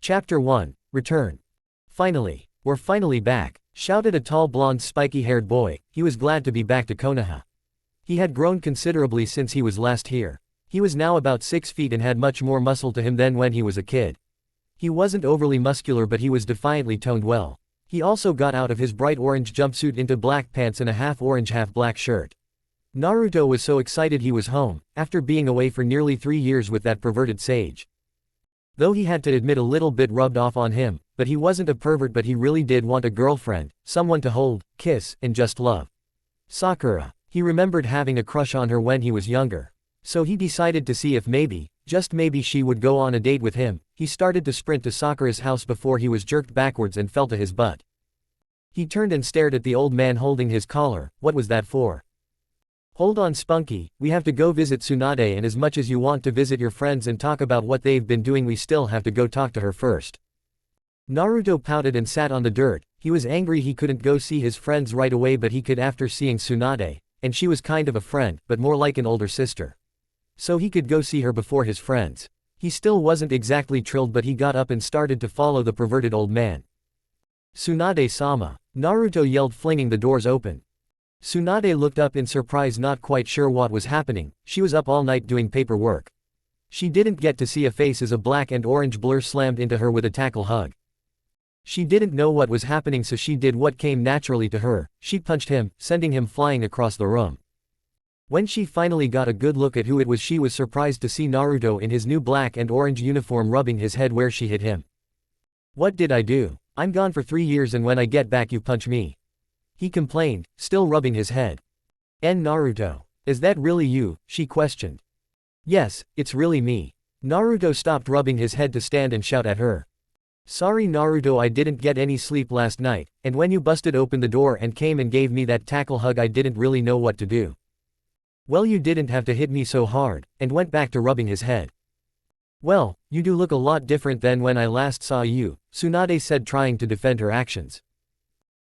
Chapter 1, Return. Finally, we're finally back, shouted a tall blonde spiky-haired boy. He was glad to be back to Konoha. He had grown considerably since he was last here. He was now about 6 feet and had much more muscle to him than when he was a kid. He wasn't overly muscular, but he was defiantly toned well. He also got out of his bright orange jumpsuit into black pants and a half-orange half-black shirt. Naruto was so excited he was home, after being away for nearly 3 years with that perverted sage. Though he had to admit a little bit rubbed off on him, but he wasn't a pervert, but he really did want a girlfriend, someone to hold, kiss, and just love. Sakura. He remembered having a crush on her when he was younger. So he decided to see if maybe, just maybe, she would go on a date with him. He started to sprint to Sakura's house before he was jerked backwards and fell to his butt. He turned and stared at the old man holding his collar. What was that for? Hold on, Spunky, we have to go visit Tsunade, and as much as you want to visit your friends and talk about what they've been doing, we still have to go talk to her first. Naruto pouted and sat on the dirt. He was angry he couldn't go see his friends right away, but he could after seeing Tsunade, and she was kind of a friend, but more like an older sister. So he could go see her before his friends. He still wasn't exactly thrilled, but he got up and started to follow the perverted old man. Tsunade-sama, Naruto yelled, flinging the doors open. Tsunade looked up in surprise, not quite sure what was happening. She was up all night doing paperwork. She didn't get to see a face as a black and orange blur slammed into her with a tackle hug. She didn't know what was happening, so she did what came naturally to her. She punched him, sending him flying across the room. When she finally got a good look at who it was, she was surprised to see Naruto in his new black and orange uniform rubbing his head where she hit him. What did I do? I'm gone for 3 years and when I get back you punch me. He complained, still rubbing his head. Naruto. Is that really you? She questioned. Yes, it's really me. Naruto stopped rubbing his head to stand and shout at her. Sorry Naruto, I didn't get any sleep last night, and when you busted open the door and came and gave me that tackle hug, I didn't really know what to do. Well, you didn't have to hit me so hard, and went back to rubbing his head. Well, you do look a lot different than when I last saw you, Tsunade said, trying to defend her actions.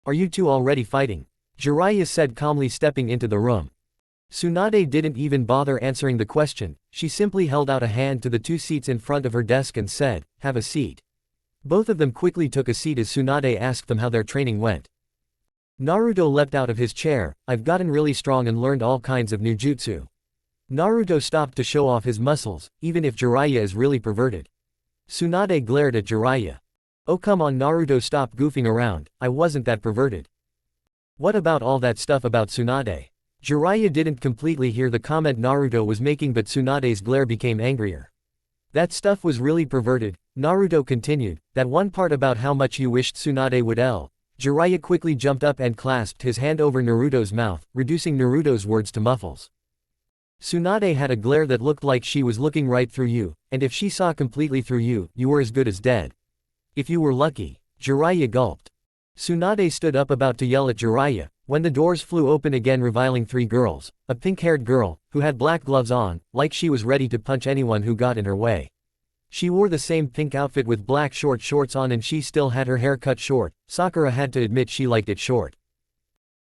Are you two already fighting? Jiraiya said calmly, stepping into the room. Tsunade didn't even bother answering the question. She simply held out a hand to the 2 seats in front of her desk and said, "Have a seat." Both of them quickly took a seat as Tsunade asked them how their training went. Naruto leapt out of his chair. I've gotten really strong and learned all kinds of new jutsu. Naruto stopped to show off his muscles, even if Jiraiya is really perverted. Tsunade glared at Jiraiya. Oh come on Naruto, stop goofing around, I wasn't that perverted. What about all that stuff about Tsunade? Jiraiya didn't completely hear the comment Naruto was making, but Tsunade's glare became angrier. That stuff was really perverted, Naruto continued, that one part about how much you wished Tsunade would L. Jiraiya quickly jumped up and clasped his hand over Naruto's mouth, reducing Naruto's words to muffles. Tsunade had a glare that looked like she was looking right through you, and if she saw completely through you, you were as good as dead. If you were lucky. Jiraiya gulped. Tsunade stood up, about to yell at Jiraiya, when the doors flew open again, revealing 3 girls, a pink-haired girl, who had black gloves on, like she was ready to punch anyone who got in her way. She wore the same pink outfit with black short shorts on, and she still had her hair cut short. Sakura had to admit she liked it short.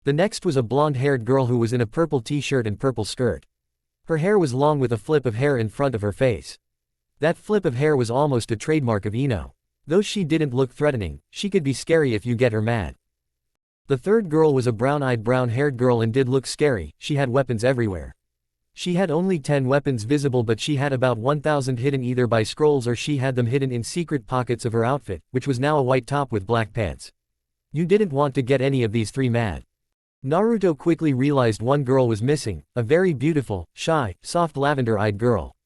The next was a blonde-haired girl who was in a purple t-shirt and purple skirt. Her hair was long with a flip of hair in front of her face. That flip of hair was almost a trademark of Ino. Though she didn't look threatening, she could be scary if you get her mad. The third girl was a brown-eyed, brown-haired girl and did look scary. She had weapons everywhere. She had only 10 weapons visible, but she had about 1,000 hidden either by scrolls or she had them hidden in secret pockets of her outfit, which was now a white top with black pants. You didn't want to get any of these 3 mad. Naruto quickly realized one girl was missing, a very beautiful, shy, soft lavender-eyed girl.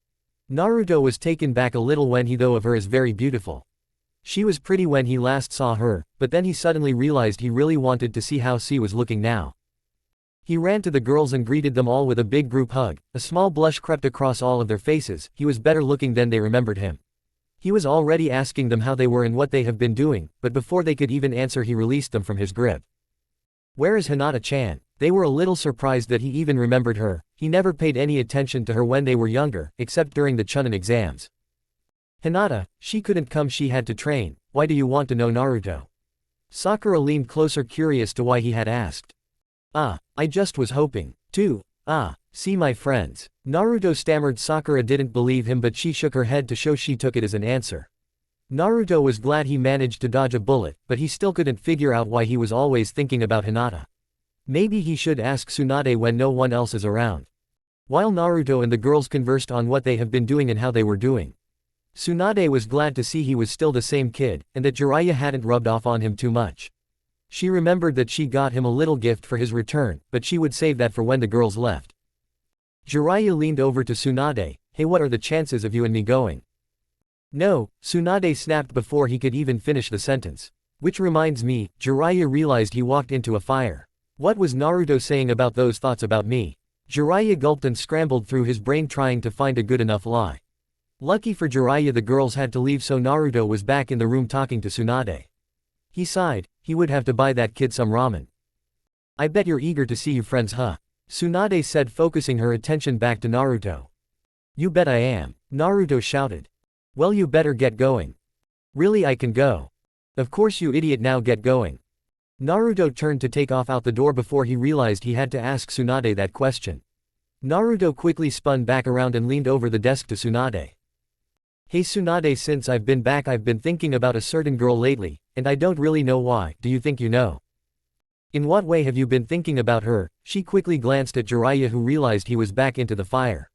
Naruto was taken back a little when he thought of her as very beautiful. She was pretty when he last saw her, but then he suddenly realized he really wanted to see how she was looking now. He ran to the girls and greeted them all with a big group hug. A small blush crept across all of their faces. He was better looking than they remembered him. He was already asking them how they were and what they have been doing, but before they could even answer he released them from his grip. Where is Hinata-chan? They were a little surprised that he even remembered her. He never paid any attention to her when they were younger, except during the Chunin exams. Hinata, she couldn't come, she had to train. Why do you want to know Naruto? Sakura leaned closer, curious to why he had asked. I just was hoping to, see my friends. Naruto stammered. Sakura didn't believe him, but she shook her head to show she took it as an answer. Naruto was glad he managed to dodge a bullet, but he still couldn't figure out why he was always thinking about Hinata. Maybe he should ask Tsunade when no one else is around. While Naruto and the girls conversed on what they have been doing and how they were doing, Tsunade was glad to see he was still the same kid, and that Jiraiya hadn't rubbed off on him too much. She remembered that she got him a little gift for his return, but she would save that for when the girls left. Jiraiya leaned over to Tsunade. Hey, what are the chances of you and me going? No, Tsunade snapped before he could even finish the sentence. Which reminds me, Jiraiya realized he walked into a fire. What was Naruto saying about those thoughts about me? Jiraiya gulped and scrambled through his brain trying to find a good enough lie. Lucky for Jiraiya, the girls had to leave, so Naruto was back in the room talking to Tsunade. He sighed. He would have to buy that kid some ramen. I bet you're eager to see your friends, huh? Tsunade said, focusing her attention back to Naruto. You bet I am, Naruto shouted. Well, you better get going. Really, I can go? Of course, you idiot, now get going. Naruto turned to take off out the door before he realized he had to ask Tsunade that question. Naruto quickly spun back around and leaned over the desk to Tsunade. Hey Tsunade, since I've been back, I've been thinking about a certain girl lately, and I don't really know why. Do you think you know? In what way have you been thinking about her? She quickly glanced at Jiraiya, who realized he was back into the fire.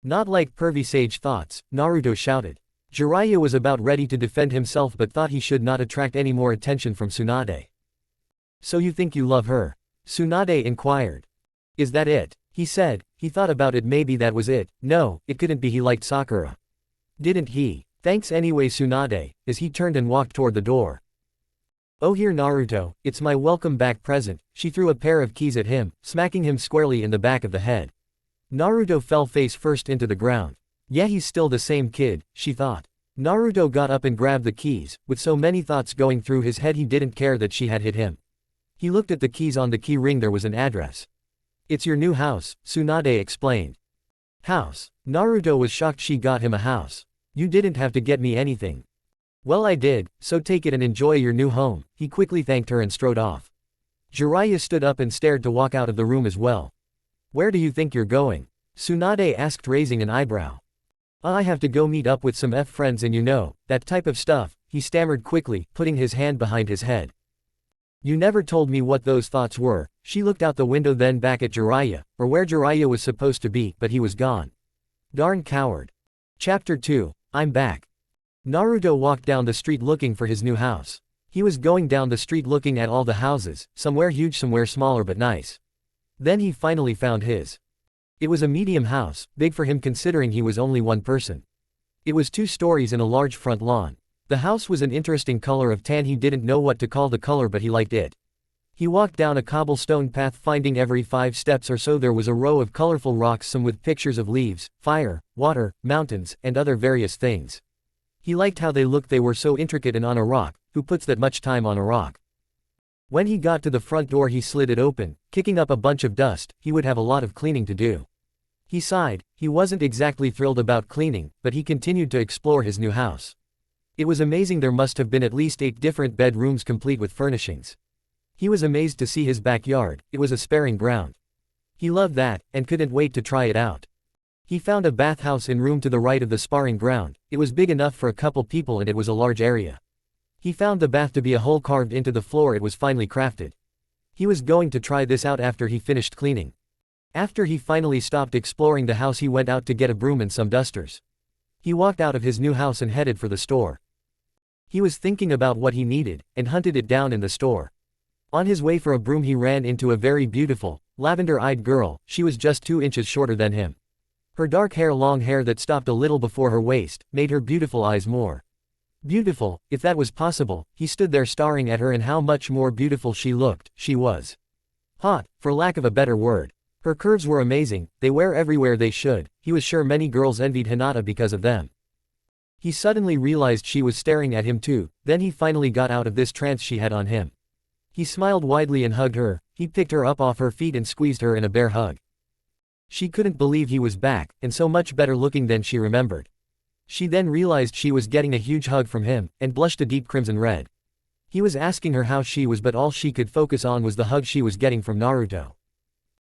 Not like pervy sage thoughts, Naruto shouted. Jiraiya was about ready to defend himself but thought he should not attract any more attention from Tsunade. So you think you love her? Tsunade inquired. Is that it? He said. He thought about it, maybe that was it. No, it couldn't be, he liked Sakura. Didn't he? Thanks anyway, Tsunade, as he turned and walked toward the door. Oh, here Naruto, it's my welcome back present. She threw a pair of keys at him, smacking him squarely in the back of the head. Naruto fell face first into the ground. Yeah, he's still the same kid, she thought. Naruto got up and grabbed the keys. With so many thoughts going through his head, he didn't care that she had hit him. He looked at the keys. On the key ring there was an address. It's your new house, Tsunade explained. House? Naruto was shocked she got him a house. You didn't have to get me anything. Well, I did, so take it and enjoy your new home. He quickly thanked her and strode off. Jiraiya stood up and stared to walk out of the room as well. Where do you think you're going? Tsunade asked, raising an eyebrow. I have to go meet up with some friends and you know, that type of stuff, he stammered quickly, putting his hand behind his head. You never told me what those thoughts were. She looked out the window, then back at Jiraiya, or where Jiraiya was supposed to be, but he was gone. Darn coward. Chapter 2, I'm back. Naruto walked down the street looking for his new house. He was going down the street looking at all the houses, somewhere huge, somewhere smaller but nice. Then he finally found his. It was a medium house, big for him considering he was only one person. It was 2 stories and a large front lawn. The house was an interesting color of tan. He didn't know what to call the color, but he liked it. He walked down a cobblestone path, finding every 5 steps or so there was a row of colorful rocks, some with pictures of leaves, fire, water, mountains, and other various things. He liked how they looked. They were so intricate and on a rock. Who puts that much time on a rock? When he got to the front door, he slid it open, kicking up a bunch of dust. He would have a lot of cleaning to do. He sighed. He wasn't exactly thrilled about cleaning, but he continued to explore his new house. It was amazing. There must have been at least 8 different bedrooms complete with furnishings. He was amazed to see his backyard. It was a sparring ground. He loved that, and couldn't wait to try it out. He found a bathhouse in room to the right of the sparring ground. It was big enough for a couple people and it was a large area. He found the bath to be a hole carved into the floor. It was finely crafted. He was going to try this out after he finished cleaning. After he finally stopped exploring the house, he went out to get a broom and some dusters. He walked out of his new house and headed for the store. He was thinking about what he needed, and hunted it down in the store. On his way for a broom, he ran into a very beautiful, lavender-eyed girl. She was just 2 inches shorter than him. Her dark hair, long hair that stopped a little before her waist, made her beautiful eyes more beautiful, if that was possible. He stood there staring at her, and how much more beautiful she looked. She was hot, for lack of a better word. Her curves were amazing. They were everywhere they should. He was sure many girls envied Hinata because of them. He suddenly realized she was staring at him too. Then he finally got out of this trance she had on him. He smiled widely and hugged her. He picked her up off her feet and squeezed her in a bear hug. She couldn't believe he was back, and so much better looking than she remembered. She then realized she was getting a huge hug from him, and blushed a deep crimson red. He was asking her how she was, but all she could focus on was the hug she was getting from Naruto.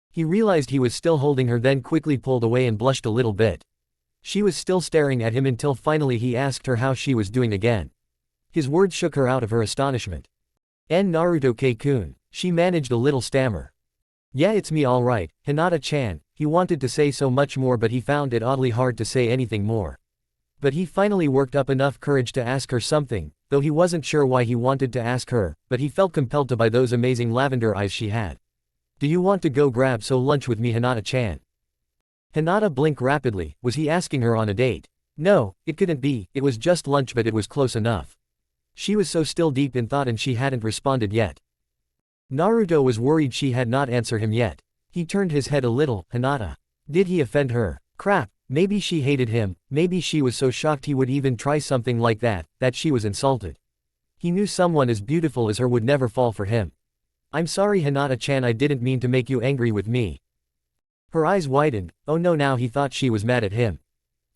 He realized he was still holding her, then quickly pulled away and blushed a little bit. She was still staring at him until finally he asked her how she was doing again. His words shook her out of her astonishment. Naruto-kun, she managed a little stammer. Yeah, it's me alright, Hinata-chan. He wanted to say so much more but he found it oddly hard to say anything more. But he finally worked up enough courage to ask her something, though he wasn't sure why he wanted to ask her, but he felt compelled to by those amazing lavender eyes she had. Do you want to go grab some lunch with me, Hinata-chan? Hinata blinked rapidly. Was he asking her on a date? No, it couldn't be, it was just lunch, but it was close enough. She was so still deep in thought and she hadn't responded yet. Naruto was worried she had not answered him yet. He turned his head a little. Hinata. Did he offend her? Crap, maybe she hated him, maybe she was so shocked he would even try something like that she was insulted. He knew someone as beautiful as her would never fall for him. I'm sorry, Hinata-chan, I didn't mean to make you angry with me. Her eyes widened. Oh no, now he thought she was mad at him.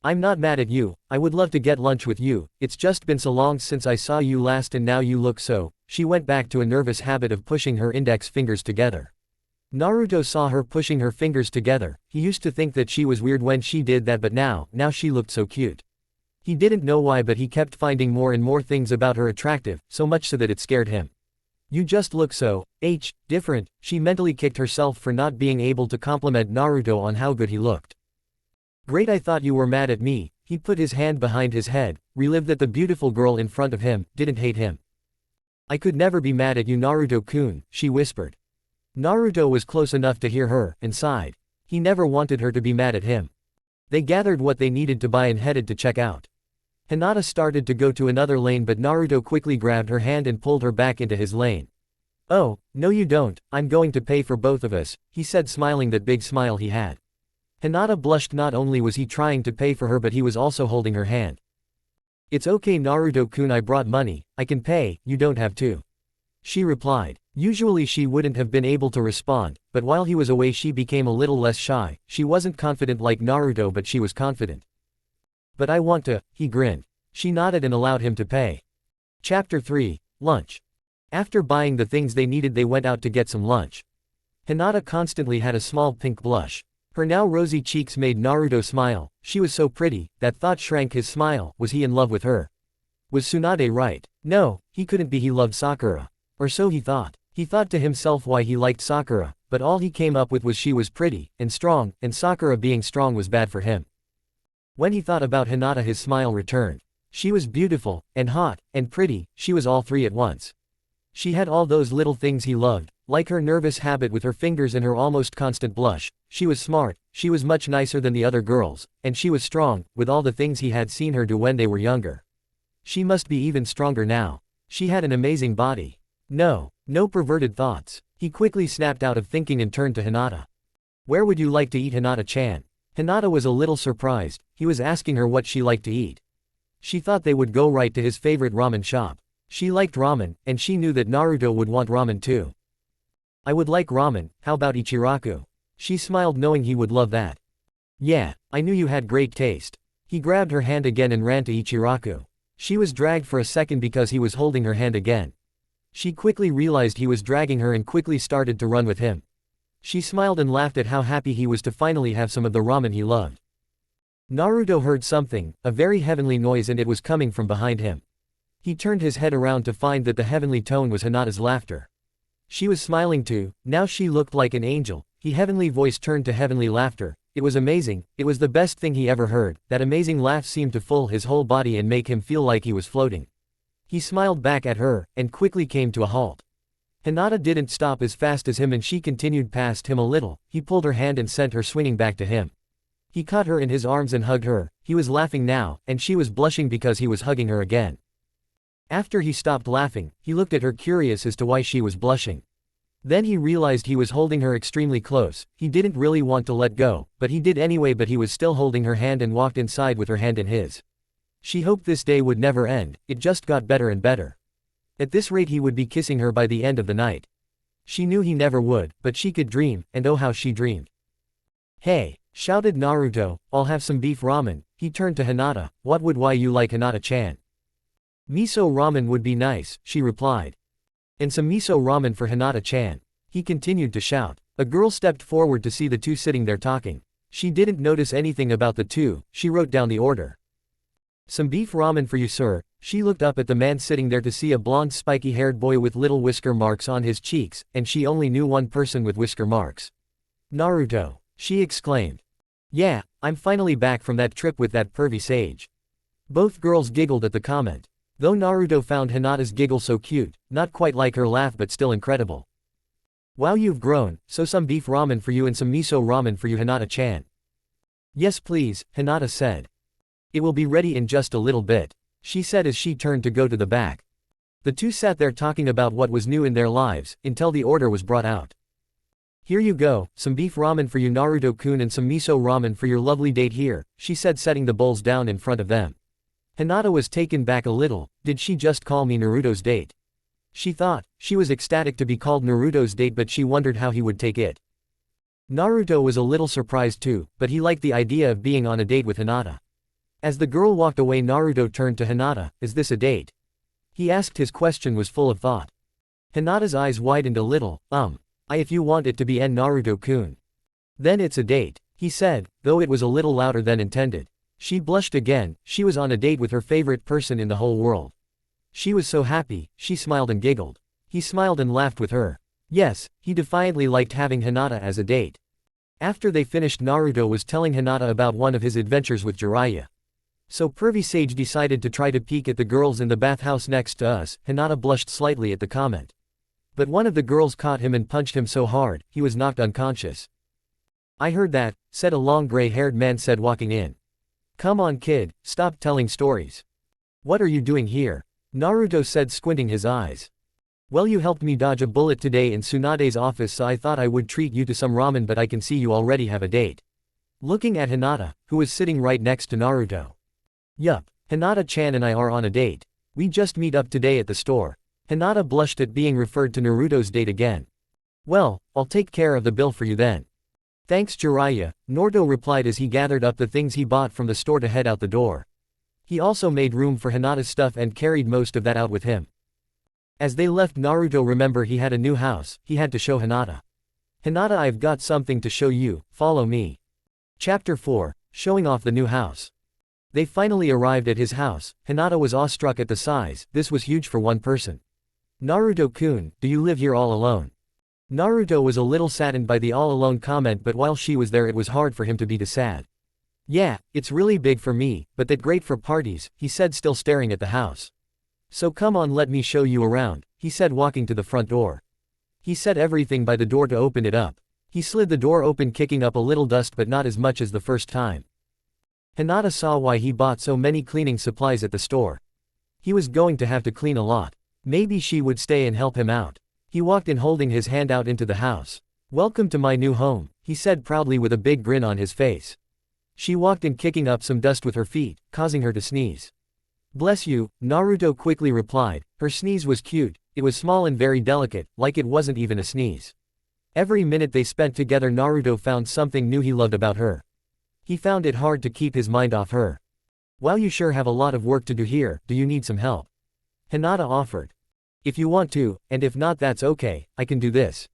I'm not mad at you, I would love to get lunch with you, it's just been so long since I saw you last and now you look so. She went back to a nervous habit of pushing her index fingers together. Naruto saw her pushing her fingers together. He used to think that she was weird when she did that, but now she looked so cute. He didn't know why, but he kept finding more and more things about her attractive, so much so that it scared him. You just look so, different. She mentally kicked herself for not being able to compliment Naruto on how good he looked. Great, I thought you were mad at me. He put his hand behind his head, relived that the beautiful girl in front of him didn't hate him. I could never be mad at you, Naruto-kun, she whispered. Naruto was close enough to hear her, and sighed. He never wanted her to be mad at him. They gathered what they needed to buy and headed to check out. Hinata started to go to another lane, but Naruto quickly grabbed her hand and pulled her back into his lane. Oh, no you don't, I'm going to pay for both of us, he said, smiling that big smile he had. Hinata blushed. Not only was he trying to pay for her, but he was also holding her hand. It's okay, Naruto-kun, I brought money, I can pay, you don't have to. She replied. Usually she wouldn't have been able to respond, but while he was away she became a little less shy. She wasn't confident like Naruto, but she was confident. But I want to, he grinned. She nodded and allowed him to pay. Chapter 3, Lunch. After buying the things they needed, they went out to get some lunch. Hinata constantly had a small pink blush. Her now rosy cheeks made Naruto smile. She was so pretty, that thought shrank his smile. Was he in love with her? Was Tsunade right? No, he couldn't be. He loved Sakura. Or so he thought. He thought to himself why he liked Sakura, but all he came up with was she was pretty, and strong, and Sakura being strong was bad for him. When he thought about Hinata, his smile returned. She was beautiful, and hot, and pretty. She was all three at once. She had all those little things he loved, like her nervous habit with her fingers and her almost constant blush. She was smart, she was much nicer than the other girls, and she was strong, with all the things he had seen her do when they were younger. She must be even stronger now. She had an amazing body. No perverted thoughts. He quickly snapped out of thinking and turned to Hinata. Where would you like to eat, Hinata-chan? Hinata was a little surprised. He was asking her what she liked to eat. She thought they would go right to his favorite ramen shop. She liked ramen, and she knew that Naruto would want ramen too. I would like ramen, how about Ichiraku? She smiled, knowing he would love that. Yeah, I knew you had great taste. He grabbed her hand again and ran to Ichiraku. She was dragged for a second because he was holding her hand again. She quickly realized he was dragging her and quickly started to run with him. She smiled and laughed at how happy he was to finally have some of the ramen he loved. Naruto heard something, a very heavenly noise, and it was coming from behind him. He turned his head around to find that the heavenly tone was Hinata's laughter. She was smiling too, now she looked like an angel. His heavenly voice turned to heavenly laughter. It was amazing, it was the best thing he ever heard. That amazing laugh seemed to fill his whole body and make him feel like he was floating. He smiled back at her, and quickly came to a halt. Hinata didn't stop as fast as him and she continued past him a little. He pulled her hand and sent her swinging back to him. He caught her in his arms and hugged her. He was laughing now, and she was blushing because he was hugging her again. After he stopped laughing, he looked at her, curious as to why she was blushing. Then he realized he was holding her extremely close. He didn't really want to let go, but he did anyway. But he was still holding her hand and walked inside with her hand in his. She hoped this day would never end. It just got better and better. At this rate he would be kissing her by the end of the night. She knew he never would, but she could dream, and oh how she dreamed. Hey! Shouted Naruto, I'll have some beef ramen. He turned to Hinata. What would you like, Hinata-chan? Miso ramen would be nice, she replied. And some miso ramen for Hinata-chan. He continued to shout. A girl stepped forward to see the two sitting there talking. She didn't notice anything about the two. She wrote down the order. Some beef ramen for you, sir. She looked up at the man sitting there to see a blonde spiky-haired boy with little whisker marks on his cheeks, and she only knew one person with whisker marks. Naruto, she exclaimed. Yeah, I'm finally back from that trip with that pervy sage. Both girls giggled at the comment. Though Naruto found Hinata's giggle so cute, not quite like her laugh but still incredible. Wow, you've grown, so some beef ramen for you and some miso ramen for you, Hinata-chan. Yes please, Hinata said. It will be ready in just a little bit, she said as she turned to go to the back. The two sat there talking about what was new in their lives, until the order was brought out. Here you go, some beef ramen for you Naruto-kun and some miso ramen for your lovely date here, she said, setting the bowls down in front of them. Hinata was taken back a little. Did she just call me Naruto's date? She thought. She was ecstatic to be called Naruto's date, but she wondered how he would take it. Naruto was a little surprised too, but he liked the idea of being on a date with Hinata. As the girl walked away, Naruto turned to Hinata. Is this a date? He asked. His question was full of thought. Hinata's eyes widened a little. If you want it to be Naruto-kun. Then it's a date, he said, though it was a little louder than intended. She blushed again. She was on a date with her favorite person in the whole world. She was so happy. She smiled and giggled. He smiled and laughed with her. Yes, he defiantly liked having Hinata as a date. After they finished, Naruto was telling Hinata about one of his adventures with Jiraiya. So pervy sage decided to try to peek at the girls in the bathhouse next to us. Hinata blushed slightly at the comment. But one of the girls caught him and punched him so hard, he was knocked unconscious. I heard that, said a long gray-haired man said walking in. Come on kid, stop telling stories. What are you doing here? Naruto said, squinting his eyes. Well, you helped me dodge a bullet today in Tsunade's office, so I thought I would treat you to some ramen, but I can see you already have a date. Looking at Hinata, who was sitting right next to Naruto. Yup, Hinata-chan and I are on a date. We just meet up today at the store. Hinata blushed at being referred to Naruto's date again. Well, I'll take care of the bill for you then. Thanks Jiraiya, Naruto replied as he gathered up the things he bought from the store to head out the door. He also made room for Hinata's stuff and carried most of that out with him. As they left, Naruto remembered he had a new house. He had to show Hinata. Hinata, I've got something to show you, follow me. Chapter 4, Showing off the new house. They finally arrived at his house. Hinata was awestruck at the size. This was huge for one person. Naruto-kun, do you live here all alone? Naruto was a little saddened by the all-alone comment, but while she was there it was hard for him to be too sad. Yeah, it's really big for me, but that great for parties, he said, still staring at the house. So come on, let me show you around, he said, walking to the front door. He set everything by the door to open it up. He slid the door open, kicking up a little dust, but not as much as the first time. Hinata saw why he bought so many cleaning supplies at the store. He was going to have to clean a lot. Maybe she would stay and help him out. He walked in holding his hand out into the house. Welcome to my new home, he said proudly with a big grin on his face. She walked in, kicking up some dust with her feet, causing her to sneeze. Bless you, Naruto quickly replied. Her sneeze was cute. It was small and very delicate, like it wasn't even a sneeze. Every minute they spent together, Naruto found something new he loved about her. He found it hard to keep his mind off her. Wow, you sure have a lot of work to do here. Do you need some help? Hinata offered. If you want to, and if not, that's okay, I can do this.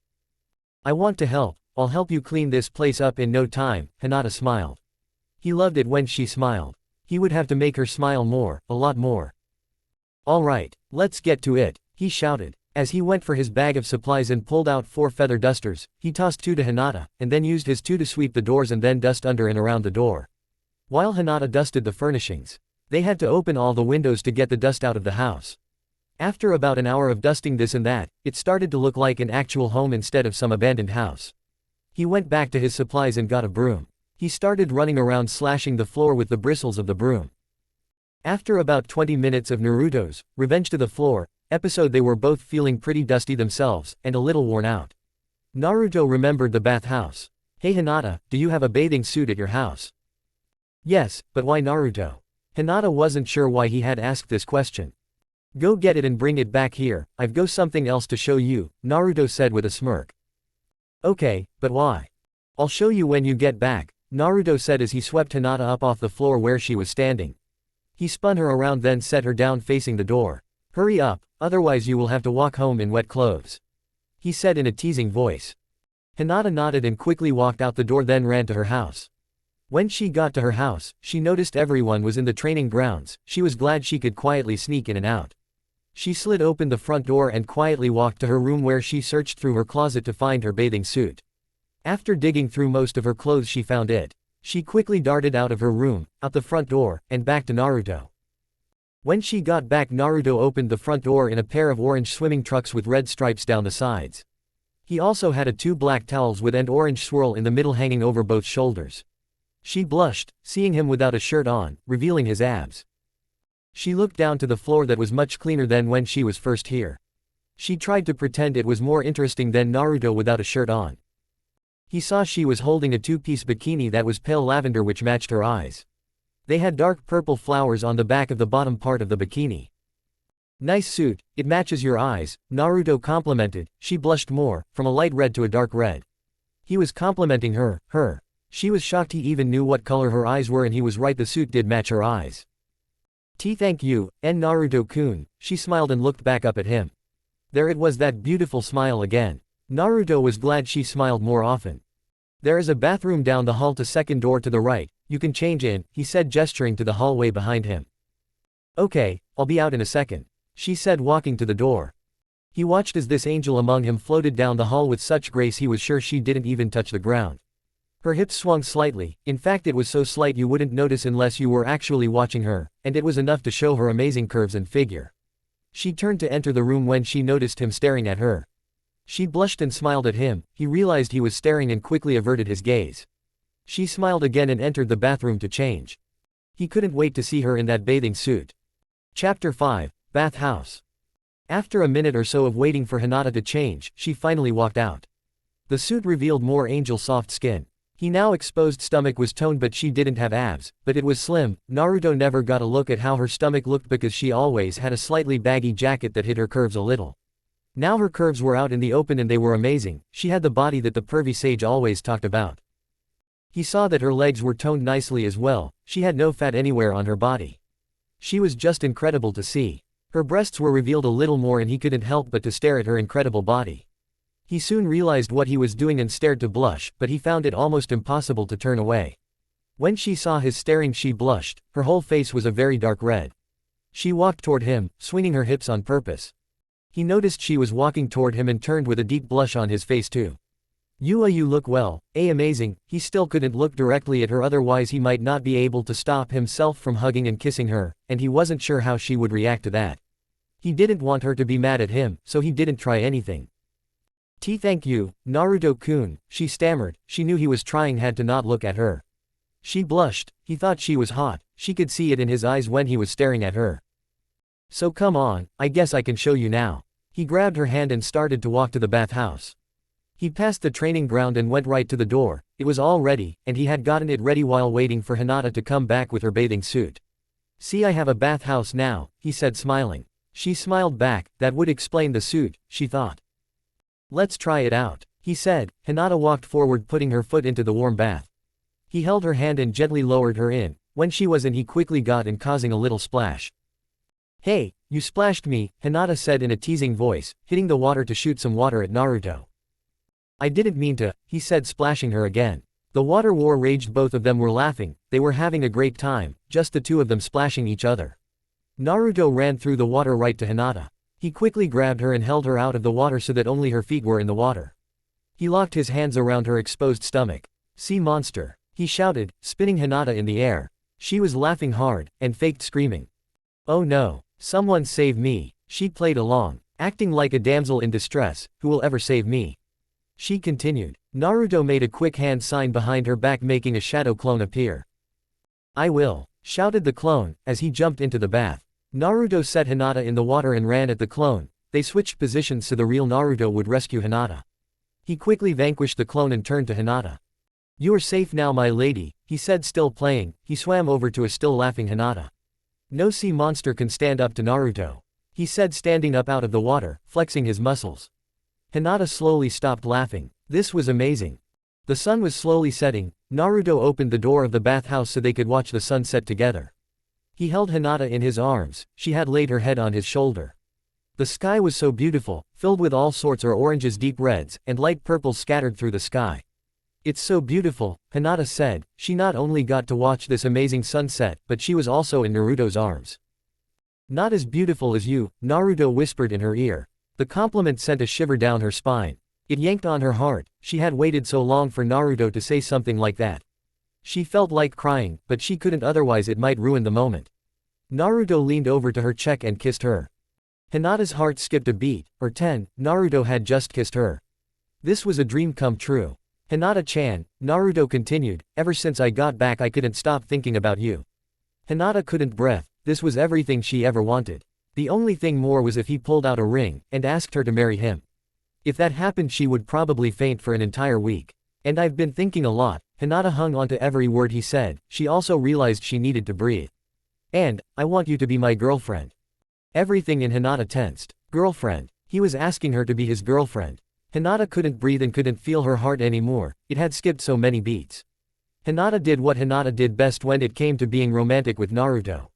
I want to help. I'll help you clean this place up in no time, Hinata smiled. He loved it when she smiled. He would have to make her smile more, a lot more. Alright, let's get to it, he shouted. As he went for his bag of supplies and pulled out 4 feather dusters, he tossed 2 to Hinata, and then used his 2 to sweep the doors and then dust under and around the door. While Hinata dusted the furnishings, they had to open all the windows to get the dust out of the house. After about an hour of dusting this and that, it started to look like an actual home instead of some abandoned house. He went back to his supplies and got a broom. He started running around, slashing the floor with the bristles of the broom. After about 20 minutes of Naruto's Revenge to the Floor episode, they were both feeling pretty dusty themselves, and a little worn out. Naruto remembered the bathhouse. Hey Hinata, do you have a bathing suit at your house? Yes, but why Naruto? Hinata wasn't sure why he had asked this question. Go get it and bring it back here, I've got something else to show you, Naruto said with a smirk. Okay, but why? I'll show you when you get back, Naruto said as he swept Hinata up off the floor where she was standing. He spun her around, then set her down facing the door. Hurry up, otherwise you will have to walk home in wet clothes, he said in a teasing voice. Hinata nodded and quickly walked out the door, then ran to her house. When she got to her house, she noticed everyone was in the training grounds. She was glad she could quietly sneak in and out. She slid open the front door and quietly walked to her room, where she searched through her closet to find her bathing suit. After digging through most of her clothes, she found it. She quickly darted out of her room, out the front door, and back to Naruto. When she got back, Naruto opened the front door in a pair of orange swimming trunks with red stripes down the sides. He also had two black towels with an orange swirl in the middle hanging over both shoulders. She blushed, seeing him without a shirt on, revealing his abs. She looked down to the floor that was much cleaner than when she was first here. She tried to pretend it was more interesting than Naruto without a shirt on. He saw she was holding a two-piece bikini that was pale lavender, which matched her eyes. They had dark purple flowers on the back of the bottom part of the bikini. "Nice suit, it matches your eyes," Naruto complimented. She blushed more, from a light red to a dark red. He was complimenting her. She was shocked he even knew what color her eyes were, and he was right, the suit did match her eyes. Thank you, Naruto-kun," she smiled and looked back up at him. There it was, that beautiful smile again. Naruto was glad she smiled more often. "There is a bathroom down the hall to second door to the right, you can change in," he said, gesturing to the hallway behind him. "Okay, I'll be out in a second," she said, walking to the door. He watched as this angel among him floated down the hall with such grace he was sure she didn't even touch the ground. Her hips swung slightly, in fact it was so slight you wouldn't notice unless you were actually watching her, and it was enough to show her amazing curves and figure. She turned to enter the room when she noticed him staring at her. She blushed and smiled at him. He realized he was staring and quickly averted his gaze. She smiled again and entered the bathroom to change. He couldn't wait to see her in that bathing suit. Chapter 5, Bath House. After a minute or so of waiting for Hinata to change, she finally walked out. The suit revealed more angel soft skin. He now exposed stomach was toned, but she didn't have abs, but it was slim. Naruto never got a look at how her stomach looked because she always had a slightly baggy jacket that hid her curves a little. Now her curves were out in the open and they were amazing. She had the body that the pervy sage always talked about. He saw that her legs were toned nicely as well. She had no fat anywhere on her body. She was just incredible to see. Her breasts were revealed a little more and he couldn't help but to stare at her incredible body. He soon realized what he was doing and stared to blush, but he found it almost impossible to turn away. When she saw his staring, she blushed. Her whole face was a very dark red. She walked toward him, swinging her hips on purpose. He noticed she was walking toward him and turned with a deep blush on his face too. You look well, amazing." He still couldn't look directly at her, otherwise he might not be able to stop himself from hugging and kissing her, and he wasn't sure how she would react to that. He didn't want her to be mad at him, so he didn't try anything. Thank you, Naruto-kun," she stammered. She knew he was trying hard to not look at her. She blushed. He thought she was hot. She could see it in his eyes when he was staring at her. "So come on, I guess I can show you now." He grabbed her hand and started to walk to the bathhouse. He passed the training ground and went right to the door. It was all ready, and he had gotten it ready while waiting for Hinata to come back with her bathing suit. "See, I have a bathhouse now," he said, smiling. She smiled back. That would explain the suit, she thought. "Let's try it out," he said. Hinata walked forward, putting her foot into the warm bath. He held her hand and gently lowered her in. When she was in, he quickly got in, causing a little splash. "Hey, you splashed me," Hinata said in a teasing voice, hitting the water to shoot some water at Naruto. "I didn't mean to," he said, splashing her again. The water war raged. Both of them were laughing. They were having a great time, just the two of them splashing each other. Naruto ran through the water right to Hinata. He quickly grabbed her and held her out of the water so that only her feet were in the water. He locked his hands around her exposed stomach. "Sea monster," he shouted, spinning Hinata in the air. She was laughing hard, and faked screaming. "Oh no, someone save me," she played along, acting like a damsel in distress. "Who will ever save me?" she continued. Naruto made a quick hand sign behind her back, making a shadow clone appear. "I will," shouted the clone, as he jumped into the bath. Naruto set Hinata in the water and ran at the clone. They switched positions so the real Naruto would rescue Hinata. He quickly vanquished the clone and turned to Hinata. "You are safe now, my lady," he said, still playing. He swam over to a still laughing Hinata. "No sea monster can stand up to Naruto," he said, standing up out of the water, flexing his muscles. Hinata slowly stopped laughing. This was amazing. The sun was slowly setting. Naruto opened the door of the bathhouse so they could watch the sun set together. He held Hinata in his arms. She had laid her head on his shoulder. The sky was so beautiful, filled with all sorts of oranges, deep reds, and light purples scattered through the sky. It's so beautiful, Hinata said. She not only got to watch this amazing sunset, but she was also in Naruto's arms. Not as beautiful as you, Naruto whispered in her ear. The compliment sent a shiver down her spine. It yanked on her heart. She had waited so long for Naruto to say something like that. She felt like crying, but she couldn't, otherwise it might ruin the moment. Naruto leaned over to her cheek and kissed her. Hinata's heart skipped a beat, or 10, Naruto had just kissed her. This was a dream come true. Hinata-chan, Naruto continued, ever since I got back I couldn't stop thinking about you. Hinata couldn't breathe, this was everything she ever wanted. The only thing more was if he pulled out a ring, and asked her to marry him. If that happened she would probably faint for an entire week. And I've been thinking a lot, Hinata hung on to every word he said, she also realized she needed to breathe. And, I want you to be my girlfriend. Everything in Hinata tensed. Girlfriend. He was asking her to be his girlfriend. Hinata couldn't breathe and couldn't feel her heart anymore, it had skipped so many beats. Hinata did what Hinata did best when it came to being romantic with Naruto.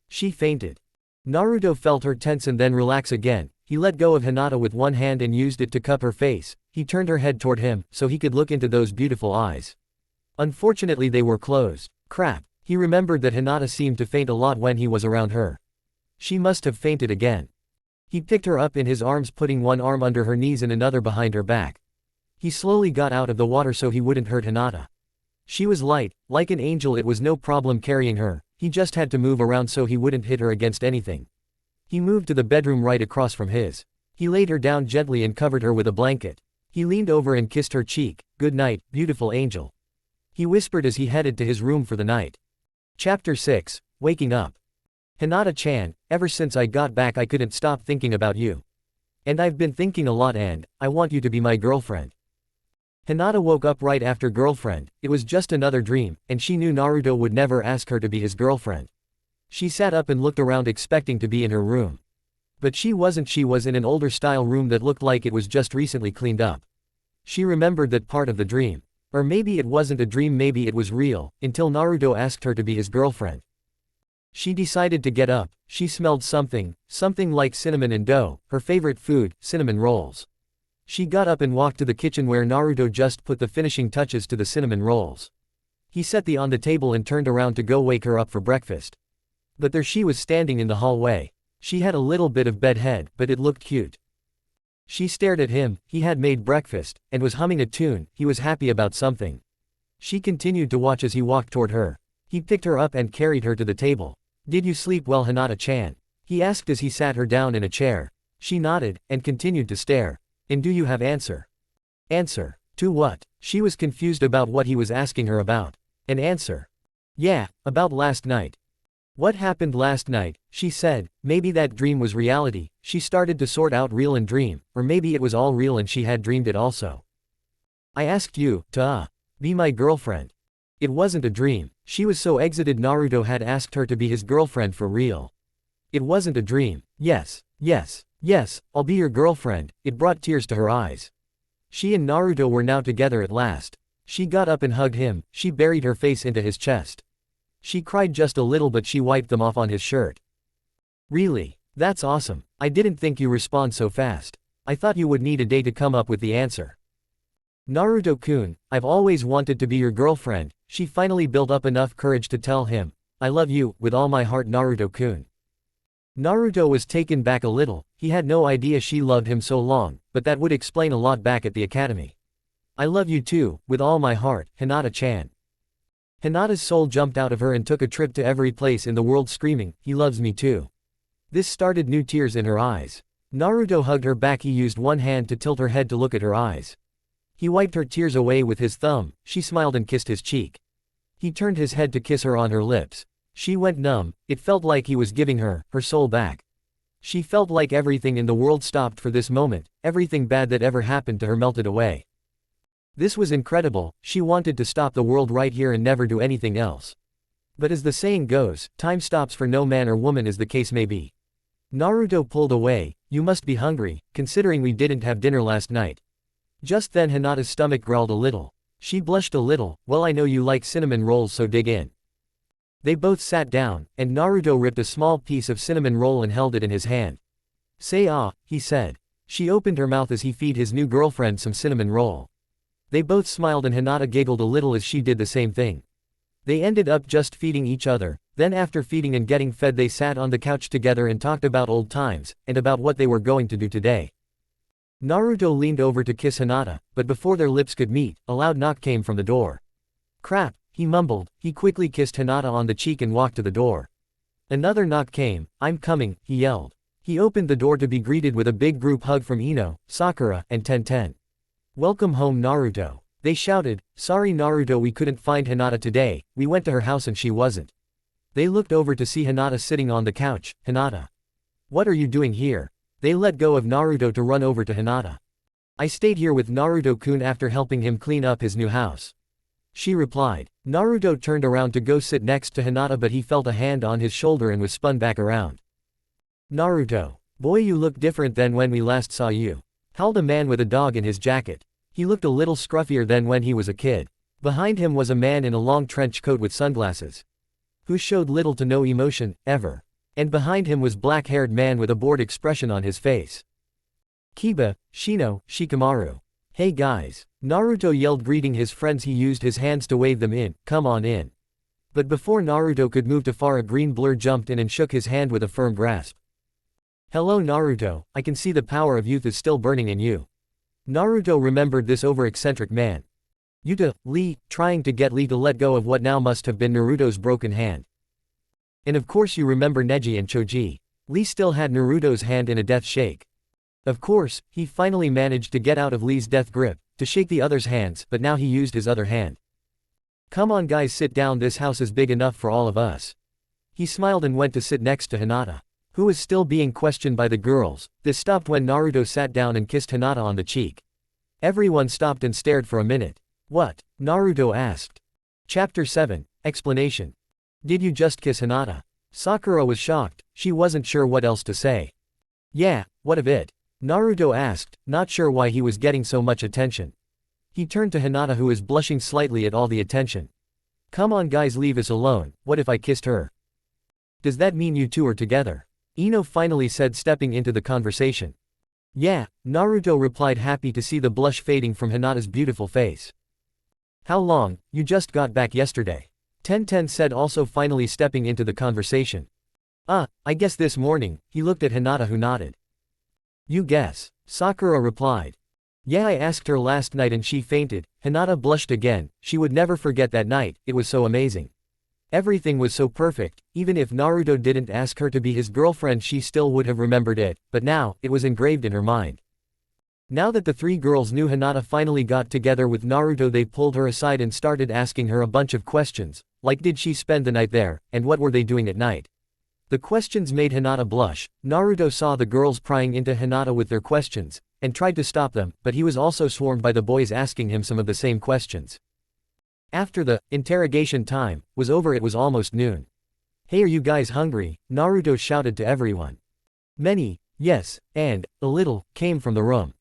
She fainted. Naruto felt her tense and then relax again. He let go of Hinata with one hand and used it to cup her face. He turned her head toward him, so he could look into those beautiful eyes. Unfortunately they were closed. Crap. He remembered that Hinata seemed to faint a lot when he was around her. She must have fainted again. He picked her up in his arms, putting one arm under her knees and another behind her back. He slowly got out of the water so he wouldn't hurt Hinata. She was light, like an angel, it was no problem carrying her, he just had to move around so he wouldn't hit her against anything. He moved to the bedroom right across from his. He laid her down gently and covered her with a blanket. He leaned over and kissed her cheek. Good night, beautiful angel. He whispered as he headed to his room for the night. Chapter 6, Waking Up. Hinata-chan, ever since I got back I couldn't stop thinking about you. And I've been thinking a lot and, I want you to be my girlfriend. Hinata woke up right after girlfriend, it was just another dream, and she knew Naruto would never ask her to be his girlfriend. She sat up and looked around expecting to be in her room. But she wasn't, she was in an older style room that looked like it was just recently cleaned up. She remembered that part of the dream. Or maybe it wasn't a dream, maybe it was real, until Naruto asked her to be his girlfriend. She decided to get up. She smelled something like cinnamon and dough, her favorite food, cinnamon rolls. She got up and walked to the kitchen where Naruto just put the finishing touches to the cinnamon rolls. He set them on the table and turned around to go wake her up for breakfast. But there she was standing in the hallway. She had a little bit of bedhead, but it looked cute. She stared at him, he had made breakfast, and was humming a tune, he was happy about something. She continued to watch as he walked toward her. He picked her up and carried her to the table. Did you sleep well, Hinata-chan? He asked as he sat her down in a chair. She nodded, and continued to stare. And do you have answer? Answer? To what? She was confused about what he was asking her about. An answer? Yeah, about last night. What happened last night? She said. Maybe that dream was reality. She started to sort out real and dream, or maybe it was all real and she had dreamed it also. I asked you to be my girlfriend. It wasn't a dream. She was so excited Naruto had asked her to be his girlfriend for real. It wasn't a dream. Yes, yes, yes, I'll be your girlfriend. It brought tears to her eyes. She and Naruto were now together at last. She got up and hugged him, she buried her face into his chest. She cried just a little but she wiped them off on his shirt. Really? That's awesome. I didn't think you respond so fast. I thought you would need a day to come up with the answer. Naruto-kun, I've always wanted to be your girlfriend. She finally built up enough courage to tell him, I love you, with all my heart, Naruto-kun. Naruto was taken back a little, he had no idea she loved him so long, but that would explain a lot back at the academy. I love you too, with all my heart, Hinata-chan. Hinata's soul jumped out of her and took a trip to every place in the world screaming, he loves me too. This started new tears in her eyes. Naruto hugged her back, he used one hand to tilt her head to look at her eyes. He wiped her tears away with his thumb, she smiled and kissed his cheek. He turned his head to kiss her on her lips. She went numb, it felt like he was giving her soul back. She felt like everything in the world stopped for this moment, everything bad that ever happened to her melted away. This was incredible, she wanted to stop the world right here and never do anything else. But as the saying goes, time stops for no man or woman as the case may be. Naruto pulled away, you must be hungry, considering we didn't have dinner last night. Just then Hinata's stomach growled a little. She blushed a little, well I know you like cinnamon rolls so dig in. They both sat down, and Naruto ripped a small piece of cinnamon roll and held it in his hand. Say ah, he said. She opened her mouth as he feed his new girlfriend some cinnamon roll. They both smiled and Hinata giggled a little as she did the same thing. They ended up just feeding each other, then after feeding and getting fed they sat on the couch together and talked about old times, and about what they were going to do today. Naruto leaned over to kiss Hinata, but before their lips could meet, a loud knock came from the door. Crap, he mumbled. He quickly kissed Hinata on the cheek and walked to the door. Another knock came. I'm coming, he yelled. He opened the door to be greeted with a big group hug from Ino, Sakura, and Tenten. Welcome home Naruto. They shouted. Sorry Naruto, we couldn't find Hinata today, we went to her house and she wasn't. They looked over to see Hinata sitting on the couch. Hinata. What are you doing here? They let go of Naruto to run over to Hinata. I stayed here with Naruto-kun after helping him clean up his new house. She replied. Naruto turned around to go sit next to Hinata but he felt a hand on his shoulder and was spun back around. Naruto. Boy, you look different than when we last saw you. Howled a man with a dog in his jacket. He looked a little scruffier than when he was a kid. Behind him was a man in a long trench coat with sunglasses, who showed little to no emotion, ever. And behind him was black-haired man with a bored expression on his face. Kiba, Shino, Shikamaru. Hey guys. Naruto yelled greeting his friends. He used his hands to wave them in, come on in. But before Naruto could move too far a green blur jumped in and shook his hand with a firm grasp. Hello Naruto, I can see the power of youth is still burning in you. Naruto remembered this over-eccentric man. Yuta, Lee, trying to get Lee to let go of what now must have been Naruto's broken hand. And of course you remember Neji and Choji. Lee still had Naruto's hand in a death shake. Of course, he finally managed to get out of Lee's death grip, to shake the other's hands, but now he used his other hand. Come on guys, sit down, this house is big enough for all of us. He smiled and went to sit next to Hinata, who was still being questioned by the girls. This stopped when Naruto sat down and kissed Hinata on the cheek. Everyone stopped and stared for a minute. What? Naruto asked. Chapter 7, Explanation. Did you just kiss Hinata? Sakura was shocked, she wasn't sure what else to say. Yeah, what of it? Naruto asked, not sure why he was getting so much attention. He turned to Hinata who was blushing slightly at all the attention. Come on guys, leave us alone, what if I kissed her? Does that mean you two are together? Ino finally said, stepping into the conversation. Yeah, Naruto replied, happy to see the blush fading from Hinata's beautiful face. How long? You just got back yesterday. Tenten said, also finally stepping into the conversation. I guess this morning, he looked at Hinata who nodded. You guess? Sakura replied. Yeah, I asked her last night and she fainted. Hinata blushed again, she would never forget that night, it was so amazing. Everything was so perfect, even if Naruto didn't ask her to be his girlfriend she still would have remembered it, but now, it was engraved in her mind. Now that the three girls knew Hinata finally got together with Naruto, they pulled her aside and started asking her a bunch of questions, like did she spend the night there, and what were they doing at night. The questions made Hinata blush. Naruto saw the girls prying into Hinata with their questions, and tried to stop them, but he was also swarmed by the boys asking him some of the same questions. After the interrogation time was over, it was almost noon. Hey, are you guys hungry? Naruto shouted to everyone. Many, yes, and a little, came from the room.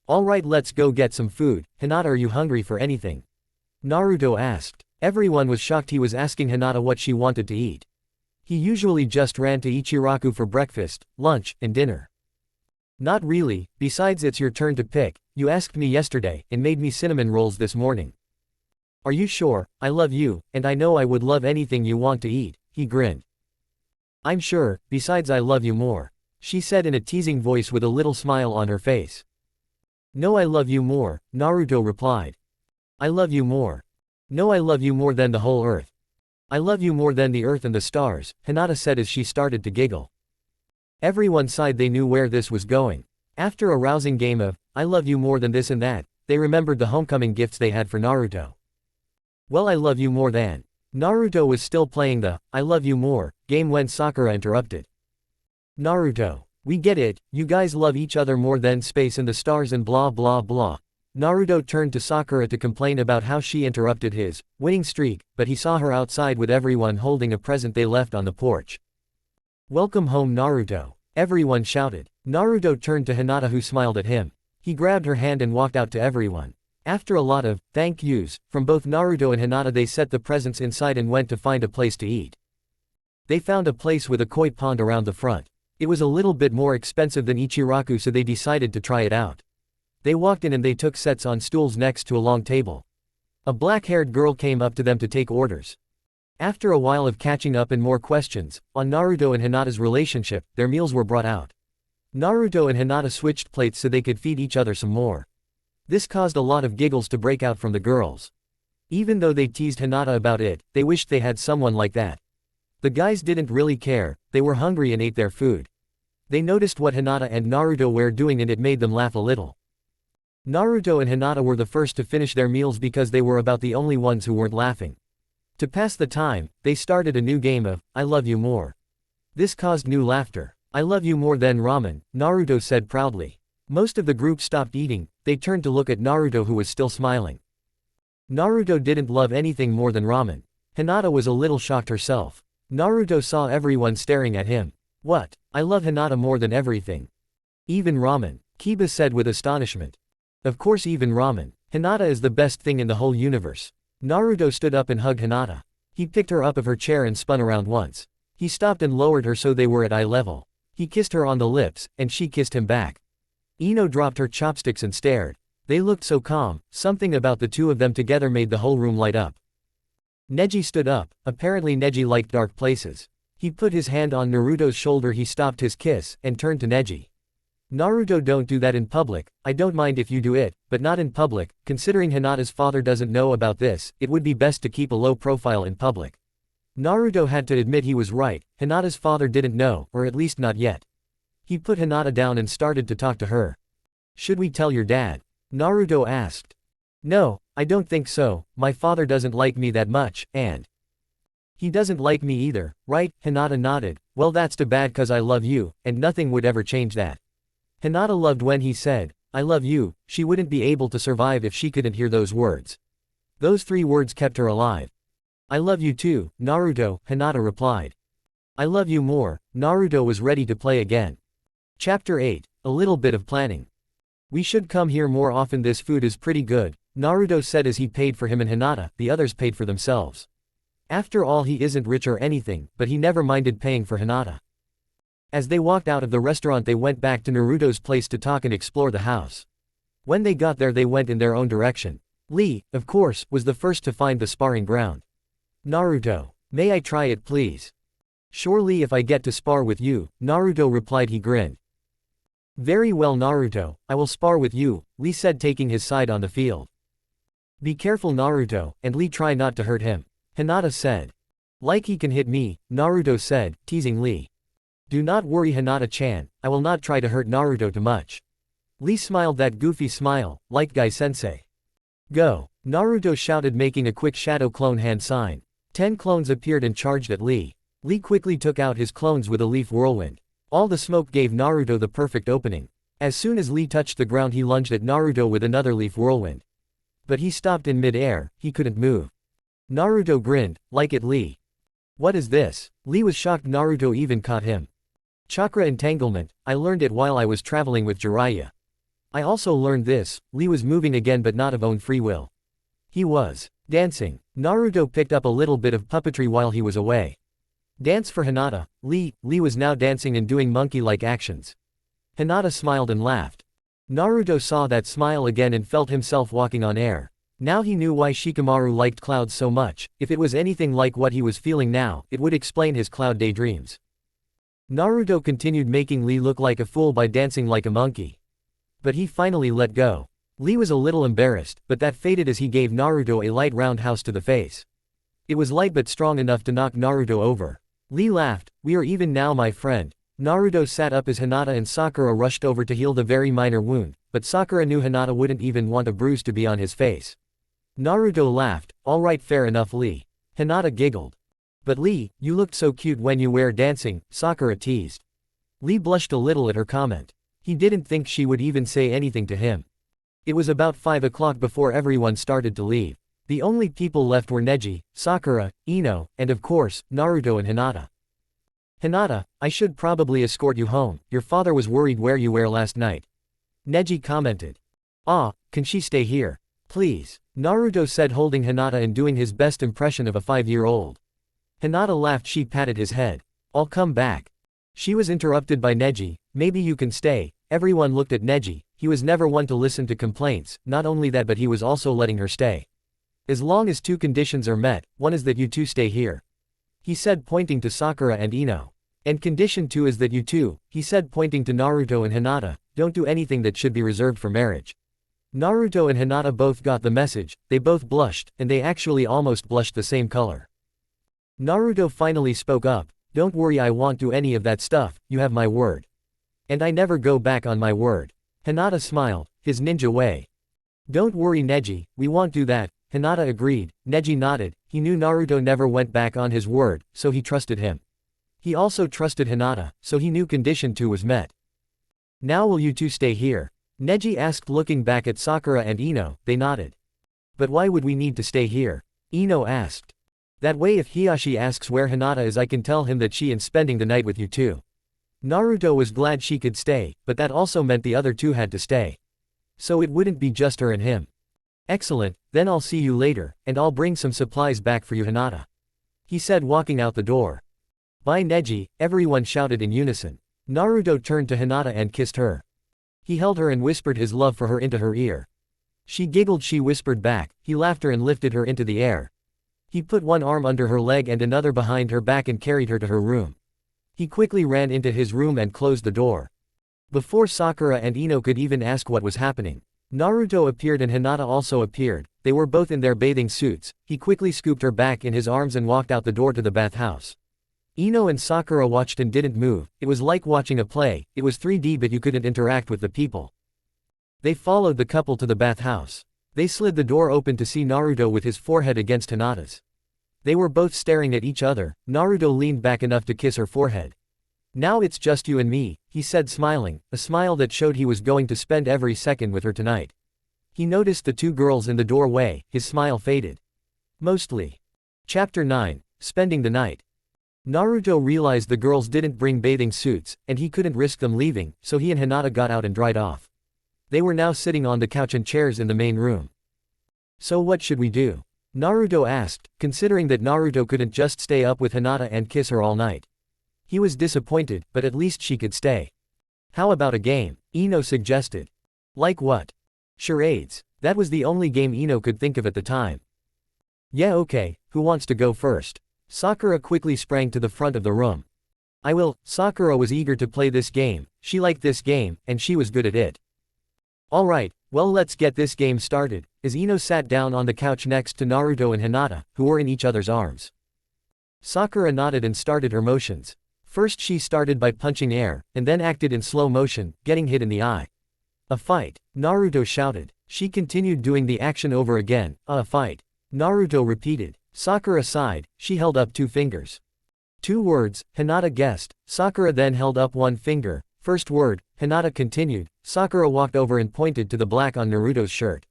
Alright, let's go get some food. Hinata, are you hungry for anything? Naruto asked. Everyone was shocked he was asking Hinata what she wanted to eat. He usually just ran to Ichiraku for breakfast, lunch, and dinner. Not really, besides it's your turn to pick, you asked me yesterday, and made me cinnamon rolls this morning. Are you sure? I love you, and I know I would love anything you want to eat, he grinned. I'm sure, besides I love you more, she said in a teasing voice with a little smile on her face. No, I love you more, Naruto replied. I love you more. No, I love you more than the whole earth. I love you more than the earth and the stars, Hinata said as she started to giggle. Everyone sighed, they knew where this was going. After a rousing game of, I love you more than this and that, they remembered the homecoming gifts they had for Naruto. Well, I love you more than. Naruto was still playing the, I love you more, game when Sakura interrupted. Naruto. We get it, you guys love each other more than space and the stars and blah blah blah. Naruto turned to Sakura to complain about how she interrupted his winning streak, but he saw her outside with everyone holding a present they left on the porch. Welcome home Naruto, everyone shouted. Naruto turned to Hinata who smiled at him. He grabbed her hand and walked out to everyone. After a lot of thank yous from both Naruto and Hinata, they set the presents inside and went to find a place to eat. They found a place with a koi pond around the front. It was a little bit more expensive than Ichiraku, so they decided to try it out. They walked in and they took sets on stools next to a long table. A black-haired girl came up to them to take orders. After a while of catching up and more questions on Naruto and Hinata's relationship, their meals were brought out. Naruto and Hinata switched plates so they could feed each other some more. This caused a lot of giggles to break out from the girls. Even though they teased Hinata about it, they wished they had someone like that. The guys didn't really care, they were hungry and ate their food. They noticed what Hinata and Naruto were doing and it made them laugh a little. Naruto and Hinata were the first to finish their meals because they were about the only ones who weren't laughing. To pass the time, they started a new game of, I love you more. This caused new laughter. I love you more than ramen, Naruto said proudly. Most of the group stopped eating, they turned to look at Naruto who was still smiling. Naruto didn't love anything more than ramen. Hinata was a little shocked herself. Naruto saw everyone staring at him. What? I love Hinata more than everything. Even ramen, Kiba said with astonishment. Of course even ramen. Hinata is the best thing in the whole universe. Naruto stood up and hugged Hinata. He picked her up of her chair and spun around once. He stopped and lowered her so they were at eye level. He kissed her on the lips, and she kissed him back. Ino dropped her chopsticks and stared. They looked so calm, something about the two of them together made the whole room light up. Neji stood up, apparently Neji liked dark places. He put his hand on Naruto's shoulder, he stopped his kiss, and turned to Neji. Naruto, don't do that in public. I don't mind if you do it, but not in public. Considering Hinata's father doesn't know about this, it would be best to keep a low profile in public. Naruto had to admit he was right, Hinata's father didn't know, or at least not yet. He put Hinata down and started to talk to her. Should we tell your dad? Naruto asked. No, I don't think so, my father doesn't like me that much, and he doesn't like me either, right? Hinata nodded. Well, that's too bad cause I love you, and nothing would ever change that. Hinata loved when he said, I love you. She wouldn't be able to survive if she couldn't hear those words. Those 3 words kept her alive. I love you too, Naruto, Hinata replied. I love you more. Naruto was ready to play again. Chapter 8, a little bit of planning. We should come here more often, this food is pretty good, Naruto said as he paid for him and Hinata, the others paid for themselves. After all, he isn't rich or anything, but he never minded paying for Hinata. As they walked out of the restaurant they went back to Naruto's place to talk and explore the house. When they got there they went in their own direction. Lee, of course, was the first to find the sparring ground. Naruto, may I try it please? Sure Lee, if I get to spar with you, Naruto replied. He grinned. Very well Naruto, I will spar with you, Lee said, taking his side on the field. Be careful Naruto, and Lee try not to hurt him, Hinata said. Like he can hit me, Naruto said, teasing Lee. Do not worry Hinata-chan, I will not try to hurt Naruto too much. Lee smiled that goofy smile, like Guy-sensei. Go, Naruto shouted, making a quick shadow clone hand sign. 10 clones appeared and charged at Lee. Lee quickly took out his clones with a leaf whirlwind. All the smoke gave Naruto the perfect opening. As soon as Lee touched the ground he lunged at Naruto with another leaf whirlwind. But he stopped in mid-air, he couldn't move. Naruto grinned, like at Lee. What is this? Lee was shocked Naruto even caught him. Chakra entanglement, I learned it while I was traveling with Jiraiya. I also learned this. Lee was moving again but not of own free will. He was dancing. Naruto picked up a little bit of puppetry while he was away. Dance for Hinata. Lee was now dancing and doing monkey-like actions. Hinata smiled and laughed. Naruto saw that smile again and felt himself walking on air. Now he knew why Shikamaru liked clouds so much. If it was anything like what he was feeling now, it would explain his cloud daydreams. Naruto continued making Lee look like a fool by dancing like a monkey. But he finally let go. Lee was a little embarrassed, but that faded as he gave Naruto a light roundhouse to the face. It was light but strong enough to knock Naruto over. Lee laughed, we are even now my friend. Naruto sat up as Hinata and Sakura rushed over to heal the very minor wound, but Sakura knew Hinata wouldn't even want a bruise to be on his face. Naruto laughed, alright fair enough Lee. Hinata giggled. But Lee, you looked so cute when you were dancing, Sakura teased. Lee blushed a little at her comment. He didn't think she would even say anything to him. It was about 5 o'clock before everyone started to leave. The only people left were Neji, Sakura, Ino, and of course, Naruto and Hinata. Hinata, I should probably escort you home, your father was worried where you were last night. Neji commented. Ah, can she stay here? Please, Naruto said, holding Hinata and doing his best impression of a 5-year-old. Hinata laughed, she patted his head. I'll come back. She was interrupted by Neji, maybe you can stay, everyone looked at Neji. He was never one to listen to complaints, not only that but he was also letting her stay. As long as two conditions are met, one is that you two stay here, he said pointing to Sakura and Ino. And condition 2 is that you two, he said pointing to Naruto and Hinata, don't do anything that should be reserved for marriage. Naruto and Hinata both got the message, they both blushed, and they actually almost blushed the same color. Naruto finally spoke up, don't worry, I won't do any of that stuff, you have my word. And I never go back on my word. Hinata smiled, his ninja way. Don't worry Neji, we won't do that, Hinata agreed. Neji nodded, he knew Naruto never went back on his word, so he trusted him. He also trusted Hinata, so he knew condition 2 was met. Now will you two stay here? Neji asked looking back at Sakura and Ino, they nodded. But why would we need to stay here? Ino asked. That way if Hiyashi asks where Hinata is I can tell him that she is spending the night with you two. Naruto was glad she could stay, but that also meant the other two had to stay. So it wouldn't be just her and him. Excellent, then I'll see you later, and I'll bring some supplies back for you Hinata. He said walking out the door. Bye Neji, everyone shouted in unison. Naruto turned to Hinata and kissed her. He held her and whispered his love for her into her ear. She giggled, she whispered back, he laughed her and lifted her into the air. He put one arm under her leg and another behind her back and carried her to her room. He quickly ran into his room and closed the door. Before Sakura and Ino could even ask what was happening, Naruto appeared and Hinata also appeared. They were both in their bathing suits. He quickly scooped her back in his arms and walked out the door to the bathhouse. Ino and Sakura watched and didn't move. It was like watching a play. It was 3D but you couldn't interact with the people. They followed the couple to the bathhouse. They slid the door open to see Naruto with his forehead against Hinata's. They were both staring at each other. Naruto leaned back enough to kiss her forehead. Now it's just you and me, he said smiling, a smile that showed he was going to spend every second with her tonight. He noticed the two girls in the doorway, his smile faded. Mostly. Chapter 9, Spending the Night. Naruto realized the girls didn't bring bathing suits, and he couldn't risk them leaving, so he and Hinata got out and dried off. They were now sitting on the couch and chairs in the main room. So what should we do? Naruto asked, considering that Naruto couldn't just stay up with Hinata and kiss her all night. He was disappointed, but at least she could stay. How about a game? Ino suggested. Like what? Charades. That was the only game Ino could think of at the time. Yeah okay, who wants to go first? Sakura quickly sprang to the front of the room. I will. Sakura was eager to play this game, she liked this game, and she was good at it. Alright, well let's get this game started, as Ino sat down on the couch next to Naruto and Hinata, who were in each other's arms. Sakura nodded and started her motions. First she started by punching air, and then acted in slow motion, getting hit in the eye. A fight. Naruto shouted. She continued doing the action over again, a fight. Naruto repeated. Sakura sighed, she held up 2 fingers. 2 words, Hinata guessed. Sakura then held up 1 finger. First word, Hinata continued. Sakura walked over and pointed to the black on Naruto's shirt.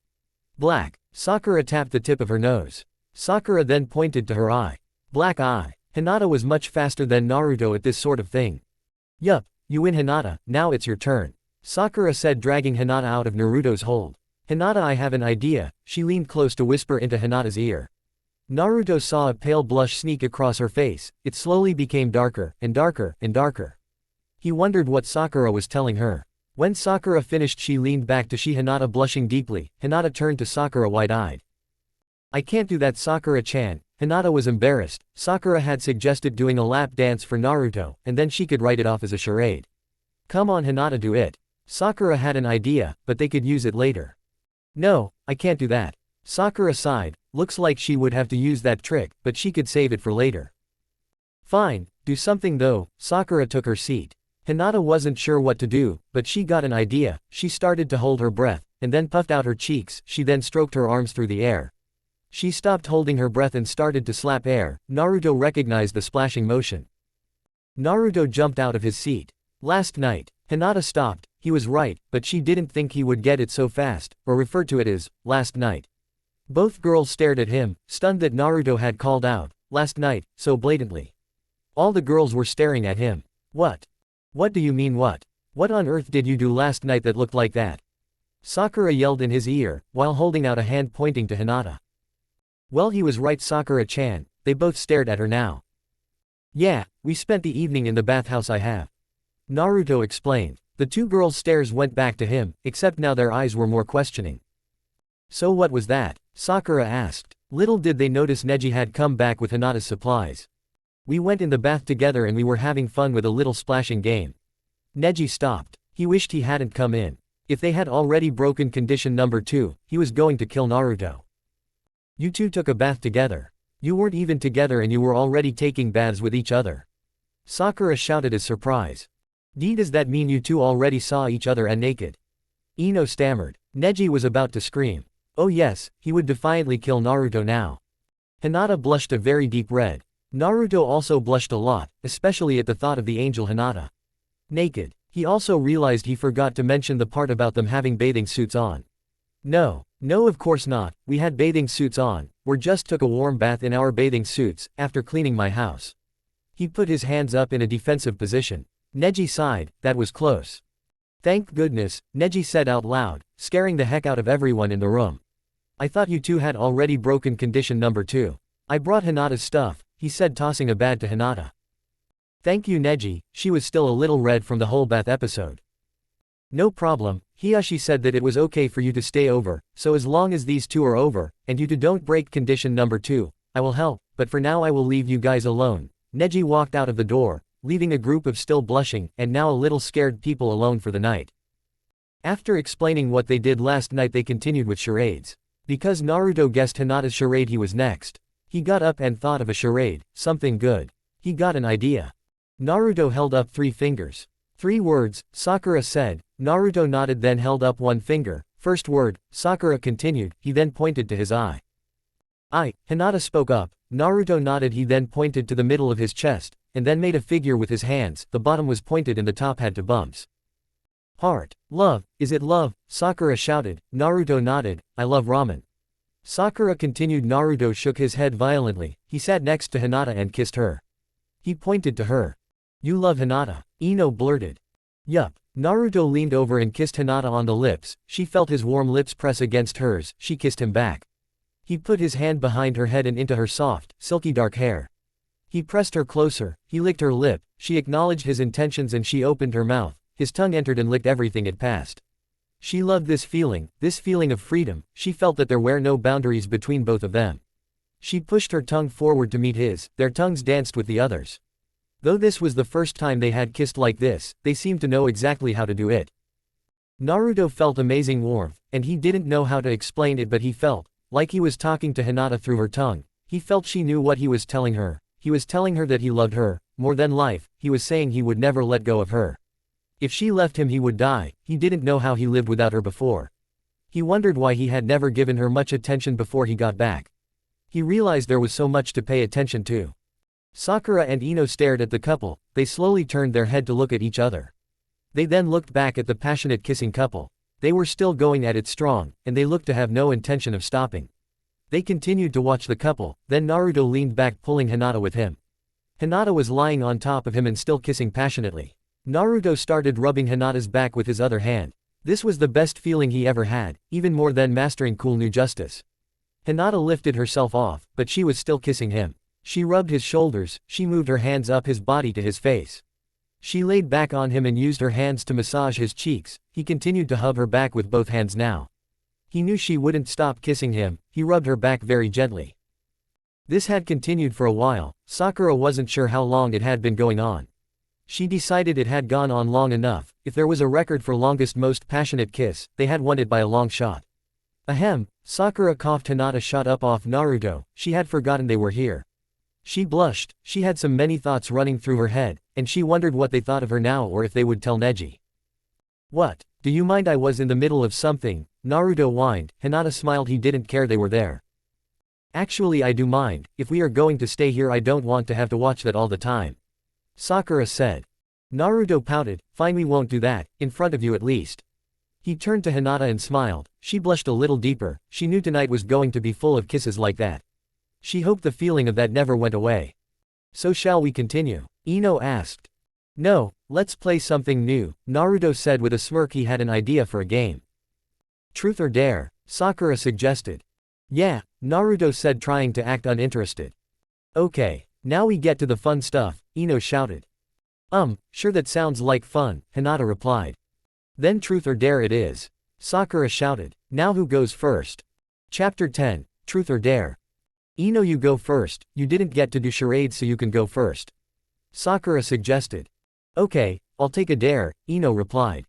Black. Sakura tapped the tip of her nose. Sakura then pointed to her eye. Black eye. Hinata was much faster than Naruto at this sort of thing. Yup, you win Hinata, now it's your turn. Sakura said, dragging Hinata out of Naruto's hold. Hinata, I have an idea, she leaned close to whisper into Hinata's ear. Naruto saw a pale blush sneak across her face. It slowly became darker, and darker, and darker. He wondered what Sakura was telling her. When Sakura finished she leaned back to see Hinata blushing deeply. Hinata turned to Sakura wide-eyed. I can't do that Sakura-chan. Hinata was embarrassed. Sakura had suggested doing a lap dance for Naruto, and then she could write it off as a charade. Come on Hinata, do it. Sakura had an idea, but they could use it later. No, I can't do that. Sakura sighed, looks like she would have to use that trick, but she could save it for later. Fine, do something though. Sakura took her seat. Hinata wasn't sure what to do, but she got an idea. She started to hold her breath, and then puffed out her cheeks. She then stroked her arms through the air. She stopped holding her breath and started to slap air. Naruto recognized the splashing motion. Naruto jumped out of his seat. Last night. Hinata stopped. He was right, but she didn't think he would get it so fast, or referred to it as, last night. Both girls stared at him, stunned that Naruto had called out, last night, so blatantly. All the girls were staring at him. What? What do you mean what? What on earth did you do last night that looked like that? Sakura yelled in his ear, while holding out a hand pointing to Hinata. Well, he was right, Sakura-chan. They both stared at her now. Yeah, we spent the evening in the bathhouse I have. Naruto explained. The two girls' stares went back to him, except now their eyes were more questioning. So what was that? Sakura asked. Little did they notice Neji had come back with Hinata's supplies. We went in the bath together and we were having fun with a little splashing game. Neji stopped. He wished he hadn't come in. If they had already broken condition number 2, he was going to kill Naruto. You two took a bath together. You weren't even together and you were already taking baths with each other. Sakura shouted as surprise. Does that mean you two already saw each other and naked? Ino stammered. Neji was about to scream. Oh yes, he would defiantly kill Naruto now. Hinata blushed a very deep red. Naruto also blushed a lot, especially at the thought of the angel Hinata. Naked. He also realized he forgot to mention the part about them having bathing suits on. No, of course not, we had bathing suits on, we just took a warm bath in our bathing suits, after cleaning my house. He put his hands up in a defensive position. Neji sighed, that was close. Thank goodness, Neji said out loud, scaring the heck out of everyone in the room. I thought you two had already broken condition number 2. I brought Hinata's stuff, he said tossing a bag to Hinata. Thank you Neji, she was still a little red from the whole bath episode. No problem, Hiyashi said that it was okay for you to stay over, so as long as these two are over, and you two don't break condition number 2, I will help, but for now I will leave you guys alone. Neji walked out of the door, leaving a group of still blushing, and now a little scared people alone for the night. After explaining what they did last night they continued with charades. Because Naruto guessed Hinata's charade he was next. He got up and thought of a charade, something good. He got an idea. Naruto held up 3 fingers. 3 words, Sakura said. Naruto nodded then held up 1 finger. First word, Sakura continued, he then pointed to his eye. Hinata spoke up. Naruto nodded he then pointed to the middle of his chest, and then made a figure with his hands, the bottom was pointed and the top had 2 bumps. Heart. Love, is it love? Sakura shouted. Naruto nodded, I love ramen. Sakura continued. Naruto shook his head violently, he sat next to Hinata and kissed her. He pointed to her. You love Hinata. Ino blurted. Yup. Naruto leaned over and kissed Hinata on the lips, she felt his warm lips press against hers, she kissed him back. He put his hand behind her head and into her soft, silky dark hair. He pressed her closer, he licked her lip, she acknowledged his intentions and she opened her mouth, his tongue entered and licked everything it passed. She loved this feeling of freedom, she felt that there were no boundaries between both of them. She pushed her tongue forward to meet his, their tongues danced with the others. Though this was the first time they had kissed like this, they seemed to know exactly how to do it. Naruto felt amazing warmth, and he didn't know how to explain it but he felt like he was talking to Hinata through her tongue. He felt she knew what he was telling her. He was telling her that he loved her, more than life, he was saying he would never let go of her. If she left him he would die, he didn't know how he lived without her before. He wondered why he had never given her much attention before he got back. He realized there was so much to pay attention to. Sakura and Ino stared at the couple, they slowly turned their head to look at each other. They then looked back at the passionate kissing couple. They were still going at it strong, and they looked to have no intention of stopping. They continued to watch the couple, then Naruto leaned back pulling Hinata with him. Hinata was lying on top of him and still kissing passionately. Naruto started rubbing Hinata's back with his other hand. This was the best feeling he ever had, even more than mastering cool new justice. Hinata lifted herself off, but she was still kissing him. She rubbed his shoulders, she moved her hands up his body to his face. She laid back on him and used her hands to massage his cheeks, he continued to hug her back with both hands now. He knew she wouldn't stop kissing him, he rubbed her back very gently. This had continued for a while, Sakura wasn't sure how long it had been going on. She decided it had gone on long enough, if there was a record for longest most passionate kiss, they had won it by a long shot. Ahem, Sakura coughed. Hinata shot up off Naruto, she had forgotten they were here. She blushed, she had so many thoughts running through her head, and she wondered what they thought of her now or if they would tell Neji. What? Do you mind I was in the middle of something? Naruto whined. Hinata smiled, he didn't care they were there. Actually I do mind, if we are going to stay here I don't want to have to watch that all the time. Sakura said. Naruto pouted, fine we won't do that, in front of you at least. He turned to Hinata and smiled, she blushed a little deeper, she knew tonight was going to be full of kisses like that. She hoped the feeling of that never went away. So shall we continue? Ino asked. No, let's play something new, Naruto said with a smirk. He had an idea for a game. Truth or dare? Sakura suggested. Yeah, Naruto said trying to act uninterested. Okay, now we get to the fun stuff, Ino shouted. Sure that sounds like fun, Hinata replied. Then truth or dare it is. Sakura shouted. Now who goes first? Chapter 10, Truth or Dare. Ino, you go first, you didn't get to do charades so you can go first. Sakura suggested. Okay, I'll take a dare, Ino replied.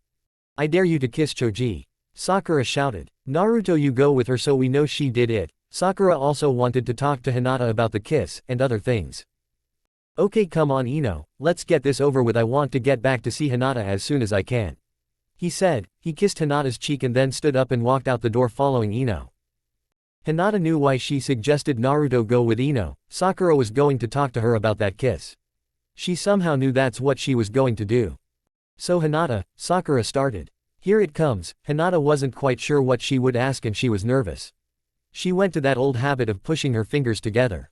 I dare you to kiss Choji. Sakura shouted. Naruto, you go with her so we know she did it. Sakura also wanted to talk to Hinata about the kiss, and other things. Okay, come on Ino, let's get this over with, I want to get back to see Hinata as soon as I can. He said. He kissed Hinata's cheek and then stood up and walked out the door following Ino. Hinata knew why she suggested Naruto go with Ino. Sakura was going to talk to her about that kiss. She somehow knew that's what she was going to do. So Hinata, Sakura started. Here it comes. Hinata wasn't quite sure what she would ask and she was nervous. She went to that old habit of pushing her fingers together.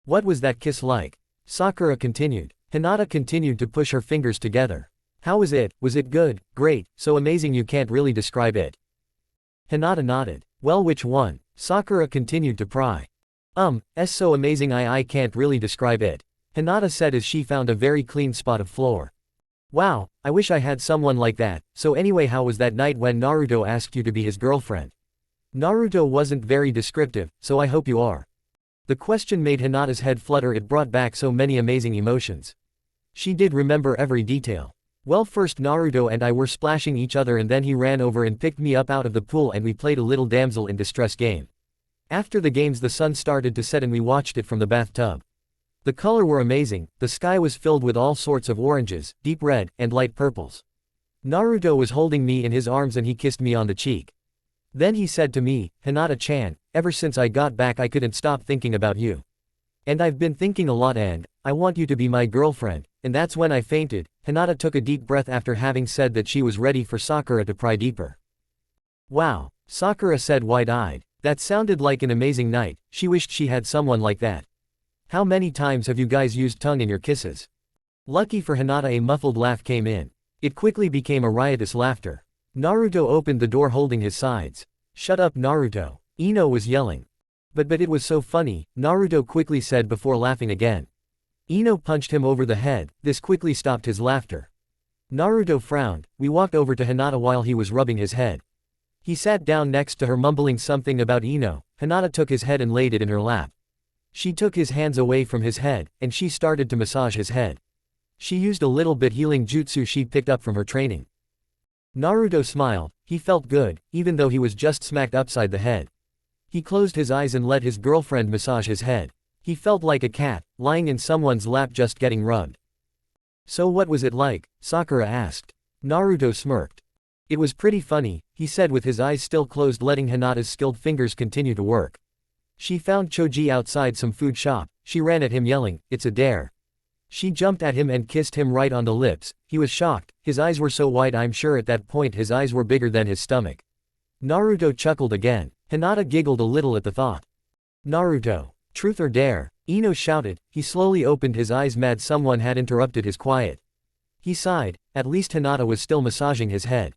What was that kiss like? Sakura continued. Hinata continued to push her fingers together. How was it? Was it good? Great, so amazing you can't really describe it. Hinata nodded. Well, which one? Sakura continued to pry. So amazing I can't really describe it. Hinata said as she found a very clean spot of floor. Wow, I wish I had someone like that. So anyway, how was that night when Naruto asked you to be his girlfriend? Naruto wasn't very descriptive, so I hope you are. The question made Hinata's head flutter, it brought back so many amazing emotions. She did remember every detail. Well, first Naruto and I were splashing each other and then he ran over and picked me up out of the pool and we played a little damsel in distress game. After the games the sun started to set and we watched it from the bathtub. The color were amazing, the sky was filled with all sorts of oranges, deep red, and light purples. Naruto was holding me in his arms and he kissed me on the cheek. Then he said to me, Hinata-chan, ever since I got back I couldn't stop thinking about you. And I've been thinking a lot and I want you to be my girlfriend, and that's when I fainted. Hinata took a deep breath after having said that she was ready for Sakura to pry deeper. Wow, Sakura said wide-eyed. That sounded like an amazing night, she wished she had someone like that. How many times have you guys used tongue in your kisses? Lucky for Hinata, a muffled laugh came in. It quickly became a riotous laughter. Naruto opened the door holding his sides. Shut up Naruto, Ino was yelling. But it was so funny, Naruto quickly said before laughing again. Ino punched him over the head, this quickly stopped his laughter. Naruto frowned. We walked over to Hinata while he was rubbing his head. He sat down next to her mumbling something about Ino. Hinata took his head and laid it in her lap. She took his hands away from his head, and she started to massage his head. She used a little bit healing jutsu she picked up from her training. Naruto smiled. He felt good, even though he was just smacked upside the head. He closed his eyes and let his girlfriend massage his head. He felt like a cat, lying in someone's lap just getting rubbed. So what was it like? Sakura asked. Naruto smirked. It was pretty funny, he said with his eyes still closed, letting Hinata's skilled fingers continue to work. She found Choji outside some food shop. She ran at him yelling, "It's a dare." She jumped at him and kissed him right on the lips. He was shocked, his eyes were so wide, I'm sure at that point his eyes were bigger than his stomach. Naruto chuckled again. Hinata giggled a little at the thought. Naruto. Truth or dare? Ino shouted. He slowly opened his eyes, mad someone had interrupted his quiet. He sighed. At least Hinata was still massaging his head.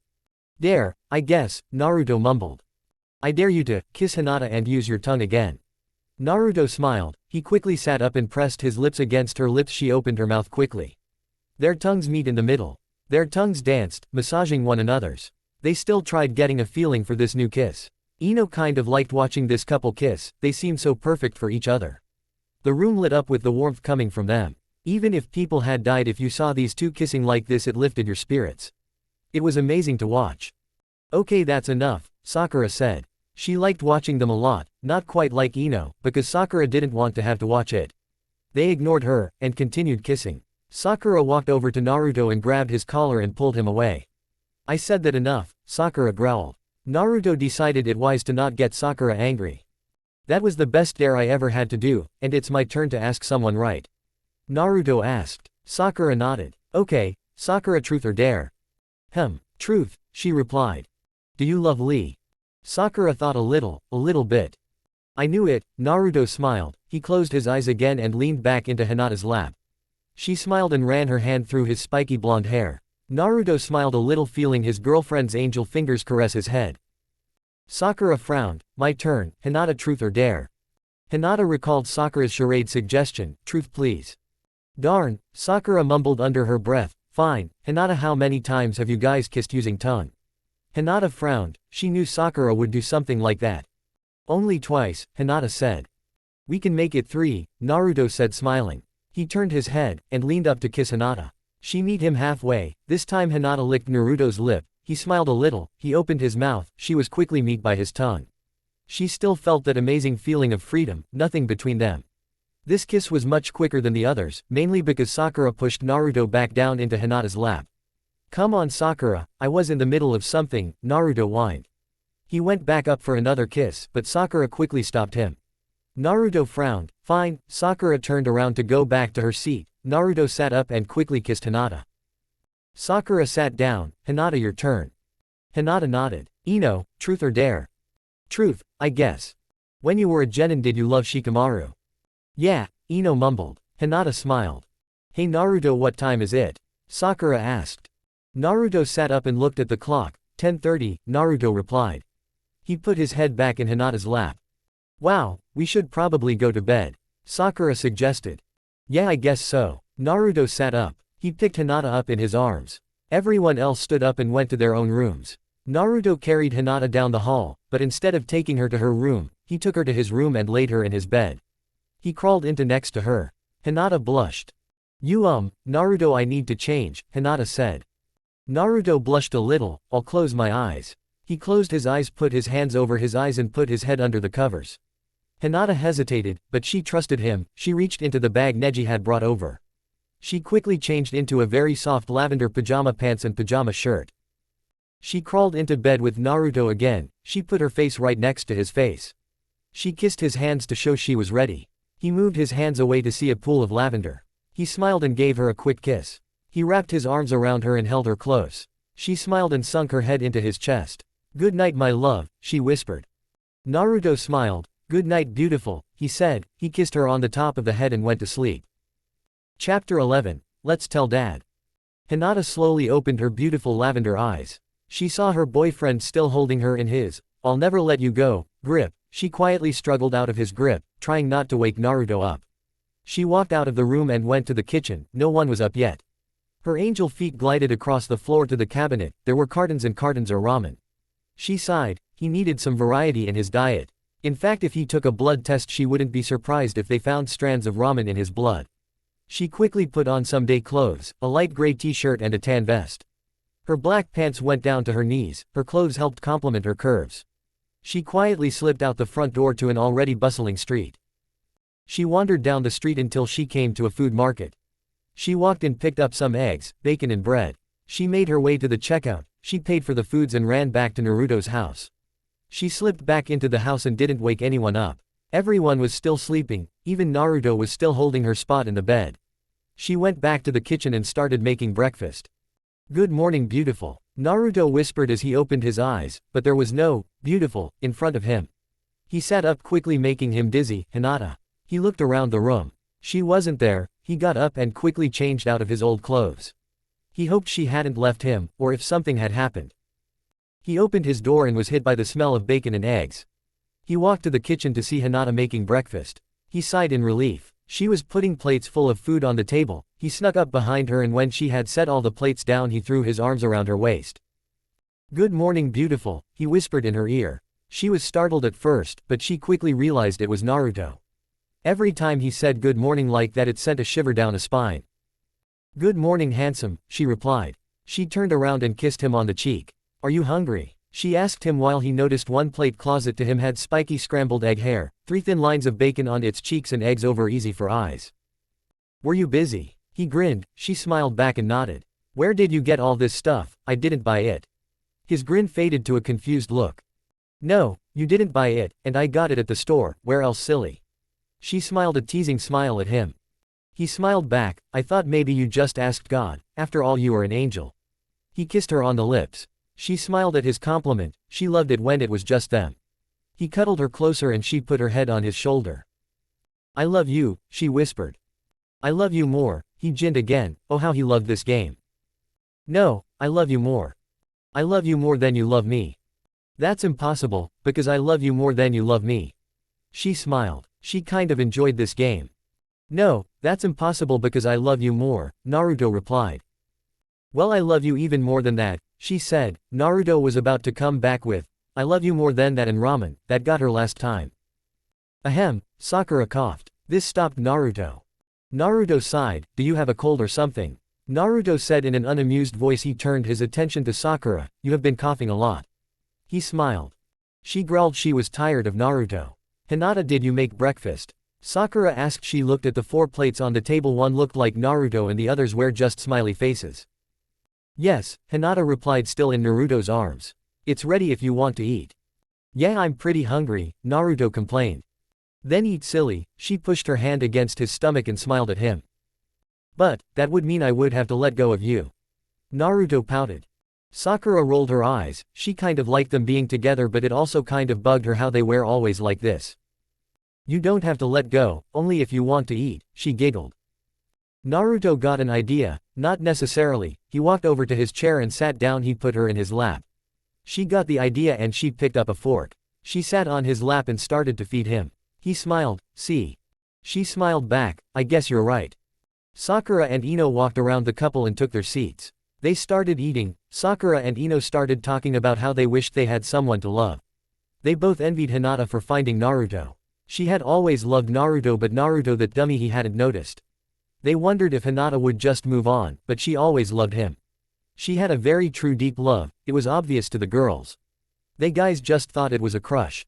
Dare, I guess, Naruto mumbled. I dare you to kiss Hinata and use your tongue again. Naruto smiled. He quickly sat up and pressed his lips against her lips. She opened her mouth quickly. Their tongues meet in the middle. Their tongues danced, massaging one another's. They still tried getting a feeling for this new kiss. Ino kind of liked watching this couple kiss, they seemed so perfect for each other. The room lit up with the warmth coming from them. Even if people had died, if you saw these two kissing like this, it lifted your spirits. It was amazing to watch. Okay, that's enough, Sakura said. She liked watching them a lot, not quite like Ino, because Sakura didn't want to have to watch it. They ignored her, and continued kissing. Sakura walked over to Naruto and grabbed his collar and pulled him away. I said that enough, Sakura growled. Naruto decided it wise to not get Sakura angry. That was the best dare I ever had to do, and it's my turn to ask someone, right? Naruto asked. Sakura nodded. Okay, Sakura, truth or dare? Truth, she replied. Do you love Lee? Sakura thought a little bit. I knew it, Naruto smiled. He closed his eyes again and leaned back into Hinata's lap. She smiled and ran her hand through his spiky blonde hair. Naruto smiled a little, feeling his girlfriend's angel fingers caress his head. Sakura frowned. My turn, Hinata, truth or dare? Hinata recalled Sakura's charade suggestion, truth please. Darn, Sakura mumbled under her breath. Fine, Hinata, how many times have you guys kissed using tongue? Hinata frowned, she knew Sakura would do something like that. Only twice, Hinata said. We can make it 3, Naruto said smiling. He turned his head, and leaned up to kiss Hinata. She met him halfway, this time Hinata licked Naruto's lip, he smiled a little, he opened his mouth, she was quickly met by his tongue. She still felt that amazing feeling of freedom, nothing between them. This kiss was much quicker than the others, mainly because Sakura pushed Naruto back down into Hinata's lap. Come on Sakura, I was in the middle of something, Naruto whined. He went back up for another kiss, but Sakura quickly stopped him. Naruto frowned. Fine, Sakura turned around to go back to her seat. Naruto sat up and quickly kissed Hinata. Sakura sat down. Hinata, your turn. Hinata nodded. Ino, truth or dare? Truth, I guess. When you were a genin did you love Shikamaru? Yeah, Ino mumbled. Hinata smiled. Hey Naruto, what time is it? Sakura asked. Naruto sat up and looked at the clock. 10:30, Naruto replied. He put his head back in Hinata's lap. Wow, we should probably go to bed. Sakura suggested. Yeah, I guess so. Naruto sat up. He picked Hinata up in his arms. Everyone else stood up and went to their own rooms. Naruto carried Hinata down the hall, but instead of taking her to her room, he took her to his room and laid her in his bed. He crawled into next to her. Hinata blushed. Naruto, I need to change, Hinata said. Naruto blushed a little. I'll close my eyes. He closed his eyes, put his hands over his eyes and put his head under the covers. Hinata hesitated, but she trusted him. She reached into the bag Neji had brought over. She quickly changed into a very soft lavender pajama pants and pajama shirt. She crawled into bed with Naruto again. She put her face right next to his face. She kissed his hands to show she was ready. He moved his hands away to see a pool of lavender. He smiled and gave her a quick kiss. He wrapped his arms around her and held her close. She smiled and sunk her head into his chest. Good night my love, she whispered. Naruto smiled. Good night beautiful, he said. He kissed her on the top of the head and went to sleep. Chapter 11, Let's Tell Dad. Hinata slowly opened her beautiful lavender eyes. She saw her boyfriend still holding her in his, I'll never let you go, grip. She quietly struggled out of his grip, trying not to wake Naruto up. She walked out of the room and went to the kitchen. No one was up yet. Her angel feet glided across the floor to the cabinet. There were cartons and cartons of ramen. She sighed. He needed some variety in his diet. In fact, if he took a blood test she wouldn't be surprised if they found strands of ramen in his blood. She quickly put on some day clothes, a light gray t-shirt and a tan vest. Her black pants went down to her knees. Her clothes helped complement her curves. She quietly slipped out the front door to an already bustling street. She wandered down the street until she came to a food market. She walked and picked up some eggs, bacon and bread. She made her way to the checkout. She paid for the foods and ran back to Naruto's house. She slipped back into the house and didn't wake anyone up. Everyone was still sleeping, even Naruto was still holding her spot in the bed. She went back to the kitchen and started making breakfast. Good morning beautiful, Naruto whispered as he opened his eyes, but there was no beautiful in front of him. He sat up quickly making him dizzy. Hinata. He looked around the room. She wasn't there. He got up and quickly changed out of his old clothes. He hoped she hadn't left him, or if something had happened. He opened his door and was hit by the smell of bacon and eggs. He walked to the kitchen to see Hinata making breakfast. He sighed in relief. She was putting plates full of food on the table. He snuck up behind her and when she had set all the plates down he threw his arms around her waist. Good morning beautiful, he whispered in her ear. She was startled at first, but she quickly realized it was Naruto. Every time he said good morning like that it sent a shiver down a spine. Good morning handsome, she replied. She turned around and kissed him on the cheek. Are you hungry? She asked him while he noticed one plate closet to him had spiky scrambled egg hair, 3 thin lines of bacon on its cheeks and eggs over easy for eyes. Were you busy? He grinned. She smiled back and nodded. Where did you get all this stuff? I didn't buy it. His grin faded to a confused look. No, you didn't buy it, and I got it at the store. Where else silly? She smiled a teasing smile at him. He smiled back. I thought maybe you just asked God. After all you are an angel. He kissed her on the lips. She smiled at his compliment. She loved it when it was just them. He cuddled her closer and she put her head on his shoulder. I love you, she whispered. I love you more, he ginned again. Oh how he loved this game. No, I love you more. I love you more than you love me. That's impossible, because I love you more than you love me. She smiled. She kind of enjoyed this game. No, that's impossible because I love you more, Naruto replied. Well I love you even more than that, she said. Naruto was about to come back with, "I love you more than that and ramen, that got her last time." Ahem, Sakura coughed. This stopped Naruto. Naruto sighed, "Do you have a cold or something?" Naruto said in an unamused voice. He turned his attention to Sakura. "You have been coughing a lot." He smiled. She growled she was tired of Naruto. "Hinata, did you make breakfast?" Sakura asked. She looked at the 4 plates on the table. One looked like Naruto and the others were just smiley faces. "Yes," Hinata replied, still in Naruto's arms. "It's ready if you want to eat." "Yeah, I'm pretty hungry," Naruto complained. "Then eat, silly." She pushed her hand against his stomach and smiled at him. "But, that would mean I would have to let go of you." Naruto pouted. Sakura rolled her eyes. She kind of liked them being together, but it also kind of bugged her how they were always like this. "You don't have to let go, only if you want to eat," she giggled. Naruto got an idea. "Not necessarily." He walked over to his chair and sat down. He put her in his lap. She got the idea and she picked up a fork. She sat on his lap and started to feed him. He smiled. "See?" She smiled back. "I guess you're right." Sakura and Ino walked around the couple and took their seats. They started eating. Sakura and Ino started talking about how they wished they had someone to love. They both envied Hinata for finding Naruto. She had always loved Naruto, but Naruto, that dummy, he hadn't noticed. They wondered if Hinata would just move on, but she always loved him. She had a very true deep love. It was obvious to the girls. They guys just thought it was a crush.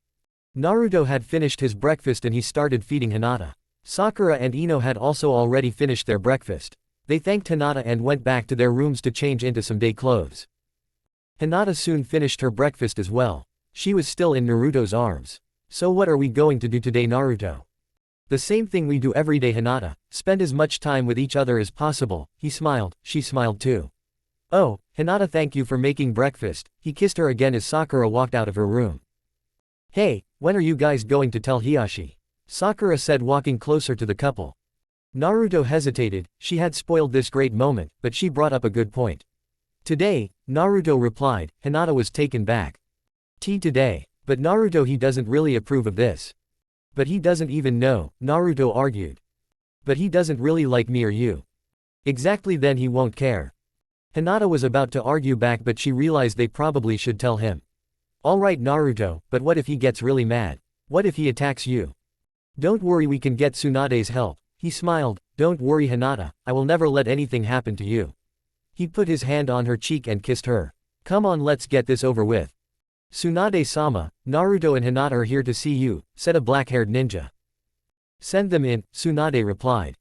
Naruto had finished his breakfast and he started feeding Hinata. Sakura and Ino had also already finished their breakfast. They thanked Hinata and went back to their rooms to change into some day clothes. Hinata soon finished her breakfast as well. She was still in Naruto's arms. "So what are we going to do today, Naruto?" "The same thing we do every day, Hinata. Spend as much time with each other as possible." He smiled. She smiled too. "Oh, Hinata, thank you for making breakfast." He kissed her again as Sakura walked out of her room. "Hey, when are you guys going to tell Hiyashi?" Sakura said, walking closer to the couple. Naruto hesitated. She had spoiled this great moment, but she brought up a good point. "Today," Naruto replied. Hinata was taken back. "Tea today. But Naruto, he doesn't really approve of this." "But he doesn't even know," Naruto argued. "But he doesn't really like me or you." "Exactly, then he won't care." Hinata was about to argue back, but she realized they probably should tell him. "Alright, Naruto, but what if he gets really mad? What if he attacks you?" "Don't worry, we can get Tsunade's help." He smiled. "Don't worry, Hinata, I will never let anything happen to you." He put his hand on her cheek and kissed her. "Come on, let's get this over with." "Tsunade-sama, Naruto and Hinata are here to see you," said a black-haired ninja. "Send them in," Tsunade replied.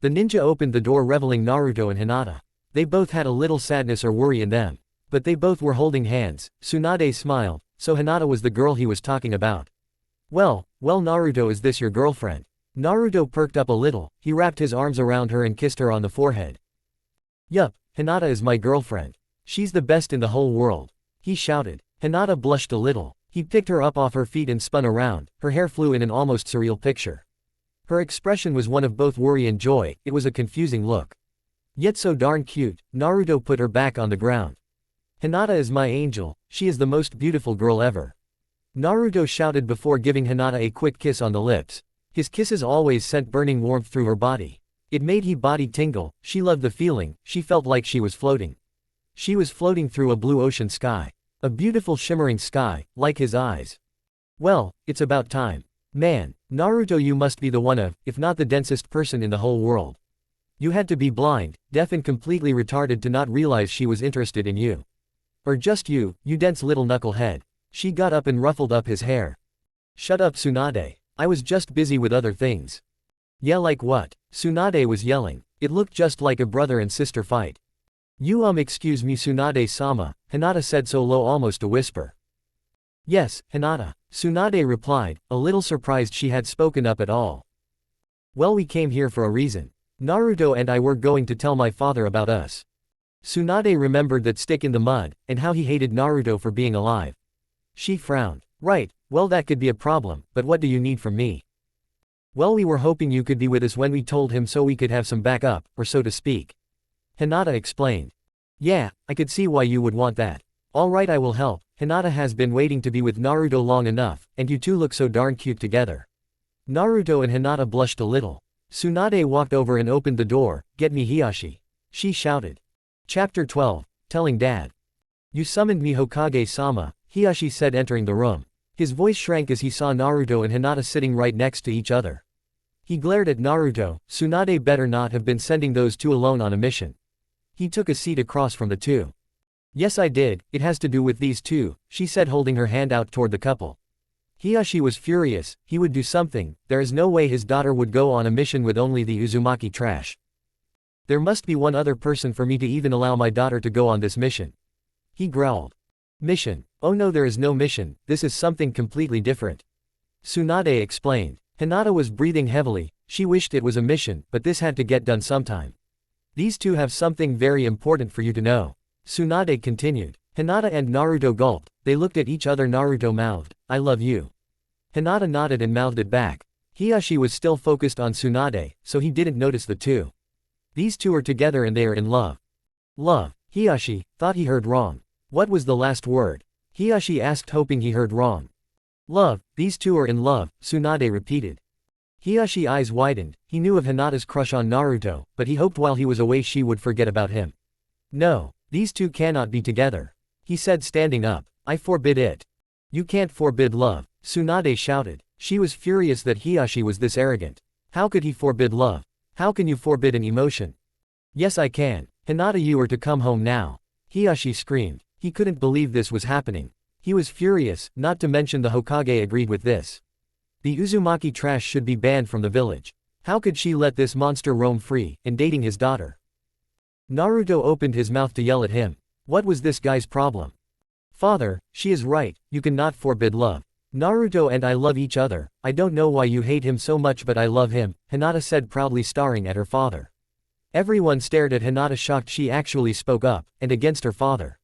The ninja opened the door, revealing Naruto and Hinata. They both had a little sadness or worry in them. But they both were holding hands. Tsunade smiled. So Hinata was the girl he was talking about. Well, Naruto, is this your girlfriend?" Naruto perked up a little. He wrapped his arms around her and kissed her on the forehead. "Yup, Hinata is my girlfriend. She's the best in the whole world," he shouted. Hinata blushed a little. He picked her up off her feet and spun around. Her hair flew in an almost surreal picture. Her expression was one of both worry and joy. It was a confusing look. Yet so darn cute. Naruto put her back on the ground. "Hinata is my angel. She is the most beautiful girl ever," Naruto shouted before giving Hinata a quick kiss on the lips. His kisses always sent burning warmth through her body. It made her body tingle. She loved the feeling. She felt like she was floating. She was floating through a blue ocean sky. A beautiful shimmering sky, like his eyes. "Well, it's about time. Man, Naruto, you must be the one of, if not the densest person in the whole world. You had to be blind, deaf and completely retarded to not realize she was interested in you. Or just you dense little knucklehead." She got up and ruffled up his hair. "Shut up, Tsunade. I was just busy with other things." "Yeah, like what?" Tsunade was yelling. It looked just like a brother and sister fight. "You excuse me, Tsunade-sama," Hinata said so low, almost a whisper. "Yes, Hinata," Tsunade replied, a little surprised she had spoken up at all. "Well, we came here for a reason. Naruto and I were going to tell my father about us." Tsunade remembered that stick in the mud, and how he hated Naruto for being alive. She frowned. "Right, well, that could be a problem, but what do you need from me?" "Well, we were hoping you could be with us when we told him, so we could have some backup, or so to speak," Hinata explained. "Yeah, I could see why you would want that. Alright, I will help. Hinata has been waiting to be with Naruto long enough, and you two look so darn cute together." Naruto and Hinata blushed a little. Tsunade walked over and opened the door. "Get me Hiyashi," she shouted. Chapter 12, Telling Dad. You summoned me, Hokage-sama, Hiashi said, entering the room. His voice shrank as he saw Naruto and Hinata sitting right next to each other. He glared at Naruto. Tsunade better not have been sending those two alone on a mission. He took a seat across from the two. Yes, I did, it has to do with these two, she said, holding her hand out toward the couple. Hiashi was furious. He would do something. There is no way his daughter would go on a mission with only the Uzumaki trash. There must be one other person for me to even allow my daughter to go on this mission. He growled. Mission? Oh no, there is no mission, this is something completely different. Tsunade explained. Hinata was breathing heavily. She wished it was a mission, but this had to get done sometime. These two have something very important for you to know. Tsunade continued. Hinata and Naruto gulped. They looked at each other. Naruto mouthed, I love you. Hinata nodded and mouthed it back. Hiashi was still focused on Tsunade, so he didn't notice the two. These two are together and they are in love. Love. Hiashi thought he heard wrong. What was the last word? Hiashi asked, hoping he heard wrong. Love, these two are in love, Tsunade repeated. Hiyashi's eyes widened. He knew of Hinata's crush on Naruto, but he hoped while he was away she would forget about him. No, these two cannot be together, he said, standing up. I forbid it. You can't forbid love, Tsunade shouted. She was furious that Hiashi was this arrogant. How could he forbid love? How can you forbid an emotion? Yes, I can. Hinata, you are to come home now. Hiashi screamed. He couldn't believe this was happening. He was furious, not to mention the Hokage agreed with this. The Uzumaki trash should be banned from the village. How could she let this monster roam free, and dating his daughter? Naruto opened his mouth to yell at him. What was this guy's problem? Father, she is right, you cannot forbid love. Naruto and I love each other. I don't know why you hate him so much, but I love him, Hinata said, proudly staring at her father. Everyone stared at Hinata, shocked she actually spoke up, and against her father.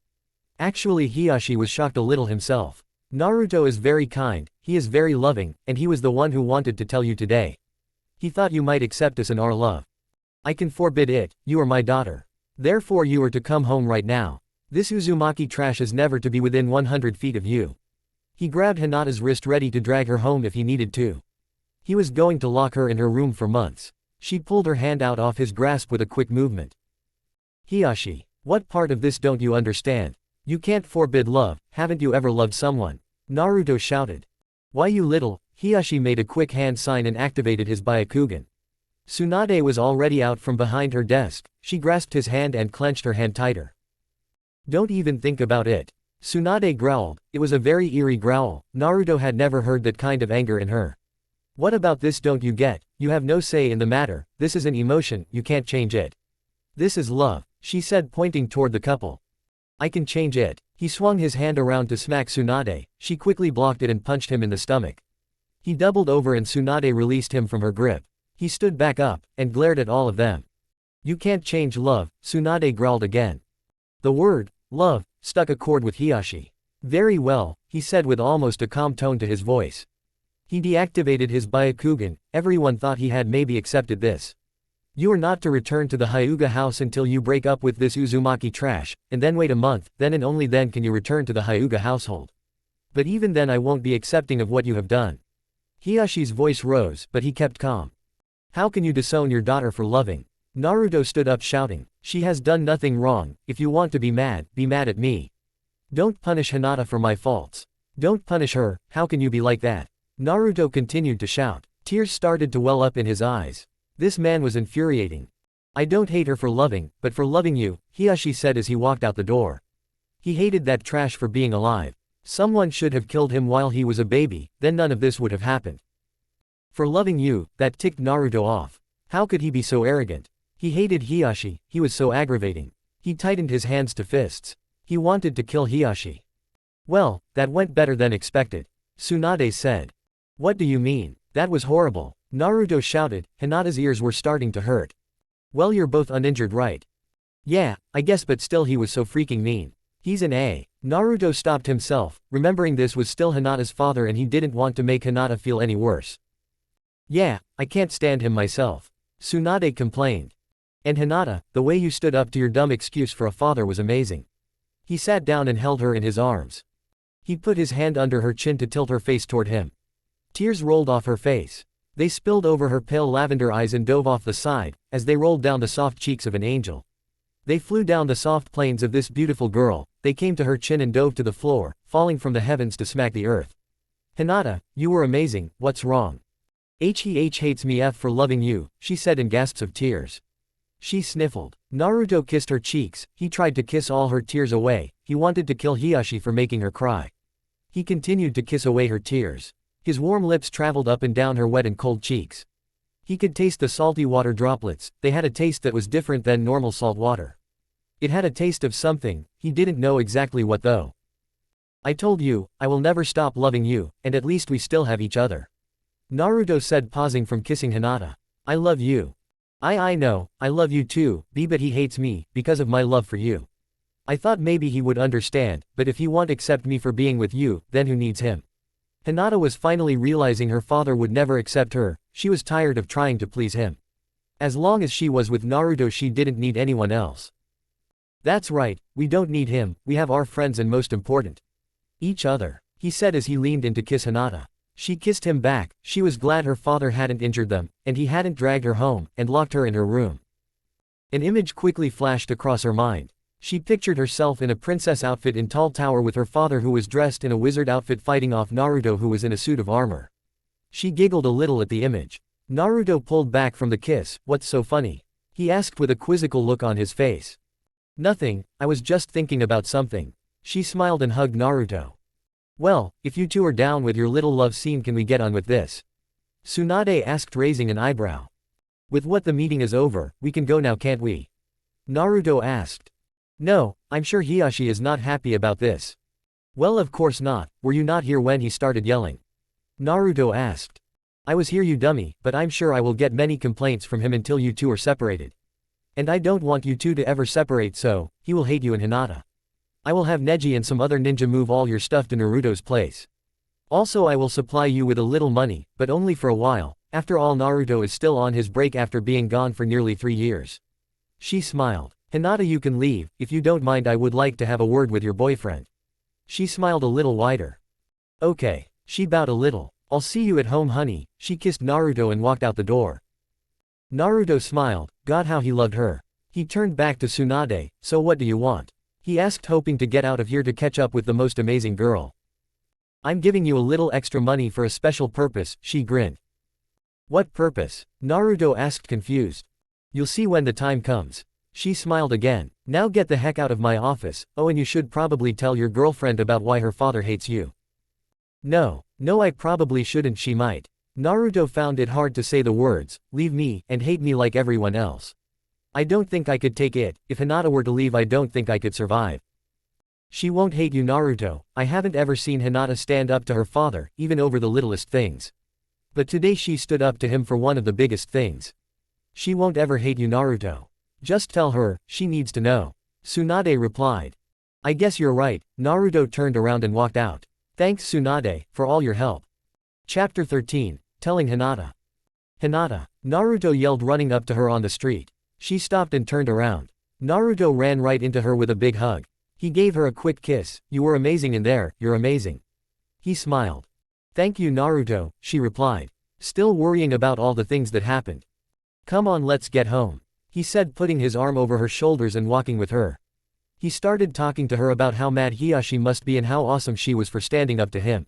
Actually, Hiashi was shocked a little himself. Naruto is very kind, he is very loving, and he was the one who wanted to tell you today. He thought you might accept us in our love. I can forbid it, you are my daughter. Therefore you are to come home right now. This Uzumaki trash is never to be within 100 feet of you. He grabbed Hinata's wrist, ready to drag her home if he needed to. He was going to lock her in her room for months. She pulled her hand out off his grasp with a quick movement. Hiashi, what part of this don't you understand? You can't forbid love, haven't you ever loved someone? Naruto shouted. Why, you little. Hiashi made a quick hand sign and activated his Byakugan. Tsunade was already out from behind her desk. She grasped his hand and clenched her hand tighter. Don't even think about it. Tsunade growled. It was a very eerie growl. Naruto had never heard that kind of anger in her. What about this don't you get? You have no say in the matter, this is an emotion, you can't change it. This is love, she said, pointing toward the couple. I can change it. He swung his hand around to smack Tsunade. She quickly blocked it and punched him in the stomach. He doubled over and Tsunade released him from her grip. He stood back up, and glared at all of them. You can't change love, Tsunade growled again. The word, love, stuck a chord with Hiashi. Very well, he said with almost a calm tone to his voice. He deactivated his Byakugan. Everyone thought he had maybe accepted this. You are not to return to the Hyuga house until you break up with this Uzumaki trash, and then wait a month, then and only then can you return to the Hyuga household. But even then I won't be accepting of what you have done. Hiyashi's voice rose, but he kept calm. How can you disown your daughter for loving? Naruto stood up shouting. She has done nothing wrong, if you want to be mad at me. Don't punish Hinata for my faults. Don't punish her, how can you be like that? Naruto continued to shout. Tears started to well up in his eyes. This man was infuriating. I don't hate her for loving, but for loving you, Hiashi said as he walked out the door. He hated that trash for being alive. Someone should have killed him while he was a baby, then none of this would have happened. For loving you, that ticked Naruto off. How could he be so arrogant? He hated Hiashi, he was so aggravating. He tightened his hands to fists. He wanted to kill Hiashi. Well, that went better than expected, Tsunade said. What do you mean? That was horrible, Naruto shouted. Hinata's ears were starting to hurt. Well, you're both uninjured, right? Yeah, I guess, but still he was so freaking mean. He's an A. Naruto stopped himself, remembering this was still Hinata's father and he didn't want to make Hinata feel any worse. Yeah, I can't stand him myself, Tsunade complained. And Hinata, the way you stood up to your dumb excuse for a father was amazing. He sat down and held her in his arms. He put his hand under her chin to tilt her face toward him. Tears rolled off her face. They spilled over her pale lavender eyes and dove off the side, as they rolled down the soft cheeks of an angel. They flew down the soft plains of this beautiful girl, they came to her chin and dove to the floor, falling from the heavens to smack the earth. Hinata, you were amazing, what's wrong? He hates me for loving you, she said in gasps of tears. She sniffled. Naruto kissed her cheeks, he tried to kiss all her tears away, he wanted to kill Hiashi for making her cry. He continued to kiss away her tears. His warm lips traveled up and down her wet and cold cheeks. He could taste the salty water droplets, they had a taste that was different than normal salt water. It had a taste of something, he didn't know exactly what though. I told you, I will never stop loving you, and at least we still have each other. Naruto said, pausing from kissing Hinata. I love you. I know, I love you too, but he hates me, because of my love for you. I thought maybe he would understand, but if he won't accept me for being with you, then who needs him? Hinata was finally realizing her father would never accept her, she was tired of trying to please him. As long as she was with Naruto she didn't need anyone else. That's right, we don't need him, we have our friends and most important. Each other, he said as he leaned in to kiss Hinata. She kissed him back, she was glad her father hadn't injured them, and he hadn't dragged her home, and locked her in her room. An image quickly flashed across her mind. She pictured herself in a princess outfit in tall tower with her father who was dressed in a wizard outfit fighting off Naruto who was in a suit of armor. She giggled a little at the image. Naruto pulled back from the kiss, what's so funny? He asked with a quizzical look on his face. Nothing, I was just thinking about something. She smiled and hugged Naruto. Well, if you two are down with your little love scene can we get on with this? Tsunade asked raising an eyebrow. With what the meeting is over, we can go now can't we? Naruto asked. No, I'm sure Hiashi is not happy about this. Well of course not, were you not here when he started yelling? Naruto asked. I was here you dummy, but I'm sure I will get many complaints from him until you two are separated. And I don't want you two to ever separate so, he will hate you and Hinata. I will have Neji and some other ninja move all your stuff to Naruto's place. Also I will supply you with a little money, but only for a while, after all Naruto is still on his break after being gone for nearly 3 years. She smiled. Hinata you can leave, if you don't mind I would like to have a word with your boyfriend. She smiled a little wider. Okay. She bowed a little. I'll see you at home honey, she kissed Naruto and walked out the door. Naruto smiled, God how he loved her. He turned back to Tsunade, so what do you want? He asked hoping to get out of here to catch up with the most amazing girl. I'm giving you a little extra money for a special purpose, she grinned. What purpose? Naruto asked confused. You'll see when the time comes. She smiled again. Now get the heck out of my office, oh and you should probably tell your girlfriend about why her father hates you. No I probably shouldn't she might. Naruto found it hard to say the words, leave me, and hate me like everyone else. I don't think I could take it, if Hinata were to leave I don't think I could survive. She won't hate you Naruto, I haven't ever seen Hinata stand up to her father, even over the littlest things. But today she stood up to him for one of the biggest things. She won't ever hate you Naruto. Just tell her, she needs to know. Tsunade replied. I guess you're right, Naruto turned around and walked out. Thanks Tsunade, for all your help. Chapter 13, Telling Hinata. Hinata, Naruto yelled running up to her on the street. She stopped and turned around. Naruto ran right into her with a big hug. He gave her a quick kiss, you were amazing in there, you're amazing. He smiled. Thank you Naruto, she replied. Still worrying about all the things that happened. Come on let's get home. He said putting his arm over her shoulders and walking with her. He started talking to her about how mad Hiashi must be and how awesome she was for standing up to him.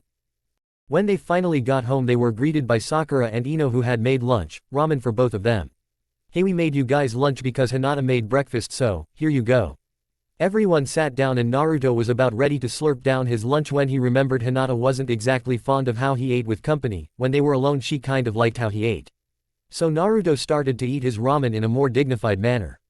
When they finally got home they were greeted by Sakura and Ino who had made lunch, ramen for both of them. Hey we made you guys lunch because Hinata made breakfast so, here you go. Everyone sat down and Naruto was about ready to slurp down his lunch when he remembered Hinata wasn't exactly fond of how he ate with company, when they were alone she kind of liked how he ate. So Naruto started to eat his ramen in a more dignified manner.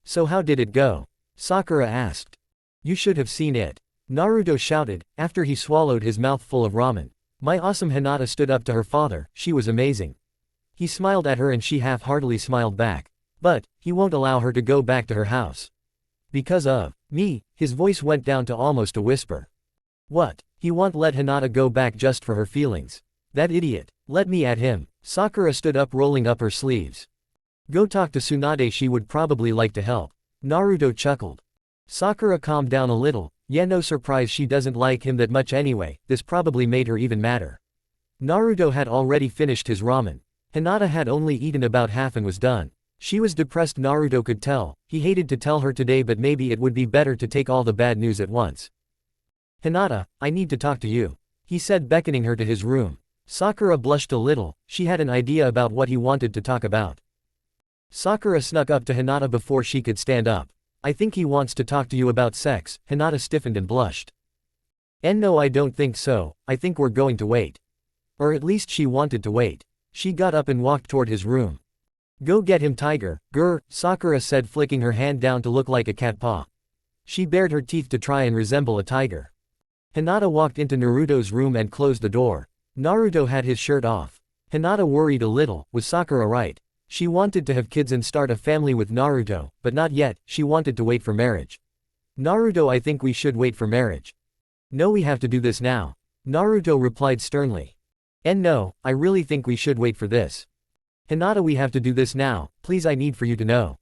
So how did it go? Sakura asked. You should have seen it. Naruto shouted, after he swallowed his mouth full of ramen. My awesome Hinata stood up to her father, she was amazing. He smiled at her and she half-heartedly smiled back. But, he won't allow her to go back to her house. Because of me, his voice went down to almost a whisper. What? He won't let Hinata go back just for her feelings. That idiot. Let me at him. Sakura stood up rolling up her sleeves. Go talk to Tsunade she would probably like to help. Naruto chuckled. Sakura calmed down a little. Yeah no surprise she doesn't like him that much anyway, this probably made her even madder. Naruto had already finished his ramen. Hinata had only eaten about half and was done. She was depressed, Naruto could tell. He hated to tell her today, but maybe it would be better to take all the bad news at once. "Hinata, I need to talk to you," he said, beckoning her to his room. Sakura blushed a little. She had an idea about what he wanted to talk about. Sakura snuck up to Hinata before she could stand up. "I think he wants to talk to you about sex." Hinata stiffened and blushed. "No, I don't think so. I think we're going to wait." Or at least she wanted to wait. She got up and walked toward his room. "Go get him, tiger." "Grr," Sakura said, flicking her hand down to look like a cat paw. She bared her teeth to try and resemble a tiger. Hinata walked into Naruto's room and closed the door. Naruto had his shirt off. Hinata worried a little. Was Sakura right? She wanted to have kids and start a family with Naruto, but not yet. She wanted to wait for marriage. "Naruto, I think we should wait for marriage." "No, we have to do this now," Naruto replied sternly. "And no, I really think we should wait for this. Hinata, we have to do this now, please, I need for you to know.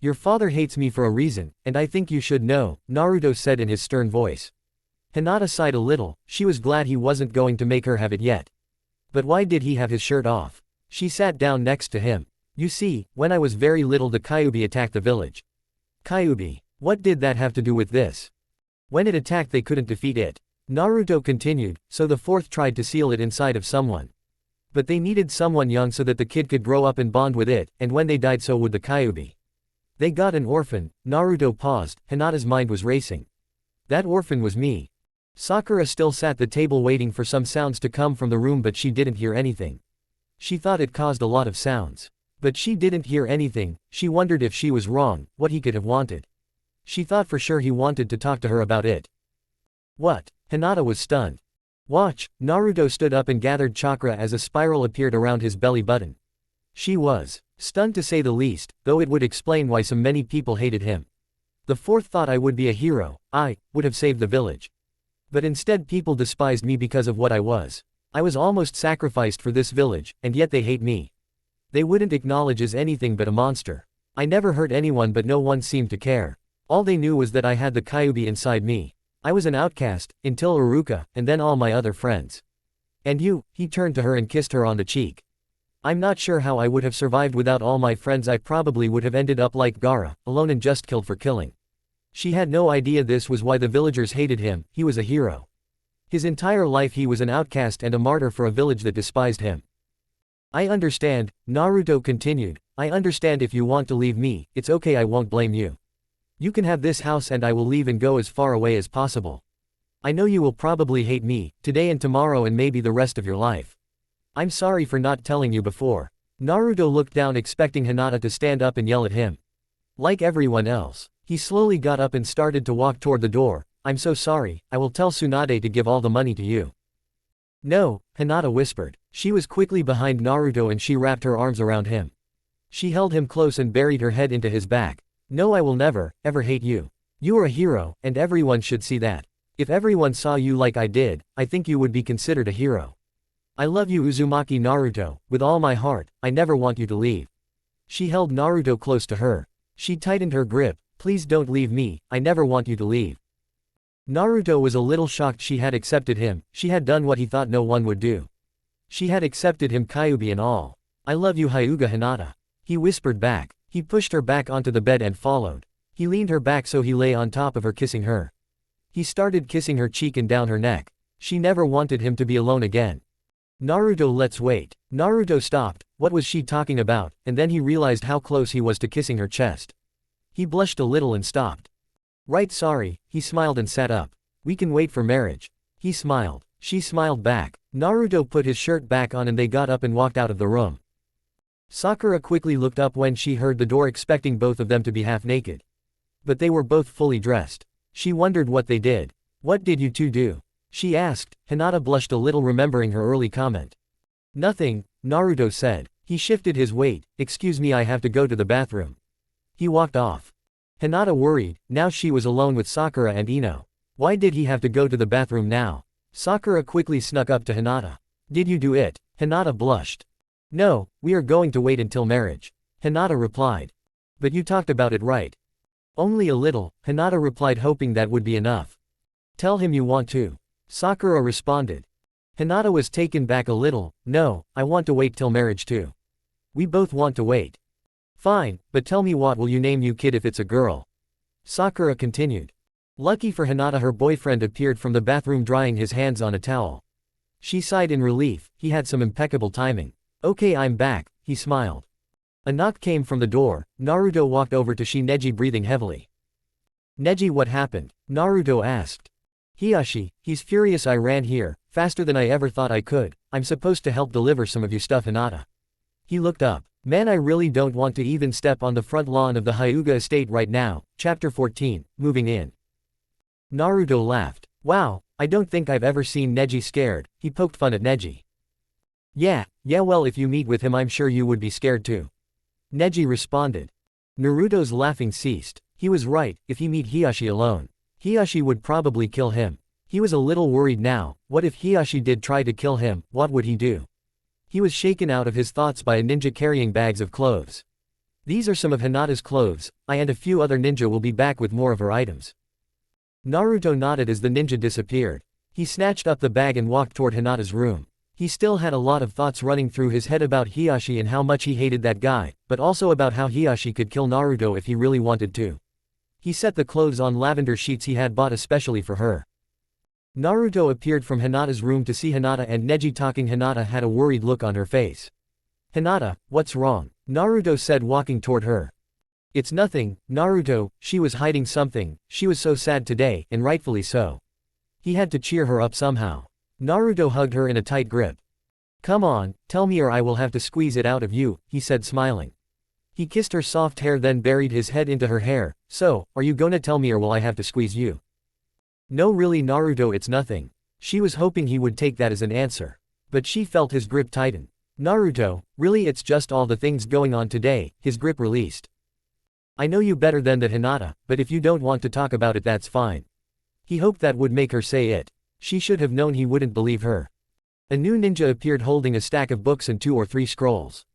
Your father hates me for a reason, and I think you should know," Naruto said in his stern voice. Hinata sighed a little. She was glad he wasn't going to make her have it yet. But why did he have his shirt off? She sat down next to him. "You see, when I was very little, the Kyuubi attacked the village." "Kyuubi? What did that have to do with this?" "When it attacked, they couldn't defeat it," Naruto continued, "so the fourth tried to seal it inside of someone. But they needed someone young so that the kid could grow up and bond with it, and when they died, so would the Kyuubi. They got an orphan." Naruto paused. Hinata's mind was racing. "That orphan was me." Sakura still sat at the table waiting for some sounds to come from the room, but she didn't hear anything. She thought it caused a lot of sounds. But she didn't hear anything. She wondered if she was wrong, what he could have wanted. She thought for sure he wanted to talk to her about it. "What?" Hinata was stunned. "Watch." Naruto stood up and gathered chakra as a spiral appeared around his belly button. She was stunned to say the least, though it would explain why so many people hated him. "The fourth thought I would be a hero. I would have saved the village. But instead people despised me because of what I was. I was almost sacrificed for this village, and yet they hate me. They wouldn't acknowledge as anything but a monster. I never hurt anyone, but no one seemed to care. All they knew was that I had the Kyuubi inside me. I was an outcast, until Iruka, and then all my other friends. And you," he turned to her and kissed her on the cheek. "I'm not sure how I would have survived without all my friends. I probably would have ended up like Gaara, alone and just killed for killing." She had no idea this was why the villagers hated him. He was a hero. His entire life he was an outcast and a martyr for a village that despised him. "I understand," Naruto continued. "I understand if you want to leave me, it's okay, I won't blame you. You can have this house and I will leave and go as far away as possible. I know you will probably hate me, today and tomorrow and maybe the rest of your life. I'm sorry for not telling you before." Naruto looked down expecting Hinata to stand up and yell at him. Like everyone else, he slowly got up and started to walk toward the door. "I'm so sorry, I will tell Tsunade to give all the money to you." "No," Hinata whispered. She was quickly behind Naruto and she wrapped her arms around him. She held him close and buried her head into his back. "No, I will never, ever hate you. You are a hero, and everyone should see that. If everyone saw you like I did, I think you would be considered a hero. I love you, Uzumaki Naruto, with all my heart. I never want you to leave." She held Naruto close to her. She tightened her grip. "Please don't leave me, I never want you to leave." Naruto was a little shocked she had accepted him. She had done what he thought no one would do. She had accepted him, Kyuubi and all. "I love you, Hyuga Hinata," he whispered back. He pushed her back onto the bed and followed. He leaned her back so he lay on top of her, kissing her. He started kissing her cheek and down her neck. She never wanted him to be alone again. "Naruto, let's wait." Naruto stopped. What was she talking about? And then he realized how close he was to kissing her chest. He blushed a little and stopped. "Right, sorry." He smiled and sat up. "We can wait for marriage." He smiled. She smiled back. Naruto put his shirt back on and they got up and walked out of the room. Sakura quickly looked up when she heard the door, expecting both of them to be half naked. But they were both fully dressed. She wondered what they did. "What did you two do?" she asked. Hinata blushed a little, remembering her early comment. "Nothing," Naruto said. He shifted his weight. "Excuse me, I have to go to the bathroom." He walked off. Hinata worried. Now she was alone with Sakura and Ino. Why did he have to go to the bathroom now? Sakura quickly snuck up to Hinata. "Did you do it?" Hinata blushed. "No, we are going to wait until marriage," Hinata replied. "But you talked about it, right?" "Only a little," Hinata replied, hoping that would be enough. "Tell him you want to," Sakura responded. Hinata was taken back a little. "No, I want to wait till marriage too. We both want to wait." Fine, but tell me what will you name you kid if it's a girl? Sakura continued. Lucky for Hinata, her boyfriend appeared from the bathroom drying his hands on a towel. She sighed in relief, he had some impeccable timing. Okay, I'm back, he smiled. A knock came from the door. Naruto walked over to Neji breathing heavily. Neji, what happened? Naruto asked. Hiyashi, he's furious I ran here, faster than I ever thought I could. I'm supposed to help deliver some of your stuff, Hinata. He looked up. Man, I really don't want to even step on the front lawn of the Hyuga estate right now. Chapter 14, Moving In. Naruto laughed. Wow, I don't think I've ever seen Neji scared. He poked fun at Neji. Yeah, well, if you meet with him I'm sure you would be scared too. Neji responded. Naruto's laughing ceased. He was right, if he meet Hiyashi alone, Hiyashi would probably kill him. He was a little worried now. What if Hiyashi did try to kill him, what would he do? He was shaken out of his thoughts by a ninja carrying bags of clothes. These are some of Hinata's clothes. I and a few other ninja will be back with more of her items. Naruto nodded as the ninja disappeared. He snatched up the bag and walked toward Hinata's room. He still had a lot of thoughts running through his head about Hiyashi and how much he hated that guy, but also about how Hiyashi could kill Naruto if he really wanted to. He set the clothes on lavender sheets he had bought especially for her. Naruto appeared from Hinata's room to see Hinata and Neji talking. Hinata had a worried look on her face. Hinata, what's wrong? Naruto said, walking toward her. It's nothing, Naruto. She was hiding something. She was so sad today, and rightfully so. He had to cheer her up somehow. Naruto hugged her in a tight grip. Come on, tell me or I will have to squeeze it out of you, he said, smiling. He kissed her soft hair, then buried his head into her hair. So, are you gonna tell me or will I have to squeeze you? No, really, Naruto, it's nothing. She was hoping he would take that as an answer. But she felt his grip tighten. Naruto, really, it's just all the things going on today. His grip released. I know you better than that, Hinata, but if you don't want to talk about it, that's fine. He hoped that would make her say it. She should have known he wouldn't believe her. A new ninja appeared holding a stack of books and 2 or 3 scrolls.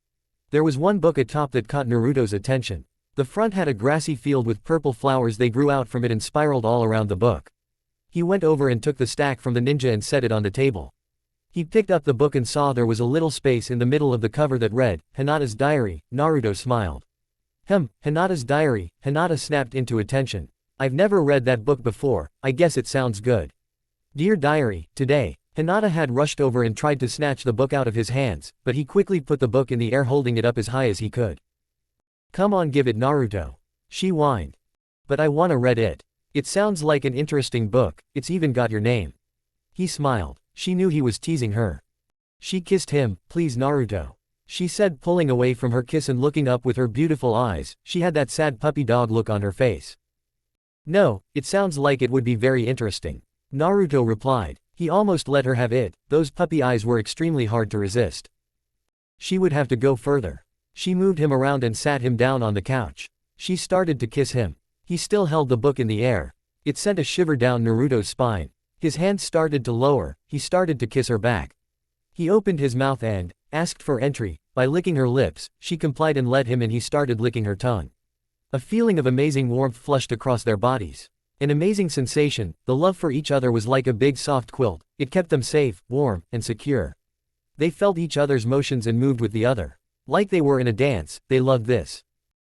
There was one book atop that caught Naruto's attention. The front had a grassy field with purple flowers. They grew out from it and spiraled all around the book. He went over and took the stack from the ninja and set it on the table. He picked up the book and saw there was a little space in the middle of the cover that read, Hinata's Diary. Naruto smiled. Hinata's Diary. Hinata snapped into attention. I've never read that book before, I guess it sounds good. Dear Diary, today. Hinata had rushed over and tried to snatch the book out of his hands, but he quickly put the book in the air, holding it up as high as he could. Come on, give it, Naruto. She whined. But I wanna read it. It sounds like an interesting book, it's even got your name. He smiled. She knew he was teasing her. She kissed him. Please, Naruto. She said, pulling away from her kiss and looking up with her beautiful eyes. She had that sad puppy dog look on her face. No, it sounds like it would be very interesting. Naruto replied. He almost let her have it. Those puppy eyes were extremely hard to resist. She would have to go further. She moved him around and sat him down on the couch. She started to kiss him. He still held the book in the air. It sent a shiver down Naruto's spine. His hands started to lower. He started to kiss her back. He opened his mouth and asked for entry. By licking her lips, she complied and let him in. He started licking her tongue. A feeling of amazing warmth flushed across their bodies. An amazing sensation. The love for each other was like a big soft quilt. It kept them safe, warm, and secure. They felt each other's motions and moved with the other. Like they were in a dance. They loved this.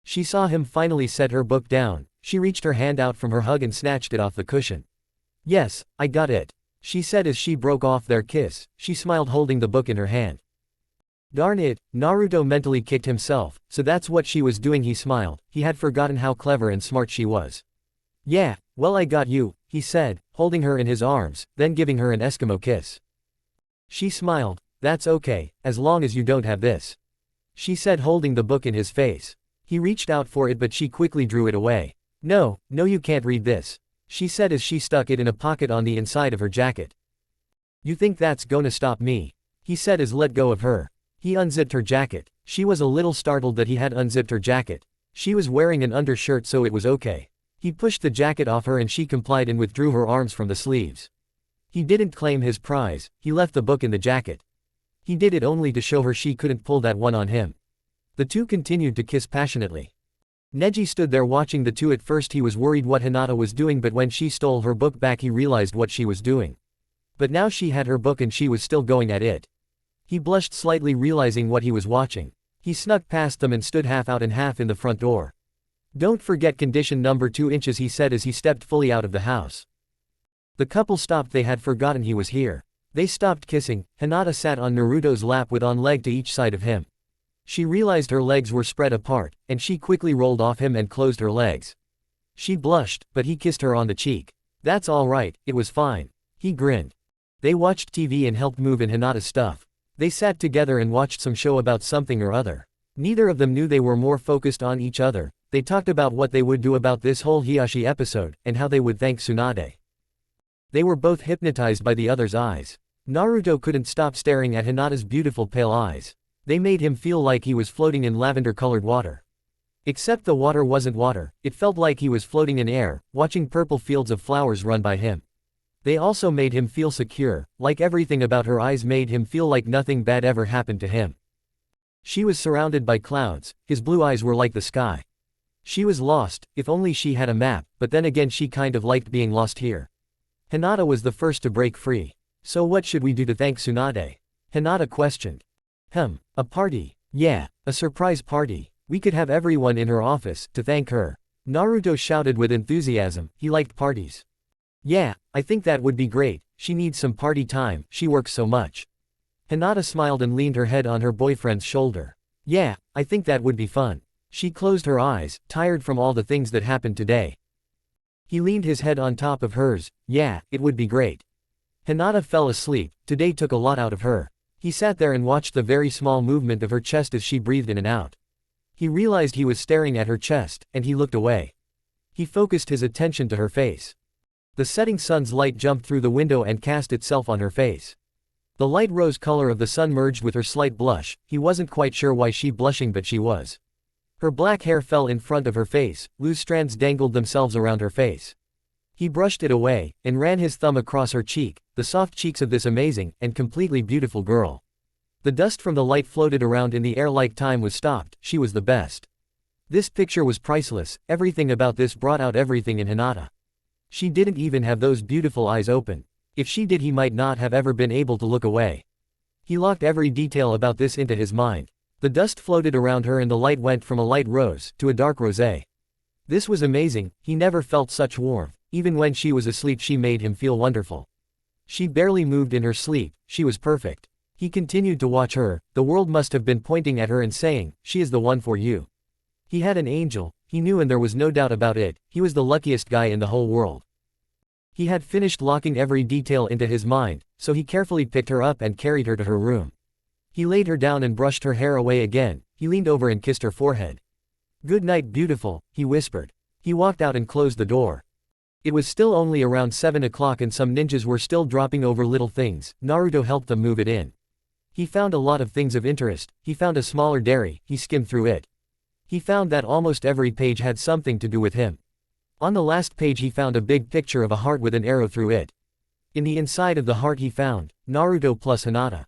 She saw him finally set her book down. She reached her hand out from her hug and snatched it off the cushion. Yes, I got it, she said as she broke off their kiss. She smiled, holding the book in her hand. Darn it, Naruto mentally kicked himself. So that's what she was doing. He smiled. He had forgotten how clever and smart she was. Yeah, well, I got you, he said, holding her in his arms, then giving her an Eskimo kiss. She smiled. That's okay, as long as you don't have this, she said, holding the book in his face. He reached out for it, but she quickly drew it away. No, you can't read this, she said as she stuck it in a pocket on the inside of her jacket. You think that's gonna stop me? He said as let go of her. He unzipped her jacket. She was a little startled that he had unzipped her jacket. She was wearing an undershirt, so it was okay. He pushed the jacket off her and she complied and withdrew her arms from the sleeves. He didn't claim his prize. He left the book in the jacket. He did it only to show her she couldn't pull that one on him. The two continued to kiss passionately. Neji stood there watching the two. At first he was worried what Hinata was doing, but when she stole her book back he realized what she was doing. But now she had her book and she was still going at it. He blushed slightly, realizing what he was watching. He snuck past them and stood half out and half in the front door. "Don't forget condition number 2 inches," he said as he stepped fully out of the house. The couple stopped. They had forgotten he was here. They stopped kissing. Hinata sat on Naruto's lap with one leg to each side of him. She realized her legs were spread apart, and she quickly rolled off him and closed her legs. She blushed, but he kissed her on the cheek. "That's all right, it was fine." He grinned. They watched TV and helped move in Hinata's stuff. They sat together and watched some show about something or other. Neither of them knew they were more focused on each other. They talked about what they would do about this whole Hiashi episode, and how they would thank Tsunade. They were both hypnotized by the other's eyes. Naruto couldn't stop staring at Hinata's beautiful pale eyes. They made him feel like he was floating in lavender-colored water. Except the water wasn't water, it felt like he was floating in air, watching purple fields of flowers run by him. They also made him feel secure, like everything about her eyes made him feel like nothing bad ever happened to him. She was surrounded by clouds, his blue eyes were like the sky. She was lost, if only she had a map, but then again she kind of liked being lost here. Hinata was the first to break free. "So what should we do to thank Tsunade?" Hinata questioned. A party. Yeah, a surprise party. We could have everyone in her office, to thank her." Naruto shouted with enthusiasm. He liked parties. "Yeah, I think that would be great. She needs some party time, she works so much." Hinata smiled and leaned her head on her boyfriend's shoulder. "Yeah, I think that would be fun." She closed her eyes, tired from all the things that happened today. He leaned his head on top of hers. "Yeah, it would be great." Hinata fell asleep. Today took a lot out of her. He sat there and watched the very small movement of her chest as she breathed in and out. He realized he was staring at her chest, and he looked away. He focused his attention to her face. The setting sun's light jumped through the window and cast itself on her face. The light rose color of the sun merged with her slight blush. He wasn't quite sure why she blushing, but she was. Her black hair fell in front of her face, loose strands dangled themselves around her face. He brushed it away, and ran his thumb across her cheek, the soft cheeks of this amazing, and completely beautiful girl. The dust from the light floated around in the air like time was stopped. She was the best. This picture was priceless. Everything about this brought out everything in Hinata. She didn't even have those beautiful eyes open. If she did, he might not have ever been able to look away. He locked every detail about this into his mind. The dust floated around her and the light went from a light rose to a dark rosé. This was amazing. He never felt such warmth. Even when she was asleep she made him feel wonderful. She barely moved in her sleep. She was perfect. He continued to watch her. The world must have been pointing at her and saying, "She is the one for you." He had an angel. He knew, and there was no doubt about it. He was the luckiest guy in the whole world. He had finished locking every detail into his mind, so he carefully picked her up and carried her to her room. He laid her down and brushed her hair away again. He leaned over and kissed her forehead. "Good night, beautiful," he whispered. He walked out and closed the door. It was still only around 7 o'clock and some ninjas were still dropping over little things. Naruto helped them move it in. He found a lot of things of interest. He found a smaller diary. He skimmed through it. He found that almost every page had something to do with him. On the last page he found a big picture of a heart with an arrow through it. In the inside of the heart he found Naruto plus Hinata.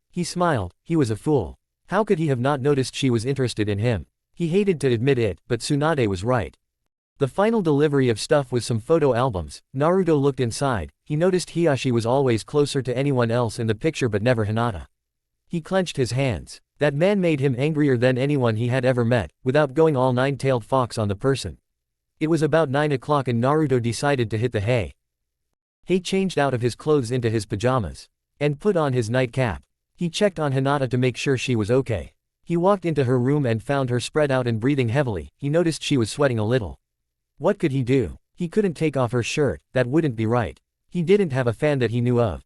He smiled. He was a fool. How could he have not noticed she was interested in him? He hated to admit it, but Tsunade was right. The final delivery of stuff was some photo albums. Naruto looked inside. He noticed Hiashi was always closer to anyone else in the picture but never Hinata. He clenched his hands. That man made him angrier than anyone he had ever met, without going all nine-tailed fox on the person. It was about 9 o'clock and Naruto decided to hit the hay. He changed out of his clothes into his pajamas. And put on his nightcap. He checked on Hinata to make sure she was okay. He walked into her room and found her spread out and breathing heavily. He noticed she was sweating a little. What could he do? He couldn't take off her shirt. That wouldn't be right. He didn't have a fan that he knew of.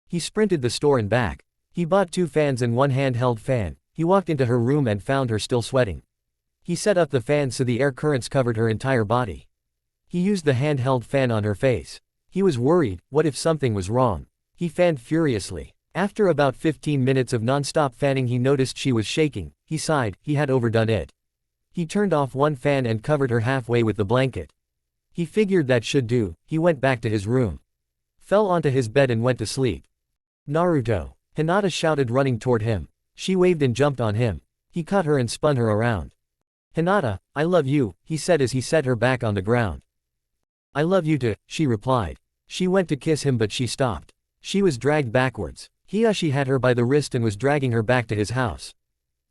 He sprinted the store and back. He bought 2 fans and 1 handheld fan. He walked into her room and found her still sweating. He set up the fan so the air currents covered her entire body. He used the handheld fan on her face. He was worried. What if something was wrong? He fanned furiously. After about 15 minutes of non-stop fanning he noticed she was shaking. He sighed. He had overdone it. He turned off 1 fan and covered her halfway with the blanket. He figured that should do. He went back to his room. Fell onto his bed and went to sleep. Naruto. Hinata shouted, running toward him. She waved and jumped on him. He caught her and spun her around. "Hinata, I love you," he said as he set her back on the ground. "I love you too," she replied. She went to kiss him but she stopped. She was dragged backwards. Hiashi had her by the wrist and was dragging her back to his house.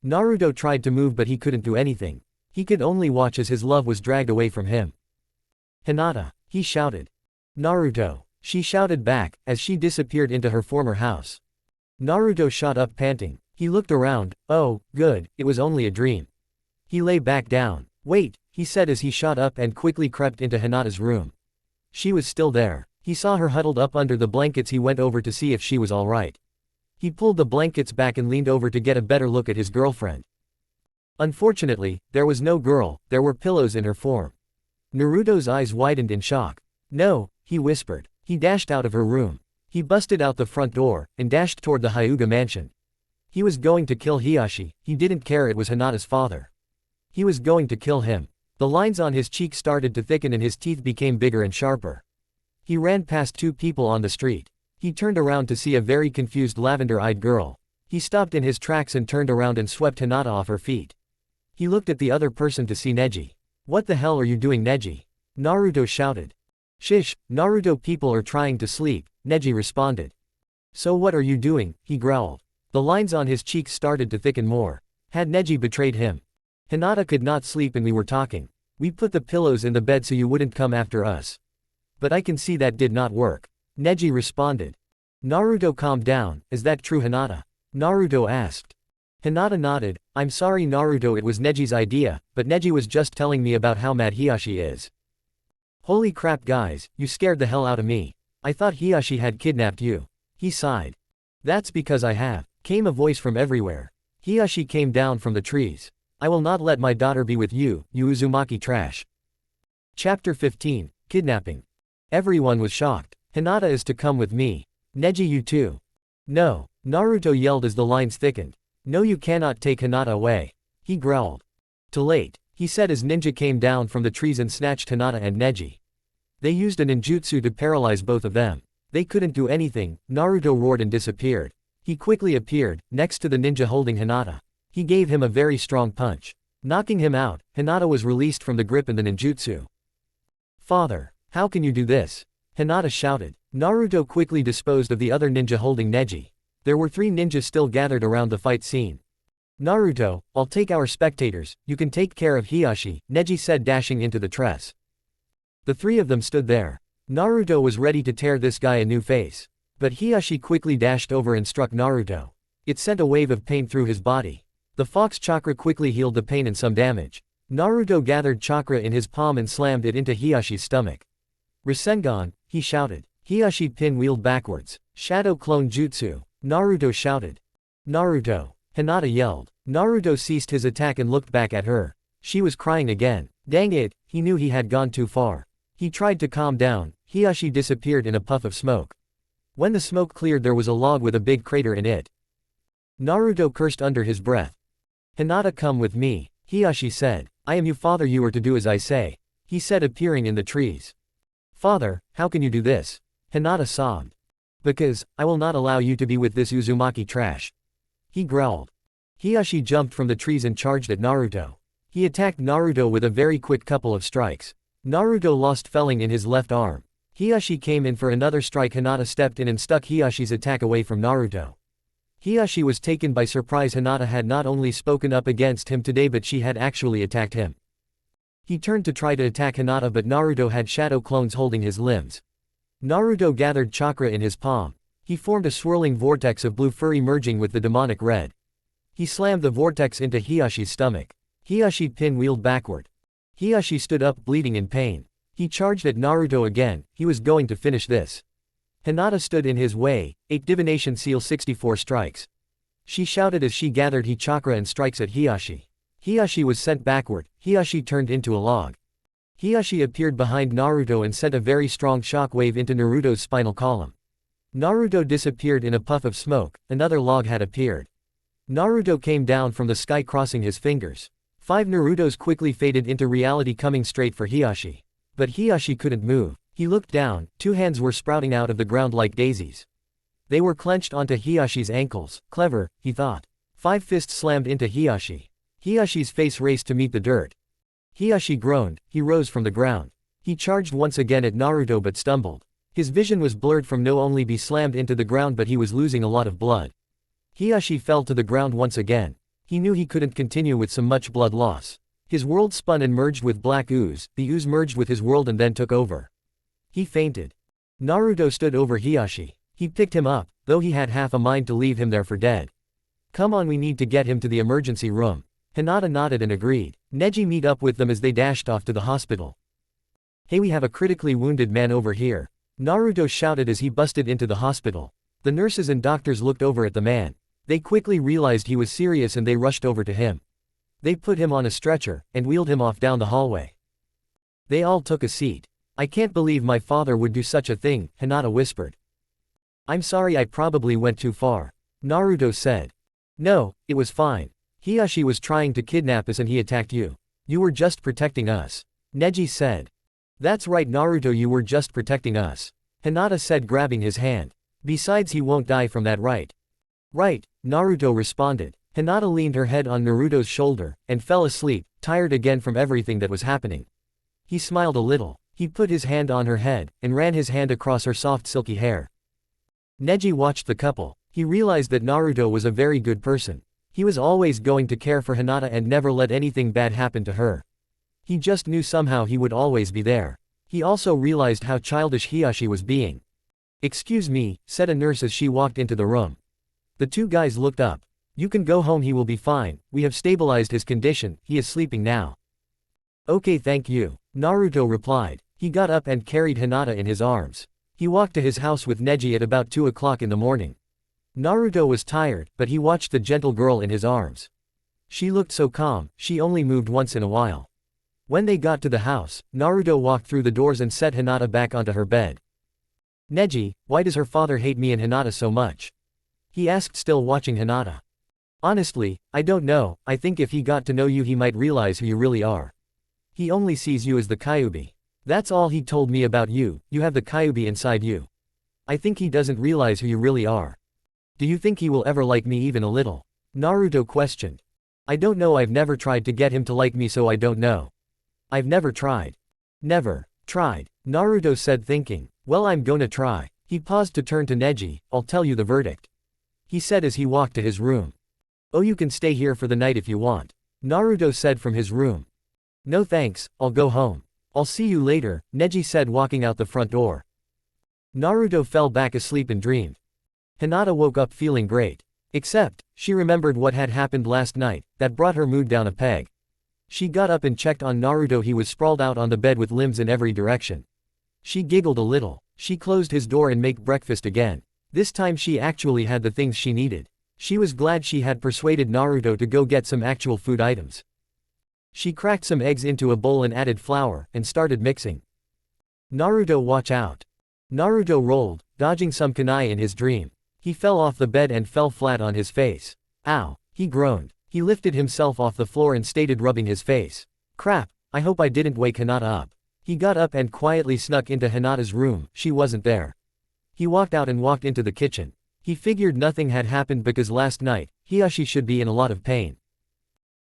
Naruto tried to move but he couldn't do anything. He could only watch as his love was dragged away from him. "Hinata," he shouted. "Naruto," she shouted back, as she disappeared into her former house. Naruto shot up panting. He looked around. Oh, good, it was only a dream. He lay back down. "Wait," he said as he shot up and quickly crept into Hinata's room. She was still there. He saw her huddled up under the blankets. He went over to see if she was alright. He pulled the blankets back and leaned over to get a better look at his girlfriend. Unfortunately, there was no girl, there were pillows in her form. Naruto's eyes widened in shock. "No," he whispered. He dashed out of her room. He busted out the front door, and dashed toward the Hyuga mansion. He was going to kill Hiashi. He didn't care it was Hinata's father. He was going to kill him. The lines on his cheek started to thicken and his teeth became bigger and sharper. He ran past two people on the street. He turned around to see a very confused lavender-eyed girl. He stopped in his tracks and turned around and swept Hinata off her feet. He looked at the other person to see Neji. "What the hell are you doing, Neji?" Naruto shouted. "Shish, Naruto, people are trying to sleep," Neji responded. "So what are you doing?" he growled. The lines on his cheeks started to thicken more. Had Neji betrayed him? "Hinata could not sleep and we were talking. We put the pillows in the bed so you wouldn't come after us. But I can see that did not work," Neji responded. Naruto calmed down. "Is that true, Hinata?" Naruto asked. Hinata nodded. "I'm sorry Naruto, it was Neji's idea, but Neji was just telling me about how mad Hiashi is." "Holy crap guys, you scared the hell out of me. I thought Hiashi had kidnapped you." He sighed. "That's because I have," came a voice from everywhere. Hiashi came down from the trees. "I will not let my daughter be with you, you Uzumaki trash." Chapter 15, Kidnapping. Everyone was shocked. "Hinata is to come with me. Neji, you too." "No," Naruto yelled as the lines thickened. "No, you cannot take Hinata away." He growled. "Too late," he said as ninja came down from the trees and snatched Hinata and Neji. They used a ninjutsu to paralyze both of them. They couldn't do anything. Naruto roared and disappeared. He quickly appeared, next to the ninja holding Hinata. He gave him a very strong punch. Knocking him out, Hinata was released from the grip in the ninjutsu. "Father, how can you do this?" Hinata shouted. Naruto quickly disposed of the other ninja holding Neji. There were 3 ninjas still gathered around the fight scene. "Naruto, I'll take our spectators, you can take care of Hiashi," Neji said, dashing into the tress. The 3 of them stood there. Naruto was ready to tear this guy a new face. But Hiashi quickly dashed over and struck Naruto. It sent a wave of pain through his body. The fox chakra quickly healed the pain and some damage. Naruto gathered chakra in his palm and slammed it into Hiashi's stomach. "Rasengan," he shouted. Hiashi pinwheeled backwards. "Shadow clone jutsu," Naruto shouted. "Naruto," Hinata yelled. Naruto ceased his attack and looked back at her. She was crying again. Dang it, he knew he had gone too far. He tried to calm down. Hiashi disappeared in a puff of smoke. When the smoke cleared, there was a log with a big crater in it. Naruto cursed under his breath. "Hinata, come with me," Hiashi said. "I am your father, you are to do as I say," he said, appearing in the trees. "Father, how can you do this?" Hinata sobbed. "Because, I will not allow you to be with this Uzumaki trash," he growled. Hiashi jumped from the trees and charged at Naruto. He attacked Naruto with a very quick couple of strikes. Naruto lost felling in his left arm. Hiashi came in for another strike. Hinata stepped in and stuck Hiashi's attack away from Naruto. Hiashi was taken by surprise. Hinata had not only spoken up against him today, but she had actually attacked him. He turned to try to attack Hinata, but Naruto had shadow clones holding his limbs. Naruto gathered chakra in his palm. He formed a swirling vortex of blue furry merging with the demonic red. He slammed the vortex into Hiashi's stomach. Hiashi pinwheeled backward. Hiashi stood up bleeding in pain. He charged at Naruto again. He was going to finish this. Hinata stood in his way. 8 divination seal 64 strikes. She shouted as she gathered Hi chakra and strikes at Hiashi. Hiashi was sent backward. Hiashi turned into a log. Hiashi appeared behind Naruto and sent a very strong shock wave into Naruto's spinal column. Naruto disappeared in a puff of smoke. Another log had appeared. Naruto came down from the sky, crossing his fingers. 5 Narutos quickly faded into reality, coming straight for Hiashi. But Hiashi couldn't move. He looked down. 2 hands were sprouting out of the ground like daisies. They were clenched onto Hiashi's ankles. Clever, he thought. 5 fists slammed into Hiashi. Hiashi's face raced to meet the dirt. Hiashi groaned. He rose from the ground. He charged once again at Naruto but stumbled. His vision was blurred from not only be slammed into the ground, but he was losing a lot of blood. Hiashi fell to the ground once again. He knew he couldn't continue with so much blood loss. His world spun and merged with black ooze, the ooze merged with his world and then took over. He fainted. Naruto stood over Hiyashi. He picked him up, though he had half a mind to leave him there for dead. Come on, we need to get him to the emergency room. Hinata nodded and agreed. Neji met up with them as they dashed off to the hospital. Hey, we have a critically wounded man over here. Naruto shouted as he busted into the hospital. The nurses and doctors looked over at the man. They quickly realized he was serious and they rushed over to him. They put him on a stretcher, and wheeled him off down the hallway. They all took a seat. I can't believe my father would do such a thing, Hinata whispered. I'm sorry, I probably went too far. Naruto said. No, it was fine. Hiyashi was trying to kidnap us and he attacked you. You were just protecting us. Neji said. That's right, Naruto, you were just protecting us. Hinata said, grabbing his hand. Besides, he won't die from that, right? Right, Naruto responded. Hinata leaned her head on Naruto's shoulder, and fell asleep, tired again from everything that was happening. He smiled a little. He put his hand on her head, and ran his hand across her soft silky hair. Neji watched the couple. He realized that Naruto was a very good person. He was always going to care for Hinata and never let anything bad happen to her. He just knew somehow he would always be there. He also realized how childish Hiyashi was being. Excuse me, said a nurse as she walked into the room. The two guys looked up. You can go home, he will be fine, we have stabilized his condition, he is sleeping now. Okay, thank you, Naruto replied. He got up and carried Hinata in his arms. He walked to his house with Neji at about 2 o'clock in the morning. Naruto was tired, but he watched the gentle girl in his arms. She looked so calm, she only moved once in a while. When they got to the house, Naruto walked through the doors and set Hinata back onto her bed. Neji, why does her father hate me and Hinata so much? He asked, still watching Hinata. Honestly, I don't know, I think if he got to know you he might realize who you really are. He only sees you as the Kyuubi. That's all he told me about you, you have the Kyuubi inside you. I think he doesn't realize who you really are. Do you think he will ever like me even a little? Naruto questioned. I don't know, I've never tried to get him to like me, so I don't know. I've never tried. Never tried, Naruto said, thinking. Well, I'm gonna try. He paused to turn to Neji. I'll tell you the verdict. He said as he walked to his room. Oh, you can stay here for the night if you want. Naruto said from his room. No thanks, I'll go home. I'll see you later, Neji said, walking out the front door. Naruto fell back asleep and dreamed. Hinata woke up feeling great. Except, she remembered what had happened last night, that brought her mood down a peg. She got up and checked on Naruto. He was sprawled out on the bed with limbs in every direction. She giggled a little. She closed his door and made breakfast again. This time she actually had the things she needed. She was glad she had persuaded Naruto to go get some actual food items. She cracked some eggs into a bowl and added flour, and started mixing. Naruto, watch out. Naruto rolled, dodging some kunai in his dream. He fell off the bed and fell flat on his face. Ow, he groaned. He lifted himself off the floor and started rubbing his face. Crap, I hope I didn't wake Hinata up. He got up and quietly snuck into Hinata's room. She wasn't there. He walked out and walked into the kitchen. He figured nothing had happened because last night, Hiyashi should be in a lot of pain.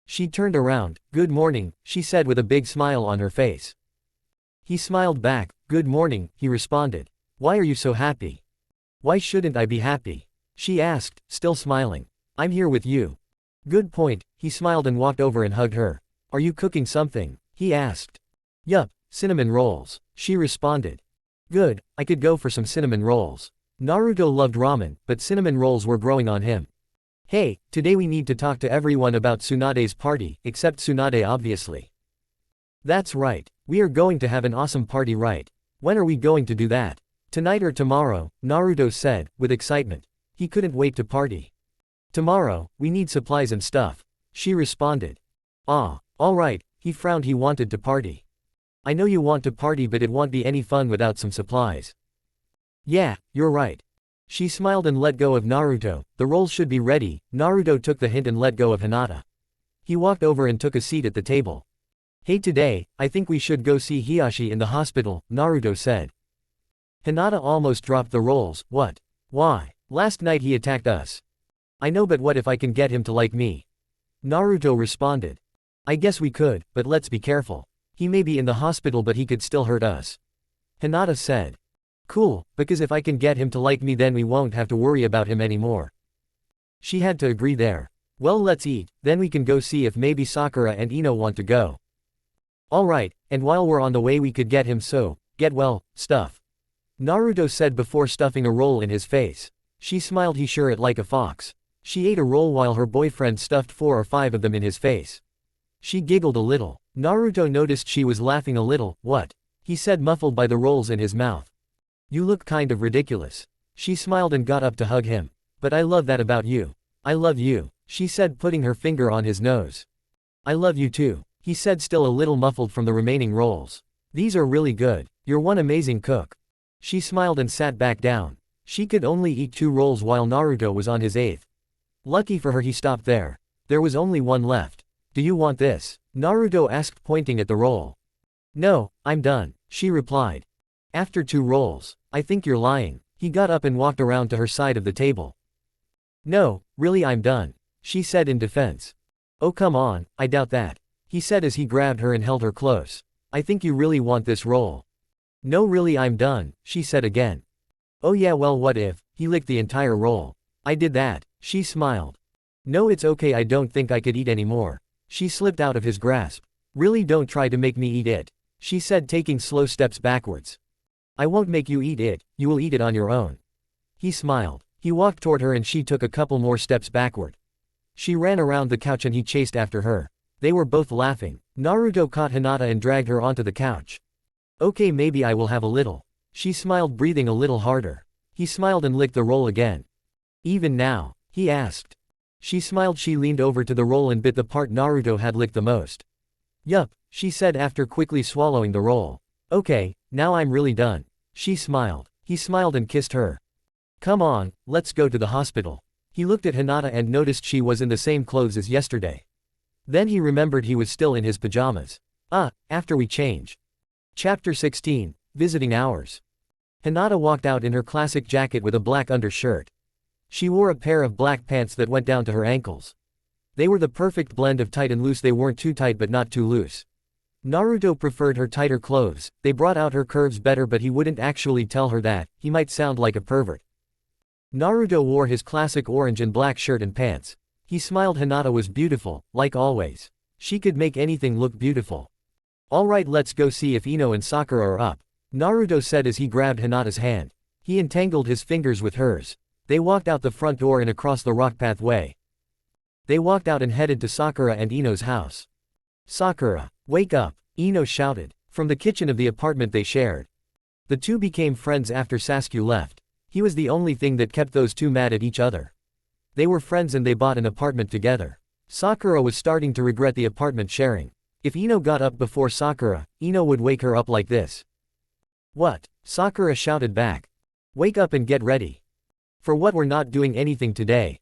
She turned around. Good morning, she said with a big smile on her face. He smiled back. Good morning, he responded. Why are you so happy? Why shouldn't I be happy? She asked, still smiling. I'm here with you. Good point, he smiled and walked over and hugged her. Are you cooking something? He asked. Yup, cinnamon rolls, she responded. Good, I could go for some cinnamon rolls. Naruto loved ramen, but cinnamon rolls were growing on him. Hey, today we need to talk to everyone about Tsunade's party, except Tsunade obviously. That's right, we are going to have an awesome party, right? When are we going to do that? Tonight or tomorrow, Naruto said, with excitement. He couldn't wait to party. Tomorrow, we need supplies and stuff. She responded. Ah, alright, he frowned. He wanted to party. I know you want to party, but it won't be any fun without some supplies. Yeah, you're right. She smiled and let go of Naruto. The rolls should be ready. Naruto took the hint and let go of Hinata. He walked over and took a seat at the table. Hey, today, I think we should go see Hiyashi in the hospital, Naruto said. Hinata almost dropped the rolls. What? Why? Last night he attacked us. I know, but what if I can get him to like me? Naruto responded. I guess we could, but let's be careful. He may be in the hospital, but he could still hurt us. Hinata said. Cool, because if I can get him to like me, then we won't have to worry about him anymore. She had to agree there. Well, let's eat, then we can go see if maybe Sakura and Ino want to go. Alright, and while we're on the way we could get him stuff. Naruto said before stuffing a roll in his face. She smiled, he sure it like a fox. She ate a roll while her boyfriend stuffed 4 or 5 of them in his face. She giggled a little. Naruto noticed she was laughing a little. What? He said, muffled by the rolls in his mouth. You look kind of ridiculous. She smiled and got up to hug him. But I love that about you. I love you, she said, putting her finger on his nose. I love you too, he said, still a little muffled from the remaining rolls. These are really good. You're one amazing cook. She smiled and sat back down. She could only eat 2 rolls while Naruto was on his 8th. Lucky for her, he stopped there. There was only 1 left. Do you want this? Naruto asked, pointing at the roll. No, I'm done, she replied. After 2 rolls. I think you're lying. He got up and walked around to her side of the table. No, really, I'm done, she said in defense. Oh come on, I doubt that, he said as he grabbed her and held her close. I think you really want this roll. No, really, I'm done, she said again. Oh yeah, well, what if? He licked the entire roll. I did that, she smiled. No, it's okay, I don't think I could eat anymore. She slipped out of his grasp. Really, don't try to make me eat it, she said, taking slow steps backwards. I won't make you eat it, you will eat it on your own. He smiled. He walked toward her and she took a couple more steps backward. She ran around the couch and he chased after her. They were both laughing. Naruto caught Hinata and dragged her onto the couch. Okay, maybe I will have a little. She smiled, breathing a little harder. He smiled and licked the roll again. Even now? He asked. She smiled. She leaned over to the roll and bit the part Naruto had licked the most. Yup, she said after quickly swallowing the roll. Okay, now I'm really done. She smiled. He smiled and kissed her. Come on, let's go to the hospital. He looked at Hinata and noticed she was in the same clothes as yesterday. Then he remembered he was still in his pajamas. After we change. Chapter 16, Visiting Hours. Hinata walked out in her classic jacket with a black undershirt. She wore a pair of black pants that went down to her ankles. They were the perfect blend of tight and loose. They weren't too tight but not too loose. Naruto preferred her tighter clothes. They brought out her curves better, but he wouldn't actually tell her that. He might sound like a pervert. Naruto wore his classic orange and black shirt and pants. He smiled. Hinata was beautiful, like always. She could make anything look beautiful. Alright, let's go see if Ino and Sakura are up, Naruto said as he grabbed Hinata's hand. He entangled his fingers with hers. They walked out the front door and across the rock pathway. They walked out and headed to Sakura and Ino's house. Sakura, wake up, Ino shouted, from the kitchen of the apartment they shared. The two became friends after Sasuke left. He was the only thing that kept those two mad at each other. They were friends and they bought an apartment together. Sakura was starting to regret the apartment sharing. If Ino got up before Sakura, Ino would wake her up like this. What? Sakura shouted back. Wake up and get ready. For what? We're not doing anything today.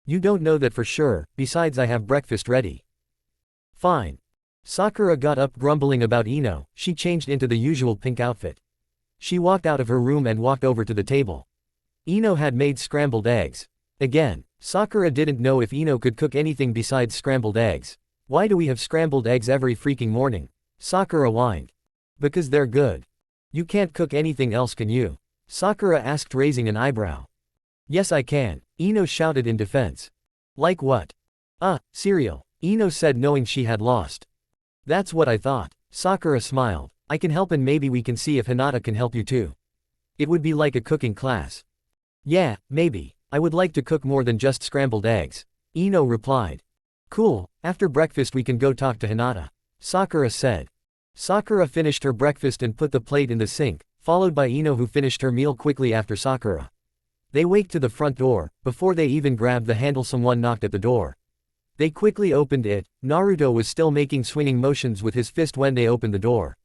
You don't know that for sure, besides I have breakfast ready. Fine. Sakura got up grumbling about Ino. She changed into the usual pink outfit. She walked out of her room and walked over to the table. Ino had made scrambled eggs. Again, Sakura didn't know if Ino could cook anything besides scrambled eggs. Why do we have scrambled eggs every freaking morning? Sakura whined. Because they're good. You can't cook anything else, can you? Sakura asked, raising an eyebrow. Yes I can, Ino shouted in defense. Like what? Cereal, Ino said, knowing she had lost. That's what I thought. Sakura smiled. I can help and maybe we can see if Hinata can help you too. It would be like a cooking class. Yeah, maybe. I would like to cook more than just scrambled eggs, Ino replied. Cool, after breakfast we can go talk to Hinata, Sakura said. Sakura finished her breakfast and put the plate in the sink, followed by Ino, who finished her meal quickly after Sakura. They waked to the front door. Before they even grabbed the handle, someone knocked at the door. They quickly opened it. Naruto was still making swinging motions with his fist when they opened the door.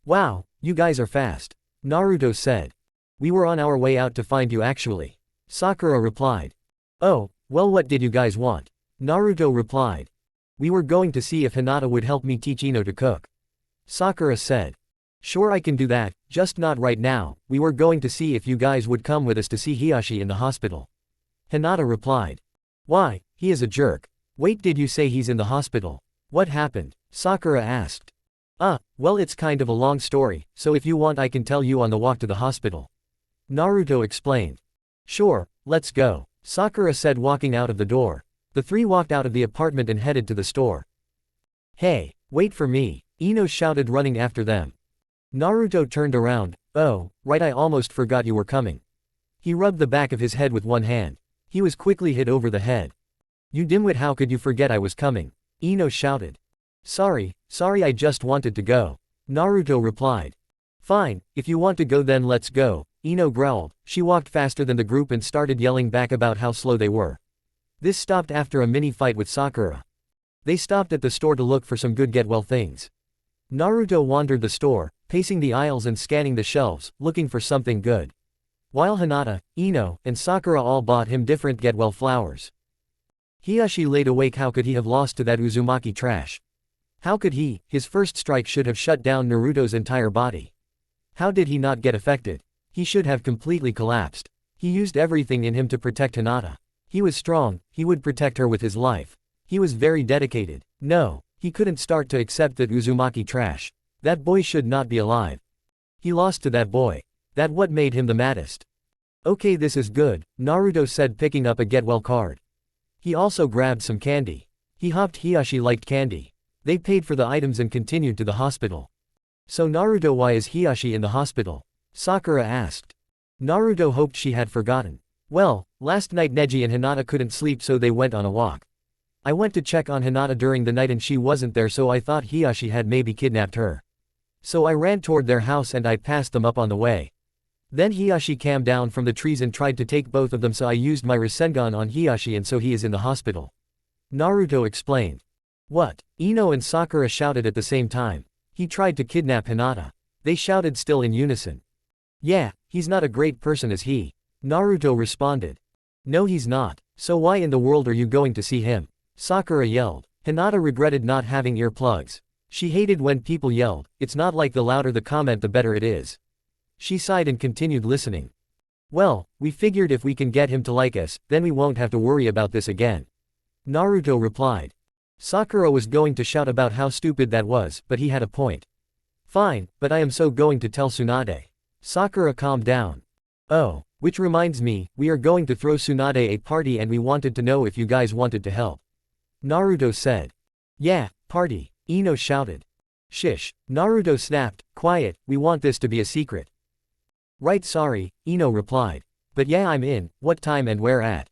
Wow, you guys are fast, Naruto said. We were on our way out to find you actually, Sakura replied. Oh, well, what did you guys want? Naruto replied. We were going to see if Hinata would help me teach Ino to cook, Sakura said. Sure, I can do that, just not right now. We were going to see if you guys would come with us to see Hiyashi in the hospital, Hinata replied. Why, he is a jerk. Wait, did you say he's in the hospital? What happened? Sakura asked. Well, it's kind of a long story, so if you want I can tell you on the walk to the hospital, Naruto explained. Sure, let's go, Sakura said, walking out of the door. The three walked out of the apartment and headed to the store. Hey, wait for me, Ino shouted running after them. Naruto turned around. Oh, right, I almost forgot you were coming. He rubbed the back of his head with one hand. He was quickly hit over the head. You dimwit, how could you forget I was coming? Ino shouted. Sorry, I just wanted to go. Naruto replied. Fine, if you want to go then let's go, Ino growled. She walked faster than the group and started yelling back about how slow they were. This stopped after a mini fight with Sakura. They stopped at the store to look for some good get-well things. Naruto wandered the store, pacing the aisles and scanning the shelves, looking for something good. While Hinata, Ino, and Sakura all bought him different get-well flowers. Hiashi laid awake. How could he have lost to that Uzumaki trash? How could he? His first strike should have shut down Naruto's entire body. How did he not get affected? He should have completely collapsed. He used everything in him to protect Hinata. He was strong, he would protect her with his life. He was very dedicated. No, he couldn't start to accept that Uzumaki trash. That boy should not be alive. He lost to that boy. That what made him the maddest. Okay, this is good, Naruto said, picking up a get-well card. He also grabbed some candy. He hoped Hiashi liked candy. They paid for the items and continued to the hospital. So Naruto, why is Hiashi in the hospital? Sakura asked. Naruto hoped she had forgotten. Well, last night Neji and Hinata couldn't sleep, so they went on a walk. I went to check on Hinata during the night and she wasn't there, so I thought Hiashi had maybe kidnapped her. So I ran toward their house and I passed them up on the way. Then Hiashi came down from the trees and tried to take both of them, so I used my rasengan on Hiashi and so he is in the hospital. Naruto explained. What? Ino and Sakura shouted at the same time. He tried to kidnap Hinata. They shouted still in unison. Yeah, he's not a great person, is he? Naruto responded. No, he's not. So why in the world are you going to see him? Sakura yelled. Hinata regretted not having earplugs. She hated when people yelled. It's not like the louder the comment the better it is. She sighed and continued listening. Well, we figured if we can get him to like us, then we won't have to worry about this again. Naruto replied. Sakura was going to shout about how stupid that was, but he had a point. Fine, but I am so going to tell Tsunade. Sakura calmed down. Oh, which reminds me, we are going to throw Tsunade a party and we wanted to know if you guys wanted to help. Naruto said. Yeah, party, Ino shouted. Shish, Naruto snapped. Quiet, we want this to be a secret. Right, sorry, Ino replied. But yeah, I'm in. What time and where at?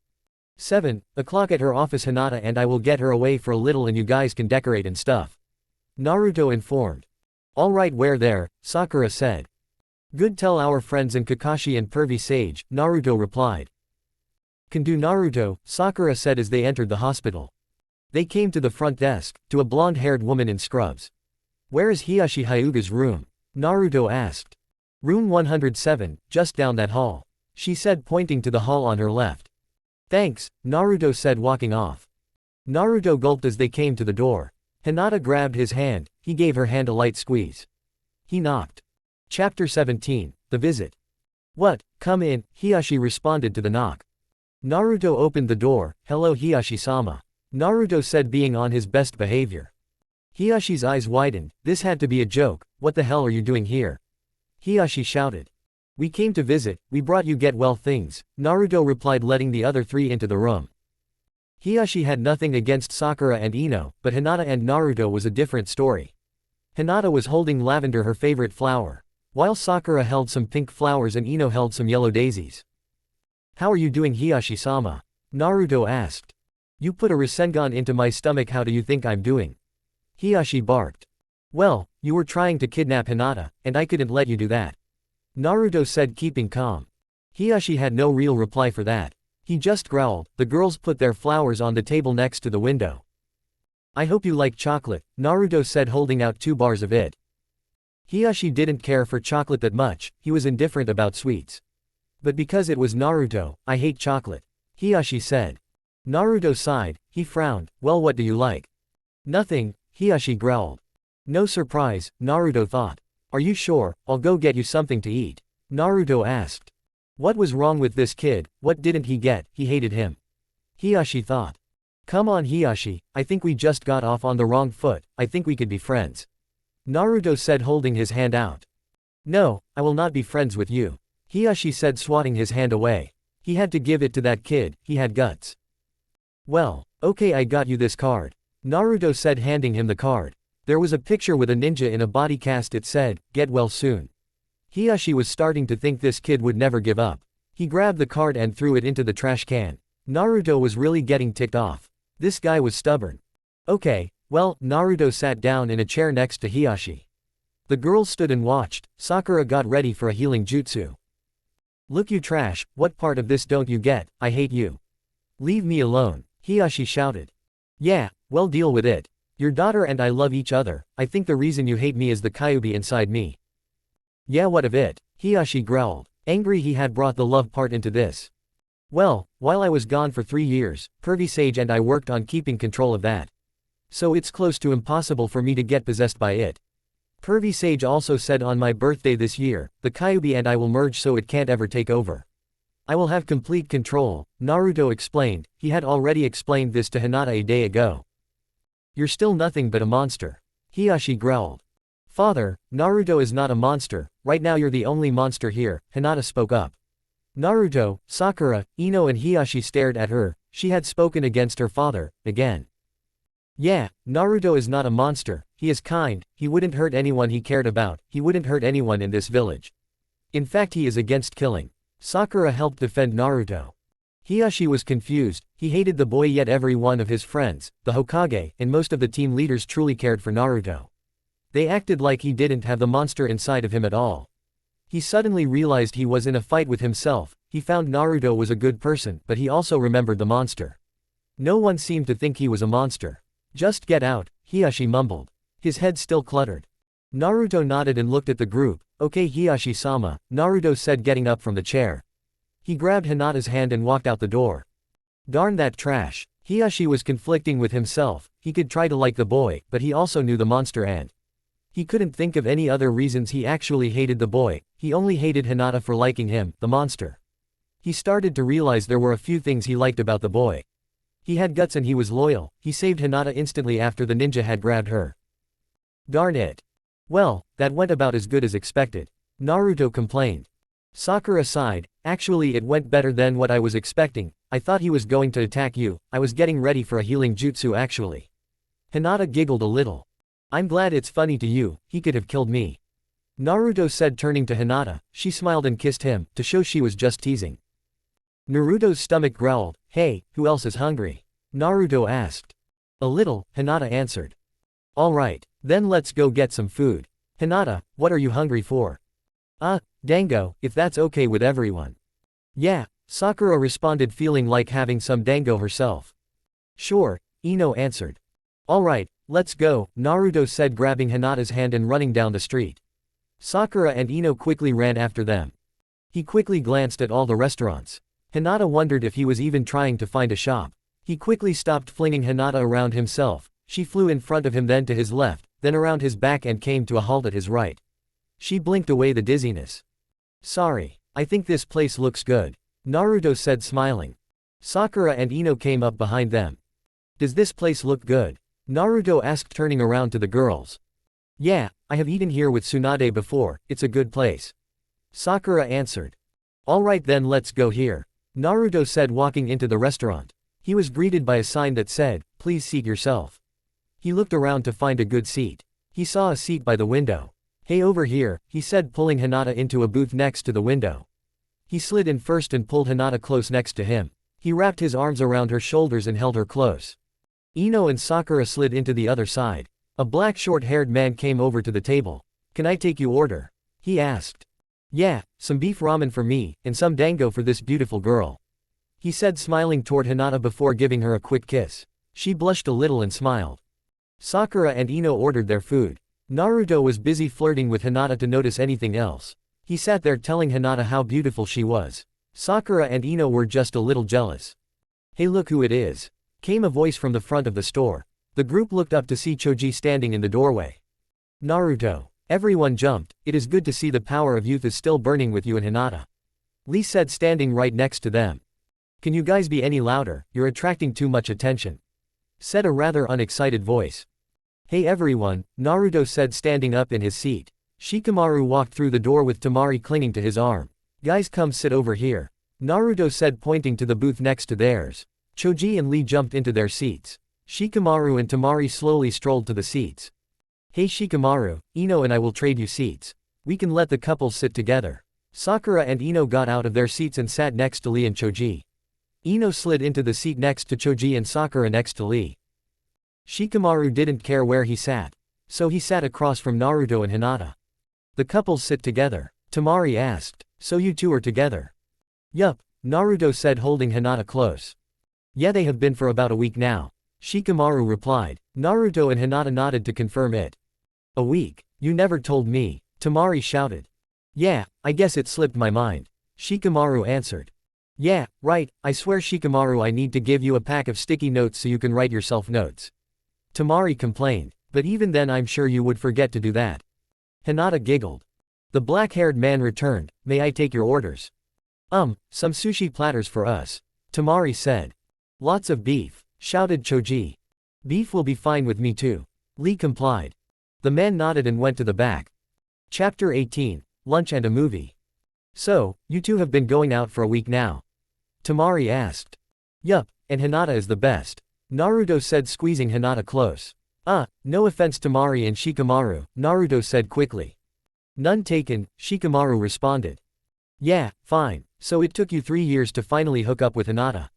7 o'clock at her office, Hinata, and I will get her away for a little and you guys can decorate and stuff. Naruto informed. Alright, where there, Sakura said. Good, tell our friends and Kakashi and Pervy Sage, Naruto replied. Can do, Naruto, Sakura said as they entered the hospital. They came to the front desk, to a blonde-haired woman in scrubs. Where is Hiashi Hyuga's room? Naruto asked. Room 107, just down that hall, she said, pointing to the hall on her left. Thanks, Naruto said, walking off. Naruto gulped as they came to the door. Hinata grabbed his hand, he gave her hand a light squeeze. He knocked. Chapter 17, The Visit. What, come in, Hiashi responded to the knock. Naruto opened the door. Hello Hiashi-sama. Naruto said, being on his best behavior. Hiyashi's eyes widened. This had to be a joke. What the hell are you doing here? Hiashi shouted. We came to visit, we brought you get-well things, Naruto replied, letting the other three into the room. Hiashi had nothing against Sakura and Ino, but Hinata and Naruto was a different story. Hinata was holding lavender, her favorite flower, while Sakura held some pink flowers and Ino held some yellow daisies. How are you doing, Hiashi-sama? Naruto asked. You put a rasengan into my stomach, how do you think I'm doing? Hiashi barked. Well, you were trying to kidnap Hinata, and I couldn't let you do that. Naruto said, keeping calm. Hiashi had no real reply for that. He just growled. The girls put their flowers on the table next to the window. I hope you like chocolate, Naruto said, holding out 2 bars of it. Hiashi didn't care for chocolate that much, he was indifferent about sweets. But because it was Naruto, I hate chocolate, Hiashi said. Naruto sighed, he frowned. Well, what do you like? Nothing, Hiashi growled. No surprise, Naruto thought. Are you sure? I'll go get you something to eat, Naruto asked. What was wrong with this kid? What didn't he get? He hated him. Hiashi thought. Come on Hiashi, I think we just got off on the wrong foot, I think we could be friends. Naruto said, holding his hand out. No, I will not be friends with you, Hiashi said, swatting his hand away. He had to give it to that kid, he had guts. Well, Okay, I got you this card. Naruto said, handing him the card. There was a picture with a ninja in a body cast. It said, "Get well soon." Hiyashi was starting to think this kid would never give up. He grabbed the card and threw it into the trash can. Naruto was really getting ticked off. This guy was stubborn. Okay, well, Naruto sat down in a chair next to Hiyashi. The girls stood and watched. Sakura got ready for a healing jutsu. "Look, you trash, what part of this don't you get? I hate you. Leave me alone," Hiyashi shouted. "Yeah, well, deal with it. Your daughter and I love each other. I think the reason you hate me is the Kyuubi inside me." "Yeah, what of it?" Hiyashi growled. Angry he had brought the love part into this. "Well, while I was gone for 3 years, Pervy Sage and I worked on keeping control of that. So it's close to impossible for me to get possessed by it. Pervy Sage also said on my birthday this year, the Kyuubi and I will merge so it can't ever take over. I will have complete control," Naruto explained. He had already explained this to Hinata a day ago. "You're still nothing but a monster," Hiyashi growled. "Father, Naruto is not a monster, right now you're the only monster here," Hinata spoke up. Naruto, Sakura, Ino and Hiyashi stared at her. She had spoken against her father, again. "Yeah, Naruto is not a monster, he is kind, he wouldn't hurt anyone he cared about, he wouldn't hurt anyone in this village. In fact, he is against killing." Sakura helped defend Naruto. Hiyashi was confused. He hated the boy, yet every one of his friends, the Hokage, and most of the team leaders truly cared for Naruto. They acted like he didn't have the monster inside of him at all. He suddenly realized he was in a fight with himself. He found Naruto was a good person, but he also remembered the monster. No one seemed to think he was a monster. "Just get out," Hiyashi mumbled. His head still cluttered. Naruto nodded and looked at the group. "Okay, Hiyashi-sama," Naruto said, getting up from the chair. He grabbed Hinata's hand and walked out the door. Darn that trash. Hiyashi was conflicting with himself. He could try to like the boy, but he also knew the monster and he couldn't think of any other reasons he actually hated the boy. He only hated Hinata for liking him, the monster. He started to realize there were a few things he liked about the boy. He had guts and he was loyal. He saved Hinata instantly after the ninja had grabbed her. Darn it. Well, that went about as good as expected, Naruto complained. Sakura sighed. Actually, it went better than what I was expecting. I thought he was going to attack you. I was getting ready for a healing jutsu actually. Hinata giggled a little. I'm glad it's funny to you, he could have killed me. Naruto said, turning to Hinata. She smiled and kissed him, to show she was just teasing. Naruto's stomach growled. Hey, who else is hungry? Naruto asked. A little, Hinata answered. Alright, then let's go get some food. Hinata, what are you hungry for? Dango, if that's okay with everyone. Yeah, Sakura responded, feeling like having some dango herself. Sure, Ino answered. Alright, let's go, Naruto said, grabbing Hinata's hand and running down the street. Sakura and Ino quickly ran after them. He quickly glanced at all the restaurants. Hinata wondered if he was even trying to find a shop. He quickly stopped flinging Hinata around himself. She flew in front of him, then to his left, then around his back and came to a halt at his right. She blinked away the dizziness. Sorry, I think this place looks good, Naruto said, smiling. Sakura and Ino came up behind them. Does this place look good? Naruto asked, turning around to the girls. Yeah, I have eaten here with Tsunade before, it's a good place. Sakura answered. Alright then, let's go here, Naruto said, walking into the restaurant. He was greeted by a sign that said, please seat yourself. He looked around to find a good seat. He saw a seat by the window. Hey, over here, he said, pulling Hinata into a booth next to the window. He slid in first and pulled Hinata close next to him. He wrapped his arms around her shoulders and held her close. Ino and Sakura slid into the other side. A black short-haired man came over to the table. Can I take your order? He asked. Yeah, some beef ramen for me, and some dango for this beautiful girl. He said, smiling toward Hinata before giving her a quick kiss. She blushed a little and smiled. Sakura and Ino ordered their food. Naruto was busy flirting with Hinata to notice anything else. He sat there telling Hinata how beautiful she was. Sakura and Ino were just a little jealous. Hey, look who it is, came a voice from the front of the store. The group looked up to see Choji standing in the doorway. Naruto. Everyone jumped. It is good to see the power of youth is still burning with you and Hinata, Lee said, standing right next to them. Can you guys be any louder? You're attracting too much attention, said a rather unexcited voice. Hey everyone, Naruto said, standing up in his seat. Shikamaru walked through the door with Temari clinging to his arm. Guys, come sit over here, Naruto said, pointing to the booth next to theirs. Choji and Lee jumped into their seats. Shikamaru and Temari slowly strolled to the seats. Hey Shikamaru, Ino and I will trade you seats. We can let the couples sit together. Sakura and Ino got out of their seats and sat next to Lee and Choji. Ino slid into the seat next to Choji and Sakura next to Lee. Shikamaru didn't care where he sat. So he sat across from Naruto and Hinata. The couples sit together. Temari asked. So you two are together? Yup, Naruto said holding Hinata close. Yeah, they have been for about a week now. Shikamaru replied. Naruto and Hinata nodded to confirm it. A week? You never told me, Temari shouted. Yeah, I guess it slipped my mind. Shikamaru answered. Yeah, right, I swear Shikamaru I need to give you a pack of sticky notes so you can write yourself notes. Temari complained. But even then I'm sure you would forget to do that. Hinata giggled. The black-haired man returned. May I take your orders? Some sushi platters for us. Temari said. Lots of beef, shouted Choji. Beef will be fine with me too. Lee complied. The man nodded and went to the back. Chapter 18, Lunch and a Movie. So, you two have been going out for a week now? Temari asked. Yup, and Hinata is the best. Naruto said, squeezing Hinata close. No offense Temari and Shikamaru, Naruto said quickly. None taken, Shikamaru responded. Yeah, fine, so it took you 3 years to finally hook up with Hinata.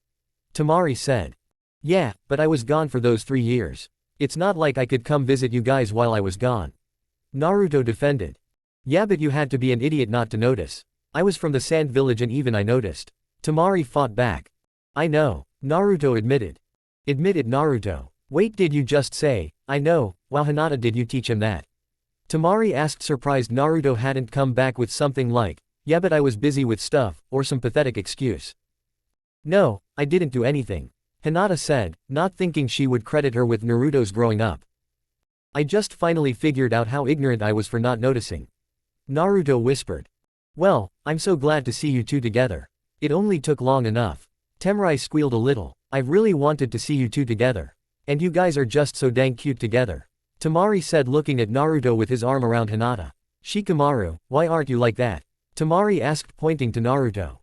Temari said. Yeah, but I was gone for those 3 years. It's not like I could come visit you guys while I was gone. Naruto defended. Yeah, but you had to be an idiot not to notice. I was from the Sand Village and even I noticed. Temari fought back. I know, Naruto admitted. Admitted Naruto. Wait, did you just say, I know, wow Hinata did you teach him that? Temari asked, surprised Naruto hadn't come back with something like, yeah but I was busy with stuff, or some pathetic excuse. No, I didn't do anything. Hinata said, not thinking she would credit her with Naruto's growing up. I just finally figured out how ignorant I was for not noticing. Naruto whispered. Well, I'm so glad to see you two together. It only took long enough. Temari squealed a little. I've really wanted to see you two together. And you guys are just so dang cute together. Temari said looking at Naruto with his arm around Hinata. Shikamaru, why aren't you like that? Temari asked pointing to Naruto.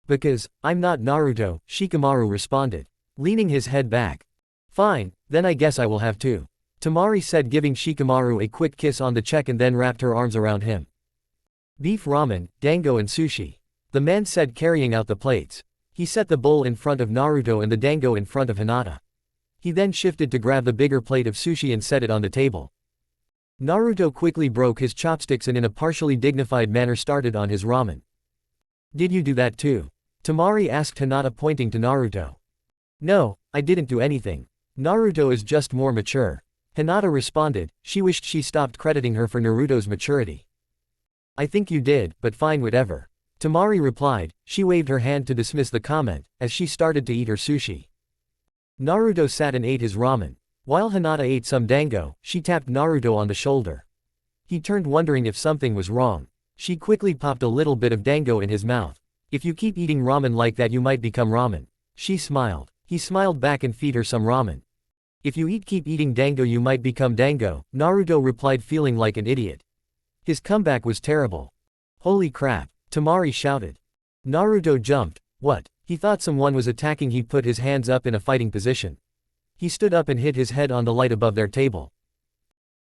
Because, I'm not Naruto, Shikamaru responded, leaning his head back. Fine, then I guess I will have to. Temari said giving Shikamaru a quick kiss on the cheek and then wrapped her arms around him. Beef ramen, dango and sushi. The man said carrying out the plates. He set the bowl in front of Naruto and the dango in front of Hinata. He then shifted to grab the bigger plate of sushi and set it on the table. Naruto quickly broke his chopsticks and in a partially dignified manner started on his ramen. Did you do that too? Temari asked Hinata pointing to Naruto. No, I didn't do anything. Naruto is just more mature. Hinata responded, she wished she stopped crediting her for Naruto's maturity. I think you did, but fine whatever. Temari replied, she waved her hand to dismiss the comment, as she started to eat her sushi. Naruto sat and ate his ramen. While Hinata ate some dango, she tapped Naruto on the shoulder. He turned wondering if something was wrong. She quickly popped a little bit of dango in his mouth. If you keep eating ramen like that you might become ramen. She smiled. He smiled back and feed her some ramen. If you keep eating dango you might become dango, Naruto replied feeling like an idiot. His comeback was terrible. Holy crap, Temari shouted. Naruto jumped. What? He thought someone was attacking. He put his hands up in a fighting position. He stood up and hit his head on the light above their table.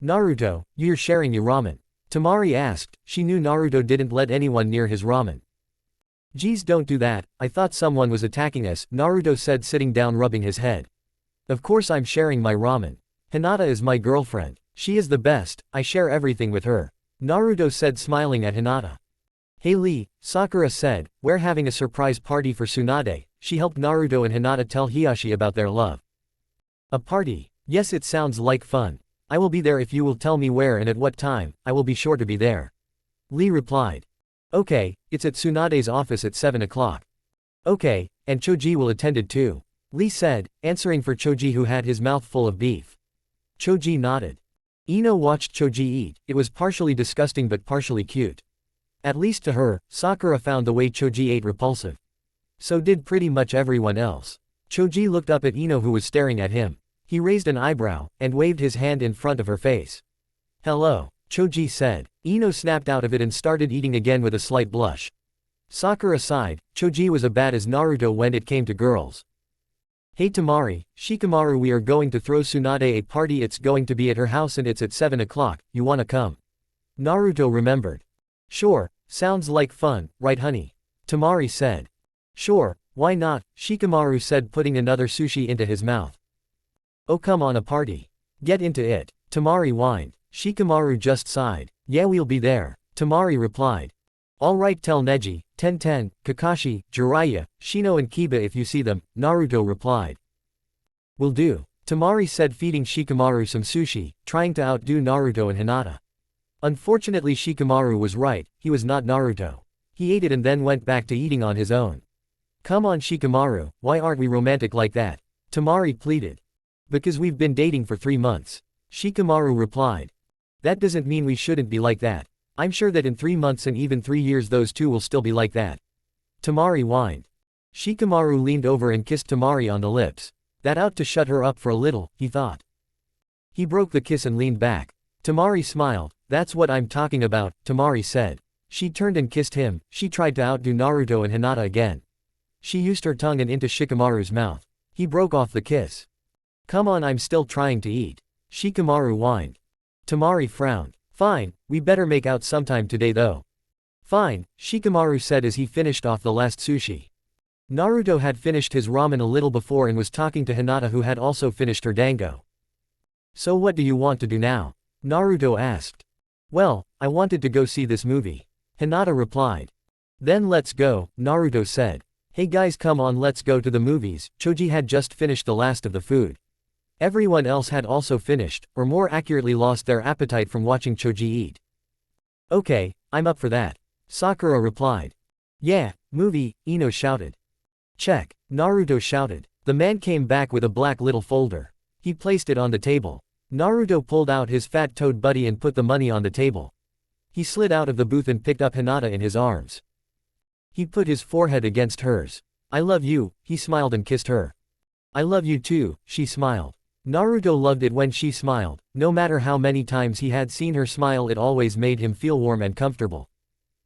Naruto, you're sharing your ramen? Temari asked. She knew Naruto didn't let anyone near his ramen. Geez, don't do that, I thought someone was attacking us, Naruto said sitting down rubbing his head. Of course I'm sharing my ramen. Hinata is my girlfriend. She is the best, I share everything with her. Naruto said smiling at Hinata. Hey Lee, Sakura said, we're having a surprise party for Tsunade. She helped Naruto and Hinata tell Hiyashi about their love. A party? Yes, it sounds like fun. I will be there if you will tell me where and at what time, I will be sure to be there. Lee replied. Okay, it's at Tsunade's office at 7 o'clock. Okay, and Choji will attend it too. Lee said, answering for Choji who had his mouth full of beef. Choji nodded. Ino watched Choji eat. It was partially disgusting but partially cute. At least to her, Sakura found the way Choji ate repulsive. So did pretty much everyone else. Choji looked up at Ino who was staring at him. He raised an eyebrow, and waved his hand in front of her face. Hello, Choji said. Ino snapped out of it and started eating again with a slight blush. Sakura sighed. Choji was as bad as Naruto when it came to girls. Hey Tamari, Shikamaru, we are going to throw Tsunade a party. It's going to be at her house and it's at 7 o'clock, you wanna come? Naruto remembered. Sure, sounds like fun, right honey? Tamari said. Sure, why not, Shikamaru said, putting another sushi into his mouth. Oh come on, a party. Get into it, Tamari whined. Shikamaru just sighed. Yeah, we'll be there, Tamari replied. Alright, tell Neji, Tenten, Kakashi, Jiraiya, Shino and Kiba if you see them, Naruto replied. Will do, Tamari said, feeding Shikamaru some sushi, trying to outdo Naruto and Hinata. Unfortunately Shikamaru was right, he was not Naruto. He ate it and then went back to eating on his own. Come on Shikamaru, why aren't we romantic like that? Tamari pleaded. Because we've been dating for 3 months. Shikamaru replied. That doesn't mean we shouldn't be like that. I'm sure that in 3 months and even 3 years those two will still be like that. Tamari whined. Shikamaru leaned over and kissed Tamari on the lips. That ought to shut her up for a little, he thought. He broke the kiss and leaned back. Tamari smiled. That's what I'm talking about, Tamari said. She turned and kissed him. She tried to outdo Naruto and Hinata again. She used her tongue and into Shikamaru's mouth. He broke off the kiss. Come on, I'm still trying to eat. Shikamaru whined. Tamari frowned. Fine, we better make out sometime today though. Fine, Shikamaru said as he finished off the last sushi. Naruto had finished his ramen a little before and was talking to Hinata, who had also finished her dango. So what do you want to do now? Naruto asked. Well, I wanted to go see this movie. Hinata replied. Then let's go, Naruto said. Hey guys, come on, let's go to the movies. Choji had just finished the last of the food. Everyone else had also finished, or more accurately lost their appetite from watching Choji eat. Okay, I'm up for that. Sakura replied. Yeah, movie, Ino shouted. Check, Naruto shouted. The man came back with a black little folder. He placed it on the table. Naruto pulled out his fat-toed buddy and put the money on the table. He slid out of the booth and picked up Hinata in his arms. He put his forehead against hers. I love you, he smiled and kissed her. I love you too, she smiled. Naruto loved it when she smiled. No matter how many times he had seen her smile, it always made him feel warm and comfortable.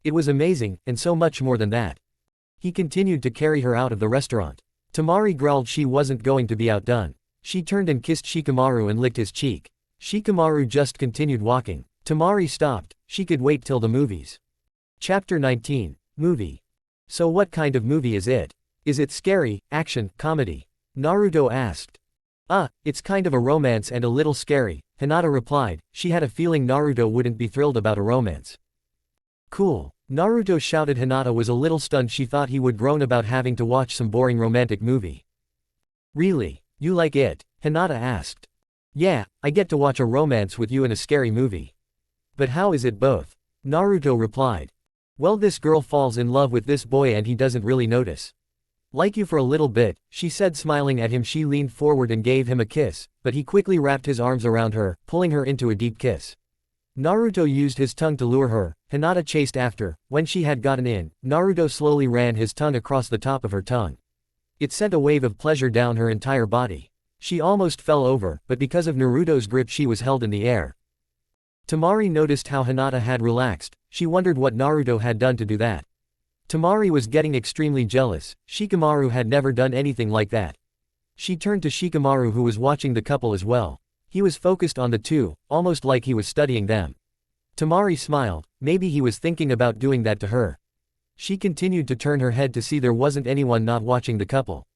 It was amazing, and so much more than that. He continued to carry her out of the restaurant. Tamari growled she wasn't going to be outdone. She turned and kissed Shikamaru and licked his cheek. Shikamaru just continued walking. Tamari stopped. She could wait till the movies. Chapter 19. Movie. So what kind of movie is it? Is it scary, action, comedy? Naruto asked. It's kind of a romance and a little scary, Hinata replied. She had a feeling Naruto wouldn't be thrilled about a romance. Cool. Naruto shouted. Hinata was a little stunned. She thought he would groan about having to watch some boring romantic movie. Really? You like it? Hinata asked. Yeah, I get to watch a romance with you in a scary movie. But how is it both? Naruto replied. Well, this girl falls in love with this boy and he doesn't really notice. Like you for a little bit, she said, smiling at him. She leaned forward and gave him a kiss, but he quickly wrapped his arms around her, pulling her into a deep kiss. Naruto used his tongue to lure her. Hinata chased after. When she had gotten in, Naruto slowly ran his tongue across the top of her tongue. It sent a wave of pleasure down her entire body. She almost fell over, but because of Naruto's grip she was held in the air. Tamari noticed how Hinata had relaxed. She wondered what Naruto had done to do that. Tamari was getting extremely jealous. Shikamaru had never done anything like that. She turned to Shikamaru, who was watching the couple as well. He was focused on the two, almost like he was studying them. Tamari smiled. Maybe he was thinking about doing that to her. She continued to turn her head to see there wasn't anyone not watching the couple.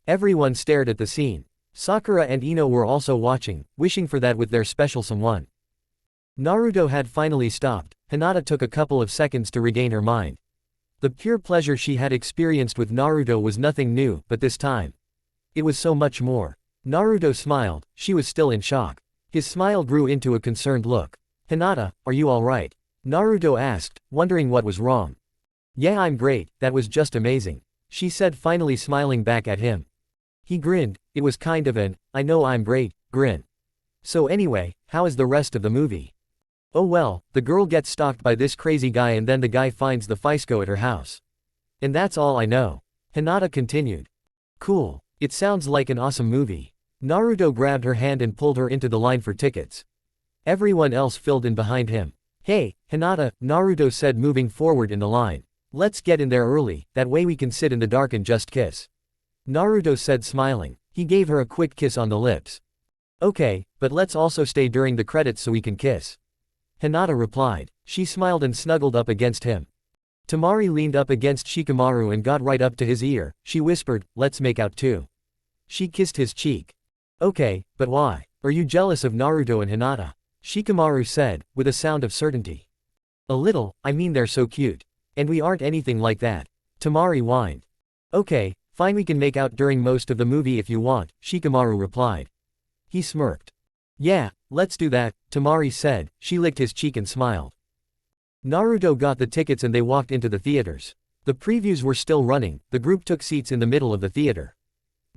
Everyone stared at the scene. Sakura and Ino were also watching, wishing for that with their special someone. Naruto had finally stopped. Hinata took a couple of seconds to regain her mind. The pure pleasure she had experienced with Naruto was nothing new, but this time, it was so much more. Naruto smiled. She was still in shock. His smile grew into a concerned look. Hinata, are you alright? Naruto asked, wondering what was wrong. Yeah, I'm great, that was just amazing, she said, finally smiling back at him. He grinned. It was kind of an, I know I'm great, grin. So anyway, how is the rest of the movie? Oh well, the girl gets stalked by this crazy guy and then the guy finds the Fisco at her house. And that's all I know. Hinata continued. Cool. It sounds like an awesome movie. Naruto grabbed her hand and pulled her into the line for tickets. Everyone else filled in behind him. Hey, Hinata, Naruto said, moving forward in the line. Let's get in there early, that way we can sit in the dark and just kiss. Naruto said, smiling. He gave her a quick kiss on the lips. Okay, but let's also stay during the credits so we can kiss. Hinata replied. She smiled and snuggled up against him. Temari leaned up against Shikamaru and got right up to his ear. She whispered, let's make out too. She kissed his cheek. Okay, but why? Are you jealous of Naruto and Hinata? Shikamaru said, with a sound of certainty. A little, I mean they're so cute. And we aren't anything like that. Temari whined. Okay, fine, we can make out during most of the movie if you want, Shikamaru replied. He smirked. Yeah, let's do that, Temari said. She licked his cheek and smiled. Naruto got the tickets and they walked into the theaters. The previews were still running. The group took seats in the middle of the theater.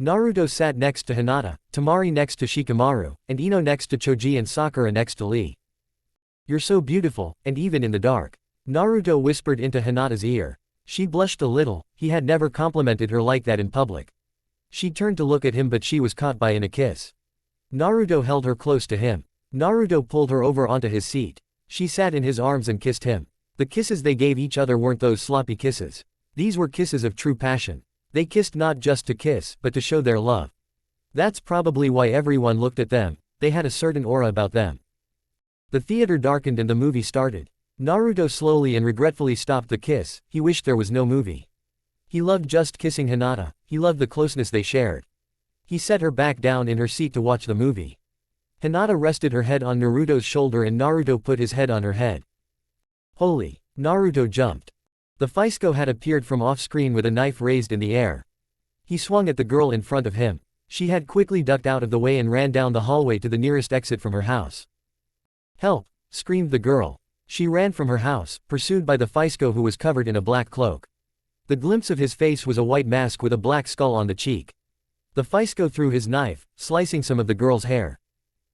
Naruto sat next to Hinata, Temari next to Shikamaru, and Ino next to Choji and Sakura next to Lee. You're so beautiful, and even in the dark. Naruto whispered into Hinata's ear. She blushed a little. He had never complimented her like that in public. She turned to look at him but she was caught by a kiss. Naruto held her close to him. Naruto pulled her over onto his seat. She sat in his arms and kissed him. The kisses they gave each other weren't those sloppy kisses. These were kisses of true passion. They kissed not just to kiss, but to show their love. That's probably why everyone looked at them. They had a certain aura about them. The theater darkened and the movie started. Naruto slowly and regretfully stopped the kiss. He wished there was no movie. He loved just kissing Hinata. He loved the closeness they shared. He set her back down in her seat to watch the movie. Hinata rested her head on Naruto's shoulder and Naruto put his head on her head. Holy! Naruto jumped. The Fisco had appeared from off-screen with a knife raised in the air. He swung at the girl in front of him. She had quickly ducked out of the way and ran down the hallway to the nearest exit from her house. Help! Screamed the girl. She ran from her house, pursued by the Fisco who was covered in a black cloak. The glimpse of his face was a white mask with a black skull on the cheek. The Fisco threw his knife, slicing some of the girl's hair.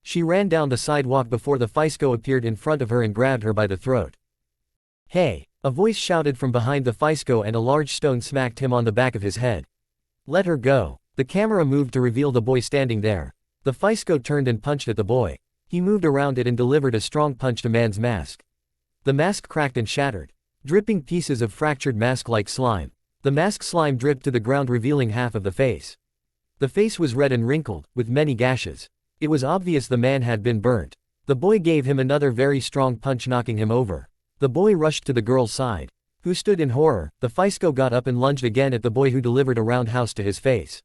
She ran down the sidewalk before the Fisco appeared in front of her and grabbed her by the throat. Hey! A voice shouted from behind the Fisco and a large stone smacked him on the back of his head. Let her go. The camera moved to reveal the boy standing there. The Fisco turned and punched at the boy. He moved around it and delivered a strong punch to man's mask. The mask cracked and shattered. Dripping pieces of fractured mask-like slime. The mask slime dripped to the ground revealing half of the face. The face was red and wrinkled, with many gashes. It was obvious the man had been burnt. The boy gave him another very strong punch knocking him over. The boy rushed to the girl's side, who stood in horror. The Fisco got up and lunged again at the boy who delivered a roundhouse to his face.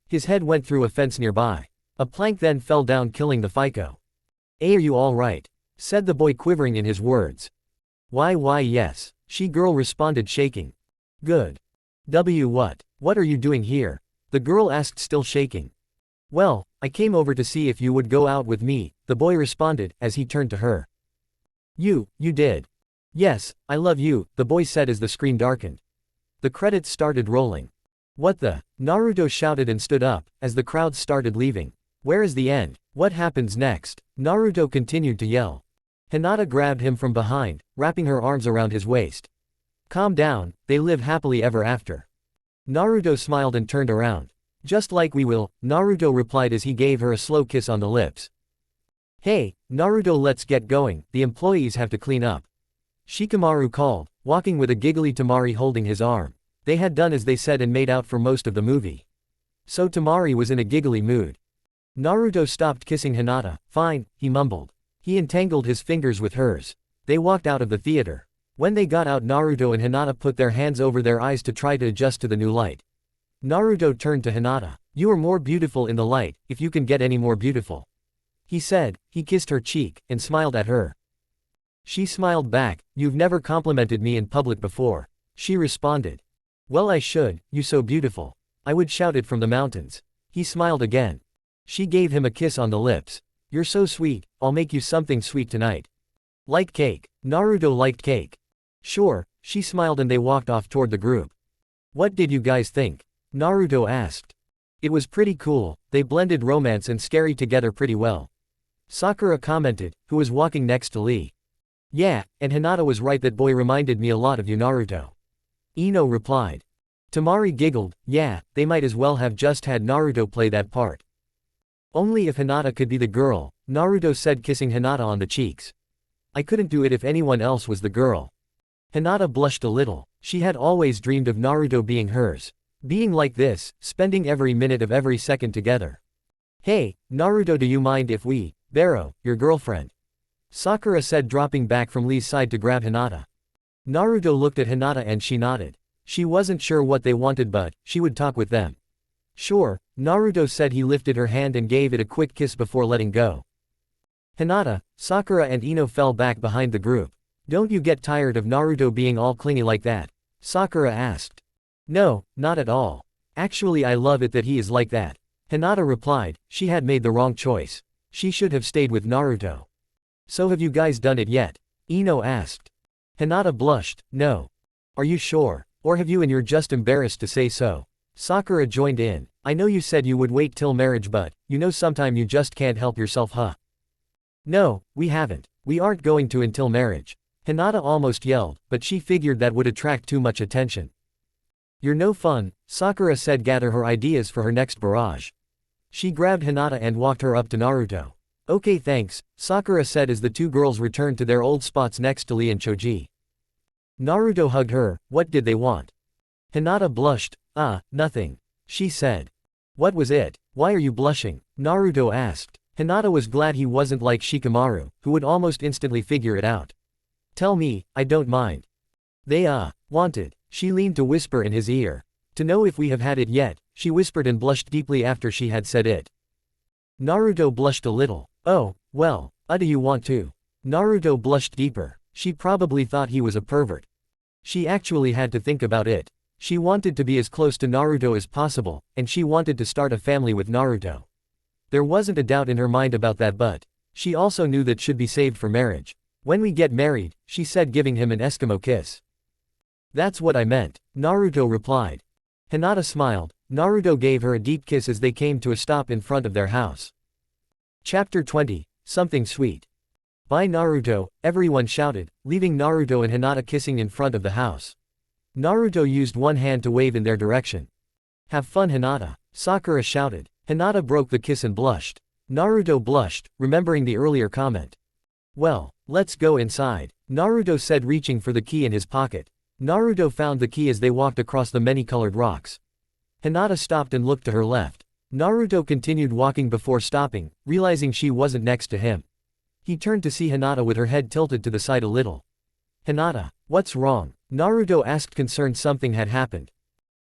His head went through a fence nearby. A plank then fell down killing the Fisco. Hey, are you all right? Said the boy quivering in his words. Why yes. She girl responded shaking. Good. What are you doing here? The girl asked still shaking. Well, I came over to see if you would go out with me, the boy responded, as he turned to her. You did. Yes, I love you, the boy said as the screen darkened. The credits started rolling. What the? Naruto shouted and stood up, as the crowd started leaving. Where is the end? What happens next? Naruto continued to yell. Hinata grabbed him from behind, wrapping her arms around his waist. Calm down, they live happily ever after. Naruto smiled and turned around. Just like we will, Naruto replied as he gave her a slow kiss on the lips. Hey, Naruto, let's get going, the employees have to clean up. Shikamaru called, walking with a giggly Temari holding his arm. They had done as they said and made out for most of the movie. So Temari was in a giggly mood. Naruto stopped kissing Hinata. Fine, he mumbled. He entangled his fingers with hers. They walked out of the theater. When they got out, Naruto and Hinata put their hands over their eyes to try to adjust to the new light. Naruto turned to Hinata. You are more beautiful in the light, if you can get any more beautiful. He said. He kissed her cheek, and smiled at her. She smiled back. You've never complimented me in public before. She responded. Well, I should, you so beautiful. I would shout it from the mountains. He smiled again. She gave him a kiss on the lips. You're so sweet, I'll make you something sweet tonight. Like cake. Naruto liked cake. Sure, she smiled and they walked off toward the group. What did you guys think? Naruto asked. It was pretty cool, they blended romance and scary together pretty well. Sakura commented, who was walking next to Lee. Yeah, and Hinata was right, that boy reminded me a lot of you, Naruto. Ino replied. Temari giggled. Yeah, they might as well have just had Naruto play that part. Only if Hinata could be the girl, Naruto said, kissing Hinata on the cheeks. I couldn't do it if anyone else was the girl. Hinata blushed a little. She had always dreamed of Naruto being hers. Being like this, spending every minute of every second together. Hey, Naruto, do you mind if we borrow your girlfriend? Sakura said, dropping back from Lee's side to grab Hinata. Naruto looked at Hinata and she nodded. She wasn't sure what they wanted, but she would talk with them. Sure, Naruto said. He lifted her hand and gave it a quick kiss before letting go. Hinata, Sakura and Ino fell back behind the group. Don't you get tired of Naruto being all clingy like that? Sakura asked. No, not at all. Actually, I love it that he is like that. Hinata replied. She had made the wrong choice. She should have stayed with Naruto. So have you guys done it yet? Ino asked. Hinata blushed. No. Are you sure? Or have you and you're just embarrassed to say so? Sakura joined in. I know you said you would wait till marriage, but, you know, sometime you just can't help yourself, huh? No, we haven't. We aren't going to until marriage. Hinata almost yelled, but she figured that would attract too much attention. You're no fun, Sakura said. Gather her ideas for her next barrage. She grabbed Hinata and walked her up to Naruto. Okay, thanks, Sakura said as the two girls returned to their old spots next to Lee and Choji. Naruto hugged her. What did they want? Hinata blushed. Nothing. She said. What was it? Why are you blushing? Naruto asked. Hinata was glad he wasn't like Shikamaru, who would almost instantly figure it out. Tell me, I don't mind. They wanted. She leaned to whisper in his ear. To know if we have had it yet, she whispered and blushed deeply after she had said it. Naruto blushed a little. Oh, well, do you want to? Naruto blushed deeper. She probably thought he was a pervert. She actually had to think about it. She wanted to be as close to Naruto as possible, and she wanted to start a family with Naruto. There wasn't a doubt in her mind about that, but she also knew that should be saved for marriage. When we get married, she said, giving him an Eskimo kiss. That's what I meant, Naruto replied. Hinata smiled. Naruto gave her a deep kiss as they came to a stop in front of their house. Chapter 20, Something Sweet. Bye Naruto, everyone shouted, leaving Naruto and Hinata kissing in front of the house. Naruto used one hand to wave in their direction. Have fun, Hinata, Sakura shouted. Hinata broke the kiss and blushed. Naruto blushed, remembering the earlier comment. Well, let's go inside, Naruto said, reaching for the key in his pocket. Naruto found the key as they walked across the many-colored rocks. Hinata stopped and looked to her left. Naruto continued walking before stopping, realizing she wasn't next to him. He turned to see Hinata with her head tilted to the side a little. Hinata, what's wrong? Naruto asked, concerned something had happened.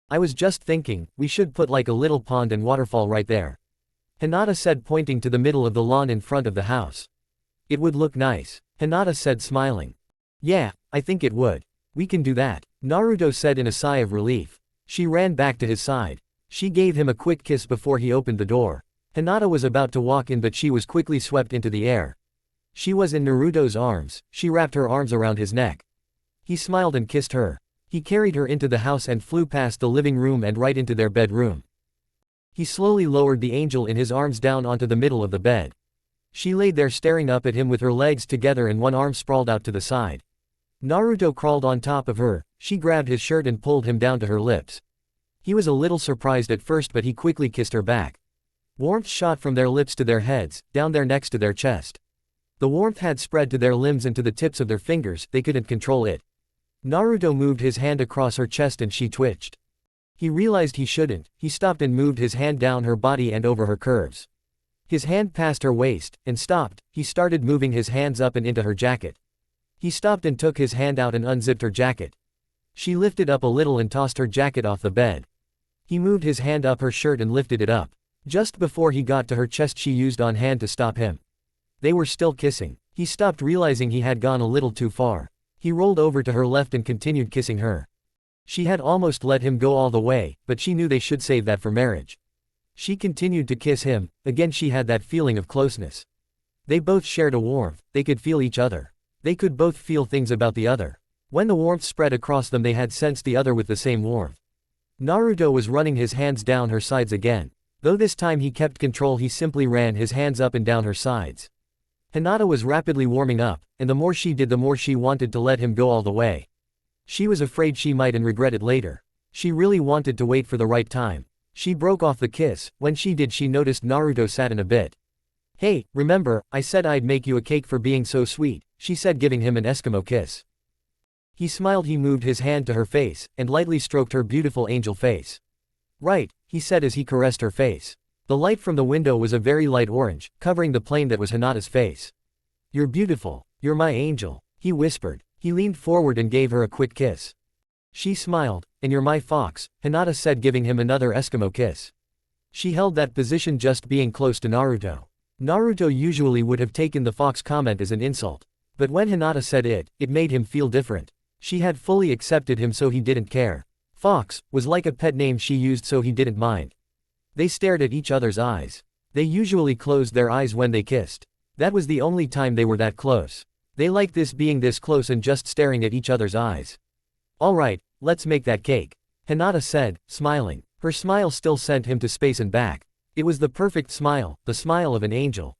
I was just thinking, we should put like a little pond and waterfall right there. Hinata said, pointing to the middle of the lawn in front of the house. It would look nice, Hinata said, smiling. Yeah, I think it would. We can do that, Naruto said in a sigh of relief. She ran back to his side. She gave him a quick kiss before he opened the door. Hinata was about to walk in, but she was quickly swept into the air. She was in Naruto's arms. She wrapped her arms around his neck. He smiled and kissed her. He carried her into the house and flew past the living room and right into their bedroom. He slowly lowered the angel in his arms down onto the middle of the bed. She laid there staring up at him with her legs together and one arm sprawled out to the side. Naruto crawled on top of her. She grabbed his shirt and pulled him down to her lips. He was a little surprised at first, but he quickly kissed her back. Warmth shot from their lips to their heads, down there next to their chest. The warmth had spread to their limbs and to the tips of their fingers. They couldn't control it. Naruto moved his hand across her chest and she twitched. He realized he shouldn't. He stopped and moved his hand down her body and over her curves. His hand passed her waist, and stopped. He started moving his hands up and into her jacket. He stopped and took his hand out and unzipped her jacket. She lifted up a little and tossed her jacket off the bed. He moved his hand up her shirt and lifted it up. Just before he got to her chest, she used on hand to stop him. They were still kissing. He stopped, realizing he had gone a little too far. He rolled over to her left and continued kissing her. She had almost let him go all the way, but she knew they should save that for marriage. She continued to kiss him. Again she had that feeling of closeness. They both shared a warmth. They could feel each other. They could both feel things about the other. When the warmth spread across them, they had sensed the other with the same warmth. Naruto was running his hands down her sides again. Though this time he kept control, he simply ran his hands up and down her sides. Hinata was rapidly warming up, and the more she did, the more she wanted to let him go all the way. She was afraid she might and regret it later. She really wanted to wait for the right time. She broke off the kiss. When she did, she noticed Naruto sat in a bit. Hey, remember, I said I'd make you a cake for being so sweet, she said, giving him an Eskimo kiss. He smiled. He moved his hand to her face, and lightly stroked her beautiful angel face. Right, he said as he caressed her face. The light from the window was a very light orange, covering the plane that was Hinata's face. You're beautiful, you're my angel, he whispered. He leaned forward and gave her a quick kiss. She smiled, and you're my fox, Hinata said, giving him another Eskimo kiss. She held that position just being close to Naruto. Naruto usually would have taken the fox comment as an insult. But when Hinata said it, it made him feel different. She had fully accepted him, so he didn't care. Fox was like a pet name she used, so he didn't mind. They stared at each other's eyes. They usually closed their eyes when they kissed. That was the only time they were that close. They liked this, being this close and just staring at each other's eyes. Alright, let's make that cake, Hinata said, smiling. Her smile still sent him to space and back. It was the perfect smile, the smile of an angel.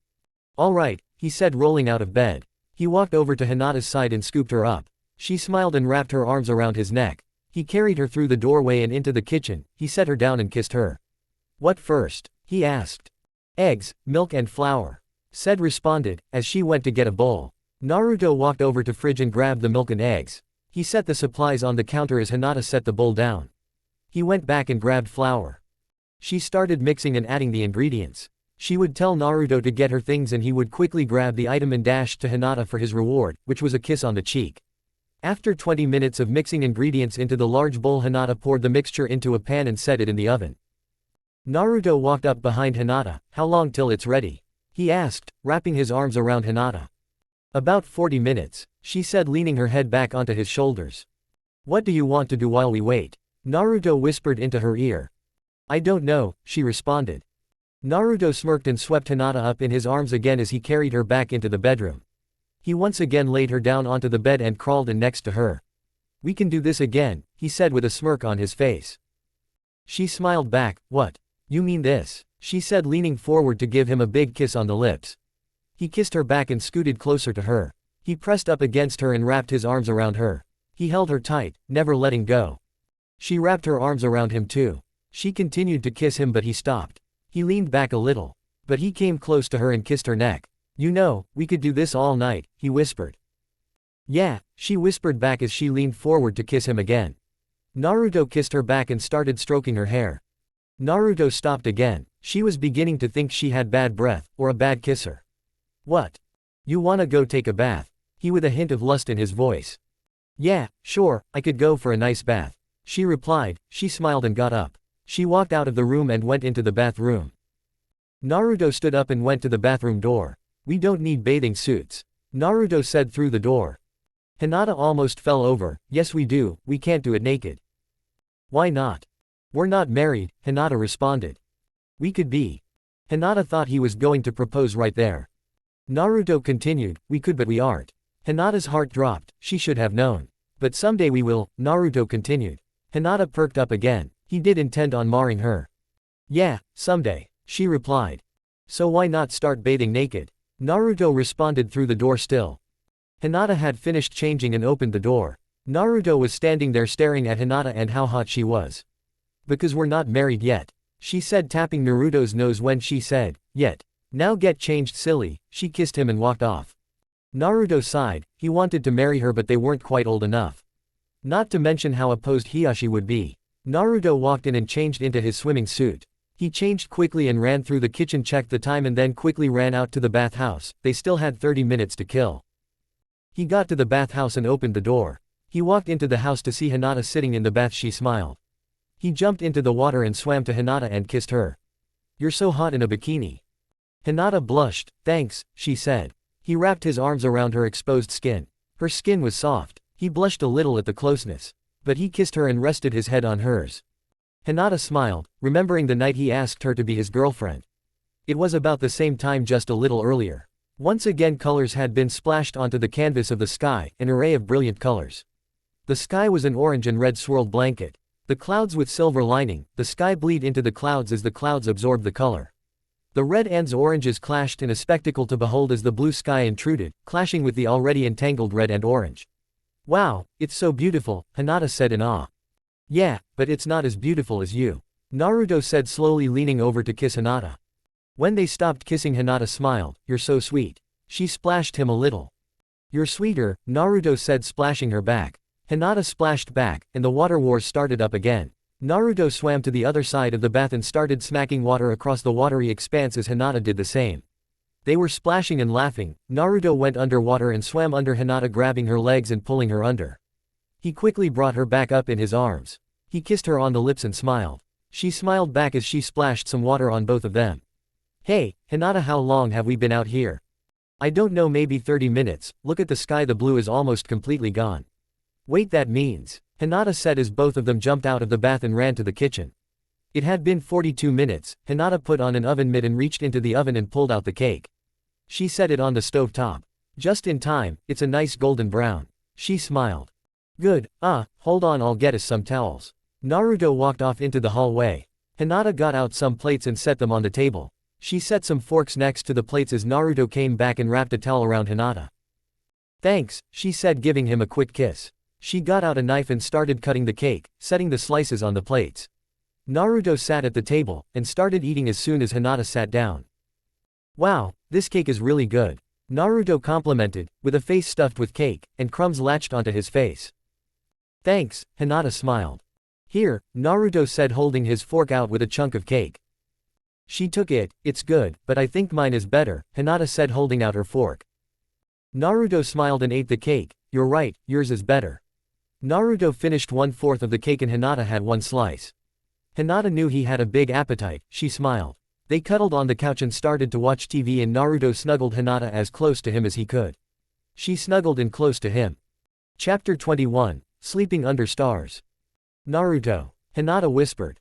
Alright, he said, rolling out of bed. He walked over to Hinata's side and scooped her up. She smiled and wrapped her arms around his neck. He carried her through the doorway and into the kitchen. He set her down and kissed her. What first? He asked. Eggs, milk and flour, said responded, as she went to get a bowl. Naruto walked over to fridge and grabbed the milk and eggs. He set the supplies on the counter as Hinata set the bowl down. He went back and grabbed flour. She started mixing and adding the ingredients. She would tell Naruto to get her things and he would quickly grab the item and dash to Hinata for his reward, which was a kiss on the cheek. After 20 minutes of mixing ingredients into the large bowl, Hinata poured the mixture into a pan and set it in the oven. Naruto walked up behind Hinata. How long till it's ready? He asked, wrapping his arms around Hinata. About 40 minutes, she said, leaning her head back onto his shoulders. What do you want to do while we wait? Naruto whispered into her ear. I don't know, she responded. Naruto smirked and swept Hinata up in his arms again as he carried her back into the bedroom. He once again laid her down onto the bed and crawled in next to her. We can do this again, he said with a smirk on his face. She smiled back. What? You mean this? She said, leaning forward to give him a big kiss on the lips. He kissed her back and scooted closer to her. He pressed up against her and wrapped his arms around her. He held her tight, never letting go. She wrapped her arms around him too. She continued to kiss him, but he stopped. He leaned back a little. But he came close to her and kissed her neck. You know, we could do this all night, he whispered. Yeah, she whispered back as she leaned forward to kiss him again. Naruto kissed her back and started stroking her hair. Naruto stopped again. She was beginning to think she had bad breath, or a bad kisser. What? You wanna go take a bath? He with a hint of lust in his voice. Yeah, sure, I could go for a nice bath, she replied. She smiled and got up. She walked out of the room and went into the bathroom. Naruto stood up and went to the bathroom door. We don't need bathing suits, Naruto said through the door. Hinata almost fell over. Yes we do, we can't do it naked. Why not? We're not married, Hinata responded. We could be. Hinata thought he was going to propose right there. Naruto continued, we could but we aren't. Hinata's heart dropped. She should have known. But someday we will, Naruto continued. Hinata perked up again. He did intend on marrying her. Yeah, someday, she replied. So why not start bathing naked? Naruto responded through the door still. Hinata had finished changing and opened the door. Naruto was standing there staring at Hinata and how hot she was. Because we're not married yet, she said, tapping Naruto's nose when she said, yet. Now get changed, silly. She kissed him and walked off. Naruto sighed. He wanted to marry her, but they weren't quite old enough. Not to mention how opposed Hiyashi would be. Naruto walked in and changed into his swimming suit. He changed quickly and ran through the kitchen, checked the time and then quickly ran out to the bathhouse. They still had 30 minutes to kill. He got to the bathhouse and opened the door. He walked into the house to see Hinata sitting in the bath. She smiled. He jumped into the water and swam to Hinata and kissed her. You're so hot in a bikini. Hinata blushed. Thanks, she said. He wrapped his arms around her exposed skin. Her skin was soft. He blushed a little at the closeness. But he kissed her and rested his head on hers. Hinata smiled, remembering the night he asked her to be his girlfriend. It was about the same time, just a little earlier. Once again colors had been splashed onto the canvas of the sky, an array of brilliant colors. The sky was an orange and red swirled blanket. The clouds with silver lining, the sky bleed into the clouds as the clouds absorbed the color. The red and oranges clashed in a spectacle to behold as the blue sky intruded, clashing with the already entangled red and orange. Wow, it's so beautiful, Hinata said in awe. Yeah, but it's not as beautiful as you, Naruto said, slowly leaning over to kiss Hinata. When they stopped kissing, Hinata smiled. You're so sweet. She splashed him a little. You're sweeter, Naruto said, splashing her back. Hinata splashed back, and the water wars started up again. Naruto swam to the other side of the bath and started smacking water across the watery expanse as Hinata did the same. They were splashing and laughing. Naruto went underwater and swam under Hinata, grabbing her legs and pulling her under. He quickly brought her back up in his arms. He kissed her on the lips and smiled. She smiled back as she splashed some water on both of them. "Hey, Hinata, how long have we been out here?" "I don't know, maybe 30 minutes, look at the sky, the blue is almost completely gone." "Wait, that means," Hinata said as both of them jumped out of the bath and ran to the kitchen. It had been 42 minutes, Hinata put on an oven mitt and reached into the oven and pulled out the cake. She set it on the stove top. "Just in time, it's a nice golden brown." She smiled. "Good, hold on, I'll get us some towels." Naruto walked off into the hallway. Hinata got out some plates and set them on the table. She set some forks next to the plates as Naruto came back and wrapped a towel around Hinata. "Thanks," she said, giving him a quick kiss. She got out a knife and started cutting the cake, setting the slices on the plates. Naruto sat at the table, and started eating as soon as Hinata sat down. "Wow, this cake is really good," Naruto complimented, with a face stuffed with cake, and crumbs latched onto his face. "Thanks," Hinata smiled. "Here," Naruto said, holding his fork out with a chunk of cake. She took it. "It's good, but I think mine is better," Hinata said, holding out her fork. Naruto smiled and ate the cake. "You're right, yours is better." Naruto finished 1/4 of the cake and Hinata had one slice. Hinata knew he had a big appetite. She smiled. They cuddled on the couch and started to watch TV, and Naruto snuggled Hinata as close to him as he could. She snuggled in close to him. Chapter 21, Sleeping Under Stars. "Naruto," Hinata whispered.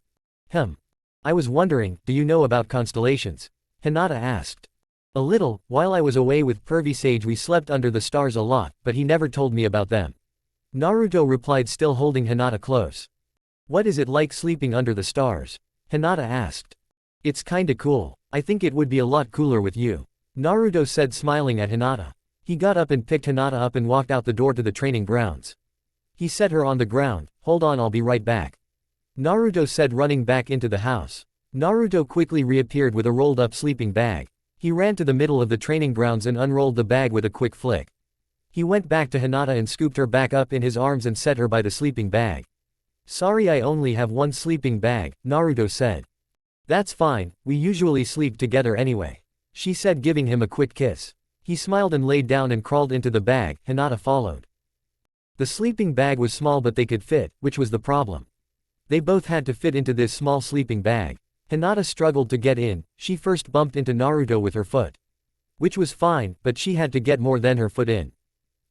I was wondering, do you know about constellations?" Hinata asked. "A little. While I was away with Pervy Sage we slept under the stars a lot, but he never told me about them." Naruto replied, still holding Hinata close. "What is it like sleeping under the stars?" Hinata asked. "It's kinda cool. I think it would be a lot cooler with you," Naruto said, smiling at Hinata. He got up and picked Hinata up and walked out the door to the training grounds. He set her on the ground. "Hold on, I'll be right back," Naruto said, running back into the house. Naruto quickly reappeared with a rolled up sleeping bag. He ran to the middle of the training grounds and unrolled the bag with a quick flick. He went back to Hinata and scooped her back up in his arms and set her by the sleeping bag. "Sorry, I only have one sleeping bag," Naruto said. "That's fine, we usually sleep together anyway," she said, giving him a quick kiss. He smiled and laid down and crawled into the bag. Hinata followed. The sleeping bag was small, but they could fit, which was the problem. They both had to fit into this small sleeping bag. Hinata struggled to get in. She first bumped into Naruto with her foot, which was fine, but she had to get more than her foot in.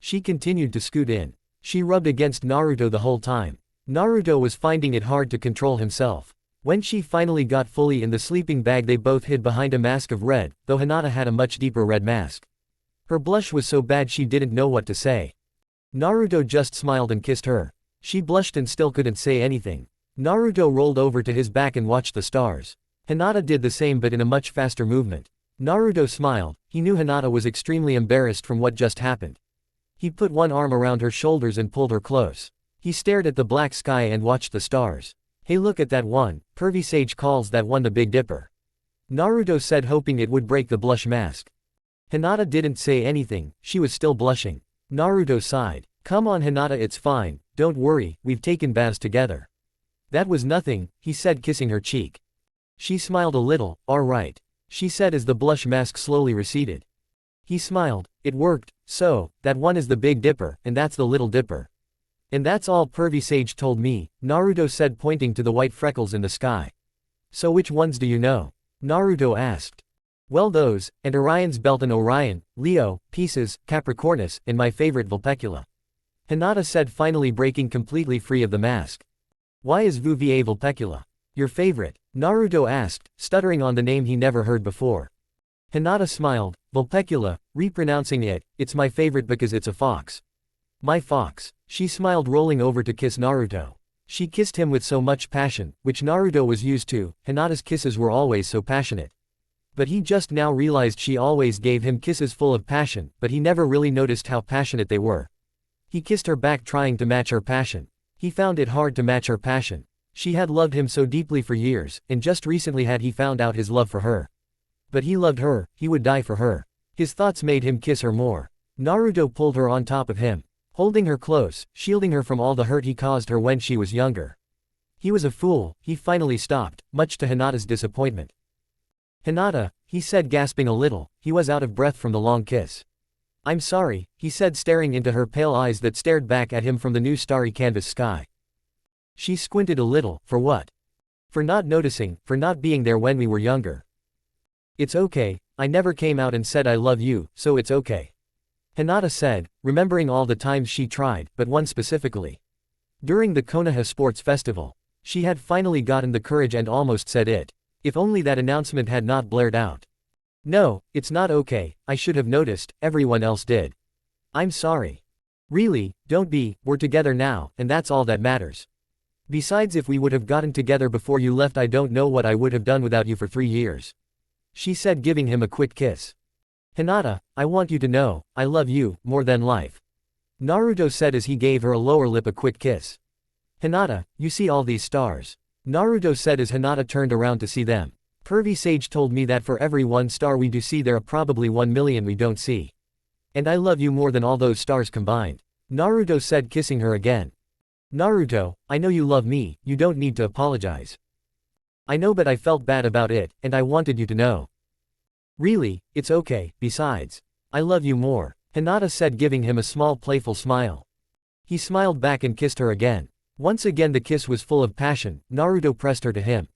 She continued to scoot in. She rubbed against Naruto the whole time. Naruto was finding it hard to control himself. When she finally got fully in the sleeping bag, they both hid behind a mask of red, though Hinata had a much deeper red mask. Her blush was so bad she didn't know what to say. Naruto just smiled and kissed her. She blushed and still couldn't say anything. Naruto rolled over to his back and watched the stars. Hinata did the same, but in a much faster movement. Naruto smiled. He knew Hinata was extremely embarrassed from what just happened. He put one arm around her shoulders and pulled her close. He stared at the black sky and watched the stars. "Hey, look at that one. Pervy Sage calls that one the Big Dipper," Naruto said, hoping it would break the blush mask. Hinata didn't say anything. She was still blushing. Naruto sighed. "Come on, Hinata, it's fine. Don't worry, we've taken baths together." "That was nothing," he said, kissing her cheek. She smiled a little. "All right," she said as the blush mask slowly receded. He smiled. "It worked. So, that one is the Big Dipper, and that's the Little Dipper." "And that's all Pervy Sage told me," Naruto said, pointing to the white freckles in the sky. "So which ones do you know?" Naruto asked. "Well, those, and Orion's belt and Orion, Leo, Pisces, Capricornus, and my favorite Vulpecula," Hinata said, finally breaking completely free of the mask. "Why is Vulpecula your favorite?" Naruto asked, stuttering on the name he never heard before. Hinata smiled. "Vulpecula, repronouncing it, it's my favorite because it's a fox." "My fox," she smiled, rolling over to kiss Naruto. She kissed him with so much passion, which Naruto was used to. Hinata's kisses were always so passionate. But he just now realized she always gave him kisses full of passion, but he never really noticed how passionate they were. He kissed her back, trying to match her passion. He found it hard to match her passion. She had loved him so deeply for years, and just recently had he found out his love for her. But he loved her, he would die for her. His thoughts made him kiss her more. Naruto pulled her on top of him, holding her close, shielding her from all the hurt he caused her when she was younger. He was a fool, he finally stopped, much to Hinata's disappointment. "Hinata," he said, gasping a little, he was out of breath from the long kiss. "I'm sorry," he said, staring into her pale eyes that stared back at him from the new starry canvas sky. She squinted a little. "For what?" "For not noticing, for not being there when we were younger." "It's okay, I never came out and said I love you, so it's okay," Hinata said, remembering all the times she tried, but one specifically. During the Konoha Sports Festival. She had finally gotten the courage and almost said it. If only that announcement had not blared out. "No, it's not okay, I should have noticed, everyone else did. I'm sorry." "Really, don't be, we're together now, and that's all that matters. Besides, if we would have gotten together before you left, I don't know what I would have done without you for 3 years," she said, giving him a quick kiss. "Hinata, I want you to know, I love you, more than life," Naruto said as he gave her lower lip a quick kiss. "Hinata, you see all these stars?" Naruto said as Hinata turned around to see them. "Pervy Sage told me that for every one star we do see there are probably 1 million we don't see. And I love you more than all those stars combined," Naruto said, kissing her again. "Naruto, I know you love me, you don't need to apologize." "I know, but I felt bad about it, and I wanted you to know." "Really, it's okay, besides, I love you more," Hinata said, giving him a small playful smile. He smiled back and kissed her again. Once again the kiss was full of passion. Naruto pressed her to him.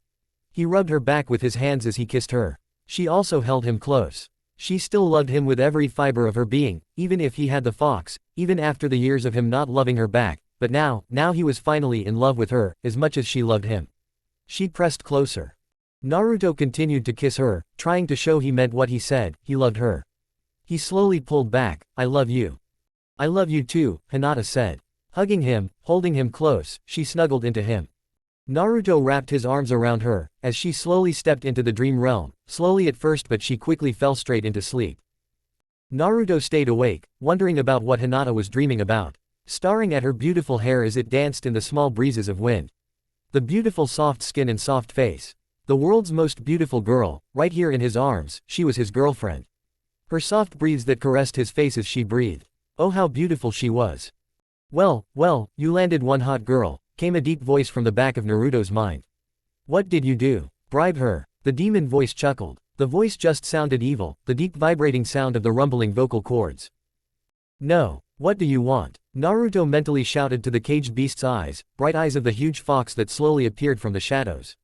He rubbed her back with his hands as he kissed her. She also held him close. She still loved him with every fiber of her being, even if he had the fox, even after the years of him not loving her back, but now he was finally in love with her, as much as she loved him. She pressed closer. Naruto continued to kiss her, trying to show he meant what he said, he loved her. He slowly pulled back. "I love you." "I love you too," Hinata said. Hugging him, holding him close, she snuggled into him. Naruto wrapped his arms around her, as she slowly stepped into the dream realm, slowly at first, but she quickly fell straight into sleep. Naruto stayed awake, wondering about what Hinata was dreaming about, staring at her beautiful hair as it danced in the small breezes of wind. The beautiful soft skin and soft face. The world's most beautiful girl, right here in his arms, she was his girlfriend. Her soft breathes that caressed his face as she breathed. Oh, how beautiful she was. Well, you landed one hot girl," came a deep voice from the back of Naruto's mind. "What did you do? Bribe her?" The demon voice chuckled. The voice just sounded evil, the deep vibrating sound of the rumbling vocal cords. "No. What do you want?" Naruto mentally shouted to the caged beast's eyes, bright eyes of the huge fox that slowly appeared from the shadows.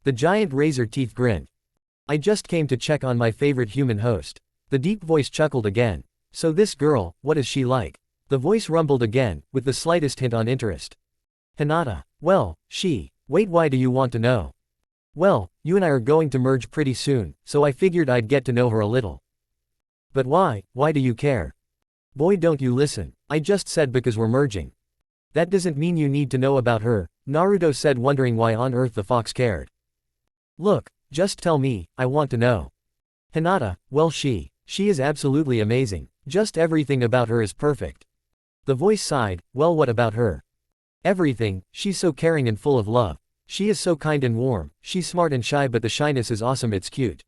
The giant razor teeth grinned. "I just came to check on my favorite human host." The deep voice chuckled again. "So this girl, what is she like?" The voice rumbled again, with the slightest hint on interest. "Hinata. Well, wait, why do you want to know?" "Well, you and I are going to merge pretty soon, so I figured I'd get to know her a little." "But why do you care?" "Boy, don't you listen, I just said because we're merging. That doesn't mean you need to know about her," Naruto said, wondering why on earth the fox cared. "Look, just tell me, I want to know." "Hinata, well she is absolutely amazing, just everything about her is perfect." The voice sighed. "Well, what about her?" "Everything, she's so caring and full of love. She is so kind and warm, she's smart and shy, but the shyness is awesome, it's cute.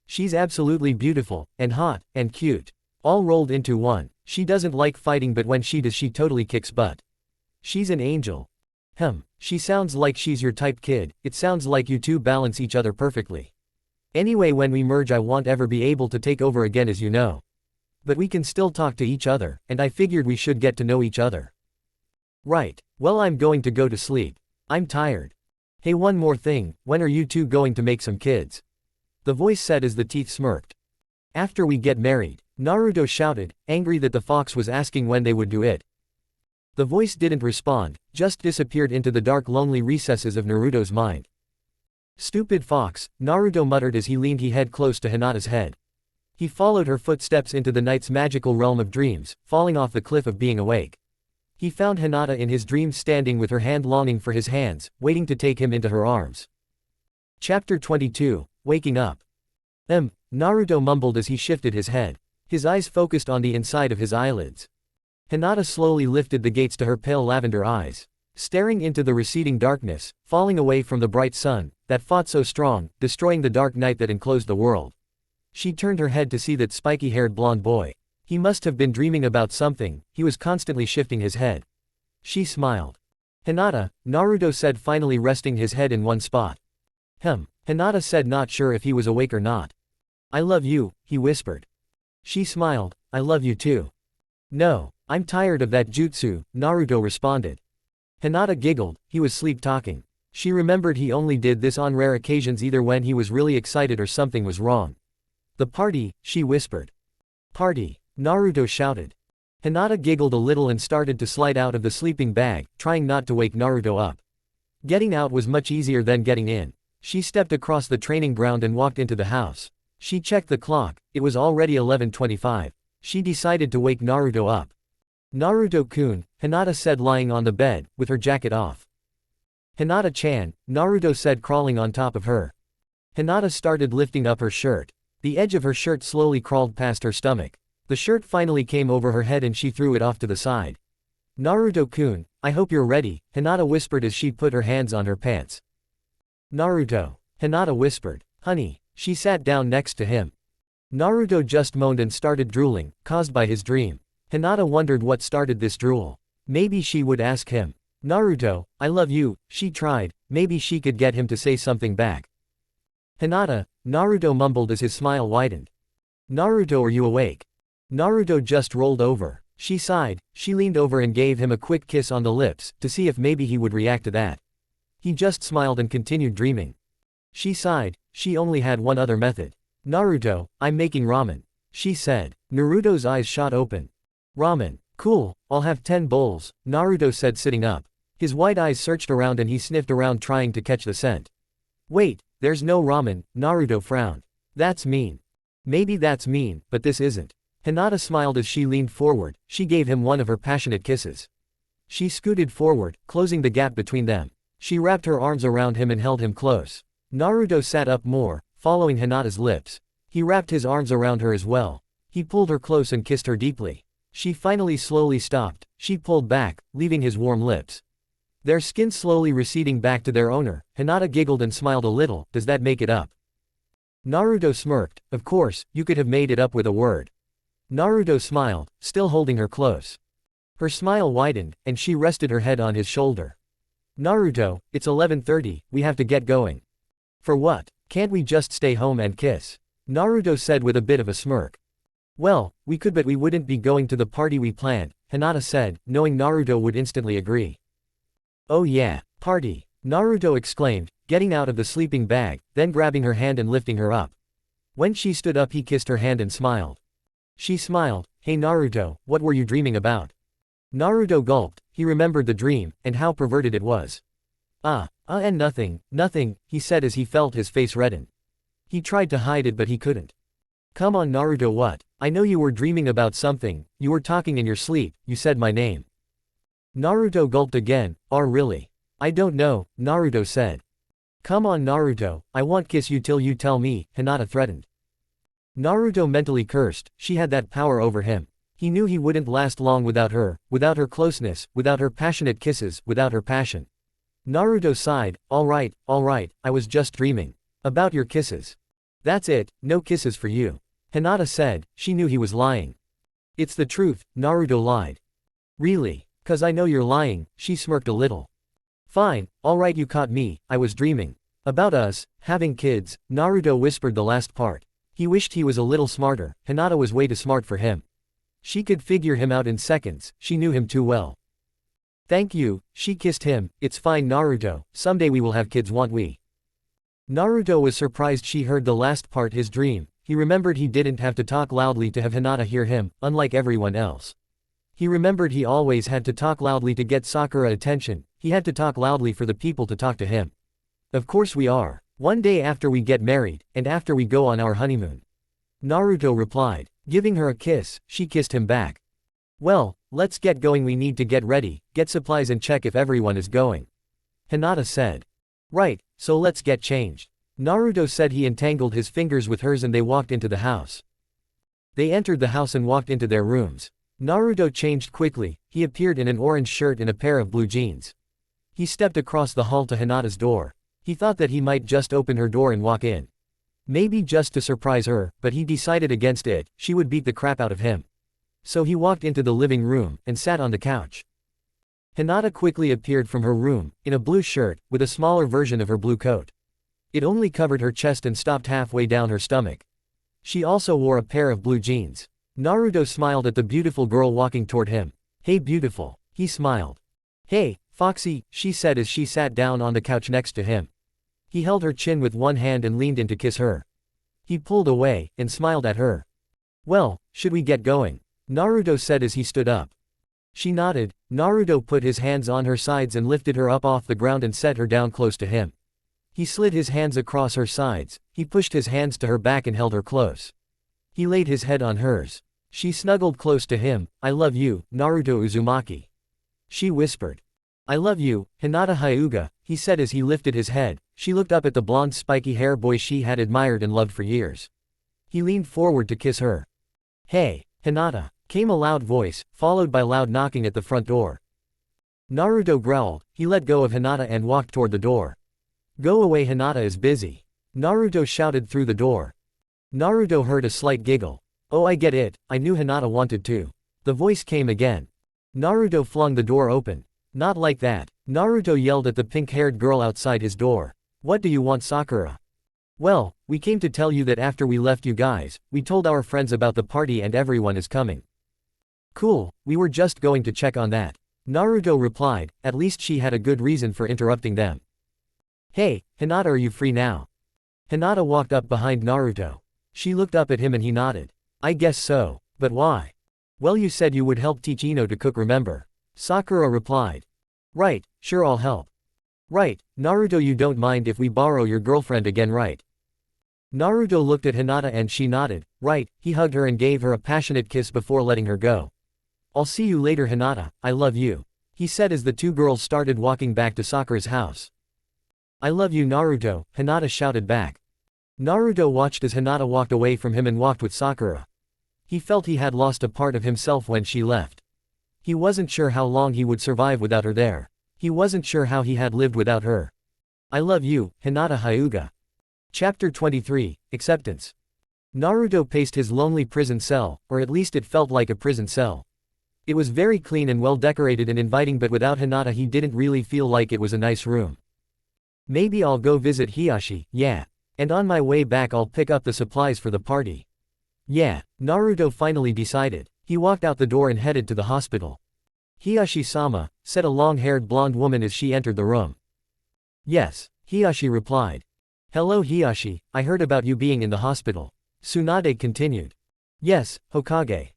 She's absolutely beautiful, and hot, and cute. All rolled into one. She doesn't like fighting, but when she does she totally kicks butt. She's an angel." She sounds like she's your type, kid, it sounds like you two balance each other perfectly. Anyway, when we merge I won't ever be able to take over again, as you know. But we can still talk to each other, and I figured we should get to know each other." "Right, well I'm going to go to sleep. I'm tired. Hey, one more thing, when are you two going to make some kids?" The voice said as the teeth smirked. "After we get married," Naruto shouted, angry that the fox was asking when they would do it. The voice didn't respond, just disappeared into the dark, lonely recesses of Naruto's mind. "Stupid fox," Naruto muttered as he leaned his head close to Hinata's head. He followed her footsteps into the night's magical realm of dreams, falling off the cliff of being awake. He found Hinata in his dreams, standing with her hand longing for his hands, waiting to take him into her arms. Chapter 22, Waking Up. Naruto mumbled as he shifted his head. His eyes focused on the inside of his eyelids. Hinata slowly lifted the gates to her pale lavender eyes, staring into the receding darkness, falling away from the bright sun that fought so strong, destroying the dark night that enclosed the world. She turned her head to see that spiky-haired blonde boy. He must have been dreaming about something, he was constantly shifting his head. She smiled. Hinata, Naruto said, finally resting his head in one spot. Hinata said, not sure if he was awake or not. I love you, he whispered. She smiled, I love you too. No, I'm tired of that jutsu, Naruto responded. Hinata giggled, he was sleep-talking. She remembered he only did this on rare occasions, either when he was really excited or something was wrong. The party, she whispered. Party, Naruto shouted. Hinata giggled a little and started to slide out of the sleeping bag, trying not to wake Naruto up. Getting out was much easier than getting in. She stepped across the training ground and walked into the house. She checked the clock, it was already 11:25. She decided to wake Naruto up. Naruto-kun, Hinata said, lying on the bed, with her jacket off. Hinata-chan, Naruto said, crawling on top of her. Hinata started lifting up her shirt. The edge of her shirt slowly crawled past her stomach. The shirt finally came over her head and she threw it off to the side. Naruto-kun, I hope you're ready, Hinata whispered as she put her hands on her pants. Naruto, Hinata whispered. Honey. She sat down next to him. Naruto just moaned and started drooling, caused by his dream. Hinata wondered what started this drool. Maybe she would ask him. Naruto, I love you, she tried, maybe she could get him to say something back. Hinata, Naruto mumbled as his smile widened. Naruto, are you awake? Naruto just rolled over. She sighed, she leaned over and gave him a quick kiss on the lips, to see if maybe he would react to that. He just smiled and continued dreaming. She sighed, she only had one other method. Naruto, I'm making ramen. She said. Naruto's eyes shot open. Ramen. Cool, I'll have 10 bowls, Naruto said, sitting up. His white eyes searched around and he sniffed around trying to catch the scent. Wait, there's no ramen, Naruto frowned. That's mean. Maybe that's mean, but this isn't. Hinata smiled as she leaned forward, she gave him one of her passionate kisses. She scooted forward, closing the gap between them. She wrapped her arms around him and held him close. Naruto sat up more, following Hinata's lips. He wrapped his arms around her as well. He pulled her close and kissed her deeply. She finally slowly stopped, she pulled back, leaving his warm lips. Their skin slowly receding back to their owner, Hinata giggled and smiled a little, does that make it up? Naruto smirked, of course, you could have made it up with a word. Naruto smiled, still holding her close. Her smile widened, and she rested her head on his shoulder. Naruto, it's 11:30, we have to get going. For what? Can't we just stay home and kiss? Naruto said with a bit of a smirk. Well, we could, but we wouldn't be going to the party we planned, Hinata said, knowing Naruto would instantly agree. Oh yeah, party, Naruto exclaimed, getting out of the sleeping bag, then grabbing her hand and lifting her up. When she stood up he kissed her hand and smiled. She smiled, hey Naruto, what were you dreaming about? Naruto gulped, he remembered the dream, and how perverted it was. And nothing, he said as he felt his face redden. He tried to hide it but he couldn't. Come on Naruto, what? I know you were dreaming about something, you were talking in your sleep, you said my name. Naruto gulped again, really? I don't know, Naruto said. Come on Naruto, I won't kiss you till you tell me, Hinata threatened. Naruto mentally cursed, she had that power over him. He knew he wouldn't last long without her closeness, without her passionate kisses, without her passion. Naruto sighed, alright, I was just dreaming. About your kisses. That's it, no kisses for you. Hinata said, she knew he was lying. It's the truth, Naruto lied. Really? 'Cause I know you're lying, she smirked a little. Fine, alright, you caught me, I was dreaming. About us, having kids, Naruto whispered the last part. He wished he was a little smarter, Hinata was way too smart for him. She could figure him out in seconds, she knew him too well. Thank you, she kissed him, it's fine Naruto, someday we will have kids, won't we? Naruto was surprised she heard the last part, his dream. He remembered he didn't have to talk loudly to have Hinata hear him, unlike everyone else. He remembered he always had to talk loudly to get Sakura attention, he had to talk loudly for the people to talk to him. Of course we are. One day after we get married, and after we go on our honeymoon. Naruto replied. Giving her a kiss, she kissed him back. Well, let's get going, we need to get ready, get supplies and check if everyone is going. Hinata said. Right, so let's get changed. Naruto said. He entangled his fingers with hers and they walked into the house. They entered the house and walked into their rooms. Naruto changed quickly, he appeared in an orange shirt and a pair of blue jeans. He stepped across the hall to Hinata's door. He thought that he might just open her door and walk in. Maybe just to surprise her, but he decided against it, she would beat the crap out of him. So he walked into the living room, and sat on the couch. Hinata quickly appeared from her room, in a blue shirt, with a smaller version of her blue coat. It only covered her chest and stopped halfway down her stomach. She also wore a pair of blue jeans. Naruto smiled at the beautiful girl walking toward him. "Hey beautiful," he smiled. "Hey, Foxy," she said as she sat down on the couch next to him. He held her chin with one hand and leaned in to kiss her. He pulled away, and smiled at her. "Well, should we get going?" Naruto said as he stood up. She nodded. Naruto put his hands on her sides and lifted her up off the ground and set her down close to him. He slid his hands across her sides, he pushed his hands to her back and held her close. He laid his head on hers. She snuggled close to him. "I love you, Naruto Uzumaki." She whispered. "I love you, Hinata Hyuga," he said as he lifted his head. She looked up at the blonde spiky hair boy she had admired and loved for years. He leaned forward to kiss her. "Hey, Hinata," came a loud voice, followed by loud knocking at the front door. Naruto growled. He let go of Hinata and walked toward the door. "Go away, Hinata is busy," Naruto shouted through the door. Naruto heard a slight giggle. "Oh, I get it, I knew Hinata wanted to." The voice came again. Naruto flung the door open. "Not like that," Naruto yelled at the pink-haired girl outside his door. "What do you want, Sakura?" "Well, we came to tell you that after we left you guys, we told our friends about the party and everyone is coming." "Cool, we were just going to check on that," Naruto replied. At least she had a good reason for interrupting them. "Hey, Hinata, are you free now?" Hinata walked up behind Naruto. She looked up at him and he nodded. "I guess so, but why?" "Well, you said you would help teach Ino to cook, remember?" Sakura replied. "Right, sure, I'll help." "Right, Naruto, you don't mind if we borrow your girlfriend again, right?" Naruto looked at Hinata and she nodded. "Right." He hugged her and gave her a passionate kiss before letting her go. "I'll see you later, Hinata, I love you," he said as the two girls started walking back to Sakura's house. "I love you, Naruto," Hinata shouted back. Naruto watched as Hinata walked away from him and walked with Sakura. He felt he had lost a part of himself when she left. He wasn't sure how long he would survive without her there. He wasn't sure how he had lived without her. "I love you, Hinata Hyuga." Chapter 23, Acceptance. Naruto paced his lonely prison cell, or at least it felt like a prison cell. It was very clean and well decorated and inviting, but without Hinata he didn't really feel like it was a nice room. "Maybe I'll go visit Hiyashi, yeah. And on my way back I'll pick up the supplies for the party." "Yeah," Naruto finally decided. He walked out the door and headed to the hospital. "Hiyashi-sama," said a long-haired blonde woman as she entered the room. "Yes," Hiyashi replied. "Hello Hiyashi, I heard about you being in the hospital." Tsunade continued. "Yes, Hokage."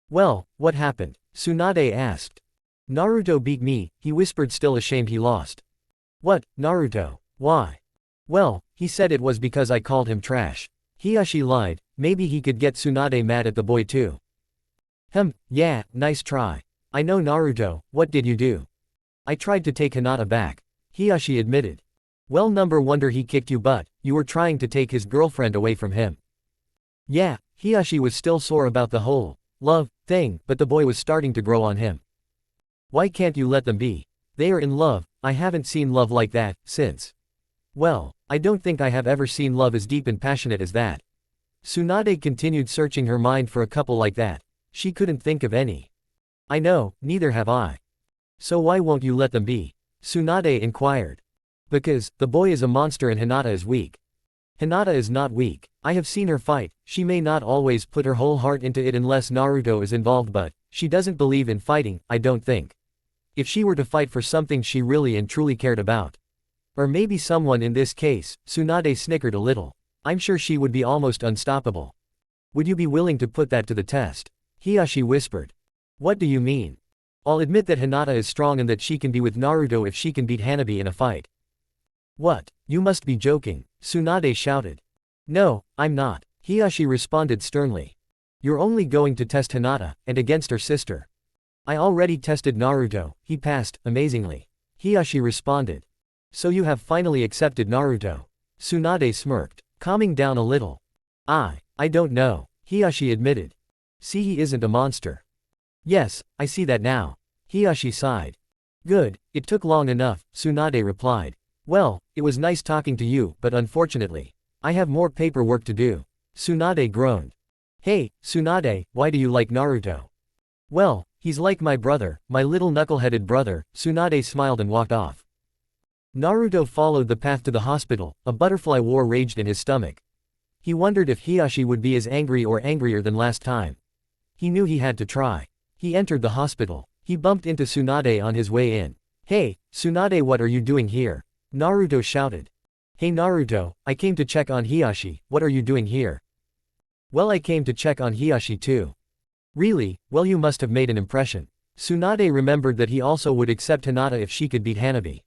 "Well, what happened?" Tsunade asked. "Naruto beat me," he whispered, still ashamed he lost. "What, Naruto? Why?" "Well, he said it was because I called him trash." Hiyashi lied. Maybe he could get Tsunade mad at the boy too. Yeah, nice try. "I know, Naruto, what did you do?" "I tried to take Hinata back," Hiyashi admitted. "Well, no wonder he kicked you butt, you were trying to take his girlfriend away from him." Yeah, Hiyashi was still sore about the whole love thing, but the boy was starting to grow on him. "Why can't you let them be? They are in love, I haven't seen love like that since. Well, I don't think I have ever seen love as deep and passionate as that." Tsunade continued, searching her mind for a couple like that. She couldn't think of any. "I know, neither have I." "So why won't you let them be?" Tsunade inquired. "Because, the boy is a monster and Hinata is weak." "Hinata is not weak. I have seen her fight, she may not always put her whole heart into it unless Naruto is involved, but she doesn't believe in fighting, I don't think. If she were to fight for something she really and truly cared about. Or maybe someone in this case," Tsunade snickered a little. "I'm sure she would be almost unstoppable." "Would you be willing to put that to the test?" Hiyashi whispered. "What do you mean?" "I'll admit that Hinata is strong and that she can be with Naruto if she can beat Hanabi in a fight." "What? You must be joking," Tsunade shouted. "No, I'm not," Hiyashi responded sternly. "You're only going to test Hinata, and against her sister." "I already tested Naruto, he passed, amazingly," Hiyashi responded. "So you have finally accepted Naruto?" Tsunade smirked, calming down a little. I don't know," Hiyashi admitted. "See, he isn't a monster." "Yes, I see that now." Hiyashi sighed. "Good, it took long enough," Tsunade replied. "Well, it was nice talking to you, but unfortunately, I have more paperwork to do." Tsunade groaned. "Hey, Tsunade, why do you like Naruto?" "Well, He's like my brother, my little knuckle-headed brother. Tsunade smiled and walked off. Naruto followed the path to the hospital. A butterfly war raged in his stomach. He wondered if Hiashi would be as angry or angrier than last time. He knew he had to try. He entered the hospital. He bumped into Tsunade on his way in. "Hey, Tsunade, what are you doing here?" Naruto shouted. "Hey Naruto, I came to check on Hiashi, what are you doing here?" "Well, I came to check on Hiashi too." "Really? Well, you must have made an impression." Tsunade remembered that he also would accept Hinata if she could beat Hanabi.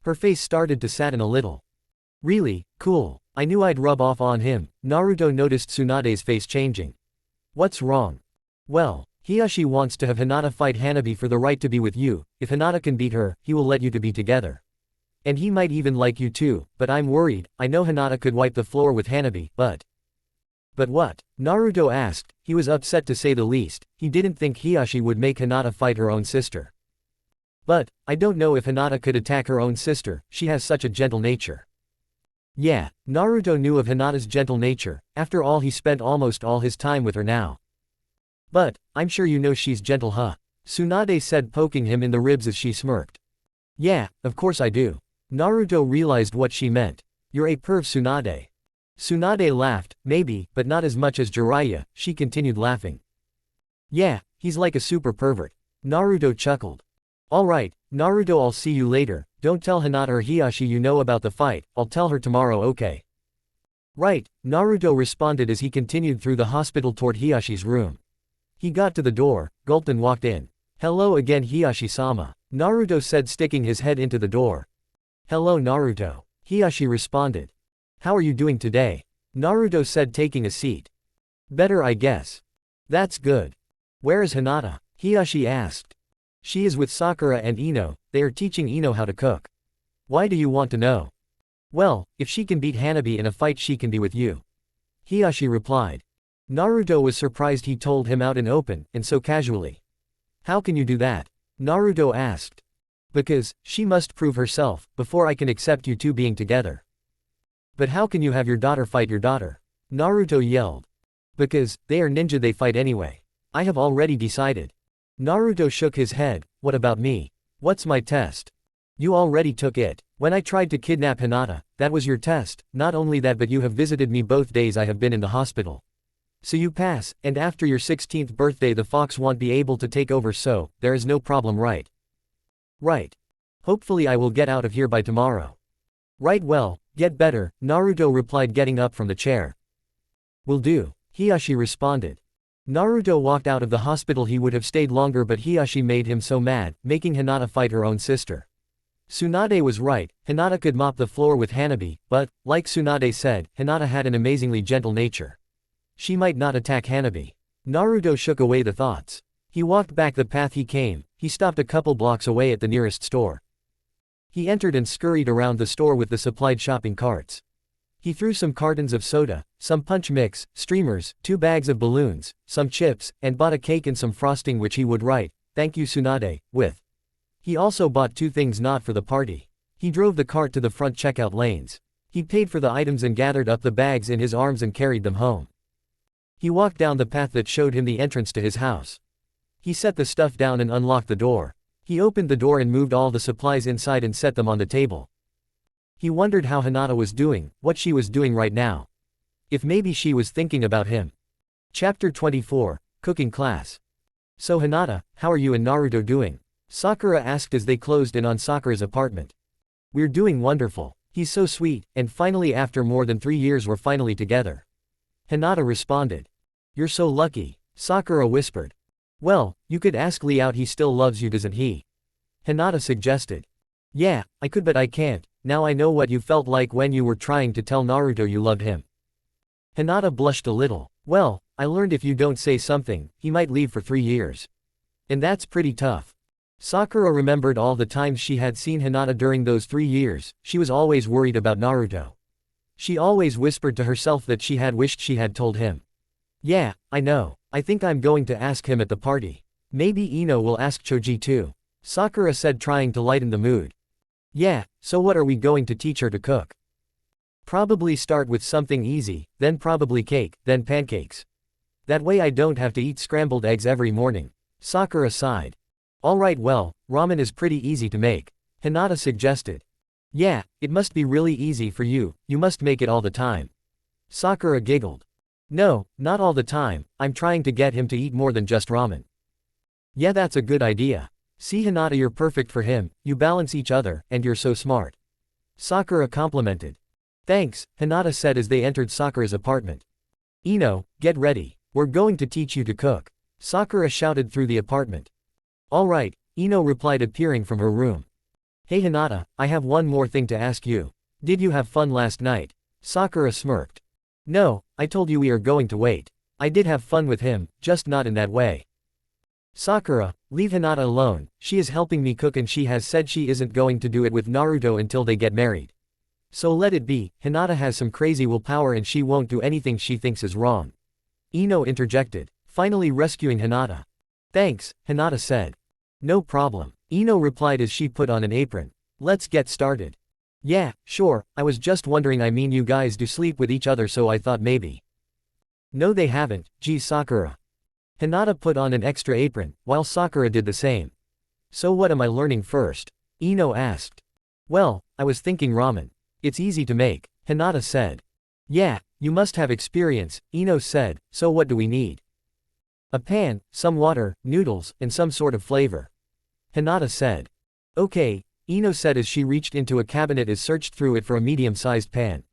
Her face started to sadden a little. "Really? Cool. I knew I'd rub off on him." Naruto noticed Tsunade's face changing. "What's wrong?" "Well, Hiashi wants to have Hinata fight Hanabi for the right to be with you. If Hinata can beat her, he will let you to be together. And he might even like you too, but I'm worried. I know Hinata could wipe the floor with Hanabi, but what?" Naruto asked. He was upset to say the least. He didn't think Hiashi would make Hinata fight her own sister. "But I don't know if Hinata could attack her own sister, she has such a gentle nature." Yeah, Naruto knew of Hinata's gentle nature, after all he spent almost all his time with her now. "But I'm sure you know she's gentle, huh?" Tsunade said, poking him in the ribs as she smirked. "Yeah, of course I do." Naruto realized what she meant. "You're a perv, Tsunade." Tsunade laughed. "Maybe, but not as much as Jiraiya," she continued laughing. "Yeah, he's like a super pervert." Naruto chuckled. "Alright, Naruto, I'll see you later. Don't tell Hinata or Hiashi you know about the fight, I'll tell her tomorrow, okay?" "Right," Naruto responded as he continued through the hospital toward Hiyashi's room. He got to the door, gulped and walked in. "Hello again, Hiashi-sama," Naruto said, sticking his head into the door. "Hello Naruto," Hiashi responded. "How are you doing today?" Naruto said, taking a seat. "Better, I guess." "That's good." "Where is Hinata?" Hiashi asked. "She is with Sakura and Ino, they are teaching Ino how to cook." "Why do you want to know?" "Well, if she can beat Hanabi in a fight she can be with you," Hiashi replied. Naruto was surprised he told him out in open, and so casually. "How can you do that?" Naruto asked. "Because she must prove herself, before I can accept you two being together." "But how can you have your daughter fight your daughter?" Naruto yelled. "Because they are ninja, they fight anyway. I have already decided." Naruto shook his head. "What about me? What's my test?" "You already took it. When I tried to kidnap Hinata, that was your test. Not only that, but you have visited me both days I have been in the hospital. So you pass, and after your 16th birthday the fox won't be able to take over, so there is no problem, right?" "Right. Hopefully I will get out of here by tomorrow." "Right, well, get better," Naruto replied, getting up from the chair. "Will do," Hiashi responded. Naruto walked out of the hospital. He would have stayed longer, but Hiashi made him so mad, making Hinata fight her own sister. Tsunade was right, Hinata could mop the floor with Hanabi, but, like Tsunade said, Hinata had an amazingly gentle nature. She might not attack Hanabi. Naruto shook away the thoughts. He walked back the path he came. He stopped a couple blocks away at the nearest store. He entered and scurried around the store with the supplied shopping carts. He threw some cartons of soda, some punch mix, streamers, 2 bags of balloons, some chips, and bought a cake and some frosting which he would write, "Thank you Tsunade," with. He also bought 2 things not for the party. He drove the cart to the front checkout lanes. He paid for the items and gathered up the bags in his arms and carried them home. He walked down the path that showed him the entrance to his house. He set the stuff down and unlocked the door. He opened the door and moved all the supplies inside and set them on the table. He wondered how Hinata was doing, what she was doing right now. If maybe she was thinking about him. Chapter 24, Cooking Class. "So Hinata, how are you and Naruto doing?" Sakura asked as they closed in on Sakura's apartment. "We're doing wonderful. He's so sweet, and finally after more than 3 years we're finally together," Hinata responded. "You're so lucky," Sakura whispered. "Well, you could ask Lee out, he still loves you, doesn't he?" Hinata suggested. "Yeah, I could, but I can't. Now I know what you felt like when you were trying to tell Naruto you loved him." Hinata blushed a little. "Well, I learned if you don't say something, he might leave for 3 years. And that's pretty tough." Sakura remembered all the times she had seen Hinata during those 3 years. She was always worried about Naruto. She always whispered to herself that she had wished she had told him. "Yeah, I know. I think I'm going to ask him at the party. Maybe Ino will ask Choji too," Sakura said, trying to lighten the mood. "Yeah, so what are we going to teach her to cook?" "Probably start with something easy, then probably cake, then pancakes. That way I don't have to eat scrambled eggs every morning," Sakura sighed. Alright, well, ramen is pretty easy to make, Hinata suggested. Yeah, it must be really easy for you, you must make it all the time. Sakura giggled. No, not all the time, I'm trying to get him to eat more than just ramen. Yeah, that's a good idea. See Hinata, you're perfect for him, you balance each other, and you're so smart. Sakura complimented. Thanks, Hinata said as they entered Sakura's apartment. Ino, get ready, we're going to teach you to cook, Sakura shouted through the apartment. Alright, Ino replied, appearing from her room. Hey Hinata, I have one more thing to ask you. Did you have fun last night? Sakura smirked. No, I told you we are going to wait. I did have fun with him, just not in that way. Sakura, leave Hinata alone, she is helping me cook and she has said she isn't going to do it with Naruto until they get married. So let it be, Hinata has some crazy willpower and she won't do anything she thinks is wrong. Ino interjected, finally rescuing Hinata. Thanks, Hinata said. No problem, Ino replied as she put on an apron. Let's get started. Yeah, sure, I was just wondering, I mean you guys do sleep with each other so I thought maybe. No they haven't, geez Sakura. Hinata put on an extra apron, while Sakura did the same. So what am I learning first? Ino asked. Well, I was thinking ramen. It's easy to make, Hinata said. Yeah, you must have experience, Ino said, so what do we need? A pan, some water, noodles, and some sort of flavor. Hinata said. Okay, Ino said as she reached into a cabinet and searched through it for a medium-sized pan.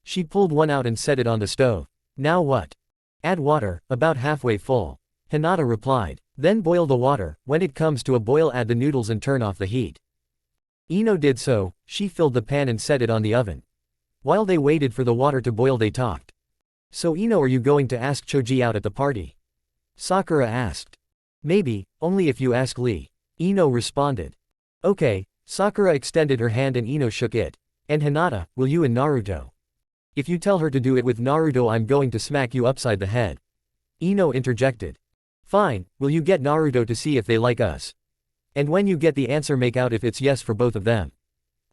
She pulled one out and set it on the stove. Now what? Add water, about halfway full. Hinata replied. Then boil the water, when it comes to a boil add the noodles and turn off the heat. Ino did so, she filled the pan and set it on the oven. While they waited for the water to boil they talked. So Ino, are you going to ask Choji out at the party? Sakura asked. Maybe, only if you ask Lee. Ino responded. Okay, Sakura extended her hand and Ino shook it. And Hinata, will you and Naruto? If you tell her to do it with Naruto I'm going to smack you upside the head. Ino interjected. Fine, will you get Naruto to see if they like us? And when you get the answer make out if it's yes for both of them.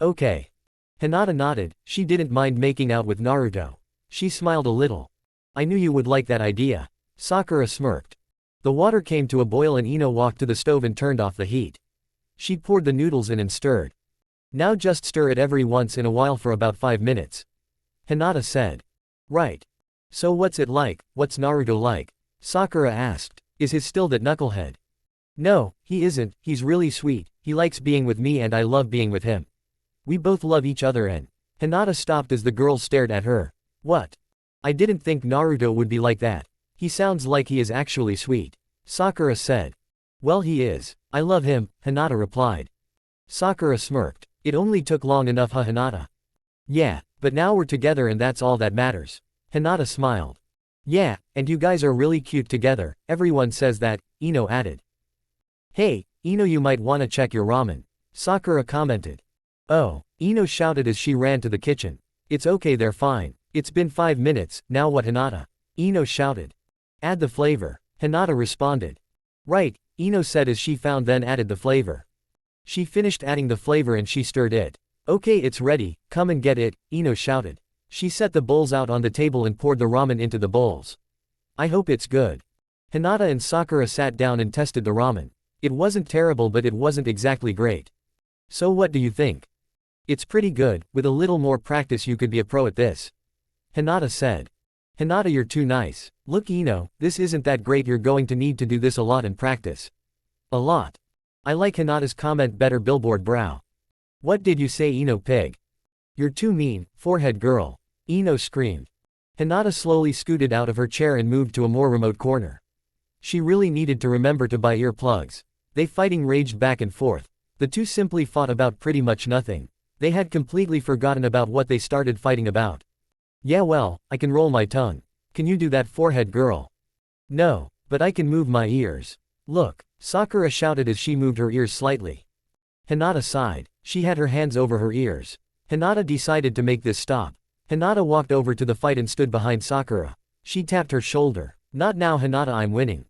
Okay. Hinata nodded, she didn't mind making out with Naruto. She smiled a little. I knew you would like that idea. Sakura smirked. The water came to a boil and Ino walked to the stove and turned off the heat. She poured the noodles in and stirred. Now just stir it every once in a while for about 5 minutes. Hinata said. Right. So what's it like, what's Naruto like? Sakura asked. Is he still that knucklehead? No, he isn't, he's really sweet, he likes being with me and I love being with him. We both love each other and… Hinata stopped as the girls stared at her. What? I didn't think Naruto would be like that. He sounds like he is actually sweet. Sakura said. Well he is. I love him, Hinata replied. Sakura smirked. It only took long enough, huh Hinata? Yeah, but now we're together and that's all that matters. Hinata smiled. Yeah, and you guys are really cute together, everyone says that, Ino added. Hey, Ino, you might wanna check your ramen. Sakura commented. Oh, Ino shouted as she ran to the kitchen. It's okay, they're fine. It's been 5 minutes, now what Hinata? Ino shouted. Add the flavor. Hinata responded. Right, Ino said as she found then added the flavor. She finished adding the flavor and she stirred it. Okay, it's ready, come and get it, Ino shouted. She set the bowls out on the table and poured the ramen into the bowls. I hope it's good. Hinata and Sakura sat down and tested the ramen. It wasn't terrible but it wasn't exactly great. So what do you think? It's pretty good, with a little more practice you could be a pro at this. Hinata said. Hinata, you're too nice. Look Ino, this isn't that great, you're going to need to do this a lot and practice. A lot. I like Hinata's comment better, billboard brow. What did you say, Ino pig? You're too mean, forehead girl. Ino screamed. Hinata slowly scooted out of her chair and moved to a more remote corner. She really needed to remember to buy earplugs. They fighting raged back and forth. The two simply fought about pretty much nothing. They had completely forgotten about what they started fighting about. Yeah well, I can roll my tongue. Can you do that, forehead girl? No, but I can move my ears. Look, Sakura shouted as she moved her ears slightly. Hinata sighed. She had her hands over her ears. Hinata decided to make this stop. Hinata walked over to the fight and stood behind Sakura. She tapped her shoulder. Not now Hinata, I'm winning.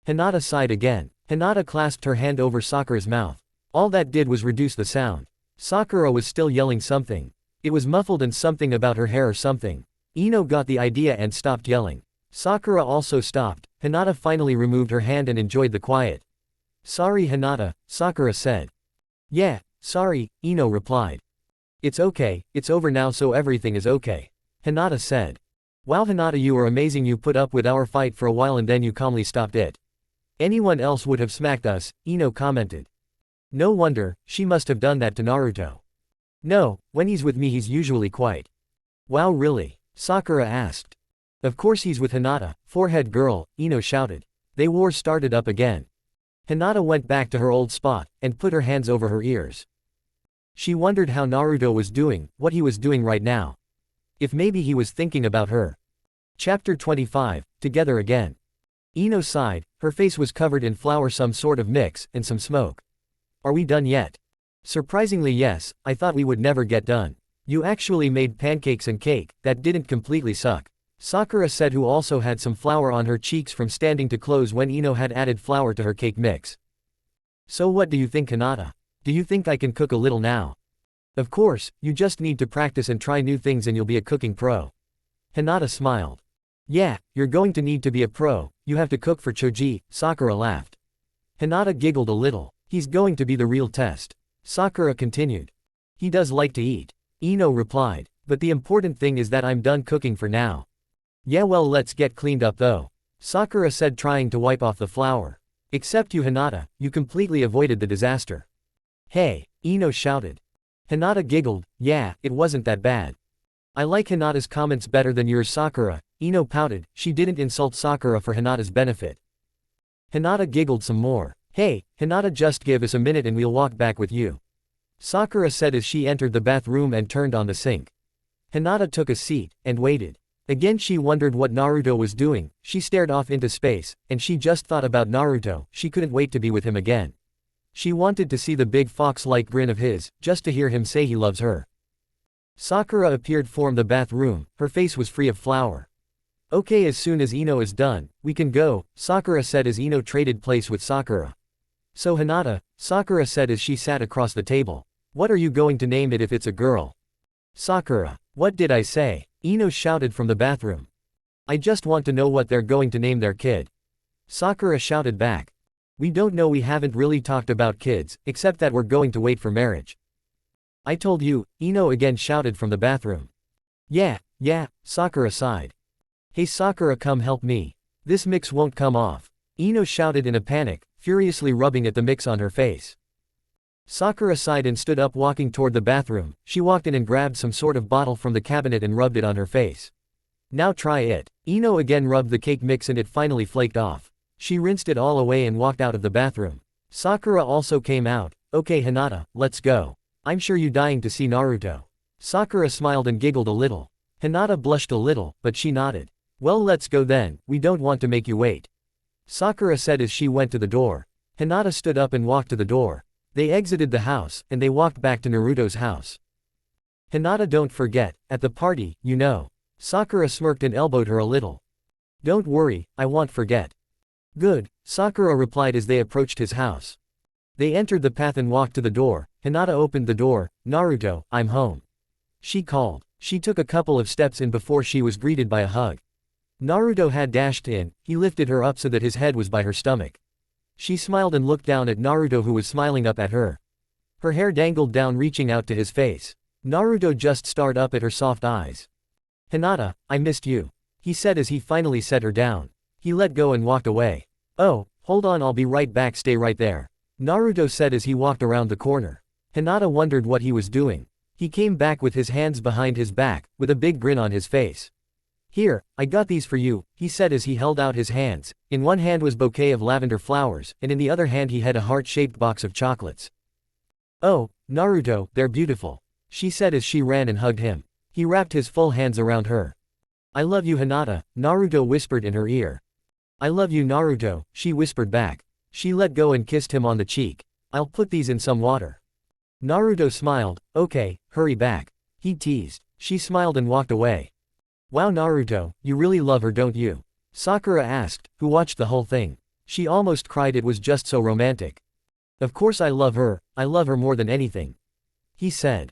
Hinata sighed again. Hinata clasped her hand over Sakura's mouth. All that did was reduce the sound. Sakura was still yelling something. It was muffled and something about her hair or something. Ino got the idea and stopped yelling. Sakura also stopped. Hinata finally removed her hand and enjoyed the quiet. Sorry Hinata, Sakura said. Yeah, sorry, Ino replied. It's okay, it's over now so everything is okay. Hinata said. Wow Hinata, you are amazing, you put up with our fight for a while and then you calmly stopped it. Anyone else would have smacked us, Ino commented. No wonder, she must have done that to Naruto. No, when he's with me he's usually quiet. Wow really? Sakura asked. Of course he's with Hinata, forehead girl, Ino shouted. The war started up again. Hinata went back to her old spot, and put her hands over her ears. She wondered how Naruto was doing, what he was doing right now. If maybe he was thinking about her. Chapter 25, Together Again. Ino sighed, her face was covered in flour, some sort of mix, and some smoke. Are we done yet? Surprisingly yes, I thought we would never get done. You actually made pancakes and cake, that didn't completely suck. Sakura said, who also had some flour on her cheeks from standing to close when Ino had added flour to her cake mix. So what do you think Hinata? Do you think I can cook a little now? Of course, you just need to practice and try new things and you'll be a cooking pro. Hinata smiled. Yeah, you're going to need to be a pro, you have to cook for Choji, Sakura laughed. Hinata giggled a little. He's going to be the real test. Sakura continued. He does like to eat. Ino replied. But the important thing is that I'm done cooking for now. Yeah well let's get cleaned up though. Sakura said, trying to wipe off the flour. Except you Hinata, you completely avoided the disaster. Hey, Ino shouted. Hinata giggled, yeah, it wasn't that bad. I like Hinata's comments better than yours Sakura, Ino pouted, she didn't insult Sakura for Hinata's benefit. Hinata giggled some more. Hey, Hinata just give us a minute and we'll walk back with you. Sakura said as she entered the bathroom and turned on the sink. Hinata took a seat, and waited. Again she wondered what Naruto was doing, she stared off into space, and she just thought about Naruto, she couldn't wait to be with him again. She wanted to see the big fox-like grin of his, just to hear him say he loves her. Sakura appeared from the bathroom, her face was free of flour. Okay as soon as Ino is done, we can go, Sakura said as Ino traded place with Sakura. So Hinata, Sakura said as she sat across the table. What are you going to name it if it's a girl? Sakura. What did I say? Ino shouted from the bathroom. I just want to know what they're going to name their kid. Sakura shouted back. We don't know, we haven't really talked about kids, except that we're going to wait for marriage. I told you, Ino again shouted from the bathroom. Yeah, Sakura sighed. Hey Sakura, come help me. This mix won't come off. Ino shouted in a panic, furiously rubbing at the mix on her face. Sakura sighed and stood up, walking toward the bathroom. She walked in and grabbed some sort of bottle from the cabinet and rubbed it on her face. Now try it. Ino again rubbed the cake mix and it finally flaked off. She rinsed it all away and walked out of the bathroom. Sakura also came out. Okay Hinata, let's go. I'm sure you dying to see Naruto. Sakura smiled and giggled a little. Hinata blushed a little, but she nodded. Well let's go then, we don't want to make you wait. Sakura said as she went to the door. Hinata stood up and walked to the door. They exited the house, and they walked back to Naruto's house. Hinata, don't forget, at the party, you know. Sakura smirked and elbowed her a little. Don't worry, I won't forget. Good, Sakura replied as they approached his house. They entered the path and walked to the door. Hinata opened the door. Naruto, I'm home. She called. She took a couple of steps in before she was greeted by a hug. Naruto had dashed in, he lifted her up so that his head was by her stomach. She smiled and looked down at Naruto, who was smiling up at her. Her hair dangled down, reaching out to his face. Naruto just stared up at her soft eyes. Hinata, I missed you, he said as he finally set her down. He let go and walked away. Oh, hold on, I'll be right back, stay right there, Naruto said as he walked around the corner. Hinata wondered what he was doing. He came back with his hands behind his back, with a big grin on his face. Here, I got these for you, he said as he held out his hands. In one hand was a bouquet of lavender flowers, and in the other hand he had a heart-shaped box of chocolates. Oh, Naruto, they're beautiful, she said as she ran and hugged him. He wrapped his full hands around her. I love you Hinata, Naruto whispered in her ear. I love you Naruto, she whispered back. She let go and kissed him on the cheek. I'll put these in some water. Naruto smiled. Okay, hurry back, he teased. She smiled and walked away. Wow Naruto, you really love her don't you? Sakura asked, who watched the whole thing. She almost cried, it was just so romantic. Of course I love her more than anything, he said.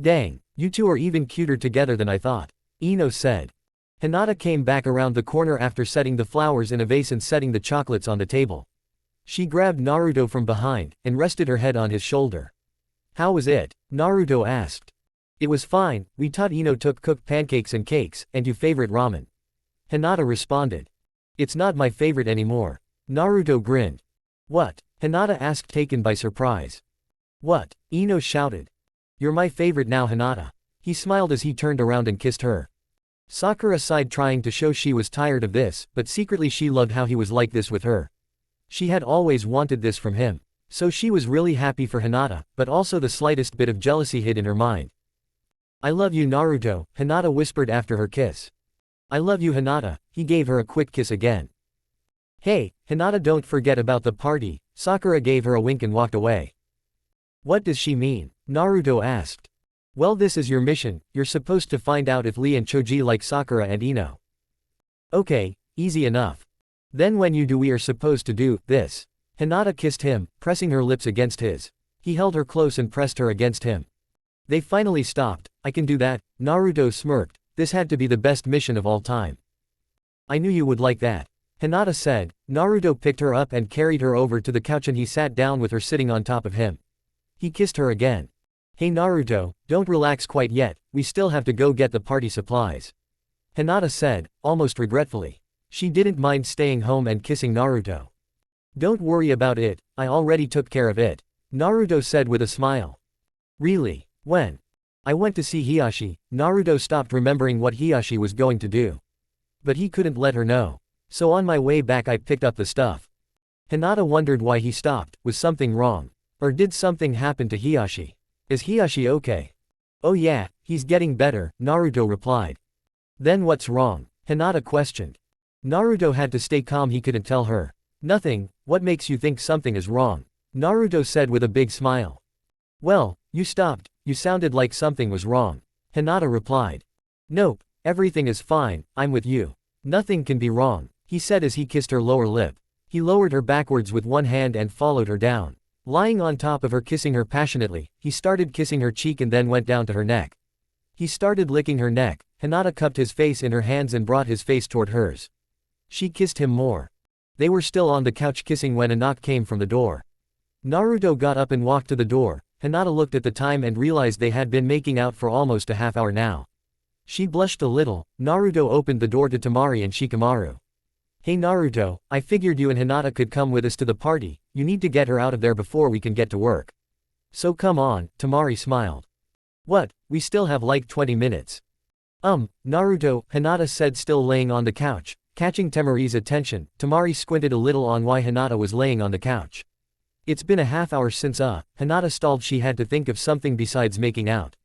Dang, you two are even cuter together than I thought, Ino said. Hinata came back around the corner after setting the flowers in a vase and setting the chocolates on the table. She grabbed Naruto from behind, and rested her head on his shoulder. How was it? Naruto asked. It was fine, we taught Ino took cooked pancakes and cakes, and you favorite ramen. Hinata responded. It's not my favorite anymore. Naruto grinned. What? Hinata asked, taken by surprise. What? Ino shouted. You're my favorite now, Hinata. He smiled as he turned around and kissed her. Sakura sighed, trying to show she was tired of this, but secretly she loved how he was like this with her. She had always wanted this from him. So she was really happy for Hinata, but also the slightest bit of jealousy hid in her mind. I love you, Naruto, Hinata whispered after her kiss. I love you, Hinata. He gave her a quick kiss again. Hey, Hinata, don't forget about the party. Sakura gave her a wink and walked away. What does she mean? Naruto asked. Well, this is your mission, you're supposed to find out if Lee and Choji like Sakura and Ino. Okay, easy enough. Then when you do, we are supposed to do this. Hinata kissed him, pressing her lips against his. He held her close and pressed her against him. They finally stopped. I can do that, Naruto smirked. This had to be the best mission of all time. I knew you would like that. Hinata said. Naruto picked her up and carried her over to the couch, and he sat down with her sitting on top of him. He kissed her again. Hey Naruto, don't relax quite yet, we still have to go get the party supplies. Hinata said, almost regretfully. She didn't mind staying home and kissing Naruto. Don't worry about it, I already took care of it. Naruto said with a smile. Really? When? I went to see Hiyashi. Naruto stopped, remembering what Hiyashi was going to do. But he couldn't let her know. So on my way back I picked up the stuff. Hinata wondered why he stopped. Was something wrong? Or did something happen to Hiyashi? Is Hiyashi okay? Oh yeah, he's getting better, Naruto replied. Then what's wrong? Hinata questioned. Naruto had to stay calm, he couldn't tell her. Nothing, what makes you think something is wrong? Naruto said with a big smile. Well, you stopped, you sounded like something was wrong. Hinata replied. Nope, everything is fine, I'm with you. Nothing can be wrong, he said as he kissed her lower lip. He lowered her backwards with one hand and followed her down. Lying on top of her, kissing her passionately, he started kissing her cheek and then went down to her neck. He started licking her neck. Hinata cupped his face in her hands and brought his face toward hers. She kissed him more. They were still on the couch kissing when a knock came from the door. Naruto got up and walked to the door. Hinata looked at the time and realized they had been making out for almost a half hour now. She blushed a little. Naruto opened the door to Temari and Shikamaru. Hey Naruto, I figured you and Hinata could come with us to the party, you need to get her out of there before we can get to work. So come on, Temari smiled. What, we still have like 20 minutes. Naruto, Hinata said, still laying on the couch. Catching Temari's attention, Temari squinted a little on why Hinata was laying on the couch. It's been a half hour since Hinata stalled. She had to think of something besides making out.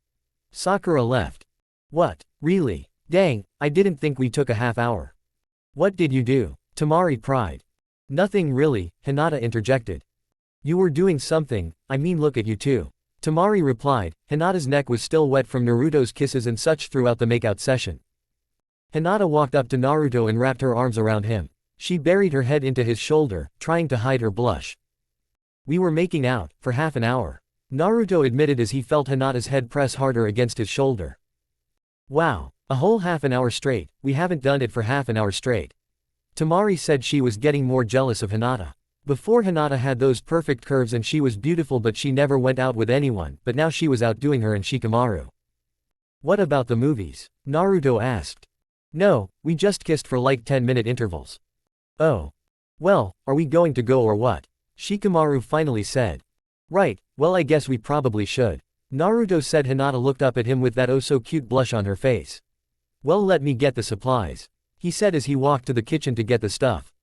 Sakura left. What, really? Dang, I didn't think we took a half hour. What did you do? Temari pried. Nothing really, Hinata interjected. You were doing something, I mean look at you too. Temari replied. Hinata's neck was still wet from Naruto's kisses and such throughout the makeout session. Hinata walked up to Naruto and wrapped her arms around him. She buried her head into his shoulder, trying to hide her blush. We were making out, for half an hour. Naruto admitted as he felt Hinata's head press harder against his shoulder. Wow, a whole half an hour straight, we haven't done it for half an hour straight. Temari said she was getting more jealous of Hinata. Before Hinata had those perfect curves and she was beautiful, but she never went out with anyone, but now she was outdoing her and Shikamaru. What about the movies? Naruto asked. No, we just kissed for like 10-minute intervals. Oh. Well, are we going to go or what? Shikamaru finally said. Right, well I guess we probably should. Naruto said. Hinata looked up at him with that oh so cute blush on her face. Well, let me get the supplies, he said as he walked to the kitchen to get the stuff.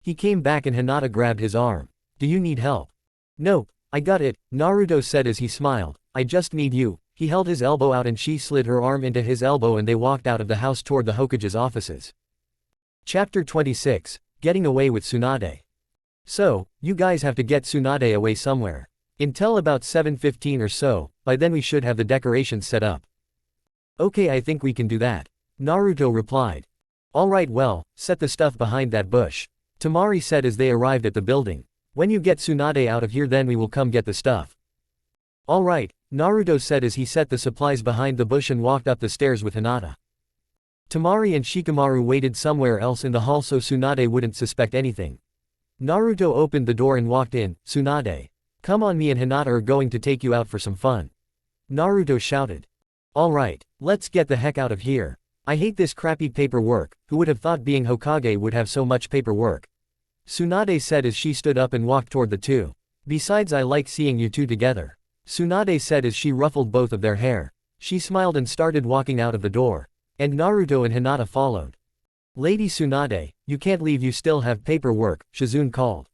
He came back and Hinata grabbed his arm. Do you need help? Nope, I got it, Naruto said as he smiled. I just need you. He held his elbow out and she slid her arm into his elbow and they walked out of the house toward the Hokage's offices. Chapter 26, Getting Away with Tsunade. So, you guys have to get Tsunade away somewhere. Until about 7:15 or so, by then we should have the decorations set up. Okay, I think we can do that, Naruto replied. Alright, well, set the stuff behind that bush, Temari said as they arrived at the building. When you get Tsunade out of here then we will come get the stuff. Alright, Naruto said as he set the supplies behind the bush and walked up the stairs with Hinata. Temari and Shikamaru waited somewhere else in the hall so Tsunade wouldn't suspect anything. Naruto opened the door and walked in. Tsunade. Come on, me and Hinata are going to take you out for some fun. Naruto shouted. Alright, let's get the heck out of here. I hate this crappy paperwork, who would have thought being Hokage would have so much paperwork? Tsunade said as she stood up and walked toward the two. Besides, I like seeing you two together. Tsunade said as she ruffled both of their hair. She smiled and started walking out of the door. And Naruto and Hinata followed. Lady Tsunade, you can't leave, you still have paperwork, Shizune called.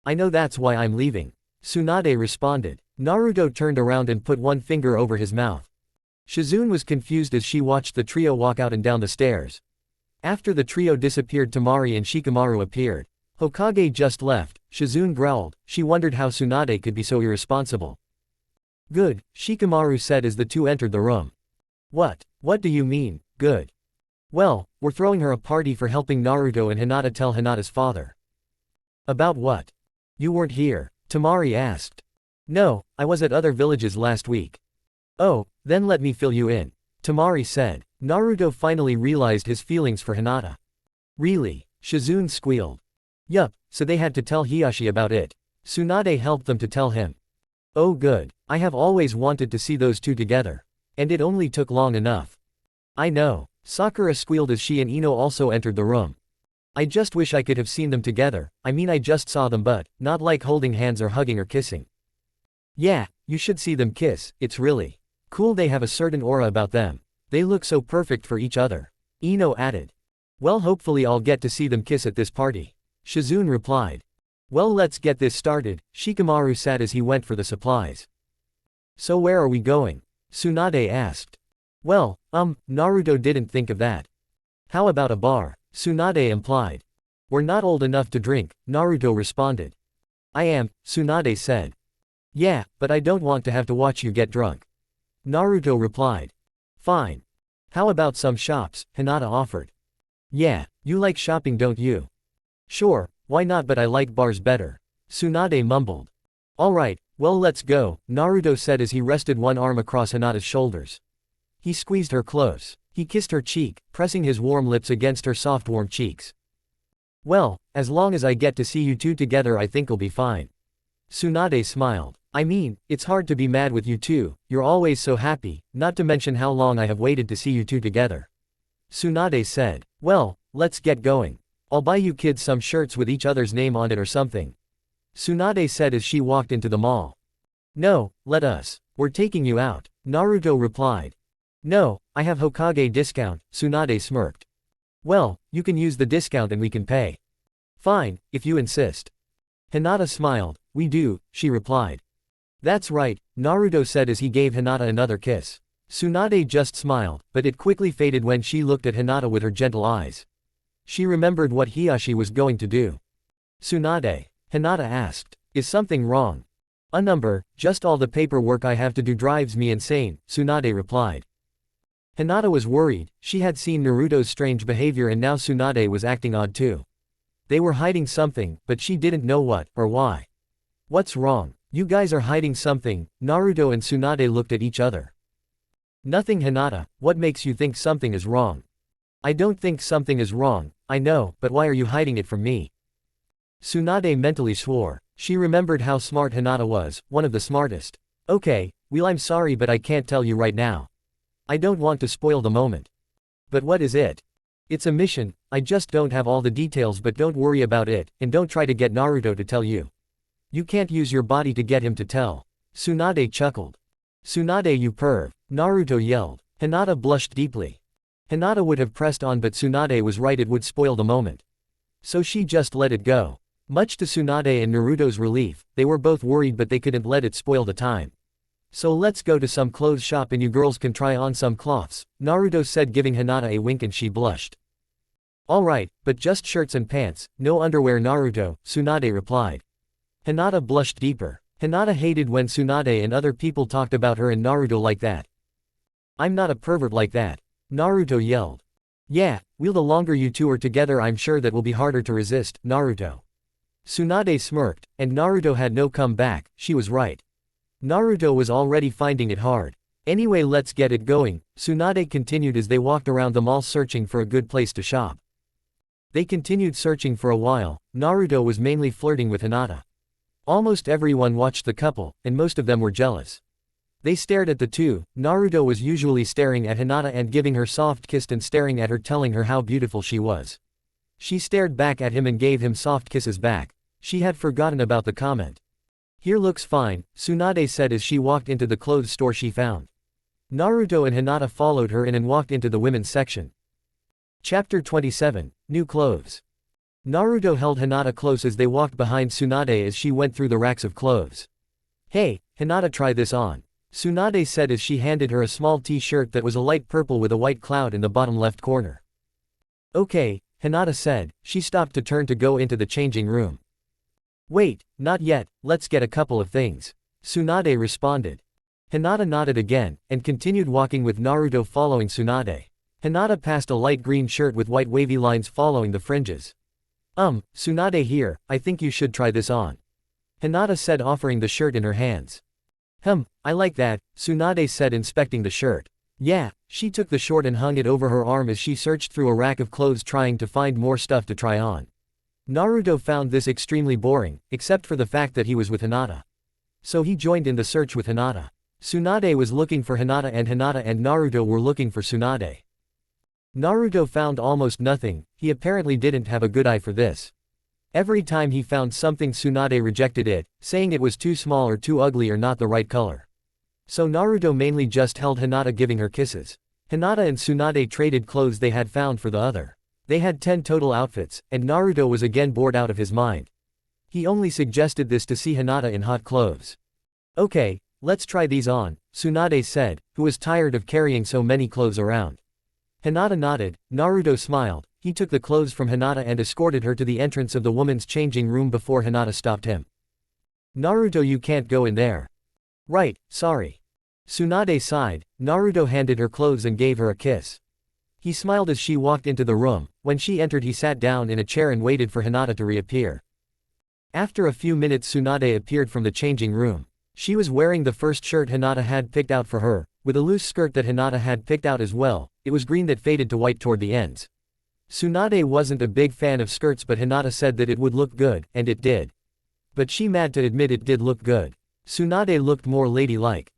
I know, that's why I'm leaving. Tsunade responded. Naruto turned around and put one finger over his mouth. Shizune was confused as she watched the trio walk out and down the stairs. After the trio disappeared, Temari and Shikamaru appeared. Hokage just left, Shizune growled. She wondered how Tsunade could be so irresponsible. Good, Shikamaru said as the two entered the room. What do you mean, good? Well, we're throwing her a party for helping Naruto and Hinata tell Hinata's father. About what? You weren't here, Temari asked. No, I was at other villages last week. Oh, then let me fill you in, Temari said. Naruto finally realized his feelings for Hinata. Really? Shizune squealed. Yup, so they had to tell Hiyashi about it. Tsunade helped them to tell him. Oh good, I have always wanted to see those two together. And it only took long enough. I know, Sakura squealed as she and Ino also entered the room. I just wish I could have seen them together. I mean, I just saw them, but not like holding hands or hugging or kissing. Yeah, you should see them kiss, it's really cool. They have a certain aura about them. They look so perfect for each other. Ino added. Well, hopefully I'll get to see them kiss at this party. Shizune replied. Well, let's get this started, Shikamaru said as he went for the supplies. So where are we going? Tsunade asked. Well, Naruto didn't think of that. How about a bar? Tsunade implied. We're not old enough to drink, Naruto responded. I am, Tsunade said. Yeah, but I don't want to have to watch you get drunk. Naruto replied. Fine. How about some shops? Hinata offered. Yeah, you like shopping, don't you? Sure, why not, but I like bars better. Tsunade mumbled. Alright, well let's go, Naruto said as he rested one arm across Hinata's shoulders. He squeezed her close. He kissed her cheek, pressing his warm lips against her soft warm cheeks. Well, as long as I get to see you two together, I think I'll be fine. Tsunade smiled. I mean, it's hard to be mad with you two, you're always so happy, not to mention how long I have waited to see you two together. Tsunade said. Well, let's get going. I'll buy you kids some shirts with each other's name on it or something. Tsunade said as she walked into the mall. No, let us. We're taking you out, Naruto replied. No, I have Hokage discount, Tsunade smirked. Well, you can use the discount and we can pay. Fine, if you insist. Hinata smiled. We do, she replied. That's right, Naruto said as he gave Hinata another kiss. Tsunade just smiled, but it quickly faded when she looked at Hinata with her gentle eyes. She remembered what Hiyashi was going to do. Tsunade, Hinata asked, is something wrong? A number, just all the paperwork I have to do drives me insane, Tsunade replied. Hinata was worried. She had seen Naruto's strange behavior and now Tsunade was acting odd too. They were hiding something, but she didn't know what, or why. What's wrong? You guys are hiding something. Naruto and Tsunade looked at each other. Nothing, Hinata, what makes you think something is wrong? I don't think something is wrong, I know, but why are you hiding it from me? Tsunade mentally swore. She remembered how smart Hinata was, one of the smartest. Okay, well, I'm sorry, but I can't tell you right now. I don't want to spoil the moment. But what is it? It's a mission, I just don't have all the details, but don't worry about it, and don't try to get Naruto to tell you. You can't use your body to get him to tell. Tsunade chuckled. Tsunade, you perv, Naruto yelled. Hinata blushed deeply. Hinata would have pressed on, but Tsunade was right, it would spoil the moment. So she just let it go. Much to Tsunade and Naruto's relief, they were both worried but they couldn't let it spoil the time. So let's go to some clothes shop and you girls can try on some cloths, Naruto said, giving Hinata a wink, and she blushed. Alright, but just shirts and pants, no underwear, Naruto, Tsunade replied. Hinata blushed deeper. Hinata hated when Tsunade and other people talked about her and Naruto like that. I'm not a pervert like that, Naruto yelled. Yeah, well, the longer you two are together I'm sure that will be harder to resist, Naruto. Tsunade smirked, and Naruto had no comeback, she was right. Naruto was already finding it hard. Anyway, let's get it going, Tsunade continued as they walked around the mall searching for a good place to shop. They continued searching for a while. Naruto was mainly flirting with Hinata. Almost everyone watched the couple, and most of them were jealous. They stared at the two. Naruto was usually staring at Hinata and giving her soft kiss and staring at her, telling her how beautiful she was. She stared back at him and gave him soft kisses back. She had forgotten about the comment. "Here looks fine," Tsunade said as she walked into the clothes store she found. Naruto and Hinata followed her in and walked into the women's section. Chapter 27, New Clothes. Naruto held Hinata close as they walked behind Tsunade as she went through the racks of clothes. "Hey, Hinata, try this on," Tsunade said as she handed her a small t-shirt that was a light purple with a white cloud in the bottom left corner. "Okay," Hinata said. She stopped to turn to go into the changing room. "Wait, not yet, let's get a couple of things," Tsunade responded. Hinata nodded again, and continued walking with Naruto following Tsunade. Hinata passed a light green shirt with white wavy lines following the fringes. Tsunade here, I think you should try this on," Hinata said, offering the shirt in her hands. I like that," Tsunade said, inspecting the shirt. "Yeah," she took the short and hung it over her arm as she searched through a rack of clothes trying to find more stuff to try on. Naruto found this extremely boring, except for the fact that he was with Hinata. So he joined in the search with Hinata. Tsunade was looking for Hinata and Naruto were looking for Tsunade. Naruto found almost nothing. He apparently didn't have a good eye for this. Every time he found something, Tsunade rejected it, saying it was too small or too ugly or not the right color. So Naruto mainly just held Hinata, giving her kisses. Hinata and Tsunade traded clothes they had found for the other. They had 10 total outfits, and Naruto was again bored out of his mind. He only suggested this to see Hinata in hot clothes. "Okay, let's try these on," Tsunade said, who was tired of carrying so many clothes around. Hinata nodded. Naruto smiled. He took the clothes from Hinata and escorted her to the entrance of the woman's changing room before Hinata stopped him. "Naruto, you can't go in there." "Right, sorry." Tsunade sighed. Naruto handed her clothes and gave her a kiss. He smiled as she walked into the room. When she entered, he sat down in a chair and waited for Hinata to reappear. After a few minutes, Tsunade appeared from the changing room. She was wearing the first shirt Hinata had picked out for her, with a loose skirt that Hinata had picked out as well. It was green that faded to white toward the ends. Tsunade wasn't a big fan of skirts, but Hinata said that it would look good, and it did. But she mad to admit it did look good. Tsunade looked more ladylike.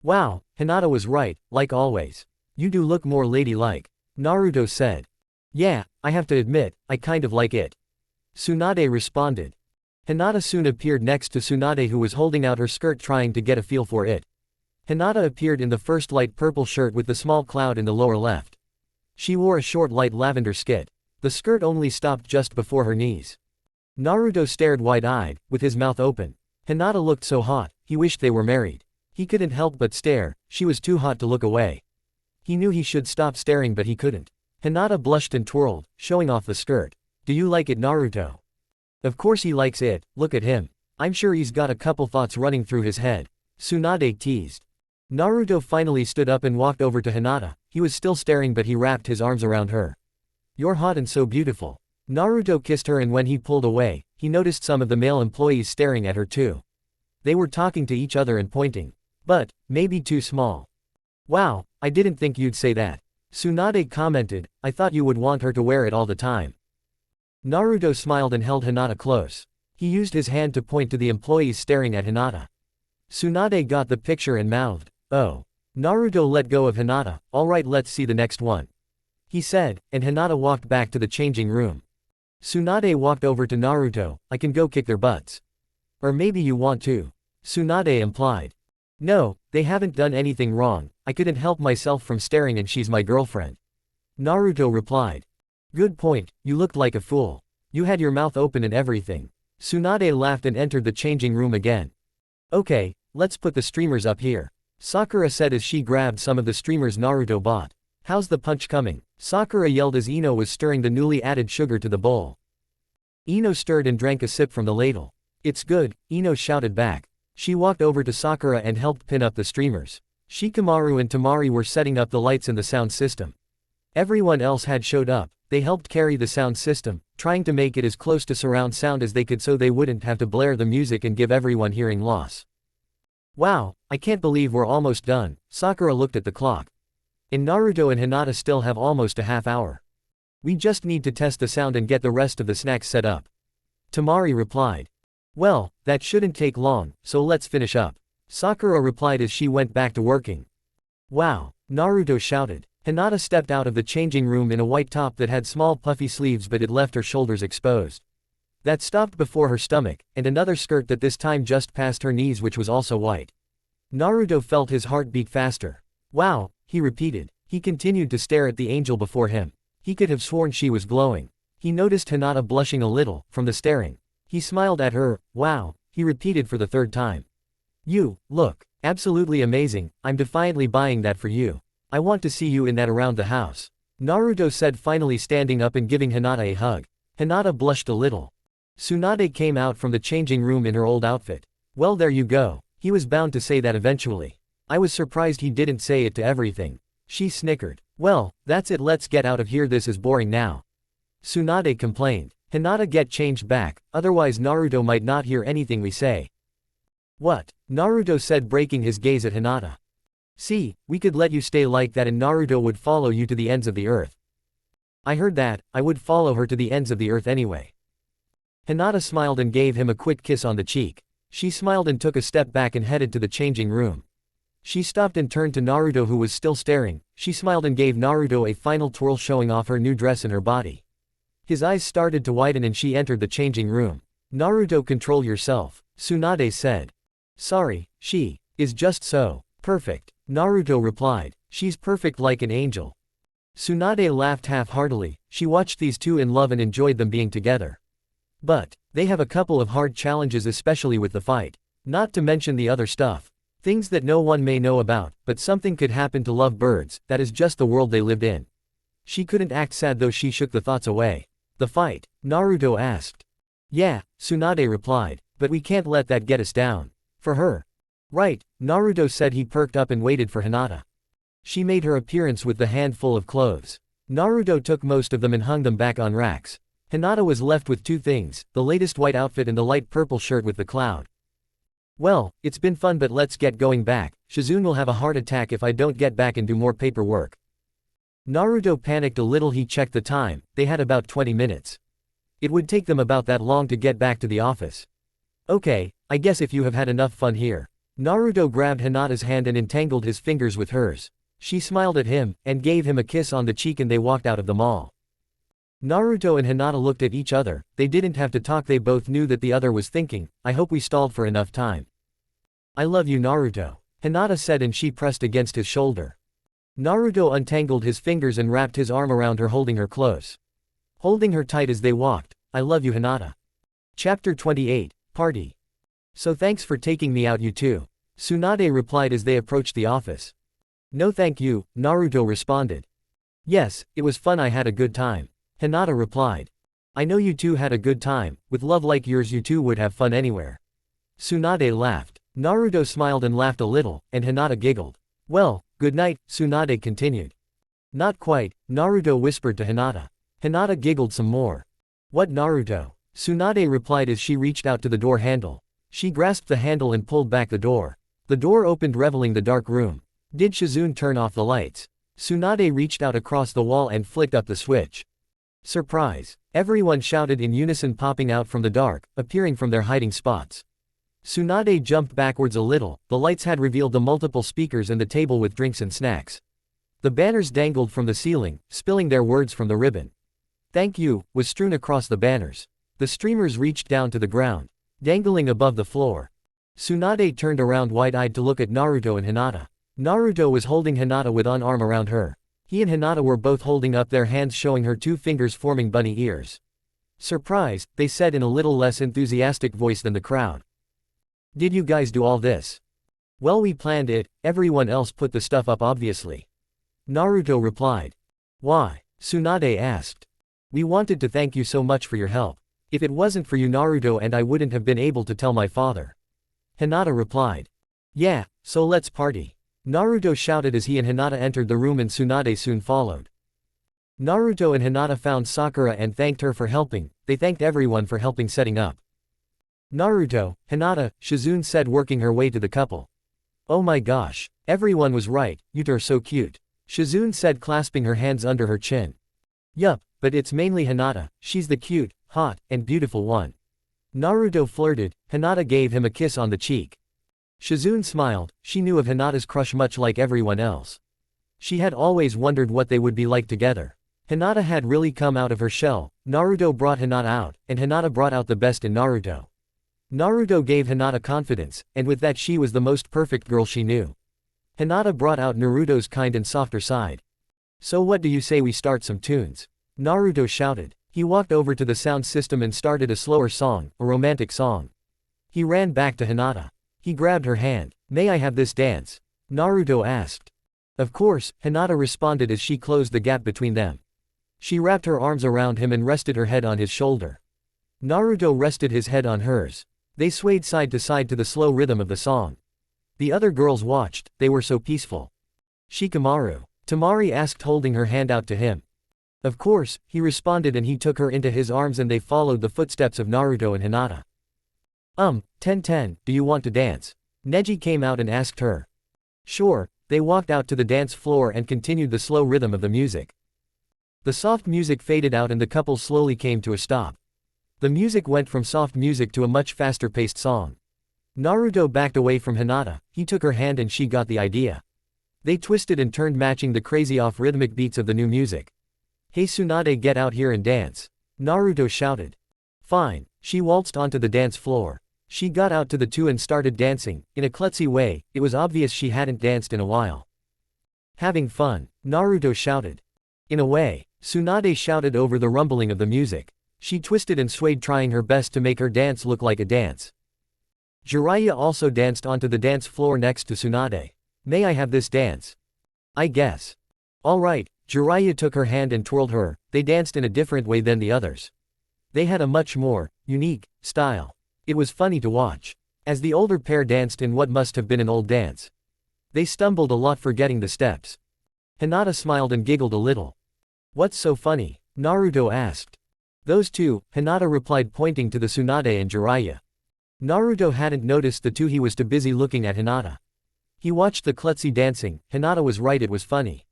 "Wow, Hinata was right, like always. You do look more ladylike," Naruto said. "Yeah, I have to admit, I kind of like it," Tsunade responded. Hinata soon appeared next to Tsunade, who was holding out her skirt trying to get a feel for it. Hinata appeared in the first light purple shirt with the small cloud in the lower left. She wore a short light lavender skirt. The skirt only stopped just before her knees. Naruto stared wide-eyed, with his mouth open. Hinata looked so hot, he wished they were married. He couldn't help but stare. She was too hot to look away. He knew he should stop staring, but he couldn't. Hinata blushed and twirled, showing off the skirt. "Do you like it, Naruto?" "Of course he likes it, look at him. I'm sure he's got a couple thoughts running through his head," Tsunade teased. Naruto finally stood up and walked over to Hinata. He was still staring, but he wrapped his arms around her. "You're hot and so beautiful." Naruto kissed her, and when he pulled away, he noticed some of the male employees staring at her too. They were talking to each other and pointing. "But, maybe too small." "Wow, I didn't think you'd say that," Tsunade commented. "I thought you would want her to wear it all the time." Naruto smiled and held Hinata close. He used his hand to point to the employees staring at Hinata. Tsunade got the picture and mouthed, "Oh." Naruto let go of Hinata. "Alright, let's see the next one," he said, and Hinata walked back to the changing room. Tsunade walked over to Naruto. "I can go kick their butts. Or maybe you want to," Tsunade implied. "No, they haven't done anything wrong. I couldn't help myself from staring, and she's my girlfriend," Naruto replied. "Good point, you looked like a fool. You had your mouth open and everything." Tsunade laughed and entered the changing room again. "Okay, let's put the streamers up here," Sakura said as she grabbed some of the streamers Naruto bought. "How's the punch coming?" Sakura yelled as Ino was stirring the newly added sugar to the bowl. Ino stirred and drank a sip from the ladle. "It's good," Ino shouted back. She walked over to Sakura and helped pin up the streamers. Shikamaru and Tamari were setting up the lights and the sound system. Everyone else had showed up. They helped carry the sound system, trying to make it as close to surround sound as they could so they wouldn't have to blare the music and give everyone hearing loss. "Wow, I can't believe we're almost done," Sakura looked at the clock. And Naruto and Hinata still have almost a half hour. We just need to test the sound and get the rest of the snacks set up. Tamari replied. Well, that shouldn't take long, so let's finish up. Sakura replied as she went back to working. Wow, Naruto shouted. Hinata stepped out of the changing room in a white top that had small puffy sleeves but it left her shoulders exposed. That stopped before her stomach, and another skirt that this time just passed her knees which was also white. Naruto felt his heart beat faster. Wow, he repeated. He continued to stare at the angel before him. He could have sworn she was glowing. He noticed Hinata blushing a little, from the staring. He smiled at her. Wow, he repeated for the third time. You, look, absolutely amazing, I'm defiantly buying that for you. I want to see you in that around the house. Naruto said, finally standing up and giving Hinata a hug. Hinata blushed a little. Tsunade came out from the changing room in her old outfit. Well, there you go. He was bound to say that eventually. I was surprised he didn't say it to everything. She snickered. Well, that's it, let's get out of here, this is boring now. Tsunade complained. Hinata, get changed back, otherwise Naruto might not hear anything we say. What? Naruto said, breaking his gaze at Hinata. See, we could let you stay like that and Naruto would follow you to the ends of the earth. I heard that, I would follow her to the ends of the earth anyway. Hinata smiled and gave him a quick kiss on the cheek. She smiled and took a step back and headed to the changing room. She stopped and turned to Naruto who was still staring. She smiled and gave Naruto a final twirl showing off her new dress and her body. His eyes started to widen and she entered the changing room. Naruto, control yourself, Tsunade said. Sorry, she is just so perfect, Naruto replied. She's perfect like an angel. Tsunade laughed half-heartedly. She watched these two in love and enjoyed them being together. But they have a couple of hard challenges, especially with the fight. Not to mention the other stuff. Things that no one may know about, but something could happen to lovebirds, that is just the world they lived in. She couldn't act sad though, she shook the thoughts away. The fight? Naruto asked. Yeah, Tsunade replied, but we can't let that get us down. For her. Right, Naruto said. He perked up and waited for Hinata. She made her appearance with the handful of clothes. Naruto took most of them and hung them back on racks. Hinata was left with two things, the latest white outfit and the light purple shirt with the cloud. Well, it's been fun but let's get going back. Shizune will have a heart attack if I don't get back and do more paperwork. Naruto panicked a little. He checked the time, they had about 20 minutes. It would take them about that long to get back to the office. Okay, I guess if you have had enough fun here. Naruto grabbed Hinata's hand and entangled his fingers with hers. She smiled at him, and gave him a kiss on the cheek and they walked out of the mall. Naruto and Hinata looked at each other. They didn't have to talk, they both knew that the other was thinking, I hope we stalled for enough time. I love you, Naruto, Hinata said, and she pressed against his shoulder. Naruto untangled his fingers and wrapped his arm around her, holding her close. Holding her tight as they walked. I love you, Hinata. Chapter 28, Party. So thanks for taking me out, you two. Tsunade replied as they approached the office. No thank you, Naruto responded. Yes, it was fun, I had a good time. Hinata replied. I know you two had a good time, with love like yours you two would have fun anywhere. Tsunade laughed. Naruto smiled and laughed a little, and Hinata giggled. Well, good night, Tsunade continued. Not quite, Naruto whispered to Hinata. Hinata giggled some more. What, Naruto? Tsunade replied as she reached out to the door handle. She grasped the handle and pulled back the door. The door opened, revealing the dark room. Did Shizune turn off the lights? Tsunade reached out across the wall and flicked up the switch. Surprise! Everyone shouted in unison, popping out from the dark, appearing from their hiding spots. Tsunade jumped backwards a little. The lights had revealed the multiple speakers and the table with drinks and snacks. The banners dangled from the ceiling, spilling their words from the ribbon. Thank you, was strewn across the banners. The streamers reached down to the ground, dangling above the floor. Tsunade turned around wide-eyed to look at Naruto and Hinata. Naruto was holding Hinata with one arm around her. He and Hinata were both holding up their hands, showing her two fingers forming bunny ears. Surprise, they said in a little less enthusiastic voice than the crowd. Did you guys do all this? Well, we planned it, everyone else put the stuff up obviously. Naruto replied. Why? Tsunade asked. We wanted to thank you so much for your help. If it wasn't for you, Naruto and I wouldn't have been able to tell my father. Hinata replied. Yeah, so let's party. Naruto shouted as he and Hinata entered the room and Tsunade soon followed. Naruto and Hinata found Sakura and thanked her for helping. They thanked everyone for helping setting up. Naruto, Hinata, Shizune said, working her way to the couple. Oh my gosh, everyone was right, you two are so cute. Shizune said, clasping her hands under her chin. Yup, but it's mainly Hinata, she's the cute, hot, and beautiful one. Naruto flirted, Hinata gave him a kiss on the cheek. Shizune smiled, she knew of Hinata's crush much like everyone else. She had always wondered what they would be like together. Hinata had really come out of her shell, Naruto brought Hinata out, and Hinata brought out the best in Naruto. Naruto gave Hinata confidence, and with that she was the most perfect girl she knew. Hinata brought out Naruto's kind and softer side. So what do you say we start some tunes? Naruto shouted. He walked over to the sound system and started a slower song, a romantic song. He ran back to Hinata. He grabbed her hand. May I have this dance? Naruto asked. Of course, Hinata responded as she closed the gap between them. She wrapped her arms around him and rested her head on his shoulder. Naruto rested his head on hers. They swayed side to side to the slow rhythm of the song. The other girls watched, they were so peaceful. Shikamaru. Temari asked, holding her hand out to him. Of course, he responded, and he took her into his arms and they followed the footsteps of Naruto and Hinata. 10-10, do you want to dance? Neji came out and asked her. Sure, they walked out to the dance floor and continued the slow rhythm of the music. The soft music faded out and the couple slowly came to a stop. The music went from soft music to a much faster paced song. Naruto backed away from Hinata, he took her hand and she got the idea. They twisted and turned, matching the crazy off rhythmic beats of the new music. Hey Tsunade, get out here and dance. Naruto shouted. Fine, she waltzed onto the dance floor. She got out to the two and started dancing, in a klutzy way, it was obvious she hadn't danced in a while. Having fun, Naruto shouted. In a way, Tsunade shouted over the rumbling of the music. She twisted and swayed, trying her best to make her dance look like a dance. Jiraiya also danced onto the dance floor next to Tsunade. May I have this dance? I guess. Alright, Jiraiya took her hand and twirled her, they danced in a different way than the others. They had a much more unique style. It was funny to watch. As the older pair danced in what must have been an old dance. They stumbled a lot, forgetting the steps. Hinata smiled and giggled a little. What's so funny? Naruto asked. Those two, Hinata replied, pointing to the Tsunade and Jiraiya. Naruto hadn't noticed the two, he was too busy looking at Hinata. He watched the klutzy dancing, Hinata was right, it was funny.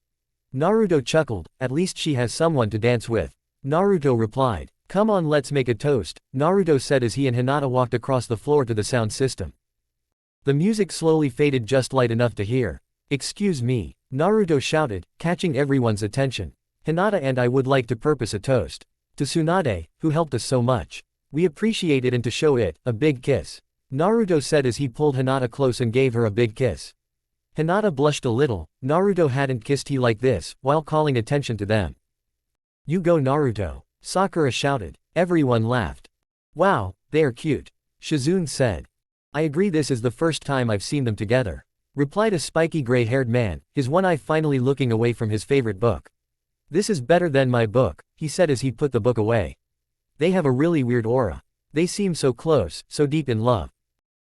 Naruto chuckled, at least she has someone to dance with. Naruto replied. Come on, let's make a toast, Naruto said as he and Hinata walked across the floor to the sound system. The music slowly faded, just light enough to hear. Excuse me, Naruto shouted, catching everyone's attention. Hinata and I would like to purpose a toast. To Tsunade, who helped us so much. We appreciate it, and to show it, a big kiss. Naruto said as he pulled Hinata close and gave her a big kiss. Hinata blushed a little, Naruto hadn't kissed he like this, while calling attention to them. You go Naruto, Sakura shouted. Everyone laughed. Wow, they are cute. Shizune said. I agree, this is the first time I've seen them together. Replied a spiky gray-haired man, his one eye finally looking away from his favorite book. This is better than my book, he said as he put the book away. They have a really weird aura. They seem so close, so deep in love.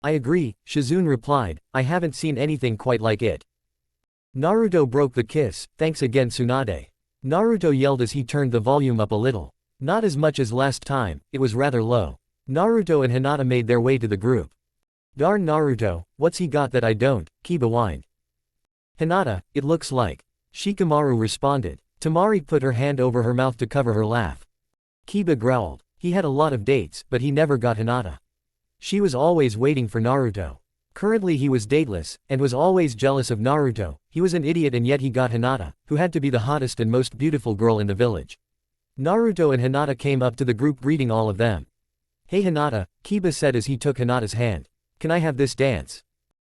I agree, Shizune replied, I haven't seen anything quite like it. Naruto broke the kiss, thanks again Tsunade. Naruto yelled as he turned the volume up a little. Not as much as last time, it was rather low. Naruto and Hinata made their way to the group. Darn Naruto, what's he got that I don't? Kiba whined. Hinata, it looks like. Shikamaru responded. Temari put her hand over her mouth to cover her laugh. Kiba growled. He had a lot of dates, but he never got Hinata. She was always waiting for Naruto. Currently he was dateless, and was always jealous of Naruto. He was an idiot, and yet he got Hinata, who had to be the hottest and most beautiful girl in the village. Naruto and Hinata came up to the group, greeting all of them. Hey Hinata, Kiba said as he took Hinata's hand. Can I have this dance?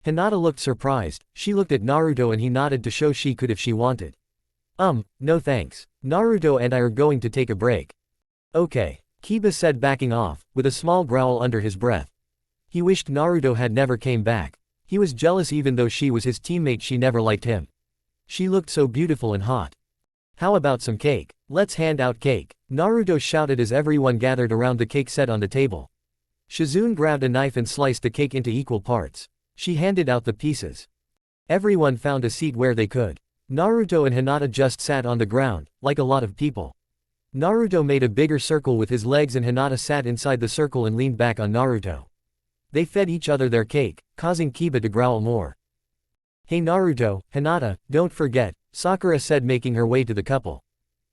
Hinata looked surprised, she looked at Naruto and he nodded to show she could if she wanted. No thanks. Naruto and I are going to take a break. Okay, Kiba said, backing off, with a small growl under his breath. He wished Naruto had never came back. He was jealous, even though she was his teammate, she never liked him. She looked so beautiful and hot. How about some cake? Let's hand out cake, Naruto shouted as everyone gathered around the cake set on the table. Shizune grabbed a knife and sliced the cake into equal parts. She handed out the pieces. Everyone found a seat where they could. Naruto and Hinata just sat on the ground, like a lot of people. Naruto made a bigger circle with his legs and Hinata sat inside the circle and leaned back on Naruto. They fed each other their cake, causing Kiba to growl more. Hey Naruto, Hinata, don't forget, Sakura said, making her way to the couple.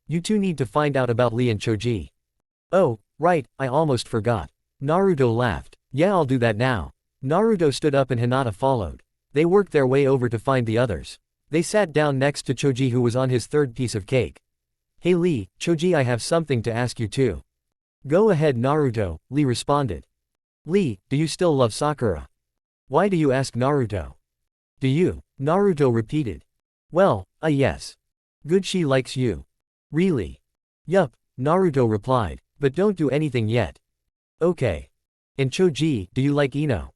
You two need to find out about Lee and Choji. Oh, right, I almost forgot. Naruto laughed. Yeah, I'll do that now. Naruto stood up and Hinata followed. They worked their way over to find the others. They sat down next to Choji, who was on his third piece of cake. Hey Lee, Choji, I have something to ask you too. Go ahead Naruto, Lee responded. Lee, do you still love Sakura? Why do you ask Naruto? Do you? Naruto repeated. Well, yes. Good, she likes you. Really? Yup, Naruto replied. But don't do anything yet. Okay. And Choji, do you like Ino?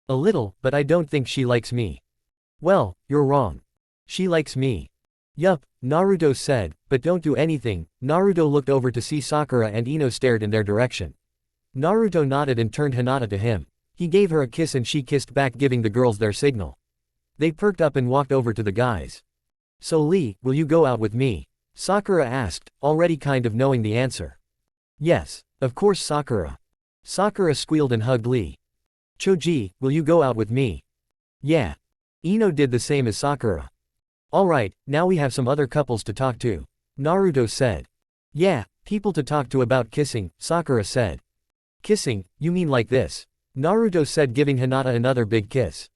A little, but I don't think she likes me. Well, you're wrong. She likes me. Yup, Naruto said, but don't do anything. Naruto looked over to see Sakura and Ino stared in their direction. Naruto nodded and turned Hinata to him. He gave her a kiss and she kissed back, giving the girls their signal. They perked up and walked over to the guys. So Lee, will you go out with me? Sakura asked, already kind of knowing the answer. Yes, of course Sakura. Sakura squealed and hugged Lee. Choji, will you go out with me? Yeah. Ino did the same as Sakura. Alright, now we have some other couples to talk to. Naruto said. Yeah, people to talk to about kissing, Sakura said. Kissing, you mean like this? Naruto said, giving Hinata another big kiss.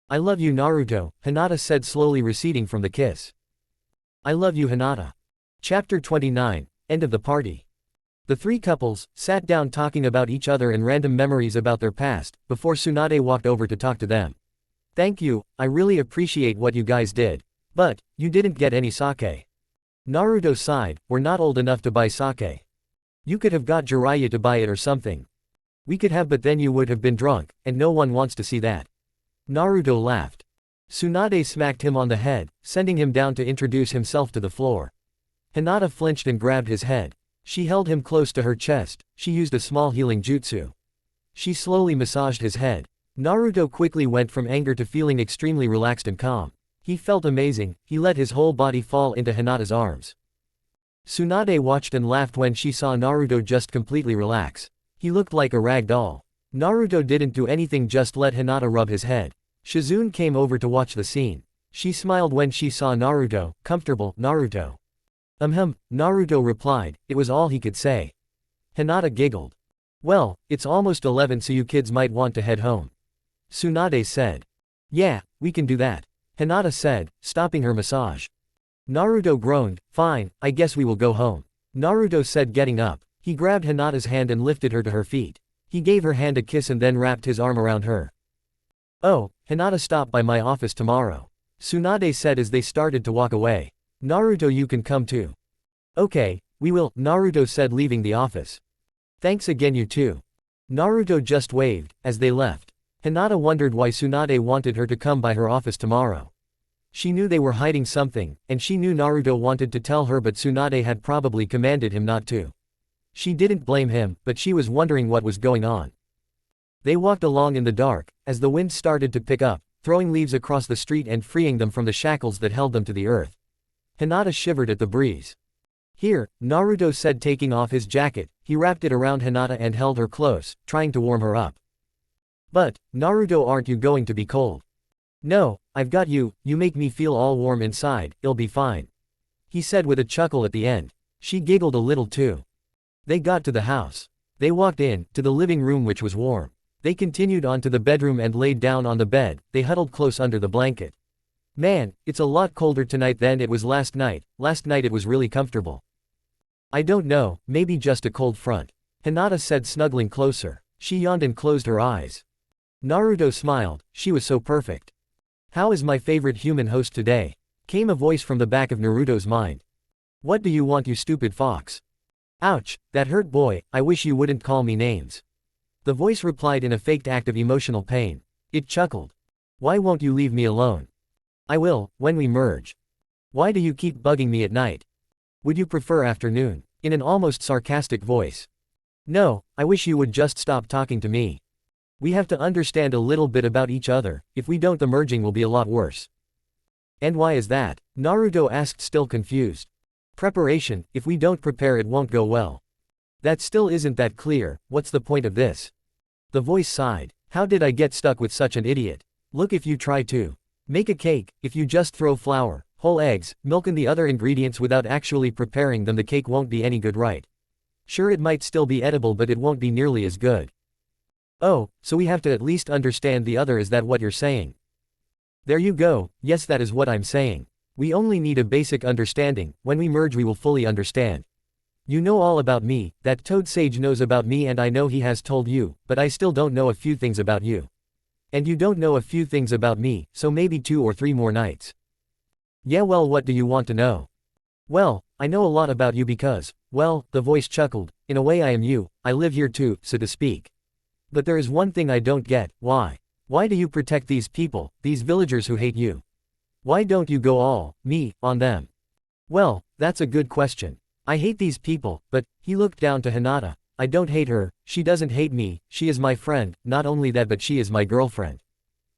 I love you Naruto, Hinata said, slowly receding from the kiss. I love you Hinata. Chapter 29, End of the Party. The three couples sat down talking about each other and random memories about their past, before Tsunade walked over to talk to them. Thank you, I really appreciate what you guys did. But, you didn't get any sake. Naruto sighed, we're not old enough to buy sake. You could have got Jiraiya to buy it or something. We could have, but then you would have been drunk, and no one wants to see that. Naruto laughed. Tsunade smacked him on the head, sending him down to introduce himself to the floor. Hinata flinched and grabbed his head. She held him close to her chest. She used a small healing jutsu. She slowly massaged his head. Naruto quickly went from anger to feeling extremely relaxed and calm. He felt amazing. He let his whole body fall into Hinata's arms. Tsunade watched and laughed when she saw Naruto just completely relax. He looked like a rag doll. Naruto didn't do anything, just let Hinata rub his head. Shizune came over to watch the scene. She smiled when she saw Naruto. Comfortable, Naruto. Naruto replied. It was all he could say. Hinata giggled. Well, it's almost 11, so you kids might want to head home. Tsunade said. Yeah, we can do that. Hinata said, stopping her massage. Naruto groaned. Fine, I guess we will go home. Naruto said, getting up. He grabbed Hinata's hand and lifted her to her feet. He gave her hand a kiss and then wrapped his arm around her. Oh, Hinata, stop by my office tomorrow. Tsunade said as they started to walk away. Naruto, you can come too. Okay, we will, Naruto said, leaving the office. Thanks again, you too. Naruto just waved, as they left. Hinata wondered why Tsunade wanted her to come by her office tomorrow. She knew they were hiding something, and she knew Naruto wanted to tell her, but Tsunade had probably commanded him not to. She didn't blame him, but she was wondering what was going on. They walked along in the dark, as the wind started to pick up, throwing leaves across the street and freeing them from the shackles that held them to the earth. Hinata shivered at the breeze. Here, Naruto said, taking off his jacket. He wrapped it around Hinata and held her close, trying to warm her up. But, Naruto, aren't you going to be cold? No, I've got you, you make me feel all warm inside, it'll be fine. He said with a chuckle at the end. She giggled a little too. They got to the house. They walked in, to the living room, which was warm. They continued on to the bedroom and laid down on the bed. They huddled close under the blanket. Man, it's a lot colder tonight than it was last night. Last night it was really comfortable. I don't know, maybe just a cold front. Hinata said, snuggling closer. She yawned and closed her eyes. Naruto smiled. She was so perfect. How is my favorite human host today? Came a voice from the back of Naruto's mind. What do you want, you stupid fox? Ouch, that hurt, boy, I wish you wouldn't call me names. The voice replied in a faked act of emotional pain. It chuckled. Why won't you leave me alone? I will, when we merge. Why do you keep bugging me at night? Would you prefer afternoon? In an almost sarcastic voice. No, I wish you would just stop talking to me. We have to understand a little bit about each other. If we don't, the merging will be a lot worse. And why is that? Naruto asked, still confused. Preparation, if we don't prepare it won't go well. That still isn't that clear, what's the point of this? The voice sighed. How did I get stuck with such an idiot? Look, if you try to make a cake, if you just throw flour, Whole eggs, milk and the other ingredients without actually preparing them, the cake won't be any good, right? Sure, it might still be edible, but it won't be nearly as good. Oh, so we have to at least understand the other, is that what you're saying? There you go, yes, that is what I'm saying. We only need a basic understanding. When we merge we will fully understand. You know all about me, that toad sage knows about me, and I know he has told you, but I still don't know a few things about you. And you don't know a few things about me, so maybe 2 or 3 more nights. Yeah, well, what do you want to know? Well, I know a lot about you because, well, the voice chuckled, in a way I am you, I live here too, so to speak. But there is one thing I don't get, why? Why do you protect these people, these villagers who hate you? Why don't you go all, me, on them? Well, that's a good question. I hate these people, but, he looked down to Hinata, I don't hate her, she doesn't hate me, she is my friend, not only that but she is my girlfriend.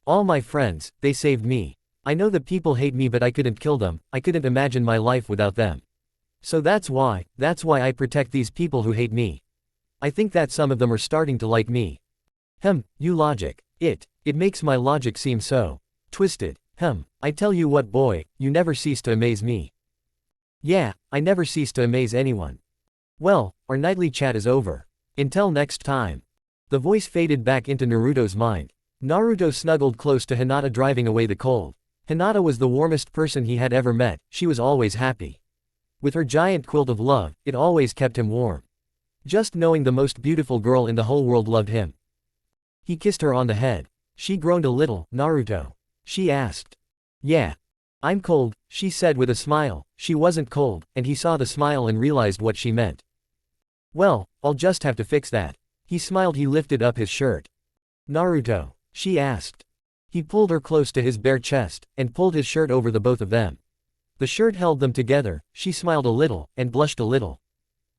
All my friends, they saved me. I know the people hate me but I couldn't kill them, I couldn't imagine my life without them. So that's why I protect these people who hate me. I think that some of them are starting to like me. You logic. It makes my logic seem so twisted. I tell you what, boy, you never cease to amaze me. Yeah, I never cease to amaze anyone. Well, our nightly chat is over. Until next time. The voice faded back into Naruto's mind. Naruto snuggled close to Hinata, driving away the cold. Hinata was the warmest person he had ever met, she was always happy. With her giant quilt of love, it always kept him warm. Just knowing the most beautiful girl in the whole world loved him. He kissed her on the head. She groaned a little. Naruto? She asked. Yeah. I'm cold, she said with a smile. She wasn't cold, and he saw the smile and realized what she meant. Well, I'll just have to fix that. He smiled. He lifted up his shirt. Naruto? She asked. He pulled her close to his bare chest, and pulled his shirt over the both of them. The shirt held them together. She smiled a little, and blushed a little.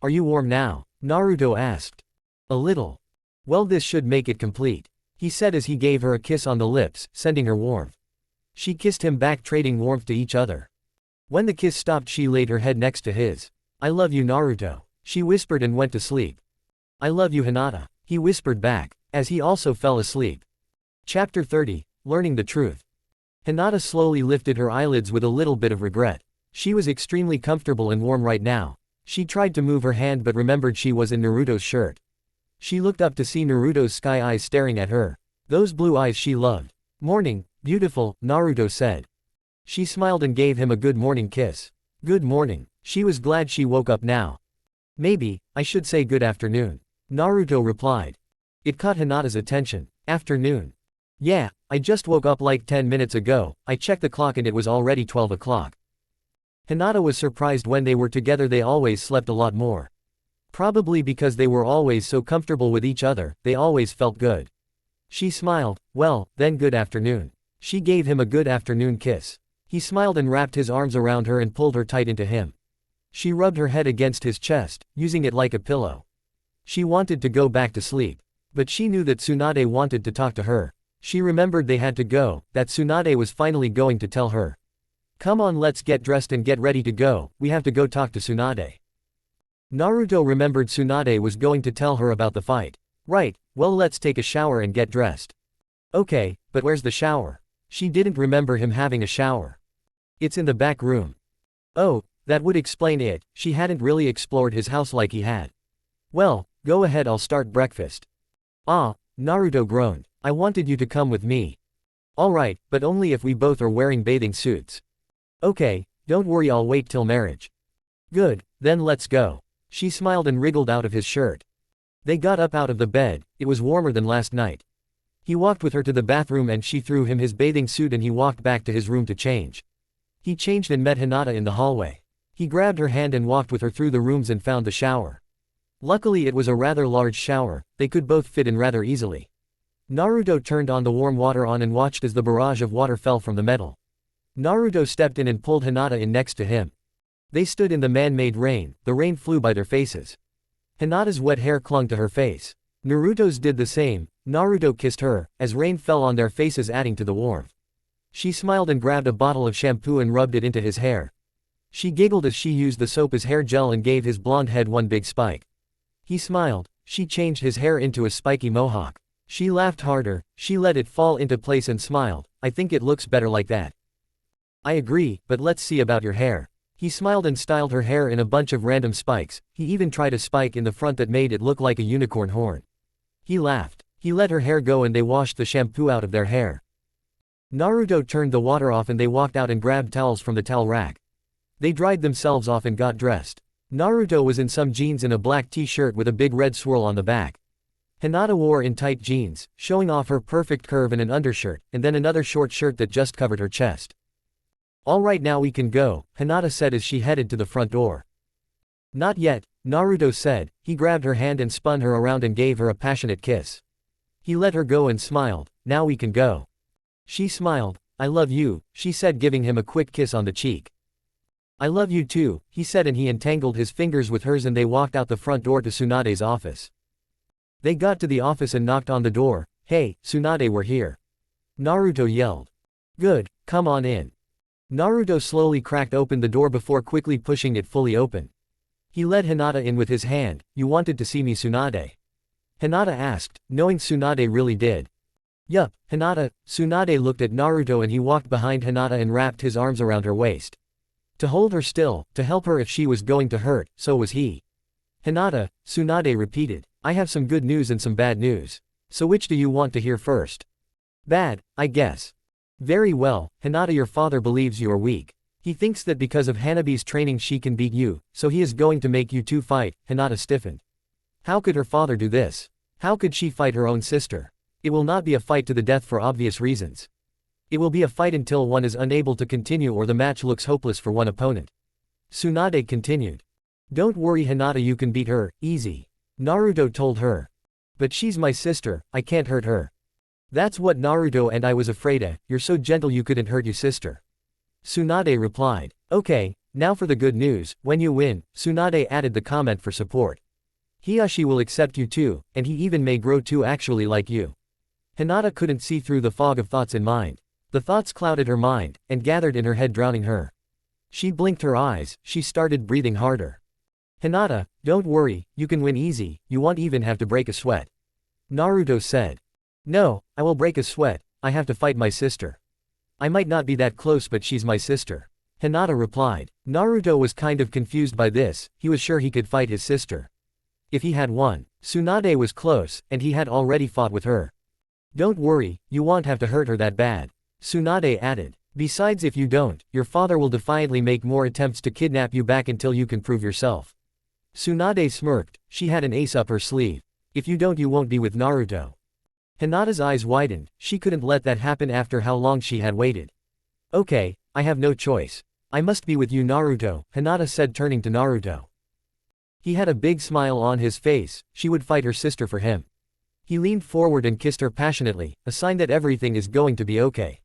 Are you warm now? Naruto asked. A little. Well, this should make it complete, he said as he gave her a kiss on the lips, sending her warmth. She kissed him back, trading warmth to each other. When the kiss stopped, she laid her head next to his. I love you, Naruto, she whispered and went to sleep. I love you, Hinata, he whispered back, as he also fell asleep. Chapter 30, Learning the Truth. Hinata slowly lifted her eyelids with a little bit of regret. She was extremely comfortable and warm right now. She tried to move her hand but remembered she was in Naruto's shirt. She looked up to see Naruto's sky eyes staring at her. Those blue eyes she loved. Morning, beautiful, Naruto said. She smiled and gave him a good morning kiss. Good morning. She was glad she woke up now. Maybe, I should say good afternoon, Naruto replied. It caught Hinata's attention. Afternoon. Yeah, I just woke up like 10 minutes ago, I checked the clock and it was already 12 o'clock. Hinata was surprised. When they were together they always slept a lot more. Probably because they were always so comfortable with each other, they always felt good. She smiled. Well, then good afternoon. She gave him a good afternoon kiss. He smiled and wrapped his arms around her and pulled her tight into him. She rubbed her head against his chest, using it like a pillow. She wanted to go back to sleep. But she knew that Tsunade wanted to talk to her. She remembered they had to go, that Tsunade was finally going to tell her. Come on, let's get dressed and get ready to go, we have to go talk to Tsunade. Naruto remembered Tsunade was going to tell her about the fight. Right, well, let's take a shower and get dressed. Okay, but where's the shower? She didn't remember him having a shower. It's in the back room. Oh, that would explain it, she hadn't really explored his house like he had. Well, go ahead, I'll start breakfast. Ah, Naruto groaned. I wanted you to come with me. Alright, but only if we both are wearing bathing suits. Okay, don't worry, I'll wait till marriage. Good, then let's go. She smiled and wriggled out of his shirt. They got up out of the bed. It was warmer than last night. He walked with her to the bathroom and she threw him his bathing suit and he walked back to his room to change. He changed and met Hinata in the hallway. He grabbed her hand and walked with her through the rooms and found the shower. Luckily it was a rather large shower, they could both fit in rather easily. Naruto turned on the warm water and watched as the barrage of water fell from the metal. Naruto stepped in and pulled Hinata in next to him. They stood in the man-made rain, the rain flew by their faces. Hinata's wet hair clung to her face. Naruto's did the same. Naruto kissed her, as rain fell on their faces adding to the warmth. She smiled and grabbed a bottle of shampoo and rubbed it into his hair. She giggled as she used the soap as hair gel and gave his blonde head one big spike. He smiled. She changed his hair into a spiky mohawk. She laughed harder, she let it fall into place and smiled. I think it looks better like that. I agree, but let's see about your hair. He smiled and styled her hair in a bunch of random spikes, he even tried a spike in the front that made it look like a unicorn horn. He laughed. He let her hair go and they washed the shampoo out of their hair. Naruto turned the water off and they walked out and grabbed towels from the towel rack. They dried themselves off and got dressed. Naruto was in some jeans and a black t-shirt with a big red swirl on the back. Hinata wore in tight jeans, showing off her perfect curve and an undershirt, and then another short shirt that just covered her chest. Alright, now we can go, Hinata said as she headed to the front door. Not yet, Naruto said. He grabbed her hand and spun her around and gave her a passionate kiss. He let her go and smiled. Now we can go. She smiled. I love you, she said, giving him a quick kiss on the cheek. I love you too, he said, and he entangled his fingers with hers and they walked out the front door to Tsunade's office. They got to the office and knocked on the door. Hey, Tsunade, we're here. Naruto yelled. Good, come on in. Naruto slowly cracked open the door before quickly pushing it fully open. He led Hinata in with his hand. You wanted to see me, Tsunade? Hinata asked, knowing Tsunade really did. Yup, Hinata. Tsunade looked at Naruto and he walked behind Hinata and wrapped his arms around her waist. To hold her still, to help her if she was going to hurt, so was he. Hinata, Tsunade repeated. I have some good news and some bad news. So which do you want to hear first? Bad, I guess. Very well, Hinata, your father believes you are weak. He thinks that because of Hanabi's training she can beat you, so he is going to make you two fight. Hinata stiffened. How could her father do this? How could she fight her own sister? It will not be a fight to the death for obvious reasons. It will be a fight until one is unable to continue or the match looks hopeless for one opponent. Tsunade continued. Don't worry, Hinata, you can beat her, easy. Naruto told her. But she's my sister, I can't hurt her. That's what Naruto and I was afraid of. You're so gentle you couldn't hurt your sister. Tsunade replied. Okay, now for the good news. When you win, Tsunade added the comment for support. Hiyashi will accept you too, and he even may grow too, actually like you. Hinata couldn't see through the fog of thoughts in mind. The thoughts clouded her mind, and gathered in her head, drowning her. She blinked her eyes, she started breathing harder. Hinata, don't worry, you can win easy, you won't even have to break a sweat. Naruto said. No, I will break a sweat, I have to fight my sister. I might not be that close, but she's my sister. Hinata replied. Naruto was kind of confused by this, he was sure he could fight his sister. If he had won, Tsunade was close, and he had already fought with her. Don't worry, you won't have to hurt her that bad. Tsunade added. Besides, if you don't, your father will defiantly make more attempts to kidnap you back until you can prove yourself. Tsunade smirked, she had an ace up her sleeve. If you don't, you won't be with Naruto. Hinata's eyes widened, she couldn't let that happen after how long she had waited. Okay, I have no choice. I must be with you, Naruto, Hinata said, turning to Naruto. He had a big smile on his face, she would fight her sister for him. He leaned forward and kissed her passionately, a sign that everything is going to be okay.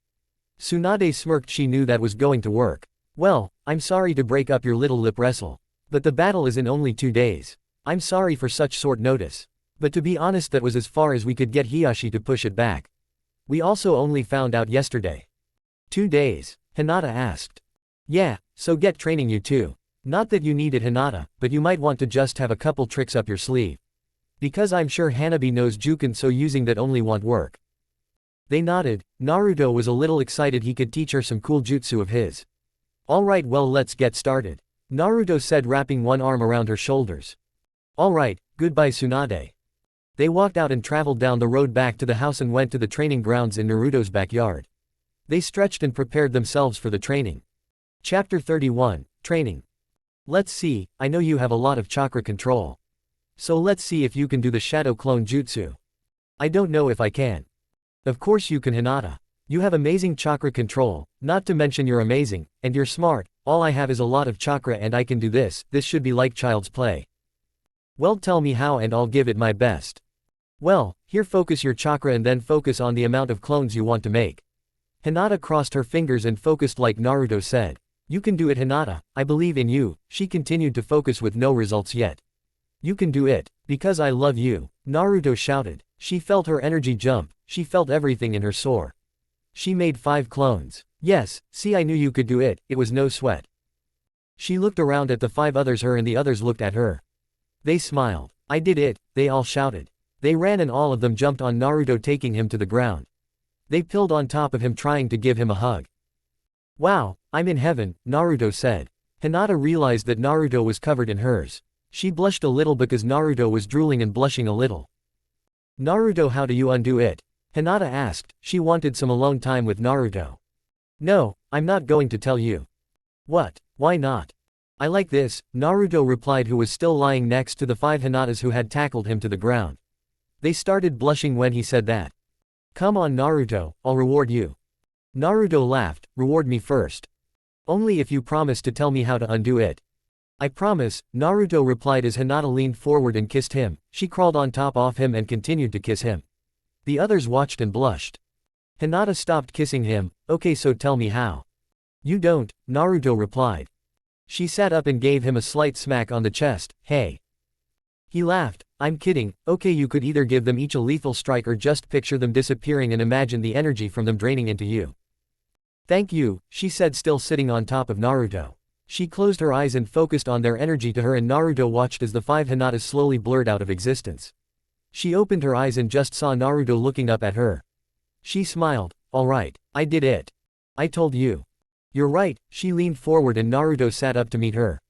Tsunade smirked, she knew that was going to work. Well, I'm sorry to break up your little lip wrestle. But the battle is in only 2 days. I'm sorry for such short notice. But to be honest, that was as far as we could get Hiyashi to push it back. We also only found out yesterday. 2 days? Hinata asked. Yeah, so get training you too. Not that you need it, Hinata, but you might want to just have a couple tricks up your sleeve. Because I'm sure Hanabi knows Juken, so using that only won't work. They nodded. Naruto was a little excited he could teach her some cool jutsu of his. Alright, well, let's get started. Naruto said, wrapping one arm around her shoulders. Alright, goodbye, Tsunade. They walked out and traveled down the road back to the house and went to the training grounds in Naruto's backyard. They stretched and prepared themselves for the training. Chapter 31, Training. Let's see, I know you have a lot of chakra control. So let's see if you can do the shadow clone jutsu. I don't know if I can. Of course you can, Hinata. You have amazing chakra control, not to mention you're amazing, and you're smart. All I have is a lot of chakra and I can do this should be like child's play. Well, tell me how and I'll give it my best. Well, here, focus your chakra and then focus on the amount of clones you want to make. Hinata crossed her fingers and focused like Naruto said. You can do it, Hinata, I believe in you. She continued to focus with no results yet. You can do it, because I love you, Naruto shouted. She felt her energy jump, she felt everything in her soar. She made 5 clones. Yes, see, I knew you could do it, it was no sweat. She looked around at the 5 others, her and the others looked at her. They smiled. I did it, they all shouted. They ran and all of them jumped on Naruto, taking him to the ground. They pilled on top of him, trying to give him a hug. Wow, I'm in heaven, Naruto said. Hinata realized that Naruto was covered in hers. She blushed a little because Naruto was drooling and blushing a little. Naruto, how do you undo it? Hinata asked. She wanted some alone time with Naruto. No, I'm not going to tell you. What? Why not? I like this, Naruto replied, who was still lying next to the 5 Hinatas who had tackled him to the ground. They started blushing when he said that. Come on Naruto, I'll reward you. Naruto laughed. Reward me first. Only if you promise to tell me how to undo it. I promise, Naruto replied as Hinata leaned forward and kissed him. She crawled on top of him and continued to kiss him. The others watched and blushed. Hinata stopped kissing him. Okay, so tell me how. You don't, Naruto replied. She sat up and gave him a slight smack on the chest. Hey. He laughed. I'm kidding. Okay, you could either give them each a lethal strike or just picture them disappearing and imagine the energy from them draining into you. Thank you, she said, still sitting on top of Naruto. She closed her eyes and focused on their energy to her, and Naruto watched as the 5 Hinatas slowly blurred out of existence. She opened her eyes and just saw Naruto looking up at her. She smiled. Alright, I did it. I told you. You're right, she leaned forward and Naruto sat up to meet her.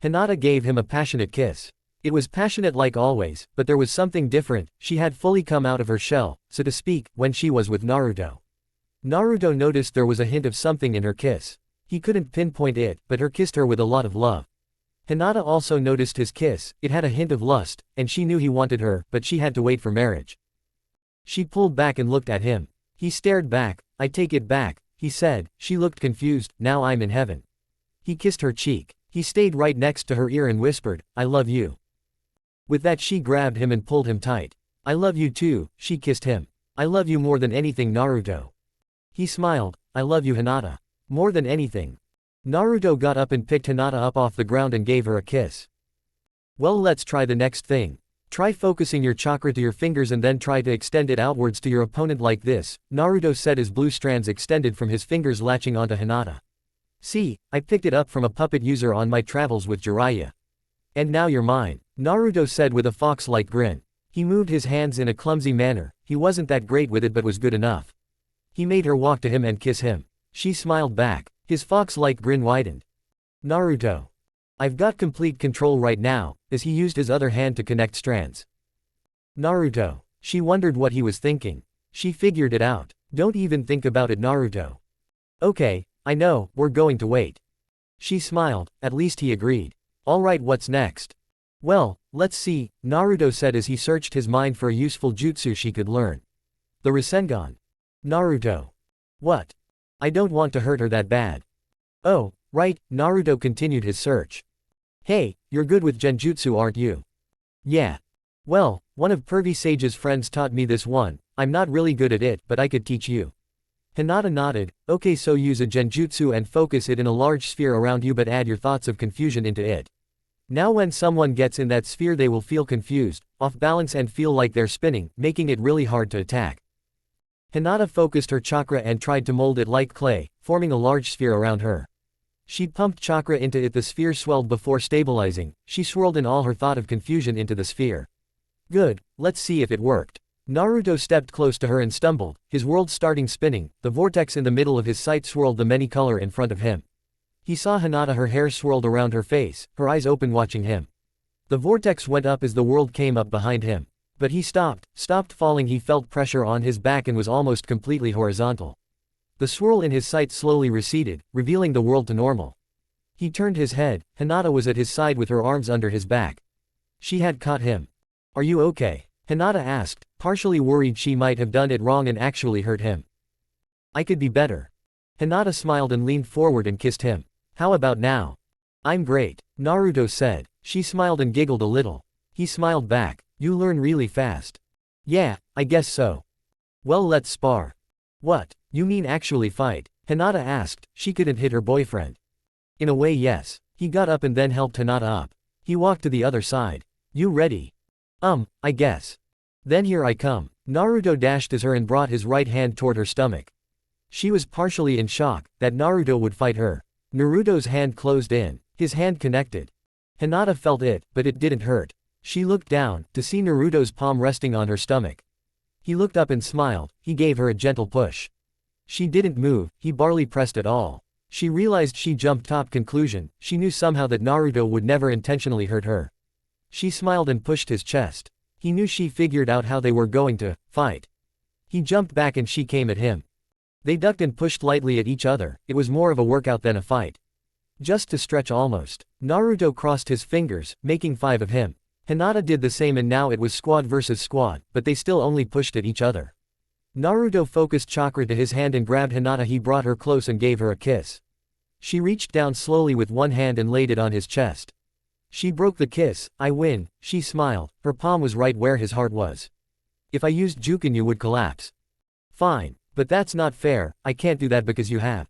Hinata gave him a passionate kiss. It was passionate like always, but there was something different. She had fully come out of her shell, so to speak, when she was with Naruto. Naruto noticed there was a hint of something in her kiss. He couldn't pinpoint it, but her kissed her with a lot of love. Hinata also noticed his kiss. It had a hint of lust, and she knew he wanted her, but she had to wait for marriage. She pulled back and looked at him. He stared back. I take it back, he said. She looked confused. Now I'm in heaven. He kissed her cheek. He stayed right next to her ear and whispered, I love you. With that she grabbed him and pulled him tight. I love you too, she kissed him. I love you more than anything, Naruto. He smiled. I love you, Hinata. More than anything. Naruto got up and picked Hinata up off the ground and gave her a kiss. Well, let's try the next thing. Try focusing your chakra to your fingers and then try to extend it outwards to your opponent like this, Naruto said as blue strands extended from his fingers latching onto Hinata. See, I picked it up from a puppet user on my travels with Jiraiya. And now you're mine, Naruto said with a fox-like grin. He moved his hands in a clumsy manner. He wasn't that great with it but was good enough. He made her walk to him and kiss him. She smiled back. His fox-like grin widened. Naruto. I've got complete control right now, as he used his other hand to connect strands. Naruto. She wondered what he was thinking. She figured it out. Don't even think about it, Naruto. Okay, I know, we're going to wait. She smiled. At least he agreed. Alright, what's next? Well, let's see, Naruto said as he searched his mind for a useful jutsu she could learn. The rasengan. Naruto. What? I don't want to hurt her that bad. Oh, right, Naruto continued his search. Hey, you're good with genjutsu, aren't you? Yeah. Well, one of Pervy Sage's friends taught me this one. I'm not really good at it, but I could teach you. Hinata nodded. Okay, so use a genjutsu and focus it in a large sphere around you, but add your thoughts of confusion into it. Now when someone gets in that sphere they will feel confused, off balance and feel like they're spinning, making it really hard to attack. Hinata focused her chakra and tried to mold it like clay, forming a large sphere around her. She pumped chakra into it. The sphere swelled before stabilizing. She swirled in all her thought of confusion into the sphere. Good, let's see if it worked. Naruto stepped close to her and stumbled, his world starting spinning. The vortex in the middle of his sight swirled the many color in front of him. He saw Hinata, her hair swirled around her face, her eyes open watching him. The vortex went up as the world came up behind him. But he stopped falling. He felt pressure on his back and was almost completely horizontal. The swirl in his sight slowly receded, revealing the world to normal. He turned his head. Hinata was at his side with her arms under his back. She had caught him. Are you okay? Hinata asked, partially worried she might have done it wrong and actually hurt him. I could be better. Hinata smiled and leaned forward and kissed him. How about now? I'm great, Naruto said. She smiled and giggled a little. He smiled back. You learn really fast. Yeah, I guess so. Well, let's spar. What, you mean actually fight? Hinata asked. She couldn't hit her boyfriend. In a way, yes. He got up and then helped Hinata up. He walked to the other side. You ready? I guess. Then here I come. Naruto dashed as her and brought his right hand toward her stomach. She was partially in shock that Naruto would fight her. Naruto's hand closed in. His hand connected. Hinata felt it, but it didn't hurt. She looked down, to see Naruto's palm resting on her stomach. He looked up and smiled. He gave her a gentle push. She didn't move. He barely pressed at all. She realized she jumped top conclusion, she knew somehow that Naruto would never intentionally hurt her. She smiled and pushed his chest. He knew she figured out how they were going to fight. He jumped back and she came at him. They ducked and pushed lightly at each other, it was more of a workout than a fight. Just to stretch almost. Naruto crossed his fingers, making 5 of him. Hinata did the same and now it was squad versus squad, but they still only pushed at each other. Naruto focused chakra to his hand and grabbed Hinata. He brought her close and gave her a kiss. She reached down slowly with one hand and laid it on his chest. She broke the kiss. I win, she smiled, her palm was right where his heart was. If I used Jukin you would collapse. Fine, but that's not fair, I can't do that because you have.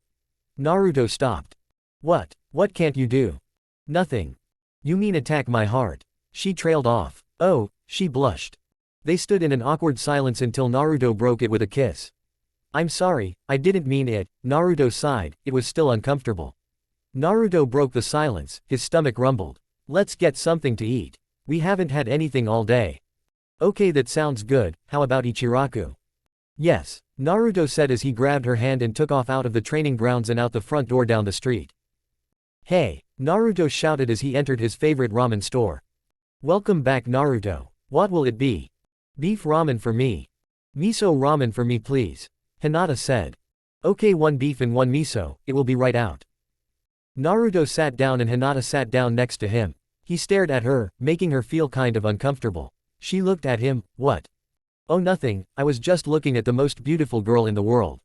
Naruto stopped. What can't you do? Nothing. You mean attack my heart? She trailed off. Oh, she blushed. They stood in an awkward silence until Naruto broke it with a kiss. I'm sorry, I didn't mean it, Naruto sighed, it was still uncomfortable. Naruto broke the silence, his stomach rumbled. Let's get something to eat. We haven't had anything all day. Okay, that sounds good, how about Ichiraku? Yes, Naruto said as he grabbed her hand and took off out of the training grounds and out the front door down the street. Hey, Naruto shouted as he entered his favorite ramen store. Welcome back Naruto. What will it be? Beef ramen for me. Miso ramen for me please. Hinata said. Okay, 1 beef and 1 miso, it will be right out. Naruto sat down and Hinata sat down next to him. He stared at her, making her feel kind of uncomfortable. She looked at him, what? Oh nothing, I was just looking at the most beautiful girl in the world.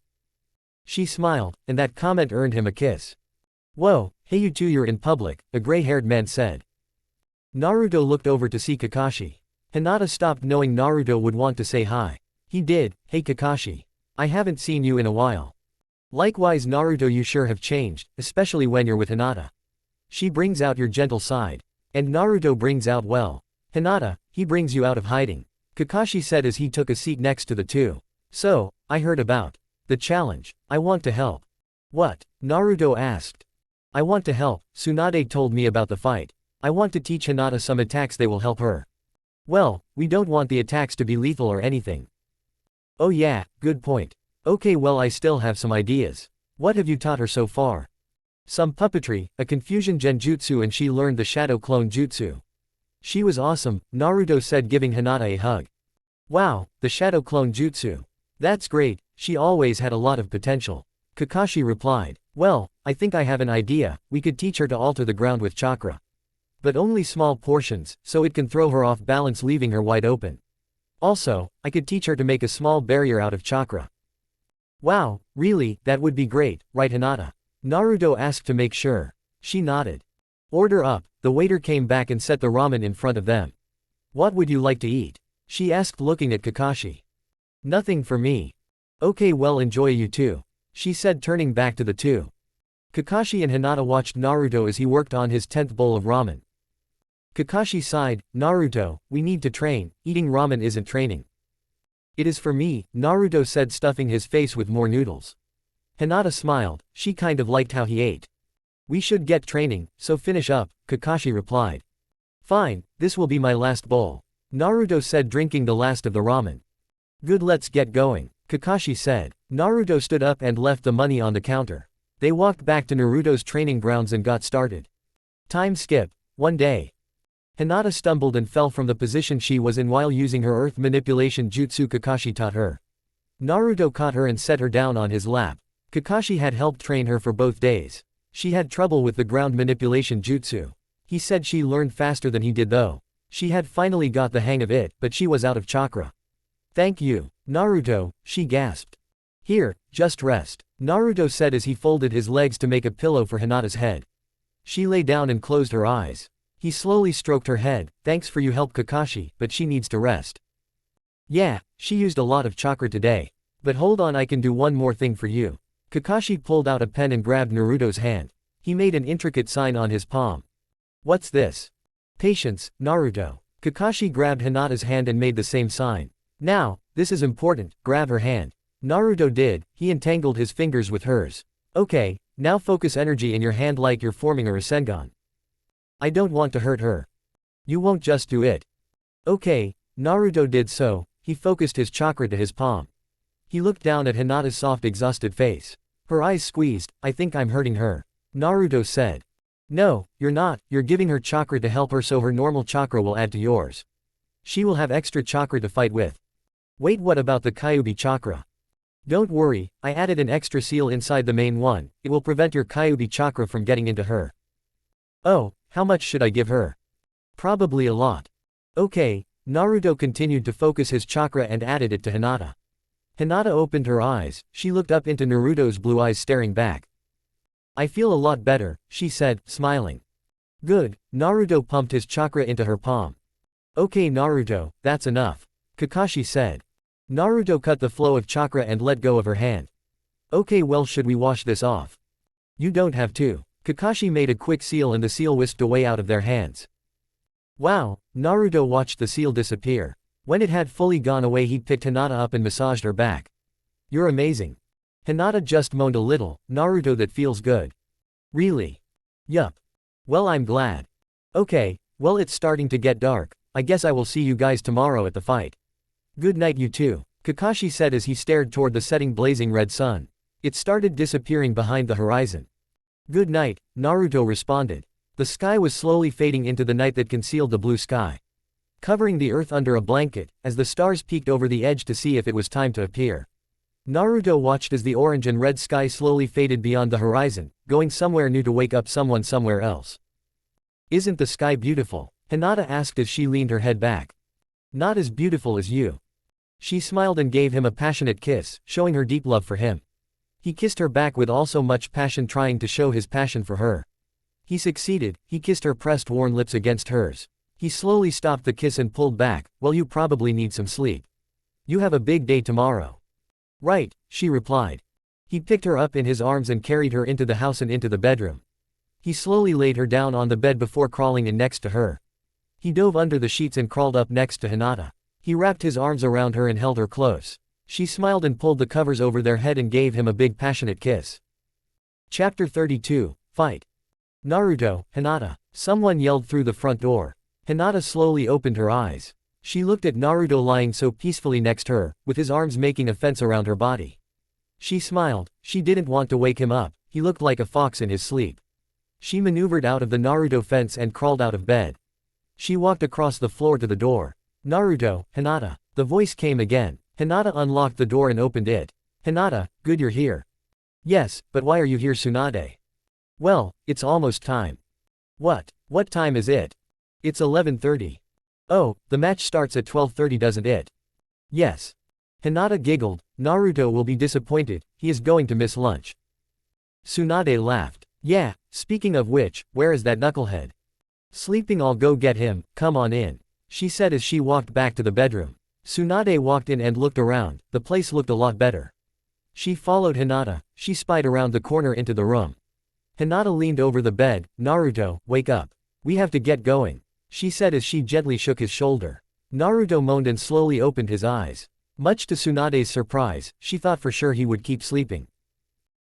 She smiled, and that comment earned him a kiss. Whoa, hey you two, you're in public, a gray-haired man said. Naruto looked over to see Kakashi. Hinata stopped knowing Naruto would want to say hi. He did. Hey Kakashi. I haven't seen you in a while. Likewise Naruto, you sure have changed, especially when you're with Hinata. She brings out your gentle side. And Naruto brings out well. Hinata, he brings you out of hiding. Kakashi said as he took a seat next to the two. So, I heard about the challenge. I want to help. What? Naruto asked. I want to help, Tsunade told me about the fight. I want to teach Hinata some attacks they will help her. Well, we don't want the attacks to be lethal or anything. Oh yeah, good point. Okay, well I still have some ideas. What have you taught her so far? Some puppetry, a confusion genjutsu, and she learned the shadow clone jutsu. She was awesome, Naruto said, giving Hinata a hug. Wow, the shadow clone jutsu. That's great, she always had a lot of potential. Kakashi replied. Well, I think I have an idea, we could teach her to alter the ground with chakra. But only small portions, so it can throw her off balance leaving her wide open. Also, I could teach her to make a small barrier out of chakra. Wow, really, that would be great, right Hinata? Naruto asked to make sure. She nodded. Order up, the waiter came back and set the ramen in front of them. What would you like to eat? She asked looking at Kakashi. Nothing for me. Okay, well enjoy you too, she said turning back to the two. Kakashi and Hinata watched Naruto as he worked on his 10th bowl of ramen. Kakashi sighed, Naruto, we need to train, eating ramen isn't training. It is for me, Naruto said, stuffing his face with more noodles. Hinata smiled, she kind of liked how he ate. We should get training, so finish up, Kakashi replied. Fine, this will be my last bowl, Naruto said, drinking the last of the ramen. Good, let's get going, Kakashi said. Naruto stood up and left the money on the counter. They walked back to Naruto's training grounds and got started. Time skip. One day. Hinata stumbled and fell from the position she was in while using her earth manipulation jutsu Kakashi taught her. Naruto caught her and set her down on his lap. Kakashi had helped train her for both days. She had trouble with the ground manipulation jutsu. He said she learned faster than he did though. She had finally got the hang of it, but she was out of chakra. Thank you, Naruto, she gasped. Here, just rest, Naruto said as he folded his legs to make a pillow for Hinata's head. She lay down and closed her eyes. He slowly stroked her head. Thanks for your help Kakashi, but she needs to rest. Yeah, she used a lot of chakra today. But hold on, I can do one more thing for you. Kakashi pulled out a pen and grabbed Naruto's hand. He made an intricate sign on his palm. What's this? Patience, Naruto. Kakashi grabbed Hinata's hand and made the same sign. Now, this is important, grab her hand. Naruto did, he entangled his fingers with hers. Okay, now focus energy in your hand like you're forming a rasengan. I don't want to hurt her. You won't just do it. Okay, Naruto did so, he focused his chakra to his palm. He looked down at Hinata's soft exhausted face. Her eyes squeezed. I think I'm hurting her. Naruto said. No, you're not, you're giving her chakra to help her so her normal chakra will add to yours. She will have extra chakra to fight with. Wait, what about the Kyuubi chakra? Don't worry, I added an extra seal inside the main one, it will prevent your Kyuubi chakra from getting into her. Oh, how much should I give her? Probably a lot. Okay, Naruto continued to focus his chakra and added it to Hinata. Hinata opened her eyes, she looked up into Naruto's blue eyes staring back. I feel a lot better, she said, smiling. Good, Naruto pumped his chakra into her palm. Okay Naruto, that's enough. Kakashi said. Naruto cut the flow of chakra and let go of her hand. Okay, well, should we wash this off? You don't have to. Kakashi made a quick seal and the seal whisked away out of their hands. Wow, Naruto watched the seal disappear. When it had fully gone away he picked Hinata up and massaged her back. You're amazing. Hinata just moaned a little. Naruto, that feels good. Really? Yup. Well, I'm glad. Okay, well, it's starting to get dark. I guess I will see you guys tomorrow at the fight. Good night you two, Kakashi said as he stared toward the setting blazing red sun. It started disappearing behind the horizon. Good night, Naruto responded. The sky was slowly fading into the night that concealed the blue sky, covering the earth under a blanket, as the stars peeked over the edge to see if it was time to appear. Naruto watched as the orange and red sky slowly faded beyond the horizon, going somewhere new to wake up someone somewhere else. Isn't the sky beautiful? Hinata asked as she leaned her head back. Not as beautiful as you. She smiled and gave him a passionate kiss, showing her deep love for him. He kissed her back with also much passion, trying to show his passion for her. He succeeded, he kissed her pressed worn lips against hers. He slowly stopped the kiss and pulled back. Well, you probably need some sleep. You have a big day tomorrow. Right, she replied. He picked her up in his arms and carried her into the house and into the bedroom. He slowly laid her down on the bed before crawling in next to her. He dove under the sheets and crawled up next to Hinata. He wrapped his arms around her and held her close. She smiled and pulled the covers over their head and gave him a big passionate kiss. Chapter 32, Fight. Naruto, Hinata. Someone yelled through the front door. Hinata slowly opened her eyes. She looked at Naruto lying so peacefully next to her, with his arms making a fence around her body. She smiled. She didn't want to wake him up, he looked like a fox in his sleep. She maneuvered out of the Naruto fence and crawled out of bed. She walked across the floor to the door. Naruto, Hinata. The voice came again. Hinata unlocked the door and opened it. Hinata, good, you're here. Yes, but why are you here, Tsunade? Well, it's almost time. What time is it? It's 11:30. Oh, the match starts at 12:30, doesn't it? Yes. Hinata giggled. Naruto will be disappointed, he is going to miss lunch. Tsunade laughed. Yeah, speaking of which, where is that knucklehead? Sleeping, I'll go get him, come on in, she said as she walked back to the bedroom. Tsunade walked in and looked around, the place looked a lot better. She followed Hinata, she spied around the corner into the room. Hinata leaned over the bed. Naruto, wake up. We have to get going, she said as she gently shook his shoulder. Naruto moaned and slowly opened his eyes. Much to Tsunade's surprise, she thought for sure he would keep sleeping.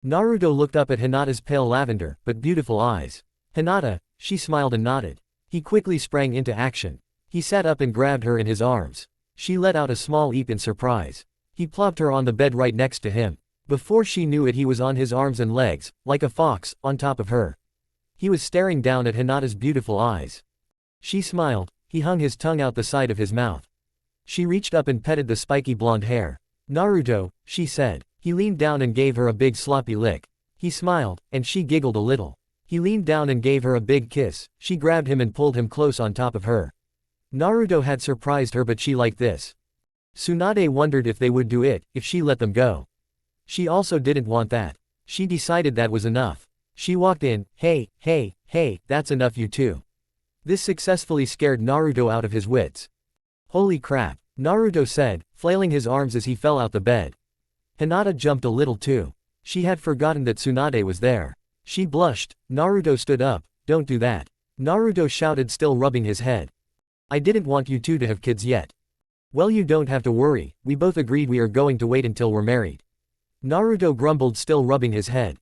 Naruto looked up at Hinata's pale lavender, but beautiful eyes. Hinata, she smiled and nodded. He quickly sprang into action. He sat up and grabbed her in his arms. She let out a small eep in surprise. He plopped her on the bed right next to him. Before she knew it, he was on his arms and legs, like a fox, on top of her. He was staring down at Hinata's beautiful eyes. She smiled. He hung his tongue out the side of his mouth. She reached up and petted the spiky blonde hair. Naruto, she said. He leaned down and gave her a big sloppy lick. He smiled, and she giggled a little. He leaned down and gave her a big kiss. She grabbed him and pulled him close on top of her. Naruto had surprised her, but she liked this. Tsunade wondered if they would do it, if she let them go. She also didn't want that. She decided that was enough. She walked in. Hey, that's enough, you two. This successfully scared Naruto out of his wits. Holy crap, Naruto said, flailing his arms as he fell out the bed. Hinata jumped a little too. She had forgotten that Tsunade was there. She blushed. Naruto stood up. Don't do that, Naruto shouted, still rubbing his head. I didn't want you two to have kids yet. Well, you don't have to worry, we both agreed we are going to wait until we're married. Naruto grumbled, still rubbing his head.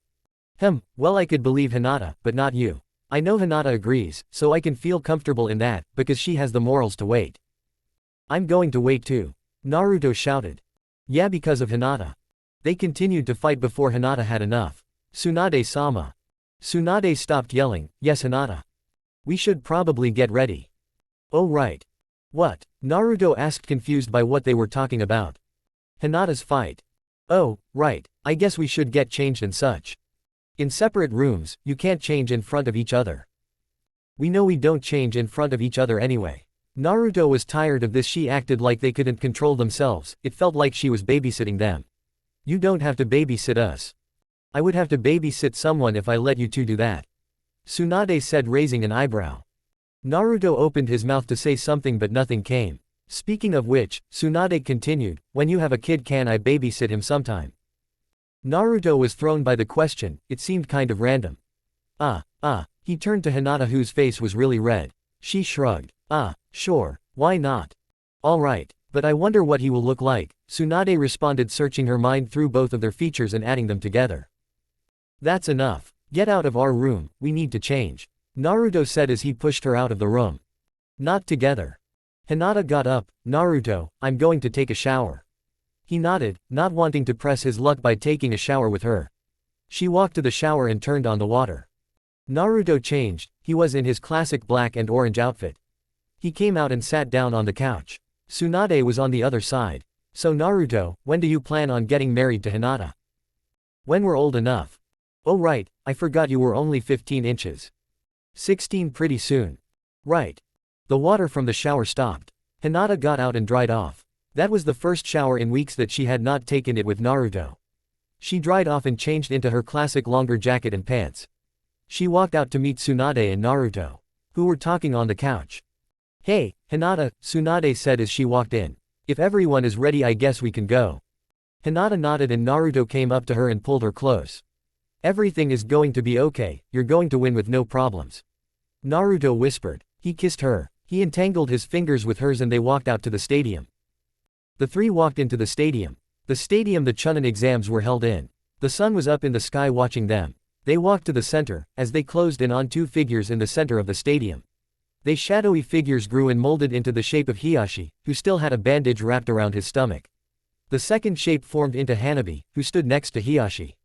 Well, I could believe Hinata, but not you. I know Hinata agrees, so I can feel comfortable in that, because she has the morals to wait. I'm going to wait too, Naruto shouted. Yeah, because of Hinata. They continued to fight before Hinata had enough. Tsunade-sama. Tsunade stopped yelling, yes Hinata. We should probably get ready. Oh right. What? Naruto asked, confused by what they were talking about. Hinata's fight. Oh, right, I guess we should get changed and such. In separate rooms, you can't change in front of each other. We know we don't change in front of each other anyway. Naruto was tired of this. She acted like they couldn't control themselves, it felt like she was babysitting them. You don't have to babysit us. I would have to babysit someone if I let you two do that. Tsunade said, raising an eyebrow. Naruto opened his mouth to say something but nothing came. Speaking of which, Tsunade continued, when you have a kid can I babysit him sometime? Naruto was thrown by the question, it seemed kind of random. He turned to Hinata whose face was really red. She shrugged. Sure, why not? Alright, but I wonder what he will look like, Tsunade responded, searching her mind through both of their features and adding them together. That's enough. Get out of our room, we need to change. Naruto said as he pushed her out of the room. Not together. Hinata got up. Naruto, I'm going to take a shower. He nodded, not wanting to press his luck by taking a shower with her. She walked to the shower and turned on the water. Naruto changed, he was in his classic black and orange outfit. He came out and sat down on the couch. Tsunade was on the other side. So Naruto, when do you plan on getting married to Hinata? When we're old enough. Oh right, I forgot you were only 15 inches. 16 pretty soon. Right. The water from the shower stopped. Hinata got out and dried off. That was the first shower in weeks that she had not taken it with Naruto. She dried off and changed into her classic longer jacket and pants. She walked out to meet Tsunade and Naruto, who were talking on the couch. Hey, Hinata, Tsunade said as she walked in. If everyone is ready I guess we can go. Hinata nodded and Naruto came up to her and pulled her close. Everything is going to be okay, you're going to win with no problems. Naruto whispered. He kissed her. He entangled his fingers with hers and they walked out to the stadium. The three walked into the stadium. The Chunin exams were held in. The sun was up in the sky watching them. They walked to the center, as they closed in on two figures in the center of the stadium. They shadowy figures grew and molded into the shape of Hiyashi, who still had a bandage wrapped around his stomach. The second shape formed into Hanabi, who stood next to Hiyashi.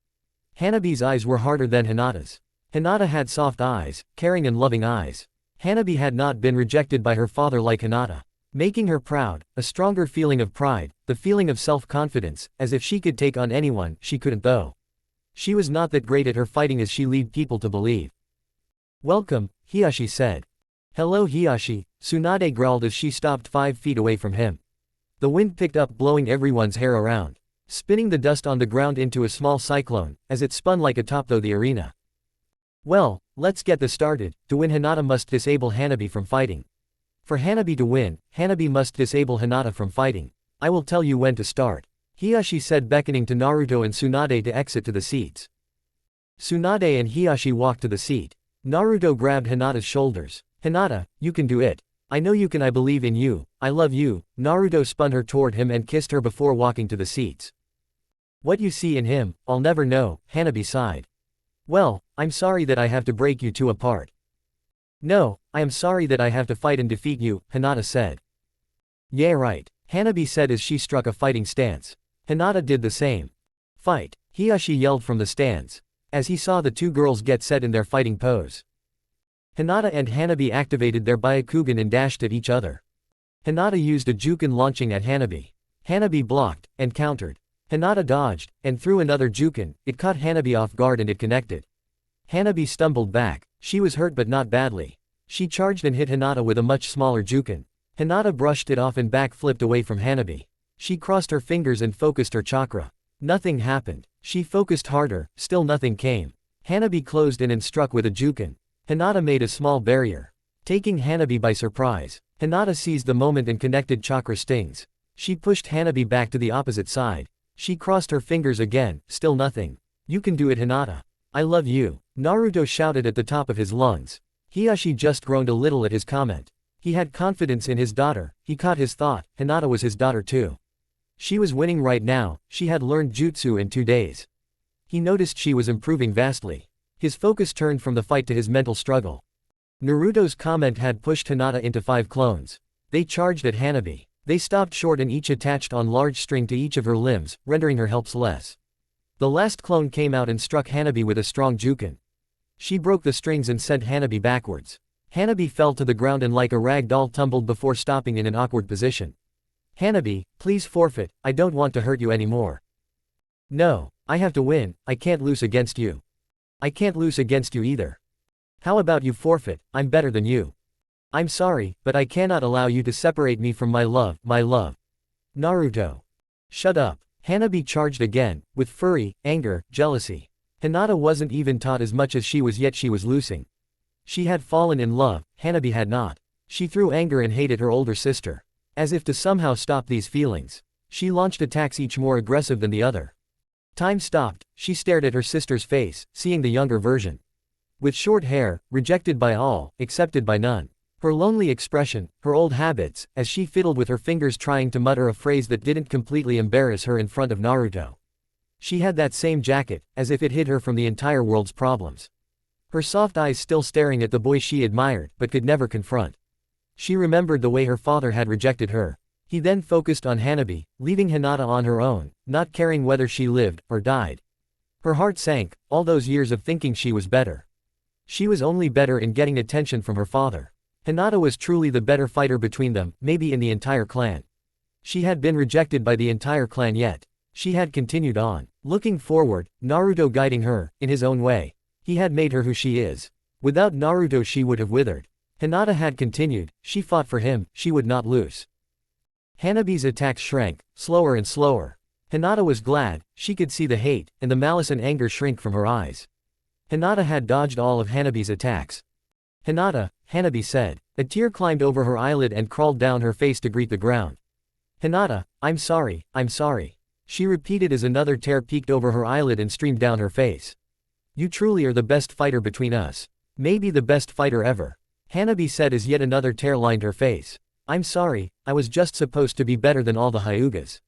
Hanabi's eyes were harder than Hinata's. Hinata had soft eyes, caring and loving eyes. Hanabi had not been rejected by her father like Hinata, making her proud, a stronger feeling of pride, the feeling of self-confidence, as if she could take on anyone. She couldn't though. She was not that great at her fighting as she led people to believe. Welcome, Hiyashi said. Hello Hiyashi, Tsunade growled as she stopped 5 feet away from him. The wind picked up, blowing everyone's hair around, spinning the dust on the ground into a small cyclone, as it spun like a top through the arena. Well, let's get this started. To win, Hinata must disable Hanabi from fighting. For Hanabi to win, Hanabi must disable Hinata from fighting. I will tell you when to start, Hiyashi said, beckoning to Naruto and Tsunade to exit to the seats. Tsunade and Hiyashi walked to the seat. Naruto grabbed Hinata's shoulders. Hinata, you can do it. I know you can, I believe in you, I love you. Naruto spun her toward him and kissed her before walking to the seats. What you see in him, I'll never know, Hanabi sighed. Well, I'm sorry that I have to break you two apart. No, I am sorry that I have to fight and defeat you, Hinata said. Yeah right, Hanabi said as she struck a fighting stance. Hinata did the same. Fight, Hiyashi yelled from the stands, as he saw the two girls get set in their fighting pose. Hinata and Hanabi activated their Byakugan and dashed at each other. Hinata used a Juken launching at Hanabi. Hanabi blocked, and countered. Hinata dodged, and threw another Juken. It caught Hanabi off guard and it connected. Hanabi stumbled back. She was hurt but not badly. She charged and hit Hinata with a much smaller Juken. Hinata brushed it off and back-flipped away from Hanabi. She crossed her fingers and focused her chakra. Nothing happened. She focused harder, still nothing came. Hanabi closed in and struck with a Juken. Hinata made a small barrier, taking Hanabi by surprise. Hinata seized the moment and connected chakra stings. She pushed Hanabi back to the opposite side. She crossed her fingers again, still nothing. You can do it, Hinata. I love you, Naruto shouted at the top of his lungs. Hiyashi just groaned a little at his comment. He had confidence in his daughter. He caught his thought, Hinata was his daughter too. She was winning right now, she had learned jutsu in 2 days. He noticed she was improving vastly. His focus turned from the fight to his mental struggle. Naruto's comment had pushed Hinata into 5 clones. They charged at Hanabi. They stopped short and each attached on large string to each of her limbs, rendering her helpless. The last clone came out and struck Hanabi with a strong juken. She broke the strings and sent Hanabi backwards. Hanabi fell to the ground and like a rag doll tumbled before stopping in an awkward position. Hanabi, please forfeit, I don't want to hurt you anymore. No, I have to win, I can't lose against you. I can't lose against you either. How about you forfeit, I'm better than you. I'm sorry, but I cannot allow you to separate me from my love, my love. Naruto. Shut up. Hanabi charged again, with fury, anger, jealousy. Hinata wasn't even taught as much as she was, yet she was losing. She had fallen in love, Hanabi had not. She threw anger and hate at her older sister. As if to somehow stop these feelings, she launched attacks each more aggressive than the other. Time stopped, she stared at her sister's face, seeing the younger version. With short hair, rejected by all, accepted by none. Her lonely expression, her old habits, as she fiddled with her fingers trying to mutter a phrase that didn't completely embarrass her in front of Naruto. She had that same jacket, as if it hid her from the entire world's problems. Her soft eyes still staring at the boy she admired, but could never confront. She remembered the way her father had rejected her. He then focused on Hanabi, leaving Hinata on her own, not caring whether she lived, or died. Her heart sank, all those years of thinking she was better. She was only better in getting attention from her father. Hinata was truly the better fighter between them, maybe in the entire clan. She had been rejected by the entire clan yet. She had continued on, looking forward, Naruto guiding her, in his own way. He had made her who she is. Without Naruto she would have withered. Hinata had continued, she fought for him, she would not lose. Hanabi's attacks shrank, slower and slower. Hinata was glad, she could see the hate, and the malice and anger shrink from her eyes. Hinata had dodged all of Hanabi's attacks. Hinata, Hanabi said. A tear climbed over her eyelid and crawled down her face to greet the ground. Hinata, I'm sorry, I'm sorry. She repeated as another tear peeked over her eyelid and streamed down her face. You truly are the best fighter between us. Maybe the best fighter ever. Hanabi said as yet another tear lined her face. I'm sorry, I was just supposed to be better than all the Hyugas.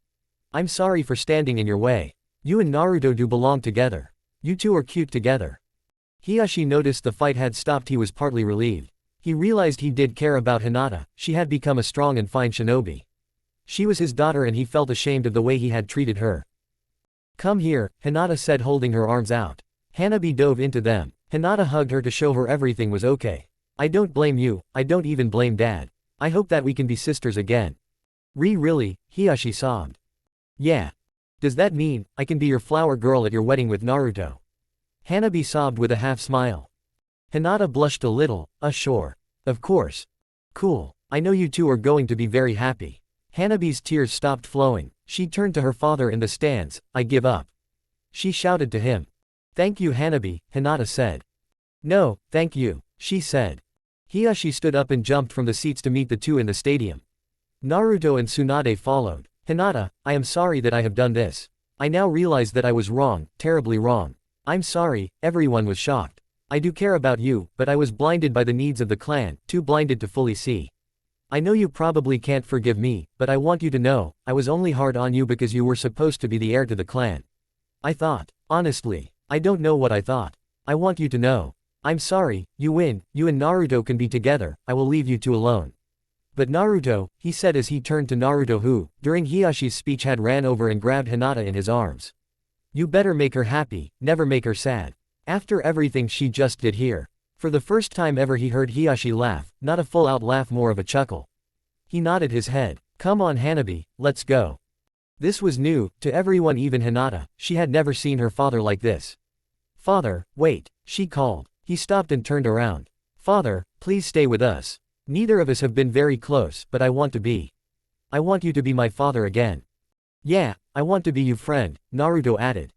I'm sorry for standing in your way. You and Naruto do belong together. You two are cute together. Hiyashi noticed the fight had stopped. He was partly relieved. He realized he did care about Hinata, she had become a strong and fine shinobi. She was his daughter and he felt ashamed of the way he had treated her. Come here, Hinata said holding her arms out. Hanabi dove into them. Hinata hugged her to show her everything was okay. I don't blame you, I don't even blame Dad. I hope that we can be sisters again. Really? Hiyashi sobbed. Yeah. Does that mean, I can be your flower girl at your wedding with Naruto? Hanabi sobbed with a half smile. Hinata blushed a little, sure. Of course. Cool, I know you two are going to be very happy. Hanabi's tears stopped flowing, she turned to her father in the stands, I give up. She shouted to him. Thank you Hanabi, Hinata said. No, thank you, she said. Hiyashi stood up and jumped from the seats to meet the two in the stadium. Naruto and Tsunade followed. Hinata, I am sorry that I have done this. I now realize that I was wrong, terribly wrong. I'm sorry, everyone was shocked. I do care about you, but I was blinded by the needs of the clan, too blinded to fully see. I know you probably can't forgive me, but I want you to know, I was only hard on you because you were supposed to be the heir to the clan. I thought, honestly, I don't know what I thought. I want you to know. I'm sorry, you win, you and Naruto can be together, I will leave you two alone. But Naruto, he said as he turned to Naruto who, during Hiyashi's speech had ran over and grabbed Hinata in his arms. You better make her happy, never make her sad. After everything she just did here. For the first time ever he heard Hiyashi laugh, not a full-out laugh, more of a chuckle. He nodded his head. Come on Hanabi, let's go. This was new, to everyone, even Hinata, she had never seen her father like this. Father, wait, she called. He stopped and turned around. Father, please stay with us. Neither of us have been very close, but I want to be. I want you to be my father again. Yeah, I want to be your friend, Naruto added.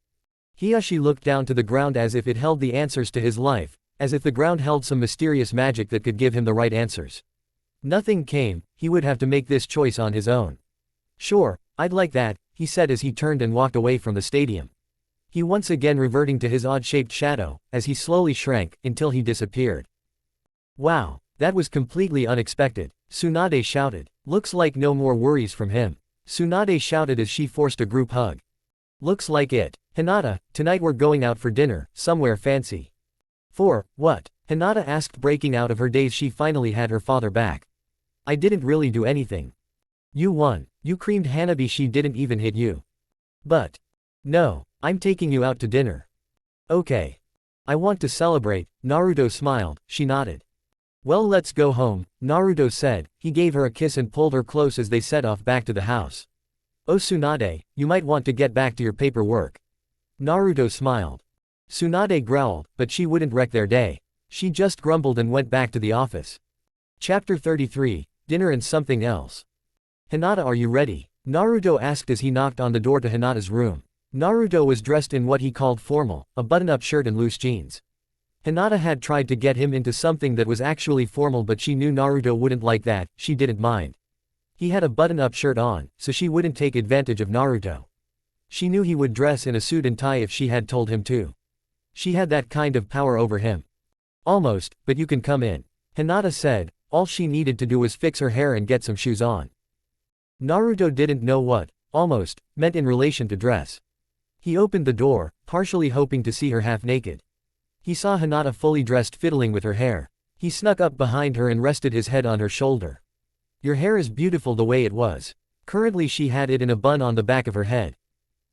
Hiyashi looked down to the ground as if it held the answers to his life, as if the ground held some mysterious magic that could give him the right answers. Nothing came, he would have to make this choice on his own. Sure, I'd like that, he said as he turned and walked away from the stadium. He once again reverting to his odd-shaped shadow, as he slowly shrank, until he disappeared. Wow, that was completely unexpected, Tsunade shouted. Looks like no more worries from him. Tsunade shouted as she forced a group hug. Looks like it. Hinata, tonight we're going out for dinner, somewhere fancy. For what? Hinata asked, breaking out of her daze. She finally had her father back. I didn't really do anything. You won. You creamed Hanabi, she didn't even hit you. But No, I'm taking you out to dinner. Okay. I want to celebrate. Naruto smiled, she nodded. Well, let's go home, Naruto said. He gave her a kiss and pulled her close as they set off back to the house. Oh Tsunade, you might want to get back to your paperwork. Naruto smiled. Tsunade growled, but she wouldn't wreck their day. She just grumbled and went back to the office. Chapter 33, Dinner and Something Else. Hinata, are you ready? Naruto asked as he knocked on the door to Hinata's room. Naruto was dressed in what he called formal, a button-up shirt and loose jeans. Hinata had tried to get him into something that was actually formal, but she knew Naruto wouldn't like that. She didn't mind. He had a button-up shirt on, so she wouldn't take advantage of Naruto. She knew he would dress in a suit and tie if she had told him to. She had that kind of power over him. Almost, but you can come in, Hinata said. All she needed to do was fix her hair and get some shoes on. Naruto didn't know what almost meant in relation to dress. He opened the door, partially hoping to see her half naked. He saw Hinata fully dressed fiddling with her hair. He snuck up behind her and rested his head on her shoulder. Your hair is beautiful the way it was. Currently she had it in a bun on the back of her head,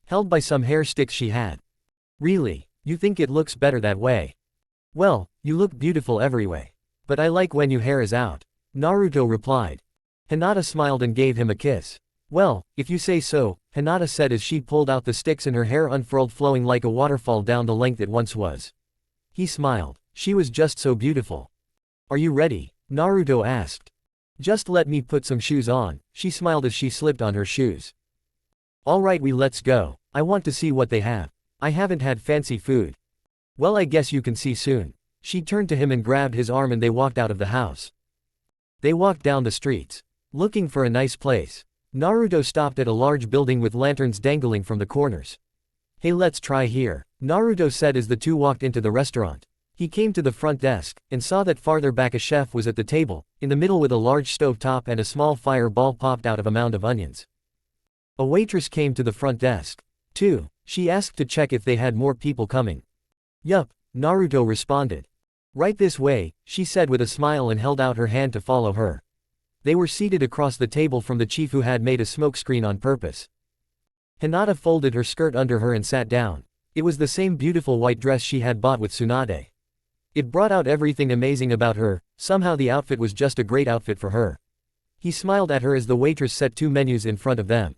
held by some hair sticks she had. Really? You think it looks better that way? Well, you look beautiful every way. But I like when your hair is out, Naruto replied. Hinata smiled and gave him a kiss. Well, if you say so, Hinata said as she pulled out the sticks and her hair unfurled, flowing like a waterfall down the length it once was. He smiled. She was just so beautiful. Are you ready? Naruto asked. Just let me put some shoes on, she smiled as she slipped on her shoes. Alright, let's go. I want to see what they have. I haven't had fancy food. Well, I guess you can see soon. She turned to him and grabbed his arm and they walked out of the house. They walked down the streets, looking for a nice place. Naruto stopped at a large building with lanterns dangling from the corners. Hey, let's try here, Naruto said as the two walked into the restaurant. He came to the front desk, and saw that farther back a chef was at the table, in the middle with a large stove top and a small fireball popped out of a mound of onions. A waitress came to the front desk, too. She asked to check if they had more people coming. Yup, Naruto responded. Right this way, she said with a smile and held out her hand to follow her. They were seated across the table from the chief who had made a smokescreen on purpose. Hinata folded her skirt under her and sat down. It was the same beautiful white dress she had bought with Tsunade. It brought out everything amazing about her. Somehow the outfit was just a great outfit for her. He smiled at her as the waitress set two menus in front of them.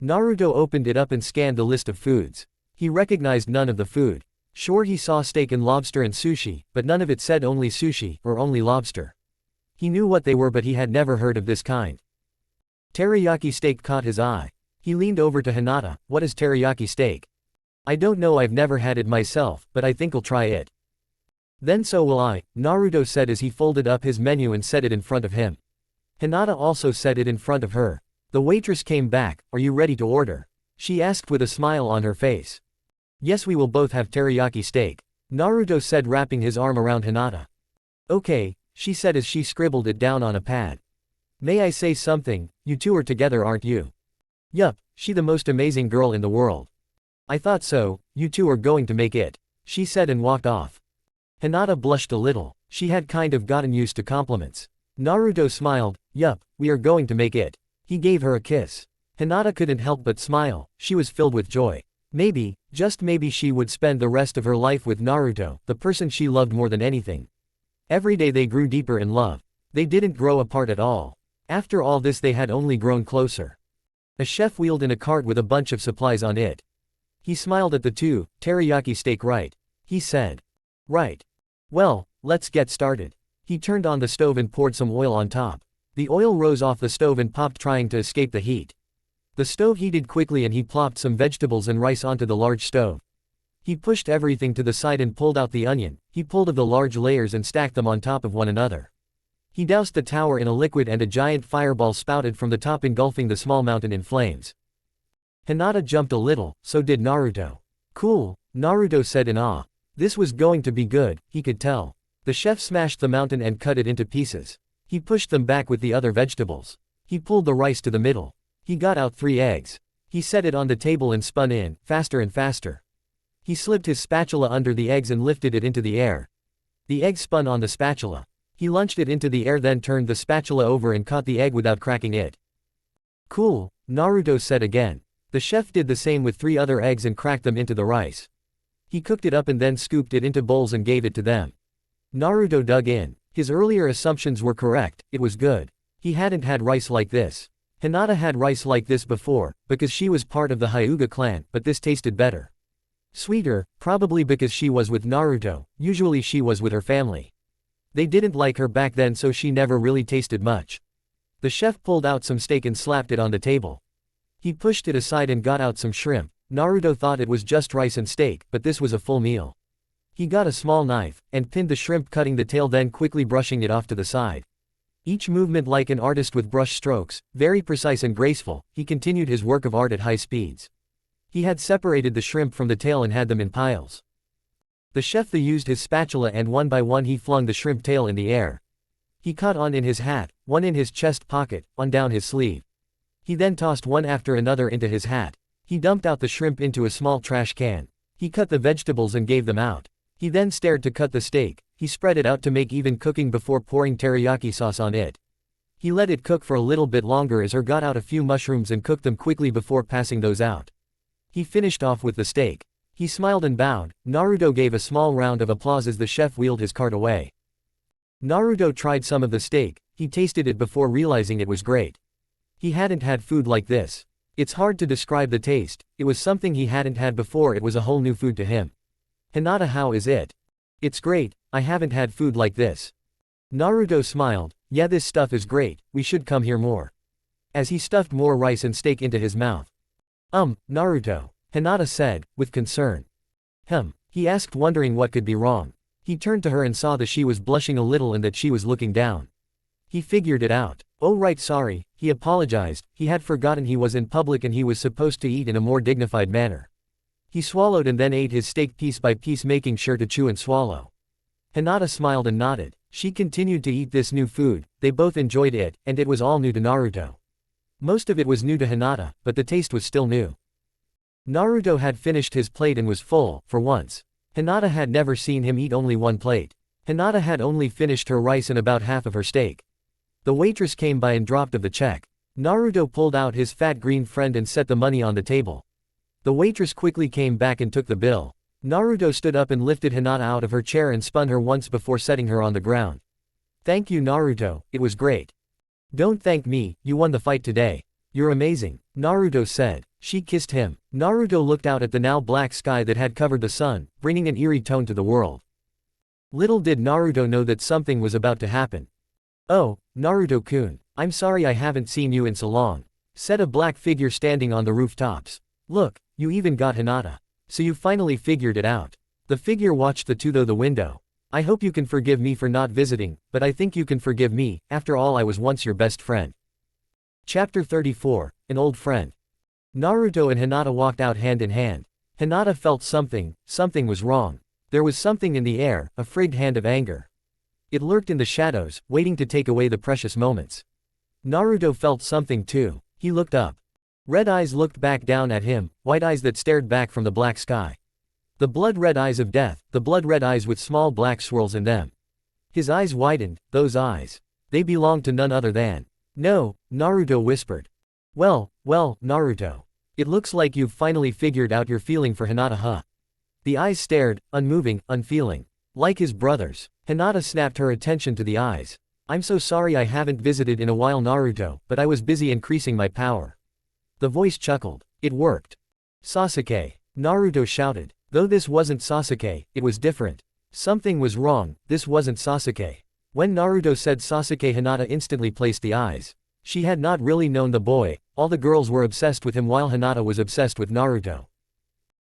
Naruto opened it up and scanned the list of foods. He recognized none of the food. Sure, he saw steak and lobster and sushi, but none of it said only sushi, or only lobster. He knew what they were, but he had never heard of this kind. Teriyaki steak caught his eye. He leaned over to Hinata. What is teriyaki steak? I don't know, I've never had it myself, but I think I'll try it. Then so will I, Naruto said as he folded up his menu and set it in front of him. Hinata also set it in front of her. The waitress came back. Are you ready to order? She asked with a smile on her face. Yes, we will both have teriyaki steak, Naruto said, wrapping his arm around Hinata. Okay, she said as she scribbled it down on a pad. May I say something? You two are together, aren't you? Yup, she the most amazing girl in the world. I thought so. You two are going to make it, she said and walked off. Hinata blushed a little. She had kind of gotten used to compliments. Naruto smiled. Yup, we are going to make it. He gave her a kiss. Hinata couldn't help but smile. She was filled with joy. Maybe, just maybe, she would spend the rest of her life with Naruto, the person she loved more than anything. Every day they grew deeper in love. They didn't grow apart at all. After all this, they had only grown closer. A chef wheeled in a cart with a bunch of supplies on it. He smiled at the two. Teriyaki steak, right? He said. Right. Well, let's get started. He turned on the stove and poured some oil on top. The oil rose off the stove and popped, trying to escape the heat. The stove heated quickly and he plopped some vegetables and rice onto the large stove. He pushed everything to the side and pulled out the onion. He pulled of the large layers and stacked them on top of one another. He doused the tower in a liquid and a giant fireball spouted from the top, engulfing the small mountain in flames. Hinata jumped a little, so did Naruto. Cool, Naruto said in awe. This was going to be good, he could tell. The chef smashed the mountain and cut it into pieces. He pushed them back with the other vegetables. He pulled the rice to the middle. He got out 3 eggs. He set it on the table and spun in, faster and faster. He slipped his spatula under the eggs and lifted it into the air. The egg spun on the spatula. He launched it into the air, then turned the spatula over and caught the egg without cracking it. Cool, Naruto said again. The chef did the same with 3 other eggs and cracked them into the rice. He cooked it up and then scooped it into bowls and gave it to them. Naruto dug in. His earlier assumptions were correct, it was good. He hadn't had rice like this. Hinata had rice like this before, because she was part of the Hyuga clan, but this tasted better. Sweeter, probably because she was with Naruto, usually she was with her family. They didn't like her back then, so she never really tasted much. The chef pulled out some steak and slapped it on the table. He pushed it aside and got out some shrimp. Naruto thought it was just rice and steak, but this was a full meal. He got a small knife, and pinned the shrimp, cutting the tail, then quickly brushing it off to the side. Each movement like an artist with brush strokes, very precise and graceful. He continued his work of art at high speeds. He had separated the shrimp from the tail and had them in piles. The chef used his spatula and one by one he flung the shrimp tail in the air. He caught one in his hat, one in his chest pocket, one down his sleeve. He then tossed one after another into his hat. He dumped out the shrimp into a small trash can. He cut the vegetables and gave them out. He then stared to cut the steak. He spread it out to make even cooking before pouring teriyaki sauce on it. He let it cook for a little bit longer as he got out a few mushrooms and cooked them quickly before passing those out. He finished off with the steak. He smiled and bowed. Naruto gave a small round of applause as the chef wheeled his cart away. Naruto tried some of the steak. He tasted it before realizing it was great. He hadn't had food like this. It's hard to describe the taste. It was something he hadn't had before. It was a whole new food to him. Hinata, how is it? It's great, I haven't had food like this. Naruto smiled. Yeah, this stuff is great, we should come here more. As he stuffed more rice and steak into his mouth. Naruto, Hinata said, with concern. He asked, wondering what could be wrong. He turned to her and saw that she was blushing a little and that she was looking down. He figured it out. Oh right, sorry, he apologized. He had forgotten he was in public and he was supposed to eat in a more dignified manner. He swallowed and then ate his steak piece by piece, making sure to chew and swallow. Hinata smiled and nodded. She continued to eat this new food. They both enjoyed it, and it was all new to Naruto. Most of it was new to Hinata, but the taste was still new. Naruto had finished his plate and was full, for once. Hinata had never seen him eat only one plate. Hinata had only finished her rice and about half of her steak. The waitress came by and dropped of the check. Naruto pulled out his fat green friend and set the money on the table. The waitress quickly came back and took the bill. Naruto stood up and lifted Hinata out of her chair and spun her once before setting her on the ground. Thank you, Naruto, it was great. Don't thank me, you won the fight today. You're amazing, Naruto said. She kissed him. Naruto looked out at the now black sky that had covered the sun, bringing an eerie tone to the world. Little did Naruto know that something was about to happen. Oh, Naruto-kun, I'm sorry I haven't seen you in so long, said a black figure standing on the rooftops. Look, you even got Hinata. So you finally figured it out. The figure watched the two through the window. I hope you can forgive me for not visiting, but I think you can forgive me, after all I was once your best friend. Chapter 34, An Old Friend. Naruto and Hinata walked out hand in hand. Hinata felt something was wrong. There was something in the air, a frayed hand of anger. It lurked in the shadows, waiting to take away the precious moments. Naruto felt something too. He looked up. Red eyes looked back down at him, white eyes that stared back from the black sky. The blood-red eyes of death, the blood-red eyes with small black swirls in them. His eyes widened, those eyes. They belonged to none other than. No, Naruto whispered. Well, Naruto. It looks like you've finally figured out your feeling for Hinata, huh? The eyes stared, unmoving, unfeeling. Like his brothers. Hinata snapped her attention to the eyes. I'm so sorry I haven't visited in a while, Naruto, but I was busy increasing my power. The voice chuckled. It worked. Sasuke. Naruto shouted. Though this wasn't Sasuke, it was different. Something was wrong, this wasn't Sasuke. When Naruto said Sasuke, Hinata instantly placed the eyes. She had not really known the boy, all the girls were obsessed with him while Hinata was obsessed with Naruto.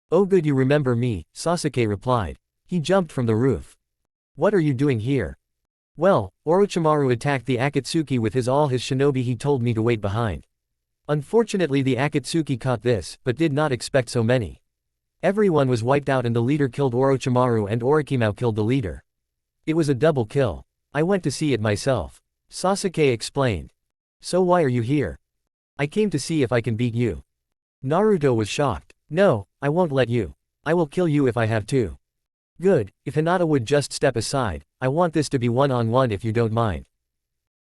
Oh good, you remember me, Sasuke replied. He jumped from the roof. What are you doing here? Well, Orochimaru attacked the Akatsuki with all his shinobi, he told me to wait behind. Unfortunately the Akatsuki caught this, but did not expect so many. Everyone was wiped out and the leader killed Orochimaru and Orochimaru killed the leader. It was a double kill. I went to see it myself. Sasuke explained. So why are you here? I came to see if I can beat you. Naruto was shocked. No, I won't let you. I will kill you if I have to. Good, if Hinata would just step aside, I want this to be one-on-one if you don't mind.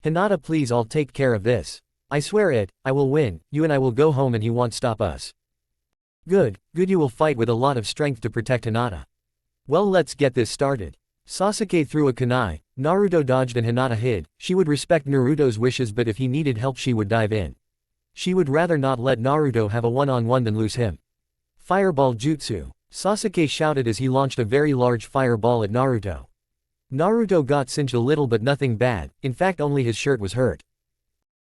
Hinata please, I'll take care of this. I swear it, I will win, you and I will go home and he won't stop us. Good, you will fight with a lot of strength to protect Hinata. Well, let's get this started. Sasuke threw a kunai, Naruto dodged and Hinata hid. She would respect Naruto's wishes, but if he needed help she would dive in. She would rather not let Naruto have a one-on-one than lose him. Fireball jutsu. Sasuke shouted as he launched a very large fireball at Naruto. Naruto got singed a little but nothing bad, in fact only his shirt was hurt.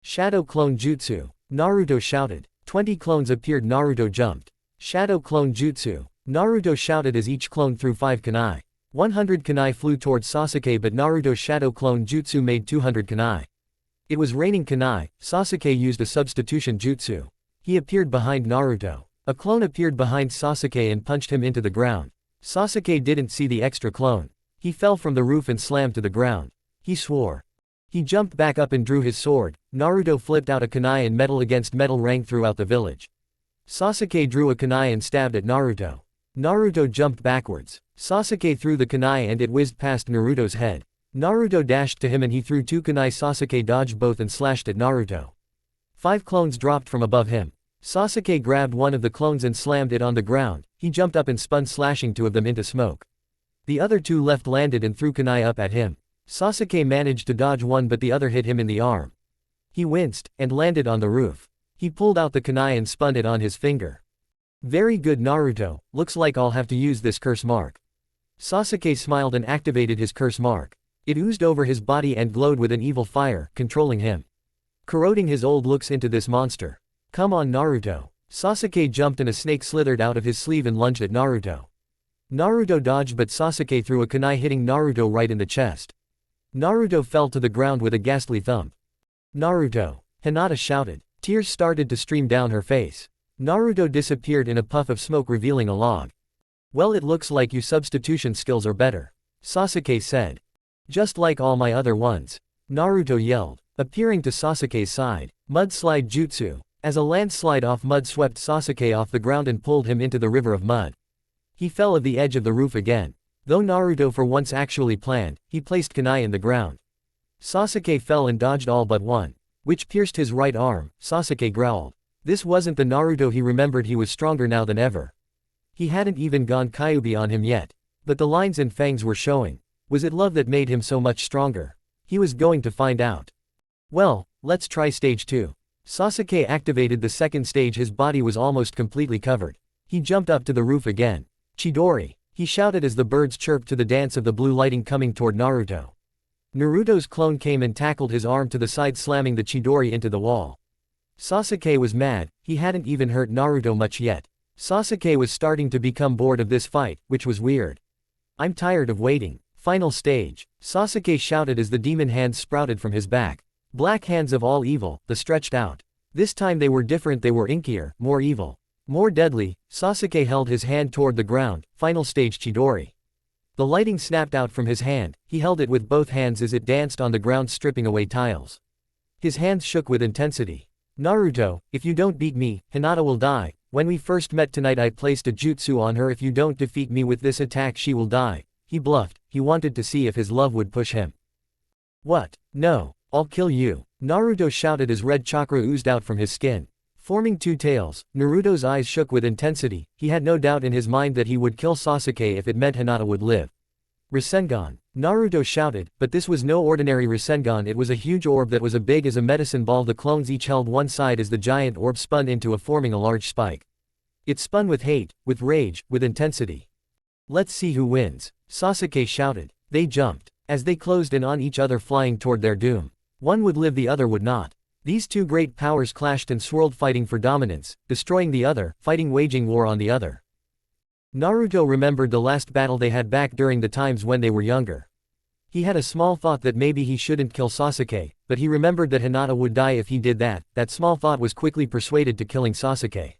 Shadow clone jutsu. Naruto shouted. 20 clones appeared. Naruto jumped. Shadow clone jutsu. Naruto shouted as each clone threw 5 kunai. 100 kunai flew towards Sasuke, but Naruto's shadow clone jutsu made 200 kunai. It was raining kunai. Sasuke used a substitution jutsu. He appeared behind Naruto. A clone appeared behind Sasuke and punched him into the ground. Sasuke didn't see the extra clone. He fell from the roof and slammed to the ground. He swore. He jumped back up and drew his sword. Naruto flipped out a kunai and metal against metal rang throughout the village. Sasuke drew a kunai and stabbed at Naruto. Naruto jumped backwards. Sasuke threw the kunai and it whizzed past Naruto's head. Naruto dashed to him and he threw 2 kunai. Sasuke dodged both and slashed at Naruto. 5 clones dropped from above him. Sasuke grabbed one of the clones and slammed it on the ground. He jumped up and spun, slashing 2 of them into smoke. The other 2 left landed and threw kunai up at him. Sasuke managed to dodge one, but the other hit him in the arm. He winced, and landed on the roof. He pulled out the kunai and spun it on his finger. Very good, Naruto, looks like I'll have to use this curse mark. Sasuke smiled and activated his curse mark. It oozed over his body and glowed with an evil fire, controlling him. Corroding his old looks into this monster. Come on, Naruto. Sasuke jumped and a snake slithered out of his sleeve and lunged at Naruto. Naruto dodged, but Sasuke threw a kunai, hitting Naruto right in the chest. Naruto fell to the ground with a ghastly thump. Naruto! Hinata shouted. Tears started to stream down her face. Naruto disappeared in a puff of smoke, revealing a log. Well, it looks like your substitution skills are better, Sasuke said. Just like all my other ones, Naruto yelled, appearing to Sasuke's side. Mudslide jutsu. As a landslide off mud swept Sasuke off the ground and pulled him into the river of mud. He fell at the edge of the roof again. Though Naruto for once actually planned, he placed kunai in the ground. Sasuke fell and dodged all but one, which pierced his right arm. Sasuke growled. This wasn't the Naruto he remembered. He was stronger now than ever. He hadn't even gone Kyuubi on him yet. But the lines and fangs were showing. Was it love that made him so much stronger? He was going to find out. Well, let's try stage 2. Sasuke activated the second stage. His body was almost completely covered. He jumped up to the roof again. Chidori! He shouted as the birds chirped to the dance of the blue lighting coming toward Naruto. Naruto's clone came and tackled his arm to the side, slamming the Chidori into the wall. Sasuke was mad. He hadn't even hurt Naruto much yet. Sasuke was starting to become bored of this fight, which was weird. I'm tired of waiting. Final stage. Sasuke shouted as the demon hands sprouted from his back. Black hands of all evil, the stretched out. This time they were different. They were inkier, more evil, more deadly. Sasuke held his hand toward the ground. Final stage Chidori. The lighting snapped out from his hand. He held it with both hands as it danced on the ground, stripping away tiles. His hands shook with intensity. Naruto, if you don't beat me, Hinata will die. When we first met tonight I placed a jutsu on her. If you don't defeat me with this attack she will die. He bluffed. He wanted to see if his love would push him. What? No. I'll kill you. Naruto shouted as red chakra oozed out from his skin. Forming 2 tails, Naruto's eyes shook with intensity. He had no doubt in his mind that he would kill Sasuke if it meant Hinata would live. Rasengan. Naruto shouted, but this was no ordinary Rasengan. It was a huge orb that was as big as a medicine ball. The clones each held one side as the giant orb spun into forming a large spike. It spun with hate, with rage, with intensity. Let's see who wins, Sasuke shouted. They jumped. As they closed in on each other, flying toward their doom. One would live, the other would not. These 2 great powers clashed and swirled, fighting for dominance, destroying the other, fighting, waging war on the other. Naruto remembered the last battle they had back during the times when they were younger. He had a small thought that maybe he shouldn't kill Sasuke, but he remembered that Hinata would die if he did that. That small thought was quickly persuaded to killing Sasuke.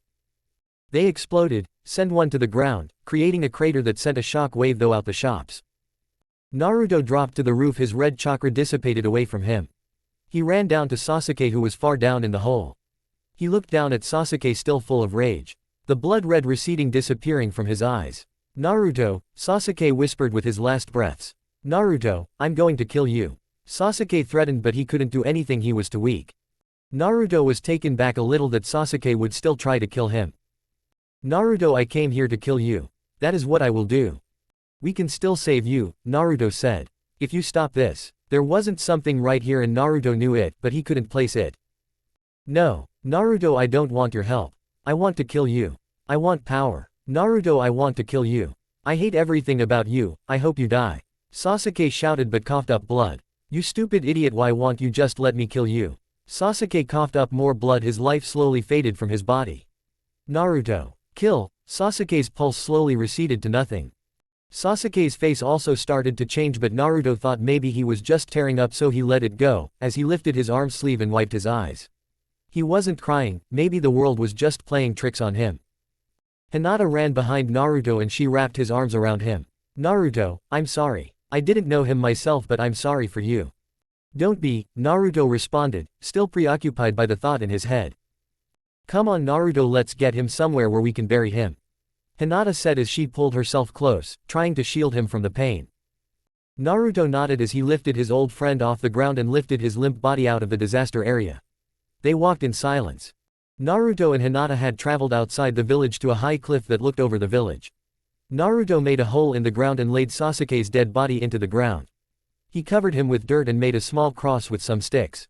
They exploded, sent one to the ground, creating a crater that sent a shock wave throughout the shops. Naruto dropped to the roof. His red chakra dissipated away from him. He ran down to Sasuke, who was far down in the hole. He looked down at Sasuke, still full of rage. The blood red receding, disappearing from his eyes. Naruto, Sasuke whispered with his last breaths. Naruto, I'm going to kill you. Sasuke threatened, but he couldn't do anything. He was too weak. Naruto was taken back a little that Sasuke would still try to kill him. Naruto, I came here to kill you. That is what I will do. We can still save you, Naruto said. If you stop this. There wasn't something right here and Naruto knew it, but he couldn't place it. No, Naruto, I don't want your help. I want to kill you. I want power. Naruto, I want to kill you. I hate everything about you, I hope you die. Sasuke shouted but coughed up blood. You stupid idiot, why won't you just let me kill you? Sasuke coughed up more blood, his life slowly faded from his body. Naruto. Kill. Sasuke's pulse slowly receded to nothing. Sasuke's face also started to change, but Naruto thought maybe he was just tearing up, so he let it go, as he lifted his arm sleeve and wiped his eyes. He wasn't crying, maybe the world was just playing tricks on him. Hinata ran behind Naruto and she wrapped his arms around him. Naruto, I'm sorry. I didn't know him myself, but I'm sorry for you. Don't be, Naruto responded, still preoccupied by the thought in his head. Come on Naruto, let's get him somewhere where we can bury him. Hinata said as she pulled herself close, trying to shield him from the pain. Naruto nodded as he lifted his old friend off the ground and lifted his limp body out of the disaster area. They walked in silence. Naruto and Hinata had traveled outside the village to a high cliff that looked over the village. Naruto made a hole in the ground and laid Sasuke's dead body into the ground. He covered him with dirt and made a small cross with some sticks.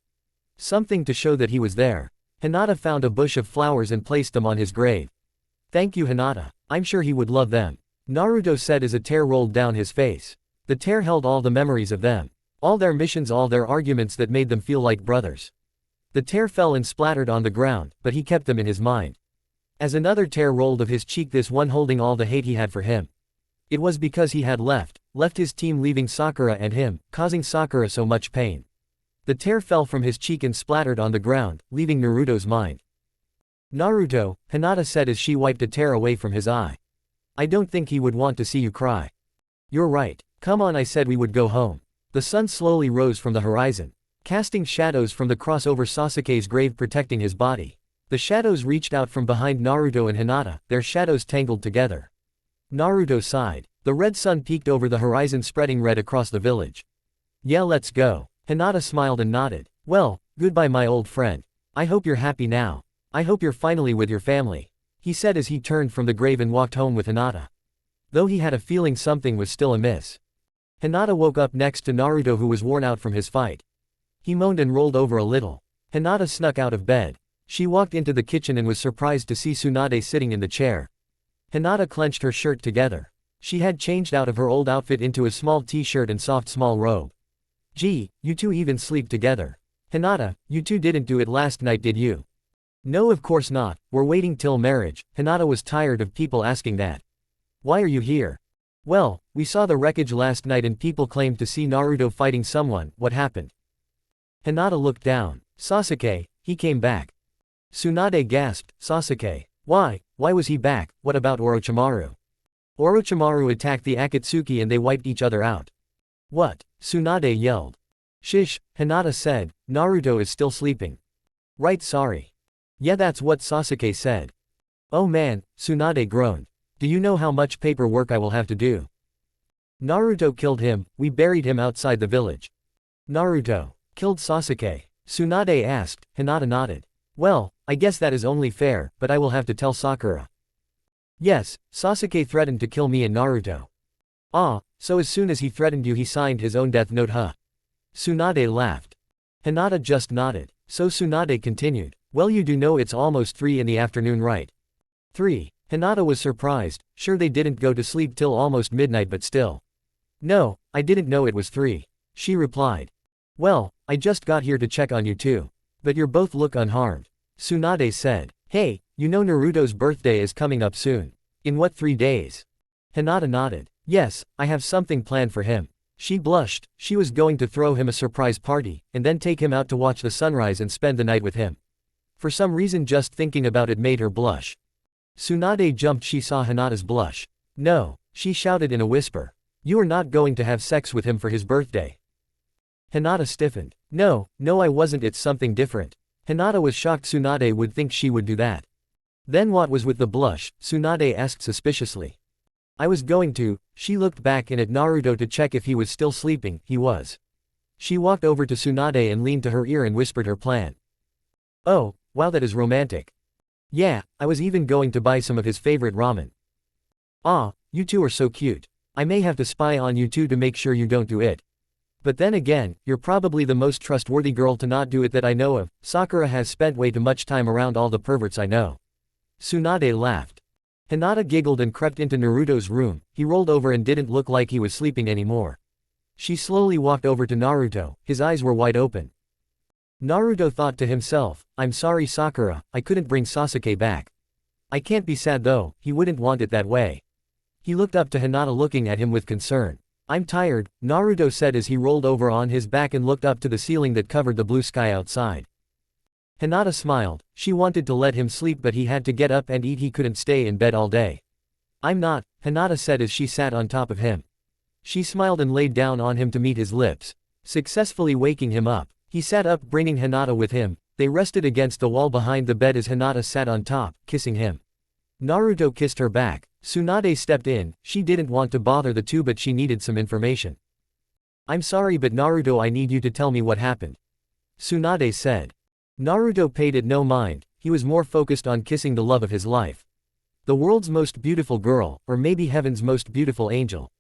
Something to show that he was there. Hinata found a bush of flowers and placed them on his grave. Thank you Hinata. I'm sure he would love them. Naruto said as a tear rolled down his face. The tear held all the memories of them. All their missions, all their arguments that made them feel like brothers. The tear fell and splattered on the ground, but he kept them in his mind. As another tear rolled of his cheek, this one holding all the hate he had for him. It was because he had left his team, leaving Sakura and him, causing Sakura so much pain. The tear fell from his cheek and splattered on the ground, leaving Naruto's mind. Naruto, Hinata said as she wiped a tear away from his eye. I don't think he would want to see you cry. You're right. Come on, I said we would go home. The sun slowly rose from the horizon, casting shadows from the cross over Sasuke's grave, protecting his body. The shadows reached out from behind Naruto and Hinata, their shadows tangled together. Naruto sighed. The red sun peeked over the horizon, spreading red across the village. Yeah, let's go. Hinata smiled and nodded. Well, goodbye my old friend. I hope you're happy now. I hope you're finally with your family, he said as he turned from the grave and walked home with Hinata. Though he had a feeling something was still amiss. Hinata woke up next to Naruto, who was worn out from his fight. He moaned and rolled over a little. Hinata snuck out of bed. She walked into the kitchen and was surprised to see Tsunade sitting in the chair. Hinata clenched her shirt together. She had changed out of her old outfit into a small t-shirt and soft small robe. Gee, you two even sleep together. Hinata, you two didn't do it last night, did you? No, of course not, we're waiting till marriage. Hinata was tired of people asking that. Why are you here? Well, we saw the wreckage last night and people claimed to see Naruto fighting someone. What happened? Hinata looked down. Sasuke, he came back. Tsunade gasped. Sasuke. Why was he back? What about Orochimaru? Orochimaru attacked the Akatsuki and they wiped each other out. What? Tsunade yelled. Shish, Hinata said. Naruto is still sleeping. Right, sorry. Yeah, that's what Sasuke said. Oh man, Tsunade groaned. Do you know how much paperwork I will have to do? Naruto killed him, we buried him outside the village. Naruto killed Sasuke? Tsunade asked. Hinata nodded. Well, I guess that is only fair, but I will have to tell Sakura. Yes, Sasuke threatened to kill me and Naruto. Ah, so as soon as he threatened you he signed his own death note, huh? Tsunade laughed. Hinata just nodded. So Tsunade continued. Well, you do know it's almost 3 in the afternoon, right? 3. Hinata was surprised, sure they didn't go to sleep till almost midnight, but still. No, I didn't know it was 3. She replied. Well, I just got here to check on you too. But you both look unharmed. Tsunade said. Hey, you know Naruto's birthday is coming up soon. In what, 3 days? Hinata nodded. Yes, I have something planned for him. She blushed. She was going to throw him a surprise party, and then take him out to watch the sunrise and spend the night with him. For some reason, just thinking about it made her blush. Tsunade jumped. She saw Hinata's blush. No, she shouted in a whisper. You are not going to have sex with him for his birthday. Hinata stiffened. No, I wasn't, it's something different. Hinata was shocked Tsunade would think she would do that. Then what was with the blush? Tsunade asked suspiciously. I was going to. She looked back and at Naruto to check if he was still sleeping. He was. She walked over to Tsunade and leaned to her ear and whispered her plan. Oh, wow, that is romantic. Yeah, I was even going to buy some of his favorite ramen. Ah, you two are so cute. I may have to spy on you two to make sure you don't do it. But then again, you're probably the most trustworthy girl to not do it that I know of. Sakura has spent way too much time around all the perverts I know. Tsunade laughed. Hinata giggled and crept into Naruto's room. He rolled over and didn't look like he was sleeping anymore. She slowly walked over to Naruto, his eyes were wide open. Naruto thought to himself, I'm sorry Sakura, I couldn't bring Sasuke back. I can't be sad though, he wouldn't want it that way. He looked up to Hinata looking at him with concern. I'm tired, Naruto said as he rolled over on his back and looked up to the ceiling that covered the blue sky outside. Hinata smiled. She wanted to let him sleep but he had to get up and eat, he couldn't stay in bed all day. I'm not, Hinata said as she sat on top of him. She smiled and laid down on him to meet his lips, successfully waking him up. He sat up bringing Hinata with him. They rested against the wall behind the bed as Hinata sat on top, kissing him. Naruto kissed her back. Tsunade stepped in. She didn't want to bother the two but she needed some information. I'm sorry but Naruto, I need you to tell me what happened. Tsunade said. Naruto paid it no mind, he was more focused on kissing the love of his life. The world's most beautiful girl, or maybe heaven's most beautiful angel.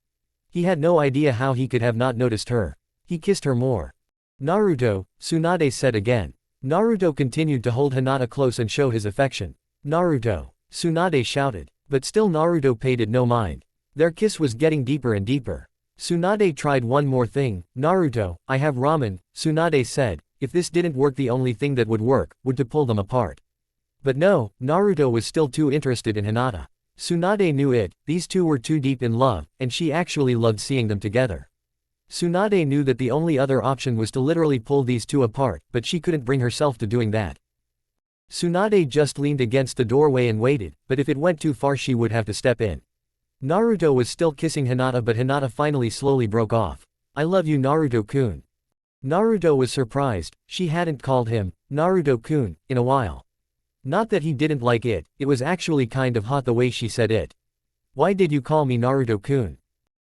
He had no idea how he could have not noticed her. He kissed her more. Naruto, Tsunade said again. Naruto continued to hold Hinata close and show his affection. Naruto, Tsunade shouted. But still Naruto paid it no mind. Their kiss was getting deeper and deeper. Tsunade tried one more thing. Naruto, I have ramen, Tsunade said. If this didn't work, the only thing that would work, would to pull them apart. But no, Naruto was still too interested in Hinata. Tsunade knew it, these two were too deep in love, and she actually loved seeing them together. Tsunade knew that the only other option was to literally pull these two apart, but she couldn't bring herself to doing that. Tsunade just leaned against the doorway and waited, but if it went too far she would have to step in. Naruto was still kissing Hinata but Hinata finally slowly broke off. I love you Naruto-kun. Naruto was surprised, she hadn't called him Naruto-kun in a while. Not that he didn't like it, it was actually kind of hot the way she said it. Why did you call me Naruto-kun?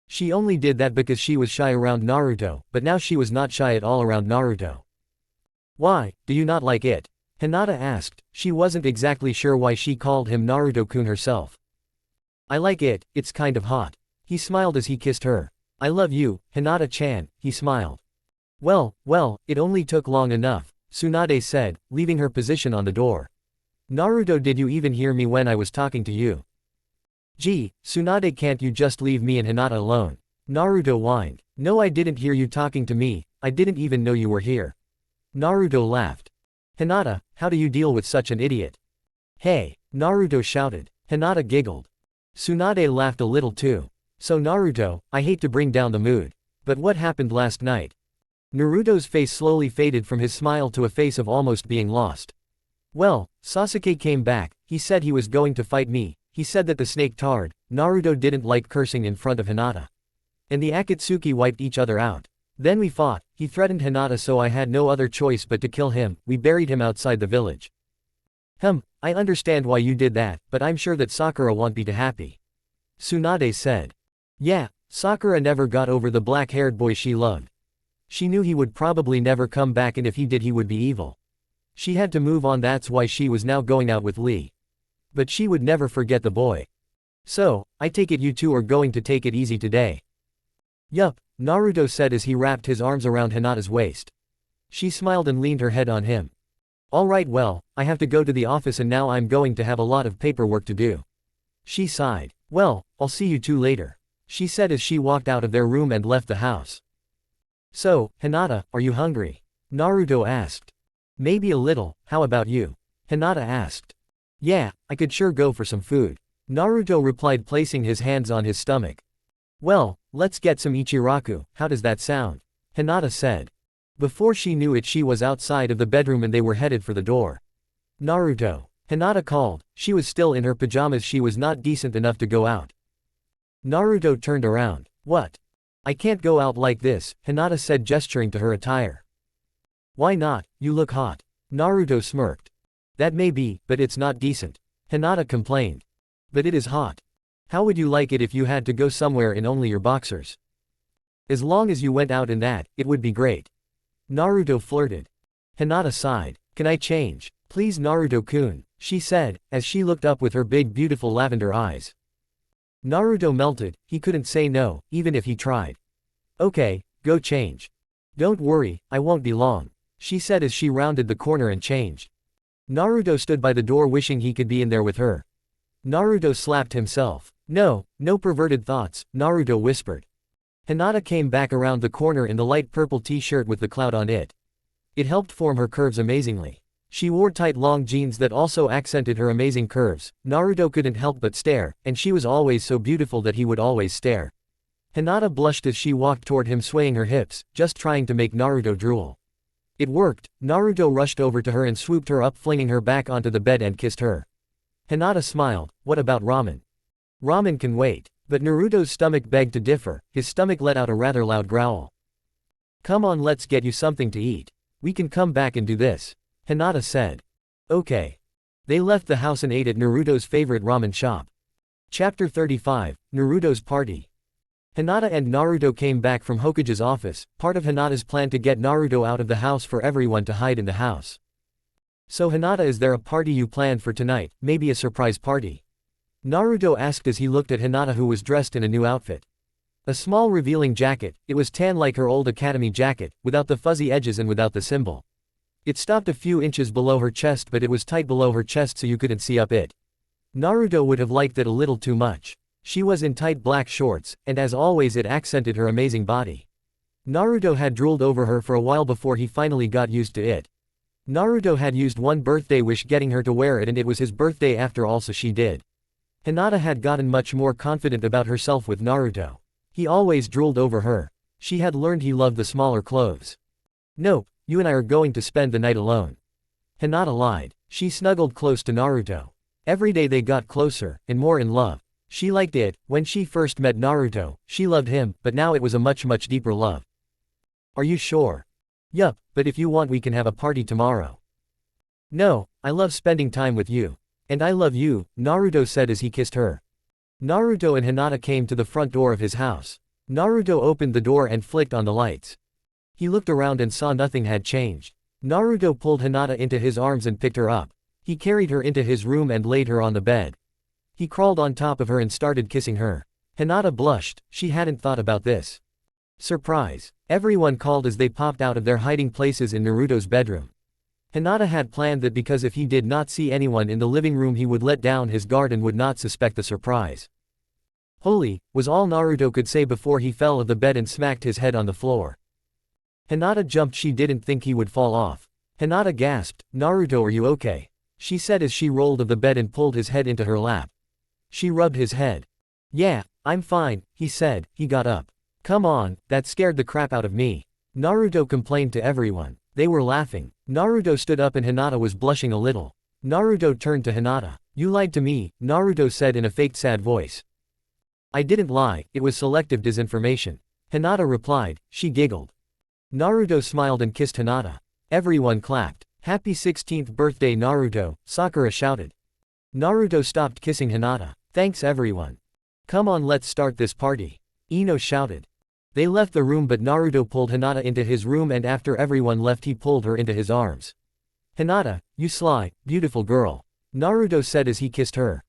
She only did that because she was shy around Naruto, but now she was not shy at all around Naruto. Why, do you not like it? Hinata asked. She wasn't exactly sure why she called him Naruto-kun herself. I like it, it's kind of hot. He smiled as he kissed her. I love you, Hinata-chan, he smiled. Well, it only took long enough, Tsunade said, leaving her position on the door. Naruto, did you even hear me when I was talking to you? Gee, Tsunade, can't you just leave me and Hinata alone? Naruto whined. No, I didn't hear you talking to me, I didn't even know you were here. Naruto laughed. Hinata, how do you deal with such an idiot? Hey, Naruto shouted. Hinata giggled. Tsunade laughed a little too. So Naruto, I hate to bring down the mood. But what happened last night? Naruto's face slowly faded from his smile to a face of almost being lost. Well, Sasuke came back, he said he was going to fight me, he said that the snake tarred. Naruto didn't like cursing in front of Hinata. And the Akatsuki wiped each other out. Then we fought, he threatened Hinata so I had no other choice but to kill him, we buried him outside the village. I understand why you did that, but I'm sure that Sakura won't be too happy. Tsunade said. Yeah, Sakura never got over the black-haired boy she loved. She knew he would probably never come back and if he did he would be evil. She had to move on, that's why she was now going out with Lee. But she would never forget the boy. So, I take it you two are going to take it easy today. Yup, Naruto said as he wrapped his arms around Hinata's waist. She smiled and leaned her head on him. Alright, well, I have to go to the office and now I'm going to have a lot of paperwork to do. She sighed. Well, I'll see you two later, she said as she walked out of their room and left the house. So, Hinata, are you hungry? Naruto asked. Maybe a little, how about you? Hinata asked. Yeah, I could sure go for some food. Naruto replied, placing his hands on his stomach. Well, let's get some Ichiraku, how does that sound? Hinata said. Before she knew it she was outside of the bedroom and they were headed for the door. Naruto. Hinata called, she was still in her pajamas, she was not decent enough to go out. Naruto turned around. What? I can't go out like this, Hinata said, gesturing to her attire. Why not, you look hot. Naruto smirked. That may be, but it's not decent. Hinata complained. But it is hot. How would you like it if you had to go somewhere in only your boxers? As long as you went out in that, it would be great. Naruto flirted. Hinata sighed. Can I change, Please Naruto-kun, she said, as she looked up with her big beautiful lavender eyes. Naruto melted, he couldn't say no, even if he tried. Okay, go change. Don't worry, I won't be long, she said as she rounded the corner and changed. Naruto stood by the door wishing he could be in there with her. Naruto slapped himself. No, no perverted thoughts, Naruto whispered. Hinata came back around the corner in the light purple t-shirt with the cloud on it. It helped form her curves amazingly. She wore tight long jeans that also accented her amazing curves. Naruto couldn't help but stare, and she was always so beautiful that he would always stare. Hinata blushed as she walked toward him swaying her hips, just trying to make Naruto drool. It worked. Naruto rushed over to her and swooped her up, flinging her back onto the bed and kissed her. Hinata smiled. What about ramen? Ramen can wait. But Naruto's stomach begged to differ. His stomach let out a rather loud growl. Come on, let's get you something to eat. We can come back and do this, Hinata said. Okay. They left the house and ate at Naruto's favorite ramen shop. Chapter 35, Naruto's Party. Hinata and Naruto came back from Hokage's office, part of Hinata's plan to get Naruto out of the house for everyone to hide in the house. So Hinata, is there a party you planned for tonight, maybe a surprise party? Naruto asked as he looked at Hinata, who was dressed in a new outfit. A small revealing jacket, it was tan like her old academy jacket, without the fuzzy edges and without the symbol. It stopped a few inches below her chest, but it was tight below her chest so you couldn't see up it. Naruto would have liked it a little too much. She was in tight black shorts, and as always it accented her amazing body. Naruto had drooled over her for a while before he finally got used to it. Naruto had used one birthday wish getting her to wear it, and it was his birthday after all, so she did. Hinata had gotten much more confident about herself with Naruto. He always drooled over her. She had learned he loved the smaller clothes. Nope, you and I are going to spend the night alone. Hinata lied. She snuggled close to Naruto. Every day they got closer, and more in love. She liked it. When she first met Naruto, she loved him, but now it was a much deeper love. Are you sure? Yup, but if you want we can have a party tomorrow. No, I love spending time with you. And I love you, Naruto said as he kissed her. Naruto and Hinata came to the front door of his house. Naruto opened the door and flicked on the lights. He looked around and saw nothing had changed. Naruto pulled Hinata into his arms and picked her up. He carried her into his room and laid her on the bed. He crawled on top of her and started kissing her. Hinata blushed, she hadn't thought about this. Surprise! Everyone called as they popped out of their hiding places in Naruto's bedroom. Hinata had planned that because if he did not see anyone in the living room he would let down his guard and would not suspect the surprise. Holy, was all Naruto could say before he fell of the bed and smacked his head on the floor. Hinata jumped, she didn't think he would fall off. Hinata gasped, Naruto, are you okay? She said as she rolled of the bed and pulled his head into her lap. She rubbed his head. Yeah, I'm fine, he said. He got up. Come on, that scared the crap out of me. Naruto complained to everyone. They were laughing. Naruto stood up and Hinata was blushing a little. Naruto turned to Hinata. You lied to me, Naruto said in a faked sad voice. I didn't lie, it was selective disinformation. Hinata replied. She giggled. Naruto smiled and kissed Hinata. Everyone clapped. Happy 16th birthday Naruto, Sakura shouted. Naruto stopped kissing Hinata. Thanks everyone. Come on, let's start this party. Ino shouted. They left the room, but Naruto pulled Hinata into his room, and after everyone left he pulled her into his arms. Hinata, you sly, beautiful girl, Naruto said as he kissed her.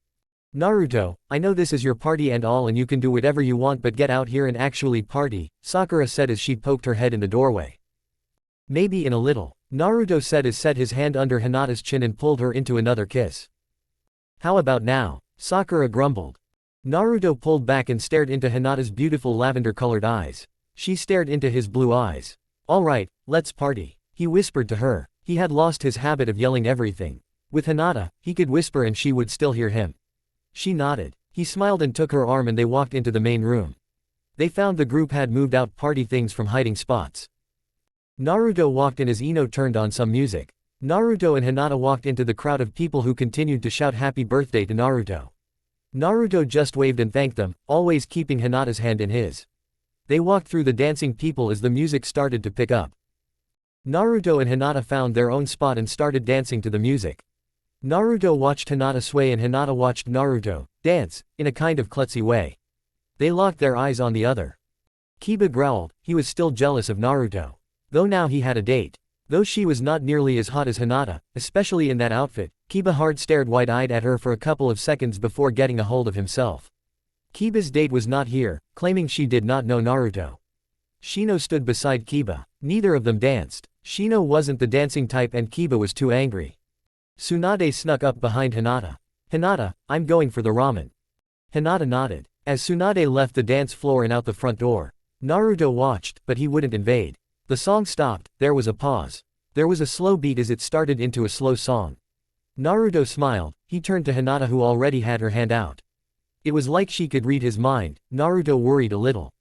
Naruto, I know this is your party and all and you can do whatever you want, but get out here and actually party, Sakura said as she poked her head in the doorway. Maybe in a little, Naruto said as set his hand under Hinata's chin and pulled her into another kiss. How about now? Sakura grumbled. Naruto pulled back and stared into Hinata's beautiful lavender-colored eyes. She stared into his blue eyes. Alright, let's party, he whispered to her. He had lost his habit of yelling everything. With Hinata, he could whisper and she would still hear him. She nodded. He smiled and took her arm and they walked into the main room. They found the group had moved out party things from hiding spots. Naruto walked in as Ino turned on some music. Naruto and Hinata walked into the crowd of people who continued to shout happy birthday to Naruto. Naruto just waved and thanked them, always keeping Hinata's hand in his. They walked through the dancing people as the music started to pick up. Naruto and Hinata found their own spot and started dancing to the music. Naruto watched Hinata sway and Hinata watched Naruto dance, in a kind of klutzy way. They locked their eyes on the other. Kiba growled, he was still jealous of Naruto. Though now he had a date. Though she was not nearly as hot as Hinata, especially in that outfit, Kiba hard stared wide-eyed at her for a couple of seconds before getting a hold of himself. Kiba's date was not here, claiming she did not know Naruto. Shino stood beside Kiba. Neither of them danced. Shino wasn't the dancing type and Kiba was too angry. Tsunade snuck up behind Hinata. "Hinata, I'm going for the ramen." Hinata nodded. As Tsunade left the dance floor and out the front door, Naruto watched, but he wouldn't invade. The song stopped, there was a pause. There was a slow beat as it started into a slow song. Naruto smiled, he turned to Hinata who already had her hand out. It was like she could read his mind. Naruto worried a little.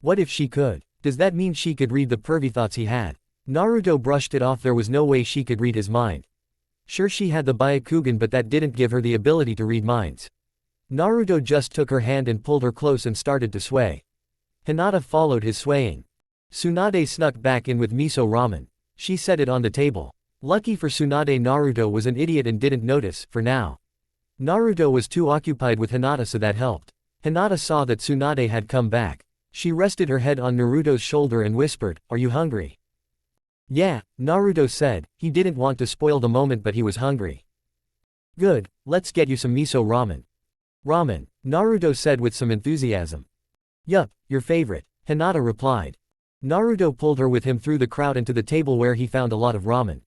What if she could? Does that mean she could read the pervy thoughts he had? Naruto brushed it off, there was no way she could read his mind. Sure, she had the Byakugan, but that didn't give her the ability to read minds. Naruto just took her hand and pulled her close and started to sway. Hinata followed his swaying. Tsunade snuck back in with miso ramen. She set it on the table. Lucky for Tsunade, Naruto was an idiot and didn't notice, for now. Naruto was too occupied with Hinata, so that helped. Hinata saw that Tsunade had come back. She rested her head on Naruto's shoulder and whispered, "Are you hungry?" "Yeah," Naruto said. He didn't want to spoil the moment, but he was hungry. "Good, let's get you some miso ramen." "Ramen," Naruto said with some enthusiasm. "Yup, your favorite," Hinata replied. Naruto pulled her with him through the crowd and to the table where he found a lot of ramen.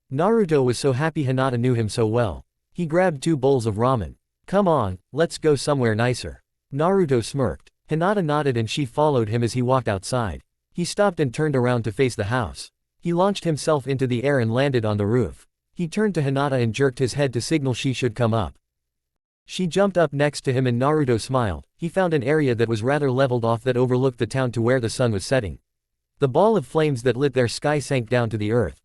Naruto was so happy Hinata knew him so well. He grabbed 2 bowls of ramen. "Come on, let's go somewhere nicer." Naruto smirked. Hinata nodded and she followed him as he walked outside. He stopped and turned around to face the house. He launched himself into the air and landed on the roof. He turned to Hinata and jerked his head to signal she should come up. She jumped up next to him and Naruto smiled. He found an area that was rather leveled off that overlooked the town to where the sun was setting. The ball of flames that lit their sky sank down to the earth.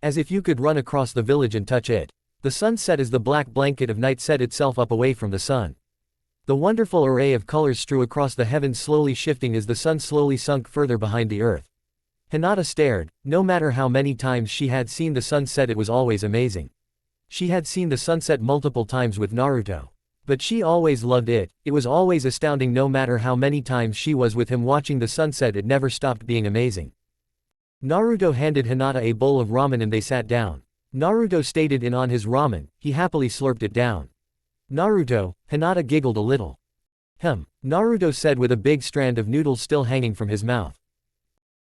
As if you could run across the village and touch it. The sun set as the black blanket of night set itself up away from the sun. The wonderful array of colors strew across the heavens slowly shifting as the sun slowly sunk further behind the earth. Hinata stared. No matter how many times she had seen the sun set, it was always amazing. She had seen the sunset multiple times with Naruto. But she always loved it. It was always astounding. No matter how many times she was with him watching the sunset, it never stopped being amazing. Naruto handed Hinata a bowl of ramen and they sat down. Naruto stayed in on his ramen. He happily slurped it down. "Naruto," Hinata giggled a little. Naruto said with a big strand of noodles still hanging from his mouth.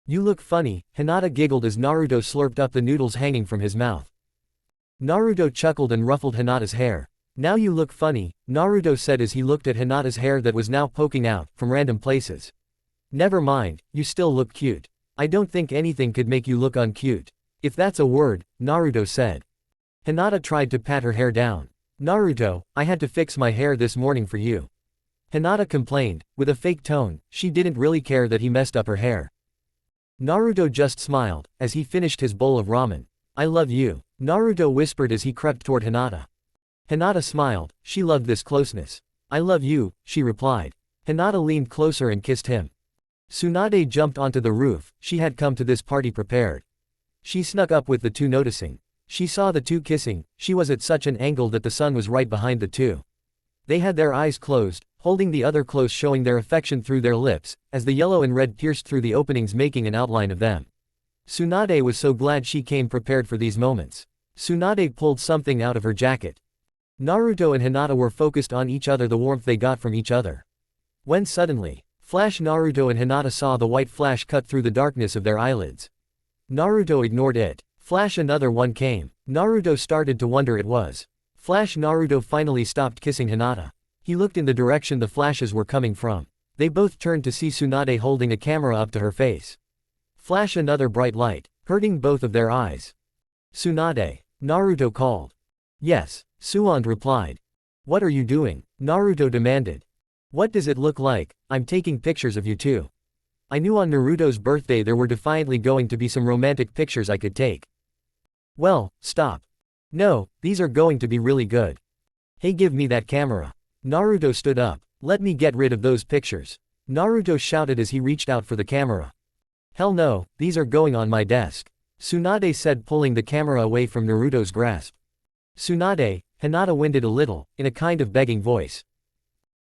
"You look funny," Hinata giggled as Naruto slurped up the noodles hanging from his mouth. Naruto chuckled and ruffled Hinata's hair. "Now you look funny," Naruto said as he looked at Hinata's hair that was now poking out from random places. "Never mind, you still look cute. I don't think anything could make you look uncute. If that's a word," Naruto said. Hinata tried to pat her hair down. "Naruto, I had to fix my hair this morning for you." Hinata complained, with a fake tone. She didn't really care that he messed up her hair. Naruto just smiled, as he finished his bowl of ramen. "I love you," Naruto whispered as he crept toward Hinata. Hinata smiled, she loved this closeness. "I love you," she replied. Hinata leaned closer and kissed him. Tsunade jumped onto the roof. She had come to this party prepared. She snuck up with the 2 noticing. She saw the 2 kissing. She was at such an angle that the sun was right behind the 2. They had their eyes closed, holding the other close, showing their affection through their lips, as the yellow and red pierced through the openings making an outline of them. Tsunade was so glad she came prepared for these moments. Tsunade pulled something out of her jacket. Naruto and Hinata were focused on each other, the warmth they got from each other. When suddenly, flash, Naruto and Hinata saw the white flash cut through the darkness of their eyelids. Naruto ignored it. Flash, another one came. Naruto started to wonder it was. Flash, Naruto finally stopped kissing Hinata. He looked in the direction the flashes were coming from. They both turned to see Tsunade holding a camera up to her face. Flash, another bright light, hurting both of their eyes. "Tsunade," Naruto called. "Yes," Tsunade replied. "What are you doing?" Naruto demanded. "What does it look like? I'm taking pictures of you too. I knew on Naruto's birthday there were definitely going to be some romantic pictures I could take." "Well, stop. No, these are going to be really good. Hey, give me that camera." Naruto stood up. "Let me get rid of those pictures," Naruto shouted as he reached out for the camera. "Hell no, these are going on my desk," Tsunade said, pulling the camera away from Naruto's grasp. "Tsunade," Hinata winded a little, in a kind of begging voice.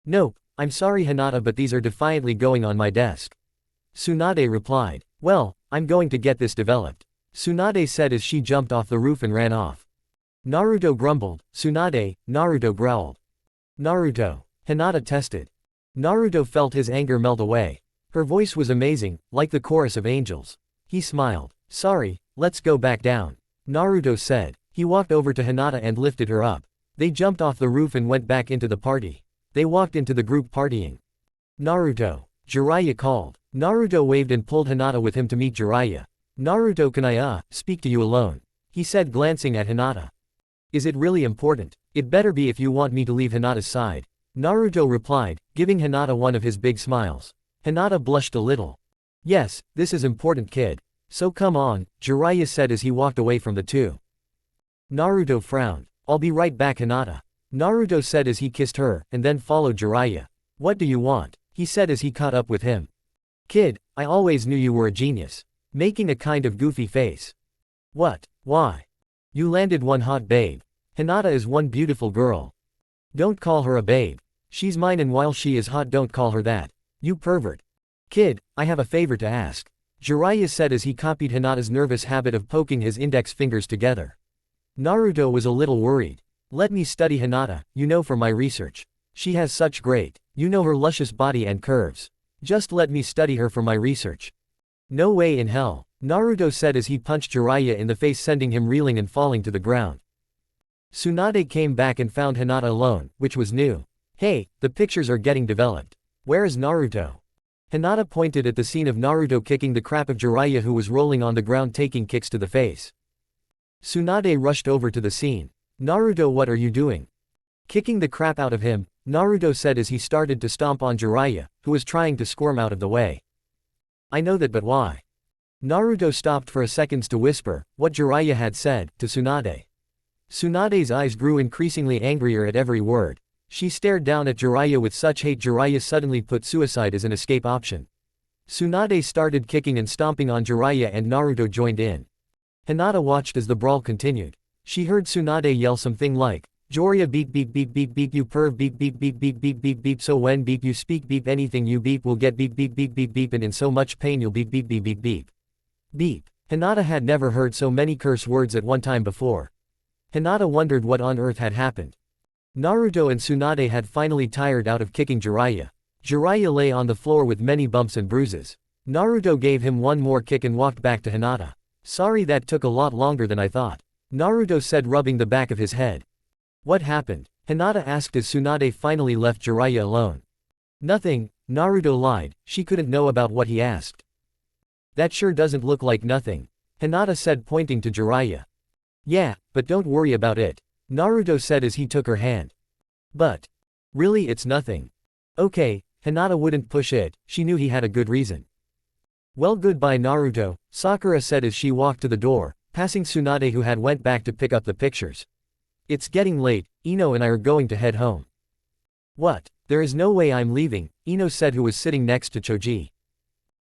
"Nope, I'm sorry Hinata, but these are defiantly going on my desk," Tsunade replied. "Well, I'm going to get this developed." Tsunade said as she jumped off the roof and ran off. Naruto grumbled, Tsunade, Naruto growled. Naruto. Hinata tested. Naruto felt his anger melt away. Her voice was amazing, like the chorus of angels. He smiled. Sorry, let's go back down. Naruto said. He walked over to Hinata and lifted her up. They jumped off the roof and went back into the party. They walked into the group partying. Naruto. Jiraiya called. Naruto waved and pulled Hinata with him to meet Jiraiya. Naruto, can I speak to you alone? He said, glancing at Hinata. Is it really important? It better be if you want me to leave Hinata's side. Naruto replied, giving Hinata one of his big smiles. Hinata blushed a little. Yes, this is important, kid. So come on, Jiraiya said as he walked away from the two. Naruto frowned. I'll be right back, Hinata. Naruto said as he kissed her, and then followed Jiraiya. What do you want? He said as he caught up with him. Kid, I always knew you were a genius. Making a kind of goofy face. What? Why? You landed one hot babe. Hinata is one beautiful girl. Don't call her a babe. She's mine, and while she is hot, don't call her that. You pervert. Kid, I have a favor to ask. Jiraiya said as he copied Hinata's nervous habit of poking his index fingers together. Naruto was a little worried. Let me study Hinata, for my research. She has such great, her luscious body and curves. Just let me study her for my research. No way in hell, Naruto said as he punched Jiraiya in the face, sending him reeling and falling to the ground. Tsunade came back and found Hinata alone, which was new. Hey, the pictures are getting developed. Where is Naruto? Hinata pointed at the scene of Naruto kicking the crap of Jiraiya, who was rolling on the ground taking kicks to the face. Tsunade rushed over to the scene. Naruto, what are you doing? Kicking the crap out of him, Naruto said as he started to stomp on Jiraiya, who was trying to squirm out of the way. I know that, but why? Naruto stopped for a second to whisper what Jiraiya had said to Tsunade. Tsunade's eyes grew increasingly angrier at every word. She stared down at Jiraiya with such hate Jiraiya suddenly put suicide as an escape option. Tsunade started kicking and stomping on Jiraiya and Naruto joined in. Hinata watched as the brawl continued. She heard Tsunade yell something like, Jiraiya beep beep beep beep beep you perv beep beep beep beep beep beep beep, so when beep you speak beep anything you beep will get beep beep beep beep beep, and in so much pain you'll beep beep beep beep beep. Beep. Hinata had never heard so many curse words at one time before. Hinata wondered what on earth had happened. Naruto and Tsunade had finally tired out of kicking Jiraiya. Jiraiya lay on the floor with many bumps and bruises. Naruto gave him one more kick and walked back to Hinata. Sorry, that took a lot longer than I thought. Naruto said, rubbing the back of his head. What happened? Hinata asked as Tsunade finally left Jiraiya alone. Nothing, Naruto lied, she couldn't know about what he asked. That sure doesn't look like nothing, Hinata said, pointing to Jiraiya. Yeah, but don't worry about it, Naruto said as he took her hand. But really, it's nothing. Okay, Hinata wouldn't push it, she knew he had a good reason. Well, goodbye Naruto, Sakura said as she walked to the door, passing Tsunade, who had went back to pick up the pictures. It's getting late, Ino and I are going to head home. What? There is no way I'm leaving, Ino said, who was sitting next to Choji.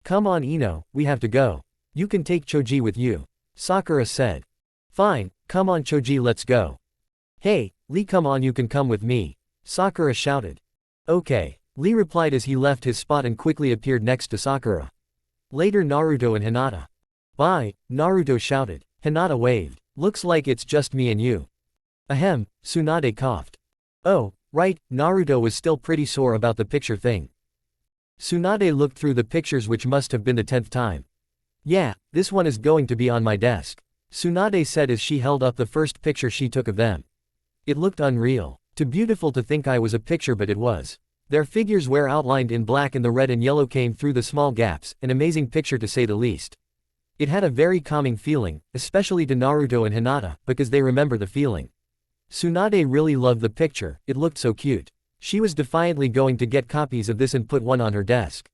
Come on Ino, we have to go. You can take Choji with you, Sakura said. Fine, come on Choji, let's go. Hey, Lee, come on, you can come with me, Sakura shouted. Okay, Lee replied as he left his spot and quickly appeared next to Sakura. Later, Naruto and Hinata. Bye, Naruto shouted. Hinata waved. Looks like it's just me and you. Ahem, Tsunade coughed. Oh, right, Naruto was still pretty sore about the picture thing. Tsunade looked through the pictures, which must have been the 10th time. Yeah, this one is going to be on my desk, Tsunade said as she held up the first picture she took of them. It looked unreal. Too beautiful to think I was a picture, but it was. Their figures were outlined in black and the red and yellow came through the small gaps, an amazing picture to say the least. It had a very calming feeling, especially to Naruto and Hinata, because they remember the feeling. Tsunade really loved the picture, it looked so cute. She was defiantly going to get copies of this and put one on her desk.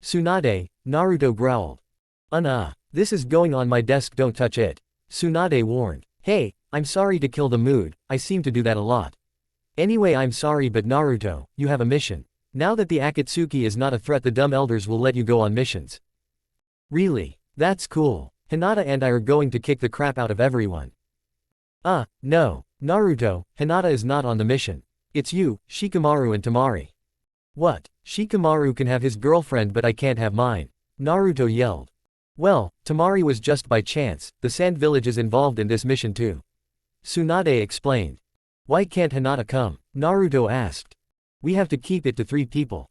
Tsunade, Naruto growled. This is going on my desk, don't touch it, Tsunade warned. Hey, I'm sorry to kill the mood, I seem to do that a lot. Anyway, I'm sorry, but Naruto, you have a mission. Now that the Akatsuki is not a threat, the dumb elders will let you go on missions. Really? That's cool. Hinata and I are going to kick the crap out of everyone. No, Naruto, Hinata is not on the mission. It's you, Shikamaru and Temari. What? Shikamaru can have his girlfriend, but I can't have mine, Naruto yelled. Well, Tamari was just by chance, the sand village is involved in this mission too. Tsunade explained. Why can't Hinata come? Naruto asked. We have to keep it to 3 people.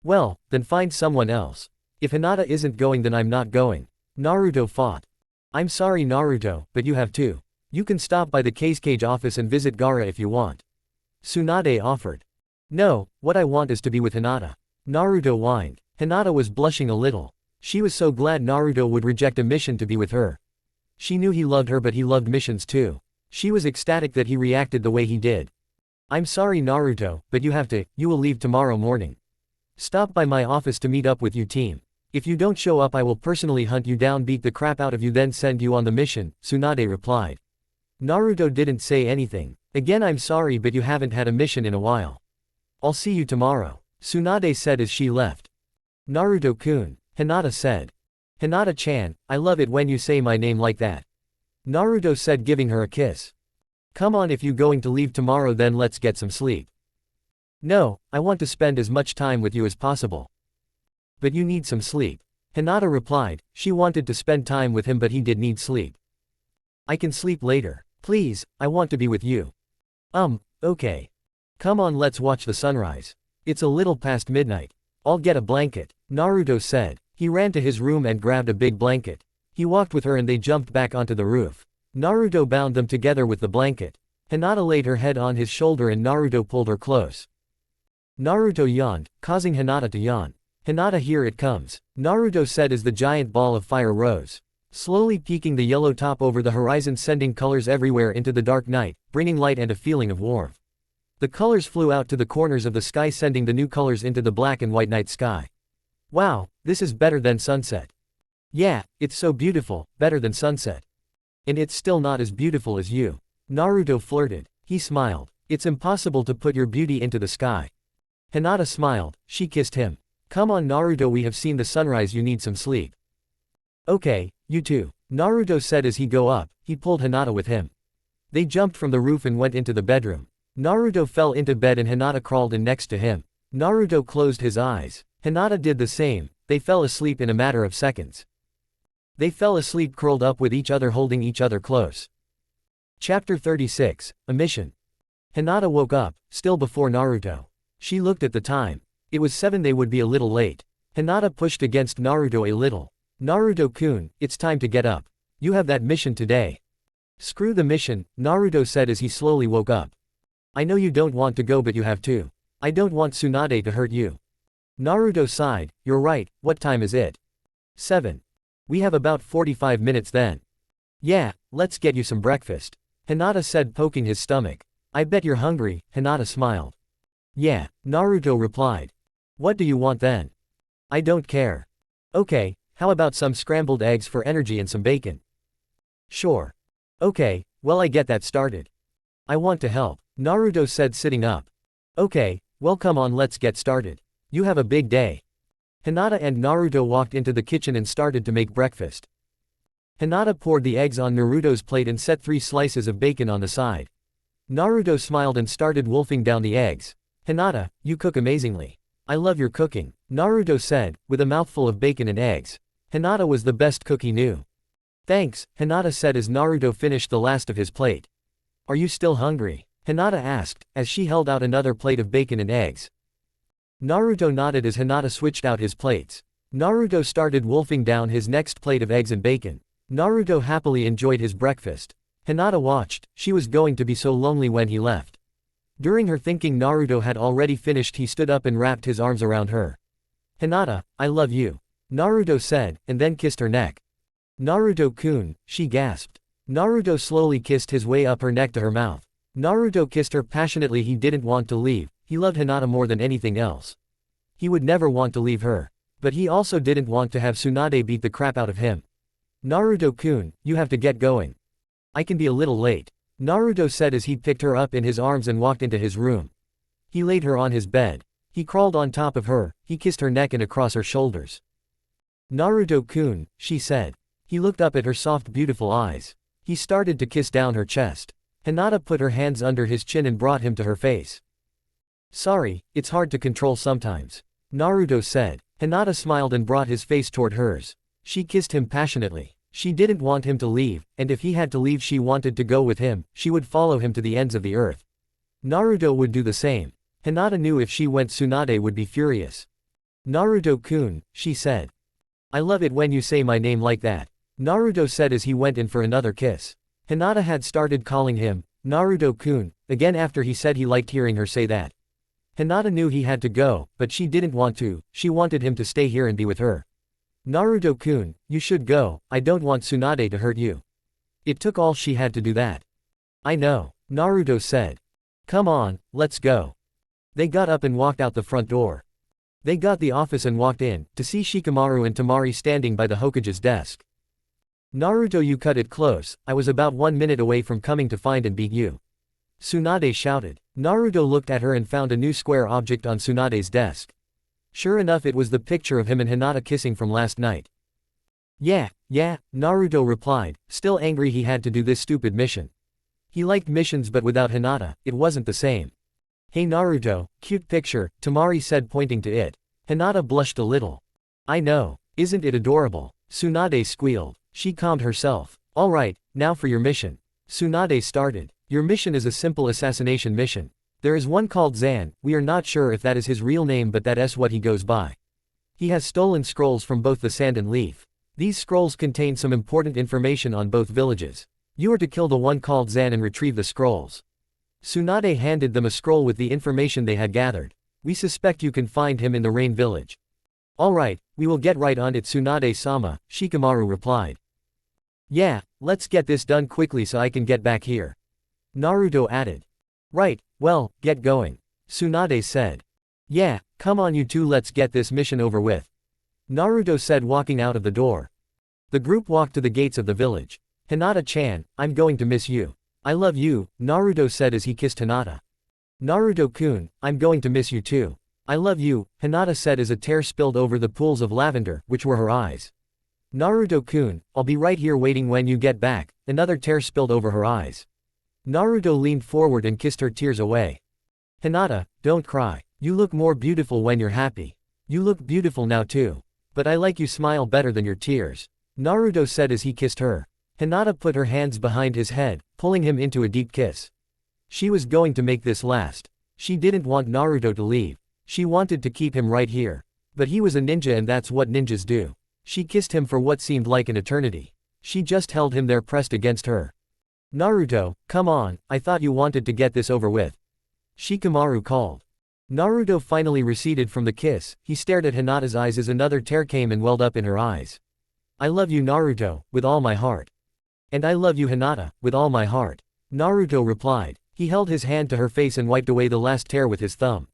Well, then find someone else. If Hinata isn't going then I'm not going. Naruto fought. I'm sorry Naruto, but you have to. You can stop by the cage office and visit Gaara if you want. Tsunade offered. No, what I want is to be with Hinata. Naruto whined. Hinata was blushing a little. She was so glad Naruto would reject a mission to be with her. She knew he loved her but he loved missions too. She was ecstatic that he reacted the way he did. I'm sorry Naruto, but you will leave tomorrow morning. Stop by my office to meet up with you team. If you don't show up I will personally hunt you down, beat the crap out of you then send you on the mission, Tsunade replied. Naruto didn't say anything. Again I'm sorry but you haven't had a mission in a while. I'll see you tomorrow, Tsunade said as she left. Naruto-kun, Hinata said. Hinata-chan, I love it when you say my name like that. Naruto said giving her a kiss. Come on, if you going to leave tomorrow then let's get some sleep. No, I want to spend as much time with you as possible. But you need some sleep. Hinata replied, she wanted to spend time with him but he did need sleep. I can sleep later. Please, I want to be with you. Okay. Come on, let's watch the sunrise. It's a little past midnight. I'll get a blanket, Naruto said. He ran to his room and grabbed a big blanket. He walked with her and they jumped back onto the roof. Naruto bound them together with the blanket. Hinata laid her head on his shoulder and Naruto pulled her close. Naruto yawned, causing Hinata to yawn. Hinata, here it comes, Naruto said as the giant ball of fire rose, slowly peeking the yellow top over the horizon, sending colors everywhere into the dark night, bringing light and a feeling of warmth. The colors flew out to the corners of the sky, sending the new colors into the black and white night sky. Wow, this is better than sunset. Yeah, it's so beautiful, better than sunset. And it's still not as beautiful as you. Naruto flirted. He smiled. It's impossible to put your beauty into the sky. Hinata smiled. She kissed him. Come on Naruto, we have seen the sunrise, you need some sleep. Okay, you too, Naruto said as he go up. He pulled Hinata with him. They jumped from the roof and went into the bedroom. Naruto fell into bed and Hinata crawled in next to him. Naruto closed his eyes. Hinata did the same. They fell asleep in a matter of seconds. They fell asleep curled up with each other, holding each other close. Chapter 36, A Mission. Hinata woke up, still before Naruto. She looked at the time. It was 7, they would be a little late. Hinata pushed against Naruto a little. Naruto-kun, it's time to get up. You have that mission today. Screw the mission, Naruto said as he slowly woke up. I know you don't want to go but you have to. I don't want Tsunade to hurt you. Naruto sighed, you're right, what time is it? 7. We have about 45 minutes then. Yeah, let's get you some breakfast, Hinata said, poking his stomach. I bet you're hungry, Hinata smiled. Yeah, Naruto replied. What do you want then? I don't care. Okay, how about some scrambled eggs for energy and some bacon? Sure. Okay, well I get that started. I want to help, Naruto said, sitting up. Okay, well come on, let's get started. You have a big day. Hinata and Naruto walked into the kitchen and started to make breakfast. Hinata poured the eggs on Naruto's plate and set 3 slices of bacon on the side. Naruto smiled and started wolfing down the eggs. Hinata, you cook amazingly. I love your cooking, Naruto said, with a mouthful of bacon and eggs. Hinata was the best cook he knew. Thanks, Hinata said as Naruto finished the last of his plate. Are you still hungry? Hinata asked, as she held out another plate of bacon and eggs. Naruto nodded as Hinata switched out his plates. Naruto started wolfing down his next plate of eggs and bacon. Naruto happily enjoyed his breakfast. Hinata watched, she was going to be so lonely when he left. During her thinking Naruto had already finished, he stood up and wrapped his arms around her. Hinata, I love you, Naruto said, and then kissed her neck. Naruto-kun, she gasped. Naruto slowly kissed his way up her neck to her mouth. Naruto kissed her passionately. He didn't want to leave. He loved Hinata more than anything else. He would never want to leave her. But he also didn't want to have Tsunade beat the crap out of him. Naruto-kun, you have to get going. I can be a little late, Naruto said as he picked her up in his arms and walked into his room. He laid her on his bed. He crawled on top of her, he kissed her neck and across her shoulders. Naruto-kun, she said. He looked up at her soft beautiful eyes. He started to kiss down her chest. Hinata put her hands under his chin and brought him to her face. Sorry, it's hard to control sometimes, Naruto said. Hinata smiled and brought his face toward hers. She kissed him passionately. She didn't want him to leave, and if he had to leave she wanted to go with him, she would follow him to the ends of the earth. Naruto would do the same. Hinata knew if she went Tsunade would be furious. Naruto-kun, she said. I love it when you say my name like that, Naruto said as he went in for another kiss. Hinata had started calling him Naruto-kun again after he said he liked hearing her say that. Hinata knew he had to go, but she didn't want to, she wanted him to stay here and be with her. Naruto-kun, you should go, I don't want Tsunade to hurt you. It took all she had to do that. I know, Naruto said. Come on, let's go. They got up and walked out the front door. They got the office and walked in, to see Shikamaru and Temari standing by the Hokage's desk. Naruto, you cut it close, I was about 1 minute away from coming to find and beat you. Tsunade shouted. Naruto looked at her and found a new square object on Tsunade's desk. Sure enough, it was the picture of him and Hinata kissing from last night. Yeah, Naruto replied, still angry he had to do this stupid mission. He liked missions, but without Hinata, it wasn't the same. Hey Naruto, cute picture, Temari said pointing to it. Hinata blushed a little. I know, isn't it adorable? Tsunade squealed. She calmed herself. Alright, now for your mission. Tsunade started. Your mission is a simple assassination mission. There is one called Zan, we are not sure if that is his real name, but that's what he goes by. He has stolen scrolls from both the Sand and Leaf. These scrolls contain some important information on both villages. You are to kill the one called Zan and retrieve the scrolls. Tsunade handed them a scroll with the information they had gathered. We suspect you can find him in the Rain Village. Alright, we will get right on it, Tsunade-sama, Shikamaru replied. Yeah, let's get this done quickly so I can get back here. Naruto added. Right, well, get going. Tsunade said. Yeah, come on you two, let's get this mission over with. Naruto said, walking out of the door. The group walked to the gates of the village. Hinata-chan, I'm going to miss you. I love you, Naruto said as he kissed Hinata. Naruto-kun, I'm going to miss you too. I love you, Hinata said as a tear spilled over the pools of lavender, which were her eyes. Naruto-kun, I'll be right here waiting when you get back, another tear spilled over her eyes. Naruto leaned forward and kissed her tears away. Hinata, don't cry. You look more beautiful when you're happy. You look beautiful now too. But I like you smile better than your tears. Naruto said as he kissed her. Hinata put her hands behind his head, pulling him into a deep kiss. She was going to make this last. She didn't want Naruto to leave. She wanted to keep him right here. But he was a ninja and that's what ninjas do. She kissed him for what seemed like an eternity. She just held him there pressed against her. Naruto, come on, I thought you wanted to get this over with. Shikamaru called. Naruto finally receded from the kiss, he stared at Hinata's eyes as another tear came and welled up in her eyes. I love you Naruto, with all my heart. And I love you Hinata, with all my heart. Naruto replied. He held his hand to her face and wiped away the last tear with his thumb.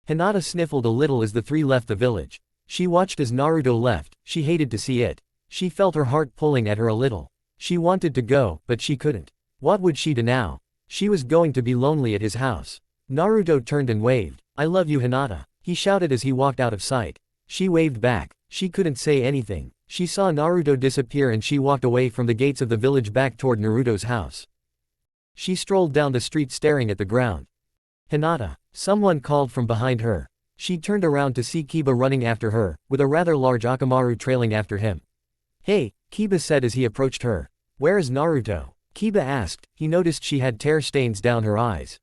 Hinata sniffled a little as the three left the village. She watched as Naruto left, she hated to see it. She felt her heart pulling at her a little. She wanted to go, but she couldn't. What would she do now? She was going to be lonely at his house. Naruto turned and waved. I love you Hinata, he shouted as he walked out of sight. She waved back. She couldn't say anything. She saw Naruto disappear and she walked away from the gates of the village back toward Naruto's house. She strolled down the street staring at the ground. Hinata, someone called from behind her. She turned around to see Kiba running after her, with a rather large Akamaru trailing after him. Hey, Kiba said as he approached her. Where is Naruto? Kiba asked, he noticed she had tear stains down her eyes.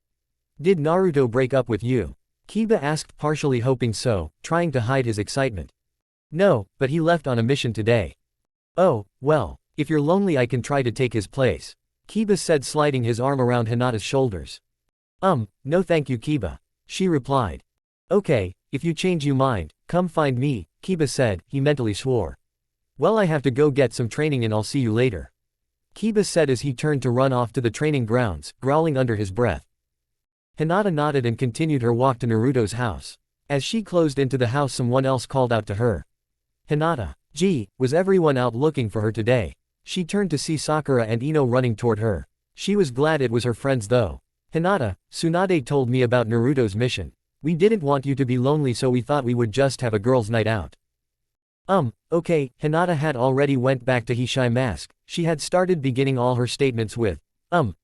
Did Naruto break up with you? Kiba asked, partially hoping so, trying to hide his excitement. No, but he left on a mission today. Oh, well, if you're lonely I can try to take his place. Kiba said, sliding his arm around Hinata's shoulders. No thank you Kiba. She replied. Okay, if you change your mind, come find me, Kiba said, he mentally swore. Well I have to go get some training and I'll see you later. Kiba said as he turned to run off to the training grounds, growling under his breath. Hinata nodded and continued her walk to Naruto's house. As she closed into the house someone else called out to her. Hinata. Gee, was everyone out looking for her today? She turned to see Sakura and Ino running toward her. She was glad it was her friends though. Hinata, Tsunade told me about Naruto's mission. We didn't want you to be lonely so we thought we would just have a girls' night out. Okay, Hinata had already went back to Hishai Mask. She had started beginning all her statements with,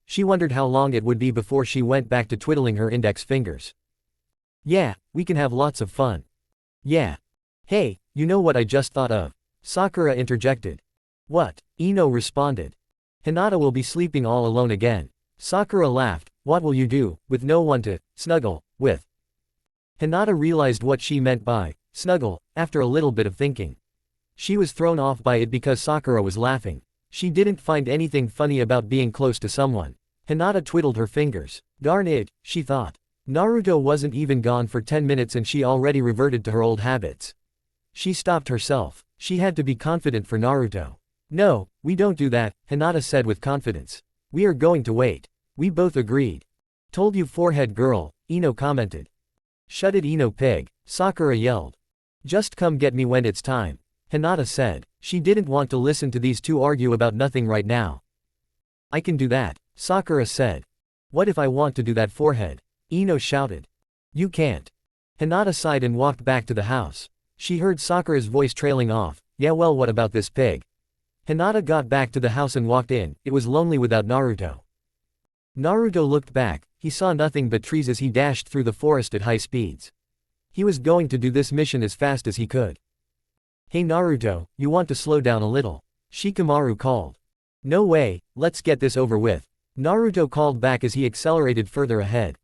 she wondered how long it would be before she went back to twiddling her index fingers. Yeah, we can have lots of fun. Yeah. Hey, you know what I just thought of? Sakura interjected. What? Ino responded. Hinata will be sleeping all alone again. Sakura laughed. What will you do, with no one to snuggle with? Hinata realized what she meant by snuggle, after a little bit of thinking. She was thrown off by it because Sakura was laughing. She didn't find anything funny about being close to someone. Hinata twiddled her fingers. Darn it, she thought. Naruto wasn't even gone for 10 minutes and she already reverted to her old habits. She stopped herself. She had to be confident for Naruto. No, we don't do that, Hinata said with confidence. We are going to wait. We both agreed. Told you forehead girl, Ino commented. Shut it Ino pig, Sakura yelled. Just come get me when it's time, Hinata said. She didn't want to listen to these two argue about nothing right now. I can do that, Sakura said. What if I want to do that forehead? Ino shouted. You can't. Hinata sighed and walked back to the house. She heard Sakura's voice trailing off. Yeah well what about this pig? Hinata got back to the house and walked in. It was lonely without Naruto. Naruto looked back. He saw nothing but trees as he dashed through the forest at high speeds. He was going to do this mission as fast as he could. Hey Naruto, you want to slow down a little? Shikamaru called. No way, let's get this over with. Naruto called back as he accelerated further ahead.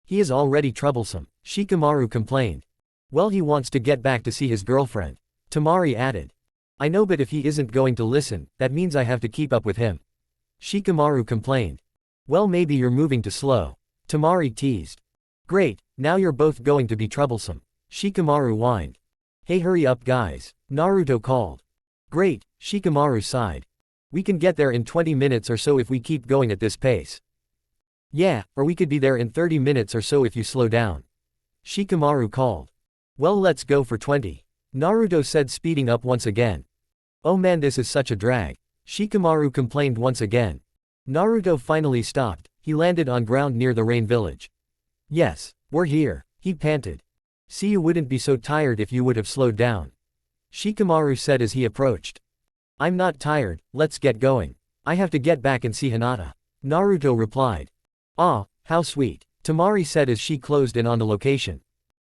He is already troublesome, Shikamaru complained. Well he wants to get back to see his girlfriend. Tamari added. I know but if he isn't going to listen, that means I have to keep up with him. Shikamaru complained. Well maybe you're moving too slow. Tamari teased. Great, now you're both going to be troublesome. Shikamaru whined. Hey hurry up guys, Naruto called. Great, Shikamaru sighed. We can get there in 20 minutes or so if we keep going at this pace. Yeah, or we could be there in 30 minutes or so if you slow down. Shikamaru called. Well let's go for 20. Naruto said speeding up once again. Oh man this is such a drag. Shikamaru complained once again. Naruto finally stopped. He landed on ground near the rain village. Yes, we're here, he panted. See you wouldn't be so tired if you would have slowed down. Shikamaru said as he approached. I'm not tired, let's get going. I have to get back and see Hinata. Naruto replied. Ah, how sweet, Tamari said as she closed in on the location.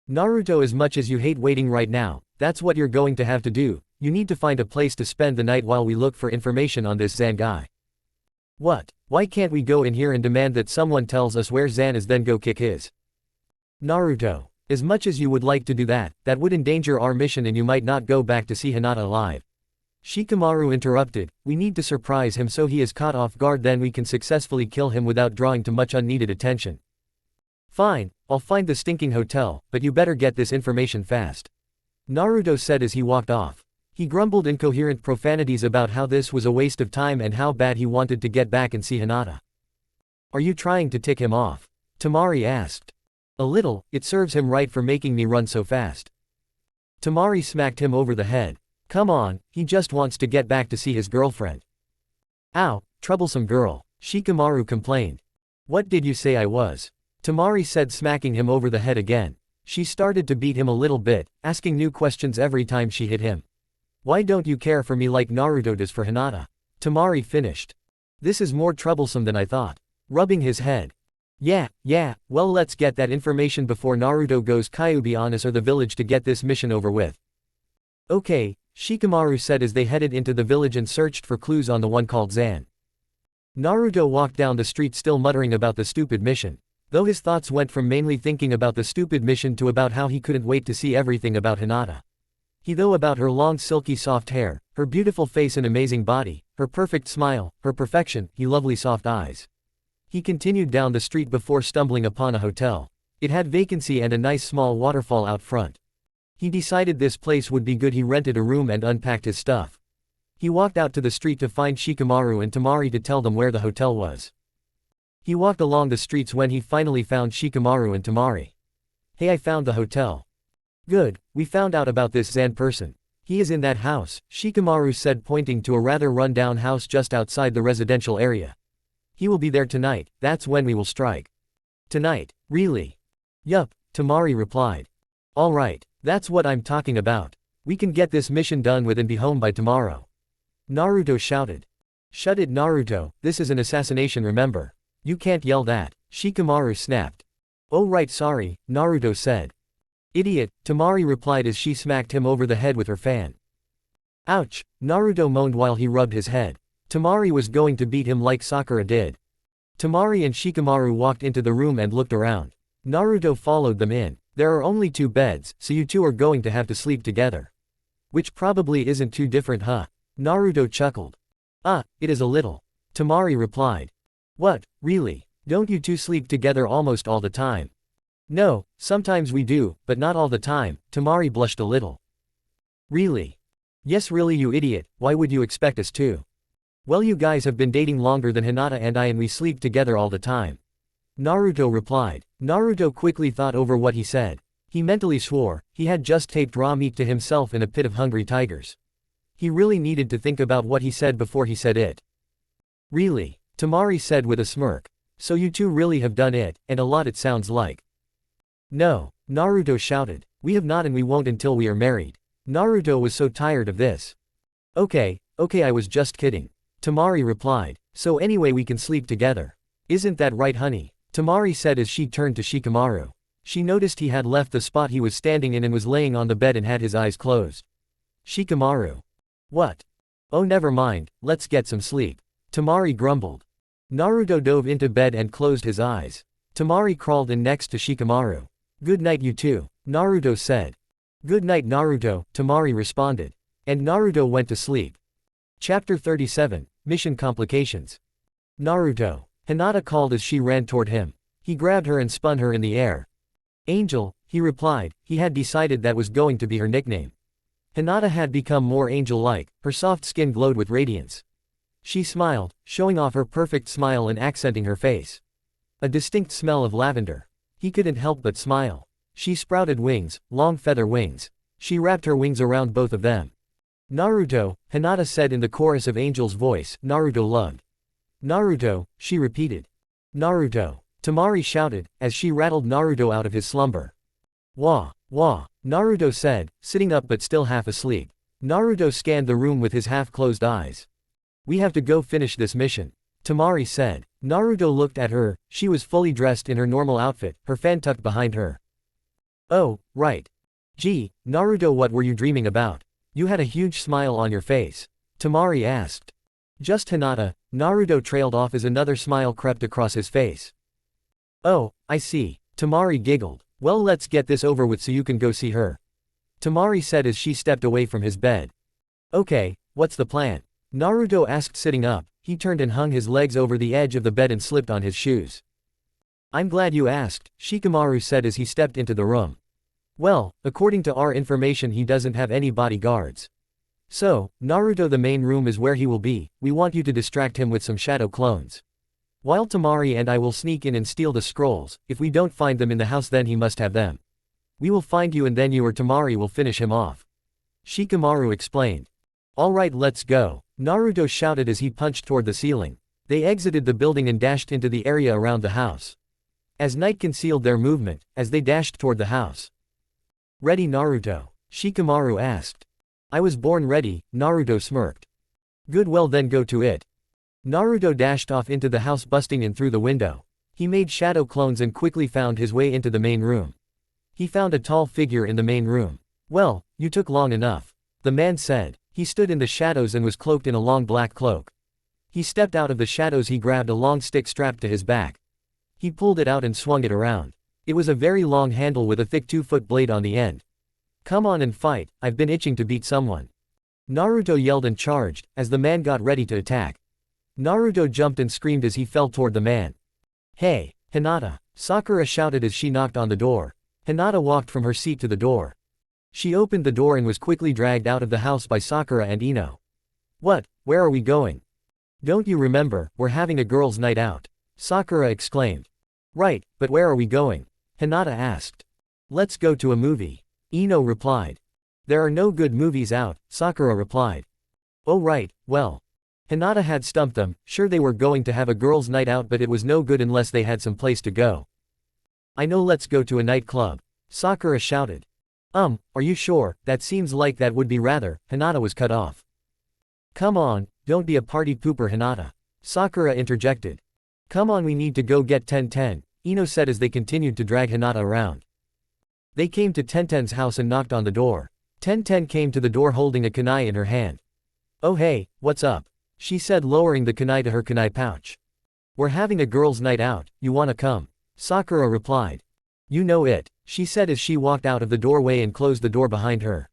Naruto as much as you hate waiting right now, that's what you're going to have to do. You need to find a place to spend the night while we look for information on this Zan guy. What? Why can't we go in here and demand that someone tells us where Zan is then go kick his? Naruto. As much as you would like to do that, that would endanger our mission and you might not go back to see Hinata alive. Shikamaru interrupted. We need to surprise him so he is caught off guard then we can successfully kill him without drawing too much unneeded attention. Fine, I'll find the stinking hotel, but you better get this information fast. Naruto said as he walked off. He grumbled incoherent profanities about how this was a waste of time and how bad he wanted to get back and see Hinata. Are you trying to tick him off? Tamari asked. A little, it serves him right for making me run so fast. Tamari smacked him over the head. Come on, he just wants to get back to see his girlfriend. Ow, troublesome girl, Shikamaru complained. What did you say I was? Tamari said smacking him over the head again. She started to beat him a little bit, asking new questions every time she hit him. Why don't you care for me like Naruto does for Hinata? Tamari finished. This is more troublesome than I thought. Rubbing his head. Yeah, well let's get that information before Naruto goes Kyuubi on us or the village to get this mission over with. Okay, Shikamaru said as they headed into the village and searched for clues on the one called Zan. Naruto walked down the street still muttering about the stupid mission. Though his thoughts went from mainly thinking about the stupid mission to about how he couldn't wait to see everything about Hinata. Though about her long silky soft hair, her beautiful face and amazing body, her perfect smile, her perfection, lovely soft eyes. He continued down the street before stumbling upon a hotel. It had vacancy and a nice small waterfall out front. He decided this place would be good. He rented a room and unpacked his stuff. He walked out to the street to find Shikamaru and Tamari to tell them where the hotel was. He walked along the streets when he finally found Shikamaru and Tamari. Hey, I found the hotel. Good, we found out about this Zan person. He is in that house, Shikamaru said pointing to a rather run-down house just outside the residential area. He will be there tonight, that's when we will strike. Tonight, really? Yup, Tamari replied. Alright, that's what I'm talking about. We can get this mission done with and be home by tomorrow. Naruto shouted. Shut it Naruto, this is an assassination remember. You can't yell that, Shikamaru snapped. Oh right sorry, Naruto said. Idiot, Tamari replied as she smacked him over the head with her fan. Ouch, Naruto moaned while he rubbed his head. Temari was going to beat him like Sakura did. Temari and Shikamaru walked into the room and looked around. Naruto followed them in. There are only 2 beds, so you two are going to have to sleep together. Which probably isn't too different, huh? Naruto chuckled. It is a little. Temari replied. What, really? Don't you two sleep together almost all the time? No, sometimes we do, but not all the time. Temari blushed a little. Really? Yes, really, you idiot, why would you expect us to? Well, you guys have been dating longer than Hinata and I, and we sleep together all the time. Naruto replied. Naruto quickly thought over what he said. He mentally swore, he had just taped raw meat to himself in a pit of hungry tigers. He really needed to think about what he said before he said it. Really? Temari said with a smirk. So you two really have done it, and a lot it sounds like. No, Naruto shouted. We have not and we won't until we are married. Naruto was so tired of this. Okay, I was just kidding. Temari replied. So anyway, we can sleep together. Isn't that right, honey? Temari said as she turned to Shikamaru. She noticed he had left the spot he was standing in and was laying on the bed and had his eyes closed. Shikamaru. What? Oh, never mind, let's get some sleep. Temari grumbled. Naruto dove into bed and closed his eyes. Temari crawled in next to Shikamaru. Good night, you two, Naruto said. Good night, Naruto, Temari responded. And Naruto went to sleep. Chapter 37, Mission Complications. Naruto. Hinata called as she ran toward him. He grabbed her and spun her in the air. Angel, he replied. He had decided that was going to be her nickname. Hinata had become more angel-like, her soft skin glowed with radiance. She smiled, showing off her perfect smile and accenting her face. A distinct smell of lavender. He couldn't help but smile. She sprouted wings, long feather wings. She wrapped her wings around both of them. Naruto, Hinata said in the chorus of Angel's voice, Naruto loved. Naruto, she repeated. Naruto, Temari shouted, as she rattled Naruto out of his slumber. Wah, wah, Naruto said, sitting up but still half asleep. Naruto scanned the room with his half-closed eyes. We have to go finish this mission, Temari said. Naruto looked at her, she was fully dressed in her normal outfit, her fan tucked behind her. Oh, right. Gee, Naruto, what were you dreaming about? You had a huge smile on your face. Temari asked. Just Hinata, Naruto trailed off as another smile crept across his face. Oh, I see, Temari giggled. Well, let's get this over with so you can go see her. Temari said as she stepped away from his bed. Okay, what's the plan? Naruto asked sitting up. He turned and hung his legs over the edge of the bed and slipped on his shoes. I'm glad you asked, Shikamaru said as he stepped into the room. Well, according to our information, he doesn't have any bodyguards. So, Naruto, the main room is where he will be. We want you to distract him with some shadow clones. While Temari and I will sneak in and steal the scrolls. If we don't find them in the house, then he must have them. We will find you and then you or Temari will finish him off. Shikamaru explained. Alright, let's go, Naruto shouted as he punched toward the ceiling. They exited the building and dashed into the area around the house. As night concealed their movement, as they dashed toward the house. Ready, Naruto? Shikamaru asked. I was born ready, Naruto smirked. Good, well then go to it. Naruto dashed off into the house, busting in through the window. He made shadow clones and quickly found his way into the main room. He found a tall figure in the main room. Well, you took long enough, the man said. He stood in the shadows and was cloaked in a long black cloak. He stepped out of the shadows. He grabbed a long stick strapped to his back. He pulled it out and swung it around. It was a very long handle with a thick 2-foot blade on the end. Come on and fight, I've been itching to beat someone. Naruto yelled and charged, as the man got ready to attack. Naruto jumped and screamed as he fell toward the man. Hey, Hinata, Sakura shouted as she knocked on the door. Hinata walked from her seat to the door. She opened the door and was quickly dragged out of the house by Sakura and Ino. What, where are we going? Don't you remember, we're having a girls' night out, Sakura exclaimed. Right, but where are we going? Hinata asked. Let's go to a movie, Ino replied. There are no good movies out, Sakura replied. Oh right, well. Hinata had stumped them. Sure, they were going to have a girls' night out, but it was no good unless they had some place to go. I know, let's go to a nightclub, Sakura shouted. Are you sure? That seems like that would be rather. Hinata was cut off. Come on, don't be a party pooper, Hinata, Sakura interjected. Come on, we need to go get Tenten, Ino said as they continued to drag Hinata around. They came to Tenten's house and knocked on the door. Ten came to the door holding a kunai in her hand. "Oh hey, what's up?" she said, lowering the kunai to her kunai pouch. "We're having a girls' night out, you wanna come?" Sakura replied. "You know it," she said as she walked out of the doorway and closed the door behind her.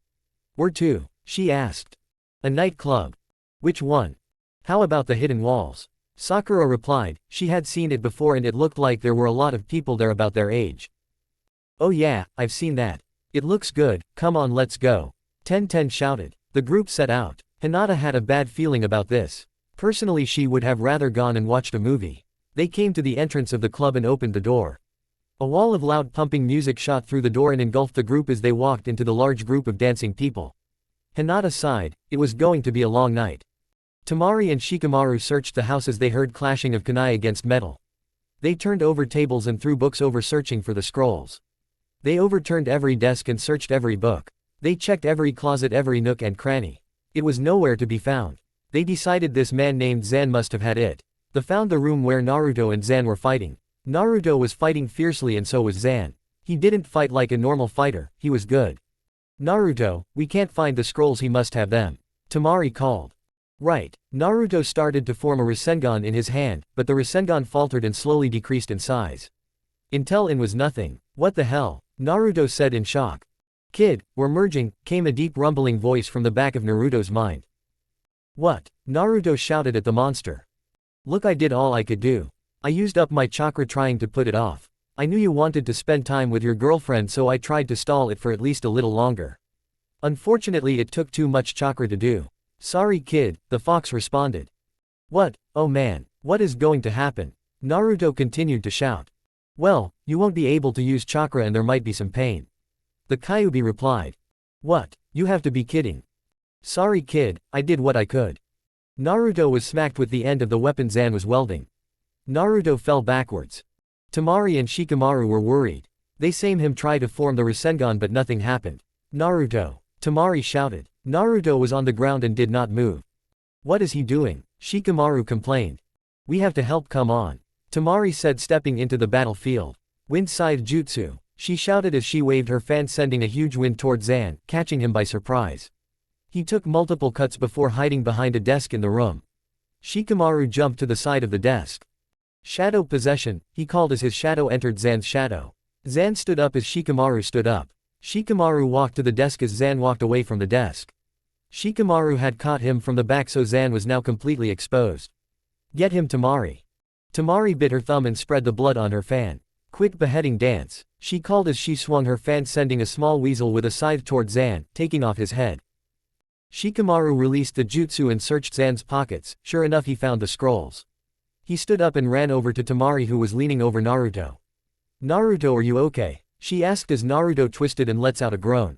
"Where to?" she asked. "A nightclub." "Which one?" "How about the Hidden Walls?" Sakura replied. She had seen it before and it looked like there were a lot of people there about their age. "Oh yeah, I've seen that. It looks good, come on let's go," Ten shouted. The group set out. Hinata had a bad feeling about this. Personally she would have rather gone and watched a movie. They came to the entrance of the club and opened the door. A wall of loud pumping music shot through the door and engulfed the group as they walked into the large group of dancing people. Hinata sighed, it was going to be a long night. Temari and Shikamaru searched the house as they heard clashing of kunai against metal. They turned over tables and threw books over searching for the scrolls. They overturned every desk and searched every book. They checked every closet, every nook and cranny. It was nowhere to be found. They decided this man named Zan must have had it. They found the room where Naruto and Zan were fighting. Naruto was fighting fiercely and so was Zan. He didn't fight like a normal fighter, he was good. "Naruto, we can't find the scrolls, he must have them," Temari called. Right. Naruto started to form a rasengan in his hand, but the rasengan faltered and slowly decreased in size. Until it was nothing. "What the hell?" Naruto said in shock. "Kid, we're merging," came a deep rumbling voice from the back of Naruto's mind. "What?" Naruto shouted at the monster. "Look, I did all I could do. I used up my chakra trying to put it off. I knew you wanted to spend time with your girlfriend so I tried to stall it for at least a little longer. Unfortunately it took too much chakra to do." "Sorry kid," the fox responded. "What? Oh man, what is going to happen?" Naruto continued to shout. "Well, you won't be able to use chakra and there might be some pain," the Kyuubi replied. "What? You have to be kidding." "Sorry kid, I did what I could." Naruto was smacked with the end of the weapon Zan was welding. Naruto fell backwards. Temari and Shikamaru were worried. They saw him try to form the rasengan but nothing happened. "Naruto!" Temari shouted. Naruto was on the ground and did not move. "What is he doing?" Shikamaru complained. "We have to help, come on," Temari said, stepping into the battlefield. "Wind scythe jutsu," she shouted as she waved her fan, sending a huge wind toward Zan, catching him by surprise. He took multiple cuts before hiding behind a desk in the room. Shikamaru jumped to the side of the desk. "Shadow possession," he called as his shadow entered Zan's shadow. Zan stood up as Shikamaru stood up. Shikamaru walked to the desk as Zan walked away from the desk. Shikamaru had caught him from the back so Zan was now completely exposed. "Get him Temari." Temari bit her thumb and spread the blood on her fan. "Quick beheading dance," she called as she swung her fan, sending a small weasel with a scythe toward Zan, taking off his head. Shikamaru released the jutsu and searched Zan's pockets. Sure enough, he found the scrolls. He stood up and ran over to Temari, who was leaning over Naruto. "Naruto, are you okay?" she asked as Naruto twisted and lets out a groan.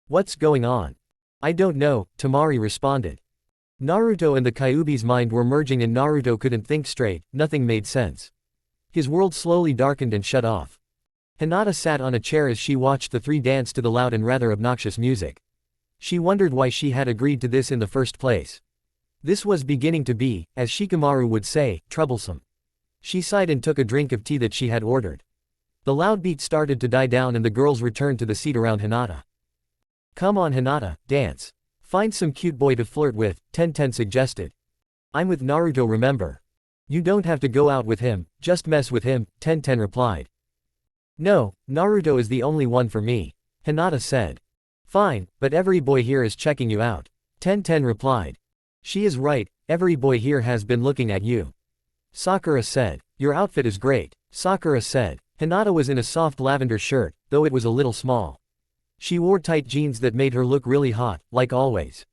"What's going on?" "I don't know," Temari responded. Naruto and the Kyuubi's mind were merging and Naruto couldn't think straight, nothing made sense. His world slowly darkened and shut off. Hinata sat on a chair as she watched the three dance to the loud and rather obnoxious music. She wondered why she had agreed to this in the first place. This was beginning to be, as Shikamaru would say, troublesome. She sighed and took a drink of tea that she had ordered. The loud beat started to die down and the girls returned to the seat around Hinata. "Come on Hinata, dance. Find some cute boy to flirt with," Ten suggested. "I'm with Naruto, remember. You don't have to go out with him, just mess with him," Ten replied. "No, Naruto is the only one for me," Hinata said. "Fine, but every boy here is checking you out," Ten replied. "She is right, every boy here has been looking at you," Sakura said. "Your outfit is great," Sakura said. Hinata was in a soft lavender shirt, though it was a little small. She wore tight jeans that made her look really hot, like always.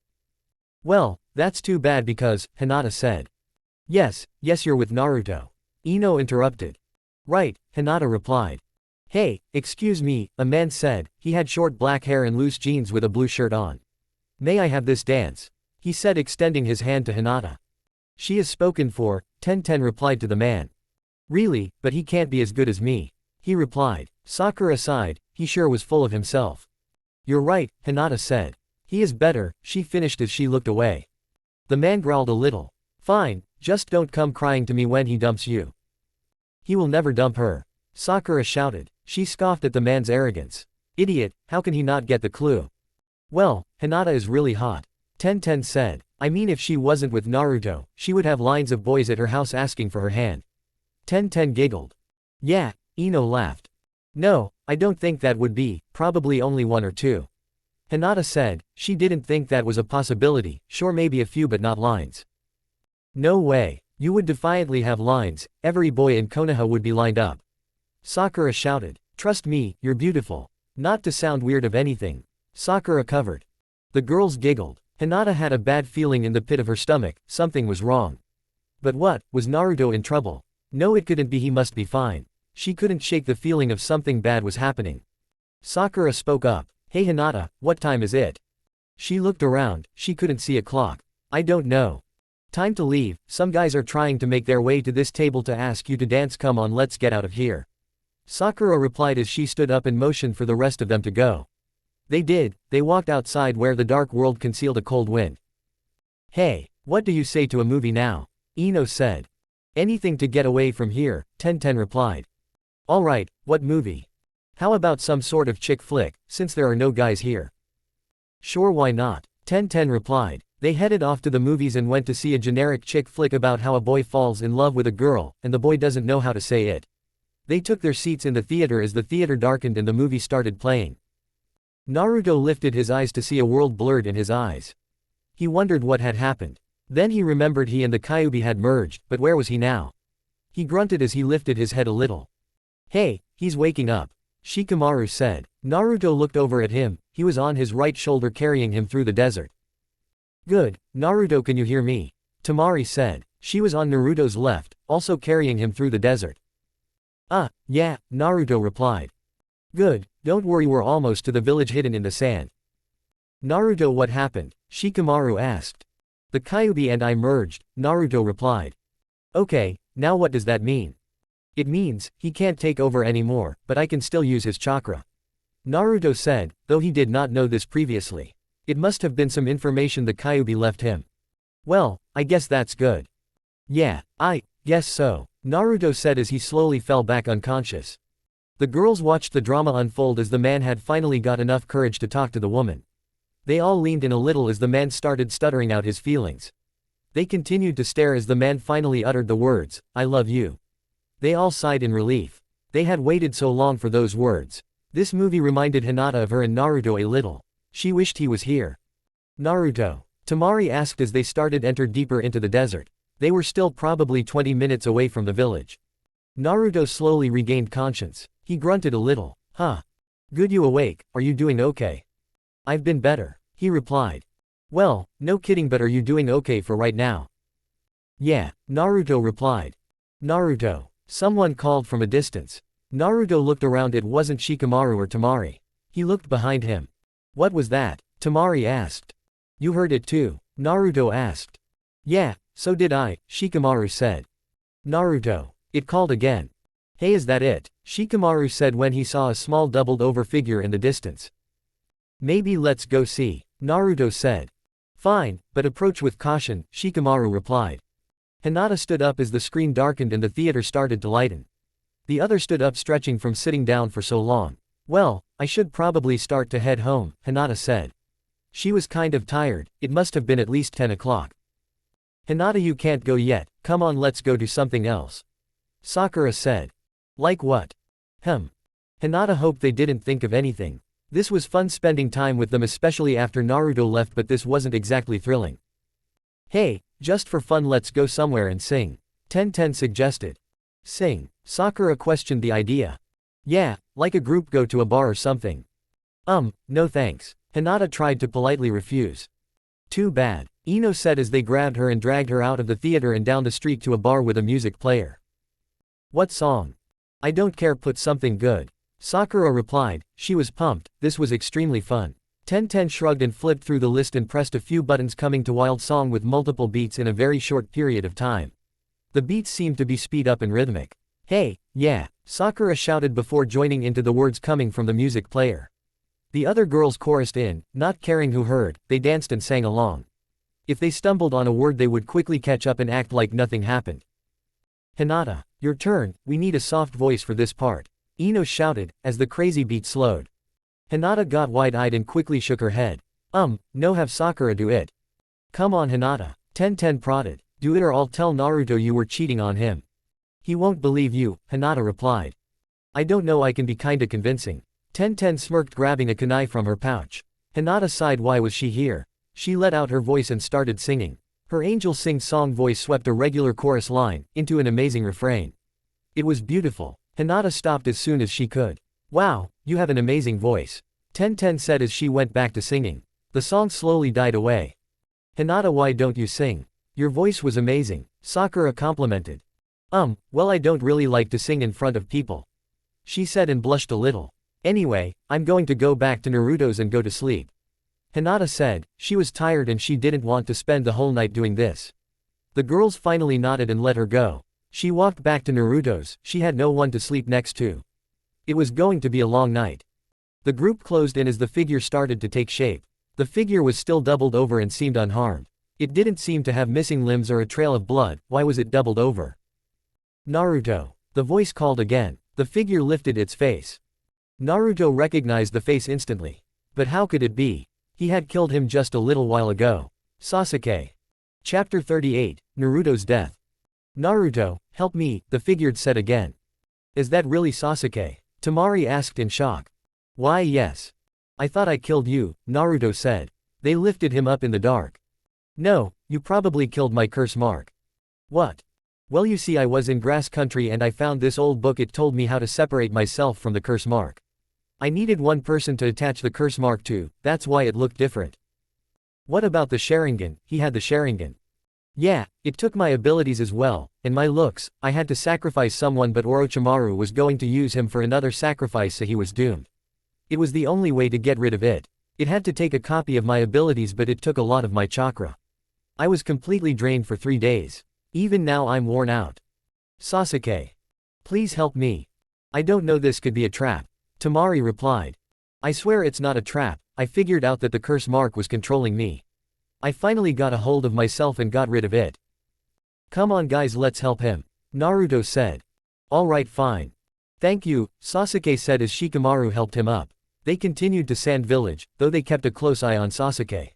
"Well, that's too bad because," Hinata said. Yes, you're with Naruto," Ino interrupted. "Right," Hinata replied. "Hey, excuse me," a man said. He had short black hair and loose jeans with a blue shirt on. "May I have this dance?" he said, extending his hand to Hinata. "She is spoken for," Ten replied to the man. "Really, but he can't be as good as me," he replied. Sakura sighed, he sure was full of himself. "You're right," Hinata said. "He is better," she finished as she looked away. The man growled a little. "Fine, just don't come crying to me when he dumps you." "He will never dump her," Sakura shouted. She scoffed at the man's arrogance. "Idiot, how can he not get the clue?" Well, Hinata is really hot. Ten said. I mean if she wasn't with Naruto, she would have lines of boys at her house asking for her hand. Ten giggled. Yeah, Ino laughed. No, I don't think that would be, probably only one or two. Hinata said, she didn't think that was a possibility, sure maybe a few but not lines. No way, you would defiantly have lines, every boy in Konoha would be lined up. Sakura shouted, trust me, you're beautiful. Not to sound weird of anything. Sakura covered. The girls giggled. Hinata had a bad feeling in the pit of her stomach, something was wrong. But what, was Naruto in trouble? No, it couldn't be, he must be fine. She couldn't shake the feeling of something bad was happening. Sakura spoke up. Hey Hinata, what time is it? She looked around, she couldn't see a clock. I don't know. Time to leave, some guys are trying to make their way to this table to ask you to dance, come on let's get out of here. Sakura replied as she stood up and motioned for the rest of them to go. They did, they walked outside where the dark world concealed a cold wind. Hey, what do you say to a movie now? Ino said. Anything to get away from here, Ten replied. Alright, what movie? How about some sort of chick flick, since there are no guys here? Sure, why not? Ten replied. They headed off to the movies and went to see a generic chick flick about how a boy falls in love with a girl, and the boy doesn't know how to say it. They took their seats in the theater as the theater darkened and the movie started playing. Naruto lifted his eyes to see a world blurred in his eyes. He wondered what had happened. Then he remembered he and the Kyuubi had merged, but where was he now? He grunted as he lifted his head a little. Hey, he's waking up. Shikamaru said. Naruto looked over at him, he was on his right shoulder carrying him through the desert. Good, Naruto, can you hear me? Temari said. She was on Naruto's left, also carrying him through the desert. Yeah, Naruto replied. Good, don't worry, we're almost to the village hidden in the sand. Naruto, what happened? Shikamaru asked. The Kyuubi and I merged, Naruto replied. Okay, now what does that mean? It means, he can't take over anymore, but I can still use his chakra. Naruto said, though he did not know this previously. It must have been some information the Kyuubi left him. Well, I guess that's good. Yeah, I guess so, Naruto said as he slowly fell back unconscious. The girls watched the drama unfold as the man had finally got enough courage to talk to the woman. They all leaned in a little as the man started stuttering out his feelings. They continued to stare as the man finally uttered the words, I love you. They all sighed in relief. They had waited so long for those words. This movie reminded Hinata of her and Naruto a little. She wished he was here. Naruto? Temari asked as they entered deeper into the desert. They were still probably 20 minutes away from the village. Naruto slowly regained conscience. He grunted a little. Huh. Good, you awake, are you doing okay? I've been better, he replied. Well, no kidding, but are you doing okay for right now? Yeah, Naruto replied. Naruto. Someone called from a distance. Naruto looked around, it wasn't Shikamaru or Temari. He looked behind him. What was that? Temari asked. You heard it too? Naruto asked. Yeah, so did I, Shikamaru said. Naruto. It called again. Hey, is that it? Shikamaru said when he saw a small doubled over figure in the distance. Maybe let's go see, Naruto said. Fine, but approach with caution, Shikamaru replied. Hinata stood up as the screen darkened and the theater started to lighten. The other stood up, stretching from sitting down for so long. Well, I should probably start to head home, Hinata said. She was kind of tired, it must have been at least 10 o'clock. Hinata, you can't go yet, come on, let's go do something else. Sakura said. Like what? Hinata hoped they didn't think of anything. This was fun spending time with them, especially after Naruto left, but this wasn't exactly thrilling. Hey, just for fun let's go somewhere and sing, Ten suggested. Sing? Sakura questioned the idea. Yeah, like a group, go to a bar or something. No thanks. Hinata tried to politely refuse. Too bad, Ino said as they grabbed her and dragged her out of the theater and down the street to a bar with a music player. What song? I don't care, put something good. Sakura replied. She was pumped, this was extremely fun. Ten shrugged and flipped through the list and pressed a few buttons, coming to wild song with multiple beats in a very short period of time. The beats seemed to be speed up and rhythmic. Hey, yeah, Sakura shouted before joining into the words coming from the music player. The other girls chorused in, not caring who heard, they danced and sang along. If they stumbled on a word they would quickly catch up and act like nothing happened. Hinata, your turn, we need a soft voice for this part, Ino shouted, as the crazy beat slowed. Hinata got wide-eyed and quickly shook her head. No, have Sakura do it. Come on Hinata. Ten prodded. Do it or I'll tell Naruto you were cheating on him. He won't believe you, Hinata replied. I don't know, I can be kinda convincing. Ten smirked, grabbing a kunai from her pouch. Hinata sighed. Why was she here? She let out her voice and started singing. Her angel sing-song voice swept a regular chorus line into an amazing refrain. It was beautiful. Hinata stopped as soon as she could. Wow, you have an amazing voice. Ten said as she went back to singing. The song slowly died away. Hinata, why don't you sing? Your voice was amazing, Sakura complimented. Well, I don't really like to sing in front of people, she said and blushed a little. Anyway, I'm going to go back to Naruto's and go to sleep, Hinata said. She was tired and she didn't want to spend the whole night doing this. The girls finally nodded and let her go. She walked back to Naruto's. She had no one to sleep next to. It was going to be a long night. The group closed in as the figure started to take shape. The figure was still doubled over and seemed unharmed. It didn't seem to have missing limbs or a trail of blood. Why was it doubled over? Naruto. The voice called again. The figure lifted its face. Naruto recognized the face instantly. But how could it be? He had killed him just a little while ago. Sasuke. Chapter 38, Naruto's death. Naruto, help me, the figure said again. Is that really Sasuke? Temari asked in shock. Why, yes. I thought I killed you, Naruto said. They lifted him up in the dark. No, you probably killed my curse mark. What? Well, you see, I was in grass country and I found this old book. It told me how to separate myself from the curse mark. I needed one person to attach the curse mark to, that's why it looked different. What about the Sharingan? He had the Sharingan. Yeah, it took my abilities as well, and my looks. I had to sacrifice someone, but Orochimaru was going to use him for another sacrifice, so he was doomed. It was the only way to get rid of it. It had to take a copy of my abilities, but it took a lot of my chakra. I was completely drained for 3 days. Even now I'm worn out. Sasuke. Please help me. I don't know, this could be a trap. Temari replied. I swear it's not a trap. I figured out that the curse mark was controlling me. I finally got a hold of myself and got rid of it. Come on guys, let's help him, Naruto said. Alright, fine. Thank you, Sasuke said as Shikamaru helped him up. They continued to Sand Village, though they kept a close eye on Sasuke.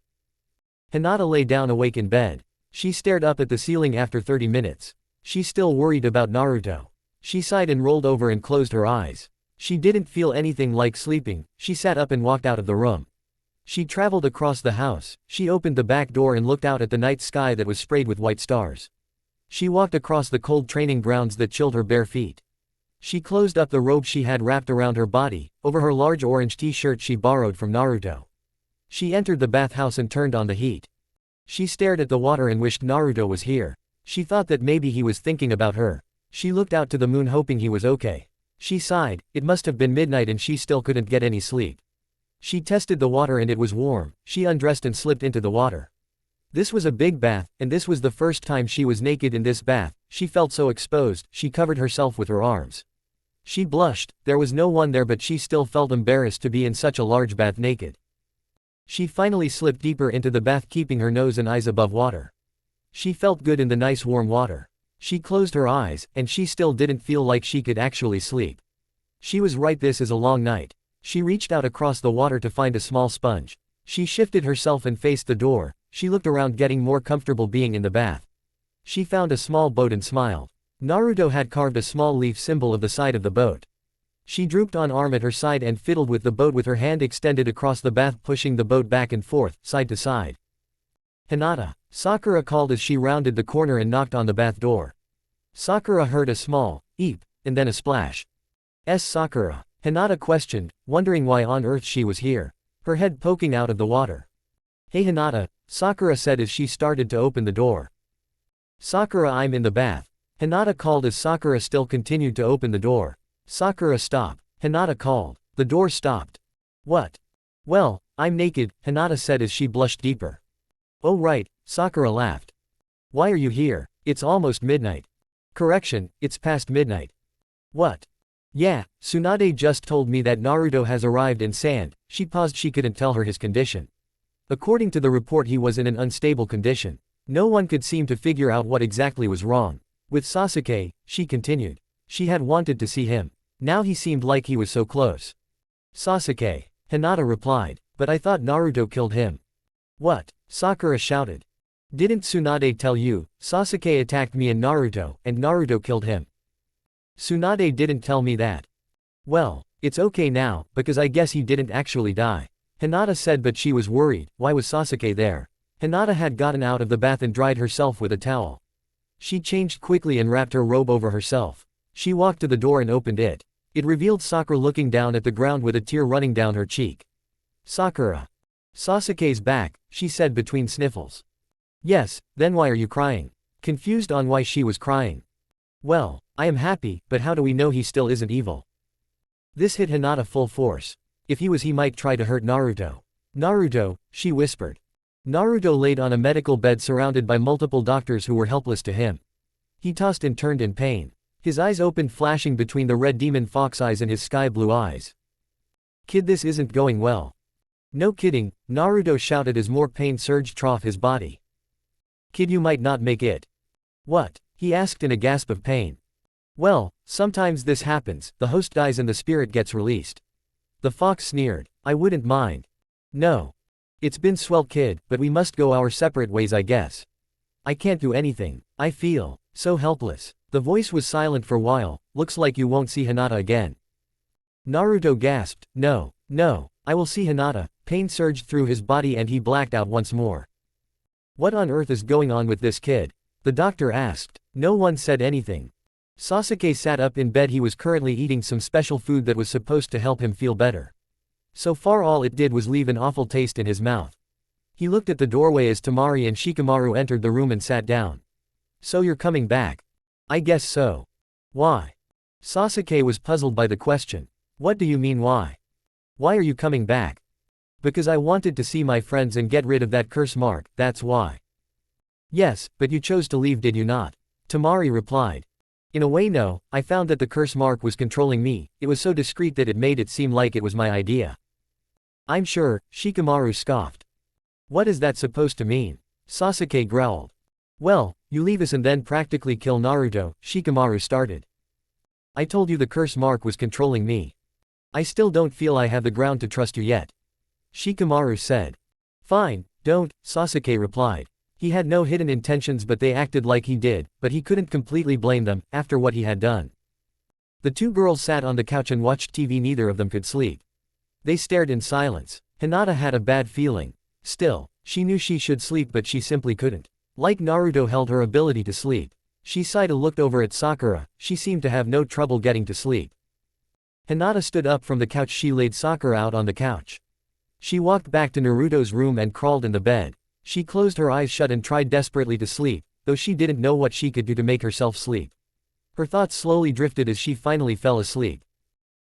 Hinata lay down awake in bed. She stared up at the ceiling after 30 minutes. She's still worried about Naruto. She sighed and rolled over and closed her eyes. She didn't feel anything like sleeping. She sat up and walked out of the room. She traveled across the house. She opened the back door and looked out at the night sky that was sprayed with white stars. She walked across the cold training grounds that chilled her bare feet. She closed up the robe she had wrapped around her body, over her large orange t-shirt she borrowed from Naruto. She entered the bathhouse and turned on the heat. She stared at the water and wished Naruto was here. She thought that maybe he was thinking about her. She looked out to the moon hoping he was okay. She sighed. It must have been midnight and she still couldn't get any sleep. She tested the water and it was warm. She undressed and slipped into the water. This was a big bath, and this was the first time she was naked in this bath. She felt so exposed. She covered herself with her arms. She blushed. There was no one there, but she still felt embarrassed to be in such a large bath naked. She finally slipped deeper into the bath, keeping her nose and eyes above water. She felt good in the nice warm water. She closed her eyes, and she still didn't feel like she could actually sleep. She was right, this is a long night. She reached out across the water to find a small sponge. She shifted herself and faced the door. She looked around, getting more comfortable being in the bath. She found a small boat and smiled. Naruto had carved a small leaf symbol of the side of the boat. She drooped on arm at her side and fiddled with the boat with her hand extended across the bath, pushing the boat back and forth, side to side. Hinata, Sakura called as she rounded the corner and knocked on the bath door. Sakura heard a small eep, and then a splash. Sakura, Hinata questioned, wondering why on earth she was here, her head poking out of the water. Hey Hinata, Sakura said as she started to open the door. Sakura, I'm in the bath, Hinata called as Sakura still continued to open the door. Sakura, stop, Hinata called. The door stopped. What? Well, I'm naked, Hinata said as she blushed deeper. Oh right, Sakura laughed. Why are you here? It's almost midnight. Correction, it's past midnight. What? Yeah, Tsunade just told me that Naruto has arrived in Sand. She paused, she couldn't tell her his condition. According to the report, he was in an unstable condition. No one could seem to figure out what exactly was wrong. With Sasuke, she continued. She had wanted to see him. Now he seemed like he was so close. Sasuke, Hinata replied. But I thought Naruto killed him. What? Sakura shouted. Didn't Tsunade tell you, Sasuke attacked me in Naruto, and Naruto killed him? Tsunade didn't tell me that. Well, it's okay now, because I guess he didn't actually die. Hinata said, but she was worried. Why was Sasuke there? Hinata had gotten out of the bath and dried herself with a towel. She changed quickly and wrapped her robe over herself. She walked to the door and opened it. It revealed Sakura looking down at the ground with a tear running down her cheek. Sakura. Sasuke's back, she said between sniffles. Yes, then why are you crying? Confused on why she was crying. Well, I am happy, but how do we know he still isn't evil? This hit Hinata full force. If he was, he might try to hurt Naruto. Naruto, she whispered. Naruto laid on a medical bed surrounded by multiple doctors who were helpless to him. He tossed and turned in pain. His eyes opened, flashing between the red demon fox eyes and his sky blue eyes. Kid, this isn't going well. No kidding, Naruto shouted as more pain surged through his body. Kid, you might not make it. What? He asked in a gasp of pain. Well, sometimes this happens, the host dies and the spirit gets released. The fox sneered. I wouldn't mind. No. It's been swell, kid, but we must go our separate ways, I guess. I can't do anything. I feel so helpless. The voice was silent for a while. Looks like you won't see Hinata again. Naruto gasped. No, no, I will see Hinata. Pain surged through his body and he blacked out once more. What on earth is going on with this kid? The doctor asked. No one said anything. Sasuke sat up in bed. He was currently eating some special food that was supposed to help him feel better. So far all it did was leave an awful taste in his mouth. He looked at the doorway as Temari and Shikamaru entered the room and sat down. So you're coming back? I guess so. Why? Sasuke was puzzled by the question. What do you mean why? Why are you coming back? Because I wanted to see my friends and get rid of that curse mark, that's why. Yes, but you chose to leave, did you not? Temari replied. In a way, no. I found that the curse mark was controlling me. It was so discreet that it made it seem like it was my idea. I'm sure, Shikamaru scoffed. What is that supposed to mean? Sasuke growled. Well, you leave us and then practically kill Naruto, Shikamaru started. I told you the curse mark was controlling me. I still don't feel I have the ground to trust you yet. Shikamaru said. Fine, don't, Sasuke replied. He had no hidden intentions, but they acted like he did, but he couldn't completely blame them, after what he had done. The two girls sat on the couch and watched TV. Neither of them could sleep. They stared in silence. Hinata had a bad feeling. Still, she knew she should sleep, but she simply couldn't. Like Naruto held her ability to sleep. She sighed and looked over at Sakura. She seemed to have no trouble getting to sleep. Hinata stood up from the couch. She laid Sakura out on the couch. She walked back to Naruto's room and crawled in the bed. She closed her eyes shut and tried desperately to sleep, though she didn't know what she could do to make herself sleep. Her thoughts slowly drifted as she finally fell asleep.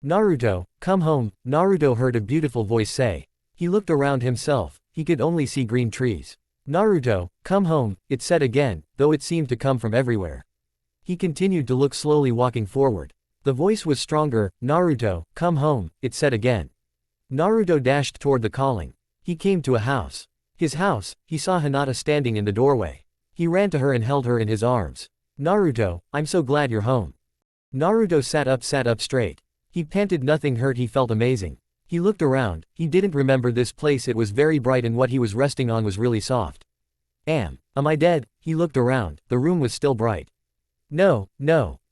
Naruto, come home, Naruto heard a beautiful voice say. He looked around himself. He could only see green trees. Naruto, come home, it said again, though it seemed to come from everywhere. He continued to look, slowly walking forward. The voice was stronger. Naruto, come home, it said again. Naruto dashed toward the calling. He came to a house. His house, he saw Hinata standing in the doorway. He ran to her and held her in his arms. Naruto, I'm so glad you're home. Naruto sat up straight. He panted. Nothing hurt. He felt amazing. He looked around. He didn't remember this place. It was very bright and what he was resting on was really soft. Am I dead? He looked around. The room was still bright. No,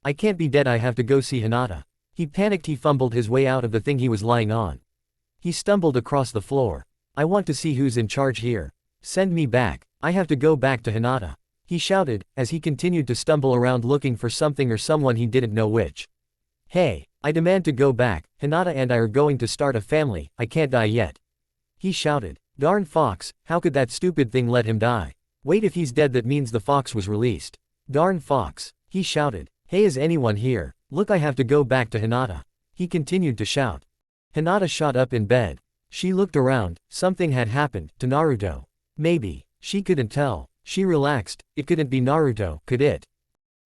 I can't be dead. I have to go see Hinata. He panicked. He fumbled his way out of the thing he was lying on. He stumbled across the floor. I want to see who's in charge here. Send me back. I have to go back to Hinata. He shouted, as he continued to stumble around looking for something or someone he didn't know which. Hey, I demand to go back. Hinata and I are going to start a family. I can't die yet. He shouted. Darn fox, how could that stupid thing let him die? Wait, if he's dead that means the fox was released. Darn fox. He shouted. Hey, is anyone here? Look, I have to go back to Hinata. He continued to shout. Hinata shot up in bed. She looked around. Something had happened to Naruto. Maybe. She couldn't tell. She relaxed. It couldn't be Naruto, could it?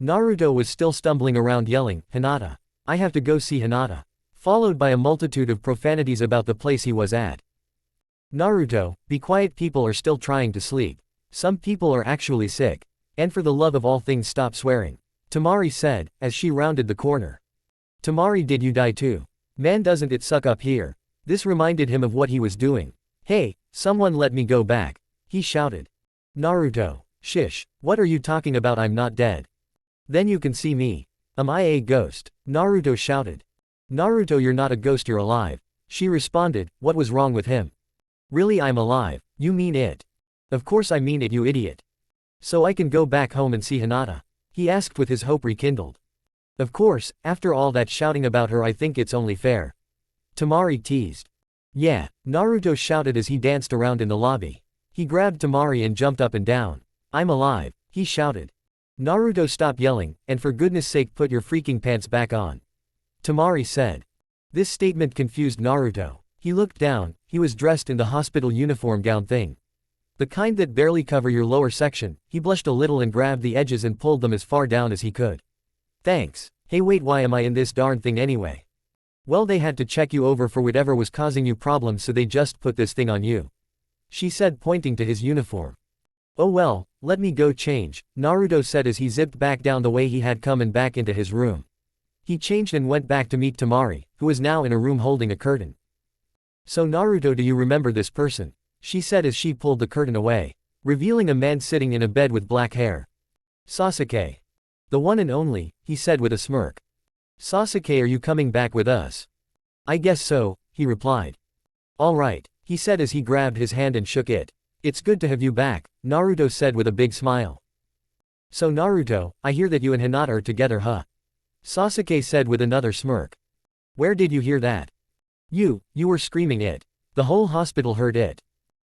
Naruto was still stumbling around yelling, Hinata. I have to go see Hinata. Followed by a multitude of profanities about the place he was at. Naruto, be quiet, people are still trying to sleep. Some people are actually sick. And for the love of all things stop swearing. Temari said, as she rounded the corner. Temari, did you die too? Man, doesn't it suck up here? This reminded him of what he was doing. Hey, someone let me go back. he shouted. Naruto. Shish, what are you talking about? I'm not dead. Then you can see me. Am I a ghost? Naruto shouted. Naruto, you're not a ghost, you're alive. She responded, what was wrong with him? Really, I'm alive. You mean it? Of course I mean it, you idiot. So I can go back home and see Hinata? He asked with his hope rekindled. Of course, after all that shouting about her, I think it's only fair. Temari teased. Yeah, Naruto shouted as he danced around in the lobby. He grabbed Temari and jumped up and down. I'm alive, he shouted. Naruto, stop yelling, and for goodness sake put your freaking pants back on. Temari said. This statement confused Naruto. He looked down, he was dressed in the hospital uniform gown thing. The kind that barely cover your lower section. He blushed a little and grabbed the edges and pulled them as far down as he could. Thanks. Hey wait, why am I in this darn thing anyway? Well, they had to check you over for whatever was causing you problems, so they just put this thing on you. She said, pointing to his uniform. Oh well, let me go change, Naruto said as he zipped back down the way he had come and back into his room. He changed and went back to meet Temari, who was now in a room holding a curtain. So Naruto, do you remember this person? She said as she pulled the curtain away, revealing a man sitting in a bed with black hair. Sasuke. The one and only, he said with a smirk. Sasuke, are you coming back with us? I guess so, he replied. All right, he said as he grabbed his hand and shook it. It's good to have you back, Naruto said with a big smile. So Naruto, I hear that you and Hinata are together, huh? Sasuke said with another smirk. Where did you hear that? You were screaming it. The whole hospital heard it.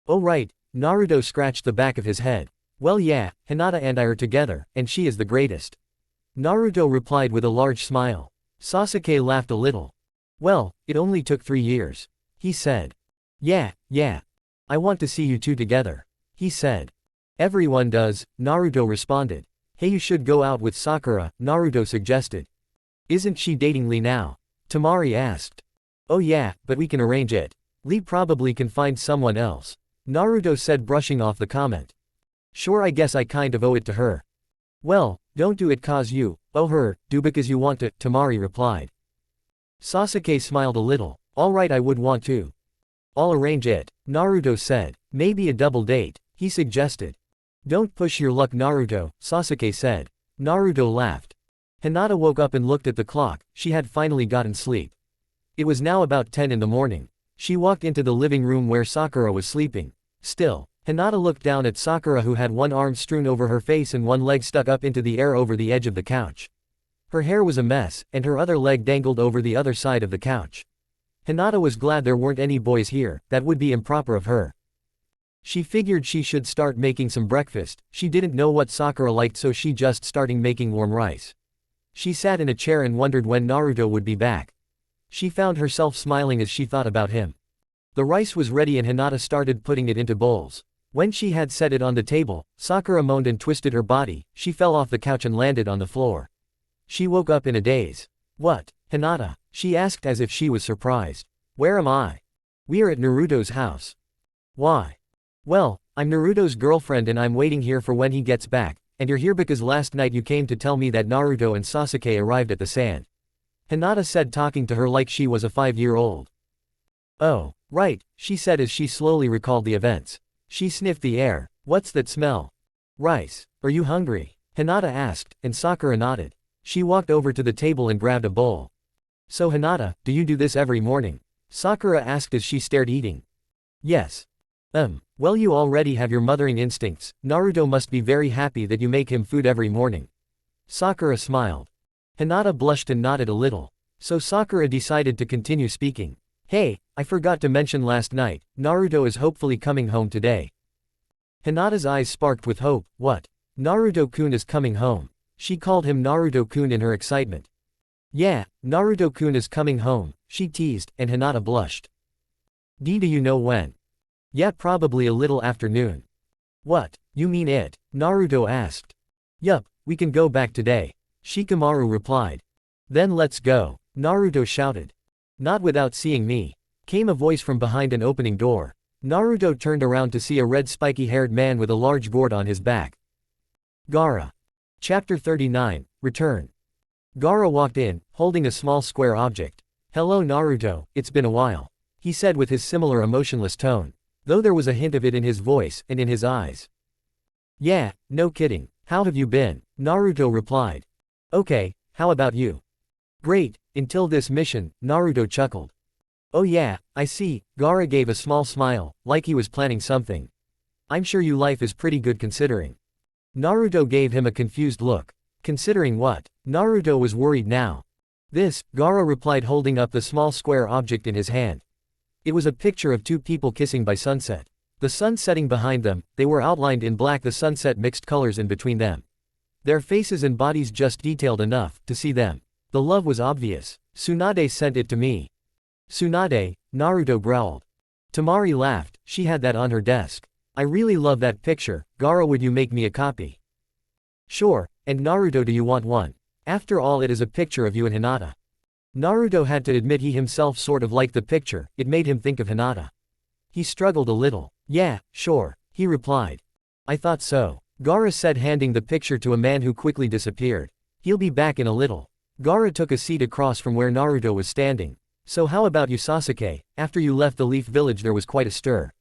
Oh right, Naruto scratched the back of his head. Well yeah, Hinata and I are together, and she is the greatest. Naruto replied with a large smile. Sasuke laughed a little. Well, it only took 3 years. He said. Yeah. I want to see you two together. He said. Everyone does, Naruto responded. Hey, you should go out with Sakura, Naruto suggested. Isn't she dating Lee now? Temari asked. Oh yeah, but we can arrange it. Lee probably can find someone else. Naruto said, brushing off the comment. Sure, I guess I kind of owe it to her. Well, don't do it cause you owe her, do because you want to, Temari replied. Sasuke smiled a little. Alright, I would want to. I'll arrange it, Naruto said. Maybe a double date, he suggested. Don't push your luck, Naruto, Sasuke said. Naruto laughed. Hinata woke up and looked at the clock. She had finally gotten sleep. It was now about 10 in the morning. She walked into the living room where Sakura was sleeping. Still, Hinata looked down at Sakura, who had one arm strewn over her face and one leg stuck up into the air over the edge of the couch. Her hair was a mess, and her other leg dangled over the other side of the couch. Hinata was glad there weren't any boys here. That would be improper of her. She figured she should start making some breakfast. She didn't know what Sakura liked, so she just started making warm rice. She sat in a chair and wondered when Naruto would be back. She found herself smiling as she thought about him. The rice was ready and Hinata started putting it into bowls. When she had set it on the table, Sakura moaned and twisted her body. She fell off the couch and landed on the floor. She woke up in a daze. What, Hinata? She asked as if she was surprised. Where am I? We are at Naruto's house. Why? Well, I'm Naruto's girlfriend and I'm waiting here for when he gets back, and you're here because last night you came to tell me that Naruto and Sasuke arrived at the sand. Hinata said, talking to her like she was a 5-year-old. Oh, right, she said as she slowly recalled the events. She sniffed the air. What's that smell? Rice. Are you hungry? Hinata asked, and Sakura nodded. She walked over to the table and grabbed a bowl. So Hinata, do you do this every morning? Sakura asked as she stared eating. Yes. Well, you already have your mothering instincts. Naruto must be very happy that you make him food every morning. Sakura smiled. Hinata blushed and nodded a little. So Sakura decided to continue speaking. Hey, I forgot to mention last night, Naruto is hopefully coming home today. Hinata's eyes sparked with hope. What? Naruto-kun is coming home. She called him Naruto-kun in her excitement. Yeah, Naruto-kun is coming home, she teased, and Hinata blushed. Do you know when? Yeah, probably a little after noon. What, you mean it? Naruto asked. Yup, we can go back today, Shikamaru replied. Then let's go, Naruto shouted. Not without seeing me, came a voice from behind an opening door. Naruto turned around to see a red spiky-haired man with a large gourd on his back. Gaara. Chapter 39, Return. Gaara walked in, holding a small square object. Hello Naruto, it's been a while, he said with his similar emotionless tone. though there was a hint of it in his voice and in his eyes. Yeah, no kidding. How have you been? Naruto replied. Okay, how about you? Great, until this mission, Naruto chuckled. Oh yeah, I see, Gaara gave a small smile, like he was planning something. I'm sure your life is pretty good considering. Naruto gave him a confused look. Considering what? Naruto was worried now. This, Gaara replied holding up the small square object in his hand. It was a picture of two people kissing by sunset. The sun setting behind them, they were outlined in black, the sunset mixed colors in between them. Their faces and bodies just detailed enough to see them. The love was obvious. Tsunade sent it to me. Tsunade, Naruto growled. Temari laughed, she had that on her desk. I really love that picture, Gaara, would you make me a copy? Sure, and Naruto, do you want one? After all, it is a picture of you and Hinata. Naruto had to admit he himself sort of liked the picture, it made him think of Hinata. He struggled a little. Yeah, sure, he replied. I thought so, Gaara said, handing the picture to a man who quickly disappeared. He'll be back in a little. Gaara took a seat across from where Naruto was standing. So how about you, Sasuke? After you left the Leaf Village there was quite a stir.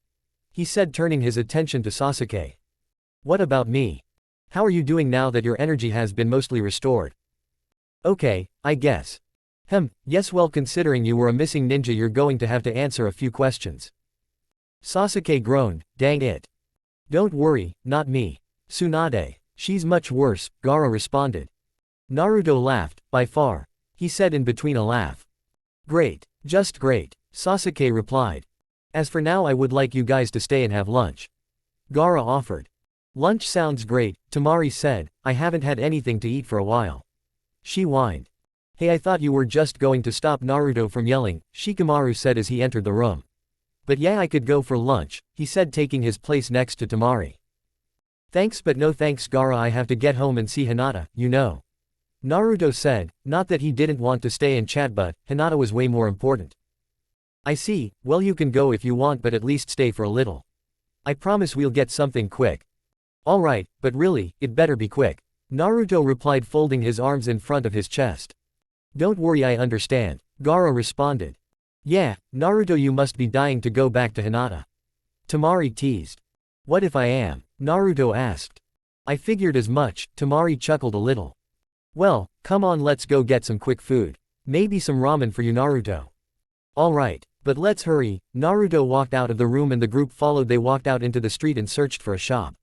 He said, turning his attention to Sasuke. What about me? How are you doing now that your energy has been mostly restored? Okay, I guess. Yes, well, considering you were a missing ninja you're going to have to answer a few questions. Sasuke groaned, dang it. Don't worry, not me. Tsunade. She's much worse, Gaara responded. Naruto laughed, by far. He said in between a laugh. Great. Just great, Sasuke replied. As for now I would like you guys to stay and have lunch. Gaara offered. Lunch sounds great, Temari said, I haven't had anything to eat for a while. She whined. Hey, I thought you were just going to stop Naruto from yelling, Shikamaru said as he entered the room. But yeah, I could go for lunch, he said, taking his place next to Temari. Thanks but no thanks, Gaara, I have to get home and see Hinata, you know. Naruto said, not that he didn't want to stay and chat, but Hinata was way more important. I see, well you can go if you want, but at least stay for a little. I promise we'll get something quick. Alright, but really, it better be quick. Naruto replied, folding his arms in front of his chest. Don't worry, I understand, Gaara responded. Yeah, Naruto, you must be dying to go back to Hinata. Temari teased. What if I am? Naruto asked. I figured as much, Temari chuckled a little. Well, come on, let's go get some quick food. Maybe some ramen for you, Naruto. Alright, but let's hurry. Naruto walked out of the room and the group followed. They walked out into the street and searched for a shop.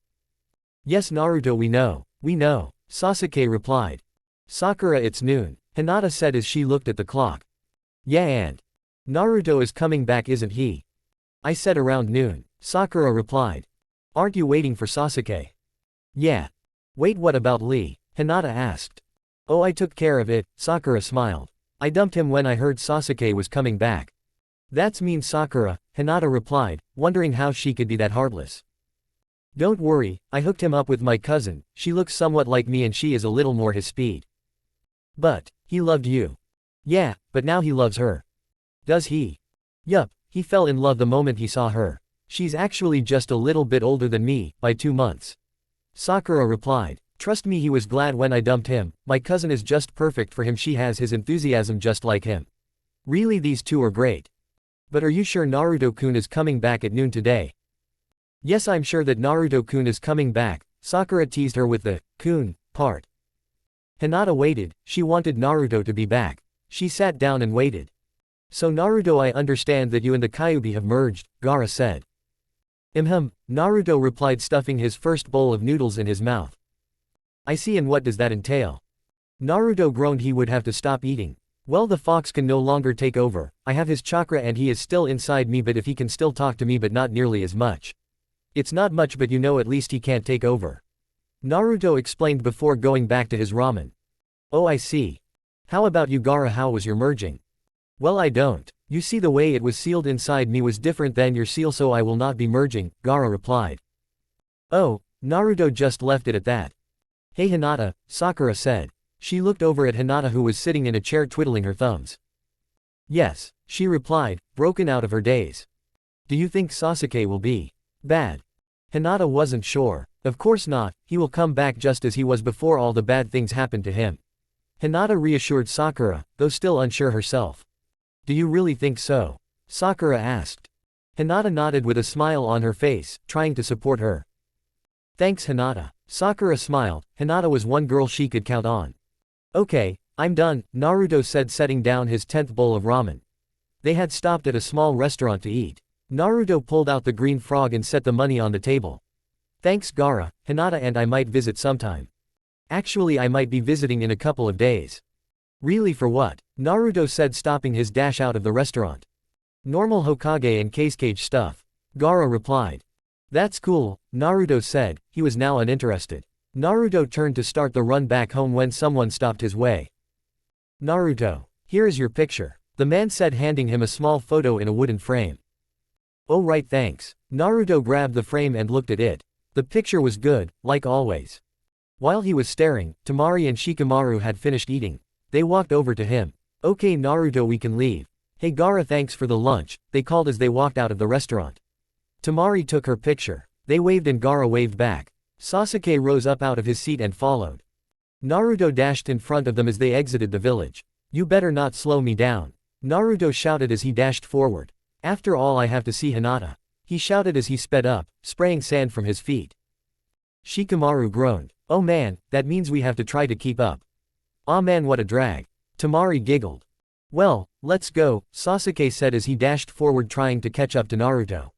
Yes, Naruto, we know, Sasuke replied. Sakura, it's noon, Hinata said as she looked at the clock. Yeah, and Naruto is coming back, isn't he? I said around noon, Sakura replied. Aren't you waiting for Sasuke? Yeah. Wait, what about Lee? Hinata asked. Oh, I took care of it, Sakura smiled. I dumped him when I heard Sasuke was coming back. That's mean, Sakura, Hinata replied, wondering how she could be that heartless. Don't worry, I hooked him up with my cousin, she looks somewhat like me and she is a little more his speed. But he loved you. Yeah, but now he loves her. Does he? Yup, he fell in love the moment he saw her. She's actually just a little bit older than me, by 2 months. Sakura replied. Trust me, he was glad when I dumped him, my cousin is just perfect for him, she has his enthusiasm just like him. Really, these two are great. But are you sure Naruto-kun is coming back at noon today? Yes, I'm sure that Naruto-kun is coming back, Sakura teased her with the kun part. Hinata waited, she wanted Naruto to be back. She sat down and waited. So Naruto, I understand that you and the Kyuubi have merged, Gaara said. Naruto replied, stuffing his first bowl of noodles in his mouth. I see, and what does that entail? Naruto groaned, he would have to stop eating. Well, the fox can no longer take over, I have his chakra and he is still inside me, but if he can still talk to me but not nearly as much. It's not much, but you know, at least he can't take over. Naruto explained before going back to his ramen. Oh, I see. How about you, Gaara, how was your merging? Well, I don't. You see, the way it was sealed inside me was different than your seal, so I will not be merging, Gaara replied. Oh, Naruto just left it at that. Hey Hinata, Sakura said. She looked over at Hinata, who was sitting in a chair twiddling her thumbs. Yes, she replied, broken out of her daze. Do you think Sasuke will be bad? Hinata wasn't sure. Of course not, he will come back just as he was before all the bad things happened to him. Hinata reassured Sakura, though still unsure herself. Do you really think so? Sakura asked. Hinata nodded with a smile on her face, trying to support her. Thanks Hinata. Sakura smiled. Hinata was one girl she could count on. Okay, I'm done, Naruto said, setting down his 10th bowl of ramen. They had stopped at a small restaurant to eat. Naruto pulled out the green frog and set the money on the table. Thanks Gaara, Hinata and I might visit sometime. Actually I might be visiting in a couple of days. Really, for what? Naruto said, stopping his dash out of the restaurant. Normal Hokage and cage stuff. Gaara replied. That's cool, Naruto said. He was now uninterested. Naruto turned to start the run back home when someone stopped his way. Naruto, here is your picture, the man said, handing him a small photo in a wooden frame. Oh right, thanks. Naruto grabbed the frame and looked at it. The picture was good, like always. While he was staring, Temari and Shikamaru had finished eating. They walked over to him. Okay Naruto, we can leave. Hey Gaara, thanks for the lunch, they called as they walked out of the restaurant. Temari took her picture. They waved and Gaara waved back. Sasuke rose up out of his seat and followed. Naruto dashed in front of them as they exited the village. You better not slow me down, Naruto shouted as he dashed forward. After all, I have to see Hinata, he shouted as he sped up, spraying sand from his feet. Shikamaru groaned. Oh man, that means we have to try to keep up. Aw man, what a drag. Temari giggled. Well, let's go, Sasuke said as he dashed forward, trying to catch up to Naruto.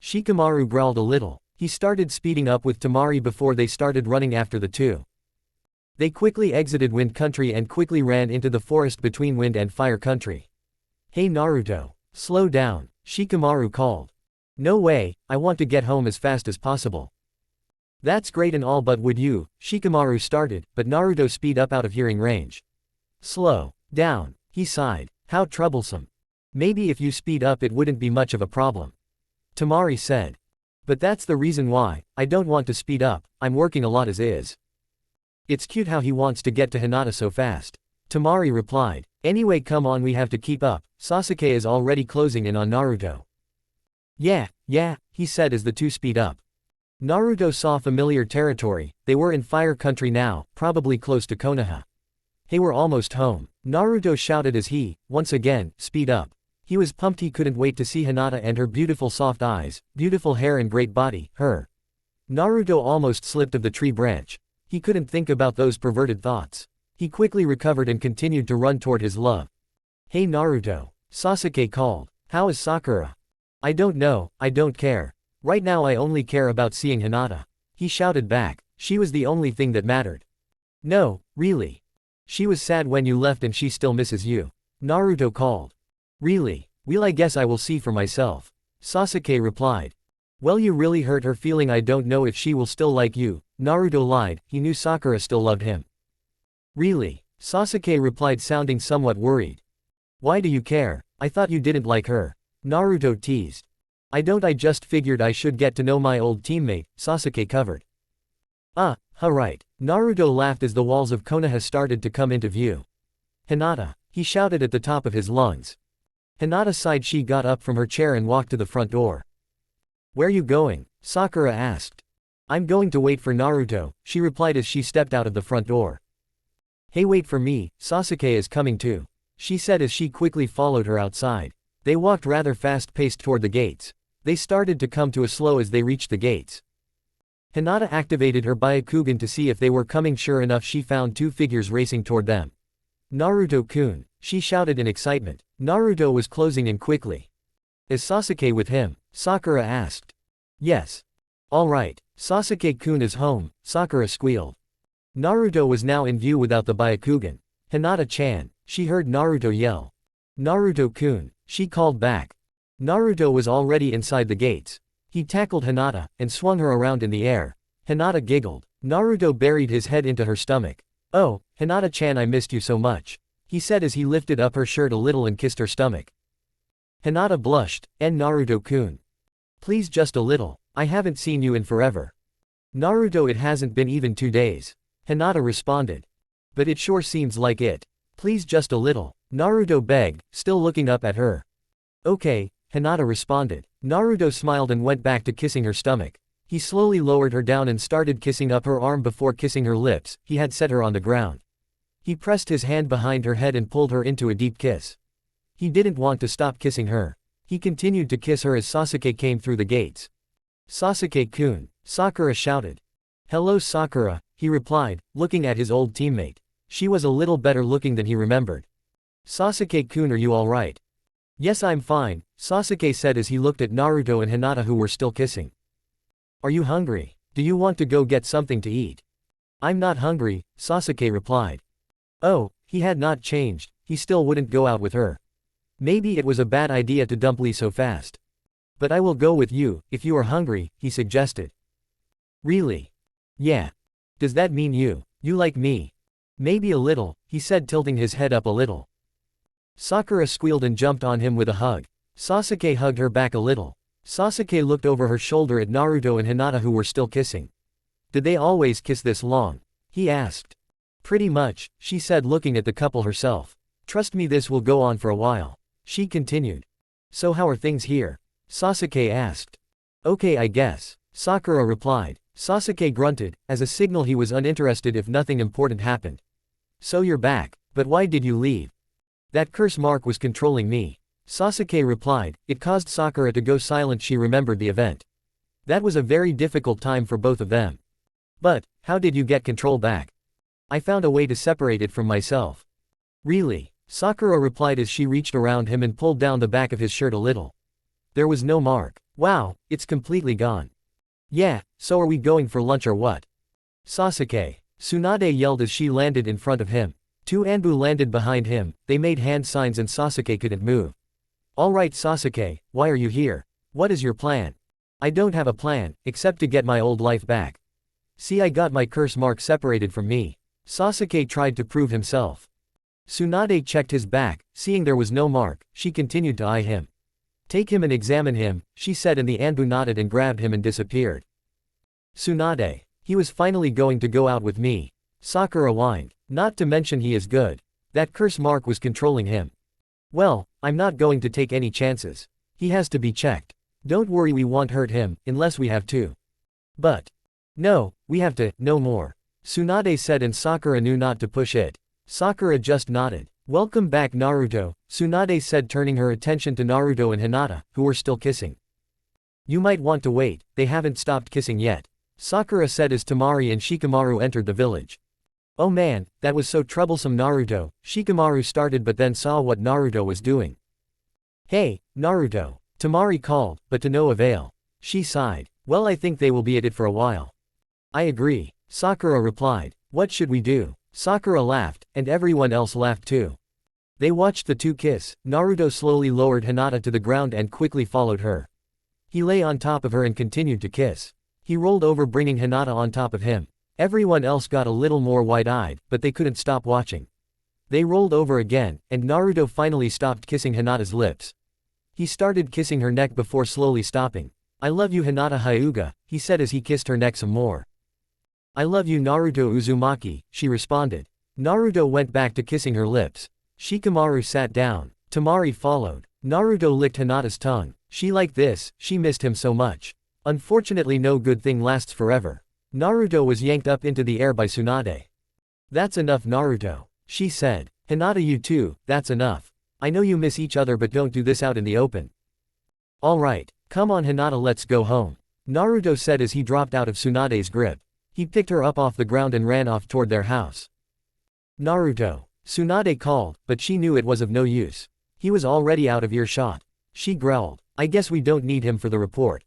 Shikamaru growled a little. He started speeding up with Temari before they started running after the two. They quickly exited Wind Country and quickly ran into the forest between Wind and Fire Country. Hey Naruto, slow down, Shikamaru called. No way, I want to get home as fast as possible. That's great and all, but would you? Shikamaru started, but Naruto speed up out of hearing range. Slow down, he sighed. How troublesome. Maybe if you speed up it wouldn't be much of a problem, Temari said. But that's the reason why I don't want to speed up, I'm working a lot as is. It's cute how he wants to get to Hinata so fast, Temari replied. Anyway, come on, we have to keep up, Sasuke is already closing in on Naruto. Yeah, he said as the two speed up. Naruto saw familiar territory. They were in Fire Country now, probably close to Konoha. Hey, we're almost home, Naruto shouted as he, once again, speed up. He was pumped. He couldn't wait to see Hinata and her beautiful soft eyes, beautiful hair and great body, her. Naruto almost slipped of the tree branch. He couldn't think about those perverted thoughts. He quickly recovered and continued to run toward his love. Hey Naruto, Sasuke called. How is Sakura? I don't know, I don't care. Right now I only care about seeing Hinata, he shouted back. She was the only thing that mattered. No, really. She was sad when you left and she still misses you, Naruto called. Really? Well, I guess I will see for myself, Sasuke replied. Well, you really hurt her feeling. I don't know if she will still like you, Naruto lied. He knew Sakura still loved him. Really? Sasuke replied, sounding somewhat worried. Why do you care? I thought you didn't like her, Naruto teased. I don't, I just figured I should get to know my old teammate, Sasuke covered. Right. Naruto laughed as the walls of Konoha started to come into view. Hinata, he shouted at the top of his lungs. Hinata sighed. She got up from her chair and walked to the front door. Where you going? Sakura asked. I'm going to wait for Naruto, she replied as she stepped out of the front door. Hey, wait for me, Sasuke is coming too, she said as she quickly followed her outside. They walked rather fast-paced toward the gates. They started to come to a slow as they reached the gates. Hinata activated her Byakugan to see if they were coming. Sure enough, she found two figures racing toward them. Naruto-kun, she shouted in excitement. Naruto was closing in quickly. Is Sasuke with him? Sakura asked. Yes. Alright, Sasuke-kun is home, Sakura squealed. Naruto was now in view without the Byakugan. Hinata-chan, she heard Naruto yell. Naruto-kun, she called back. Naruto was already inside the gates. He tackled Hinata, and swung her around in the air. Hinata giggled. Naruto buried his head into her stomach. Oh, Hinata-chan, I missed you so much, he said as he lifted up her shirt a little and kissed her stomach. Hinata blushed. And Naruto-kun. Please, just a little, I haven't seen you in forever. Naruto, it hasn't been even 2 days, Hinata responded. But it sure seems like it. Please, just a little, Naruto begged, still looking up at her. Okay, Hinata responded. Naruto smiled and went back to kissing her stomach. He slowly lowered her down and started kissing up her arm before kissing her lips. He had set her on the ground. He pressed his hand behind her head and pulled her into a deep kiss. He didn't want to stop kissing her. He continued to kiss her as Sasuke came through the gates. "Sasuke-kun," Sakura shouted. "Hello Sakura," he replied, looking at his old teammate. She was a little better looking than he remembered. "Sasuke-kun, are you alright?" "Yes, I'm fine," Sasuke said as he looked at Naruto and Hinata who were still kissing. "Are you hungry? Do you want to go get something to eat?" "I'm not hungry," Sasuke replied. Oh, he had not changed, he still wouldn't go out with her. Maybe it was a bad idea to dump Lee so fast. "But I will go with you, if you are hungry," he suggested. "Really? Yeah. Does that mean you like me?" "Maybe a little," he said, tilting his head up a little. Sakura squealed and jumped on him with a hug. Sasuke hugged her back a little. Sasuke looked over her shoulder at Naruto and Hinata who were still kissing. "Did they always kiss this long?" he asked. "Pretty much," she said, looking at the couple herself. "Trust me, this will go on for a while," she continued. "So how are things here?" Sasuke asked. "Okay, I guess," Sakura replied. Sasuke grunted, as a signal he was uninterested if nothing important happened. "So you're back, but why did you leave?" "That curse mark was controlling me," Sasuke replied. It caused Sakura to go silent. She remembered the event. That was a very difficult time for both of them. "But, how did you get control back?" "I found a way to separate it from myself." "Really?" Sakura replied as she reached around him and pulled down the back of his shirt a little. There was no mark. "Wow, it's completely gone." "Yeah, so are we going for lunch or what?" "Sasuke," Tsunade yelled as she landed in front of him. Two Anbu landed behind him, they made hand signs and Sasuke couldn't move. "Alright Sasuke, why are you here? What is your plan?" "I don't have a plan, except to get my old life back. See, I got my curse mark separated from me." Sasuke tried to prove himself. Tsunade checked his back, seeing there was no mark, she continued to eye him. "Take him and examine him," she said, and the Anbu nodded and grabbed him and disappeared. "Tsunade. He was finally going to go out with me," Sakura whined. "Not to mention he is good. That curse mark was controlling him." "Well, I'm not going to take any chances. He has to be checked. Don't worry, we won't hurt him, unless we have to." "But. No, we have to, no more," Tsunade said, and Sakura knew not to push it. Sakura just nodded. "Welcome back Naruto," Tsunade said, turning her attention to Naruto and Hinata, who were still kissing. "You might want to wait, they haven't stopped kissing yet," Sakura said as Temari and Shikamaru entered the village. "Oh man, that was so troublesome Naruto," Shikamaru started but then saw what Naruto was doing. "Hey, Naruto," Temari called, but to no avail. She sighed. "Well, I think they will be at it for a while." "I agree," Sakura replied. "What should we do?" Sakura laughed, and everyone else laughed too. They watched the two kiss. Naruto slowly lowered Hinata to the ground and quickly followed her. He lay on top of her and continued to kiss. He rolled over, bringing Hinata on top of him. Everyone else got a little more wide-eyed, but they couldn't stop watching. They rolled over again, and Naruto finally stopped kissing Hinata's lips. He started kissing her neck before slowly stopping. "I love you Hinata Hyuga," he said as he kissed her neck some more. "I love you Naruto Uzumaki," she responded. Naruto went back to kissing her lips. Shikamaru sat down. Temari followed. Naruto licked Hinata's tongue. She liked this, she missed him so much. Unfortunately, no good thing lasts forever. Naruto was yanked up into the air by Tsunade. "That's enough Naruto," she said. "Hinata, you too, that's enough. I know you miss each other, but don't do this out in the open." "Alright, come on Hinata, let's go home," Naruto said as he dropped out of Tsunade's grip. He picked her up off the ground and ran off toward their house. "Naruto," Tsunade called, but she knew it was of no use. He was already out of earshot. She growled, "I guess we don't need him for the report."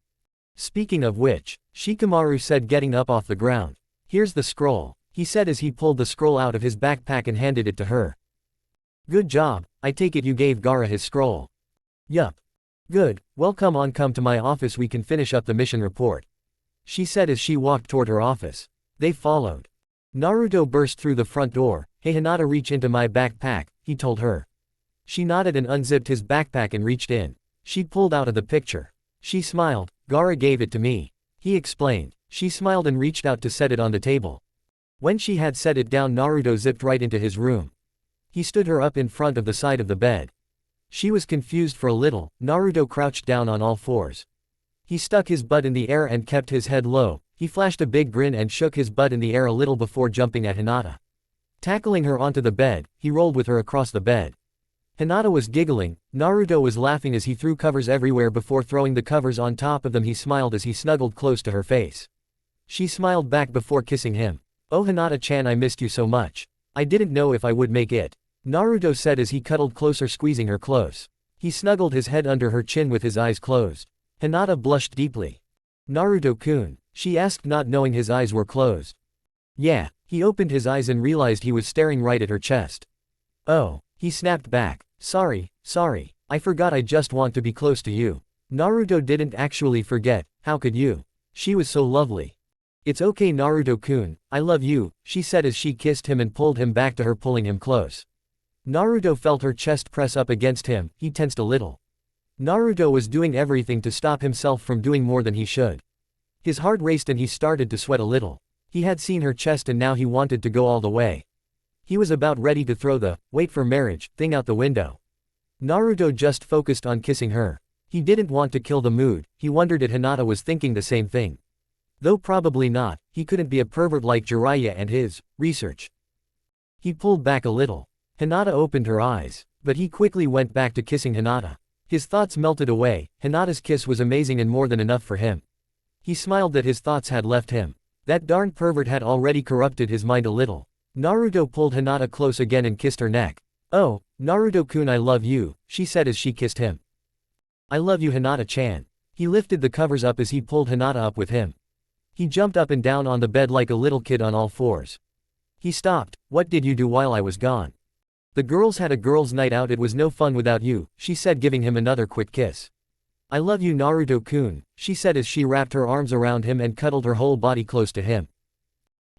"Speaking of which," Shikamaru said, getting up off the ground. "Here's the scroll," he said as he pulled the scroll out of his backpack and handed it to her. "Good job, I take it you gave Gaara his scroll." "Yup. Good, well come to my office, we can finish up the mission report," she said as she walked toward her office. They followed. Naruto burst through the front door. "Hey Hinata, reach into my backpack," he told her. She nodded and unzipped his backpack and reached in. She pulled out of the picture. She smiled. "Gaara gave it to me," he explained. She smiled and reached out to set it on the table. When she had set it down, Naruto zipped right into his room. He stood her up in front of the side of the bed. She was confused for a little. Naruto crouched down on all fours. He stuck his butt in the air and kept his head low. He flashed a big grin and shook his butt in the air a little before jumping at Hinata. Tackling her onto the bed, he rolled with her across the bed. Hinata was giggling, Naruto was laughing as he threw covers everywhere before throwing the covers on top of them. He smiled as he snuggled close to her face. She smiled back before kissing him. "Oh Hinata-chan, I missed you so much. I didn't know if I would make it," Naruto said as he cuddled closer, squeezing her close. He snuggled his head under her chin with his eyes closed. Hinata blushed deeply. "Naruto-kun?" she asked, not knowing his eyes were closed. "Yeah." He opened his eyes and realized he was staring right at her chest. "Oh," he snapped back. Sorry, I forgot, I just want to be close to you." Naruto didn't actually forget, how could you? She was so lovely. "It's okay Naruto-kun, I love you," she said as she kissed him and pulled him back to her, pulling him close. Naruto felt her chest press up against him, he tensed a little. Naruto was doing everything to stop himself from doing more than he should. His heart raced and he started to sweat a little. He had seen her chest and now he wanted to go all the way. He was about ready to throw the "wait for marriage" thing out the window. Naruto just focused on kissing her. He didn't want to kill the mood. He wondered if Hinata was thinking the same thing. Though probably not, he couldn't be a pervert like Jiraiya and his research. He pulled back a little. Hinata opened her eyes, but he quickly went back to kissing Hinata. His thoughts melted away. Hinata's kiss was amazing and more than enough for him. He smiled that his thoughts had left him. That darn pervert had already corrupted his mind a little. Naruto pulled Hinata close again and kissed her neck. "Oh, Naruto-kun, I love you," she said as she kissed him. "I love you Hinata-chan." He lifted the covers up as he pulled Hinata up with him. He jumped up and down on the bed like a little kid on all fours. He stopped. "What did you do while I was gone?" "The girls had a girls' night out, it was no fun without you," she said, giving him another quick kiss. "I love you Naruto-kun," she said as she wrapped her arms around him and cuddled her whole body close to him.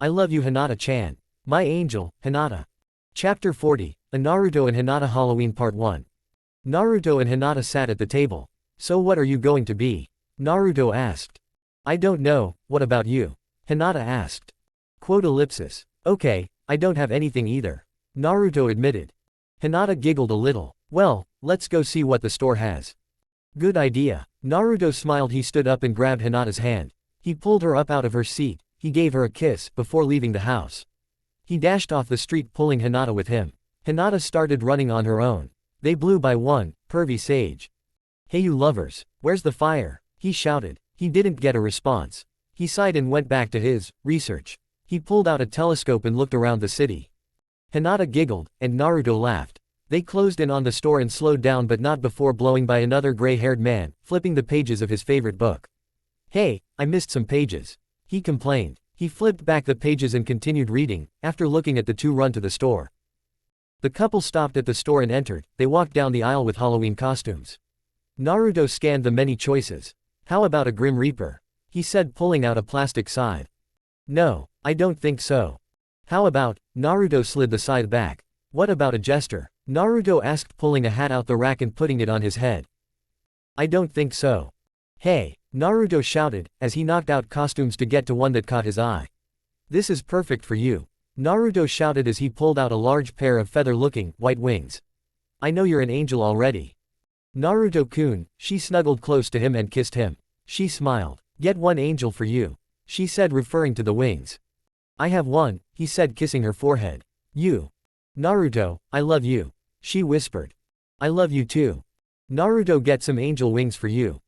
"I love you Hinata-chan. My angel, Hinata." Chapter 40, A Naruto and Hinata Halloween Part 1. Naruto and Hinata sat at the table. "So what are you going to be?" Naruto asked. "I don't know, what about you?" Hinata asked. Quote ellipsis. "Okay, I don't have anything either," Naruto admitted. Hinata giggled a little. "Well, let's go see what the store has." "Good idea." Naruto smiled. He stood up and grabbed Hinata's hand. He pulled her up out of her seat. He gave her a kiss before leaving the house. He dashed off the street, pulling Hinata with him. Hinata started running on her own. They blew by one, pervy sage. "Hey you lovers, where's the fire?" he shouted. He didn't get a response. He sighed and went back to his research. He pulled out a telescope and looked around the city. Hinata giggled, and Naruto laughed. They closed in on the store and slowed down, but not before blowing by another gray-haired man, flipping the pages of his favorite book. "Hey, I missed some pages," he complained. He flipped back the pages and continued reading. After looking at the two run to the store. The couple stopped at the store and entered. They walked down the aisle with Halloween costumes. Naruto scanned the many choices. "How about a Grim Reaper?" he said, pulling out a plastic scythe. "No, I don't think so." "How about," Naruto slid the scythe back. "What about a jester?" Naruto asked, pulling a hat out the rack and putting it on his head. "I don't think so." "Hey," Naruto shouted, as he knocked out costumes to get to one that caught his eye. "This is perfect for you," Naruto shouted as he pulled out a large pair of feather-looking, white wings. "I know you're an angel already." "Naruto-kun," she snuggled close to him and kissed him. She smiled. "Get one angel for you," she said, referring to the wings. "I have one," he said, kissing her forehead. "You." "Naruto, I love you," she whispered. "I love you too." "Naruto, get some angel wings for you."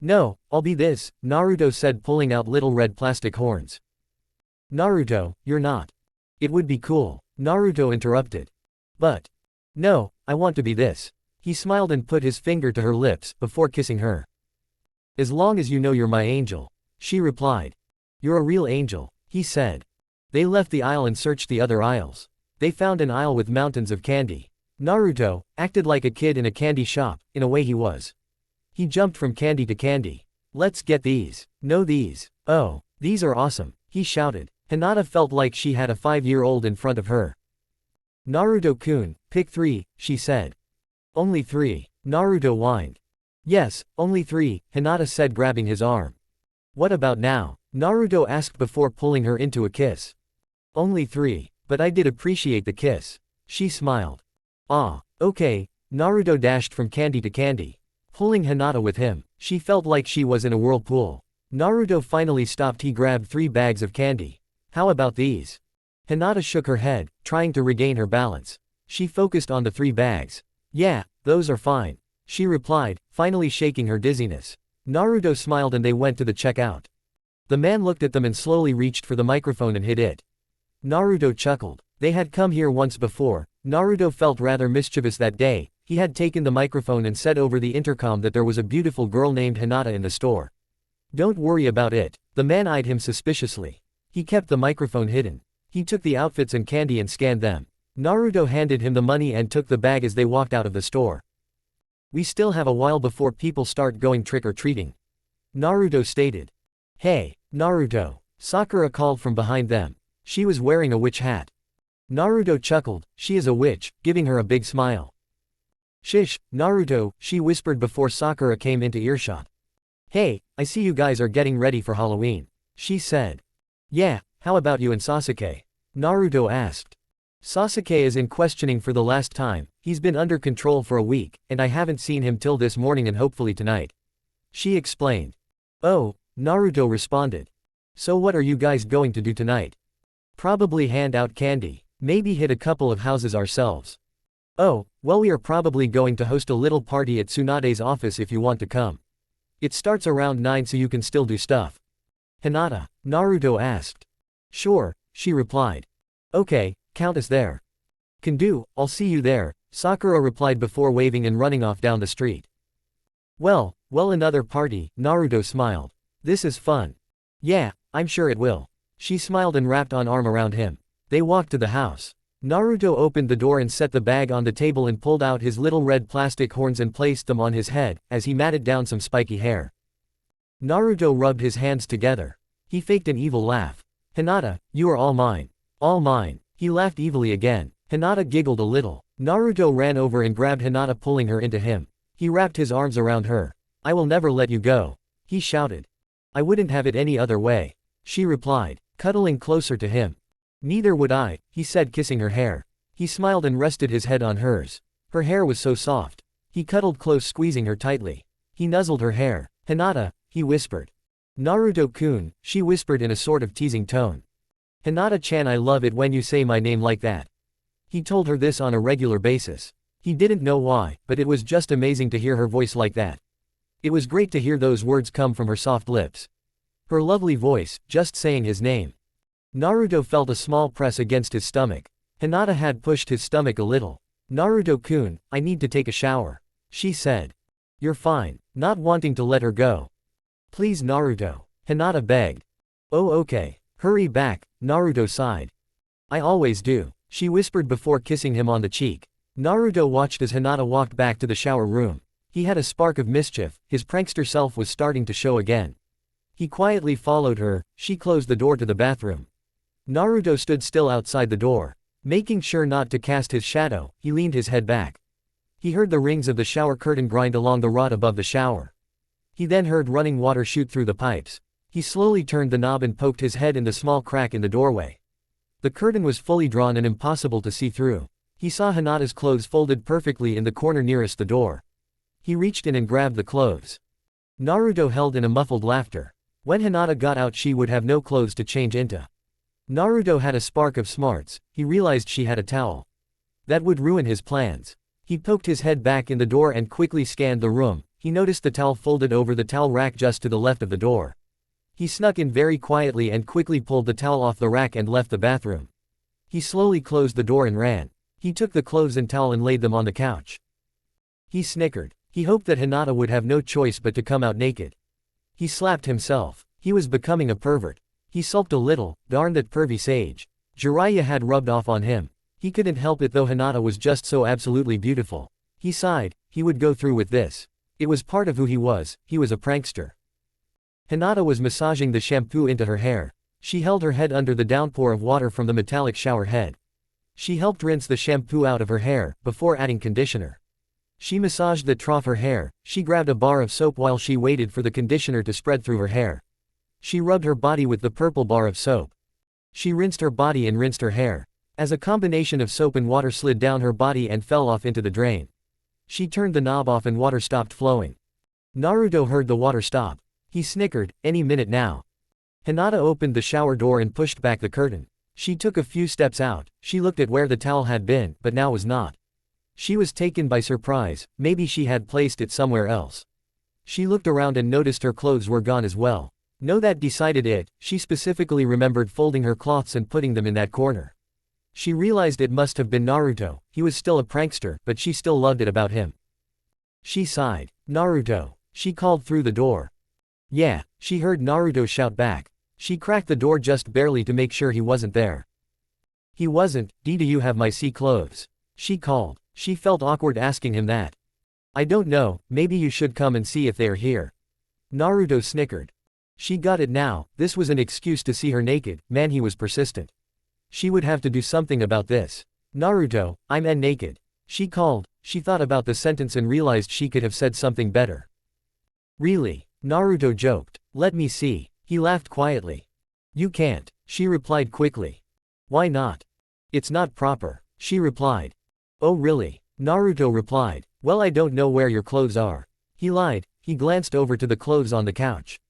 "No, I'll be this," Naruto said, pulling out little red plastic horns. "Naruto, you're not. It would be cool," Naruto interrupted. "But. No, I want to be this." He smiled and put his finger to her lips, before kissing her. "As long as you know you're my angel," she replied. "You're a real angel," he said. They left the aisle and searched the other aisles. They found an aisle with mountains of candy. Naruto acted like a kid in a candy shop, in a way he was. He jumped from candy to candy. "Let's get these. No, these. Oh, these are awesome," he shouted. Hinata felt like she had a 5-year-old in front of her. "Naruto-kun, pick 3, she said. "Only 3, Naruto whined. "Yes, only 3, Hinata said, grabbing his arm. "What about now?" Naruto asked before pulling her into a kiss. "Only 3, but I did appreciate the kiss," she smiled. "Ah, okay." Naruto dashed from candy to candy, pulling Hinata with him. She felt like she was in a whirlpool. Naruto finally stopped. He grabbed 3 bags of candy. "How about these?" Hinata shook her head, trying to regain her balance. She focused on the 3 bags. Yeah, those are fine. She replied, finally shaking her dizziness. Naruto smiled and they went to the checkout. The man looked at them and slowly reached for the microphone and hid it. Naruto chuckled. They had come here once before. Naruto felt rather mischievous that day. He had taken the microphone and said over the intercom that there was a beautiful girl named Hinata in the store. Don't worry about it. The man eyed him suspiciously. He kept the microphone hidden. He took the outfits and candy and scanned them. Naruto handed him the money and took the bag as they walked out of the store. We still have a while before people start going trick-or-treating, Naruto stated. Hey, Naruto, Sakura called from behind them. She was wearing a witch hat. Naruto chuckled, she is a witch, giving her a big smile. Shish, Naruto, she whispered before Sakura came into earshot. Hey, I see you guys are getting ready for Halloween, she said. Yeah, how about you and Sasuke? Naruto asked. Sasuke is in questioning for the last time. He's been under control for a week, and I haven't seen him till this morning and hopefully tonight, she explained. Oh, Naruto responded. So what are you guys going to do tonight? Probably hand out candy, maybe hit a couple of houses ourselves. Oh, well we are probably going to host a little party at Tsunade's office if you want to come. It starts around 9 so you can still do stuff. Hinata, Naruto asked. Sure, she replied. Okay, count us there. Can do, I'll see you there, Sakura replied before waving and running off down the street. Well, another party, Naruto smiled. This is fun. Yeah, I'm sure it will. She smiled and wrapped an arm around him. They walked to the house. Naruto opened the door and set the bag on the table and pulled out his little red plastic horns and placed them on his head, as he matted down some spiky hair. Naruto rubbed his hands together. He faked an evil laugh. Hinata, you are all mine. All mine. He laughed evilly again. Hinata giggled a little. Naruto ran over and grabbed Hinata, pulling her into him. He wrapped his arms around her. I will never let you go, he shouted. I wouldn't have it any other way, she replied, cuddling closer to him. Neither would I, he said, kissing her hair. He smiled and rested his head on hers. Her hair was so soft. He cuddled close, squeezing her tightly. He nuzzled her hair. Hinata, he whispered. Naruto-kun, she whispered in a sort of teasing tone. Hinata-chan, I love it when you say my name like that. He told her this on a regular basis. He didn't know why, but it was just amazing to hear her voice like that. It was great to hear those words come from her soft lips. Her lovely voice, just saying his name. Naruto felt a small press against his stomach. Hinata had pushed his stomach a little. Naruto-kun, I need to take a shower, she said. You're fine, not wanting to let her go. Please Naruto, Hinata begged. Oh okay, hurry back, Naruto sighed. I always do, she whispered before kissing him on the cheek. Naruto watched as Hinata walked back to the shower room. He had a spark of mischief, his prankster self was starting to show again. He quietly followed her. She closed the door to the bathroom. Naruto stood still outside the door. Making sure not to cast his shadow, he leaned his head back. He heard the rings of the shower curtain grind along the rod above the shower. He then heard running water shoot through the pipes. He slowly turned the knob and poked his head in the small crack in the doorway. The curtain was fully drawn and impossible to see through. He saw Hinata's clothes folded perfectly in the corner nearest the door. He reached in and grabbed the clothes. Naruto held in a muffled laughter. When Hinata got out she would have no clothes to change into. Naruto had a spark of smarts. He realized she had a towel. That would ruin his plans. He poked his head back in the door and quickly scanned the room. He noticed the towel folded over the towel rack just to the left of the door. He snuck in very quietly and quickly pulled the towel off the rack and left the bathroom. He slowly closed the door and ran. He took the clothes and towel and laid them on the couch. He snickered. He hoped that Hinata would have no choice but to come out naked. He slapped himself. He was becoming a pervert. He sulked a little. Darn that pervy sage. Jiraiya had rubbed off on him. He couldn't help it though Hinata was just so absolutely beautiful. He sighed. He would go through with this. It was part of who he was a prankster. Hinata was massaging the shampoo into her hair. She held her head under the downpour of water from the metallic shower head. She helped rinse the shampoo out of her hair, before adding conditioner. She massaged the trough her hair. She grabbed a bar of soap while she waited for the conditioner to spread through her hair. She rubbed her body with the purple bar of soap. She rinsed her body and rinsed her hair. As a combination of soap and water slid down her body and fell off into the drain. She turned the knob off and water stopped flowing. Naruto heard the water stop. He snickered, any minute now. Hinata opened the shower door and pushed back the curtain. She took a few steps out. She looked at where the towel had been, but now was not. She was taken by surprise, maybe she had placed it somewhere else. She looked around and noticed her clothes were gone as well. No, that decided it, she specifically remembered folding her cloths and putting them in that corner. She realized it must have been Naruto, he was still a prankster, but she still loved it about him. She sighed. Naruto. She called through the door. Yeah, she heard Naruto shout back. She cracked the door just barely to make sure he wasn't there. He wasn't. Do you have my sea clothes? She called. She felt awkward asking him that. I don't know, maybe you should come and see if they are here. Naruto snickered. She got it now, this was an excuse to see her naked, man he was persistent. She would have to do something about this. Naruto, I'm naked. She called, she thought about the sentence and realized she could have said something better. Really? Naruto joked. Let me see. He laughed quietly. You can't, she replied quickly. Why not? It's not proper, she replied. Oh really? Naruto replied. Well, I don't know where your clothes are. He lied. He glanced over to the clothes on the couch.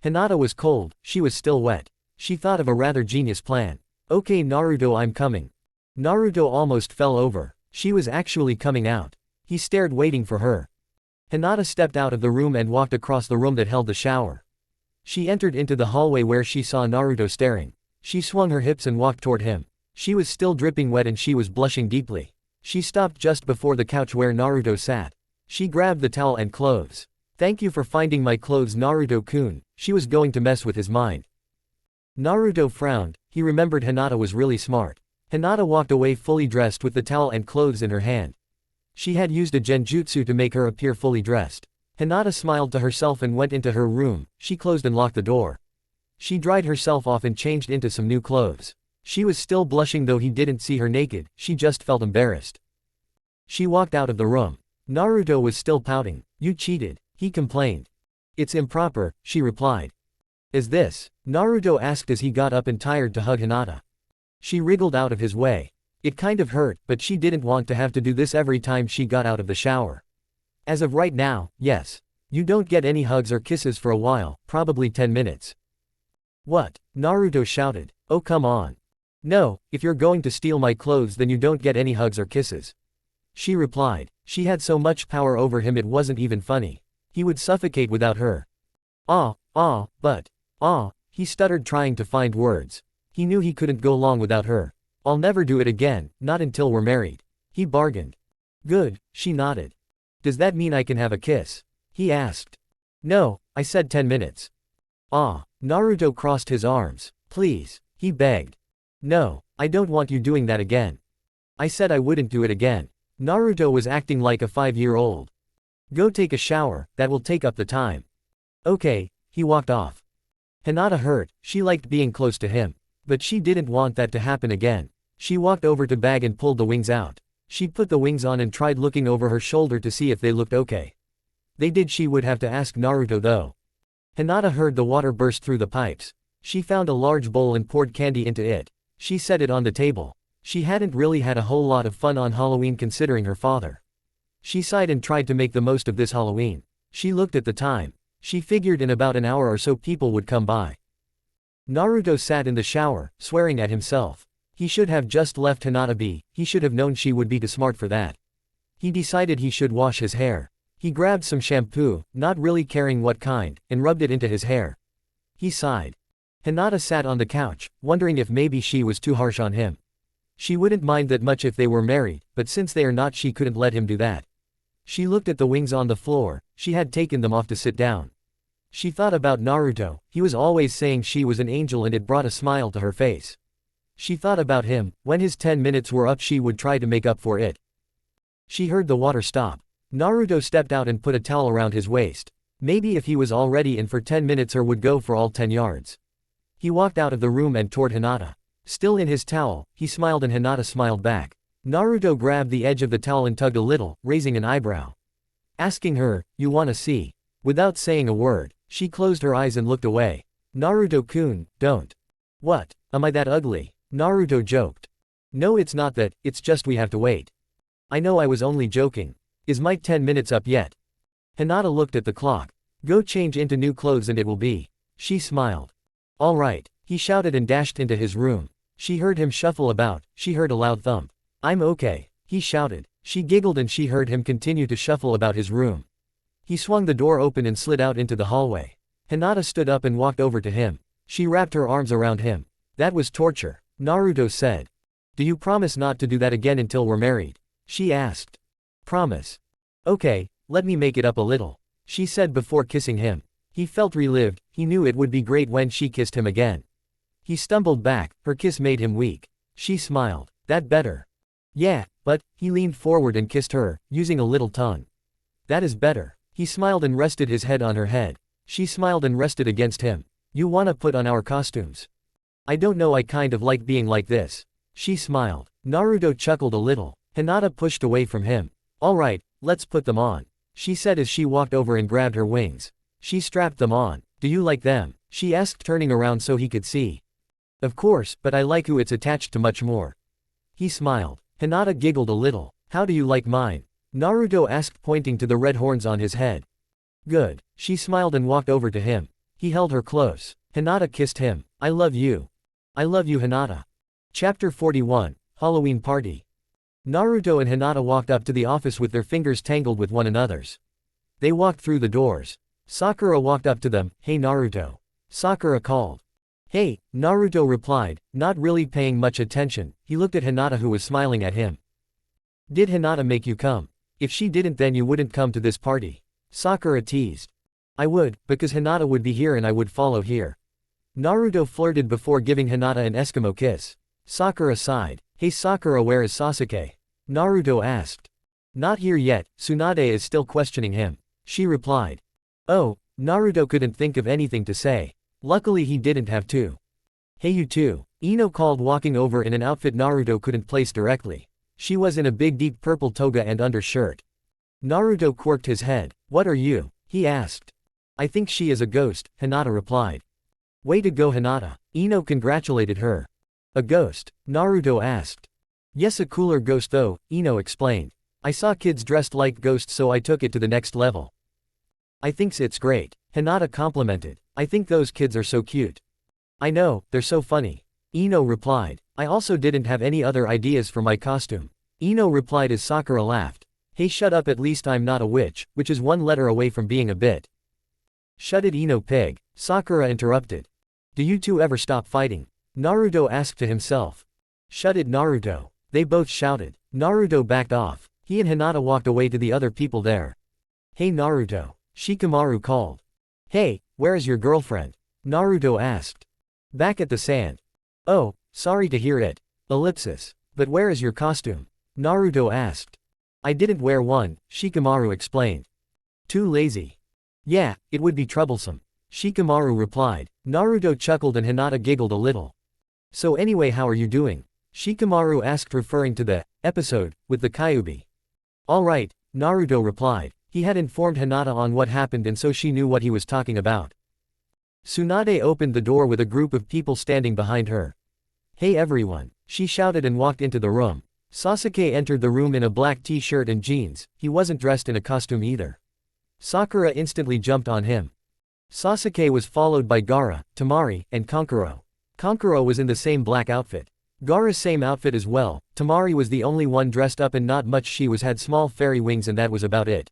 Hinata was cold, she was still wet. She thought of a rather genius plan. Okay Naruto, I'm coming. Naruto almost fell over. She was actually coming out. He stared waiting for her. Hinata stepped out of the room and walked across the room that held the shower. She entered into the hallway where she saw Naruto staring. She swung her hips and walked toward him. She was still dripping wet and she was blushing deeply. She stopped just before the couch where Naruto sat. She grabbed the towel and clothes. Thank you for finding my clothes Naruto-kun. She was going to mess with his mind. Naruto frowned, he remembered Hinata was really smart. Hinata walked away fully dressed with the towel and clothes in her hand. She had used a genjutsu to make her appear fully dressed. Hinata smiled to herself and went into her room, she closed and locked the door. She dried herself off and changed into some new clothes. She was still blushing though he didn't see her naked, she just felt embarrassed. She walked out of the room. Naruto was still pouting. You cheated, he complained. It's improper, she replied. Is this? Naruto asked as he got up and tired to hug Hinata. She wriggled out of his way. It kind of hurt, but she didn't want to have to do this every time she got out of the shower. As of right now, yes. You don't get any hugs or kisses for a while, probably 10 minutes. What? Naruto shouted. Oh come on. No, if you're going to steal my clothes then you don't get any hugs or kisses. She replied. She had so much power over him it wasn't even funny. He would suffocate without her. He stuttered trying to find words. He knew he couldn't go long without her. I'll never do it again, not until we're married. He bargained. Good, she nodded. Does that mean I can have a kiss? He asked. No, I said 10 minutes. Naruto crossed his arms. Please, he begged. No, I don't want you doing that again. I said I wouldn't do it again. Naruto was acting like a 5-year-old. Go take a shower, that will take up the time. Okay, he walked off. Hinata hurt, she liked being close to him. But she didn't want that to happen again. She walked over to bag and pulled the wings out. She put the wings on and tried looking over her shoulder to see if they looked okay. They did. She would have to ask Naruto though. Hinata heard the water burst through the pipes. She found a large bowl and poured candy into it. She set it on the table. She hadn't really had a whole lot of fun on Halloween considering her father. She sighed and tried to make the most of this Halloween. She looked at the time. She figured in about an hour or so people would come by. Naruto sat in the shower, swearing at himself. He should have just left Hinata be, he should have known she would be too smart for that. He decided he should wash his hair. He grabbed some shampoo, not really caring what kind, and rubbed it into his hair. He sighed. Hinata sat on the couch, wondering if maybe she was too harsh on him. She wouldn't mind that much if they were married, but since they are not she couldn't let him do that. She looked at the wings on the floor, she had taken them off to sit down. She thought about Naruto, he was always saying she was an angel and it brought a smile to her face. She thought about him, when his 10 minutes were up she would try to make up for it. She heard the water stop. Naruto stepped out and put a towel around his waist. Maybe if he was already in for 10 minutes or would go for all 10 yards. He walked out of the room and toward Hinata. Still in his towel, he smiled and Hinata smiled back. Naruto grabbed the edge of the towel and tugged a little, raising an eyebrow. Asking her, you wanna see? Without saying a word, she closed her eyes and looked away. Naruto-kun, don't. What, am I that ugly? Naruto joked. No, it's not that, it's just we have to wait. I know, I was only joking. Is my 10 minutes up yet? Hinata looked at the clock. Go change into new clothes and it will be. She smiled. All right, he shouted and dashed into his room. She heard him shuffle about, she heard a loud thump. I'm okay, he shouted. She giggled and she heard him continue to shuffle about his room. He swung the door open and slid out into the hallway. Hinata stood up and walked over to him. She wrapped her arms around him. That was torture, Naruto said. Do you promise not to do that again until we're married? She asked. Promise. Okay, let me make it up a little, she said before kissing him. He felt relieved, he knew it would be great when she kissed him again. He stumbled back, her kiss made him weak. She smiled. That better? Yeah, but, he leaned forward and kissed her, using a little tongue. That is better. He smiled and rested his head on her head. She smiled and rested against him. You wanna put on our costumes? I don't know, I kind of like being like this. She smiled. Naruto chuckled a little. Hinata pushed away from him. Alright, let's put them on, she said as she walked over and grabbed her wings. She strapped them on. Do you like them? She asked, turning around so he could see. Of course, but I like who it's attached to much more. He smiled. Hinata giggled a little. How do you like mine? Naruto asked, pointing to the red horns on his head. Good. She smiled and walked over to him. He held her close. Hinata kissed him. I love you. I love you, Hinata. Chapter 41, Halloween Party. Naruto and Hinata walked up to the office with their fingers tangled with one another's. They walked through the doors. Sakura walked up to them. Hey Naruto. Sakura called. Hey, Naruto replied, not really paying much attention. He looked at Hinata who was smiling at him. Did Hinata make you come? If she didn't then you wouldn't come to this party. Sakura teased. I would, because Hinata would be here and I would follow here. Naruto flirted before giving Hinata an Eskimo kiss. Sakura sighed. Hey Sakura, where is Sasuke? Naruto asked. Not here yet, Tsunade is still questioning him. She replied. Oh, Naruto couldn't think of anything to say. Luckily he didn't have to. Hey you two, Ino called, walking over in an outfit Naruto couldn't place directly. She was in a big deep purple toga and undershirt. Naruto quirked his head. What are you? He asked. I think she is a ghost, Hinata replied. Way to go Hinata. Ino congratulated her. A ghost? Naruto asked. Yes, a cooler ghost though, Ino explained. I saw kids dressed like ghosts so I took it to the next level. I thinks it's great, Hinata complimented. I think those kids are so cute. I know, they're so funny. Ino replied. I also didn't have any other ideas for my costume. Ino replied as Sakura laughed. Hey shut up, at least I'm not a witch, which is one letter away from being a bit. Shut it Ino pig, Sakura interrupted. Do you two ever stop fighting? Naruto asked to himself. Shut it Naruto. They both shouted. Naruto backed off. He and Hinata walked away to the other people there. Hey Naruto. Shikamaru called. Hey, where is your girlfriend? Naruto asked. Back at the sand. Oh, sorry to hear it. Ellipsis. But where is your costume? Naruto asked. I didn't wear one, Shikamaru explained. Too lazy. Yeah, it would be troublesome. Shikamaru replied. Naruto chuckled and Hinata giggled a little. So anyway, how are you doing? Shikamaru asked, referring to the episode with the Kyuubi. Alright, Naruto replied. He had informed Hinata on what happened and so she knew what he was talking about. Tsunade opened the door with a group of people standing behind her. Hey everyone, she shouted and walked into the room. Sasuke entered the room in a black t-shirt and jeans. He wasn't dressed in a costume either. Sakura instantly jumped on him. Sasuke was followed by Gaara, Temari, and Kankuro. Kankuro was in the same black outfit. Gaara's same outfit as well. Temari was the only one dressed up and not much. She had small fairy wings and that was about it.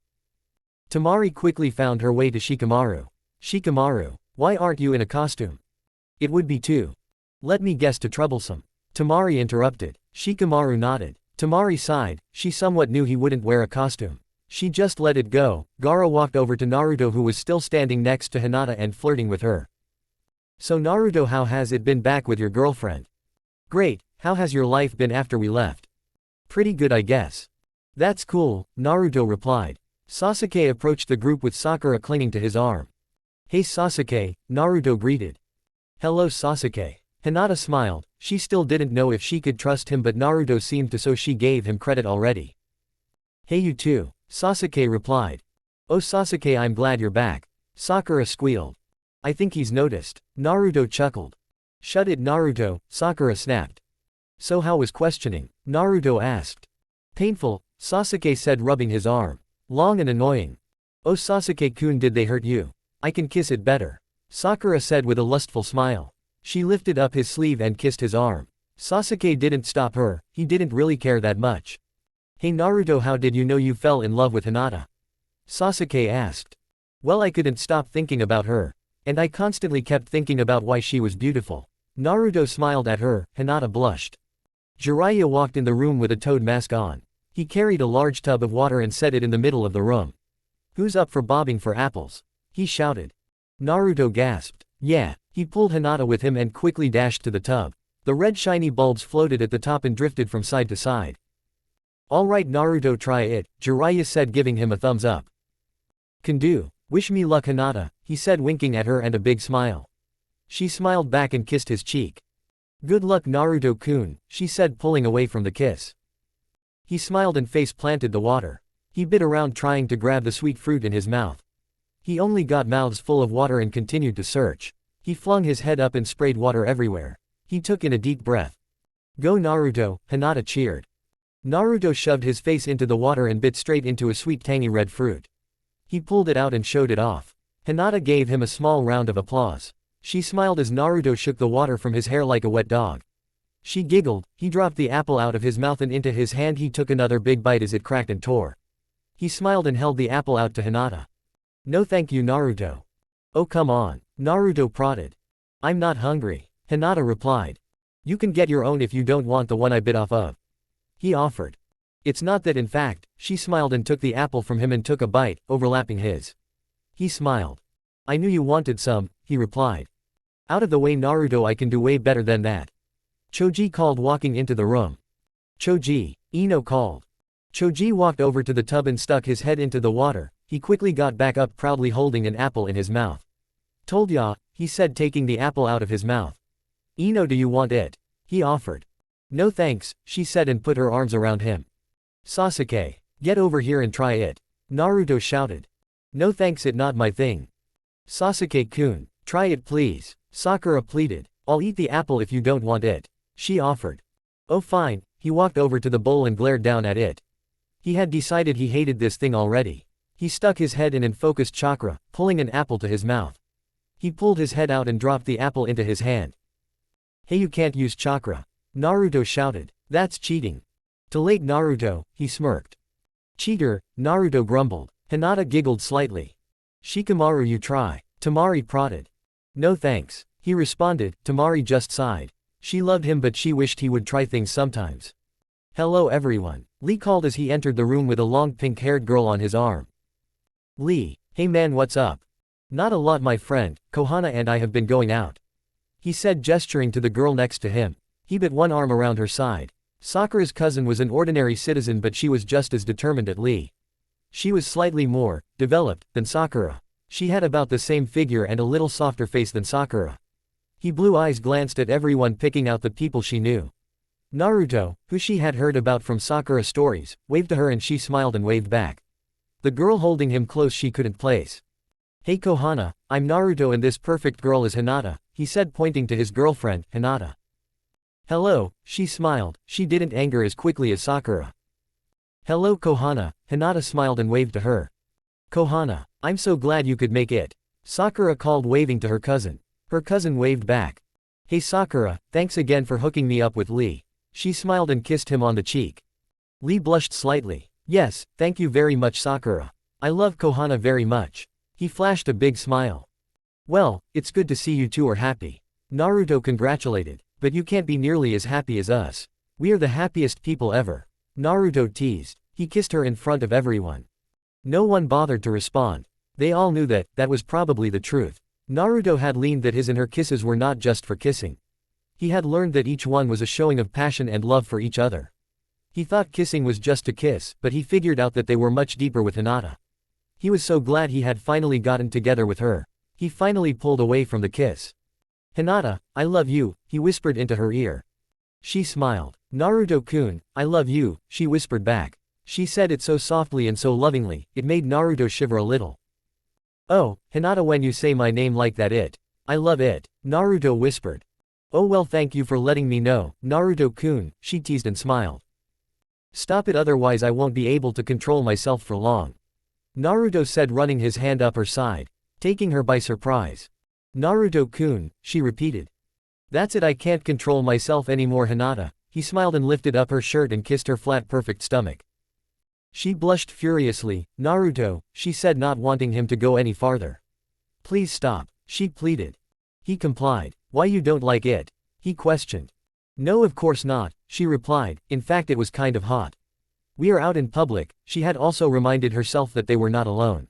Temari quickly found her way to Shikamaru. Shikamaru, why aren't you in a costume? It would be too. Let me guess, too troublesome. Temari interrupted. Shikamaru nodded. Temari sighed. She somewhat knew he wouldn't wear a costume. She just let it go. Gaara walked over to Naruto who was still standing next to Hinata and flirting with her. So Naruto, how has it been back with your girlfriend? Great, how has your life been after we left? Pretty good I guess. That's cool, Naruto replied. Sasuke approached the group with Sakura clinging to his arm. Hey Sasuke, Naruto greeted. Hello Sasuke. Hinata smiled. She still didn't know if she could trust him but Naruto seemed to, so she gave him credit already. Hey you too, Sasuke replied. Oh Sasuke, I'm glad you're back. Sakura squealed. I think he's noticed. Naruto chuckled. Shut it Naruto, Sakura snapped. So how was questioning? Naruto asked. Painful, Sasuke said, rubbing his arm. Long and annoying. Oh Sasuke-kun, did they hurt you? I can kiss it better. Sakura said with a lustful smile. She lifted up his sleeve and kissed his arm. Sasuke didn't stop her, he didn't really care that much. Hey Naruto, how did you know you fell in love with Hinata? Sasuke asked. Well, I couldn't stop thinking about her. And I constantly kept thinking about why she was beautiful. Naruto smiled at her. Hinata blushed. Jiraiya walked in the room with a toad mask on. He carried a large tub of water and set it in the middle of the room. Who's up for bobbing for apples? He shouted. Naruto gasped. Yeah. He pulled Hinata with him and quickly dashed to the tub. The red shiny bulbs floated at the top and drifted from side to side. Alright Naruto, try it, Jiraiya said, giving him a thumbs up. Can do. Wish me luck Hinata, he said, winking at her and a big smile. She smiled back and kissed his cheek. Good luck Naruto-kun, she said, pulling away from the kiss. He smiled and face planted the water. He bit around trying to grab the sweet fruit in his mouth. He only got mouths full of water and continued to search. He flung his head up and sprayed water everywhere. He took in a deep breath. Go Naruto, Hinata cheered. Naruto shoved his face into the water and bit straight into a sweet tangy red fruit. He pulled it out and showed it off. Hinata gave him a small round of applause. She smiled as Naruto shook the water from his hair like a wet dog. She giggled. He dropped the apple out of his mouth and into his hand. He took another big bite as it cracked and tore. He smiled and held the apple out to Hinata. No thank you Naruto. Oh come on, Naruto prodded. I'm not hungry, Hinata replied. You can get your own if you don't want the one I bit off of. He offered. It's not that, in fact, she smiled and took the apple from him and took a bite, overlapping his. He smiled. I knew you wanted some, he replied. Out of the way Naruto, I can do way better than that. Choji called, walking into the room. Choji, Ino called. Choji walked over to the tub and stuck his head into the water. He quickly got back up, proudly holding an apple in his mouth. Told ya, he said, taking the apple out of his mouth. Ino, do you want it? He offered. No thanks, she said and put her arms around him. Sasuke, get over here and try it. Naruto shouted. No thanks, it not my thing. Sasuke-kun, try it please, Sakura pleaded. I'll eat the apple if you don't want it, she offered. Oh fine, he walked over to the bowl and glared down at it. He had decided he hated this thing already. He stuck his head in and focused chakra, pulling an apple to his mouth. He pulled his head out and dropped the apple into his hand. Hey, you can't use chakra, Naruto shouted. That's cheating. To late Naruto, he smirked. Cheater, Naruto grumbled. Hinata giggled slightly. Shikamaru, you try, Tamari prodded. No thanks, he responded. Tamari just sighed. She loved him but she wished he would try things sometimes. Hello everyone, Lee called as he entered the room with a long pink-haired girl on his arm. Lee, hey man, what's up? Not a lot my friend, Kohana and I have been going out. He said, gesturing to the girl next to him. He bit one arm around her side. Sakura's cousin was an ordinary citizen but she was just as determined as Lee. She was slightly more developed than Sakura. She had about the same figure and a little softer face than Sakura. He blue eyes glanced at everyone, picking out the people she knew. Naruto, who she had heard about from Sakura stories, waved to her and she smiled and waved back. The girl holding him close she couldn't place. Hey Kohana, I'm Naruto and this perfect girl is Hinata, he said, pointing to his girlfriend, Hinata. Hello, she smiled. She didn't anger as quickly as Sakura. Hello Kohana, Hinata smiled and waved to her. Kohana, I'm so glad you could make it, Sakura called, waving to her cousin. Her cousin waved back. Hey Sakura, thanks again for hooking me up with Lee. She smiled and kissed him on the cheek. Lee blushed slightly. Yes, thank you very much Sakura. I love Kohana very much. He flashed a big smile. Well, it's good to see you two are happy. Naruto congratulated. But you can't be nearly as happy as us. We are the happiest people ever. Naruto teased. He kissed her in front of everyone. No one bothered to respond. They all knew that was probably the truth. Naruto had learned that his and her kisses were not just for kissing. He had learned that each one was a showing of passion and love for each other. He thought kissing was just to kiss, but he figured out that they were much deeper with Hinata. He was so glad he had finally gotten together with her. He finally pulled away from the kiss. Hinata, I love you, he whispered into her ear. She smiled. Naruto-kun, I love you, she whispered back. She said it so softly and so lovingly, it made Naruto shiver a little. Oh, Hinata, when you say my name like that I love it, Naruto whispered. Oh well, thank you for letting me know, Naruto-kun, she teased and smiled. Stop it, otherwise I won't be able to control myself for long, Naruto said, running his hand up her side, taking her by surprise. Naruto-kun, she repeated. That's it, I can't control myself anymore Hinata. He smiled and lifted up her shirt and kissed her flat perfect stomach. She blushed furiously. Naruto, she said, not wanting him to go any farther. Please stop, she pleaded. He complied. Why, you don't like it? He questioned. No, of course not, she replied, in fact it was kind of hot. We are out in public. She had also reminded herself that they were not alone.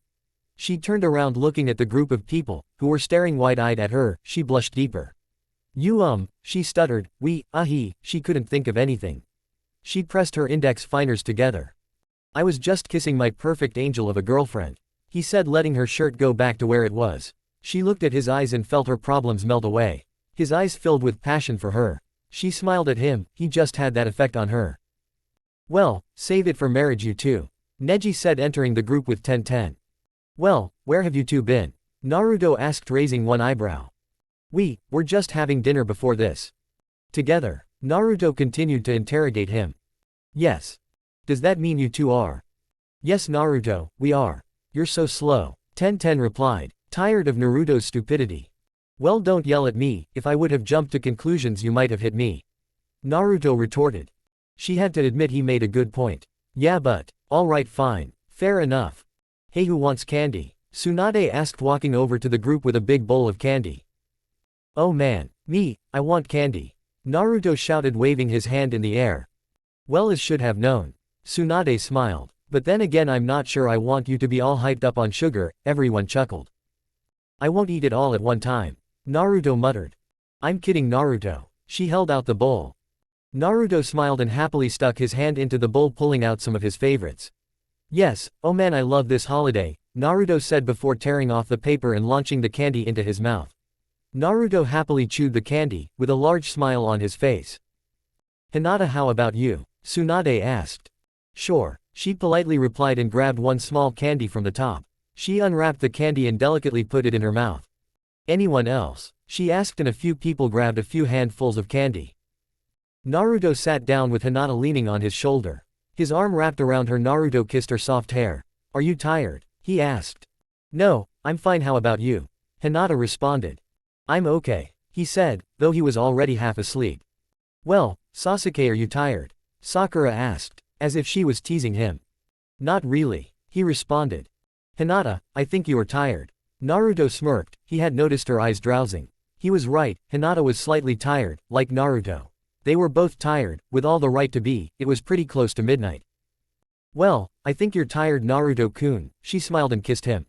She turned around looking at the group of people, who were staring wide-eyed at her. She blushed deeper. She stuttered, she couldn't think of anything. She pressed her index fingers together. I was just kissing my perfect angel of a girlfriend, he said, letting her shirt go back to where it was. She looked at his eyes and felt her problems melt away. His eyes filled with passion for her. She smiled at him. He just had that effect on her. Well, save it for marriage, you two, Neji said, entering the group with 10-10. Well, where have you two been? Naruto asked, raising one eyebrow. We're just having dinner before this. Together. Naruto continued to interrogate him. Yes. Does that mean you two are? Yes, Naruto, we are. You're so slow, 10-10 replied, tired of Naruto's stupidity. Well, don't yell at me. If I would have jumped to conclusions, you might have hit me, Naruto retorted. She had to admit he made a good point. Yeah, but, alright, fine. Fair enough. Hey, who wants candy? Tsunade asked, walking over to the group with a big bowl of candy. Oh man, me, I want candy, Naruto shouted, waving his hand in the air. Well, as should have known. Tsunade smiled. But then again, I'm not sure I want you to be all hyped up on sugar, everyone chuckled. I won't eat it all at one time, Naruto muttered. I'm kidding, Naruto. She held out the bowl. Naruto smiled and happily stuck his hand into the bowl, pulling out some of his favorites. Yes, oh man, I love this holiday, Naruto said before tearing off the paper and launching the candy into his mouth. Naruto happily chewed the candy, with a large smile on his face. Hinata, how about you? Tsunade asked. Sure, she politely replied and grabbed one small candy from the top. She unwrapped the candy and delicately put it in her mouth. Anyone else? She asked, and a few people grabbed a few handfuls of candy. Naruto sat down with Hinata leaning on his shoulder. His arm wrapped around her. Naruto kissed her soft hair. Are you tired? He asked. No, I'm fine, how about you? Hinata responded. I'm okay, he said, though he was already half asleep. Well, Sasuke, are you tired? Sakura asked, as if she was teasing him. Not really, he responded. Hinata, I think you are tired. Naruto smirked. He had noticed her eyes drowsing. He was right, Hinata was slightly tired, like Naruto. They were both tired, with all the right to be. It was pretty close to midnight. Well, I think you're tired, Naruto-kun, she smiled and kissed him.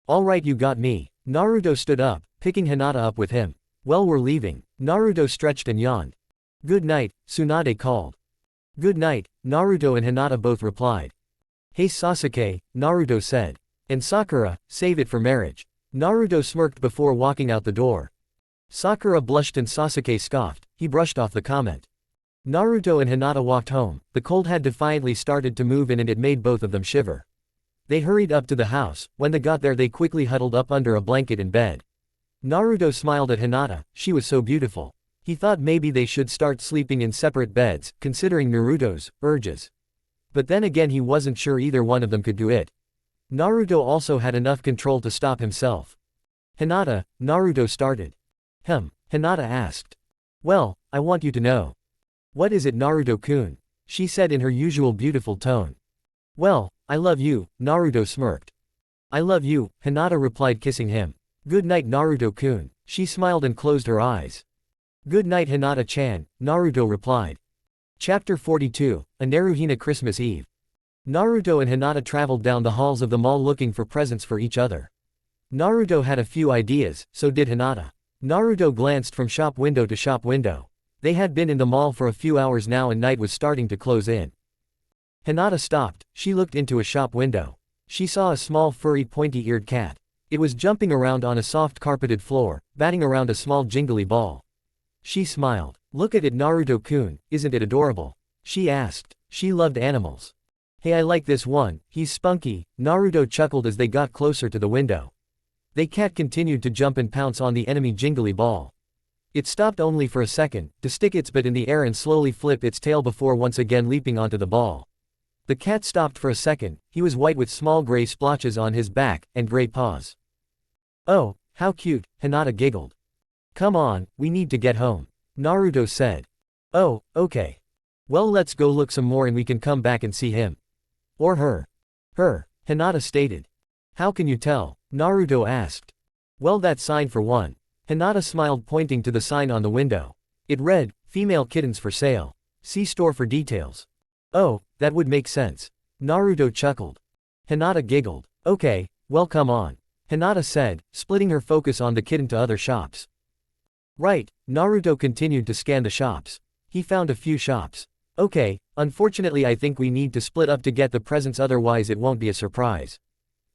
Alright, you got me. Naruto stood up, picking Hinata up with him. Well, we're leaving. Naruto stretched and yawned. Good night, Tsunade called. Good night, Naruto and Hinata both replied. Hey Sasuke, Naruto said. And Sakura, save it for marriage. Naruto smirked before walking out the door. Sakura blushed and Sasuke scoffed. He brushed off the comment. Naruto and Hinata walked home. The cold had defiantly started to move in and it made both of them shiver. They hurried up to the house. When they got there, they quickly huddled up under a blanket in bed. Naruto smiled at Hinata. She was so beautiful. He thought maybe they should start sleeping in separate beds, considering Naruto's urges. But then again, he wasn't sure either one of them could do it. Naruto also had enough control to stop himself. Hinata, Naruto started. Hinata asked. Well, I want you to know. What is it, Naruto-kun? She said in her usual beautiful tone. Well, I love you, Naruto smirked. I love you, Hinata replied, kissing him. Good night, Naruto-kun. She smiled and closed her eyes. Good night, Hinata-chan, Naruto replied. Chapter 42, A Naruhina Christmas Eve. Naruto and Hinata traveled down the halls of the mall looking for presents for each other. Naruto had a few ideas, so did Hinata. Naruto glanced from shop window to shop window. They had been in the mall for a few hours now and night was starting to close in. Hinata stopped. She looked into a shop window. She saw a small furry pointy-eared cat. It was jumping around on a soft carpeted floor, batting around a small jingly ball. She smiled. Look at it, Naruto-kun, isn't it adorable? She asked. She loved animals. Hey, I like this one, he's spunky, Naruto chuckled as they got closer to the window. The cat continued to jump and pounce on the enemy jingly ball. It stopped only for a second, to stick its butt in the air and slowly flip its tail before once again leaping onto the ball. The cat stopped for a second. He was white with small gray splotches on his back, and gray paws. Oh, how cute, Hinata giggled. Come on, we need to get home, Naruto said. Oh, okay. Well, let's go look some more and we can come back and see him. Or her? Her, Hinata stated. How can you tell? Naruto asked. Well, that sign for one. Hinata smiled, pointing to the sign on the window. It read, female kittens for sale. See store for details. Oh, that would make sense. Naruto chuckled. Hinata giggled. Okay, well come on. Hinata said, splitting her focus on the kitten to other shops. Right, Naruto continued to scan the shops. He found a few shops. Okay, unfortunately I think we need to split up to get the presents, otherwise it won't be a surprise.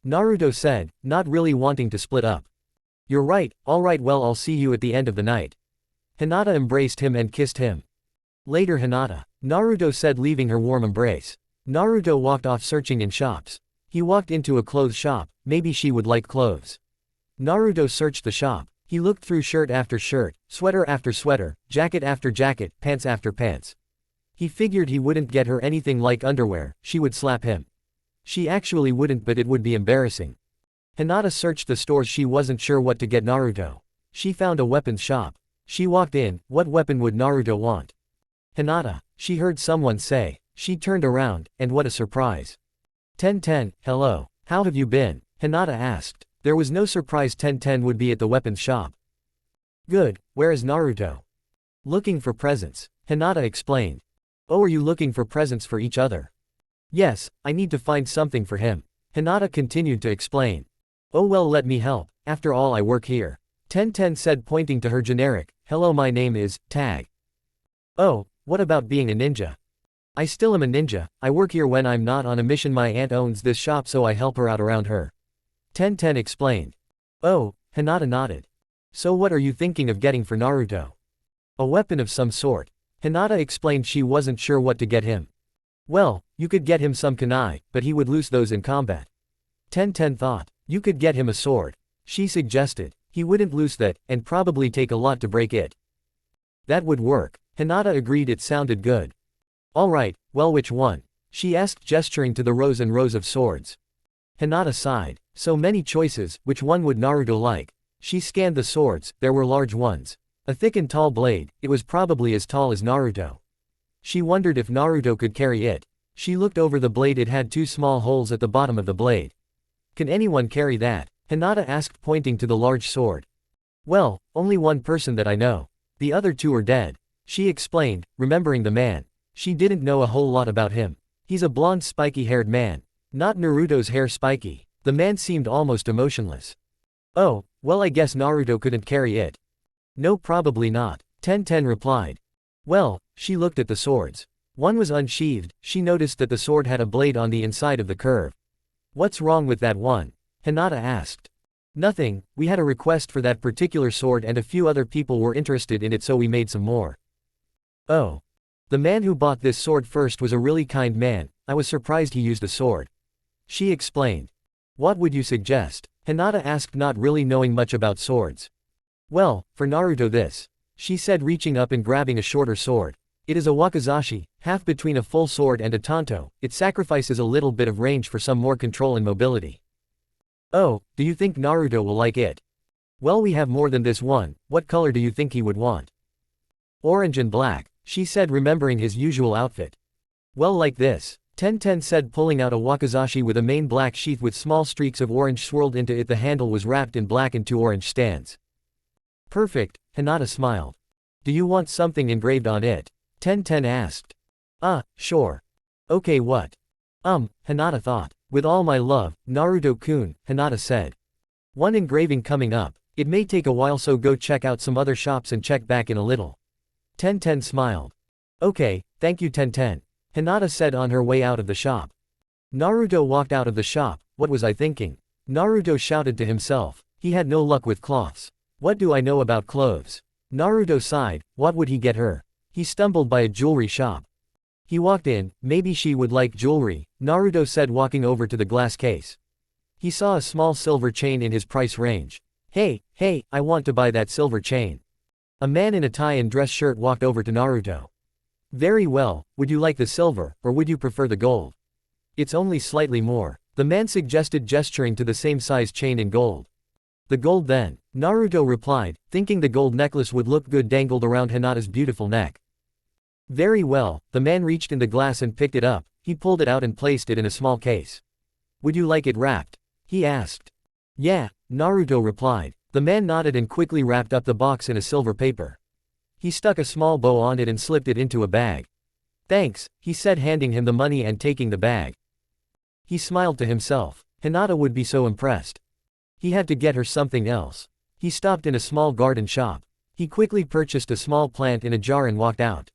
Naruto said, not really wanting to split up. You're right, alright, well I'll see you at the end of the night. Hinata embraced him and kissed him. Later, Hinata. Naruto said, leaving her warm embrace. Naruto walked off searching in shops. He walked into a clothes shop, maybe she would like clothes. Naruto searched the shop. He looked through shirt after shirt, sweater after sweater, jacket after jacket, pants after pants. He figured he wouldn't get her anything like underwear, she would slap him. She actually wouldn't, but it would be embarrassing. Hinata searched the stores, she wasn't sure what to get Naruto. She found a weapons shop. She walked in, what weapon would Naruto want? Hinata, she heard someone say. She turned around, and what a surprise. Ten, hello, how have you been? Hinata asked. There was no surprise 10 would be at the weapons shop. Good, where is Naruto? Looking for presents, Hinata explained. Oh, are you looking for presents for each other? Yes, I need to find something for him. Hinata continued to explain. Oh well, let me help, after all I work here. 10 said, pointing to her generic, hello, my name is, tag. Oh, what about being a ninja? I still am a ninja, I work here when I'm not on a mission, my aunt owns this shop so I help her out around her. 10 explained. Oh, Hinata nodded. So what are you thinking of getting for Naruto? A weapon of some sort. Hinata explained she wasn't sure what to get him. Well, you could get him some kunai, but he would lose those in combat. 10 thought. You could get him a sword. She suggested. He wouldn't lose that, and probably take a lot to break it. That would work. Hinata agreed, it sounded good. Alright, well which one? She asked, gesturing to the rows and rows of swords. Hinata sighed. So many choices, which one would Naruto like? She scanned the swords, there were large ones. A thick and tall blade, it was probably as tall as Naruto. She wondered if Naruto could carry it. She looked over the blade, it had 2 small holes at the bottom of the blade. Can anyone carry that? Hinata asked, pointing to the large sword. Well, only one person that I know. The other 2 are dead. She explained, remembering the man. She didn't know a whole lot about him. He's a blonde spiky-haired man. Not Naruto's hair spiky. The man seemed almost emotionless. Oh, well I guess Naruto couldn't carry it. No, probably not. 10 replied. Well, she looked at the swords. One was unsheathed, she noticed that the sword had a blade on the inside of the curve. What's wrong with that one? Hinata asked. Nothing, we had a request for that particular sword and a few other people were interested in it, so we made some more. Oh. The man who bought this sword first was a really kind man, I was surprised he used a sword. She explained. What would you suggest? Hinata asked, not really knowing much about swords. Well, for Naruto this. She said, reaching up and grabbing a shorter sword. It is a wakizashi, half between a full sword and a tanto, it sacrifices a little bit of range for some more control and mobility. Oh, do you think Naruto will like it? Well, we have more than this one, what color do you think he would want? Orange and black, she said, remembering his usual outfit. Well, like this. 10 said, pulling out a wakizashi with a main black sheath with small streaks of orange swirled into it. The handle was wrapped in black and 2 orange stands. Perfect, Hinata smiled. Do you want something engraved on it? 10 asked. Sure. Okay, what? Hinata thought. With all my love, Naruto-kun, Hinata said. One engraving coming up. It may take a while, so go check out some other shops and check back in a little. 10 smiled. Okay, thank you 10. Hinata said on her way out of the shop. Naruto walked out of the shop. What was I thinking? Naruto shouted to himself. He had no luck with cloths. What do I know about clothes? Naruto sighed. What would he get her? He stumbled by a jewelry shop. He walked in. Maybe she would like jewelry, Naruto said, walking over to the glass case. He saw a small silver chain in his price range. Hey, I want to buy that silver chain. A man in a tie and dress shirt walked over to Naruto. Very well, would you like the silver, or would you prefer the gold? It's only slightly more, the man suggested, gesturing to the same size chain in gold. The gold then, Naruto replied, thinking the gold necklace would look good dangled around Hinata's beautiful neck. Very well, the man reached in the glass and picked it up. he pulled it out and placed it in a small case. Would you like it wrapped? He asked. Yeah, Naruto replied. The man nodded and quickly wrapped up the box in a silver paper. He stuck a small bow on it and slipped it into a bag. Thanks, he said, handing him the money and taking the bag. He smiled to himself. Hinata would be so impressed. He had to get her something else. He stopped in a small garden shop. He quickly purchased a small plant in a jar and walked out.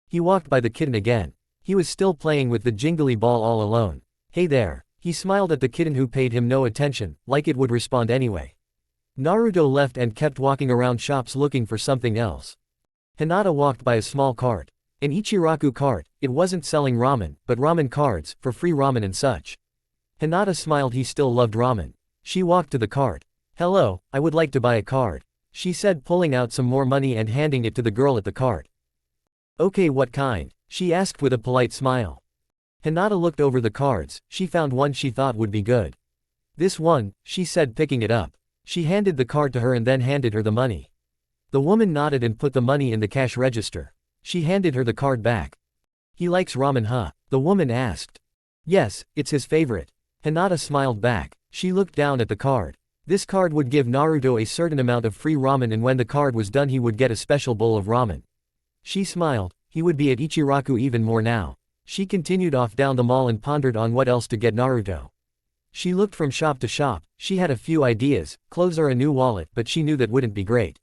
He walked by the kitten again. He was still playing with the jingly ball all alone. Hey there. He smiled at the kitten who paid him no attention, like it would respond anyway. Naruto left and kept walking around shops looking for something else. Hinata walked by a small cart. An Ichiraku cart. It wasn't selling ramen, but ramen cards, for free ramen and such. Hinata smiled, he still loved ramen. She walked to the cart. Hello, I would like to buy a card, she said, pulling out some more money and handing it to the girl at the cart. Okay, what kind? She asked with a polite smile. Hinata looked over the cards. She found one she thought would be good. This one, she said, picking it up. She handed the card to her and then handed her the money. The woman nodded and put the money in the cash register. She handed her the card back. He likes ramen, huh? The woman asked. Yes, it's his favorite. Hinata smiled back. She looked down at the card. This card would give Naruto a certain amount of free ramen, and when the card was done he would get a special bowl of ramen. She smiled. He would be at Ichiraku even more now. She continued off down the mall and pondered on what else to get Naruto. She looked from shop to shop. She had a few ideas, clothes or a new wallet, but she knew that wouldn't be great.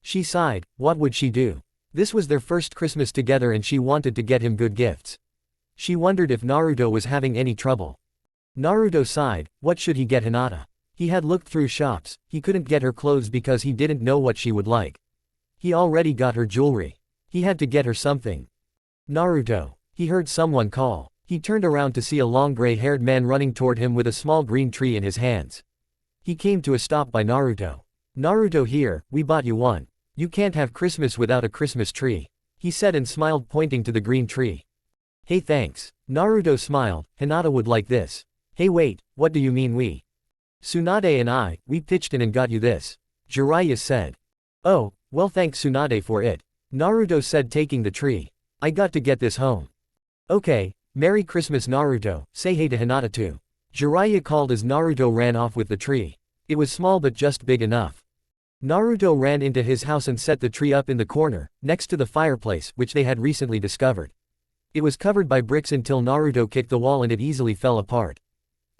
She sighed. What would she do? This was their first Christmas together and she wanted to get him good gifts. She wondered if Naruto was having any trouble. Naruto sighed. What should he get Hinata? He had looked through shops. He couldn't get her clothes because he didn't know what she would like. He already got her jewelry. He had to get her something. Naruto. He heard someone call. He turned around to see a long gray-haired man running toward him with a small green tree in his hands. He came to a stop by Naruto. Naruto, here, we bought you one. You can't have Christmas without a Christmas tree, he said and smiled, pointing to the green tree. Hey, thanks. Naruto smiled. Hinata would like this. Hey, wait, what do you mean we? Tsunade and we pitched in and got you this, Jiraiya said. Oh, well, thanks Tsunade for it, Naruto said, taking the tree. I got to get this home. Okay, Merry Christmas Naruto, say hey to Hinata too, Jiraiya called as Naruto ran off with the tree. It was small but just big enough. Naruto ran into his house and set the tree up in the corner, next to the fireplace, which they had recently discovered. It was covered by bricks until Naruto kicked the wall and it easily fell apart.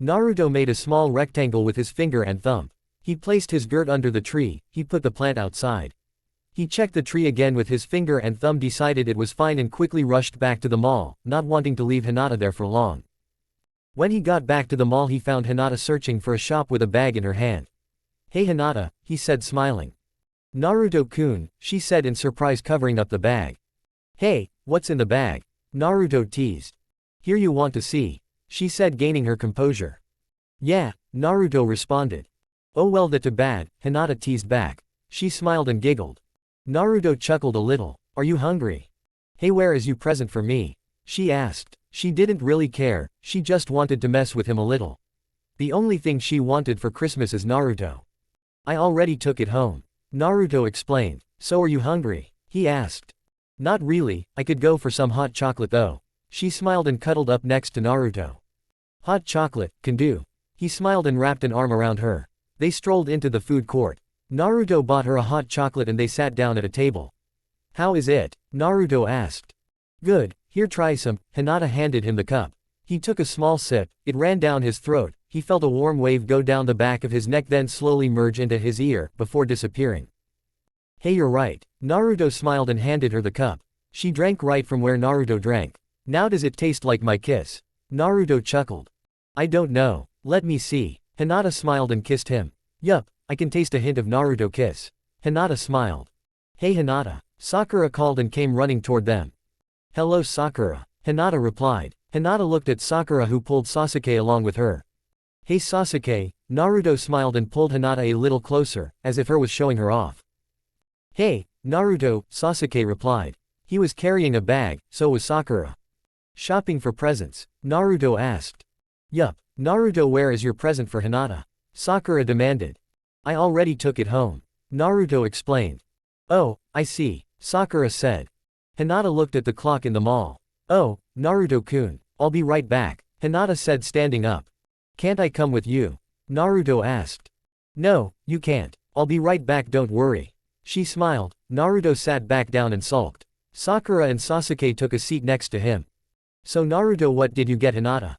Naruto made a small rectangle with his finger and thumb. He placed his girt under the tree. He put the plant outside. He checked the tree again with his finger and thumb, decided it was fine and quickly rushed back to the mall, not wanting to leave Hinata there for long. When he got back to the mall he found Hinata searching for a shop with a bag in her hand. Hey Hinata, he said, smiling. Naruto-kun, she said in surprise, covering up the bag. Hey, what's in the bag? Naruto teased. Here, you want to see, she said, gaining her composure. Yeah, Naruto responded. Oh well, that too bad, Hinata teased back. She smiled and giggled. Naruto chuckled a little. Are you hungry? Hey, where is your present for me? She asked. She didn't really care, she just wanted to mess with him a little. The only thing she wanted for Christmas is Naruto. I already took it home, Naruto explained. So are you hungry? He asked. Not really, I could go for some hot chocolate though. She smiled and cuddled up next to Naruto. Hot chocolate, can do. He smiled and wrapped an arm around her. They strolled into the food court. Naruto bought her a hot chocolate and they sat down at a table. How is it? Naruto asked. Good, here, try some. Hinata handed him the cup. He took a small sip. It ran down his throat. He felt a warm wave go down the back of his neck, then slowly merge into his ear, before disappearing. Hey, you're right. Naruto smiled and handed her the cup. She drank right from where Naruto drank. Now does it taste like my kiss? Naruto chuckled. I don't know. Let me see. Hinata smiled and kissed him. Yup, I can taste a hint of Naruto kiss. Hinata smiled. Hey Hinata. Sakura called and came running toward them. Hello Sakura, Hinata replied. Hinata looked at Sakura, who pulled Sasuke along with her. Hey Sasuke, Naruto smiled and pulled Hinata a little closer, as if her was showing her off. Hey, Naruto, Sasuke replied. He was carrying a bag, so was Sakura. Shopping for presents? Naruto asked. Yup, Naruto, where is your present for Hinata? Sakura demanded. I already took it home, Naruto explained. Oh, I see, Sakura said. Hinata looked at the clock in the mall. Oh, Naruto-kun, I'll be right back, Hinata said standing up. Can't I come with you? Naruto asked. No, you can't. I'll be right back, don't worry. She smiled. Naruto sat back down and sulked. Sakura and Sasuke took a seat next to him. So Naruto, what did you get, Hinata?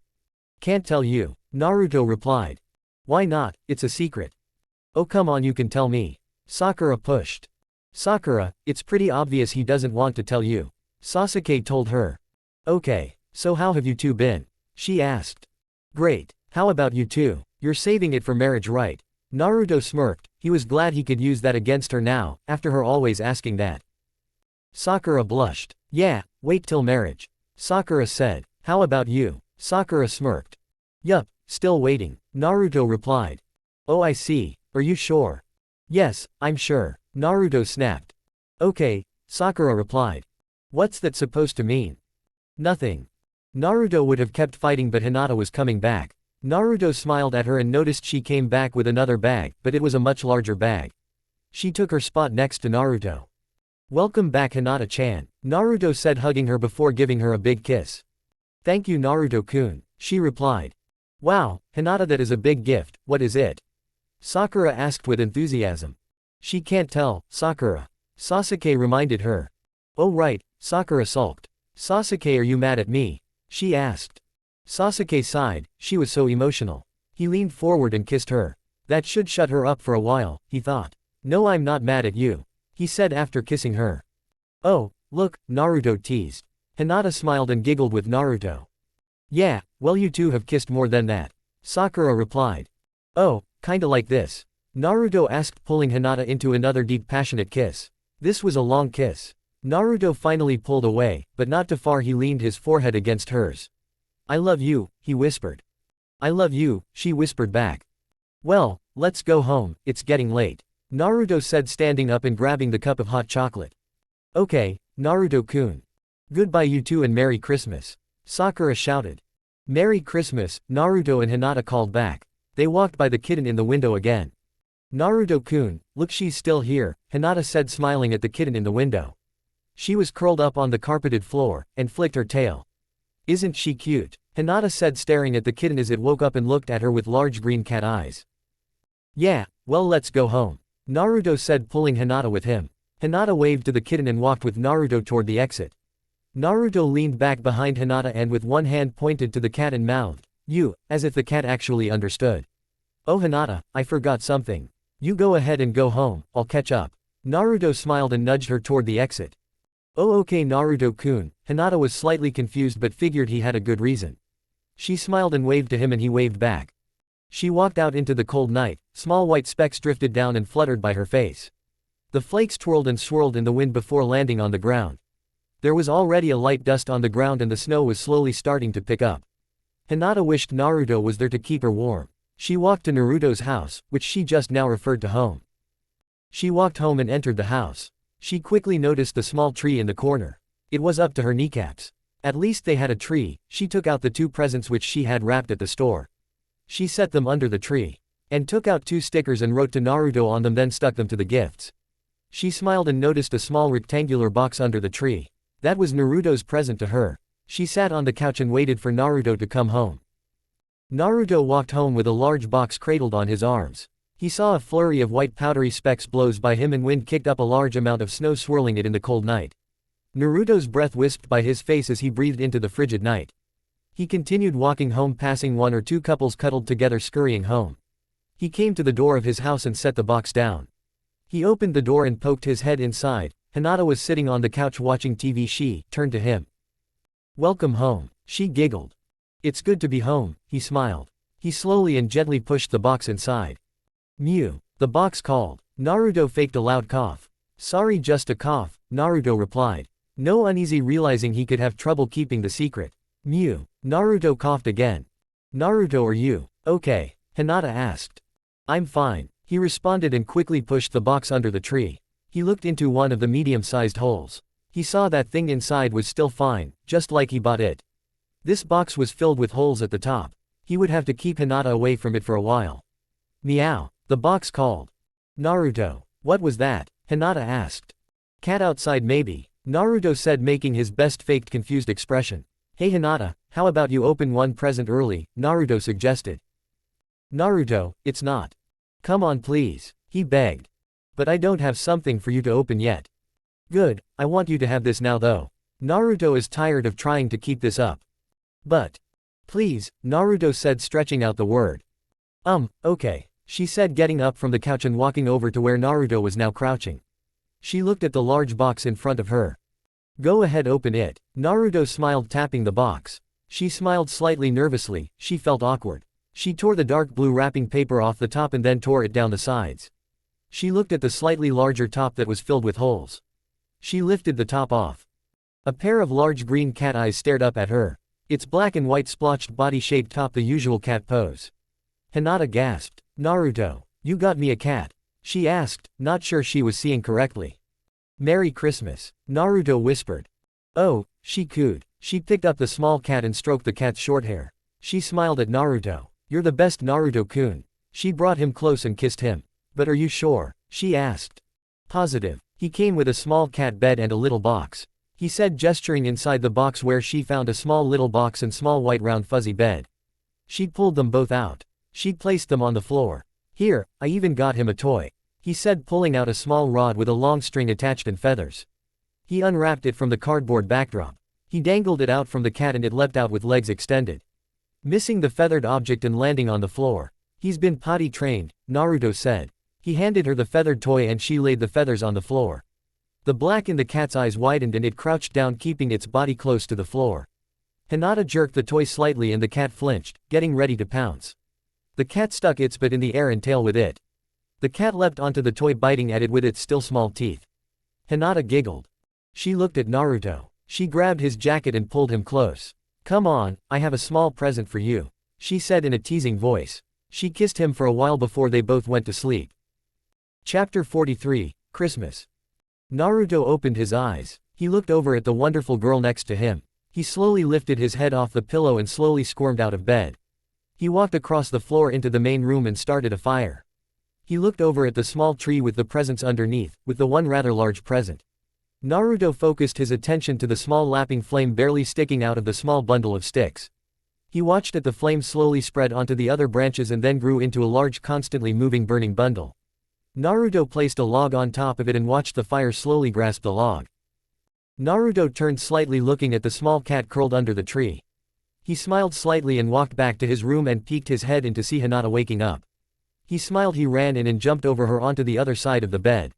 Can't tell you, Naruto replied. Why not? It's a secret. Oh come on, you can tell me. Sakura pushed. Sakura, it's pretty obvious he doesn't want to tell you. Sasuke told her. Okay, so how have you two been? She asked. Great, how about you two? You're saving it for marriage, right? Naruto smirked. He was glad he could use that against her now, after her always asking that. Sakura blushed. Yeah, wait till marriage. Sakura said. How about you? Sakura smirked. Yup, still waiting, Naruto replied. Oh I see, are you sure? Yes, I'm sure, Naruto snapped. Okay, Sakura replied. What's that supposed to mean? Nothing. Naruto would have kept fighting, but Hinata was coming back. Naruto smiled at her and noticed she came back with another bag, but it was a much larger bag. She took her spot next to Naruto. Welcome back, Hinata-chan, Naruto said, hugging her before giving her a big kiss. Thank you, Naruto-kun, she replied. Wow, Hinata, that is a big gift. What is it? Sakura asked with enthusiasm. She can't tell, Sakura. Sasuke reminded her. Oh right, Sakura sulked. Sasuke, are you mad at me? She asked. Sasuke sighed. She was so emotional. He leaned forward and kissed her. That should shut her up for a while, he thought. No, I'm not mad at you, he said after kissing her. Oh, look, Naruto teased. Hinata smiled and giggled with Naruto. Yeah, well, you two have kissed more than that, Sakura replied. Oh, kinda like this? Naruto asked, pulling Hinata into another deep passionate kiss. This was a long kiss. Naruto finally pulled away, but not too far. He leaned his forehead against hers. I love you, he whispered. I love you, she whispered back. Well, let's go home, it's getting late, Naruto said, standing up and grabbing the cup of hot chocolate. Okay, Naruto-kun. Goodbye you two and Merry Christmas, Sakura shouted. Merry Christmas, Naruto and Hinata called back. They walked by the kitten in the window again. Naruto-kun, look, she's still here, Hinata said, smiling at the kitten in the window. She was curled up on the carpeted floor, and flicked her tail. Isn't she cute? Hinata said, staring at the kitten as it woke up and looked at her with large green cat eyes. Yeah, well, let's go home, Naruto said, pulling Hinata with him. Hinata waved to the kitten and walked with Naruto toward the exit. Naruto leaned back behind Hinata and with one hand pointed to the cat and mouthed, "You," as if the cat actually understood. Oh Hinata, I forgot something. You go ahead and go home, I'll catch up. Naruto smiled and nudged her toward the exit. Oh okay Naruto-kun, Hinata was slightly confused but figured he had a good reason. She smiled and waved to him and he waved back. She walked out into the cold night. Small white specks drifted down and fluttered by her face. The flakes twirled and swirled in the wind before landing on the ground. There was already a light dust on the ground and the snow was slowly starting to pick up. Hinata wished Naruto was there to keep her warm. She walked to Naruto's house, which she just now referred to home. She walked home and entered the house. She quickly noticed the small tree in the corner. It was up to her kneecaps. At least they had a tree. She took out the 2 presents which she had wrapped at the store. She set them under the tree. And took out 2 stickers and wrote to Naruto on them, then stuck them to the gifts. She smiled and noticed a small rectangular box under the tree. That was Naruto's present to her. She sat on the couch and waited for Naruto to come home. Naruto walked home with a large box cradled on his arms. He saw a flurry of white powdery specks blows by him and wind kicked up a large amount of snow, swirling it in the cold night. Naruto's breath wisped by his face as he breathed into the frigid night. He continued walking home, passing 1 or 2 couples cuddled together scurrying home. He came to the door of his house and set the box down. He opened the door and poked his head inside. Hinata was sitting on the couch watching TV. She turned to him. Welcome home, she giggled. It's good to be home, he smiled. He slowly and gently pushed the box inside. Mew, the box called. Naruto faked a loud cough. Sorry, just a cough, Naruto replied. No uneasy, realizing he could have trouble keeping the secret. Mew, Naruto coughed again. Naruto, are you okay? Hinata asked. I'm fine, he responded and quickly pushed the box under the tree. He looked into one of the medium-sized holes. He saw that thing inside was still fine, just like he bought it. This box was filled with holes at the top. He would have to keep Hinata away from it for a while. Meow, the box called. Naruto, what was that? Hinata asked. Cat outside maybe, Naruto said, making his best faked confused expression. Hey Hinata, How about you open one present early, Naruto suggested. Naruto, it's not. Come on please, he begged. But I don't have something for you to open yet. Good, I want you to have this now though. Naruto is tired of trying to keep this up. But. Please, Naruto said, stretching out the word. Okay, she said, getting up from the couch and walking over to where Naruto was now crouching. She looked at the large box in front of her. Go ahead, open it. Naruto smiled, tapping the box. She smiled slightly nervously, she felt awkward. She tore the dark blue wrapping paper off the top and then tore it down the sides. She looked at the slightly larger top that was filled with holes. She lifted the top off. A pair of large green cat eyes stared up at her. Its black and white splotched body shape topped the usual cat pose. Hinata gasped. Naruto, you got me a cat? She asked, not sure she was seeing correctly. Merry Christmas, Naruto whispered. Oh, she cooed. She picked up the small cat and stroked the cat's short hair. She smiled at Naruto. You're the best, Naruto-kun. She brought him close and kissed him. But are you sure? She asked. Positive. He came with a small cat bed and a little box. He said, gesturing inside the box where she found a small little box and small white round fuzzy bed. She pulled them both out. She placed them on the floor. Here, I even got him a toy. He said, pulling out a small rod with a long string attached and feathers. He unwrapped it from the cardboard backdrop. He dangled it out from the cat and it leapt out with legs extended, missing the feathered object and landing on the floor. He's been potty trained, Naruto said. He handed her the feathered toy and she laid the feathers on the floor. The black in the cat's eyes widened and it crouched down, keeping its body close to the floor. Hinata jerked the toy slightly and the cat flinched, getting ready to pounce. The cat stuck its butt in the air and tail with it. The cat leapt onto the toy, biting at it with its still small teeth. Hinata giggled. She looked at Naruto. She grabbed his jacket and pulled him close. Come on, I have a small present for you, she said in a teasing voice. She kissed him for a while before they both went to sleep. Chapter 43, Christmas. Naruto opened his eyes. He looked over at the wonderful girl next to him. He slowly lifted his head off the pillow and slowly squirmed out of bed. He walked across the floor into the main room and started a fire. He looked over at the small tree with the presents underneath, with the one rather large present. Naruto focused his attention to the small lapping flame barely sticking out of the small bundle of sticks. He watched as the flame slowly spread onto the other branches and then grew into a large, constantly moving burning bundle. Naruto placed a log on top of it and watched the fire slowly grasp the log. Naruto turned slightly, looking at the small cat curled under the tree. He smiled slightly and walked back to his room and peeked his head in to see Hinata waking up. He smiled. He ran in and jumped over her onto the other side of the bed.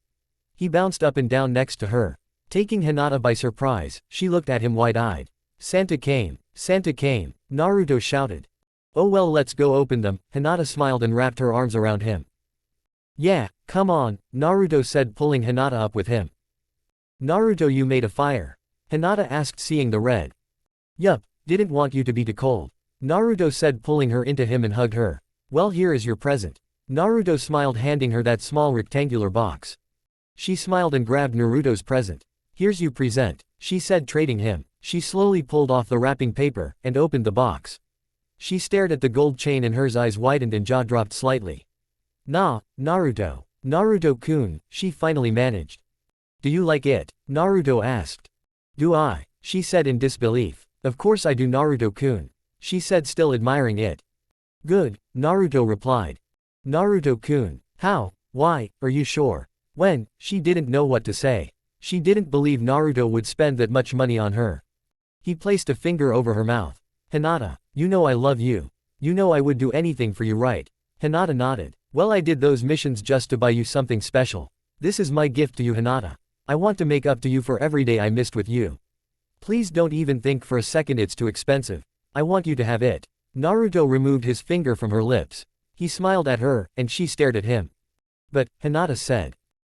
He bounced up and down next to her. Taking Hinata by surprise, she looked at him wide-eyed. Santa came, Naruto shouted. Oh well, let's go open them. Hinata smiled and wrapped her arms around him. Yeah, come on, Naruto said, pulling Hinata up with him. Naruto, you made a fire? Hinata asked, seeing the red. Yup, didn't want you to be too cold, Naruto said, pulling her into him and hugged her. Well, here is your present. Naruto smiled, handing her that small rectangular box. She smiled and grabbed Naruto's present. Here's your present, she said, trading him. She slowly pulled off the wrapping paper and opened the box. She stared at the gold chain and her eyes widened and jaw dropped slightly. Nah, Naruto-kun, she finally managed. Do you like it? Naruto asked. Do I? She said in disbelief. Of course I do, Naruto-kun, she said, still admiring it. Good, Naruto replied. Naruto-kun, how? Why, are you sure? When? She didn't know what to say. She didn't believe Naruto would spend that much money on her. He placed a finger over her mouth. Hinata, you know I love you. You know I would do anything for you, right? Hinata nodded. Well, I did those missions just to buy you something special. This is my gift to you, Hinata. I want to make up to you for every day I missed with you. Please don't even think for a second it's too expensive. I want you to have it. Naruto removed his finger from her lips. He smiled at her, and she stared at him. But, Hinata said.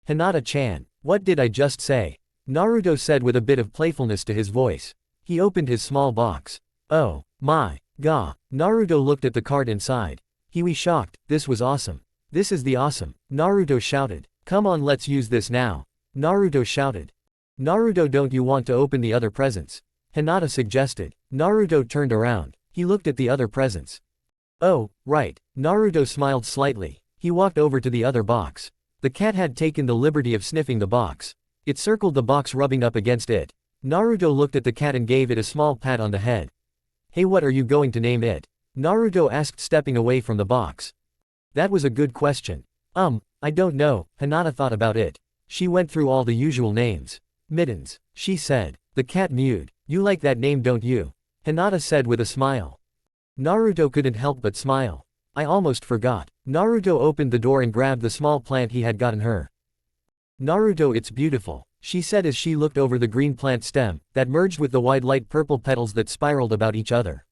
Hinata-chan, what did I just say? Naruto said with a bit of playfulness to his voice. He opened his small box. Oh, my god. Naruto looked at the card inside. He was shocked. This was awesome. This is the awesome. Naruto shouted. Come on, let's use this now. Naruto shouted. Naruto, don't you want to open the other presents? Hinata suggested. Naruto turned around. He looked at the other presents. Oh, right. Naruto smiled slightly. He walked over to the other box. The cat had taken the liberty of sniffing the box. It circled the box, rubbing up against it. Naruto looked at the cat and gave it a small pat on the head. Hey, what are you going to name it? Naruto asked, stepping away from the box. That was a good question. I don't know. Hinata thought about it. She went through all the usual names. Mittens, she said. The cat mewed. You like that name, don't you? Hinata said with a smile. Naruto couldn't help but smile. I almost forgot. Naruto opened the door and grabbed the small plant he had gotten her. Naruto, it's beautiful, she said as she looked over the green plant stem, that merged with the wide light purple petals that spiraled about each other.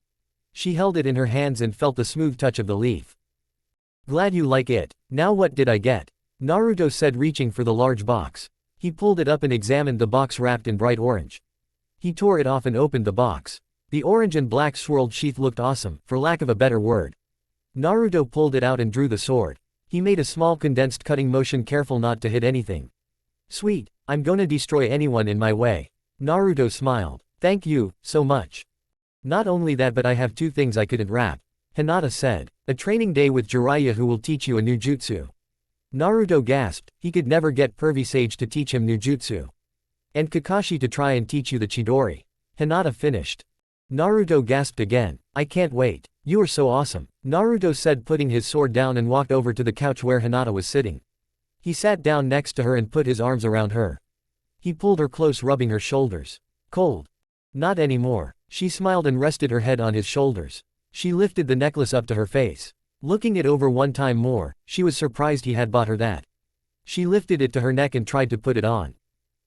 She held it in her hands and felt the smooth touch of the leaf. Glad you like it. Now what did I get? Naruto said, reaching for the large box. He pulled it up and examined the box wrapped in bright orange. He tore it off and opened the box. The orange and black swirled sheath looked awesome, for lack of a better word. Naruto pulled it out and drew the sword. He made a small condensed cutting motion, careful not to hit anything. Sweet, I'm gonna destroy anyone in my way. Naruto smiled. Thank you, so much. Not only that, but I have 2 things I couldn't wrap. Hinata said. A training day with Jiraiya, who will teach you a new jutsu. Naruto gasped. He could never get Pervy Sage to teach him new jutsu. And Kakashi to try and teach you the Chidori. Hinata finished. Naruto gasped again. I can't wait. You are so awesome, Naruto said, putting his sword down and walked over to the couch where Hinata was sitting. He sat down next to her and put his arms around her. He pulled her close, rubbing her shoulders. Cold? Not anymore. She smiled and rested her head on his shoulders. She lifted the necklace up to her face. Looking it over one time more, she was surprised he had bought her that. She lifted it to her neck and tried to put it on.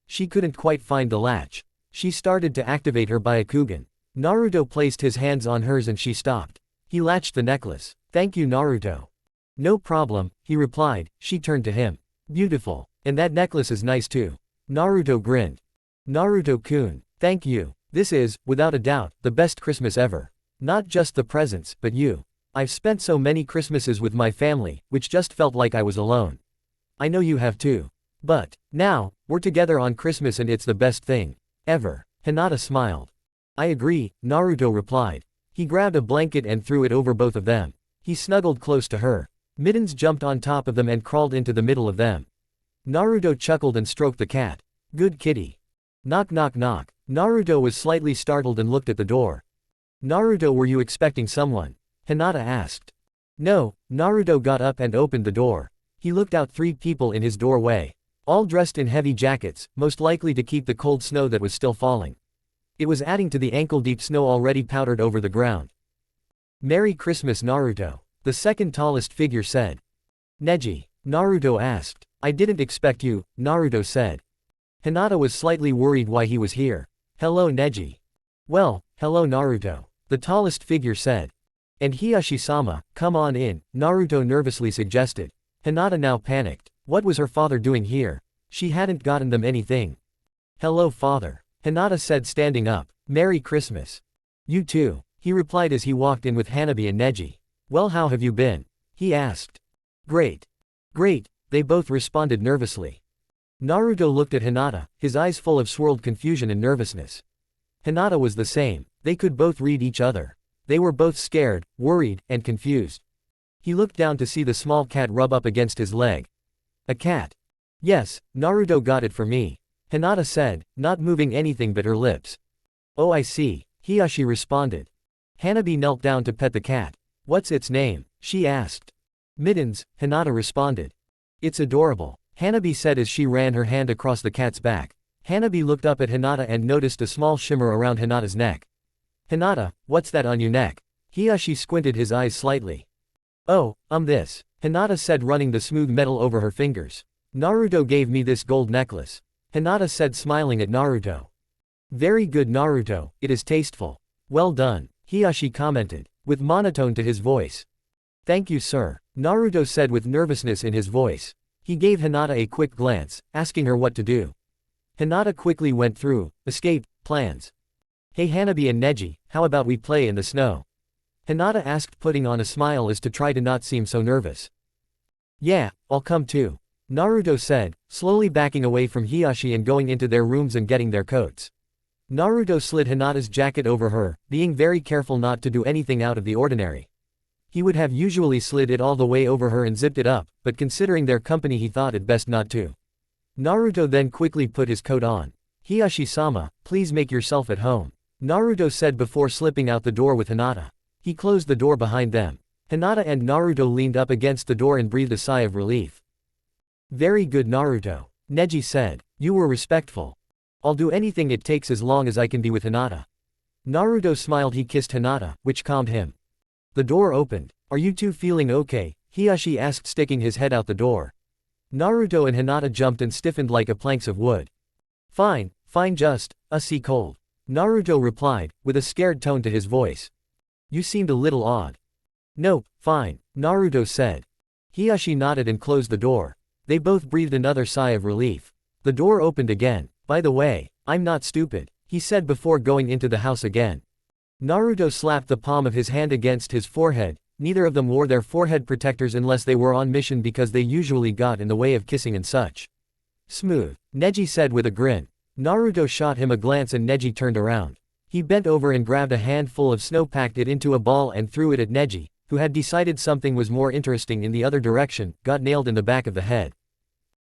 She couldn't quite find the latch. She started to activate her Byakugan. Naruto placed his hands on hers and she stopped. He latched the necklace. Thank you, Naruto. No problem, he replied. She turned to him. Beautiful. And that necklace is nice too. Naruto grinned. Naruto-kun, thank you. This is, without a doubt, the best Christmas ever. Not just the presents, but you. I've spent so many Christmases with my family, which just felt like I was alone. I know you have too. But, now, we're together on Christmas and it's the best thing ever. Hinata smiled. I agree, Naruto replied. He grabbed a blanket and threw it over both of them. He snuggled close to her. Mittens jumped on top of them and crawled into the middle of them. Naruto chuckled and stroked the cat. Good kitty. Knock knock knock. Naruto was slightly startled and looked at the door. Naruto, were you expecting someone? Hinata asked. No, Naruto got up and opened the door. He looked out. 3 people in his doorway. All dressed in heavy jackets, most likely to keep the cold snow that was still falling. It was adding to the ankle-deep snow already powdered over the ground. Merry Christmas, Naruto, the second tallest figure said. Neji? Naruto asked. I didn't expect you, Naruto said. Hinata was slightly worried why he was here. Hello, Neji. Well, hello, Naruto, the tallest figure said. And Hiyashi-sama, come on in, Naruto nervously suggested. Hinata now panicked. What was her father doing here? She hadn't gotten them anything. Hello, father, Hinata said, standing up. Merry Christmas. You too, he replied as he walked in with Hanabi and Neji. Well, how have you been? He asked. Great. Great, they both responded nervously. Naruto looked at Hinata, his eyes full of swirled confusion and nervousness. Hinata was the same. They could both read each other. They were both scared, worried, and confused. He looked down to see the small cat rub up against his leg. A cat? Yes, Naruto got it for me, Hinata said, not moving anything but her lips. Oh, I see, Hiyashi responded. Hanabi knelt down to pet the cat. What's its name? She asked. Mittens, Hinata responded. It's adorable, Hanabi said as she ran her hand across the cat's back. Hanabi looked up at Hinata and noticed a small shimmer around Hinata's neck. Hinata, what's that on your neck? Hiyashi squinted his eyes slightly. Oh, this, Hinata said, running the smooth metal over her fingers. Naruto gave me this gold necklace, Hinata said, smiling at Naruto. Very good, Naruto, it is tasteful. Well done, Hiyashi commented, with monotone to his voice. Thank you, sir, Naruto said with nervousness in his voice. He gave Hinata a quick glance, asking her what to do. Hinata quickly went through escape plans. Hey Hanabi and Neji, how about we play in the snow? Hinata asked, putting on a smile as to try to not seem so nervous. Yeah, I'll come too, Naruto said, slowly backing away from Hiyashi and going into their rooms and getting their coats. Naruto slid Hinata's jacket over her, being very careful not to do anything out of the ordinary. He would have usually slid it all the way over her and zipped it up, but considering their company he thought it best not to. Naruto then quickly put his coat on. Hiyashi-sama, please make yourself at home, Naruto said before slipping out the door with Hinata. He closed the door behind them. Hinata and Naruto leaned up against the door and breathed a sigh of relief. Very good, Naruto, Neji said. You were respectful. I'll do anything it takes as long as I can be with Hinata. Naruto smiled. He kissed Hinata, which calmed him. The door opened. Are you two feeling okay? Hiyashi asked, sticking his head out the door. Naruto and Hinata jumped and stiffened like a planks of wood. Fine, just, see cold. Naruto replied, with a scared tone to his voice. You seemed a little odd. Nope, fine, Naruto said. Hiyashi nodded and closed the door. They both breathed another sigh of relief. The door opened again. By the way, I'm not stupid, he said before going into the house again. Naruto slapped the palm of his hand against his forehead. Neither of them wore their forehead protectors unless they were on mission because they usually got in the way of kissing and such. Smooth, Neji said with a grin. Naruto shot him a glance and Neji turned around. He bent over and grabbed a handful of snow, packed it into a ball and threw it at Neji, who had decided something was more interesting in the other direction, got nailed in the back of the head.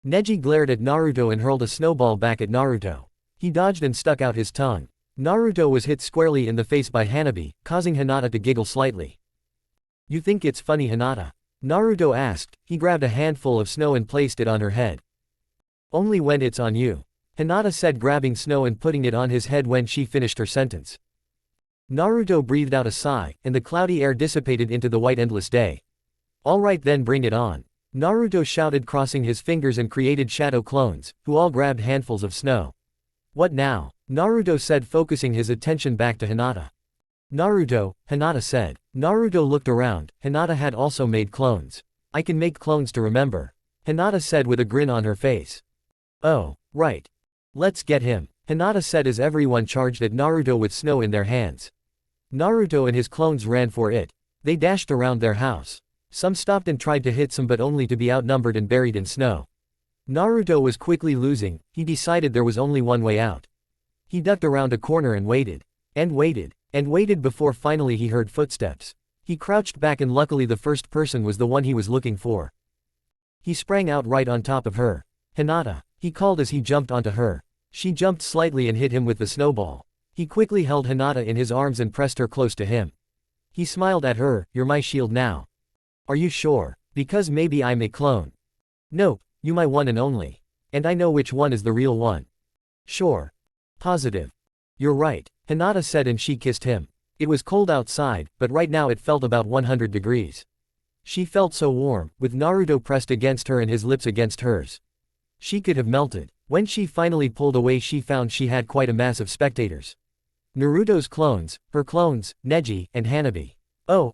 Neji glared at Naruto and hurled a snowball back at Naruto. He dodged and stuck out his tongue. Naruto was hit squarely in the face by Hanabi, causing Hinata to giggle slightly. You think it's funny, Hinata? Naruto asked. He grabbed a handful of snow and placed it on her head. Only when it's on you, Hinata said, grabbing snow and putting it on his head when she finished her sentence. Naruto breathed out a sigh, and the cloudy air dissipated into the white endless day. Alright then, bring it on, Naruto shouted, crossing his fingers, and created shadow clones, who all grabbed handfuls of snow. What now? Naruto said, focusing his attention back to Hinata. Naruto, Hinata said. Naruto looked around. Hinata had also made clones. I can make clones to remember, Hinata said with a grin on her face. Oh, right. Let's get him, Hinata said as everyone charged at Naruto with snow in their hands. Naruto and his clones ran for it. They dashed around their house. Some stopped and tried to hit some, but only to be outnumbered and buried in snow. Naruto was quickly losing. He decided there was only one way out. He ducked around a corner and waited. And waited. And waited before finally he heard footsteps. He crouched back, and luckily the first person was the one he was looking for. He sprang out right on top of her. Hinata, he called as he jumped onto her. She jumped slightly and hit him with the snowball. He quickly held Hinata in his arms and pressed her close to him. He smiled at her. You're my shield now. Are you sure? Because maybe I'm a clone. Nope, you my one and only. And I know which one is the real one. Sure. Positive. You're right, Hinata said, and she kissed him. It was cold outside, but right now it felt about 100 degrees. She felt so warm, with Naruto pressed against her and his lips against hers. She could have melted. When she finally pulled away, she found she had quite a mass of spectators. Naruto's clones, her clones, Neji, and Hanabi. Oh,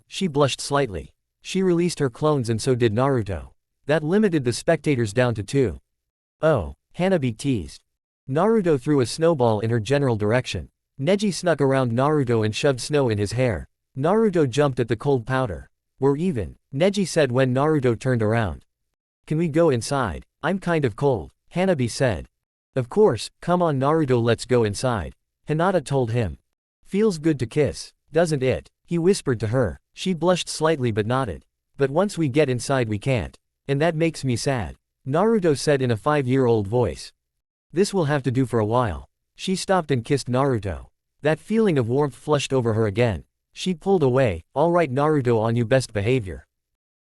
she blushed slightly. She released her clones and so did Naruto. That limited the spectators down to 2. Oh, Hanabi teased. Naruto threw a snowball in her general direction. Neji snuck around Naruto and shoved snow in his hair. Naruto jumped at the cold powder. We're even, Neji said when Naruto turned around. Can we go inside? I'm kind of cold, Hanabi said. Of course, come on Naruto, let's go inside, Hinata told him. Feels good to kiss, doesn't it? He whispered to her. She blushed slightly but nodded. But once we get inside we can't. And that makes me sad, Naruto said in a 5-year-old voice. This will have to do for a while. She stopped and kissed Naruto. That feeling of warmth flushed over her again. She pulled away. Alright Naruto, on you, best behavior.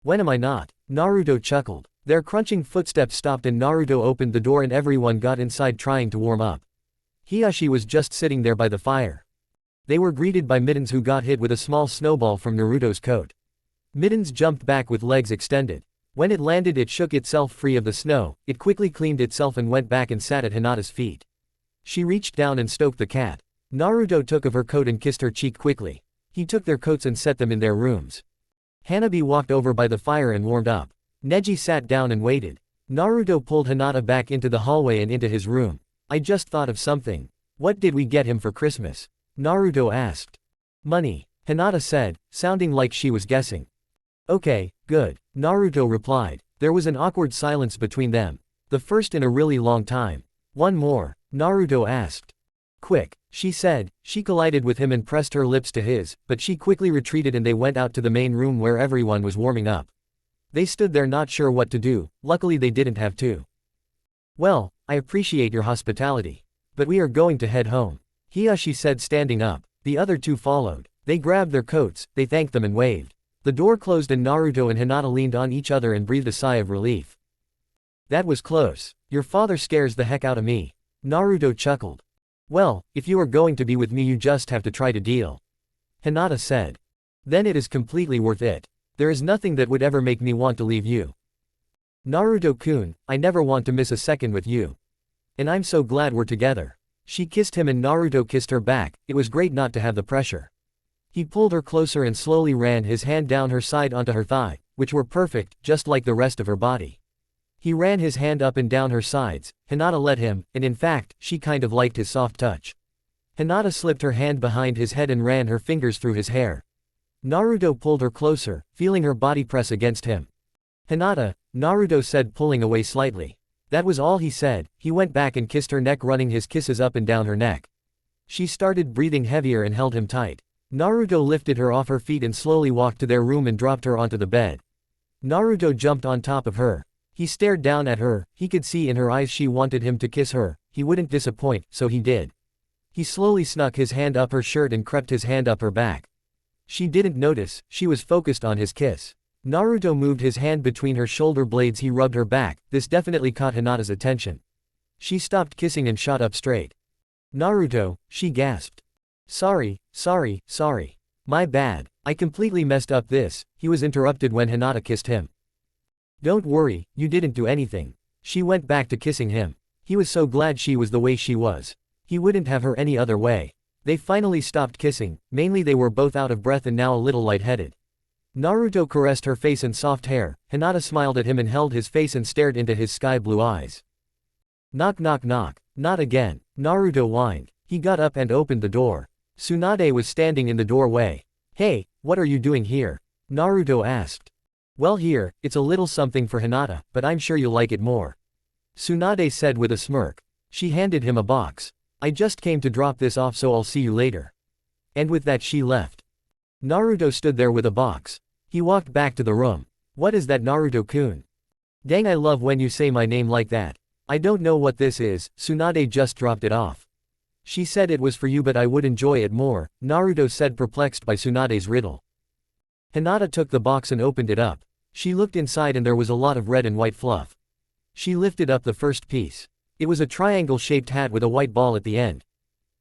When am I not? Naruto chuckled. Their crunching footsteps stopped and Naruto opened the door and everyone got inside trying to warm up. Hiyashi was just sitting there by the fire. They were greeted by Mittens, who got hit with a small snowball from Naruto's coat. Mittens jumped back with legs extended. When it landed, it shook itself free of the snow. It quickly cleaned itself and went back and sat at Hinata's feet. She reached down and stroked the cat. Naruto took of her coat and kissed her cheek quickly. He took their coats and set them in their rooms. Hanabi walked over by the fire and warmed up. Neji sat down and waited. Naruto pulled Hinata back into the hallway and into his room. I just thought of something. What did we get him for Christmas? Naruto asked. Money, Hinata said, sounding like she was guessing. Okay, good, Naruto replied. There was an awkward silence between them. The first in a really long time. One more, Naruto asked. Quick, she said. She collided with him and pressed her lips to his, but she quickly retreated and they went out to the main room where everyone was warming up. They stood there not sure what to do. Luckily they didn't have to. Well, I appreciate your hospitality. But we are going to head home. Hiyashi said, standing up. The other two followed. They grabbed their coats, they thanked them and waved. The door closed and Naruto and Hinata leaned on each other and breathed a sigh of relief. That was close. Your father scares the heck out of me. Naruto chuckled. Well, if you are going to be with me you just have to try to deal. Hinata said. Then it is completely worth it. There is nothing that would ever make me want to leave you. Naruto-kun, I never want to miss a second with you. And I'm so glad we're together. She kissed him and Naruto kissed her back. It was great not to have the pressure. He pulled her closer and slowly ran his hand down her side onto her thigh, which were perfect, just like the rest of her body. He ran his hand up and down her sides. Hinata let him, and in fact, she kind of liked his soft touch. Hinata slipped her hand behind his head and ran her fingers through his hair. Naruto pulled her closer, feeling her body press against him. Hinata, Naruto said, pulling away slightly. That was all he said. He went back and kissed her neck, running his kisses up and down her neck. She started breathing heavier and held him tight. Naruto lifted her off her feet and slowly walked to their room and dropped her onto the bed. Naruto jumped on top of her. He stared down at her. He could see in her eyes she wanted him to kiss her. He wouldn't disappoint, so he did. He slowly snuck his hand up her shirt and crept his hand up her back. She didn't notice, she was focused on his kiss. Naruto moved his hand between her shoulder blades. He rubbed her back. This definitely caught Hinata's attention. She stopped kissing and shot up straight. Naruto, she gasped. Sorry. My bad. I completely messed up this. He was interrupted when Hinata kissed him. Don't worry, you didn't do anything. She went back to kissing him. He was so glad she was the way she was. He wouldn't have her any other way. They finally stopped kissing, mainly they were both out of breath and now a little lightheaded. Naruto caressed her face and soft hair. Hinata smiled at him and held his face and stared into his sky blue eyes. Knock knock knock. Not again. Naruto whined. He got up and opened the door. Tsunade was standing in the doorway. Hey, what are you doing here? Naruto asked. Well, here, it's a little something for Hinata, but I'm sure you'll like it more. Tsunade said with a smirk. She handed him a box. I just came to drop this off, so I'll see you later. And with that she left. Naruto stood there with a box. He walked back to the room. What is that, Naruto-kun? Dang, I love when you say my name like that. I don't know what this is. Tsunade just dropped it off. She said it was for you, but I would enjoy it more, Naruto said, perplexed by Tsunade's riddle. Hinata took the box and opened it up. She looked inside and there was a lot of red and white fluff. She lifted up the first piece. It was a triangle-shaped hat with a white ball at the end.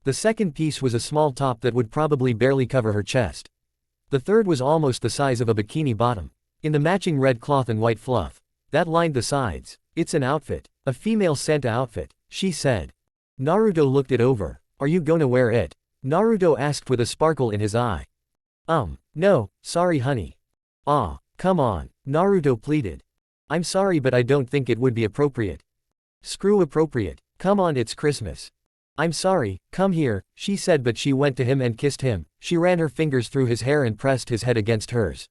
The second piece was a small top that would probably barely cover her chest. The third was almost the size of a bikini bottom, in the matching red cloth and white fluff that lined the sides. It's an outfit. A female Santa outfit, she said. Naruto looked it over. Are you gonna wear it? Naruto asked with a sparkle in his eye. No, sorry honey. Aw, come on, Naruto pleaded. I'm sorry, but I don't think it would be appropriate. Screw appropriate. Come on, it's Christmas. I'm sorry, come here, she said, but she went to him and kissed him. She ran her fingers through his hair and pressed his head against hers.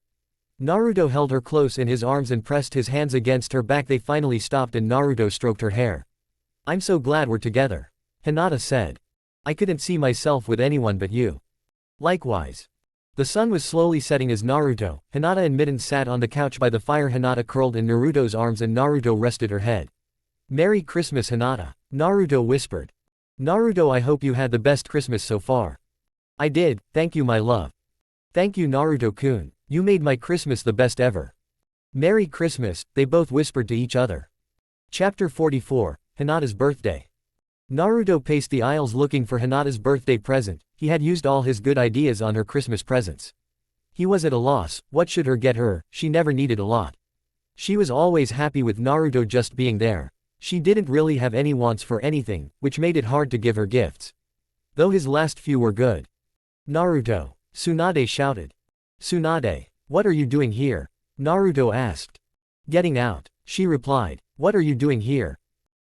Naruto held her close in his arms and pressed his hands against her back. They finally stopped and Naruto stroked her hair. I'm so glad we're together, Hinata said. I couldn't see myself with anyone but you. Likewise. The sun was slowly setting as Naruto, Hinata and Mitten sat on the couch by the fire. Hinata curled in Naruto's arms and Naruto rested her head. Merry Christmas, Hinata, Naruto whispered. Naruto, I hope you had the best Christmas so far. I did, thank you my love. Thank you Naruto-kun, you made my Christmas the best ever. Merry Christmas, they both whispered to each other. Chapter 44, Hinata's birthday. Naruto paced the aisles looking for Hinata's birthday present. He had used all his good ideas on her Christmas presents. He was at a loss. What should her get her? She never needed a lot. She was always happy with Naruto just being there. She didn't really have any wants for anything, which made it hard to give her gifts. Though his last few were good. Naruto, Tsunade shouted. Tsunade, what are you doing here? Naruto asked. Getting out, she replied. What are you doing here?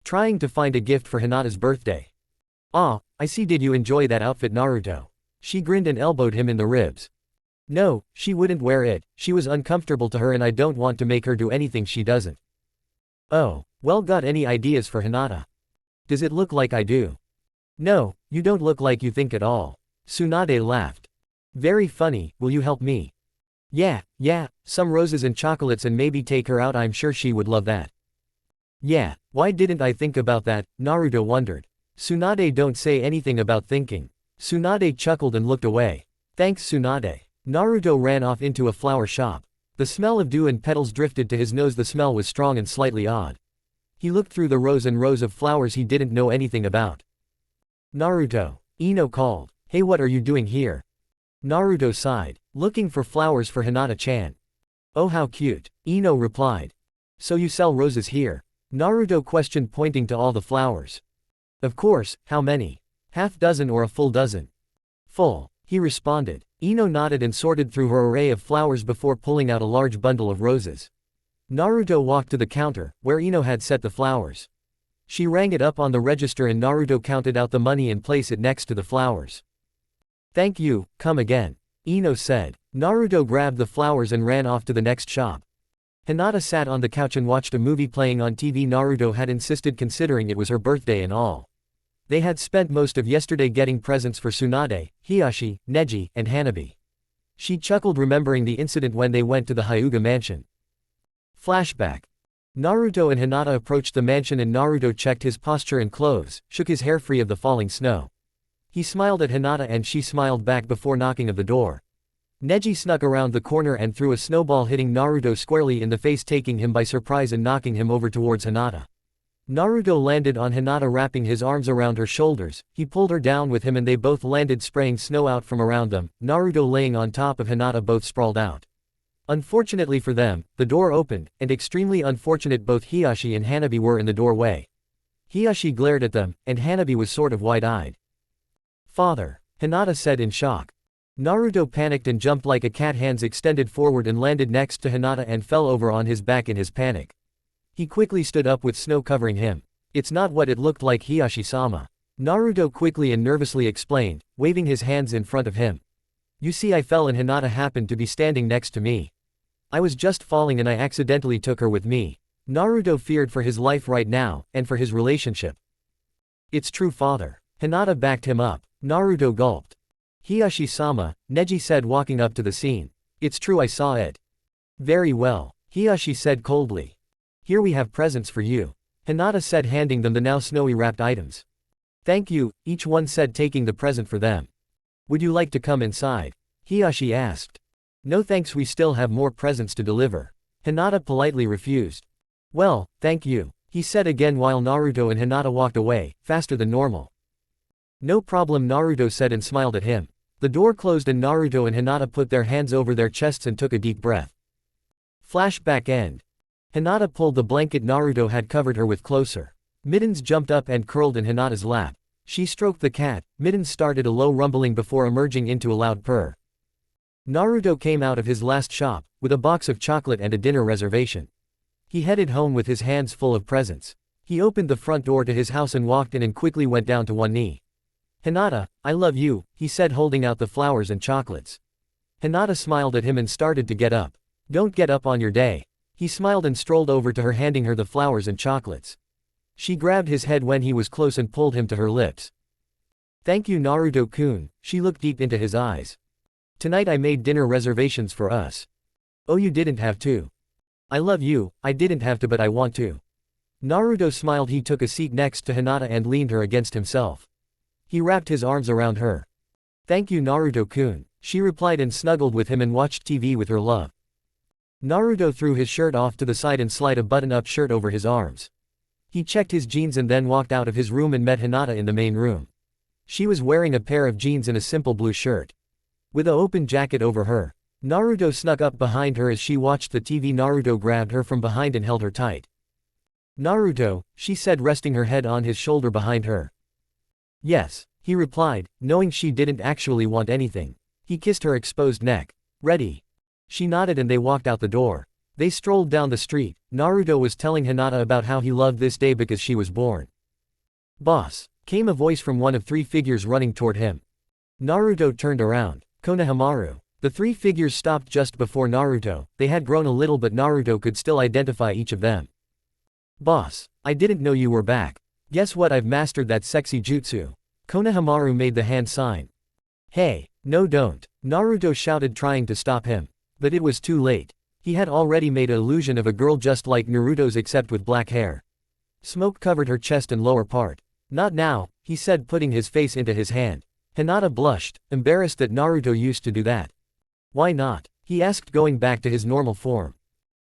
Trying to find a gift for Hinata's birthday. Ah, I see. Did you enjoy that outfit, Naruto? She grinned and elbowed him in the ribs. No, she wouldn't wear it. She was uncomfortable to her and I don't want to make her do anything she doesn't. Oh, well, got any ideas for Hinata? Does it look like I do? No, you don't look like you think at all. Tsunade laughed. Very funny, will you help me? Yeah, some roses and chocolates and maybe take her out. I'm sure she would love that. Yeah, why didn't I think about that? Naruto wondered. Tsunade, don't say anything about thinking. Tsunade chuckled and looked away. Thanks Tsunade. Naruto ran off into a flower shop. The smell of dew and petals drifted to his nose. The smell was strong and slightly odd. He looked through the rows and rows of flowers he didn't know anything about. Naruto. Ino called. Hey, what are you doing here? Naruto sighed. Looking for flowers for Hinata-chan. Oh, how cute. Ino replied. So you sell roses here? Naruto questioned, pointing to all the flowers. Of course, how many? Half dozen or a full dozen? Full, he responded. Ino nodded and sorted through her array of flowers before pulling out a large bundle of roses. Naruto walked to the counter, where Ino had set the flowers. She rang it up on the register and Naruto counted out the money and placed it next to the flowers. Thank you, come again. Ino said. Naruto grabbed the flowers and ran off to the next shop. Hinata sat on the couch and watched a movie playing on TV. Naruto had insisted, considering it was her birthday and all. They had spent most of yesterday getting presents for Tsunade, Hiashi, Neji, and Hanabi. She chuckled remembering the incident when they went to the Hyuga mansion. Flashback. Naruto and Hinata approached the mansion and Naruto checked his posture and clothes, shook his hair free of the falling snow. He smiled at Hinata and she smiled back before knocking of the door. Neji snuck around the corner and threw a snowball, hitting Naruto squarely in the face, taking him by surprise and knocking him over towards Hinata. Naruto landed on Hinata, wrapping his arms around her shoulders. He pulled her down with him and they both landed, spraying snow out from around them, Naruto laying on top of Hinata, both sprawled out. Unfortunately for them, the door opened, and extremely unfortunate, both Hiashi and Hanabi were in the doorway. Hiashi glared at them, and Hanabi was sort of wide-eyed. Father, Hinata said in shock. Naruto panicked and jumped like a cat, hands extended forward, and landed next to Hinata and fell over on his back in his panic. He quickly stood up with snow covering him. It's not what it looked like, Hiashi-sama. Naruto quickly and nervously explained, waving his hands in front of him. You see, I fell and Hinata happened to be standing next to me. I was just falling and I accidentally took her with me. Naruto feared for his life right now, and for his relationship. It's true, father. Hinata backed him up. Naruto gulped. Hiashi-sama, Neji said, walking up to the scene. It's true, I saw it. Very well, Hiashi said coldly. Here we have presents for you. Hinata said, handing them the now snowy wrapped items. Thank you, each one said, taking the present for them. Would you like to come inside? Hiashi asked. No thanks, we still have more presents to deliver. Hinata politely refused. Well, thank you, he said again while Naruto and Hinata walked away, faster than normal. No problem, Naruto said and smiled at him. The door closed and Naruto and Hinata put their hands over their chests and took a deep breath. Flashback end. Hinata pulled the blanket Naruto had covered her with closer. Mittens jumped up and curled in Hinata's lap. She stroked the cat. Mittens started a low rumbling before emerging into a loud purr. Naruto came out of his last shop, with a box of chocolate and a dinner reservation. He headed home with his hands full of presents. He opened the front door to his house and walked in and quickly went down to one knee. Hinata, I love you, he said, holding out the flowers and chocolates. Hinata smiled at him and started to get up. Don't get up on your day. He smiled and strolled over to her, handing her the flowers and chocolates. She grabbed his head when he was close and pulled him to her lips. Thank you, Naruto-kun, she looked deep into his eyes. Tonight I made dinner reservations for us. Oh, you didn't have to. I love you, I didn't have to but I want to. Naruto smiled. He took a seat next to Hinata and leaned her against himself. He wrapped his arms around her. Thank you, Naruto-kun, she replied and snuggled with him and watched TV with her love. Naruto threw his shirt off to the side and slid a button-up shirt over his arms. He checked his jeans and then walked out of his room and met Hinata in the main room. She was wearing a pair of jeans and a simple blue shirt. With an open jacket over her. Naruto snuck up behind her as she watched the TV. Naruto grabbed her from behind and held her tight. Naruto, she said, resting her head on his shoulder behind her. Yes, he replied, knowing she didn't actually want anything. He kissed her exposed neck. Ready? She nodded and they walked out the door. They strolled down the street. Naruto was telling Hinata about how he loved this day because she was born. Boss, came a voice from one of three figures running toward him. Naruto turned around. Konohamaru. The three figures stopped just before Naruto. They had grown a little but Naruto could still identify each of them. Boss, I didn't know you were back. Guess what, I've mastered that sexy jutsu. Konohamaru made the hand sign. Hey, no don't, Naruto shouted, trying to stop him. But it was too late. He had already made an illusion of a girl just like Naruto's except with black hair. Smoke covered her chest and lower part. Not now, he said, putting his face into his hand. Hinata blushed, embarrassed that Naruto used to do that. Why not? He asked, going back to his normal form.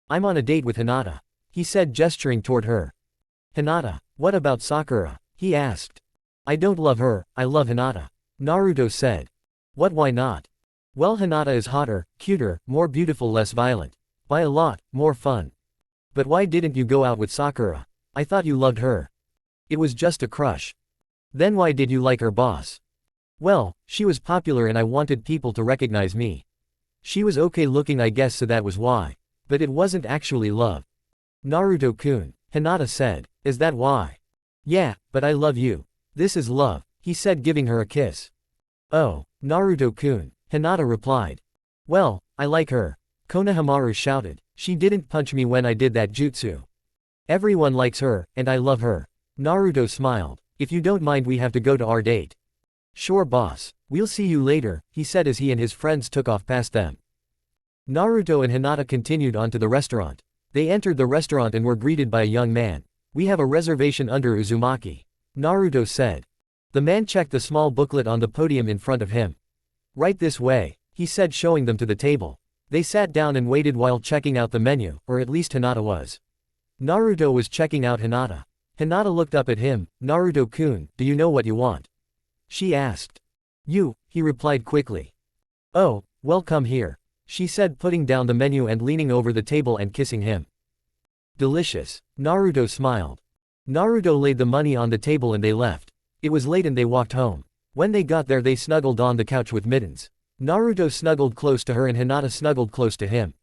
I'm on a date with Hinata, he said, gesturing toward her. Hinata, what about Sakura? He asked. I don't love her, I love Hinata, Naruto said. What, why not? Well, Hinata is hotter, cuter, more beautiful, less violent. By a lot, more fun. But why didn't you go out with Sakura? I thought you loved her. It was just a crush. Then why did you like her, boss? Well, she was popular and I wanted people to recognize me. She was okay looking, I guess, so that was why. But it wasn't actually love. Naruto-kun, Hinata said. Is that why? Yeah, but I love you. This is love, he said, giving her a kiss. Oh, Naruto-kun, Hinata replied. Well, I like her, Konohamaru shouted. She didn't punch me when I did that jutsu. Everyone likes her, and I love her. Naruto smiled. If you don't mind, we have to go to our date. Sure, boss. We'll see you later, he said as he and his friends took off past them. Naruto and Hinata continued on to the restaurant. They entered the restaurant and were greeted by a young man. We have a reservation under Uzumaki, Naruto said. The man checked the small booklet on the podium in front of him. Right this way, he said, showing them to the table. They sat down and waited while checking out the menu, or at least Hinata was. Naruto was checking out Hinata. Hinata looked up at him. Naruto-kun, do you know what you want? She asked. You, he replied quickly. Oh, well, come here, she said, putting down the menu and leaning over the table and kissing him. Delicious, Naruto smiled. Naruto laid the money on the table and they left. It was late and they walked home. When they got there, they snuggled on the couch with mittens. Naruto snuggled close to her and Hinata snuggled close to him.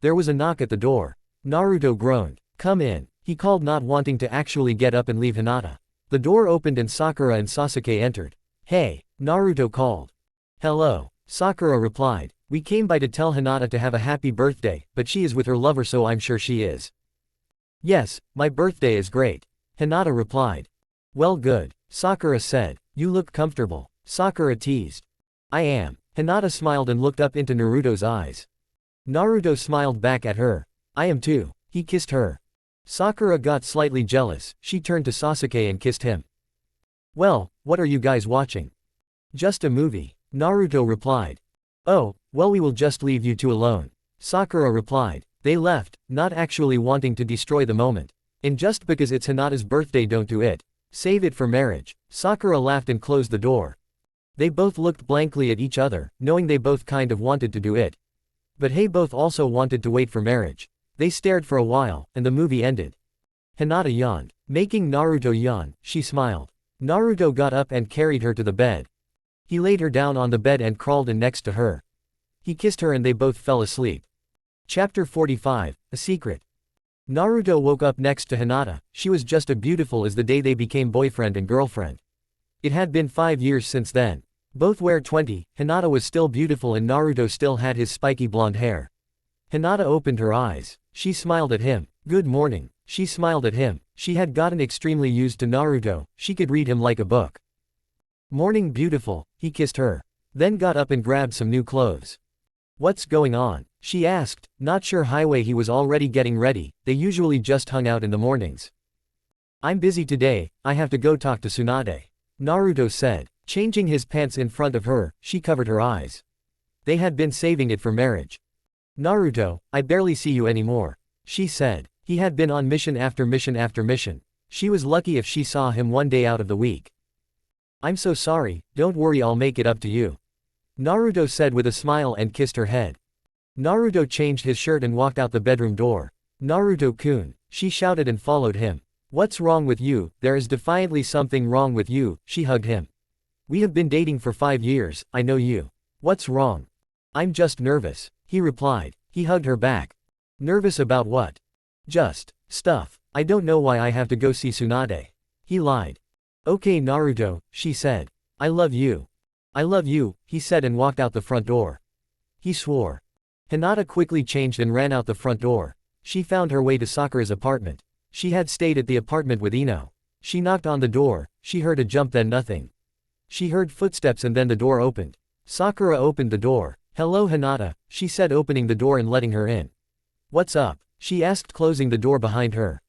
There was a knock at the door. Naruto groaned. Come in, he called, not wanting to actually get up and leave Hinata. The door opened and Sakura and Sasuke entered. Hey, Naruto called. Hello, Sakura replied. We came by to tell Hinata to have a happy birthday, but she is with her lover, so I'm sure she is. Yes, my birthday is great, Hinata replied. Well, good, Sakura said. You look comfortable, Sakura teased. I am. Hinata smiled and looked up into Naruto's eyes. Naruto smiled back at her. I am too, he kissed her. Sakura got slightly jealous. She turned to Sasuke and kissed him. Well, what are you guys watching? Just a movie, Naruto replied. Oh, well, we will just leave you two alone, Sakura replied. They left, not actually wanting to destroy the moment. And just because it's Hinata's birthday, don't do it. Save it for marriage. Sakura laughed and closed the door. They both looked blankly at each other, knowing they both kind of wanted to do it. But hey, both also wanted to wait for marriage. They stared for a while, and the movie ended. Hinata yawned. Making Naruto yawn, she smiled. Naruto got up and carried her to the bed. He laid her down on the bed and crawled in next to her. He kissed her and they both fell asleep. Chapter 45, A Secret. Naruto woke up next to Hinata. She was just as beautiful as the day they became boyfriend and girlfriend. It had been 5 years since then. Both were 20, Hinata was still beautiful and Naruto still had his spiky blonde hair. Hinata opened her eyes. She smiled at him. Good morning. She smiled at him. She had gotten extremely used to Naruto. She could read him like a book. Morning, beautiful, he kissed her. Then got up and grabbed some new clothes. What's going on? She asked, not sure highway he was already getting ready. They usually just hung out in the mornings. I'm busy today, I have to go talk to Tsunade, Naruto said. Changing his pants in front of her, she covered her eyes. They had been saving it for marriage. Naruto, I barely see you anymore, she said. He had been on mission after mission after mission. She was lucky if she saw him one day out of the week. I'm so sorry, don't worry, I'll make it up to you, Naruto said with a smile and kissed her head. Naruto changed his shirt and walked out the bedroom door. Naruto-kun, she shouted and followed him. What's wrong with you? There is defiantly something wrong with you, she hugged him. We have been dating for 5 years, I know you. What's wrong? I'm just nervous, he replied. He hugged her back. Nervous about what? Just stuff. I don't know why I have to go see Tsunade. He lied. Okay, Naruto, she said. I love you. I love you, he said and walked out the front door. He swore. Hinata quickly changed and ran out the front door. She found her way to Sakura's apartment. She had stayed at the apartment with Ino. She knocked on the door. She heard a jump, then nothing. She heard footsteps and then the door opened. Sakura opened the door. Hello, Hinata, she said, opening the door and letting her in. What's up? She asked, closing the door behind her.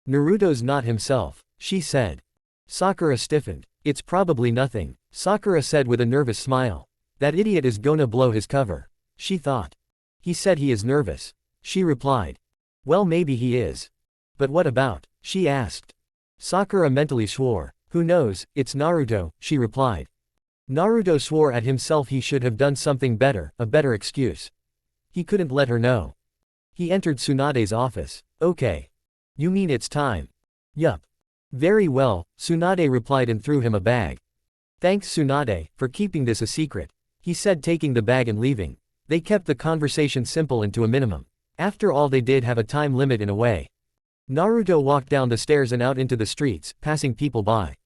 Naruto's not himself, she said. Sakura stiffened. It's probably nothing, Sakura said with a nervous smile. That idiot is gonna blow his cover, she thought. He said he is nervous, she replied. Well, maybe he is. But what about? She asked. Sakura mentally swore. Who knows, it's Naruto, she replied. Naruto swore at himself he should have done something better, a better excuse. He couldn't let her know. He entered Tsunade's office. Okay. You mean it's time? Yup. Very well, Tsunade replied and threw him a bag. Thanks Tsunade, for keeping this a secret, he said, taking the bag and leaving. They kept the conversation simple and to a minimum. After all, they did have a time limit in a way. Naruto walked down the stairs and out into the streets, passing people by.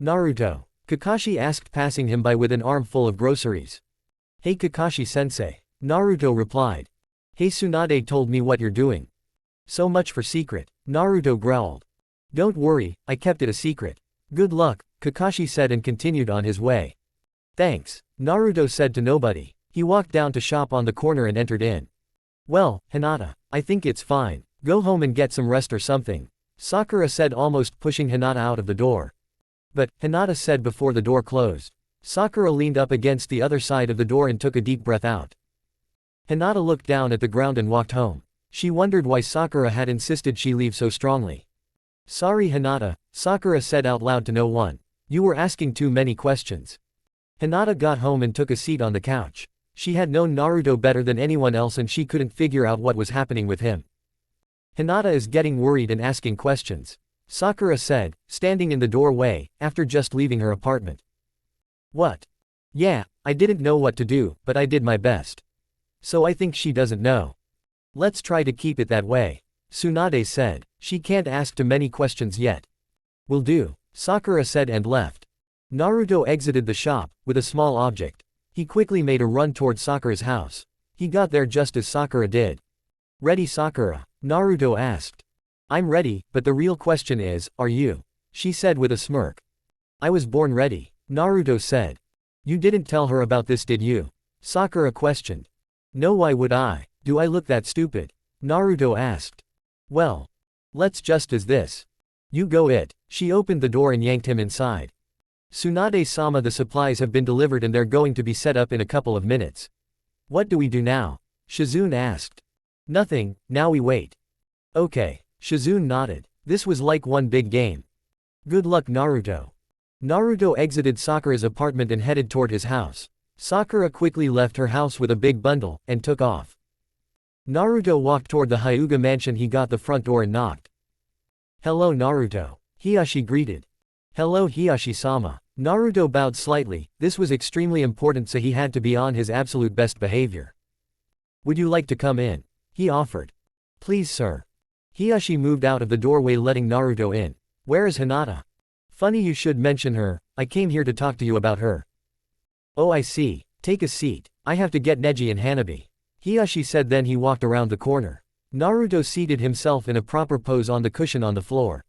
Naruto, Kakashi asked, passing him by with an arm full of groceries. Hey Kakashi-sensei, Naruto replied. Hey, Tsunade told me what you're doing. So much for secret, Naruto growled. Don't worry, I kept it a secret. Good luck, Kakashi said and continued on his way. Thanks, Naruto said to nobody. He walked down to shop on the corner and entered in. Well, Hinata, I think it's fine. Go home and get some rest or something, Sakura said, almost pushing Hinata out of the door. But, Hinata said before the door closed. Sakura leaned up against the other side of the door and took a deep breath out. Hinata looked down at the ground and walked home. She wondered why Sakura had insisted she leave so strongly. Sorry Hinata, Sakura said out loud to no one. You were asking too many questions. Hinata got home and took a seat on the couch. She had known Naruto better than anyone else and she couldn't figure out what was happening with him. Hinata is getting worried and asking questions, Sakura said, standing in the doorway, after just leaving her apartment. What? Yeah, I didn't know what to do, but I did my best. So I think she doesn't know. Let's try to keep it that way, Tsunade said. She can't ask too many questions yet. Will do, Sakura said and left. Naruto exited the shop, with a small object. He quickly made a run toward Sakura's house. He got there just as Sakura did. Ready Sakura? Naruto asked. I'm ready, but the real question is, are you? She said with a smirk. I was born ready, Naruto said. You didn't tell her about this, did you? Sakura questioned. No, why would I? Do I look that stupid? Naruto asked. Well, let's just as this. You go it. She opened the door and yanked him inside. Tsunade-sama, the supplies have been delivered and they're going to be set up in a couple of minutes. What do we do now? Shizune asked. Nothing, now we wait. Okay, Shizune nodded. This was like one big game. Good luck Naruto. Naruto exited Sakura's apartment and headed toward his house. Sakura quickly left her house with a big bundle, and took off. Naruto walked toward the Hyuga mansion. He got the front door and knocked. Hello Naruto. Hiyashi greeted. Hello Hiyashi-sama. Naruto bowed slightly. This was extremely important, so he had to be on his absolute best behavior. Would you like to come in? He offered. Please sir. Hiyashi moved out of the doorway, letting Naruto in. Where is Hinata? Funny you should mention her, I came here to talk to you about her. Oh I see, take a seat, I have to get Neji and Hanabi. Hiyashi said, then he walked around the corner. Naruto seated himself in a proper pose on the cushion on the floor.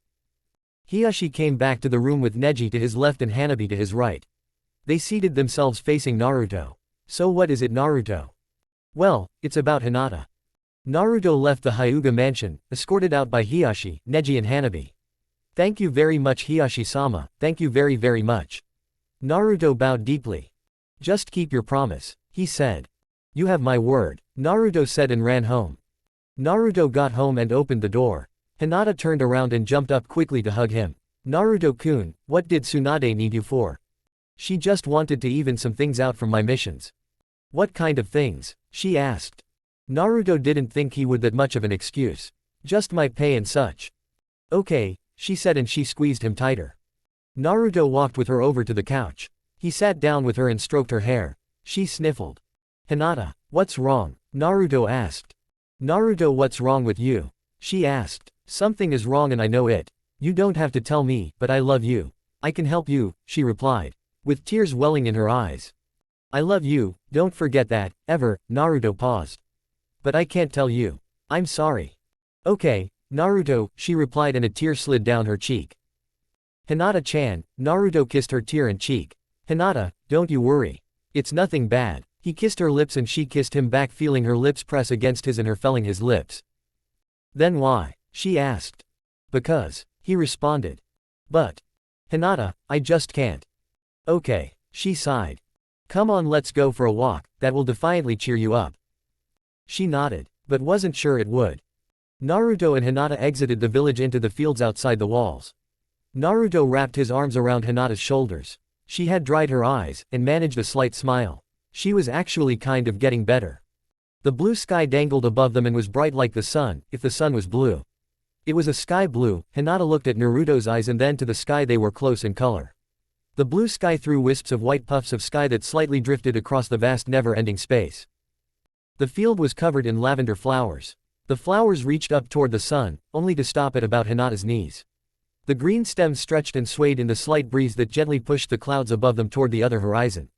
Hiyashi came back to the room with Neji to his left and Hanabi to his right. They seated themselves facing Naruto. So what is it Naruto? Well, it's about Hinata. Naruto left the Hyuga mansion, escorted out by Hiyashi, Neji and Hanabi. Thank you very much Hiyashi-sama, thank you very very much. Naruto bowed deeply. Just keep your promise, he said. You have my word, Naruto said and ran home. Naruto got home and opened the door. Hinata turned around and jumped up quickly to hug him. Naruto-kun, what did Tsunade need you for? She just wanted to even some things out from my missions. What kind of things? She asked. Naruto didn't think he would that much of an excuse. Just my pay and such. Okay, she said and she squeezed him tighter. Naruto walked with her over to the couch. He sat down with her and stroked her hair. She sniffled. Hinata, what's wrong? Naruto asked. Naruto, what's wrong with you? She asked. Something is wrong and I know it. You don't have to tell me, but I love you. I can help you, she replied, with tears welling in her eyes. I love you, don't forget that, ever, Naruto paused. But I can't tell you. I'm sorry. Okay, Naruto, she replied and a tear slid down her cheek. Hinata-chan, Naruto kissed her tear and cheek. Hinata, don't you worry. It's nothing bad. He kissed her lips and she kissed him back, feeling her lips press against his and her felling his lips. Then why? She asked. Because, he responded. But. Hinata, I just can't. Okay. She sighed. Come on, let's go for a walk, that will defiantly cheer you up. She nodded, but wasn't sure it would. Naruto and Hinata exited the village into the fields outside the walls. Naruto wrapped his arms around Hinata's shoulders. She had dried her eyes, and managed a slight smile. She was actually kind of getting better. The blue sky dangled above them and was bright like the sun, if the sun was blue. It was a sky blue. Hinata looked at Naruto's eyes and then to the sky. They were close in color. The blue sky threw wisps of white puffs of sky that slightly drifted across the vast never-ending space. The field was covered in lavender flowers. The flowers reached up toward the sun, only to stop at about Hinata's knees. The green stems stretched and swayed in the slight breeze that gently pushed the clouds above them toward the other horizon.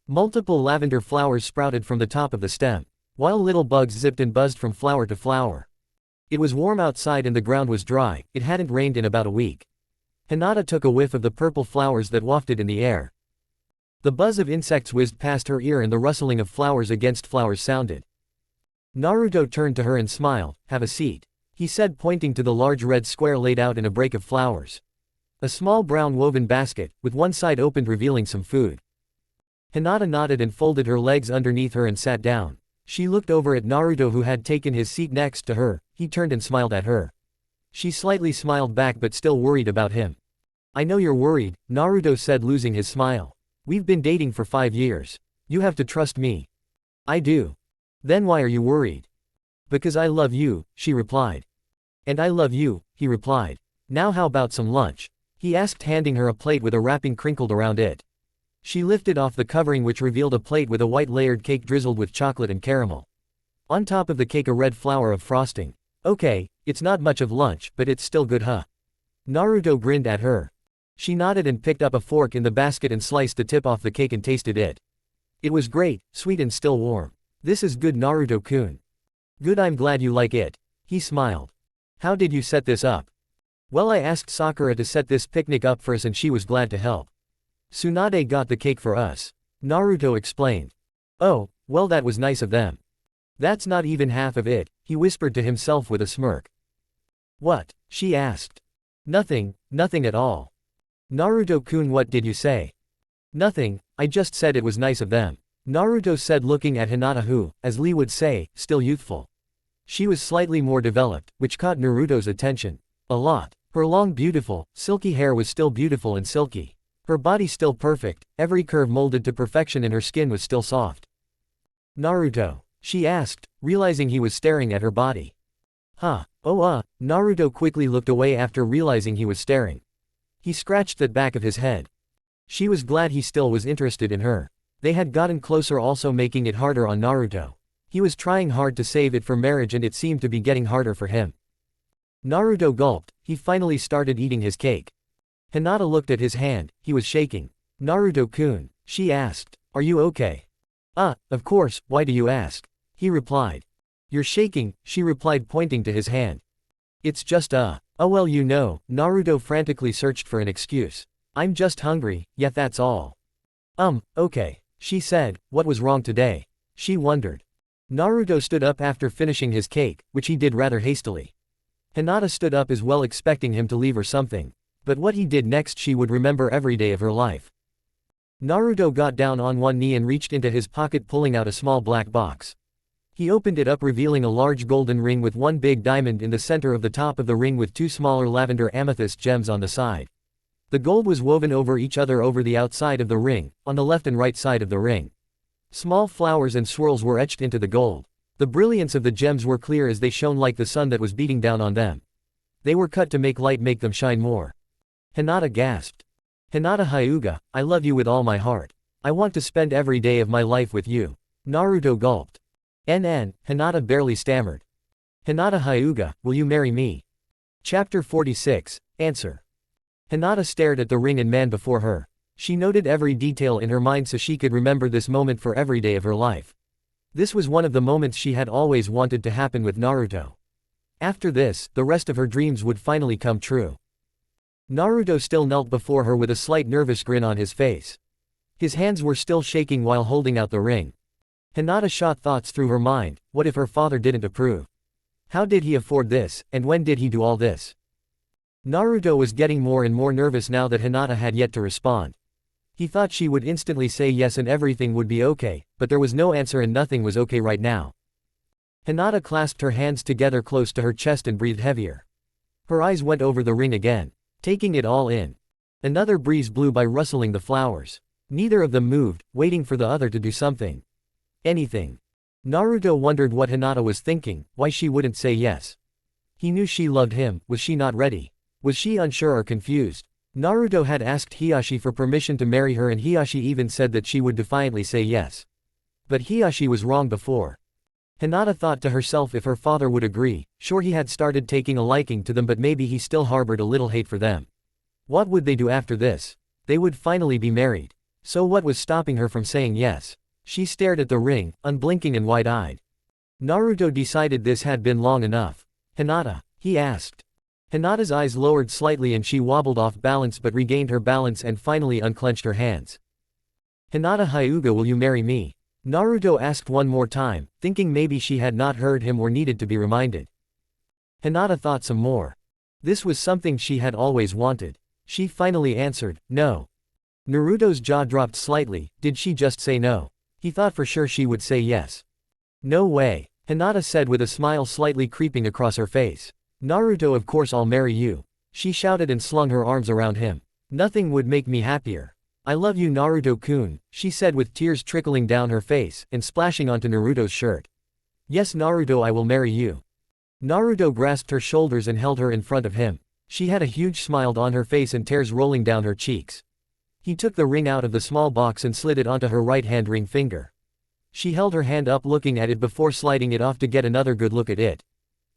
Multiple lavender flowers sprouted from the top of the stem, while little bugs zipped and buzzed from flower to flower. It was warm outside and the ground was dry. It hadn't rained in about a week. Hinata took a whiff of the purple flowers that wafted in the air. The buzz of insects whizzed past her ear and the rustling of flowers against flowers sounded. Naruto turned to her and smiled. Have a seat, he said, pointing to the large red square laid out in a break of flowers. A small brown woven basket, with one side opened revealing some food. Hinata nodded and folded her legs underneath her and sat down. She looked over at Naruto, who had taken his seat next to her. He turned and smiled at her. She slightly smiled back but still worried about him. I know you're worried, Naruto said, losing his smile. We've been dating for 5 years. You have to trust me. I do. Then why are you worried? Because I love you, she replied. And I love you, he replied. Now how about some lunch? He asked, handing her a plate with a wrapping crinkled around it. She lifted off the covering, which revealed a plate with a white layered cake drizzled with chocolate and caramel. On top of the cake a red flower of frosting. Okay, it's not much of lunch, but it's still good, huh? Naruto grinned at her. She nodded and picked up a fork in the basket and sliced the tip off the cake and tasted it. It was great, sweet and still warm. This is good, Naruto-kun. Good, I'm glad you like it. He smiled. How did you set this up? Well, I asked Sakura to set this picnic up for us and she was glad to help. Tsunade got the cake for us. Naruto explained. Oh, well, that was nice of them. That's not even half of it, he whispered to himself with a smirk. What? She asked. Nothing at all. Naruto-kun, what did you say? Nothing, I just said it was nice of them. Naruto said, looking at Hinata, who, as Lee would say, still youthful. She was slightly more developed, which caught Naruto's attention. A lot. Her long beautiful, silky hair was still beautiful and silky. Her body still perfect, every curve molded to perfection, and her skin was still soft. Naruto? She asked, realizing he was staring at her body. Huh, Naruto quickly looked away after realizing he was staring. He scratched the back of his head. She was glad he still was interested in her. They had gotten closer, also making it harder on Naruto. He was trying hard to save it for marriage and it seemed to be getting harder for him. Naruto gulped. He finally started eating his cake. Hinata looked at his hand. He was shaking. Naruto-kun, she asked, are you okay? Of course, why do you ask? He replied. You're shaking, she replied, pointing to his hand. It's just oh well, you know, Naruto frantically searched for an excuse. I'm just hungry, yeah, that's all. Okay, she said. What was wrong today? She wondered. Naruto stood up after finishing his cake, which he did rather hastily. Hinata stood up as well, expecting him to leave or something. But what he did next she would remember every day of her life. Naruto got down on one knee and reached into his pocket, pulling out a small black box. He opened it up, revealing a large golden ring with one big diamond in the center of the top of the ring with 2 smaller lavender amethyst gems on the side. The gold was woven over each other over the outside of the ring, on the left and right side of the ring. Small flowers and swirls were etched into the gold. The brilliance of the gems were clear as they shone like the sun that was beating down on them. They were cut to make light make them shine more. Hinata gasped. Hinata Hyuga, I love you with all my heart. I want to spend every day of my life with you. Naruto gulped. Hinata barely stammered. Hinata Hyuga, will you marry me? Chapter 46, Answer. Hinata stared at the ring and man before her. She noted every detail in her mind so she could remember this moment for every day of her life. This was one of the moments she had always wanted to happen with Naruto. After this, the rest of her dreams would finally come true. Naruto still knelt before her with a slight nervous grin on his face. His hands were still shaking while holding out the ring. Hinata shot thoughts through her mind. What if her father didn't approve? How did he afford this, and when did he do all this? Naruto was getting more and more nervous now that Hinata had yet to respond. He thought she would instantly say yes and everything would be okay, but there was no answer and nothing was okay right now. Hinata clasped her hands together close to her chest and breathed heavier. Her eyes went over the ring again, taking it all in. Another breeze blew by rustling the flowers. Neither of them moved, waiting for the other to do something. Anything. Naruto wondered what Hinata was thinking, why she wouldn't say yes. He knew she loved him, was she not ready? Was she unsure or confused? Naruto had asked Hiyashi for permission to marry her and Hiyashi even said that she would defiantly say yes. But Hiyashi was wrong before. Hinata thought to herself if her father would agree, sure he had started taking a liking to them but maybe he still harbored a little hate for them. What would they do after this? They would finally be married. So what was stopping her from saying yes? She stared at the ring, unblinking and wide-eyed. Naruto decided this had been long enough. Hinata, he asked. Hinata's eyes lowered slightly and she wobbled off balance but regained her balance and finally unclenched her hands. Hinata Hyuga, will you marry me? Naruto asked one more time, thinking maybe she had not heard him or needed to be reminded. Hinata thought some more. This was something she had always wanted. She finally answered, no. Naruto's jaw dropped slightly. Did she just say no? He thought for sure she would say yes. No way, Hinata said with a smile slightly creeping across her face. Naruto, of course I'll marry you. She shouted and slung her arms around him. Nothing would make me happier. I love you Naruto-kun, she said with tears trickling down her face and splashing onto Naruto's shirt. Yes Naruto, I will marry you. Naruto grasped her shoulders and held her in front of him. She had a huge smile on her face and tears rolling down her cheeks. He took the ring out of the small box and slid it onto her right-hand ring finger. She held her hand up looking at it before sliding it off to get another good look at it.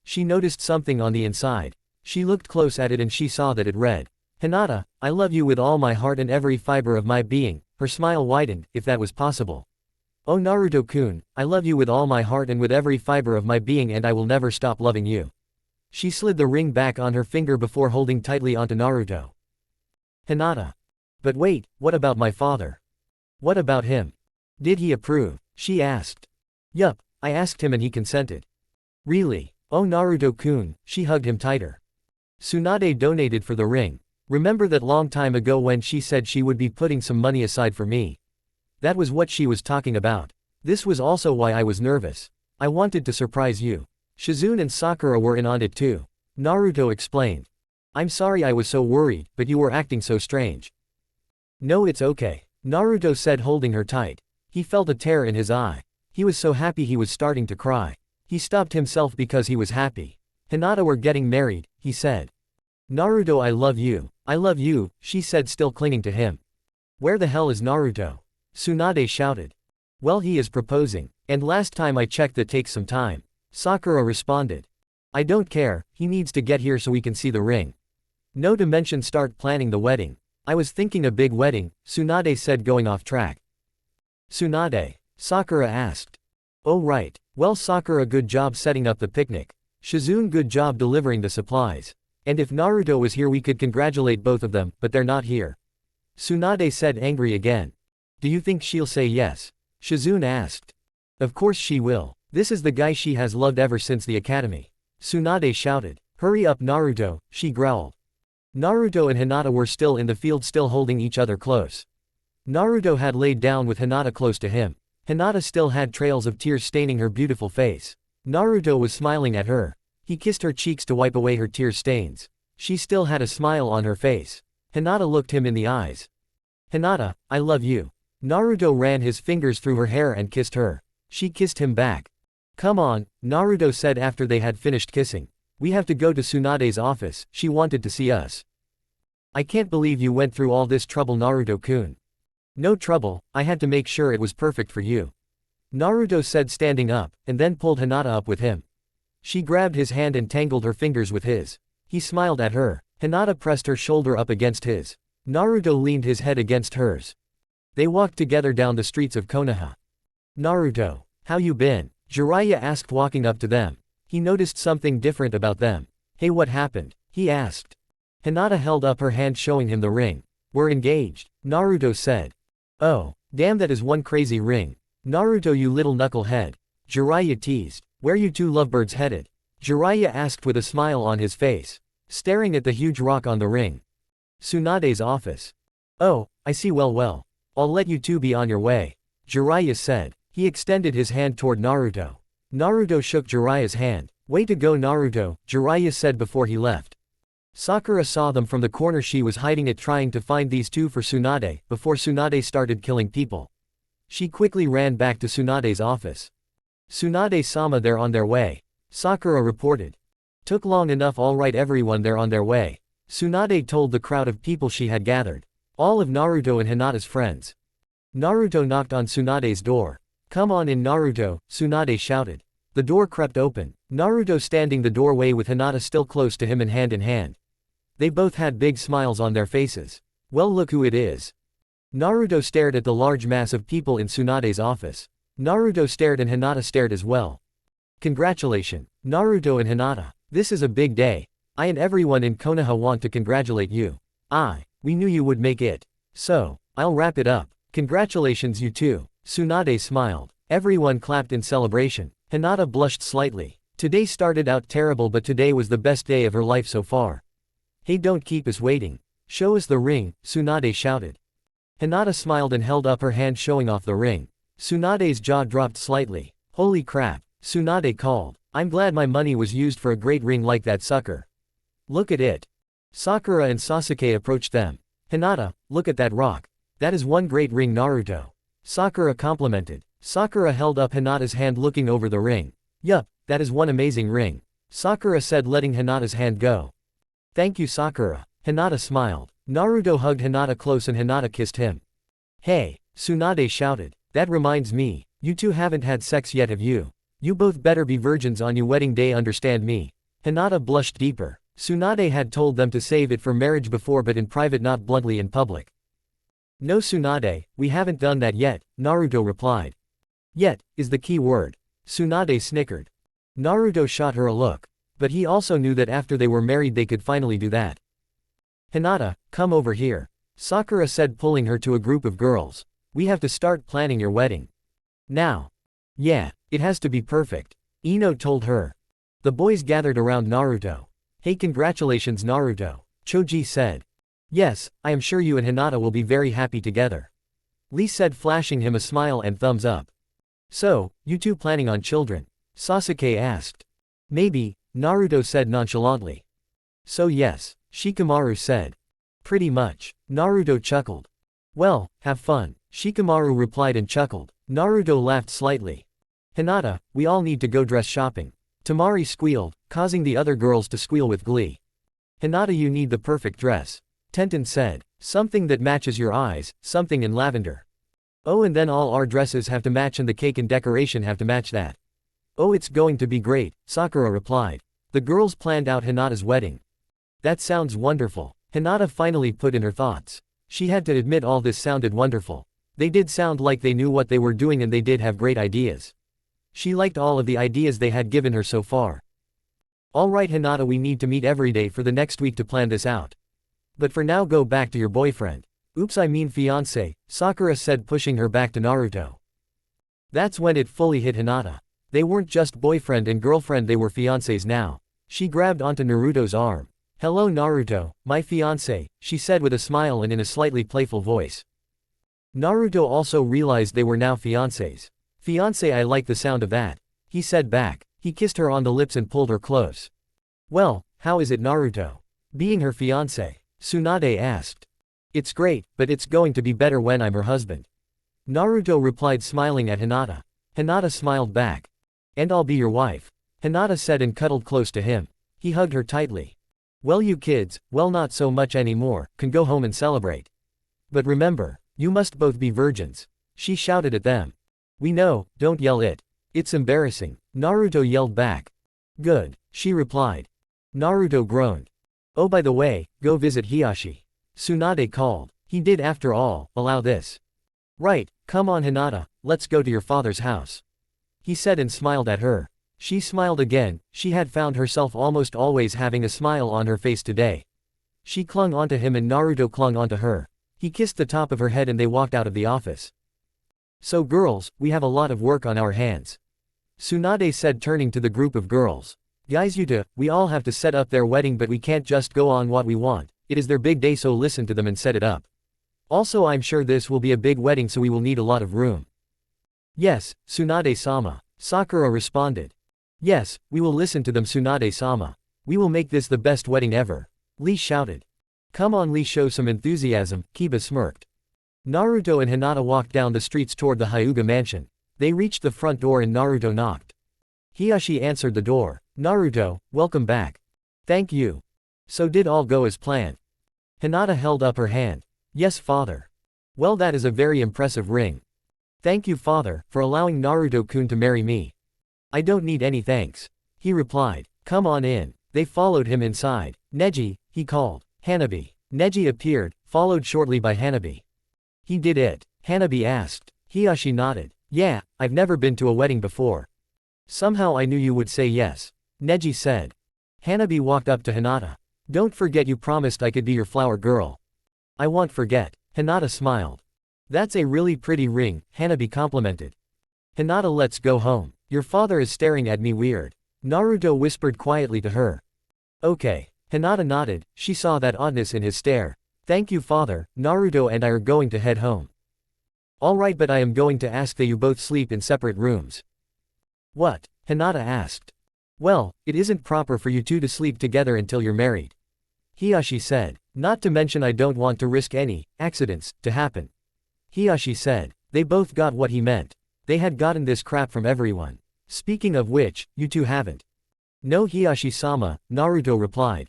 She noticed something on the inside. She looked close at it and she saw that it read, Hinata, I love you with all my heart and every fiber of my being. Her smile widened, if that was possible. Oh Naruto-kun, I love you with all my heart and with every fiber of my being and I will never stop loving you. She slid the ring back on her finger before holding tightly onto Naruto. Hinata. But wait, what about my father? What about him? Did he approve? She asked. Yup, I asked him and he consented. Really? Oh Naruto-kun, she hugged him tighter. Tsunade donated for the ring. Remember that long time ago when she said she would be putting some money aside for me? That was what she was talking about. This was also why I was nervous. I wanted to surprise you. Shizune and Sakura were in on it too. Naruto explained. I'm sorry I was so worried, but you were acting so strange. No, it's okay, Naruto said holding her tight. He felt a tear in his eye. He was so happy he was starting to cry. He stopped himself because he was happy. Hinata, we're getting married, he said. Naruto, I love you, she said still clinging to him. Where the hell is Naruto? Tsunade shouted. Well, he is proposing, and last time I checked that takes some time. Sakura responded. I don't care, he needs to get here so we can see the ring. No to mention start planning the wedding. I was thinking a big wedding, Tsunade said going off track. Tsunade? Sakura asked. Oh right, well Sakura, good job setting up the picnic. Shizune, good job delivering the supplies. And if Naruto was here we could congratulate both of them, but they're not here. Tsunade said angry again. Do you think she'll say yes? Shizune asked. Of course she will. This is the guy she has loved ever since the academy. Tsunade shouted. Hurry up Naruto, she growled. Naruto and Hinata were still in the field, still holding each other close. Naruto had laid down with Hinata close to him. Hinata still had trails of tears staining her beautiful face. Naruto was smiling at her. He kissed her cheeks to wipe away her tear stains. She still had a smile on her face. Hinata looked him in the eyes. Hinata, I love you. Naruto ran his fingers through her hair and kissed her. She kissed him back. Come on, Naruto said after they had finished kissing. We have to go to Tsunade's office, she wanted to see us. I can't believe you went through all this trouble Naruto-kun. No trouble, I had to make sure it was perfect for you. Naruto said standing up, and then pulled Hinata up with him. She grabbed his hand and tangled her fingers with his. He smiled at her. Hinata pressed her shoulder up against his. Naruto leaned his head against hers. They walked together down the streets of Konoha. Naruto, how you been? Jiraiya asked walking up to them. He noticed something different about them. Hey, what happened? He asked. Hinata held up her hand showing him the ring. We're engaged, Naruto said. Oh, damn, that is one crazy ring. Naruto, you little knucklehead. Jiraiya teased. Where you two lovebirds headed? Jiraiya asked with a smile on his face. staring at the huge rock on the ring. Tsunade's office. Oh, I see, well. I'll let you two be on your way, Jiraiya said. He extended his hand toward Naruto. Naruto shook Jiraiya's hand. Way to go, Naruto, Jiraiya said before he left. Sakura saw them from the corner. She was hiding it, trying to find these two for Tsunade, before Tsunade started killing people. She quickly ran back to Tsunade's office. Tsunade-sama, they're on their way, Sakura reported. Took long enough, alright everyone, they're on their way, Tsunade told the crowd of people she had gathered. All of Naruto and Hinata's friends. Naruto knocked on Tsunade's door. Come on in, Naruto, Tsunade shouted. The door crept open, Naruto standing the doorway with Hinata still close to him and hand in hand. They both had big smiles on their faces. Well, look who it is. Naruto stared at the large mass of people in Tsunade's office. Naruto stared and Hinata stared as well. Congratulations, Naruto and Hinata. This is a big day. I and everyone in Konoha want to congratulate you. We knew you would make it. So, I'll wrap it up. Congratulations, you two. Tsunade smiled. Everyone clapped in celebration. Hinata blushed slightly. Today started out terrible, but today was the best day of her life so far. Hey, don't keep us waiting. Show us the ring, Tsunade shouted. Hinata smiled and held up her hand, showing off the ring. Tsunade's jaw dropped slightly. Holy crap, Tsunade called. I'm glad my money was used for a great ring like that sucker. Look at it. Sakura and Sasuke approached them. Hinata, look at that rock. That is one great ring, Naruto. Sakura complimented. Sakura held up Hinata's hand, looking over the ring. Yup, that is one amazing ring, Sakura said, letting Hinata's hand go. Thank you, Sakura. Hinata smiled. Naruto hugged Hinata close and Hinata kissed him. Hey, Tsunade shouted. That reminds me, you two haven't had sex yet, have you? You both better be virgins on your wedding day, understand me? Hinata blushed deeper. Tsunade had told them to save it for marriage before, but in private, not bluntly in public. No, Tsunade, we haven't done that yet, Naruto replied. Yet, is the key word. Tsunade snickered. Naruto shot her a look. But he also knew that after they were married they could finally do that. Hinata, come over here, Sakura said, pulling her to a group of girls. We have to start planning your wedding. Now. Yeah, it has to be perfect, Ino told her. The boys gathered around Naruto. Hey, congratulations, Naruto, Choji said. Yes, I am sure you and Hinata will be very happy together, Lee said, flashing him a smile and thumbs up. So, you two planning on children? Sasuke asked. Maybe, Naruto said nonchalantly. So yes, Shikamaru said. Pretty much, Naruto chuckled. Well, have fun, Shikamaru replied and chuckled. Naruto laughed slightly. Hinata, we all need to go dress shopping, Tamari squealed, causing the other girls to squeal with glee. Hinata, you need the perfect dress, Tenten said. Something that matches your eyes, something in lavender. Oh, and then all our dresses have to match and the cake and decoration have to match that. Oh, it's going to be great, Sakura replied. The girls planned out Hinata's wedding. That sounds wonderful, Hinata finally put in her thoughts. She had to admit all this sounded wonderful. They did sound like they knew what they were doing and they did have great ideas. She liked all of the ideas they had given her so far. Alright, Hinata, we need to meet every day for the next week to plan this out. But for now, go back to your boyfriend. Oops, I mean fiancé, Sakura said, pushing her back to Naruto. That's when it fully hit Hinata. They weren't just boyfriend and girlfriend, they were fiancés now. She grabbed onto Naruto's arm. Hello, Naruto, my fiancé, she said with a smile and in a slightly playful voice. Naruto also realized they were now fiancés. Fiancé, I like the sound of that, he said back. He kissed her on the lips and pulled her close. Well, how is it, Naruto, being her fiancé? Tsunade asked. It's great, but it's going to be better when I'm her husband, Naruto replied, smiling at Hinata. Hinata smiled back. And I'll be your wife, Hinata said and cuddled close to him. He hugged her tightly. Well, you kids, well, not so much anymore, can go home and celebrate. But remember, you must both be virgins, she shouted at them. We know, don't yell it. It's embarrassing, Naruto yelled back. Good, she replied. Naruto groaned. Oh, by the way, go visit Hiyashi, Tsunade called. He did, after all, allow this. Right, come on, Hinata, let's go to your father's house, he said and smiled at her. She smiled again. She had found herself almost always having a smile on her face today. She clung onto him and Naruto clung onto her. He kissed the top of her head and they walked out of the office. So girls, we have a lot of work on our hands, Tsunade said, turning to the group of girls. Guys, we all have to set up their wedding, but we can't just go on what we want. It is their big day, so listen to them and set it up. Also, I'm sure this will be a big wedding, so we will need a lot of room. Yes, Tsunade-sama. Sakura responded. Yes, we will listen to them, Tsunade-sama. We will make this the best wedding ever. Lee shouted. Come on, Lee, show some enthusiasm, Kiba smirked. Naruto and Hinata walked down the streets toward the Hyuga mansion. They reached the front door and Naruto knocked. Hiyashi answered the door. Naruto, welcome back. Thank you. So did all go as planned? Hinata held up her hand. Yes, father. Well, that is a very impressive ring. Thank you, father, for allowing Naruto-kun to marry me. I don't need any thanks. He replied. Come on in. They followed him inside. Neji, he called. Hanabi. Neji appeared, followed shortly by Hanabi. He did it? Hanabi asked. Hiyashi nodded. Yeah, I've never been to a wedding before. Somehow I knew you would say yes. Neji said. Hanabi walked up to Hinata. Don't forget you promised I could be your flower girl. I won't forget. Hinata smiled. That's a really pretty ring, Hanabi complimented. Hinata, let's go home. Your father is staring at me weird. Naruto whispered quietly to her. Okay. Hinata nodded, she saw that oddness in his stare. Thank you, father, Naruto and I are going to head home. Alright, but I am going to ask that you both sleep in separate rooms. What? Hinata asked. Well, it isn't proper for you two to sleep together until you're married. Hiyashi said. Not to mention I don't want to risk any accidents to happen. Hiyashi said. They both got what he meant. They had gotten this crap from everyone. Speaking of which, you two haven't. No, Hiyashi-sama, Naruto replied.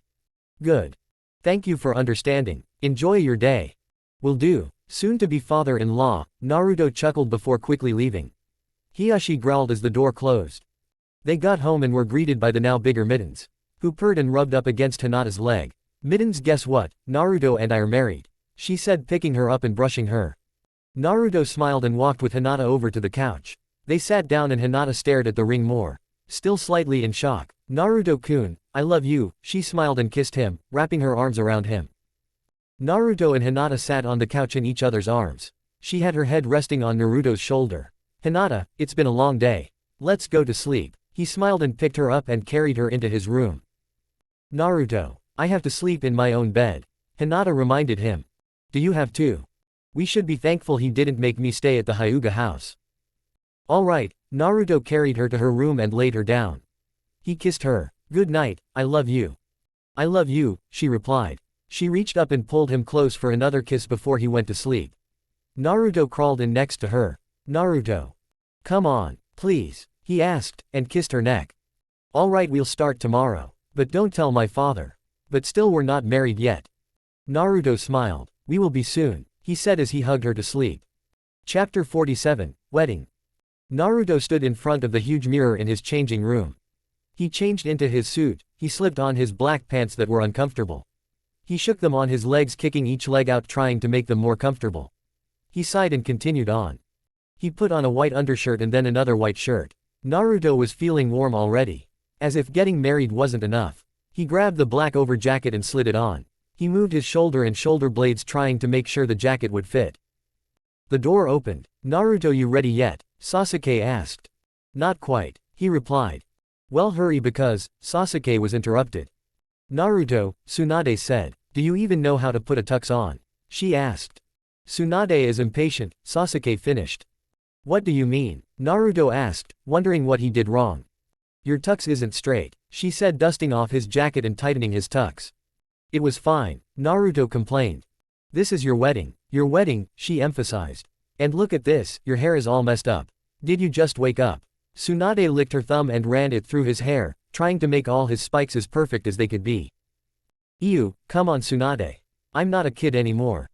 Good. Thank you for understanding. Enjoy your day. Will do. Soon to be father-in-law, Naruto chuckled before quickly leaving. Hiyashi growled as the door closed. They got home and were greeted by the now bigger Mittens, who purred and rubbed up against Hinata's leg. Mittens, guess what? Naruto and I are married, she said, picking her up and brushing her. Naruto smiled and walked with Hinata over to the couch. They sat down and Hinata stared at the ring more, still slightly in shock. Naruto-kun, I love you, she smiled and kissed him, wrapping her arms around him. Naruto and Hinata sat on the couch in each other's arms. She had her head resting on Naruto's shoulder. Hinata, it's been a long day. Let's go to sleep. He smiled and picked her up and carried her into his room. Naruto, I have to sleep in my own bed. Hinata reminded him. Do you have to? We should be thankful he didn't make me stay at the Hyuga house. Alright, Naruto carried her to her room and laid her down. He kissed her. Good night, I love you. I love you, she replied. She reached up and pulled him close for another kiss before he went to sleep. Naruto crawled in next to her. Naruto. Come on, please, he asked, and kissed her neck. Alright, we'll start tomorrow. But don't tell my father. But still, we're not married yet. Naruto smiled. We will be soon, he said as he hugged her to sleep. Chapter 47, Wedding. Naruto stood in front of the huge mirror in his changing room. He changed into his suit, he slipped on his black pants that were uncomfortable. He shook them on his legs, kicking each leg out, trying to make them more comfortable. He sighed and continued on. He put on a white undershirt and then another white shirt. Naruto was feeling warm already. As if getting married wasn't enough. He grabbed the black over jacket and slid it on. He moved his shoulder and shoulder blades, trying to make sure the jacket would fit. The door opened. Naruto, you ready yet? Sasuke asked. Not quite, he replied. Well, hurry because, Sasuke was interrupted. Naruto, Tsunade said. Do you even know how to put a tux on? She asked. Tsunade is impatient, Sasuke finished. What do you mean? Naruto asked, wondering what he did wrong. Your tux isn't straight, she said, dusting off his jacket and tightening his tux. It was fine, Naruto complained. This is your wedding, she emphasized. And look at this, your hair is all messed up. Did you just wake up? Tsunade licked her thumb and ran it through his hair, trying to make all his spikes as perfect as they could be. Ew, come on Tsunade. I'm not a kid anymore.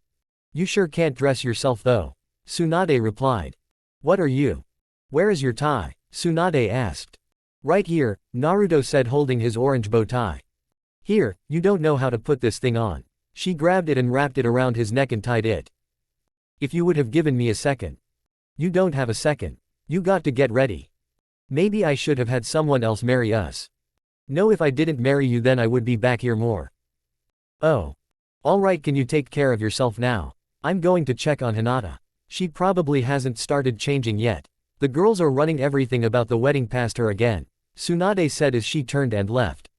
You sure can't dress yourself though. Tsunade replied. What are you? Where is your tie? Tsunade asked. Right here, Naruto said, holding his orange bow tie. Here, you don't know how to put this thing on. She grabbed it and wrapped it around his neck and tied it. If you would have given me a second. You don't have a second. You got to get ready. Maybe I should have had someone else marry us. No, if I didn't marry you then I would be back here more. Oh. Alright, can you take care of yourself now? I'm going to check on Hinata. She probably hasn't started changing yet. The girls are running everything about the wedding past her again. Tsunade said as she turned and left.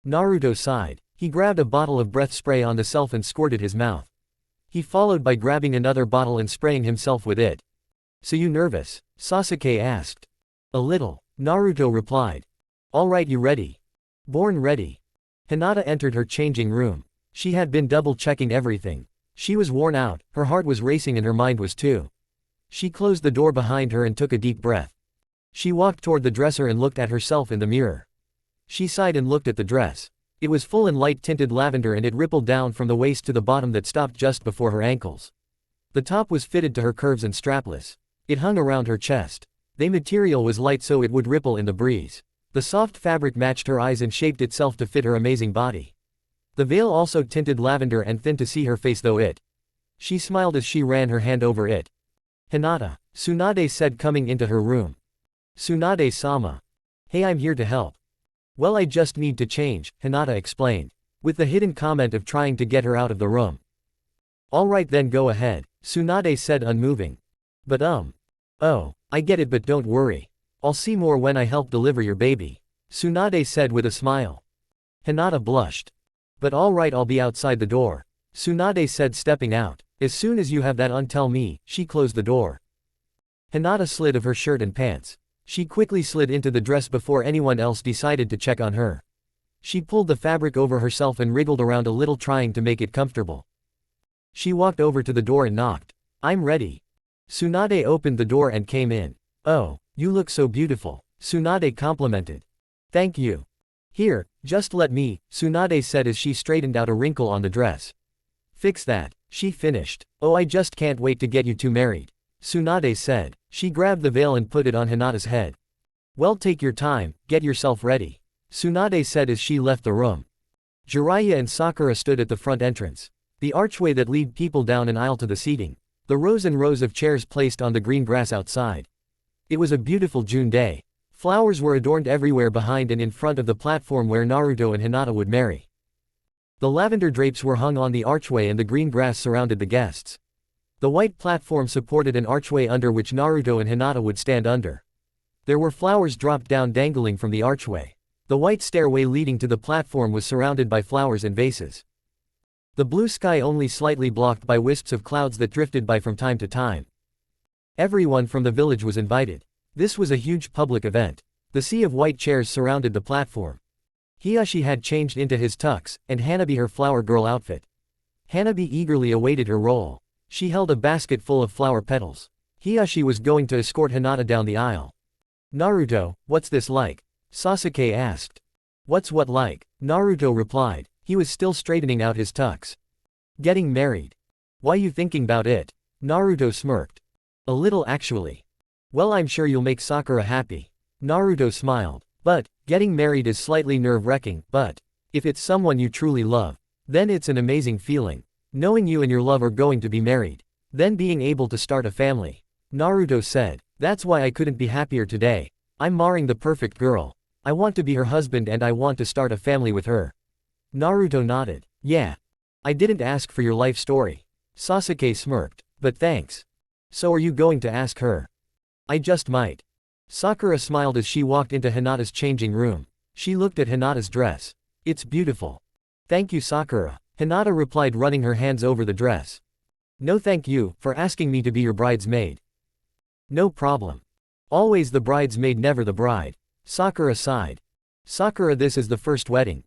Naruto sighed. He grabbed a bottle of breath spray on the shelf and squirted his mouth. He followed by grabbing another bottle and spraying himself with it. So you nervous? Sasuke asked. A little, Naruto replied. Alright, you ready? Born ready. Hinata entered her changing room. She had been double-checking everything. She was worn out, her heart was racing and her mind was too. She closed the door behind her and took a deep breath. She walked toward the dresser and looked at herself in the mirror. She sighed and looked at the dress. It was full in light-tinted lavender and it rippled down from the waist to the bottom that stopped just before her ankles. The top was fitted to her curves and strapless. It hung around her chest. The material was light so it would ripple in the breeze. The soft fabric matched her eyes and shaped itself to fit her amazing body. The veil also tinted lavender and thin to see her face though it. She smiled as she ran her hand over it. Hinata, Tsunade said coming into her room. Tsunade-sama. Hey, I'm here to help. Well, I just need to change, Hinata explained, with the hidden comment of trying to get her out of the room. Alright then, go ahead, Tsunade said unmoving. But oh, I get it, but don't worry. I'll see more when I help deliver your baby, Tsunade said with a smile. Hinata blushed. But alright, I'll be outside the door, Tsunade said stepping out. As soon as you have that tell me. She closed the door. Hinata slid of her shirt and pants. She quickly slid into the dress before anyone else decided to check on her. She pulled the fabric over herself and wriggled around a little trying to make it comfortable. She walked over to the door and knocked. I'm ready. Tsunade opened the door and came in. Oh, you look so beautiful, Tsunade complimented. Thank you. Here, just let me, Tsunade said as she straightened out a wrinkle on the dress. Fix that, she finished. Oh, I just can't wait to get you two married, Tsunade said. She grabbed the veil and put it on Hinata's head. Well, take your time, get yourself ready, Tsunade said as she left the room. Jiraiya and Sakura stood at the front entrance. The archway that lead people down an aisle to the seating. The rows and rows of chairs placed on the green grass outside. It was a beautiful June day. Flowers were adorned everywhere behind and in front of the platform where Naruto and Hinata would marry. The lavender drapes were hung on the archway and the green grass surrounded the guests. The white platform supported an archway under which Naruto and Hinata would stand under. There were flowers dropped down dangling from the archway. The white stairway leading to the platform was surrounded by flowers and vases. The blue sky only slightly blocked by wisps of clouds that drifted by from time to time. Everyone from the village was invited. This was a huge public event. The sea of white chairs surrounded the platform. Hiyashi had changed into his tux, and Hanabi her flower girl outfit. Hanabi eagerly awaited her role. She held a basket full of flower petals. Hiyashi was going to escort Hinata down the aisle. Naruto, what's this like? Sasuke asked. What's what like? Naruto replied. He was still straightening out his tux. Getting married. Why you thinking about it? Naruto smirked. A little actually. Well, I'm sure you'll make Sakura happy. Naruto smiled. But, getting married is slightly nerve-wracking, but if it's someone you truly love, then it's an amazing feeling. Knowing you and your love are going to be married. Then being able to start a family. Naruto said. That's why I couldn't be happier today. I'm marrying the perfect girl. I want to be her husband and I want to start a family with her. Naruto nodded. Yeah. I didn't ask for your life story. Sasuke smirked. But thanks. So are you going to ask her? I just might. Sakura smiled as she walked into Hinata's changing room. She looked at Hinata's dress. It's beautiful. Thank you, Sakura. Hinata replied, running her hands over the dress. No, thank you for asking me to be your bridesmaid. No problem. Always the bridesmaid, never the bride. Sakura sighed. Sakura, this is the first wedding.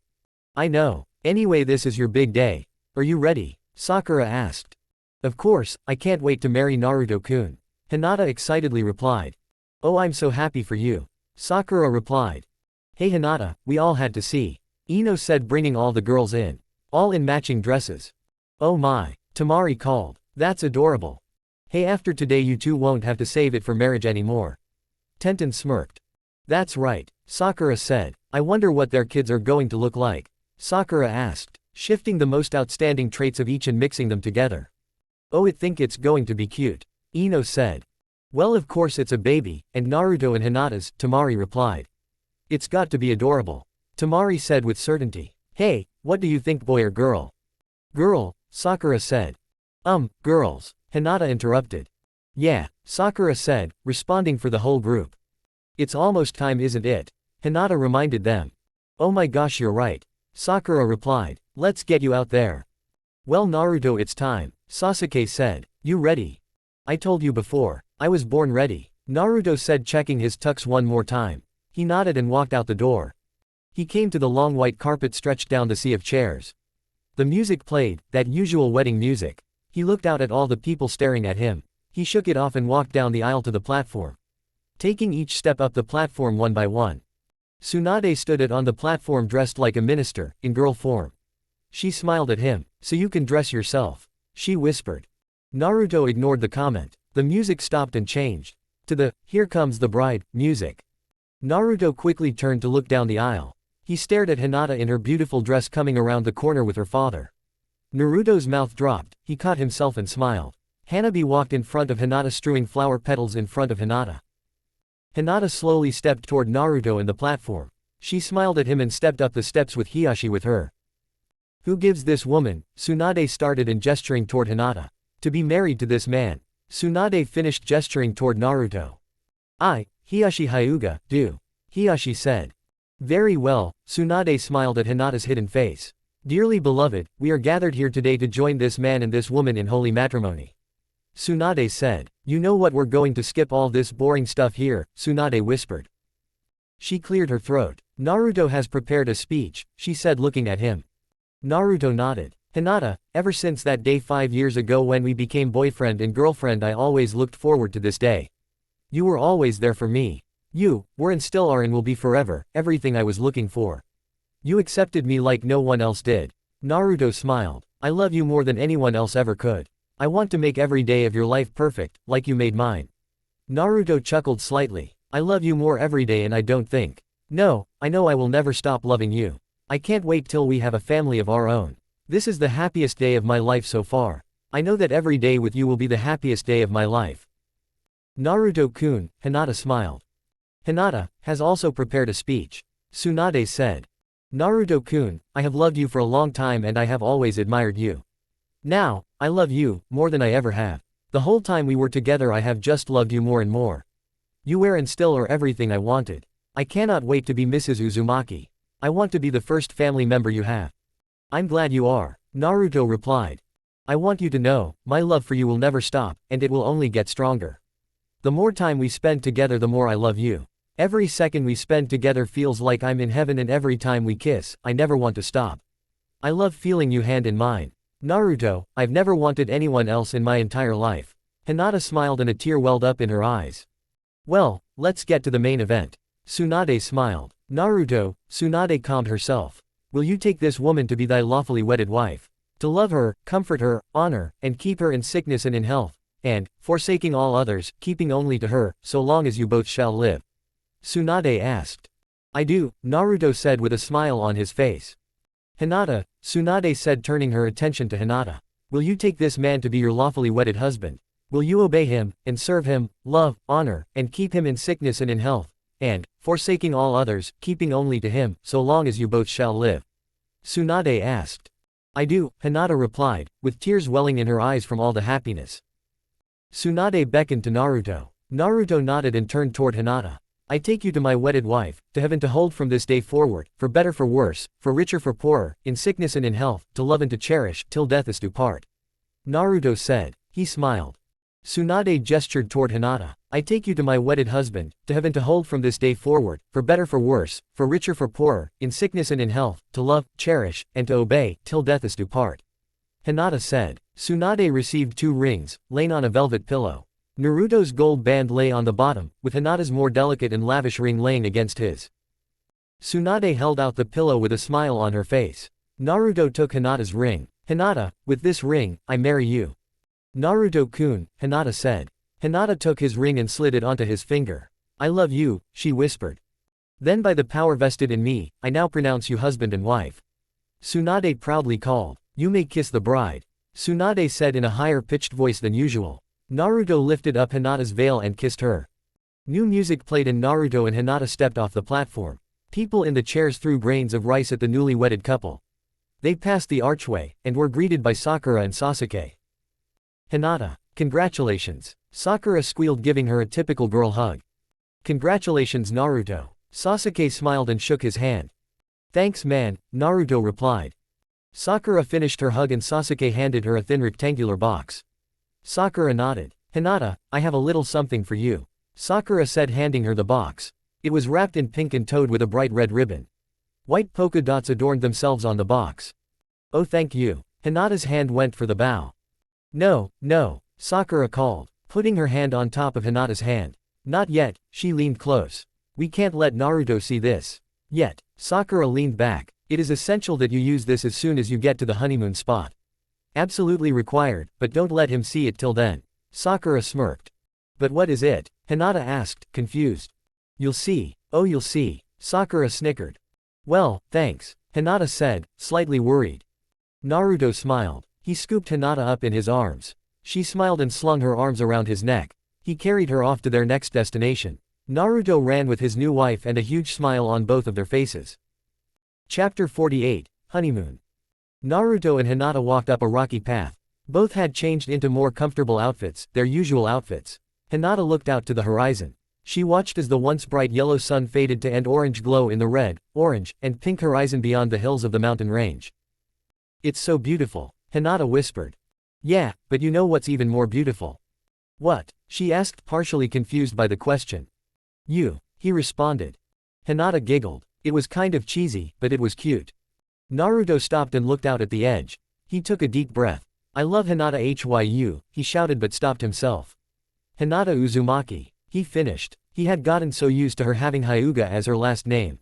I know. Anyway, this is your big day. Are you ready? Sakura asked. Of course, I can't wait to marry Naruto-kun. Hinata excitedly replied. Oh, I'm so happy for you. Sakura replied. Hey Hinata, we all had to see. Ino said, bringing all the girls in. All in matching dresses. Oh my. Tamari called. That's adorable. Hey, after today you two won't have to save it for marriage anymore. Tenten smirked. That's right. Sakura said. I wonder what their kids are going to look like. Sakura asked, shifting the most outstanding traits of each and mixing them together. Oh, I think it's going to be cute. Ino said. Well, of course it's a baby, and Naruto and Hinata's, Tamari replied. It's got to be adorable. Tamari said with certainty. Hey, what do you think, boy or girl? Girl, Sakura said. Girls, Hinata interrupted. Yeah, Sakura said, responding for the whole group. It's almost time, isn't it? Hinata reminded them. Oh my gosh, you're right. Sakura replied. Let's get you out there. Well Naruto, it's time, Sasuke said. You ready? I told you before, I was born ready, Naruto said, checking his tux one more time. He nodded and walked out the door. He came to the long white carpet stretched down the sea of chairs. The music played, that usual wedding music. He looked out at all the people staring at him. He shook it off and walked down the aisle to the platform, taking each step up the platform one by one. Tsunade stood on the platform dressed like a minister, in girl form. She smiled at him. So you can dress yourself, she whispered. Naruto ignored the comment. The music stopped and changed to the "Here Comes the Bride" music. Naruto quickly turned to look down the aisle. He stared at Hinata in her beautiful dress coming around the corner with her father. Naruto's mouth dropped, he caught himself and smiled. Hanabi walked in front of Hinata, strewing flower petals in front of Hinata. Hinata slowly stepped toward Naruto and the platform. She smiled at him and stepped up the steps with Hiyashi with her. Who gives this woman? Tsunade started and gesturing toward Hinata. To be married to this man. Tsunade finished gesturing toward Naruto. I, Hiyashi Hyuga, do. Hiyashi said. Very well, Tsunade smiled at Hinata's hidden face. Dearly beloved, we are gathered here today to join this man and this woman in holy matrimony. Tsunade said. You know what, we're going to skip all this boring stuff here, Tsunade whispered. She cleared her throat. Naruto has prepared a speech, she said, looking at him. Naruto nodded. Hinata, ever since that day 5 years ago when we became boyfriend and girlfriend, I always looked forward to this day. You were always there for me. You were and still are and will be forever, everything I was looking for. You accepted me like no one else did. Naruto smiled. I love you more than anyone else ever could. I want to make every day of your life perfect, like you made mine. Naruto chuckled slightly. I love you more every day and I don't think. No, I know I will never stop loving you. I can't wait till we have a family of our own. This is the happiest day of my life so far. I know that every day with you will be the happiest day of my life. Naruto-kun, Hinata smiled. Hinata has also prepared a speech. Tsunade said. Naruto-kun, I have loved you for a long time and I have always admired you. Now, I love you, more than I ever have. The whole time we were together I have just loved you more and more. You were and still are everything I wanted. I cannot wait to be Mrs. Uzumaki. I want to be the first family member you have. I'm glad you are, Naruto replied. I want you to know, my love for you will never stop, and it will only get stronger. The more time we spend together the more I love you. Every second we spend together feels like I'm in heaven, and every time we kiss, I never want to stop. I love feeling you hand in mine. Naruto, I've never wanted anyone else in my entire life. Hinata smiled and a tear welled up in her eyes. Well, let's get to the main event. Tsunade smiled. Naruto, Tsunade calmed herself. Will you take this woman to be thy lawfully wedded wife? To love her, comfort her, honor, and keep her in sickness and in health, and, forsaking all others, keeping only to her, so long as you both shall live? Tsunade asked. I do, Naruto said with a smile on his face. Hinata, Tsunade said, turning her attention to Hinata. Will you take this man to be your lawfully wedded husband? Will you obey him, and serve him, love, honor, and keep him in sickness and in health, and, forsaking all others, keeping only to him, so long as you both shall live? Tsunade asked. I do, Hinata replied, with tears welling in her eyes from all the happiness. Tsunade beckoned to Naruto. Naruto nodded and turned toward Hinata. I take you to my wedded wife, to heaven to hold from this day forward, for better for worse, for richer for poorer, in sickness and in health, to love and to cherish, till death us do part. Naruto said. He smiled. Tsunade gestured toward Hinata. I take you to my wedded husband, to heaven to hold from this day forward, for better for worse, for richer for poorer, in sickness and in health, to love, cherish, and to obey, till death us do part. Hinata said. Tsunade received 2 rings, laying on a velvet pillow. Naruto's gold band lay on the bottom, with Hinata's more delicate and lavish ring laying against his. Tsunade held out the pillow with a smile on her face. Naruto took Hinata's ring. Hinata, with this ring, I marry you. Naruto-kun, Hinata said. Hinata took his ring and slid it onto his finger. I love you, she whispered. Then by the power vested in me, I now pronounce you husband and wife. Tsunade proudly called. You may kiss the bride. Tsunade said in a higher pitched voice than usual. Naruto lifted up Hinata's veil and kissed her. New music played and Naruto and Hinata stepped off the platform. People in the chairs threw grains of rice at the newly wedded couple. They passed the archway, and were greeted by Sakura and Sasuke. Hinata, congratulations. Sakura squealed, giving her a typical girl hug. Congratulations Naruto. Sasuke smiled and shook his hand. Thanks man, Naruto replied. Sakura finished her hug and Sasuke handed her a thin rectangular box. Sakura nodded. Hinata, I have a little something for you. Sakura said handing her the box. It was wrapped in pink and towed with a bright red ribbon. White polka dots adorned themselves on the box. Oh thank you. Hinata's hand went for the bow. No, no, Sakura called, putting her hand on top of Hinata's hand. Not yet, she leaned close. We can't let Naruto see this. Yet, Sakura leaned back. It is essential that you use this as soon as you get to the honeymoon spot. Absolutely required, but don't let him see it till then. Sakura smirked. But what is it? Hinata asked, confused. You'll see. Oh you'll see. Sakura snickered. Well, thanks, Hinata said, slightly worried. Naruto smiled. He scooped Hinata up in his arms. She smiled and slung her arms around his neck. He carried her off to their next destination. Naruto ran with his new wife and a huge smile on both of their faces. Chapter 48, Honeymoon. Naruto and Hinata walked up a rocky path. Both had changed into more comfortable outfits, their usual outfits. Hinata looked out to the horizon. She watched as the once bright yellow sun faded to end orange glow in the red, orange, and pink horizon beyond the hills of the mountain range. It's so beautiful, Hinata whispered. Yeah, but you know what's even more beautiful? What? She asked, partially confused by the question. You, he responded. Hinata giggled. It was kind of cheesy, but it was cute. Naruto stopped and looked out at the edge. He took a deep breath. I love Hinata Hyu, he shouted but stopped himself. Hinata Uzumaki, he finished. He had gotten so used to her having Hyuga as her last name.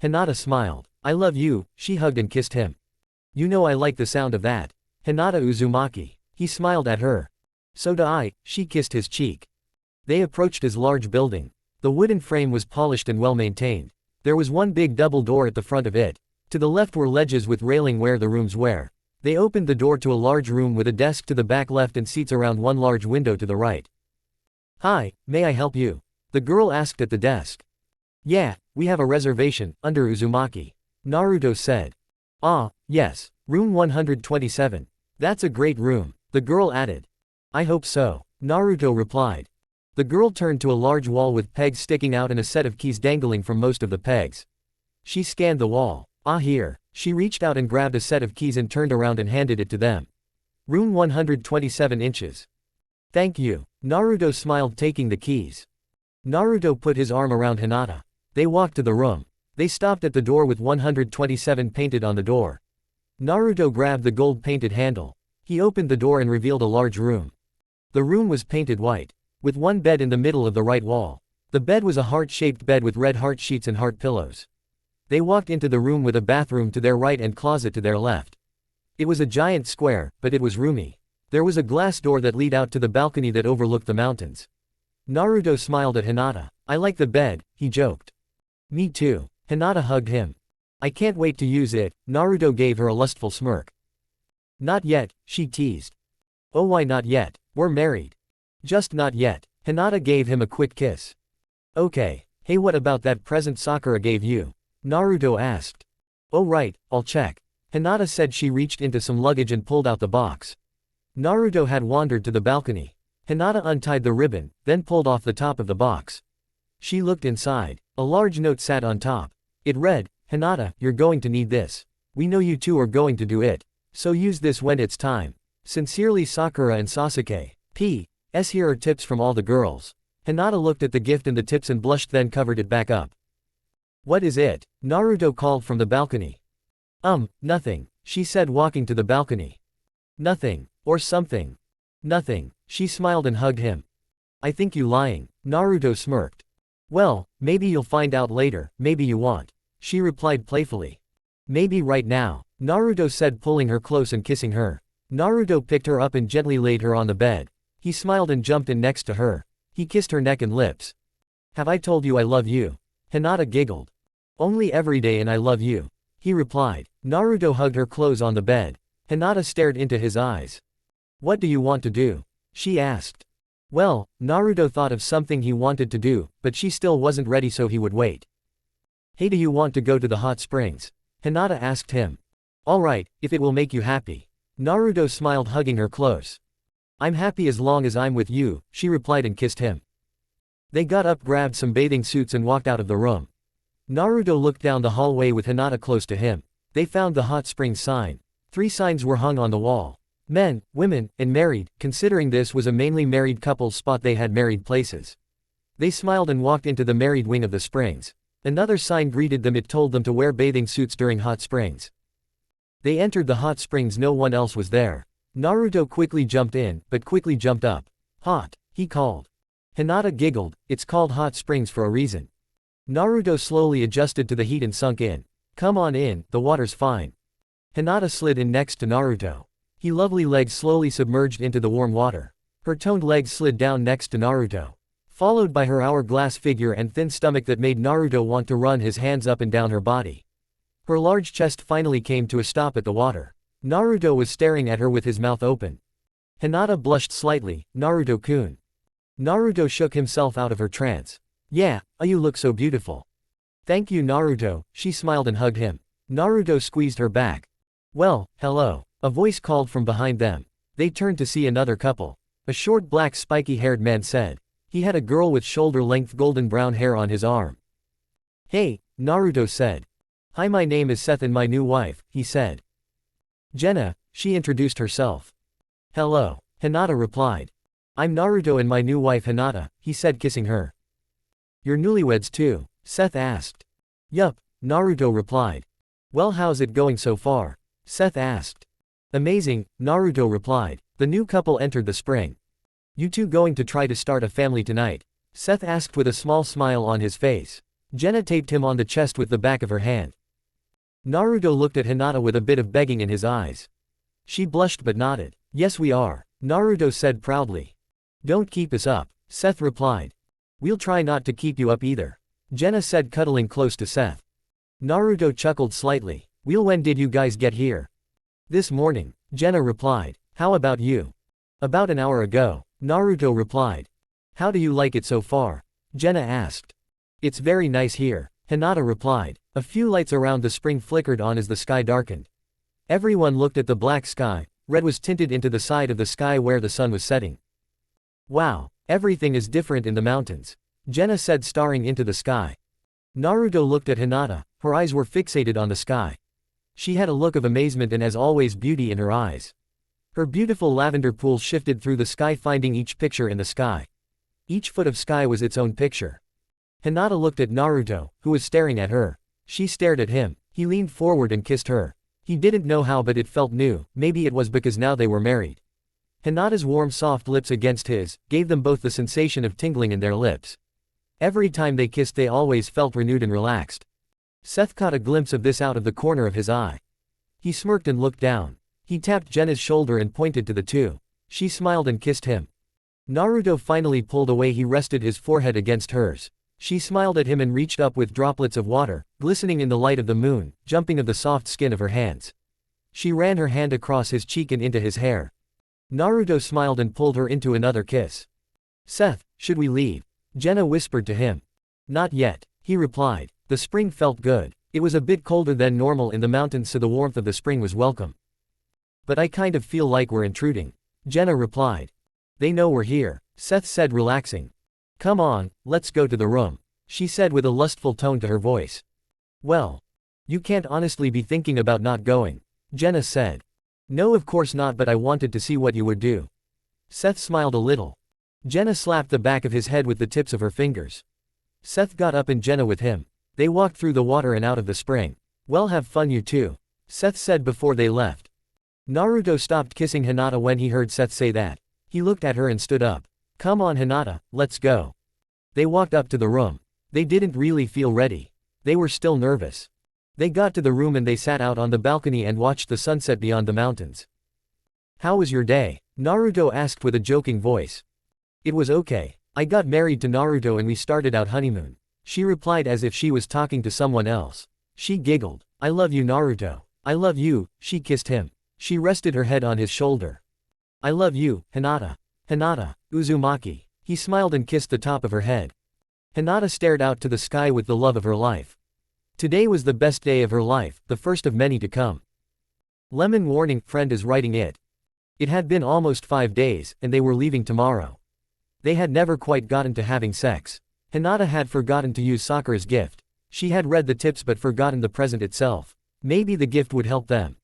Hinata smiled. I love you, she hugged and kissed him. You know I like the sound of that. Hinata Uzumaki. He smiled at her. So do I, she kissed his cheek. They approached his large building. The wooden frame was polished and well maintained. There was one big double door at the front of it. To the left were ledges with railing where the rooms were. They opened the door to a large room with a desk to the back left and seats around one large window to the right. Hi, may I help you? The girl asked at the desk. Yeah, we have a reservation, under Uzumaki. Naruto said. Ah, yes, room 127. That's a great room, the girl added. I hope so, Naruto replied. The girl turned to a large wall with pegs sticking out and a set of keys dangling from most of the pegs. She scanned the wall. Ah here, she reached out and grabbed a set of keys and turned around and handed it to them. Room 127 inches. Thank you, Naruto smiled taking the keys. Naruto put his arm around Hinata. They walked to the room. They stopped at the door with 127 painted on the door. Naruto grabbed the gold-painted handle. He opened the door and revealed a large room. The room was painted white, with one bed in the middle of the right wall. The bed was a heart-shaped bed with red heart sheets and heart pillows. They walked into the room with a bathroom to their right and closet to their left. It was a giant square, but it was roomy. There was a glass door that led out to the balcony that overlooked the mountains. Naruto smiled at Hinata. I like the bed, he joked. Me too, Hinata hugged him. I can't wait to use it, Naruto gave her a lustful smirk. Not yet, she teased. Oh why not yet, we're married. Just not yet, Hinata gave him a quick kiss. Okay, hey what about that present Sakura gave you? Naruto asked. Oh right, I'll check. Hinata said. She reached into some luggage and pulled out the box. Naruto had wandered to the balcony. Hinata untied the ribbon, then pulled off the top of the box. She looked inside. A large note sat on top. It read, Hinata, you're going to need this. We know you two are going to do it. So use this when it's time. Sincerely Sakura and Sasuke. P.S. Here are tips from all the girls. Hinata looked at the gift and the tips and blushed, then covered it back up. What is it? Naruto called from the balcony. Nothing, she said walking to the balcony. Nothing, or something. Nothing, she smiled and hugged him. I think you lying, Naruto smirked. Well, maybe you'll find out later, maybe you won't, she replied playfully. Maybe right now, Naruto said, pulling her close and kissing her. Naruto picked her up and gently laid her on the bed. He smiled and jumped in next to her. He kissed her neck and lips. Have I told you I love you? Hinata giggled. Only every day and I love you, he replied. Naruto hugged her close on the bed. Hinata stared into his eyes. What do you want to do? She asked. Well, Naruto thought of something he wanted to do, but she still wasn't ready, so he would wait. Hey, do you want to go to the hot springs? Hinata asked him. Alright, if it will make you happy. Naruto smiled, hugging her close. I'm happy as long as I'm with you, she replied and kissed him. They got up, grabbed some bathing suits and walked out of the room. Naruto looked down the hallway with Hinata close to him. They found the hot spring sign. 3 signs were hung on the wall. Men, women, and married. Considering this was a mainly married couple's spot, they had married places. They smiled and walked into the married wing of the springs. Another sign greeted them. It told them to wear bathing suits during hot springs. They entered the hot springs. No one else was there. Naruto quickly jumped in, but quickly jumped up. Hot, he called. Hinata giggled. It's called hot springs for a reason. Naruto slowly adjusted to the heat and sunk in. Come on in, the water's fine. Hinata slid in next to Naruto. Her lovely legs slowly submerged into the warm water. Her toned legs slid down next to Naruto, followed by her hourglass figure and thin stomach that made Naruto want to run his hands up and down her body. Her large chest finally came to a stop at the water. Naruto was staring at her with his mouth open. Hinata blushed slightly. Naruto-kun. Naruto shook himself out of her trance. Yeah, you look so beautiful. Thank you, Naruto. She smiled and hugged him. Naruto squeezed her back. Well, hello. A voice called from behind them. They turned to see another couple. A short black spiky-haired man said. He had a girl with shoulder-length golden brown hair on his arm. Hey, Naruto said. Hi, my name is Seth and my new wife, he said. Jenna, she introduced herself. Hello, Hinata replied. I'm Naruto and my new wife Hinata, he said, kissing her. You're newlyweds too? Seth asked. Yup, Naruto replied. Well, how's it going so far? Seth asked. Amazing, Naruto replied. The new couple entered the spring. You two going to try to start a family tonight? Seth asked with a small smile on his face. Jenna taped him on the chest with the back of her hand. Naruto looked at Hinata with a bit of begging in his eyes. She blushed but nodded. Yes, we are, Naruto said proudly. Don't keep us up, Seth replied. We'll try not to keep you up either, Jenna said, cuddling close to Seth. Naruto chuckled slightly. Well, when did you guys get here? This morning, Jenna replied. How about you? About an hour ago, Naruto replied. How do you like it so far? Jenna asked. It's very nice here, Hinata replied. A few lights around the spring flickered on as the sky darkened. Everyone looked at the black sky. Red was tinted into the side of the sky where the sun was setting. Wow, everything is different in the mountains, Jenna said, staring into the sky. Naruto looked at Hinata. Her eyes were fixated on the sky. She had a look of amazement and, as always, beauty in her eyes. Her beautiful lavender pool shifted through the sky, finding each picture in the sky. Each foot of sky was its own picture. Hinata looked at Naruto, who was staring at her. She stared at him. He leaned forward and kissed her. He didn't know how, but it felt new. Maybe it was because now they were married. Hinata's warm, soft lips against his gave them both the sensation of tingling in their lips. Every time they kissed, they always felt renewed and relaxed. Seth caught a glimpse of this out of the corner of his eye. He smirked and looked down. He tapped Jenna's shoulder and pointed to the two. She smiled and kissed him. Naruto finally pulled away. He rested his forehead against hers. She smiled at him and reached up with droplets of water, glistening in the light of the moon, jumping of the soft skin of her hands. She ran her hand across his cheek and into his hair. Naruto smiled and pulled her into another kiss. Seth, should we leave? Jenna whispered to him. Not yet, he replied. The spring felt good. It was a bit colder than normal in the mountains, so the warmth of the spring was welcome. But I kind of feel like we're intruding, Jenna replied. They know we're here, Seth said, relaxing. Come on, let's go to the room, she said with a lustful tone to her voice. Well, you can't honestly be thinking about not going, Jenna said. No, of course not, but I wanted to see what you would do. Seth smiled a little. Jenna slapped the back of his head with the tips of her fingers. Seth got up and Jenna with him. They walked through the water and out of the spring. Well, have fun you two, Seth said before they left. Naruto stopped kissing Hinata when he heard Seth say that. He looked at her and stood up. Come on, Hinata, let's go. They walked up to the room. They didn't really feel ready. They were still nervous. They got to the room and they sat out on the balcony and watched the sunset beyond the mountains. How was your day? Naruto asked with a joking voice. It was okay. I got married to Naruto and we started out honeymoon, she replied as if she was talking to someone else. She giggled. I love you, Naruto. I love you, she kissed him. She rested her head on his shoulder. I love you, Hinata. Hinata, Uzumaki. He smiled and kissed the top of her head. Hinata stared out to the sky with the love of her life. Today was the best day of her life, the first of many to come. Lemon warning, friend is writing it. It had been almost 5 days, and they were leaving tomorrow. They had never quite gotten to having sex. Hinata had forgotten to use Sakura's gift. She had read the tips but forgotten the present itself. Maybe the gift would help them.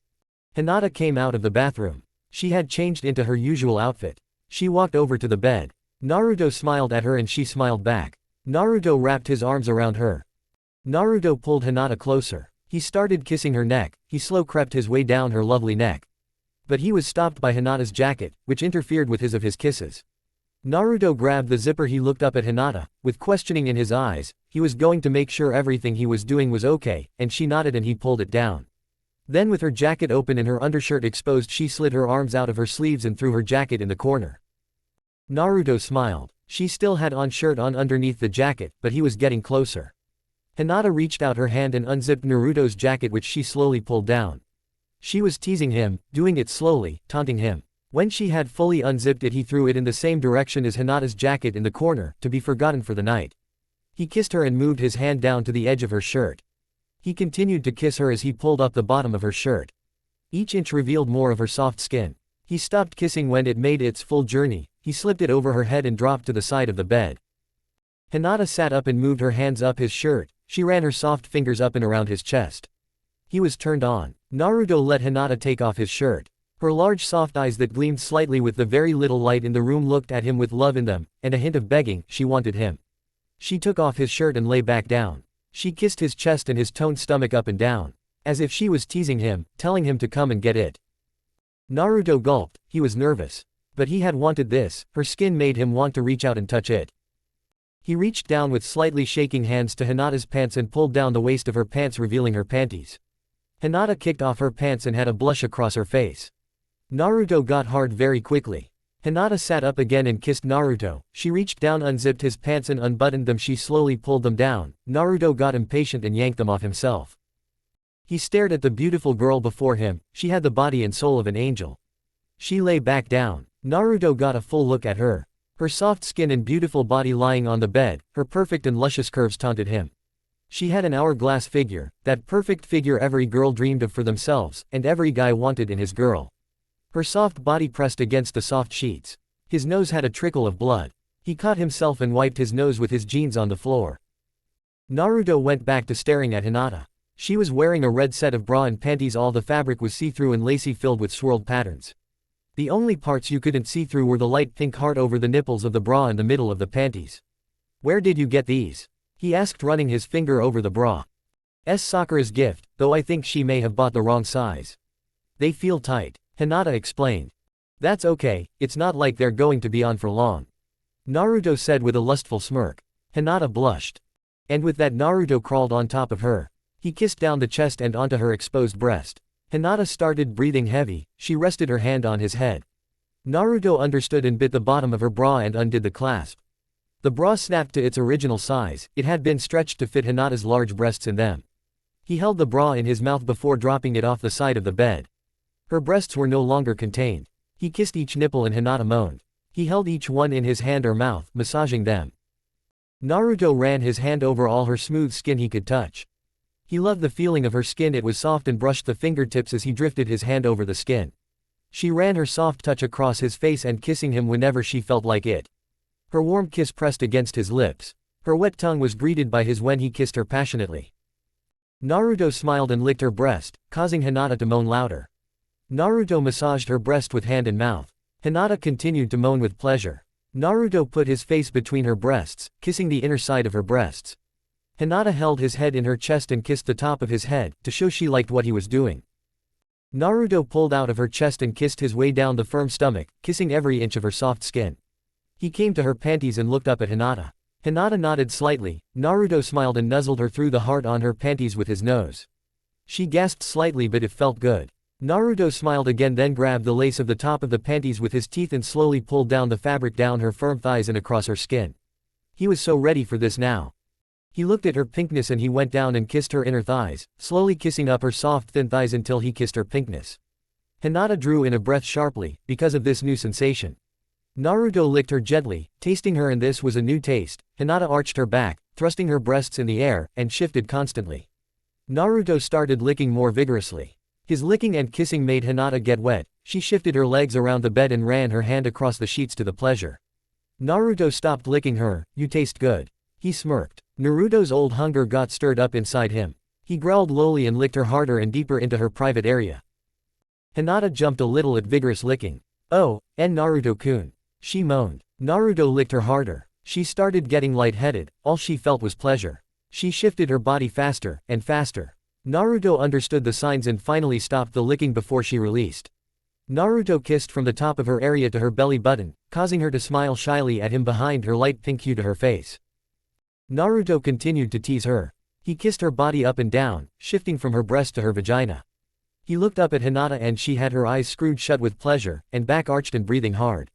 Hinata came out of the bathroom. She had changed into her usual outfit. She walked over to the bed. Naruto smiled at her and she smiled back. Naruto wrapped his arms around her. Naruto pulled Hinata closer. He started kissing her neck. He slow crept his way down her lovely neck. But he was stopped by Hinata's jacket, which interfered with his kisses. Naruto grabbed the zipper. He looked up at Hinata, with questioning in his eyes. He was going to make sure everything he was doing was okay, and she nodded and he pulled it down. Then with her jacket open and her undershirt exposed she slid her arms out of her sleeves and threw her jacket in the corner. Naruto smiled. She still had on shirt on underneath the jacket, but he was getting closer. Hinata reached out her hand and unzipped Naruto's jacket which she slowly pulled down. She was teasing him, doing it slowly, taunting him. When she had fully unzipped it he threw it in the same direction as Hinata's jacket in the corner, to be forgotten for the night. He kissed her and moved his hand down to the edge of her shirt. He continued to kiss her as he pulled up the bottom of her shirt. Each inch revealed more of her soft skin. He stopped kissing when it made its full journey. He slipped it over her head and dropped to the side of the bed. Hinata sat up and moved her hands up his shirt. She ran her soft fingers up and around his chest. He was turned on. Naruto let Hinata take off his shirt. Her large soft eyes that gleamed slightly with the very little light in the room looked at him with love in them, and a hint of begging. She wanted him. She took off his shirt and lay back down. She kissed his chest and his toned stomach up and down, as if she was teasing him, telling him to come and get it. Naruto gulped. He was nervous. But he had wanted this. Her skin made him want to reach out and touch it. He reached down with slightly shaking hands to Hinata's pants and pulled down the waist of her pants revealing her panties. Hinata kicked off her pants and had a blush across her face. Naruto got hard very quickly. Hinata sat up again and kissed Naruto. She reached down, unzipped his pants and unbuttoned them. She slowly pulled them down. Naruto got impatient and yanked them off himself. He stared at the beautiful girl before him. She had the body and soul of an angel. She lay back down. Naruto got a full look at her. Her soft skin and beautiful body lying on the bed, her perfect and luscious curves taunted him. She had an hourglass figure, that perfect figure every girl dreamed of for themselves, and every guy wanted in his girl. Her soft body pressed against the soft sheets. His nose had a trickle of blood. He caught himself and wiped his nose with his jeans on the floor. Naruto went back to staring at Hinata. She was wearing a red set of bra and panties. All the fabric was see-through and lacy filled with swirled patterns. The only parts you couldn't see through were the light pink heart over the nipples of the bra and the middle of the panties. "Where did you get these?" he asked, running his finger over the bra. Sakura's gift, though I think she may have bought the wrong size. They feel tight, Hinata explained. That's okay, it's not like they're going to be on for long, Naruto said with a lustful smirk. Hinata blushed. And with that Naruto crawled on top of her. He kissed down the chest and onto her exposed breast. Hinata started breathing heavy. She rested her hand on his head. Naruto understood and bit the bottom of her bra and undid the clasp. The bra snapped to its original size. It had been stretched to fit Hinata's large breasts in them. He held the bra in his mouth before dropping it off the side of the bed. Her breasts were no longer contained. He kissed each nipple and Hinata moaned. He held each one in his hand or mouth, massaging them. Naruto ran his hand over all her smooth skin he could touch. He loved the feeling of her skin. It was soft, and brushed the fingertips as he drifted his hand over the skin. She ran her soft touch across his face and kissing him whenever she felt like it. Her warm kiss pressed against his lips. Her wet tongue was greeted by his when he kissed her passionately. Naruto smiled and licked her breast, causing Hinata to moan louder. Naruto massaged her breast with hand and mouth. Hinata continued to moan with pleasure. Naruto put his face between her breasts, kissing the inner side of her breasts. Hinata held his head in her chest and kissed the top of his head, to show she liked what he was doing. Naruto pulled out of her chest and kissed his way down the firm stomach, kissing every inch of her soft skin. He came to her panties and looked up at Hinata. Hinata nodded slightly. Naruto smiled and nuzzled her through the heart on her panties with his nose. She gasped slightly, but it felt good. Naruto smiled again, then grabbed the lace of the top of the panties with his teeth and slowly pulled down the fabric down her firm thighs and across her skin. He was so ready for this now. He looked at her pinkness and he went down and kissed her inner thighs, slowly kissing up her soft thin thighs until he kissed her pinkness. Hinata drew in a breath sharply, because of this new sensation. Naruto licked her gently, tasting her, and this was a new taste. Hinata arched her back, thrusting her breasts in the air, and shifted constantly. Naruto started licking more vigorously. His licking and kissing made Hinata get wet. She shifted her legs around the bed and ran her hand across the sheets to the pleasure. Naruto stopped licking her. You taste good. He smirked. Naruto's old hunger got stirred up inside him. He growled lowly and licked her harder and deeper into her private area. Hinata jumped a little at vigorous licking. Oh, and Naruto-kun. She moaned. Naruto licked her harder. She started getting lightheaded, all she felt was pleasure. She shifted her body faster, and faster. Naruto understood the signs and finally stopped the licking before she released. Naruto kissed from the top of her area to her belly button, causing her to smile shyly at him behind her light pink hue to her face. Naruto continued to tease her. He kissed her body up and down, shifting from her breast to her vagina. He looked up at Hinata and she had her eyes screwed shut with pleasure, and back arched and breathing hard.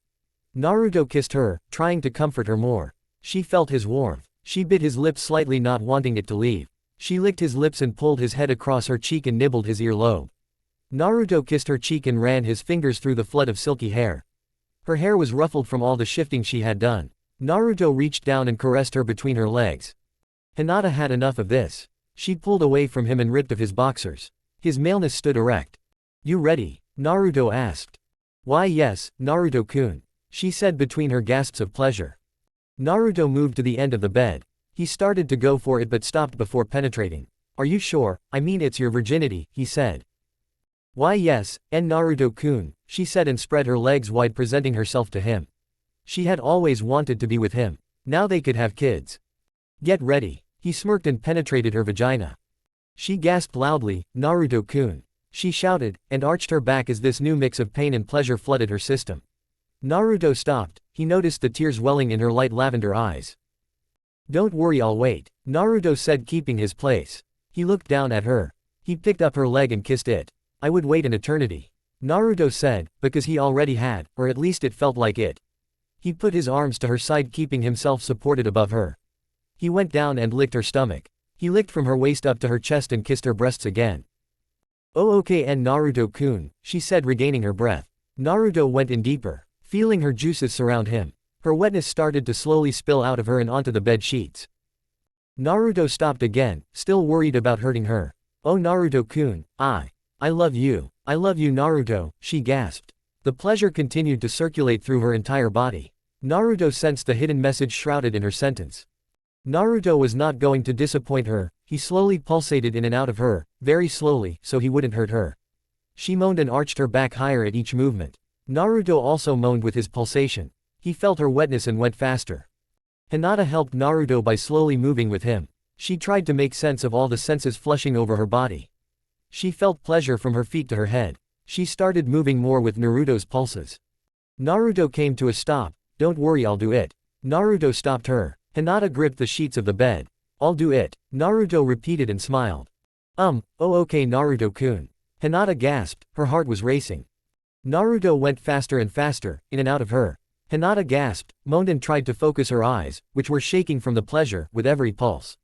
Naruto kissed her, trying to comfort her more. She felt his warmth. She bit his lips slightly, not wanting it to leave. She licked his lips and pulled his head across her cheek and nibbled his earlobe. Naruto kissed her cheek and ran his fingers through the flood of silky hair. Her hair was ruffled from all the shifting she had done. Naruto reached down and caressed her between her legs. Hinata had enough of this. She pulled away from him and ripped of his boxers. His maleness stood erect. You ready? Naruto asked. Why yes, Naruto-kun, she said between her gasps of pleasure. Naruto moved to the end of the bed. He started to go for it but stopped before penetrating. Are you sure? I mean it's your virginity, he said. Why yes, and Naruto-kun, she said and spread her legs wide, presenting herself to him. She had always wanted to be with him. Now they could have kids. Get ready. He smirked and penetrated her vagina. She gasped loudly, Naruto-kun. She shouted, and arched her back as this new mix of pain and pleasure flooded her system. Naruto stopped. He noticed the tears welling in her light lavender eyes. Don't worry, I'll wait, Naruto said, keeping his place. He looked down at her. He picked up her leg and kissed it. I would wait an eternity, Naruto said, because he already had, or at least it felt like it. He put his arms to her side, keeping himself supported above her. He went down and licked her stomach. He licked from her waist up to her chest and kissed her breasts again. Oh okay, and Naruto-kun, she said, regaining her breath. Naruto went in deeper, feeling her juices surround him. Her wetness started to slowly spill out of her and onto the bed sheets. Naruto stopped again, still worried about hurting her. Oh Naruto-kun, I love you. I love you, Naruto, she gasped. The pleasure continued to circulate through her entire body. Naruto sensed the hidden message shrouded in her sentence. Naruto was not going to disappoint her. He slowly pulsated in and out of her, very slowly, so he wouldn't hurt her. She moaned and arched her back higher at each movement. Naruto also moaned with his pulsation. He felt her wetness and went faster. Hinata helped Naruto by slowly moving with him. She tried to make sense of all the senses flushing over her body. She felt pleasure from her feet to her head. She started moving more with Naruto's pulses. Naruto came to a stop. Don't worry, I'll do it. Naruto stopped her. Hinata gripped the sheets of the bed. I'll do it, Naruto repeated and smiled. Oh okay Naruto-kun. Hinata gasped, her heart was racing. Naruto went faster and faster, in and out of her. Hinata gasped, moaned and tried to focus her eyes, which were shaking from the pleasure, with every pulse.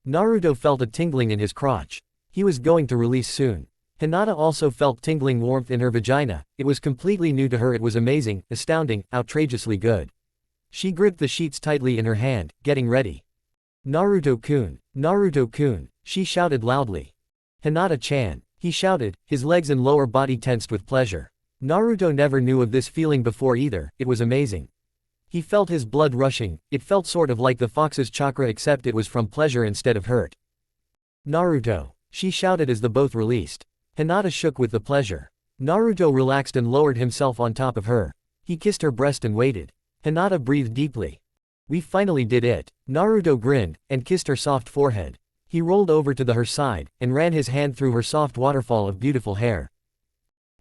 Naruto felt a tingling in his crotch. He was going to release soon. Hinata also felt tingling warmth in her vagina. It was completely new to her. It was amazing, astounding, outrageously good. She gripped the sheets tightly in her hand, getting ready. Naruto-kun, Naruto-kun, she shouted loudly. Hinata-chan, he shouted, his legs and lower body tensed with pleasure. Naruto never knew of this feeling before either. It was amazing. He felt his blood rushing. It felt sort of like the fox's chakra, except it was from pleasure instead of hurt. Naruto, she shouted as the both released. Hinata shook with the pleasure. Naruto relaxed and lowered himself on top of her. He kissed her breast and waited. Hinata breathed deeply. We finally did it. Naruto grinned, and kissed her soft forehead. He rolled over to her side, and ran his hand through her soft waterfall of beautiful hair.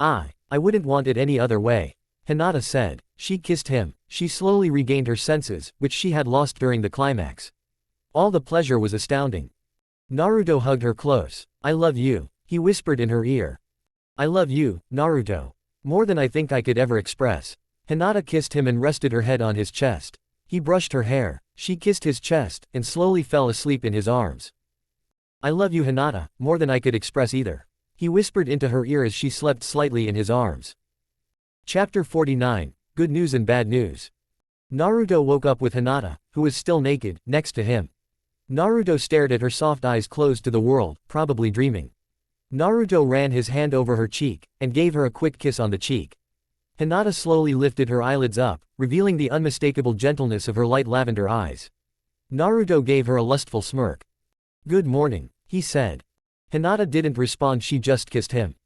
I wouldn't want it any other way, Hinata said. She kissed him. She slowly regained her senses, which she had lost during the climax. All the pleasure was astounding. Naruto hugged her close. I love you, he whispered in her ear. I love you, Naruto. More than I think I could ever express. Hinata kissed him and rested her head on his chest. He brushed her hair. She kissed his chest, and slowly fell asleep in his arms. I love you, Hinata, more than I could express either, he whispered into her ear as she slept slightly in his arms. Chapter 49, Good News and Bad News. Naruto woke up with Hinata, who was still naked, next to him. Naruto stared at her soft eyes closed to the world, probably dreaming. Naruto ran his hand over her cheek, and gave her a quick kiss on the cheek. Hinata slowly lifted her eyelids up, revealing the unmistakable gentleness of her light lavender eyes. Naruto gave her a lustful smirk. "Good morning," he said. Hinata didn't respond, she just kissed him.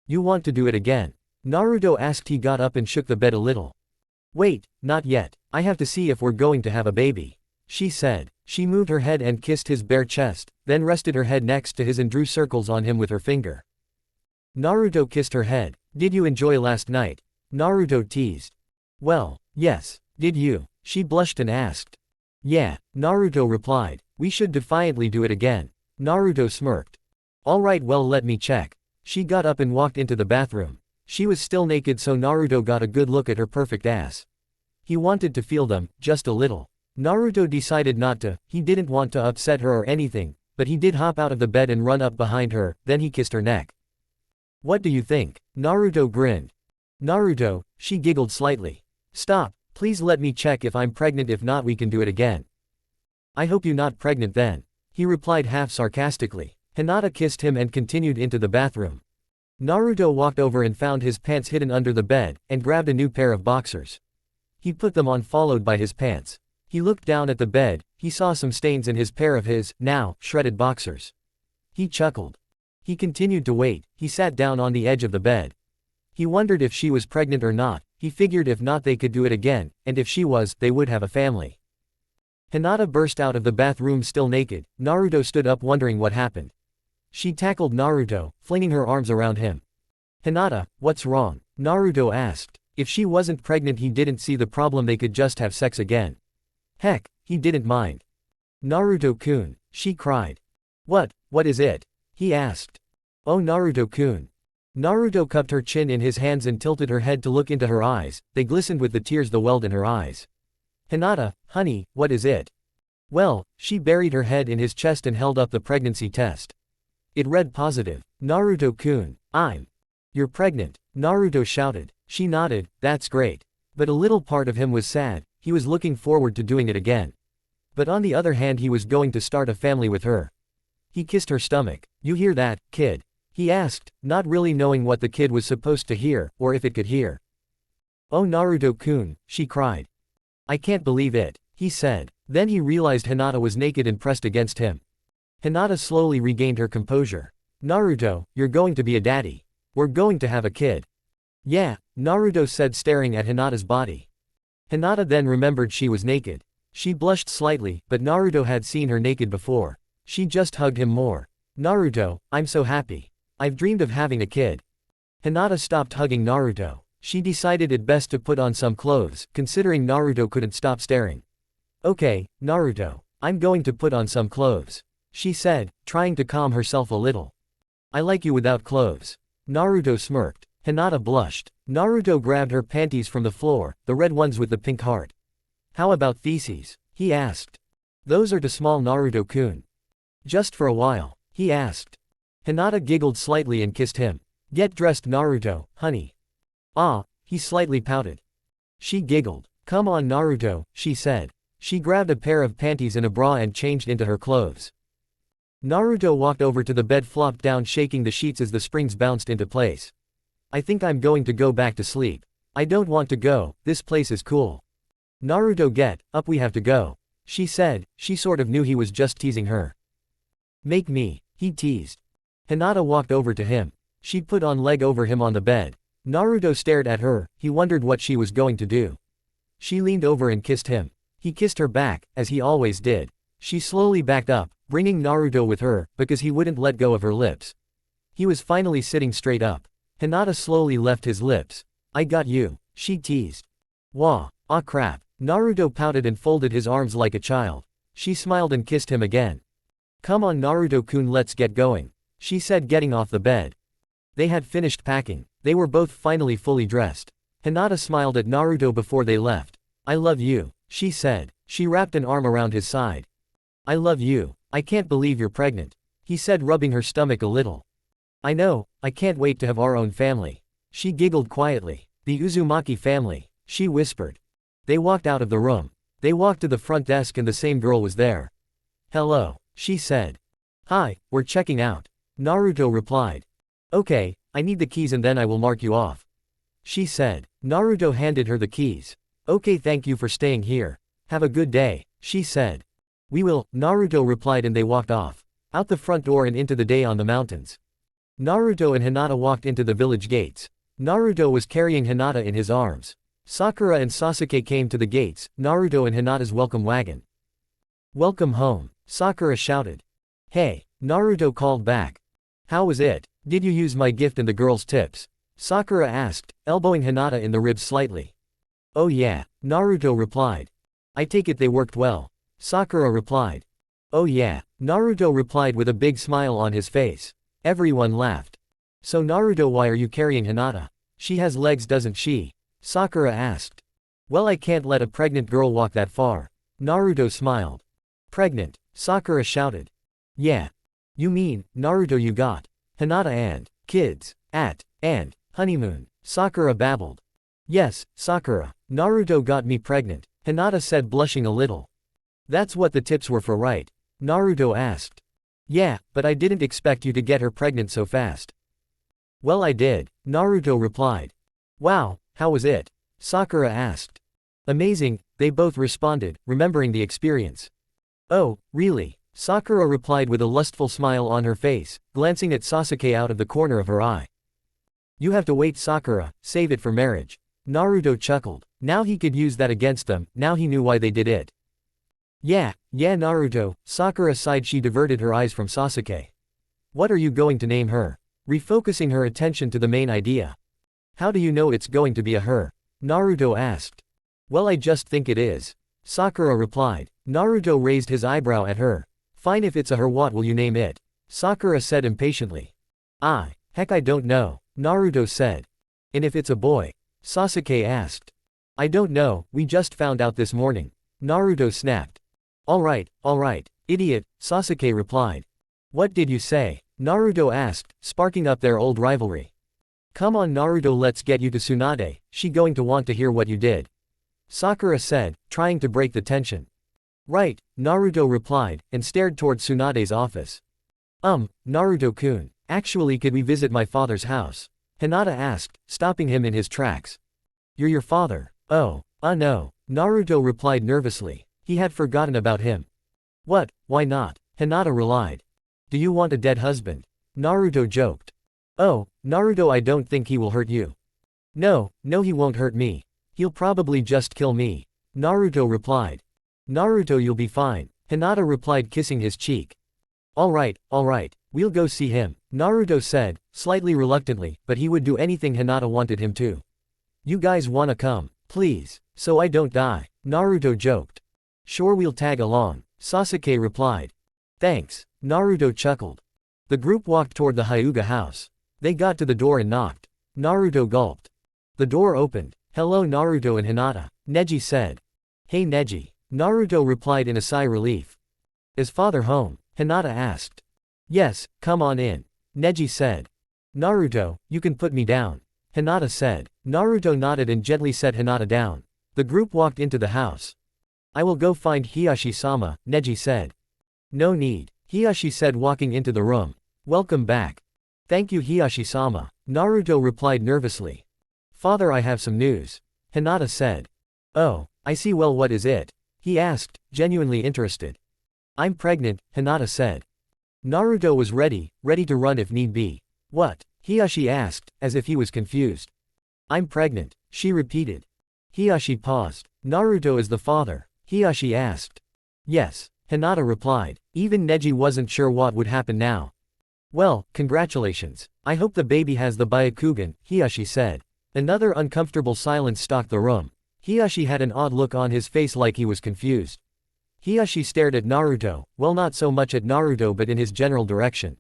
"You want to do it again?" Naruto asked. He got up and shook the bed a little. "Wait, not yet, I have to see if we're going to have a baby," she said. She moved her head and kissed his bare chest, then rested her head next to his and drew circles on him with her finger. Naruto kissed her head. "Did you enjoy last night?" Naruto teased. "Well, yes. Did you?" She blushed and asked. "Yeah," Naruto replied. "We should defiantly do it again." Naruto smirked. "Alright, well, let me check." She got up and walked into the bathroom. She was still naked, so Naruto got a good look at her perfect ass. He wanted to feel them, just a little. Naruto decided not to. He didn't want to upset her or anything, but he did hop out of the bed and run up behind her, then he kissed her neck. "What do you think?" Naruto grinned. "Naruto," she giggled slightly. "Stop, please let me check if I'm pregnant, if not we can do it again." "I hope you're not pregnant then," he replied half sarcastically. Hinata kissed him and continued into the bathroom. Naruto walked over and found his pants hidden under the bed, and grabbed a new pair of boxers. He put them on, followed by his pants. He looked down at the bed. He saw some stains in his pair of his, now, shredded boxers. He chuckled. He continued to wait. He sat down on the edge of the bed. He wondered if she was pregnant or not. He figured if not they could do it again, and if she was, they would have a family. Hinata burst out of the bathroom still naked. Naruto stood up wondering what happened. She tackled Naruto, flinging her arms around him. "Hinata, what's wrong?" Naruto asked. If she wasn't pregnant, he didn't see the problem, they could just have sex again. Heck, he didn't mind. "Naruto-kun," she cried. What is it?" he asked. "Oh, Naruto-kun." Naruto cupped her chin in his hands and tilted her head to look into her eyes. They glistened with the tears that welled in her eyes. "Hinata, honey, what is it?" Well, she buried her head in his chest and held up the pregnancy test. It read positive. "Naruto-kun, You're pregnant," Naruto shouted. She nodded. "That's great." But a little part of him was sad. He was looking forward to doing it again. But on the other hand, he was going to start a family with her. He kissed her stomach. "You hear that, kid?" he asked, not really knowing what the kid was supposed to hear, or if it could hear. "Oh, Naruto-kun," she cried. "I can't believe it," he said. Then he realized Hinata was naked and pressed against him. Hinata slowly regained her composure. "Naruto, you're going to be a daddy. We're going to have a kid." "Yeah," Naruto said, staring at Hinata's body. Hinata then remembered she was naked. She blushed slightly, but Naruto had seen her naked before. She just hugged him more. "Naruto, I'm so happy. I've dreamed of having a kid." Hinata stopped hugging Naruto. She decided it best to put on some clothes, considering Naruto couldn't stop staring. "Okay, Naruto, I'm going to put on some clothes," she said, trying to calm herself a little. "I like you without clothes." Naruto smirked. Hinata blushed. Naruto grabbed her panties from the floor, the red ones with the pink heart. "How about feces?" he asked. "Those are too small, Naruto-kun." "Just for a while," he asked. Hinata giggled slightly and kissed him. "Get dressed, Naruto, honey." "Ah," he slightly pouted. She giggled. "Come on, Naruto," she said. She grabbed a pair of panties and a bra and changed into her clothes. Naruto walked over to the bed, flopped down, shaking the sheets as the springs bounced into place. "I think I'm going to go back to sleep. I don't want to go, this place is cool." "Naruto, get up, we have to go," she said. She sort of knew he was just teasing her. "Make me," he teased. Hinata walked over to him. She put on leg over him on the bed. Naruto stared at her. He wondered what she was going to do. She leaned over and kissed him. He kissed her back, as he always did. She slowly backed up, bringing Naruto with her, because he wouldn't let go of her lips. He was finally sitting straight up. Hinata slowly left his lips. "I got you," she teased. "Wah, ah crap." Naruto pouted and folded his arms like a child. She smiled and kissed him again. "Come on, Naruto-kun, let's get going," she said, getting off the bed. They had finished packing. They were both finally fully dressed. Hinata smiled at Naruto before they left. "I love you," she said. She wrapped an arm around his side. "I love you. I can't believe you're pregnant," he said, rubbing her stomach a little. "I know, I can't wait to have our own family." She giggled quietly. "The Uzumaki family," she whispered. They walked out of the room. They walked to the front desk and the same girl was there. "Hello," she said. "Hi, we're checking out," Naruto replied. "Okay, I need the keys and then I will mark you off," she said. Naruto handed her the keys. Okay, thank you for staying here. Have a good day, she said. We will, Naruto replied, and they walked off. Out the front door and into the day on the mountains. Naruto and Hinata walked into the village gates. Naruto was carrying Hinata in his arms. Sakura and Sasuke came to the gates, Naruto and Hinata's welcome wagon. Welcome home, Sakura shouted. Hey, Naruto called back. How was it? Did you use my gift and the girl's tips? Sakura asked, elbowing Hinata in the ribs slightly. Oh yeah, Naruto replied. I take it they worked well. Sakura replied. Oh yeah, Naruto replied with a big smile on his face. Everyone laughed. So Naruto, why are you carrying Hinata? She has legs, doesn't she? Sakura asked. Well, I can't let a pregnant girl walk that far. Naruto smiled. Pregnant? Sakura shouted. Yeah. You mean, Naruto, you got Hinata and kids and honeymoon, Sakura babbled. Yes, Sakura, Naruto got me pregnant, Hinata said, blushing a little. That's what the tips were for, right? Naruto asked. Yeah, but I didn't expect you to get her pregnant so fast. Well, I did, Naruto replied. Wow, how was it? Sakura asked. Amazing, they both responded, remembering the experience. Oh, really? Sakura replied with a lustful smile on her face, glancing at Sasuke out of the corner of her eye. You have to wait, Sakura, save it for marriage. Naruto chuckled. Now he could use that against them, now he knew why they did it. Yeah, Naruto, Sakura sighed. She diverted her eyes from Sasuke. What are you going to name her? Refocusing her attention to the main idea. How do you know it's going to be a her? Naruto asked. Well, I just think it is. Sakura replied. Naruto raised his eyebrow at her. Fine, if it's a her, what will you name it? Sakura said impatiently. Heck, I don't know, Naruto said. And if it's a boy? Sasuke asked. I don't know, we just found out this morning. Naruto snapped. Alright, idiot, Sasuke replied. What did you say? Naruto asked, sparking up their old rivalry. Come on, Naruto, let's get you to Tsunade, she going to want to hear what you did. Sakura said, trying to break the tension. Right, Naruto replied, and stared toward Tsunade's office. Naruto-kun, actually, could we visit my father's house? Hinata asked, stopping him in his tracks. You're your father? Oh, no, Naruto replied nervously. He had forgotten about him. What, why not? Hinata relied. Do you want a dead husband? Naruto joked. Oh, Naruto, I don't think he will hurt you. No, he won't hurt me. He'll probably just kill me. Naruto replied. Naruto, you'll be fine, Hinata replied, kissing his cheek. Alright, we'll go see him, Naruto said, slightly reluctantly, but he would do anything Hinata wanted him to. You guys wanna come, please, so I don't die, Naruto joked. Sure, we'll tag along, Sasuke replied. Thanks, Naruto chuckled. The group walked toward the Hyuga house. They got to the door and knocked. Naruto gulped. The door opened. Hello, Naruto and Hinata, Neji said. Hey, Neji, Naruto replied in a sigh of relief. Is father home? Hinata asked. Yes, come on in, Neji said. Naruto, you can put me down, Hinata said. Naruto nodded and gently set Hinata down. The group walked into the house. I will go find Hiyashi-sama, Neji said. No need, Hiyashi said, walking into the room. Welcome back. Thank you, Hiyashi-sama, Naruto replied nervously. Father, I have some news, Hinata said. Oh, I see, well, what is it? He asked, genuinely interested. I'm pregnant, Hinata said. Naruto was ready to run if need be. What? Hiyashi asked, as if he was confused. I'm pregnant, she repeated. Hiyashi paused. Naruto is the father? Hiyashi asked. Yes, Hinata replied. Even Neji wasn't sure what would happen now. Well, congratulations. I hope the baby has the Byakugan, Hiyashi said. Another uncomfortable silence stalked the room. Hiyashi had an odd look on his face, like he was confused. Hiyashi stared at Naruto, well, not so much at Naruto but in his general direction.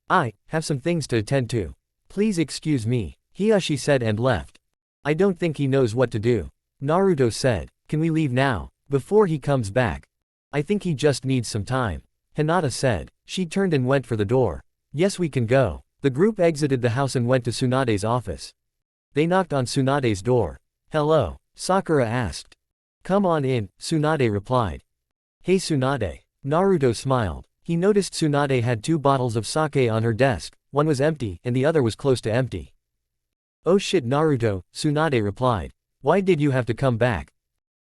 I have some things to attend to. Please excuse me, Hiyashi said and left. I don't think he knows what to do, Naruto said. Can we leave now, before he comes back? I think he just needs some time, Hinata said. She turned and went for the door. Yes, we can go. The group exited the house and went to Tsunade's office. They knocked on Tsunade's door. Hello, Sakura asked. Come on in, Tsunade replied. Hey Tsunade. Naruto smiled. He noticed Tsunade had 2 bottles of sake on her desk, one was empty and the other was close to empty. Oh shit Naruto, Tsunade replied. Why did you have to come back?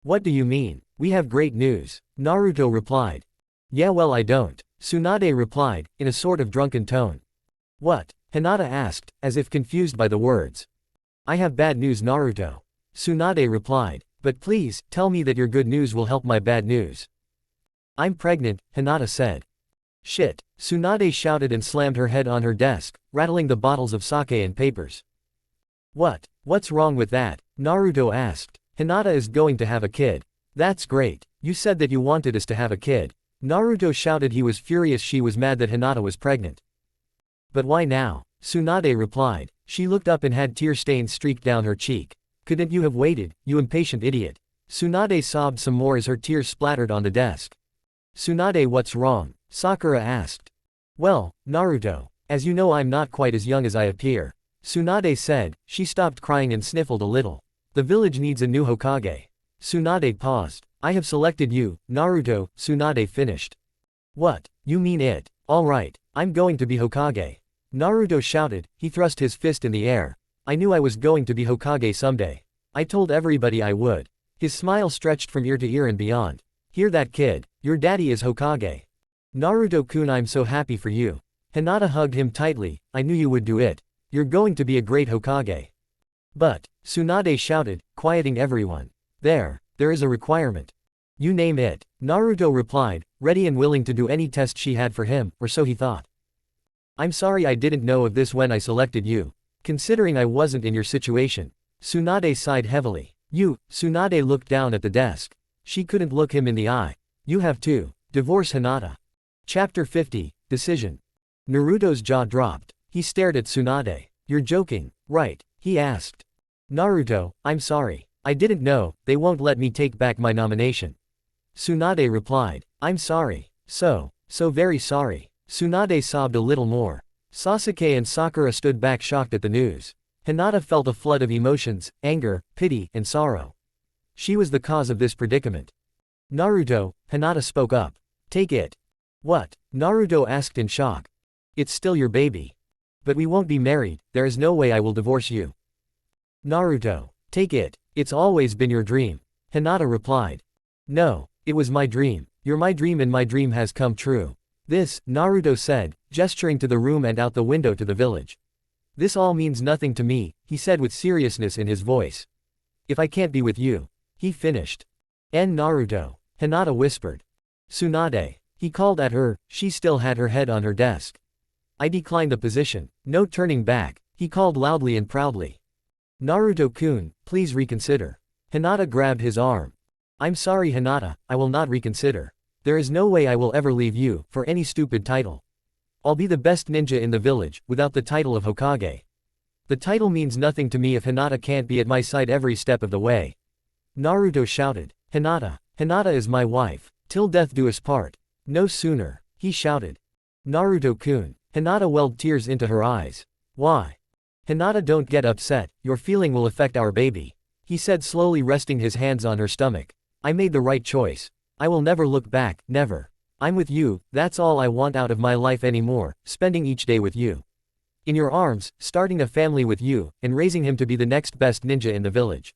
What do you mean? We have great news. Naruto replied. Yeah well I don't. Tsunade replied, in a sort of drunken tone. What? Hinata asked, as if confused by the words. I have bad news Naruto. Tsunade replied. But please, tell me that your good news will help my bad news. I'm pregnant, Hinata said. Shit, Tsunade shouted and slammed her head on her desk, rattling the bottles of sake and papers. What? What's wrong with that? Naruto asked. Hinata is going to have a kid. That's great. You said that you wanted us to have a kid. Naruto shouted he was furious she was mad that Hinata was pregnant. But why now? Tsunade replied. She looked up and had tear stains streaked down her cheek. Couldn't you have waited, you impatient idiot? Tsunade sobbed some more as her tears splattered on the desk. Tsunade what's wrong? Sakura asked. Well, Naruto, as you know I'm not quite as young as I appear. Tsunade said. She stopped crying and sniffled a little. The village needs a new Hokage. Tsunade paused. I have selected you, Naruto, Tsunade finished. What? You mean it? Alright, I'm going to be Hokage. Naruto shouted, he thrust his fist in the air. I knew I was going to be Hokage someday. I told everybody I would. His smile stretched from ear to ear and beyond. Hear that kid, your daddy is Hokage. Naruto-kun I'm so happy for you. Hinata hugged him tightly, I knew you would do it. You're going to be a great Hokage. But, Tsunade shouted, quieting everyone. There is a requirement. You name it. Naruto replied, ready and willing to do any test she had for him, or so he thought. I'm sorry I didn't know of this when I selected you. Considering I wasn't in your situation. Tsunade sighed heavily. You, Tsunade looked down at the desk. She couldn't look him in the eye. You have to. Divorce Hinata. Chapter 50, Decision. Naruto's jaw dropped. He stared at Tsunade. You're joking, right? He asked. Naruto, I'm sorry. I didn't know, they won't let me take back my nomination. Tsunade replied. I'm sorry. So very sorry. Tsunade sobbed a little more. Sasuke and Sakura stood back shocked at the news. Hinata felt a flood of emotions, anger, pity, and sorrow. She was the cause of this predicament. Naruto, Hinata spoke up. Take it. What? Naruto asked in shock. It's still your baby. But we won't be married, there is no way I will divorce you. Naruto, take it. It's always been your dream. Hinata replied. No, it was my dream. You're my dream and my dream has come true. This, Naruto said, gesturing to the room and out the window to the village. This all means nothing to me, he said with seriousness in his voice. If I can't be with you. He finished. Naruto. Hinata whispered. Tsunade. He called at her, she still had her head on her desk. I declined the position. No turning back, he called loudly and proudly. Naruto-kun, please reconsider. Hinata grabbed his arm. I'm sorry Hinata, I will not reconsider. There is no way I will ever leave you, for any stupid title. I'll be the best ninja in the village, without the title of Hokage. The title means nothing to me if Hinata can't be at my side every step of the way. Naruto shouted. Hinata is my wife. Till death do us part. No sooner, he shouted. Naruto-kun. Hinata welled tears into her eyes. Why? Hinata don't get upset, your feeling will affect our baby. He said slowly resting his hands on her stomach. I made the right choice. I will never look back, never. I'm with you, that's all I want out of my life anymore, spending each day with you. In your arms, starting a family with you, and raising him to be the next best ninja in the village.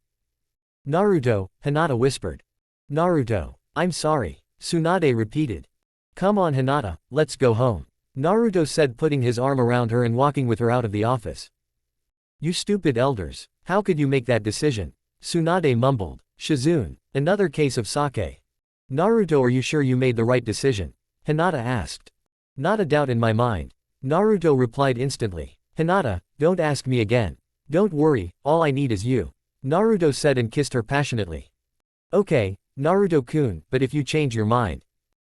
Naruto, Hinata whispered. Naruto, I'm sorry. Tsunade repeated. Come on Hinata, let's go home. Naruto said putting his arm around her and walking with her out of the office. You stupid elders, how could you make that decision? Tsunade mumbled. Shizune, another case of sake. Naruto are you sure you made the right decision? Hinata asked. Not a doubt in my mind. Naruto replied instantly. Hinata, don't ask me again. Don't worry, all I need is you. Naruto said and kissed her passionately. Okay, Naruto-kun, but if you change your mind.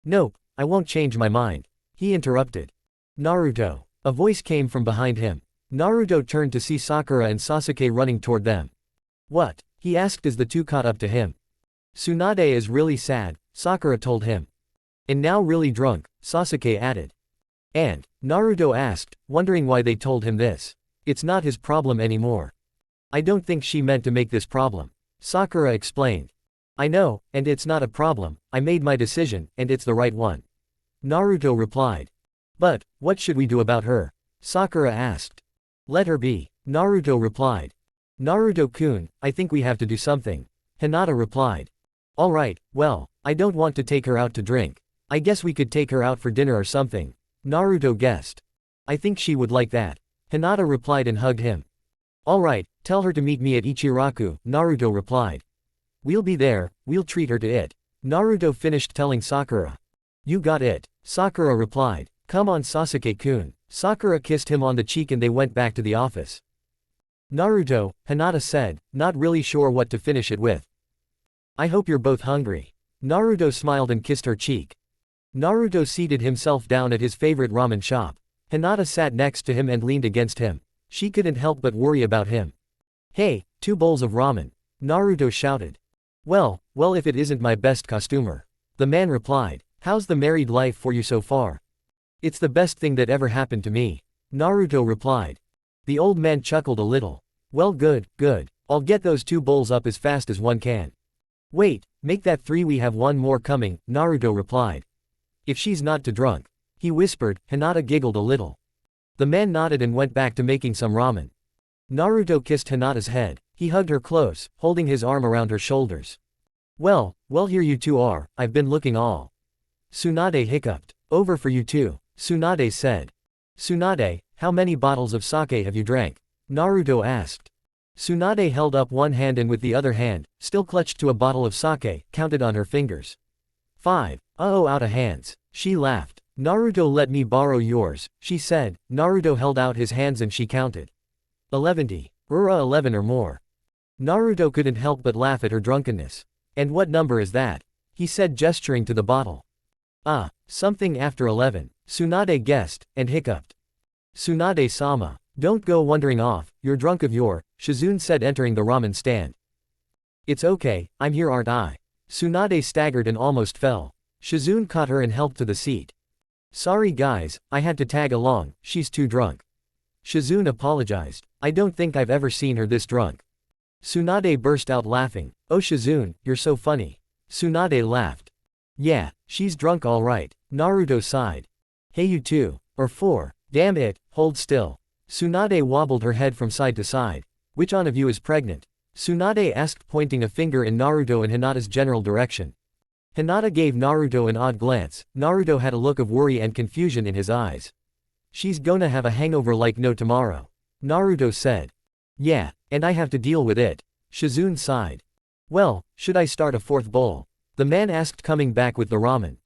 Nope, I won't change my mind. He interrupted. Naruto. A voice came from behind him. Naruto turned to see Sakura and Sasuke running toward them. What? He asked as the two caught up to him. Tsunade is really sad, Sakura told him. And now really drunk, Sasuke added. And, Naruto asked, wondering why they told him this. It's not his problem anymore. I don't think she meant to make this problem. Sakura explained. I know, and it's not a problem, I made my decision, and it's the right one. Naruto replied. But, what should we do about her? Sakura asked. Let her be. Naruto replied. Naruto-kun, I think we have to do something. Hinata replied. Alright, well, I don't want to take her out to drink. I guess we could take her out for dinner or something. Naruto guessed. I think she would like that. Hinata replied and hugged him. Alright, tell her to meet me at Ichiraku, Naruto replied. We'll be there, we'll treat her to it. Naruto finished telling Sakura. You got it, Sakura replied. Come on Sasuke-kun. Sakura kissed him on the cheek and they went back to the office. Naruto, Hinata said, not really sure what to finish it with. I hope you're both hungry. Naruto smiled and kissed her cheek. Naruto seated himself down at his favorite ramen shop. Hinata sat next to him and leaned against him. She couldn't help but worry about him. Hey, 2 bowls of ramen. Naruto shouted. Well, if it isn't my best customer. The man replied. How's the married life for you so far? It's the best thing that ever happened to me. Naruto replied. The old man chuckled a little. Well good. I'll get those 2 bowls up as fast as one can. Wait, make that 3, we have 1 more coming, Naruto replied. If she's not too drunk. He whispered. Hinata giggled a little. The man nodded and went back to making some ramen. Naruto kissed Hinata's head. He hugged her close, holding his arm around her shoulders. Well, here you two are, I've been looking all. Tsunade hiccuped. Over for you too, Tsunade said. Tsunade, how many bottles of sake have you drank? Naruto asked. Tsunade held up one hand and with the other hand, still clutched to a bottle of sake, counted on her fingers. 5. Uh-oh, out of hands. She laughed. Naruto, let me borrow yours, she said. Naruto held out his hands and she counted. 11. 11 or more. Naruto couldn't help but laugh at her drunkenness. And what number is that? He said, gesturing to the bottle. Ah, something after 11, Tsunade guessed, and hiccuped. Tsunade-sama, don't go wandering off, you're drunk of your, Shizune said, entering the ramen stand. It's okay, I'm here, aren't I? Tsunade staggered and almost fell. Shizune caught her and helped to the seat. Sorry guys, I had to tag along, she's too drunk. Shizune apologized. I don't think I've ever seen her this drunk. Tsunade burst out laughing. Oh Shizune, you're so funny. Tsunade laughed. Yeah, she's drunk all right. Naruto sighed. Hey you two, or 4, damn it, hold still. Tsunade wobbled her head from side to side. Which one of you is pregnant? Tsunade asked, pointing a finger in Naruto and Hinata's general direction. Hinata gave Naruto an odd glance. Naruto had a look of worry and confusion in his eyes. She's gonna have a hangover like no tomorrow. Naruto said. Yeah, and I have to deal with it. Shizune sighed. Well, should I start a 4th bowl? The man asked, coming back with the ramen.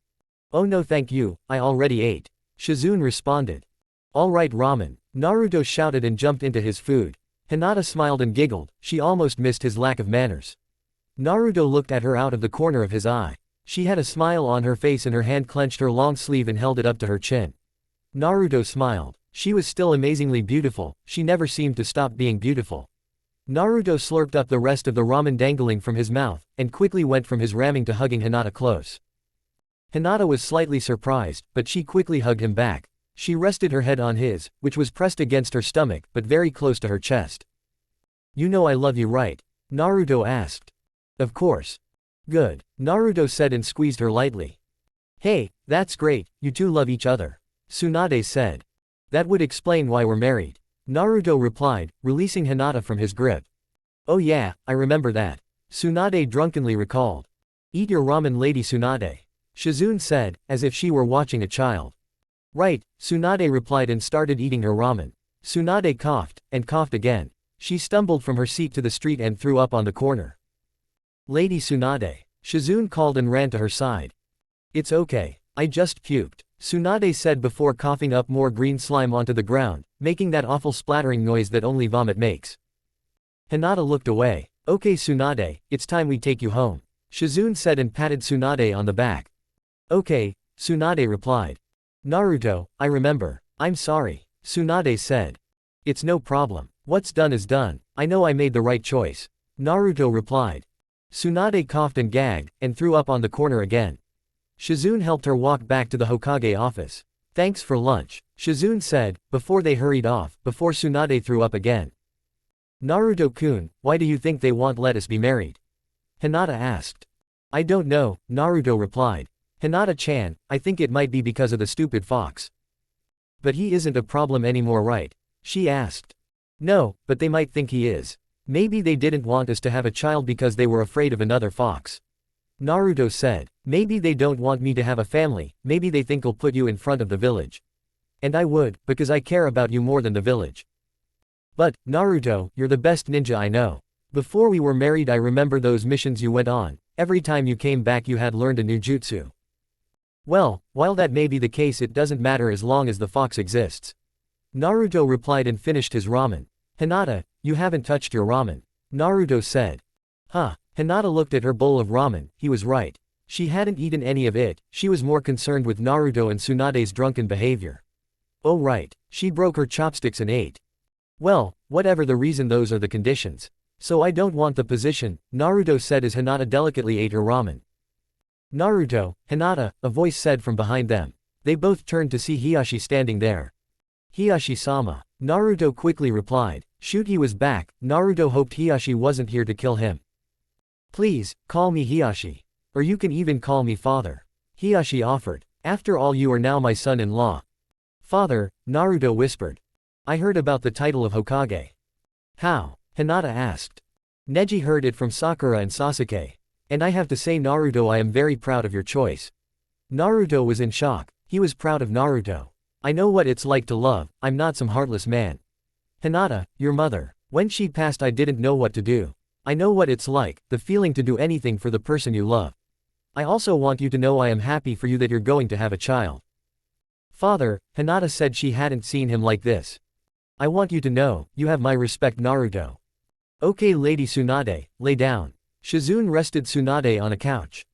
Oh no thank you, I already ate. Shizune responded. Alright ramen. Naruto shouted and jumped into his food. Hinata smiled and giggled, she almost missed his lack of manners. Naruto looked at her out of the corner of his eye. She had a smile on her face and her hand clenched her long sleeve and held it up to her chin. Naruto smiled. She was still amazingly beautiful, she never seemed to stop being beautiful. Naruto slurped up the rest of the ramen dangling from his mouth, and quickly went from his ramming to hugging Hinata close. Hinata was slightly surprised, but she quickly hugged him back. She rested her head on his, which was pressed against her stomach, but very close to her chest. You know I love you right? Naruto asked. Of course. Good, Naruto said and squeezed her lightly. Hey, that's great, you two love each other. Tsunade said. That would explain why we're married. Naruto replied, releasing Hinata from his grip. Oh yeah, I remember that. Tsunade drunkenly recalled. Eat your ramen lady Tsunade. Shizune said, as if she were watching a child. Right, Tsunade replied and started eating her ramen. Tsunade coughed, and coughed again. She stumbled from her seat to the street and threw up on the corner. Lady Tsunade. Shizune called and ran to her side. It's okay, I just puked. Tsunade said before coughing up more green slime onto the ground, making that awful splattering noise that only vomit makes. Hinata looked away. Okay Tsunade, it's time we take you home. Shizune said and patted Tsunade on the back. Okay, Tsunade replied. Naruto, I remember. I'm sorry, Tsunade said. It's no problem. What's done is done. I know I made the right choice. Naruto replied. Tsunade coughed and gagged, and threw up on the corner again. Shizune helped her walk back to the Hokage office. Thanks for lunch, Shizune said, before they hurried off, before Tsunade threw up again. Naruto-kun, why do you think they won't let us be married? Hinata asked. I don't know, Naruto replied. Hinata-chan, I think it might be because of the stupid fox. But he isn't a problem anymore, right? She asked. No, but they might think he is. Maybe they didn't want us to have a child because they were afraid of another fox. Naruto said. Maybe they don't want me to have a family, maybe they think I'll put you in front of the village. And I would, because I care about you more than the village. But, Naruto, you're the best ninja I know. Before we were married I remember those missions you went on, every time you came back you had learned a new jutsu. Well, while that may be the case it doesn't matter as long as the fox exists. Naruto replied and finished his ramen. Hinata, you haven't touched your ramen. Naruto said. Huh. Hinata looked at her bowl of ramen, he was right. She hadn't eaten any of it, she was more concerned with Naruto and Tsunade's drunken behavior. Oh right, she broke her chopsticks and ate. Well, whatever the reason those are the conditions. So I don't want the position, Naruto said as Hinata delicately ate her ramen. Naruto, Hinata, a voice said from behind them. They both turned to see Hiyashi standing there. Hiyashi-sama. Naruto quickly replied. Shoot, he was back. Naruto hoped Hiyashi wasn't here to kill him. Please, call me Hiyashi. Or you can even call me father. Hiyashi offered. After all you are now my son-in-law. Father, Naruto whispered. I heard about the title of Hokage. How? Hinata asked. Neji heard it from Sakura and Sasuke. And I have to say Naruto, I am very proud of your choice. Naruto was in shock. He was proud of Naruto. I know what it's like to love, I'm not some heartless man. Hinata, your mother. When she passed I didn't know what to do. I know what it's like, the feeling to do anything for the person you love. I also want you to know I am happy for you that you're going to have a child. Father, Hinata said she hadn't seen him like this. I want you to know, you have my respect Naruto. Okay Lady Tsunade, lay down. Shizune rested Tsunade on a couch.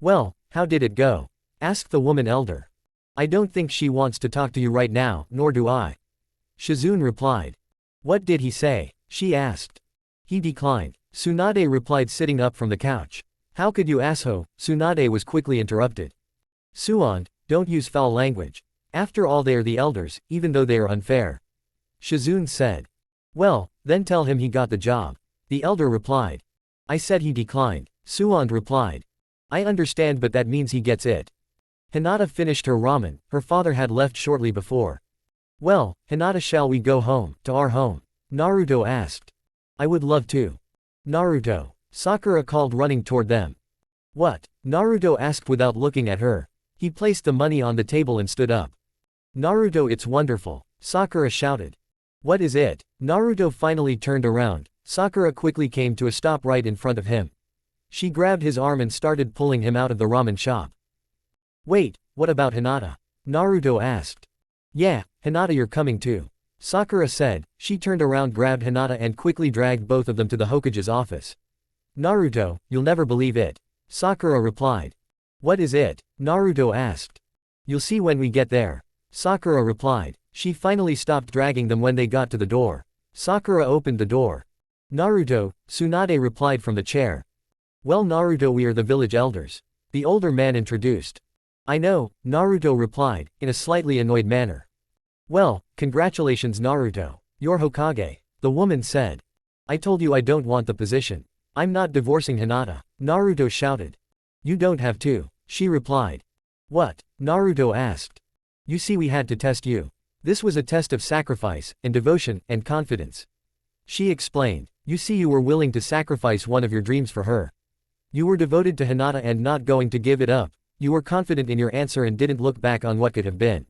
Well, how did it go? Asked the woman elder. I don't think she wants to talk to you right now, nor do I. Shizune replied. What did he say? She asked. He declined. Tsunade replied sitting up from the couch. How could you asshole? Tsunade was quickly interrupted. Suand, don't use foul language. After all they are the elders, even though they are unfair. Shizune said. Well, then tell him he got the job. The elder replied. I said he declined. Suand replied. I understand but that means he gets it. Hinata finished her ramen, her father had left shortly before. Well, Hinata, shall we go home, to our home? Naruto asked. I would love to. Naruto. Sakura called running toward them. What? Naruto asked without looking at her. He placed the money on the table and stood up. Naruto, it's wonderful. Sakura shouted. What is it? Naruto finally turned around. Sakura quickly came to a stop right in front of him. She grabbed his arm and started pulling him out of the ramen shop. Wait, what about Hinata? Naruto asked. Yeah, Hinata, you're coming too. Sakura said. She turned around, grabbed Hinata and quickly dragged both of them to the Hokage's office. Naruto, you'll never believe it. Sakura replied. What is it? Naruto asked. You'll see when we get there. Sakura replied. She finally stopped dragging them when they got to the door. Sakura opened the door. Naruto, Tsunade replied from the chair. Well Naruto, we are the village elders. The older man introduced. I know, Naruto replied, in a slightly annoyed manner. Well, congratulations Naruto. You're Hokage. The woman said. I told you I don't want the position. I'm not divorcing Hinata. Naruto shouted. You don't have to, she replied. What? Naruto asked. You see, we had to test you. This was a test of sacrifice, and devotion, and confidence. She explained. You see, you were willing to sacrifice one of your dreams for her. You were devoted to Hinata and not going to give it up. You were confident in your answer and didn't look back on what could have been.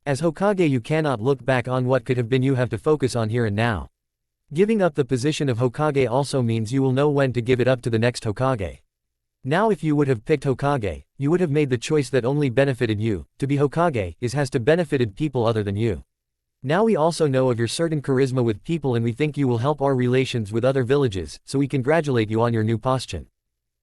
As Hokage you cannot look back on what could have been, you have to focus on here and now. Giving up the position of Hokage also means you will know when to give it up to the next Hokage. Now if you would have picked Hokage, you would have made the choice that only benefited you. To be Hokage has to benefited people other than you. Now we also know of your certain charisma with people and we think you will help our relations with other villages, so we congratulate you on your new position.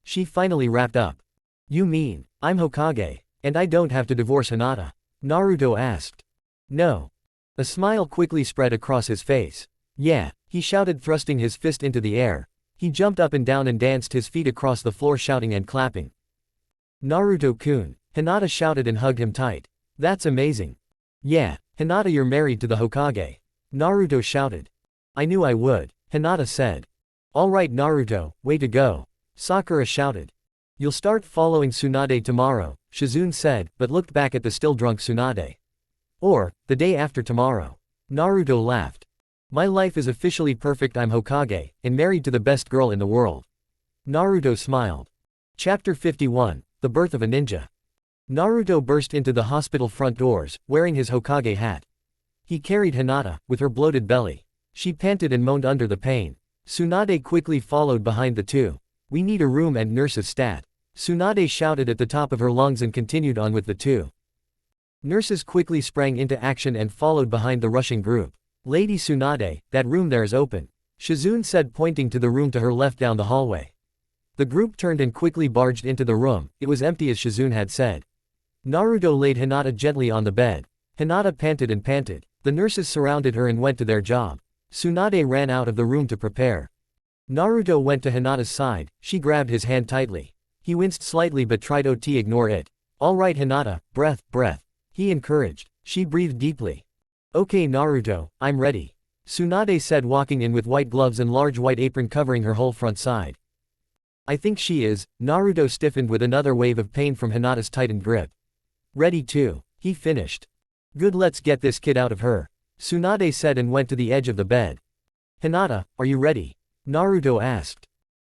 She finally wrapped up. You mean, I'm Hokage, and I don't have to divorce Hinata? Naruto asked. No. A smile quickly spread across his face. Yeah, he shouted, thrusting his fist into the air. He jumped up and down and danced his feet across the floor, shouting and clapping. Naruto-kun, Hinata shouted and hugged him tight. That's amazing. Yeah, Hinata, you're married to the Hokage. Naruto shouted. I knew I would, Hinata said. Alright Naruto, way to go. Sakura shouted. You'll start following Tsunade tomorrow, Shizune said, but looked back at the still drunk Tsunade. Or, the day after tomorrow. Naruto laughed. My life is officially perfect. I'm Hokage, and married to the best girl in the world. Naruto smiled. Chapter 51, The Birth of a Ninja. Naruto burst into the hospital front doors, wearing his Hokage hat. He carried Hinata, with her bloated belly. She panted and moaned under the pain. Tsunade quickly followed behind the two. We need a room and nurses stat. Tsunade shouted at the top of her lungs and continued on with the two. Nurses quickly sprang into action and followed behind the rushing group. Lady Tsunade, that room there is open, Shizune said, pointing to the room to her left down the hallway. The group turned and quickly barged into the room. It was empty as Shizune had said. Naruto laid Hinata gently on the bed. Hinata panted and panted. The nurses surrounded her and went to their job. Tsunade ran out of the room to prepare. Naruto went to Hinata's side. She grabbed his hand tightly. He winced slightly but tried to ignore it. All right Hinata, breath, he encouraged. She breathed deeply. Okay Naruto, I'm ready, Tsunade said, walking in with white gloves and large white apron covering her whole front side. I think she is. Naruto stiffened with another wave of pain from Hinata's tightened grip. Ready too, he finished. Good, let's get this kid out of her, Tsunade said and went to the edge of the bed. Hinata, are you ready? Naruto asked.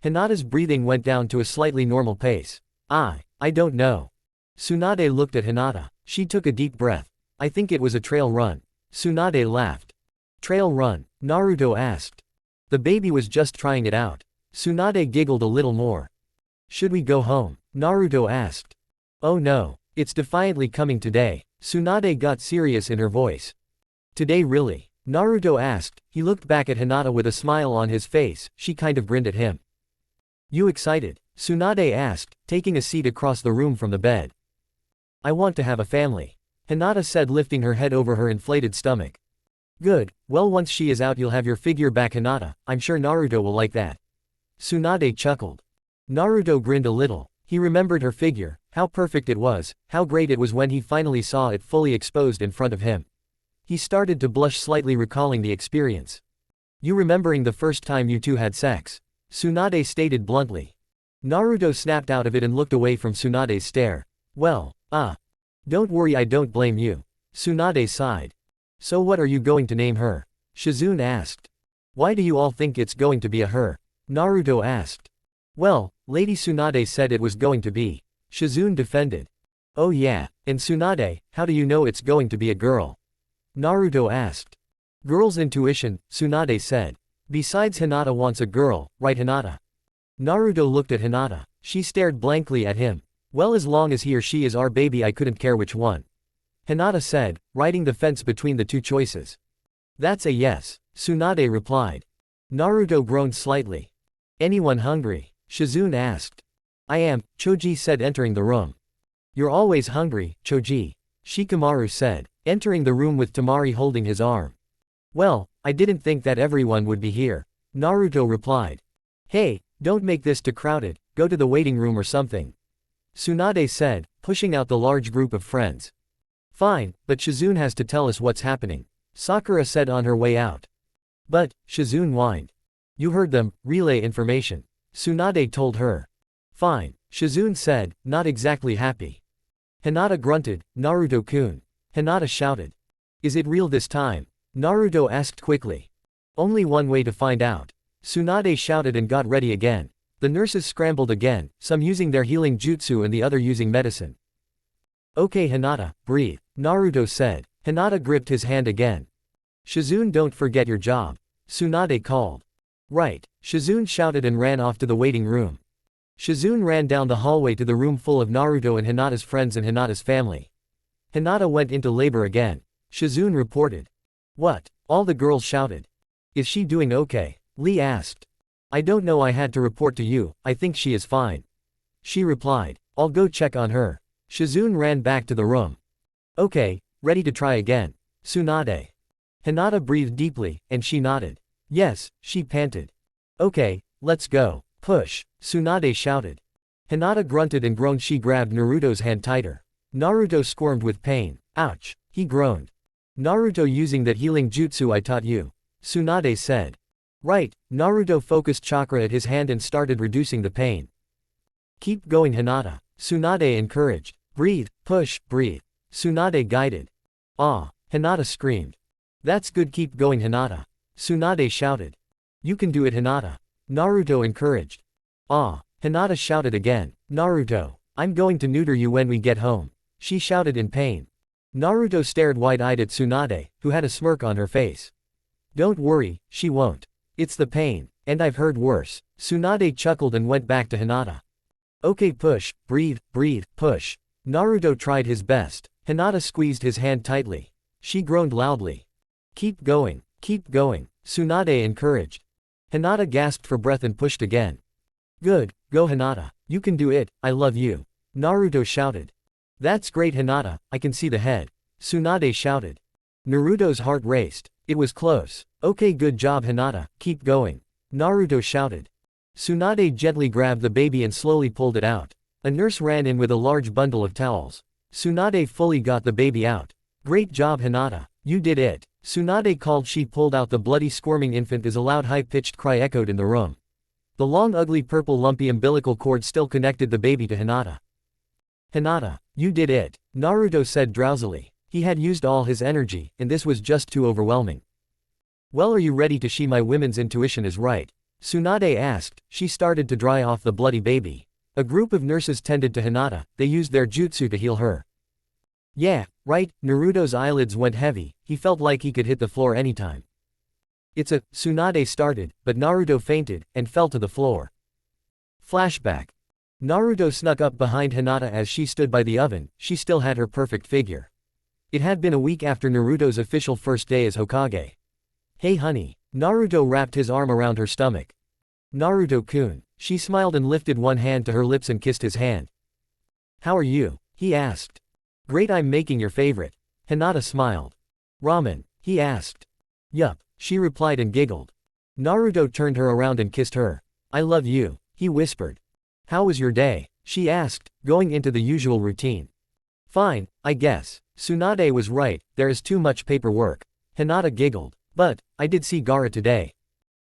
Hinata's breathing went down to a slightly normal pace. I don't know. Tsunade looked at Hinata. She took a deep breath. I think it was a trail run. Tsunade laughed. Trail run? Naruto asked. The baby was just trying it out. Tsunade giggled a little more. Should we go home? Naruto asked. Oh no. It's defiantly coming today. Tsunade got serious in her voice. Today really? Naruto asked. He looked back at Hinata with a smile on his face. She kind of grinned at him. You excited? Tsunade asked, taking a seat across the room from the bed. I want to have a family, Hinata said, lifting her head over her inflated stomach. Good, well once she is out you'll have your figure back Hinata, I'm sure Naruto will like that. Tsunade chuckled. Naruto grinned a little. He remembered her figure, how perfect it was, how great it was when he finally saw it fully exposed in front of him. He started to blush slightly, recalling the experience. You remembering the first time you two had sex? Tsunade stated bluntly. Naruto snapped out of it and looked away from Tsunade's stare. Well, don't worry, I don't blame you. Tsunade sighed. So what are you going to name her? Shizune asked. Why do you all think it's going to be a her? Naruto asked. Well, Lady Tsunade said it was going to be. Shizune defended. Oh yeah, and Tsunade, how do you know it's going to be a girl? Naruto asked. Girl's intuition, Tsunade said. Besides Hinata wants a girl, right Hinata? Naruto looked at Hinata. She stared blankly at him. Well, as long as he or she is our baby I couldn't care which one, Hinata said, riding the fence between the two choices. That's a yes, Tsunade replied. Naruto groaned slightly. Anyone hungry? Shizune asked. I am, Choji said, entering the room. You're always hungry, Choji, Shikamaru said, entering the room with Temari holding his arm. Well, I didn't think that everyone would be here, Naruto replied. Hey, don't make this too crowded, go to the waiting room or something, Tsunade said, pushing out the large group of friends. Fine, but Shizune has to tell us what's happening, Sakura said on her way out. But, Shizune whined. You heard them, relay information, Tsunade told her. Fine, Shizune said, not exactly happy. Hinata grunted, Naruto-kun. Hinata shouted. Is it real this time? Naruto asked quickly. Only one way to find out, Tsunade shouted and got ready again. The nurses scrambled again, some using their healing jutsu and the other using medicine. Okay Hinata, breathe, Naruto said. Hinata gripped his hand again. Shizune, don't forget your job, Tsunade called. Right, Shizune shouted and ran off to the waiting room. Shizune ran down the hallway to the room full of Naruto and Hinata's friends and Hinata's family. Hinata went into labor again, Shizune reported. What? All the girls shouted. Is she doing okay? Lee asked. I don't know, I had to report to you, I think she is fine, she replied. I'll go check on her. Shizune ran back to the room. Okay, ready to try again, Tsunade. Hinata breathed deeply, and she nodded. Yes, she panted. Okay, let's go. Push, Tsunade shouted. Hinata grunted and groaned. She grabbed Naruto's hand tighter. Naruto squirmed with pain. Ouch, he groaned. Naruto, using that healing jutsu I taught you, Tsunade said. Right, Naruto focused chakra at his hand and started reducing the pain. Keep going Hinata, Tsunade encouraged. Breathe, push, breathe, Tsunade guided. Ah, Hinata screamed. That's good, keep going Hinata, Tsunade shouted. You can do it, Hinata. Naruto encouraged. Ah, Hinata shouted again. Naruto, I'm going to neuter you when we get home. She shouted in pain. Naruto stared wide-eyed at Tsunade, who had a smirk on her face. Don't worry, she won't. It's the pain, and I've heard worse. Tsunade chuckled and went back to Hinata. Okay, push, breathe, push. Naruto tried his best. Hinata squeezed his hand tightly. She groaned loudly. Keep going, Tsunade encouraged. Hinata gasped for breath and pushed again. Good, go Hinata, you can do it, I love you. Naruto shouted. That's great Hinata, I can see the head. Tsunade shouted. Naruto's heart raced. It was close. Okay, good job Hinata, keep going. Naruto shouted. Tsunade gently grabbed the baby and slowly pulled it out. A nurse ran in with a large bundle of towels. Tsunade fully got the baby out. Great job Hinata, you did it. Tsunade called. She pulled out the bloody squirming infant as a loud high-pitched cry echoed in the room. The long ugly purple lumpy umbilical cord still connected the baby to Hinata. Hinata, you did it, Naruto said drowsily. He had used all his energy, and this was just too overwhelming. Well, are you ready to see my women's intuition is right? Tsunade asked. She started to dry off the bloody baby. A group of nurses tended to Hinata. They used their jutsu to heal her. Yeah, right, Naruto's eyelids went heavy. He felt like he could hit the floor anytime. Tsunade started, but Naruto fainted, and fell to the floor. Flashback. Naruto snuck up behind Hinata as she stood by the oven. She still had her perfect figure. It had been a week after Naruto's official first day as Hokage. Hey honey. Naruto wrapped his arm around her stomach. Naruto-kun. She smiled and lifted one hand to her lips and kissed his hand. How are you? He asked. Great, I'm making your favorite. Hinata smiled. Ramen? He asked. Yup, she replied and giggled. Naruto turned her around and kissed her. I love you, he whispered. How was your day? She asked, going into the usual routine. Fine, I guess. Tsunade was right, there is too much paperwork. Hinata giggled. But, I did see Gaara today.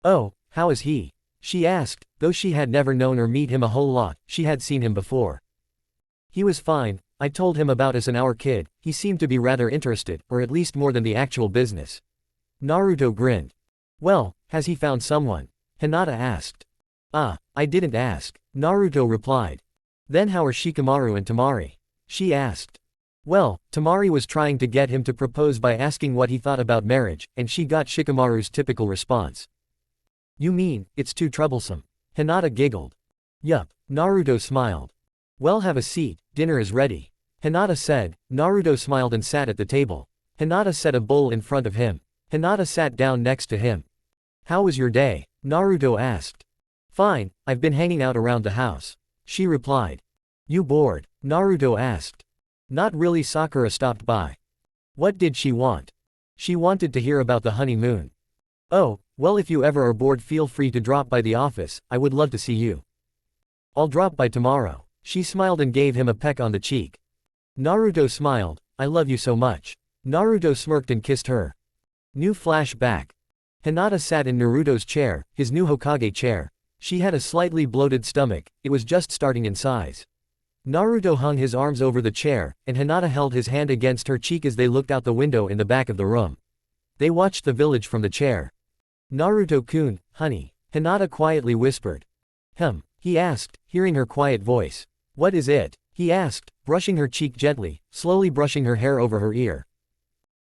Oh, how is he? She asked, though she had never known or met him a whole lot, she had seen him before. He was fine, I told him about us and our kid, he seemed to be rather interested, or at least more than the actual business. Naruto grinned. Well, has he found someone? Hinata asked. I didn't ask, Naruto replied. Then how are Shikamaru and Temari? She asked. Well, Temari was trying to get him to propose by asking what he thought about marriage, and she got Shikamaru's typical response. You mean, it's too troublesome? Hinata giggled. Yup, Naruto smiled. Well, have a seat, dinner is ready. Hinata said. Naruto smiled and sat at the table. Hinata set a bowl in front of him. Hinata sat down next to him. How was your day? Naruto asked. Fine, I've been hanging out around the house. She replied. You bored? Naruto asked. Not really. Sakura stopped by. What did she want? She wanted to hear about the honeymoon. Oh, well, if you ever are bored feel free to drop by the office, I would love to see you. I'll drop by tomorrow. She smiled and gave him a peck on the cheek. Naruto smiled. I love you so much. Naruto smirked and kissed her. New flashback. Hinata sat in Naruto's chair, his new Hokage chair. She had a slightly bloated stomach, it was just starting in size. Naruto hung his arms over the chair, and Hinata held his hand against her cheek as they looked out the window in the back of the room. They watched the village from the chair. Naruto-kun, honey, Hinata quietly whispered. He asked, hearing her quiet voice. What is it? He asked, brushing her cheek gently, slowly brushing her hair over her ear.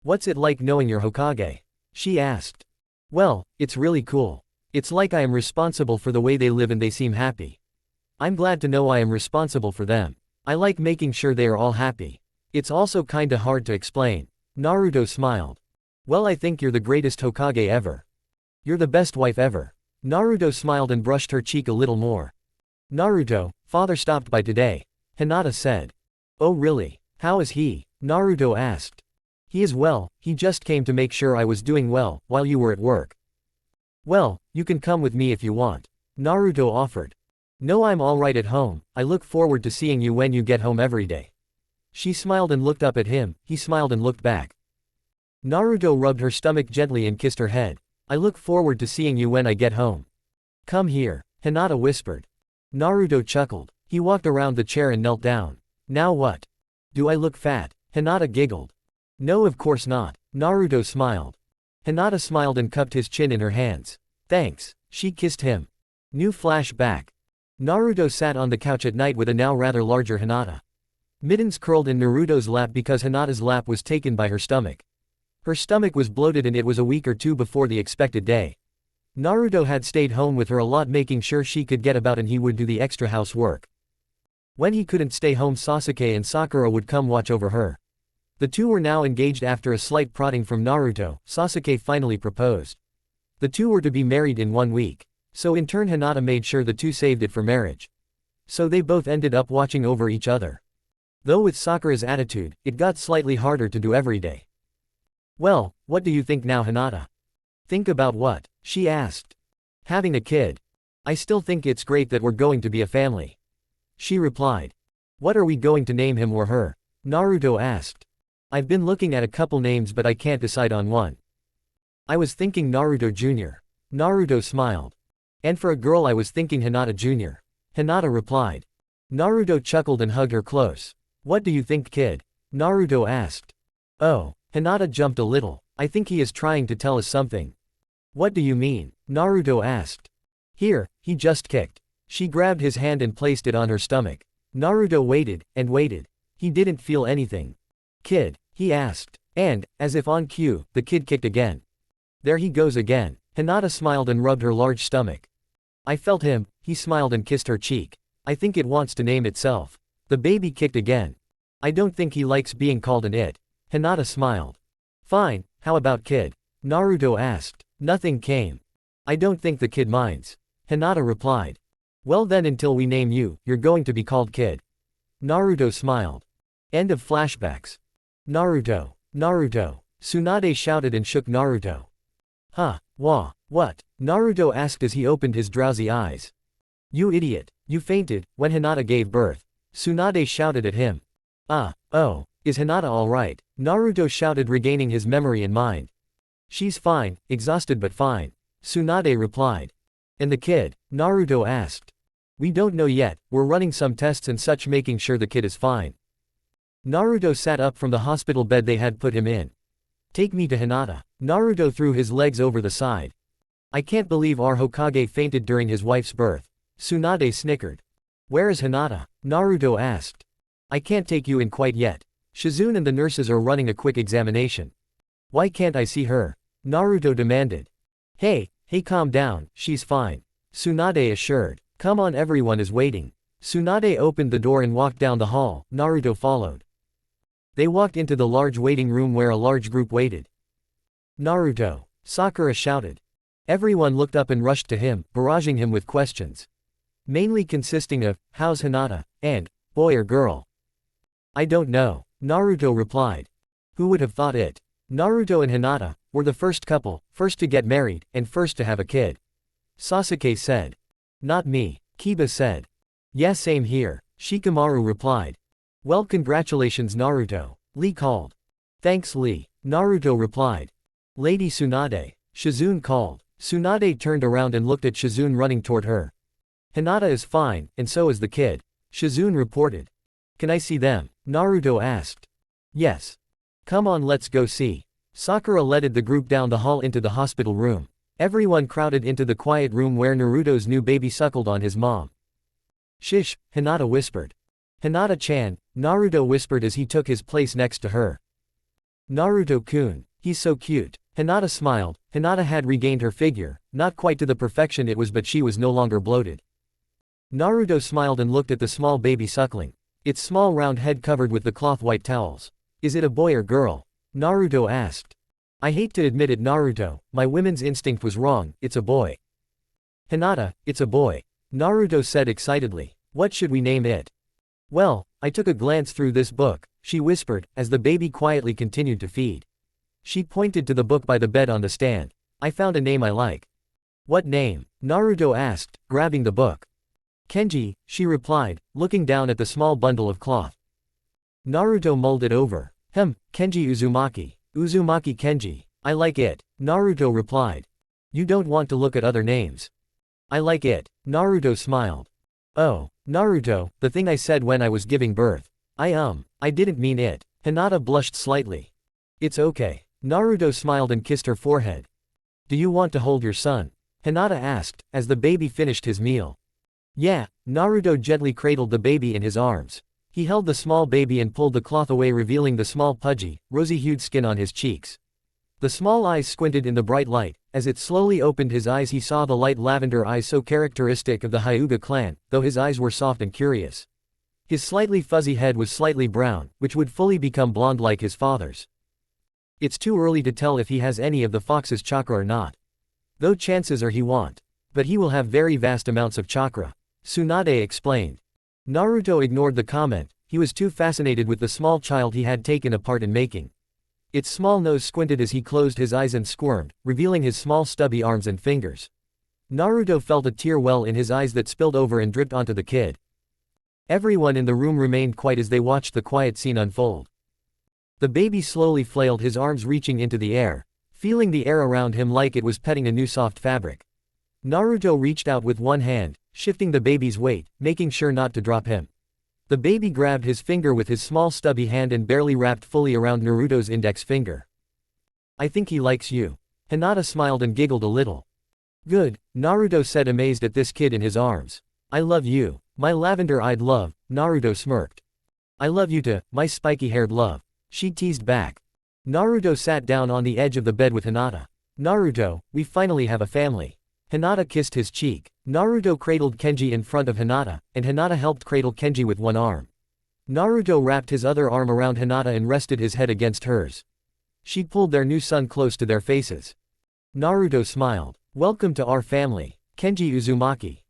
What's it like knowing you're Hokage? She asked. Well, it's really cool. It's like I am responsible for the way they live and they seem happy. I'm glad to know I am responsible for them. I like making sure they are all happy. It's also kinda hard to explain. Naruto smiled. Well, I think you're the greatest Hokage ever. You're the best wife ever. Naruto smiled and brushed her cheek a little more. Naruto, father stopped by today. Hinata said. Oh really? How is he? Naruto asked. He is well, he just came to make sure I was doing well, while you were at work. Well, you can come with me if you want. Naruto offered. No, I'm alright at home, I look forward to seeing you when you get home every day. She smiled and looked up at him, he smiled and looked back. Naruto rubbed her stomach gently and kissed her head. I look forward to seeing you when I get home. Come here, Hinata whispered. Naruto chuckled. He walked around the chair and knelt down. Now what? Do I look fat? Hinata giggled. No, of course not. Naruto smiled. Hinata smiled and cupped his chin in her hands. Thanks. She kissed him. New flashback. Naruto sat on the couch at night with a now rather larger Hinata. Mittens curled in Naruto's lap because Hinata's lap was taken by her stomach. Her stomach was bloated and it was a week or two before the expected day. Naruto had stayed home with her a lot, making sure she could get about and he would do the extra housework. When he couldn't stay home, Sasuke and Sakura would come watch over her. The two were now engaged. After a slight prodding from Naruto, Sasuke finally proposed. The two were to be married in 1 week. So in turn Hinata made sure the two saved it for marriage. So they both ended up watching over each other. Though with Sakura's attitude, it got slightly harder to do every day. Well, what do you think now, Hinata? Think about what? She asked. Having a kid. I still think it's great that we're going to be a family. She replied. What are we going to name him or her? Naruto asked. I've been looking at a couple names but I can't decide on one. I was thinking Naruto Jr. Naruto smiled. And for a girl I was thinking Hinata Jr. Hinata replied. Naruto chuckled and hugged her close. What do you think, kid? Naruto asked. Oh, Hinata jumped a little. I think he is trying to tell us something. What do you mean? Naruto asked. Here, he just kicked. She grabbed his hand and placed it on her stomach. Naruto waited, and waited. He didn't feel anything. Kid, he asked. And, as if on cue, the kid kicked again. There he goes again. Hinata smiled and rubbed her large stomach. I felt him. He smiled and kissed her cheek. I think it wants to name itself. The baby kicked again. I don't think he likes being called an it. Hinata smiled. Fine, how about kid? Naruto asked. Nothing came. I don't think the kid minds. Hinata replied. Well then, until we name you, you're going to be called kid. Naruto smiled. End of flashbacks. Naruto. Naruto. Tsunade shouted and shook Naruto. Huh, wah, what? Naruto asked as he opened his drowsy eyes. You idiot, you fainted, when Hinata gave birth. Tsunade shouted at him. Oh, is Hinata alright? Naruto shouted, regaining his memory and mind. She's fine, exhausted but fine. Tsunade replied. And the kid? Naruto asked. We don't know yet, we're running some tests and such, making sure the kid is fine. Naruto sat up from the hospital bed they had put him in. Take me to Hinata. Naruto threw his legs over the side. I can't believe our Hokage fainted during his wife's birth. Tsunade snickered. Where is Hinata? Naruto asked. I can't take you in quite yet. Shizune and the nurses are running a quick examination. Why can't I see her? Naruto demanded. Hey, calm down, she's fine. Tsunade assured. Come on, everyone is waiting. Tsunade opened the door and walked down the hall. Naruto followed. They walked into the large waiting room where a large group waited. Naruto. Sakura shouted. Everyone looked up and rushed to him, barraging him with questions. Mainly consisting of, how's Hinata, and, boy or girl? I don't know. Naruto replied. Who would have thought it? Naruto and Hinata were the first couple, first to get married, and first to have a kid. Sasuke said. Not me, Kiba said. Yeah, same here, Shikamaru replied. Well, congratulations Naruto, Lee called. Thanks Lee, Naruto replied. Lady Tsunade, Shizune called. Tsunade turned around and looked at Shizune running toward her. Hinata is fine, and so is the kid, Shizune reported. Can I see them? Naruto asked. Yes. Come on, let's go see. Sakura led the group down the hall into the hospital room. Everyone crowded into the quiet room where Naruto's new baby suckled on his mom. Shish, Hinata whispered. Hinata-chan, Naruto whispered as he took his place next to her. Naruto-kun, he's so cute. Hinata smiled. Hinata had regained her figure, not quite to the perfection it was, but she was no longer bloated. Naruto smiled and looked at the small baby suckling. Its small round head covered with the cloth white towels. Is it a boy or girl? Naruto asked. I hate to admit it Naruto, my women's instinct was wrong, it's a boy. Hinata, it's a boy. Naruto said excitedly. What should we name it? Well, I took a glance through this book, she whispered, as the baby quietly continued to feed. She pointed to the book by the bed on the stand. I found a name I like. What name? Naruto asked, grabbing the book. Kenji, she replied, looking down at the small bundle of cloth. Naruto mulled it over. Kenji Uzumaki. Uzumaki Kenji. I like it, Naruto replied. You don't want to look at other names. I like it, Naruto smiled. Oh, Naruto, the thing I said when I was giving birth. I didn't mean it. Hinata blushed slightly. It's okay. Naruto smiled and kissed her forehead. Do you want to hold your son? Hinata asked, as the baby finished his meal. Yeah, Naruto gently cradled the baby in his arms. He held the small baby and pulled the cloth away, revealing the small pudgy, rosy-hued skin on his cheeks. The small eyes squinted in the bright light. As it slowly opened his eyes, he saw the light lavender eyes so characteristic of the Hyuga clan, though his eyes were soft and curious. His slightly fuzzy head was slightly brown, which would fully become blonde like his father's. It's too early to tell if he has any of the fox's chakra or not. Though chances are he won't. But he will have very vast amounts of chakra. Tsunade explained. Naruto ignored the comment. He was too fascinated with the small child he had taken a part in making. Its small nose squinted as he closed his eyes and squirmed, revealing his small stubby arms and fingers. Naruto felt a tear well in his eyes that spilled over and dripped onto the kid. Everyone in the room remained quiet as they watched the quiet scene unfold. The baby slowly flailed, his arms reaching into the air, feeling the air around him like it was petting a new soft fabric. Naruto reached out with one hand, shifting the baby's weight, making sure not to drop him. The baby grabbed his finger with his small stubby hand and barely wrapped fully around Naruto's index finger. I think he likes you. Hinata smiled and giggled a little. Good, Naruto said, amazed at this kid in his arms. I love you, my lavender-eyed love, Naruto smirked. I love you too, my spiky-haired love, she teased back. Naruto sat down on the edge of the bed with Hinata. Naruto, we finally have a family. Hinata kissed his cheek. Naruto cradled Kenji in front of Hinata, and Hinata helped cradle Kenji with one arm. Naruto wrapped his other arm around Hinata and rested his head against hers. She pulled their new son close to their faces. Naruto smiled. Welcome to our family, Kenji Uzumaki.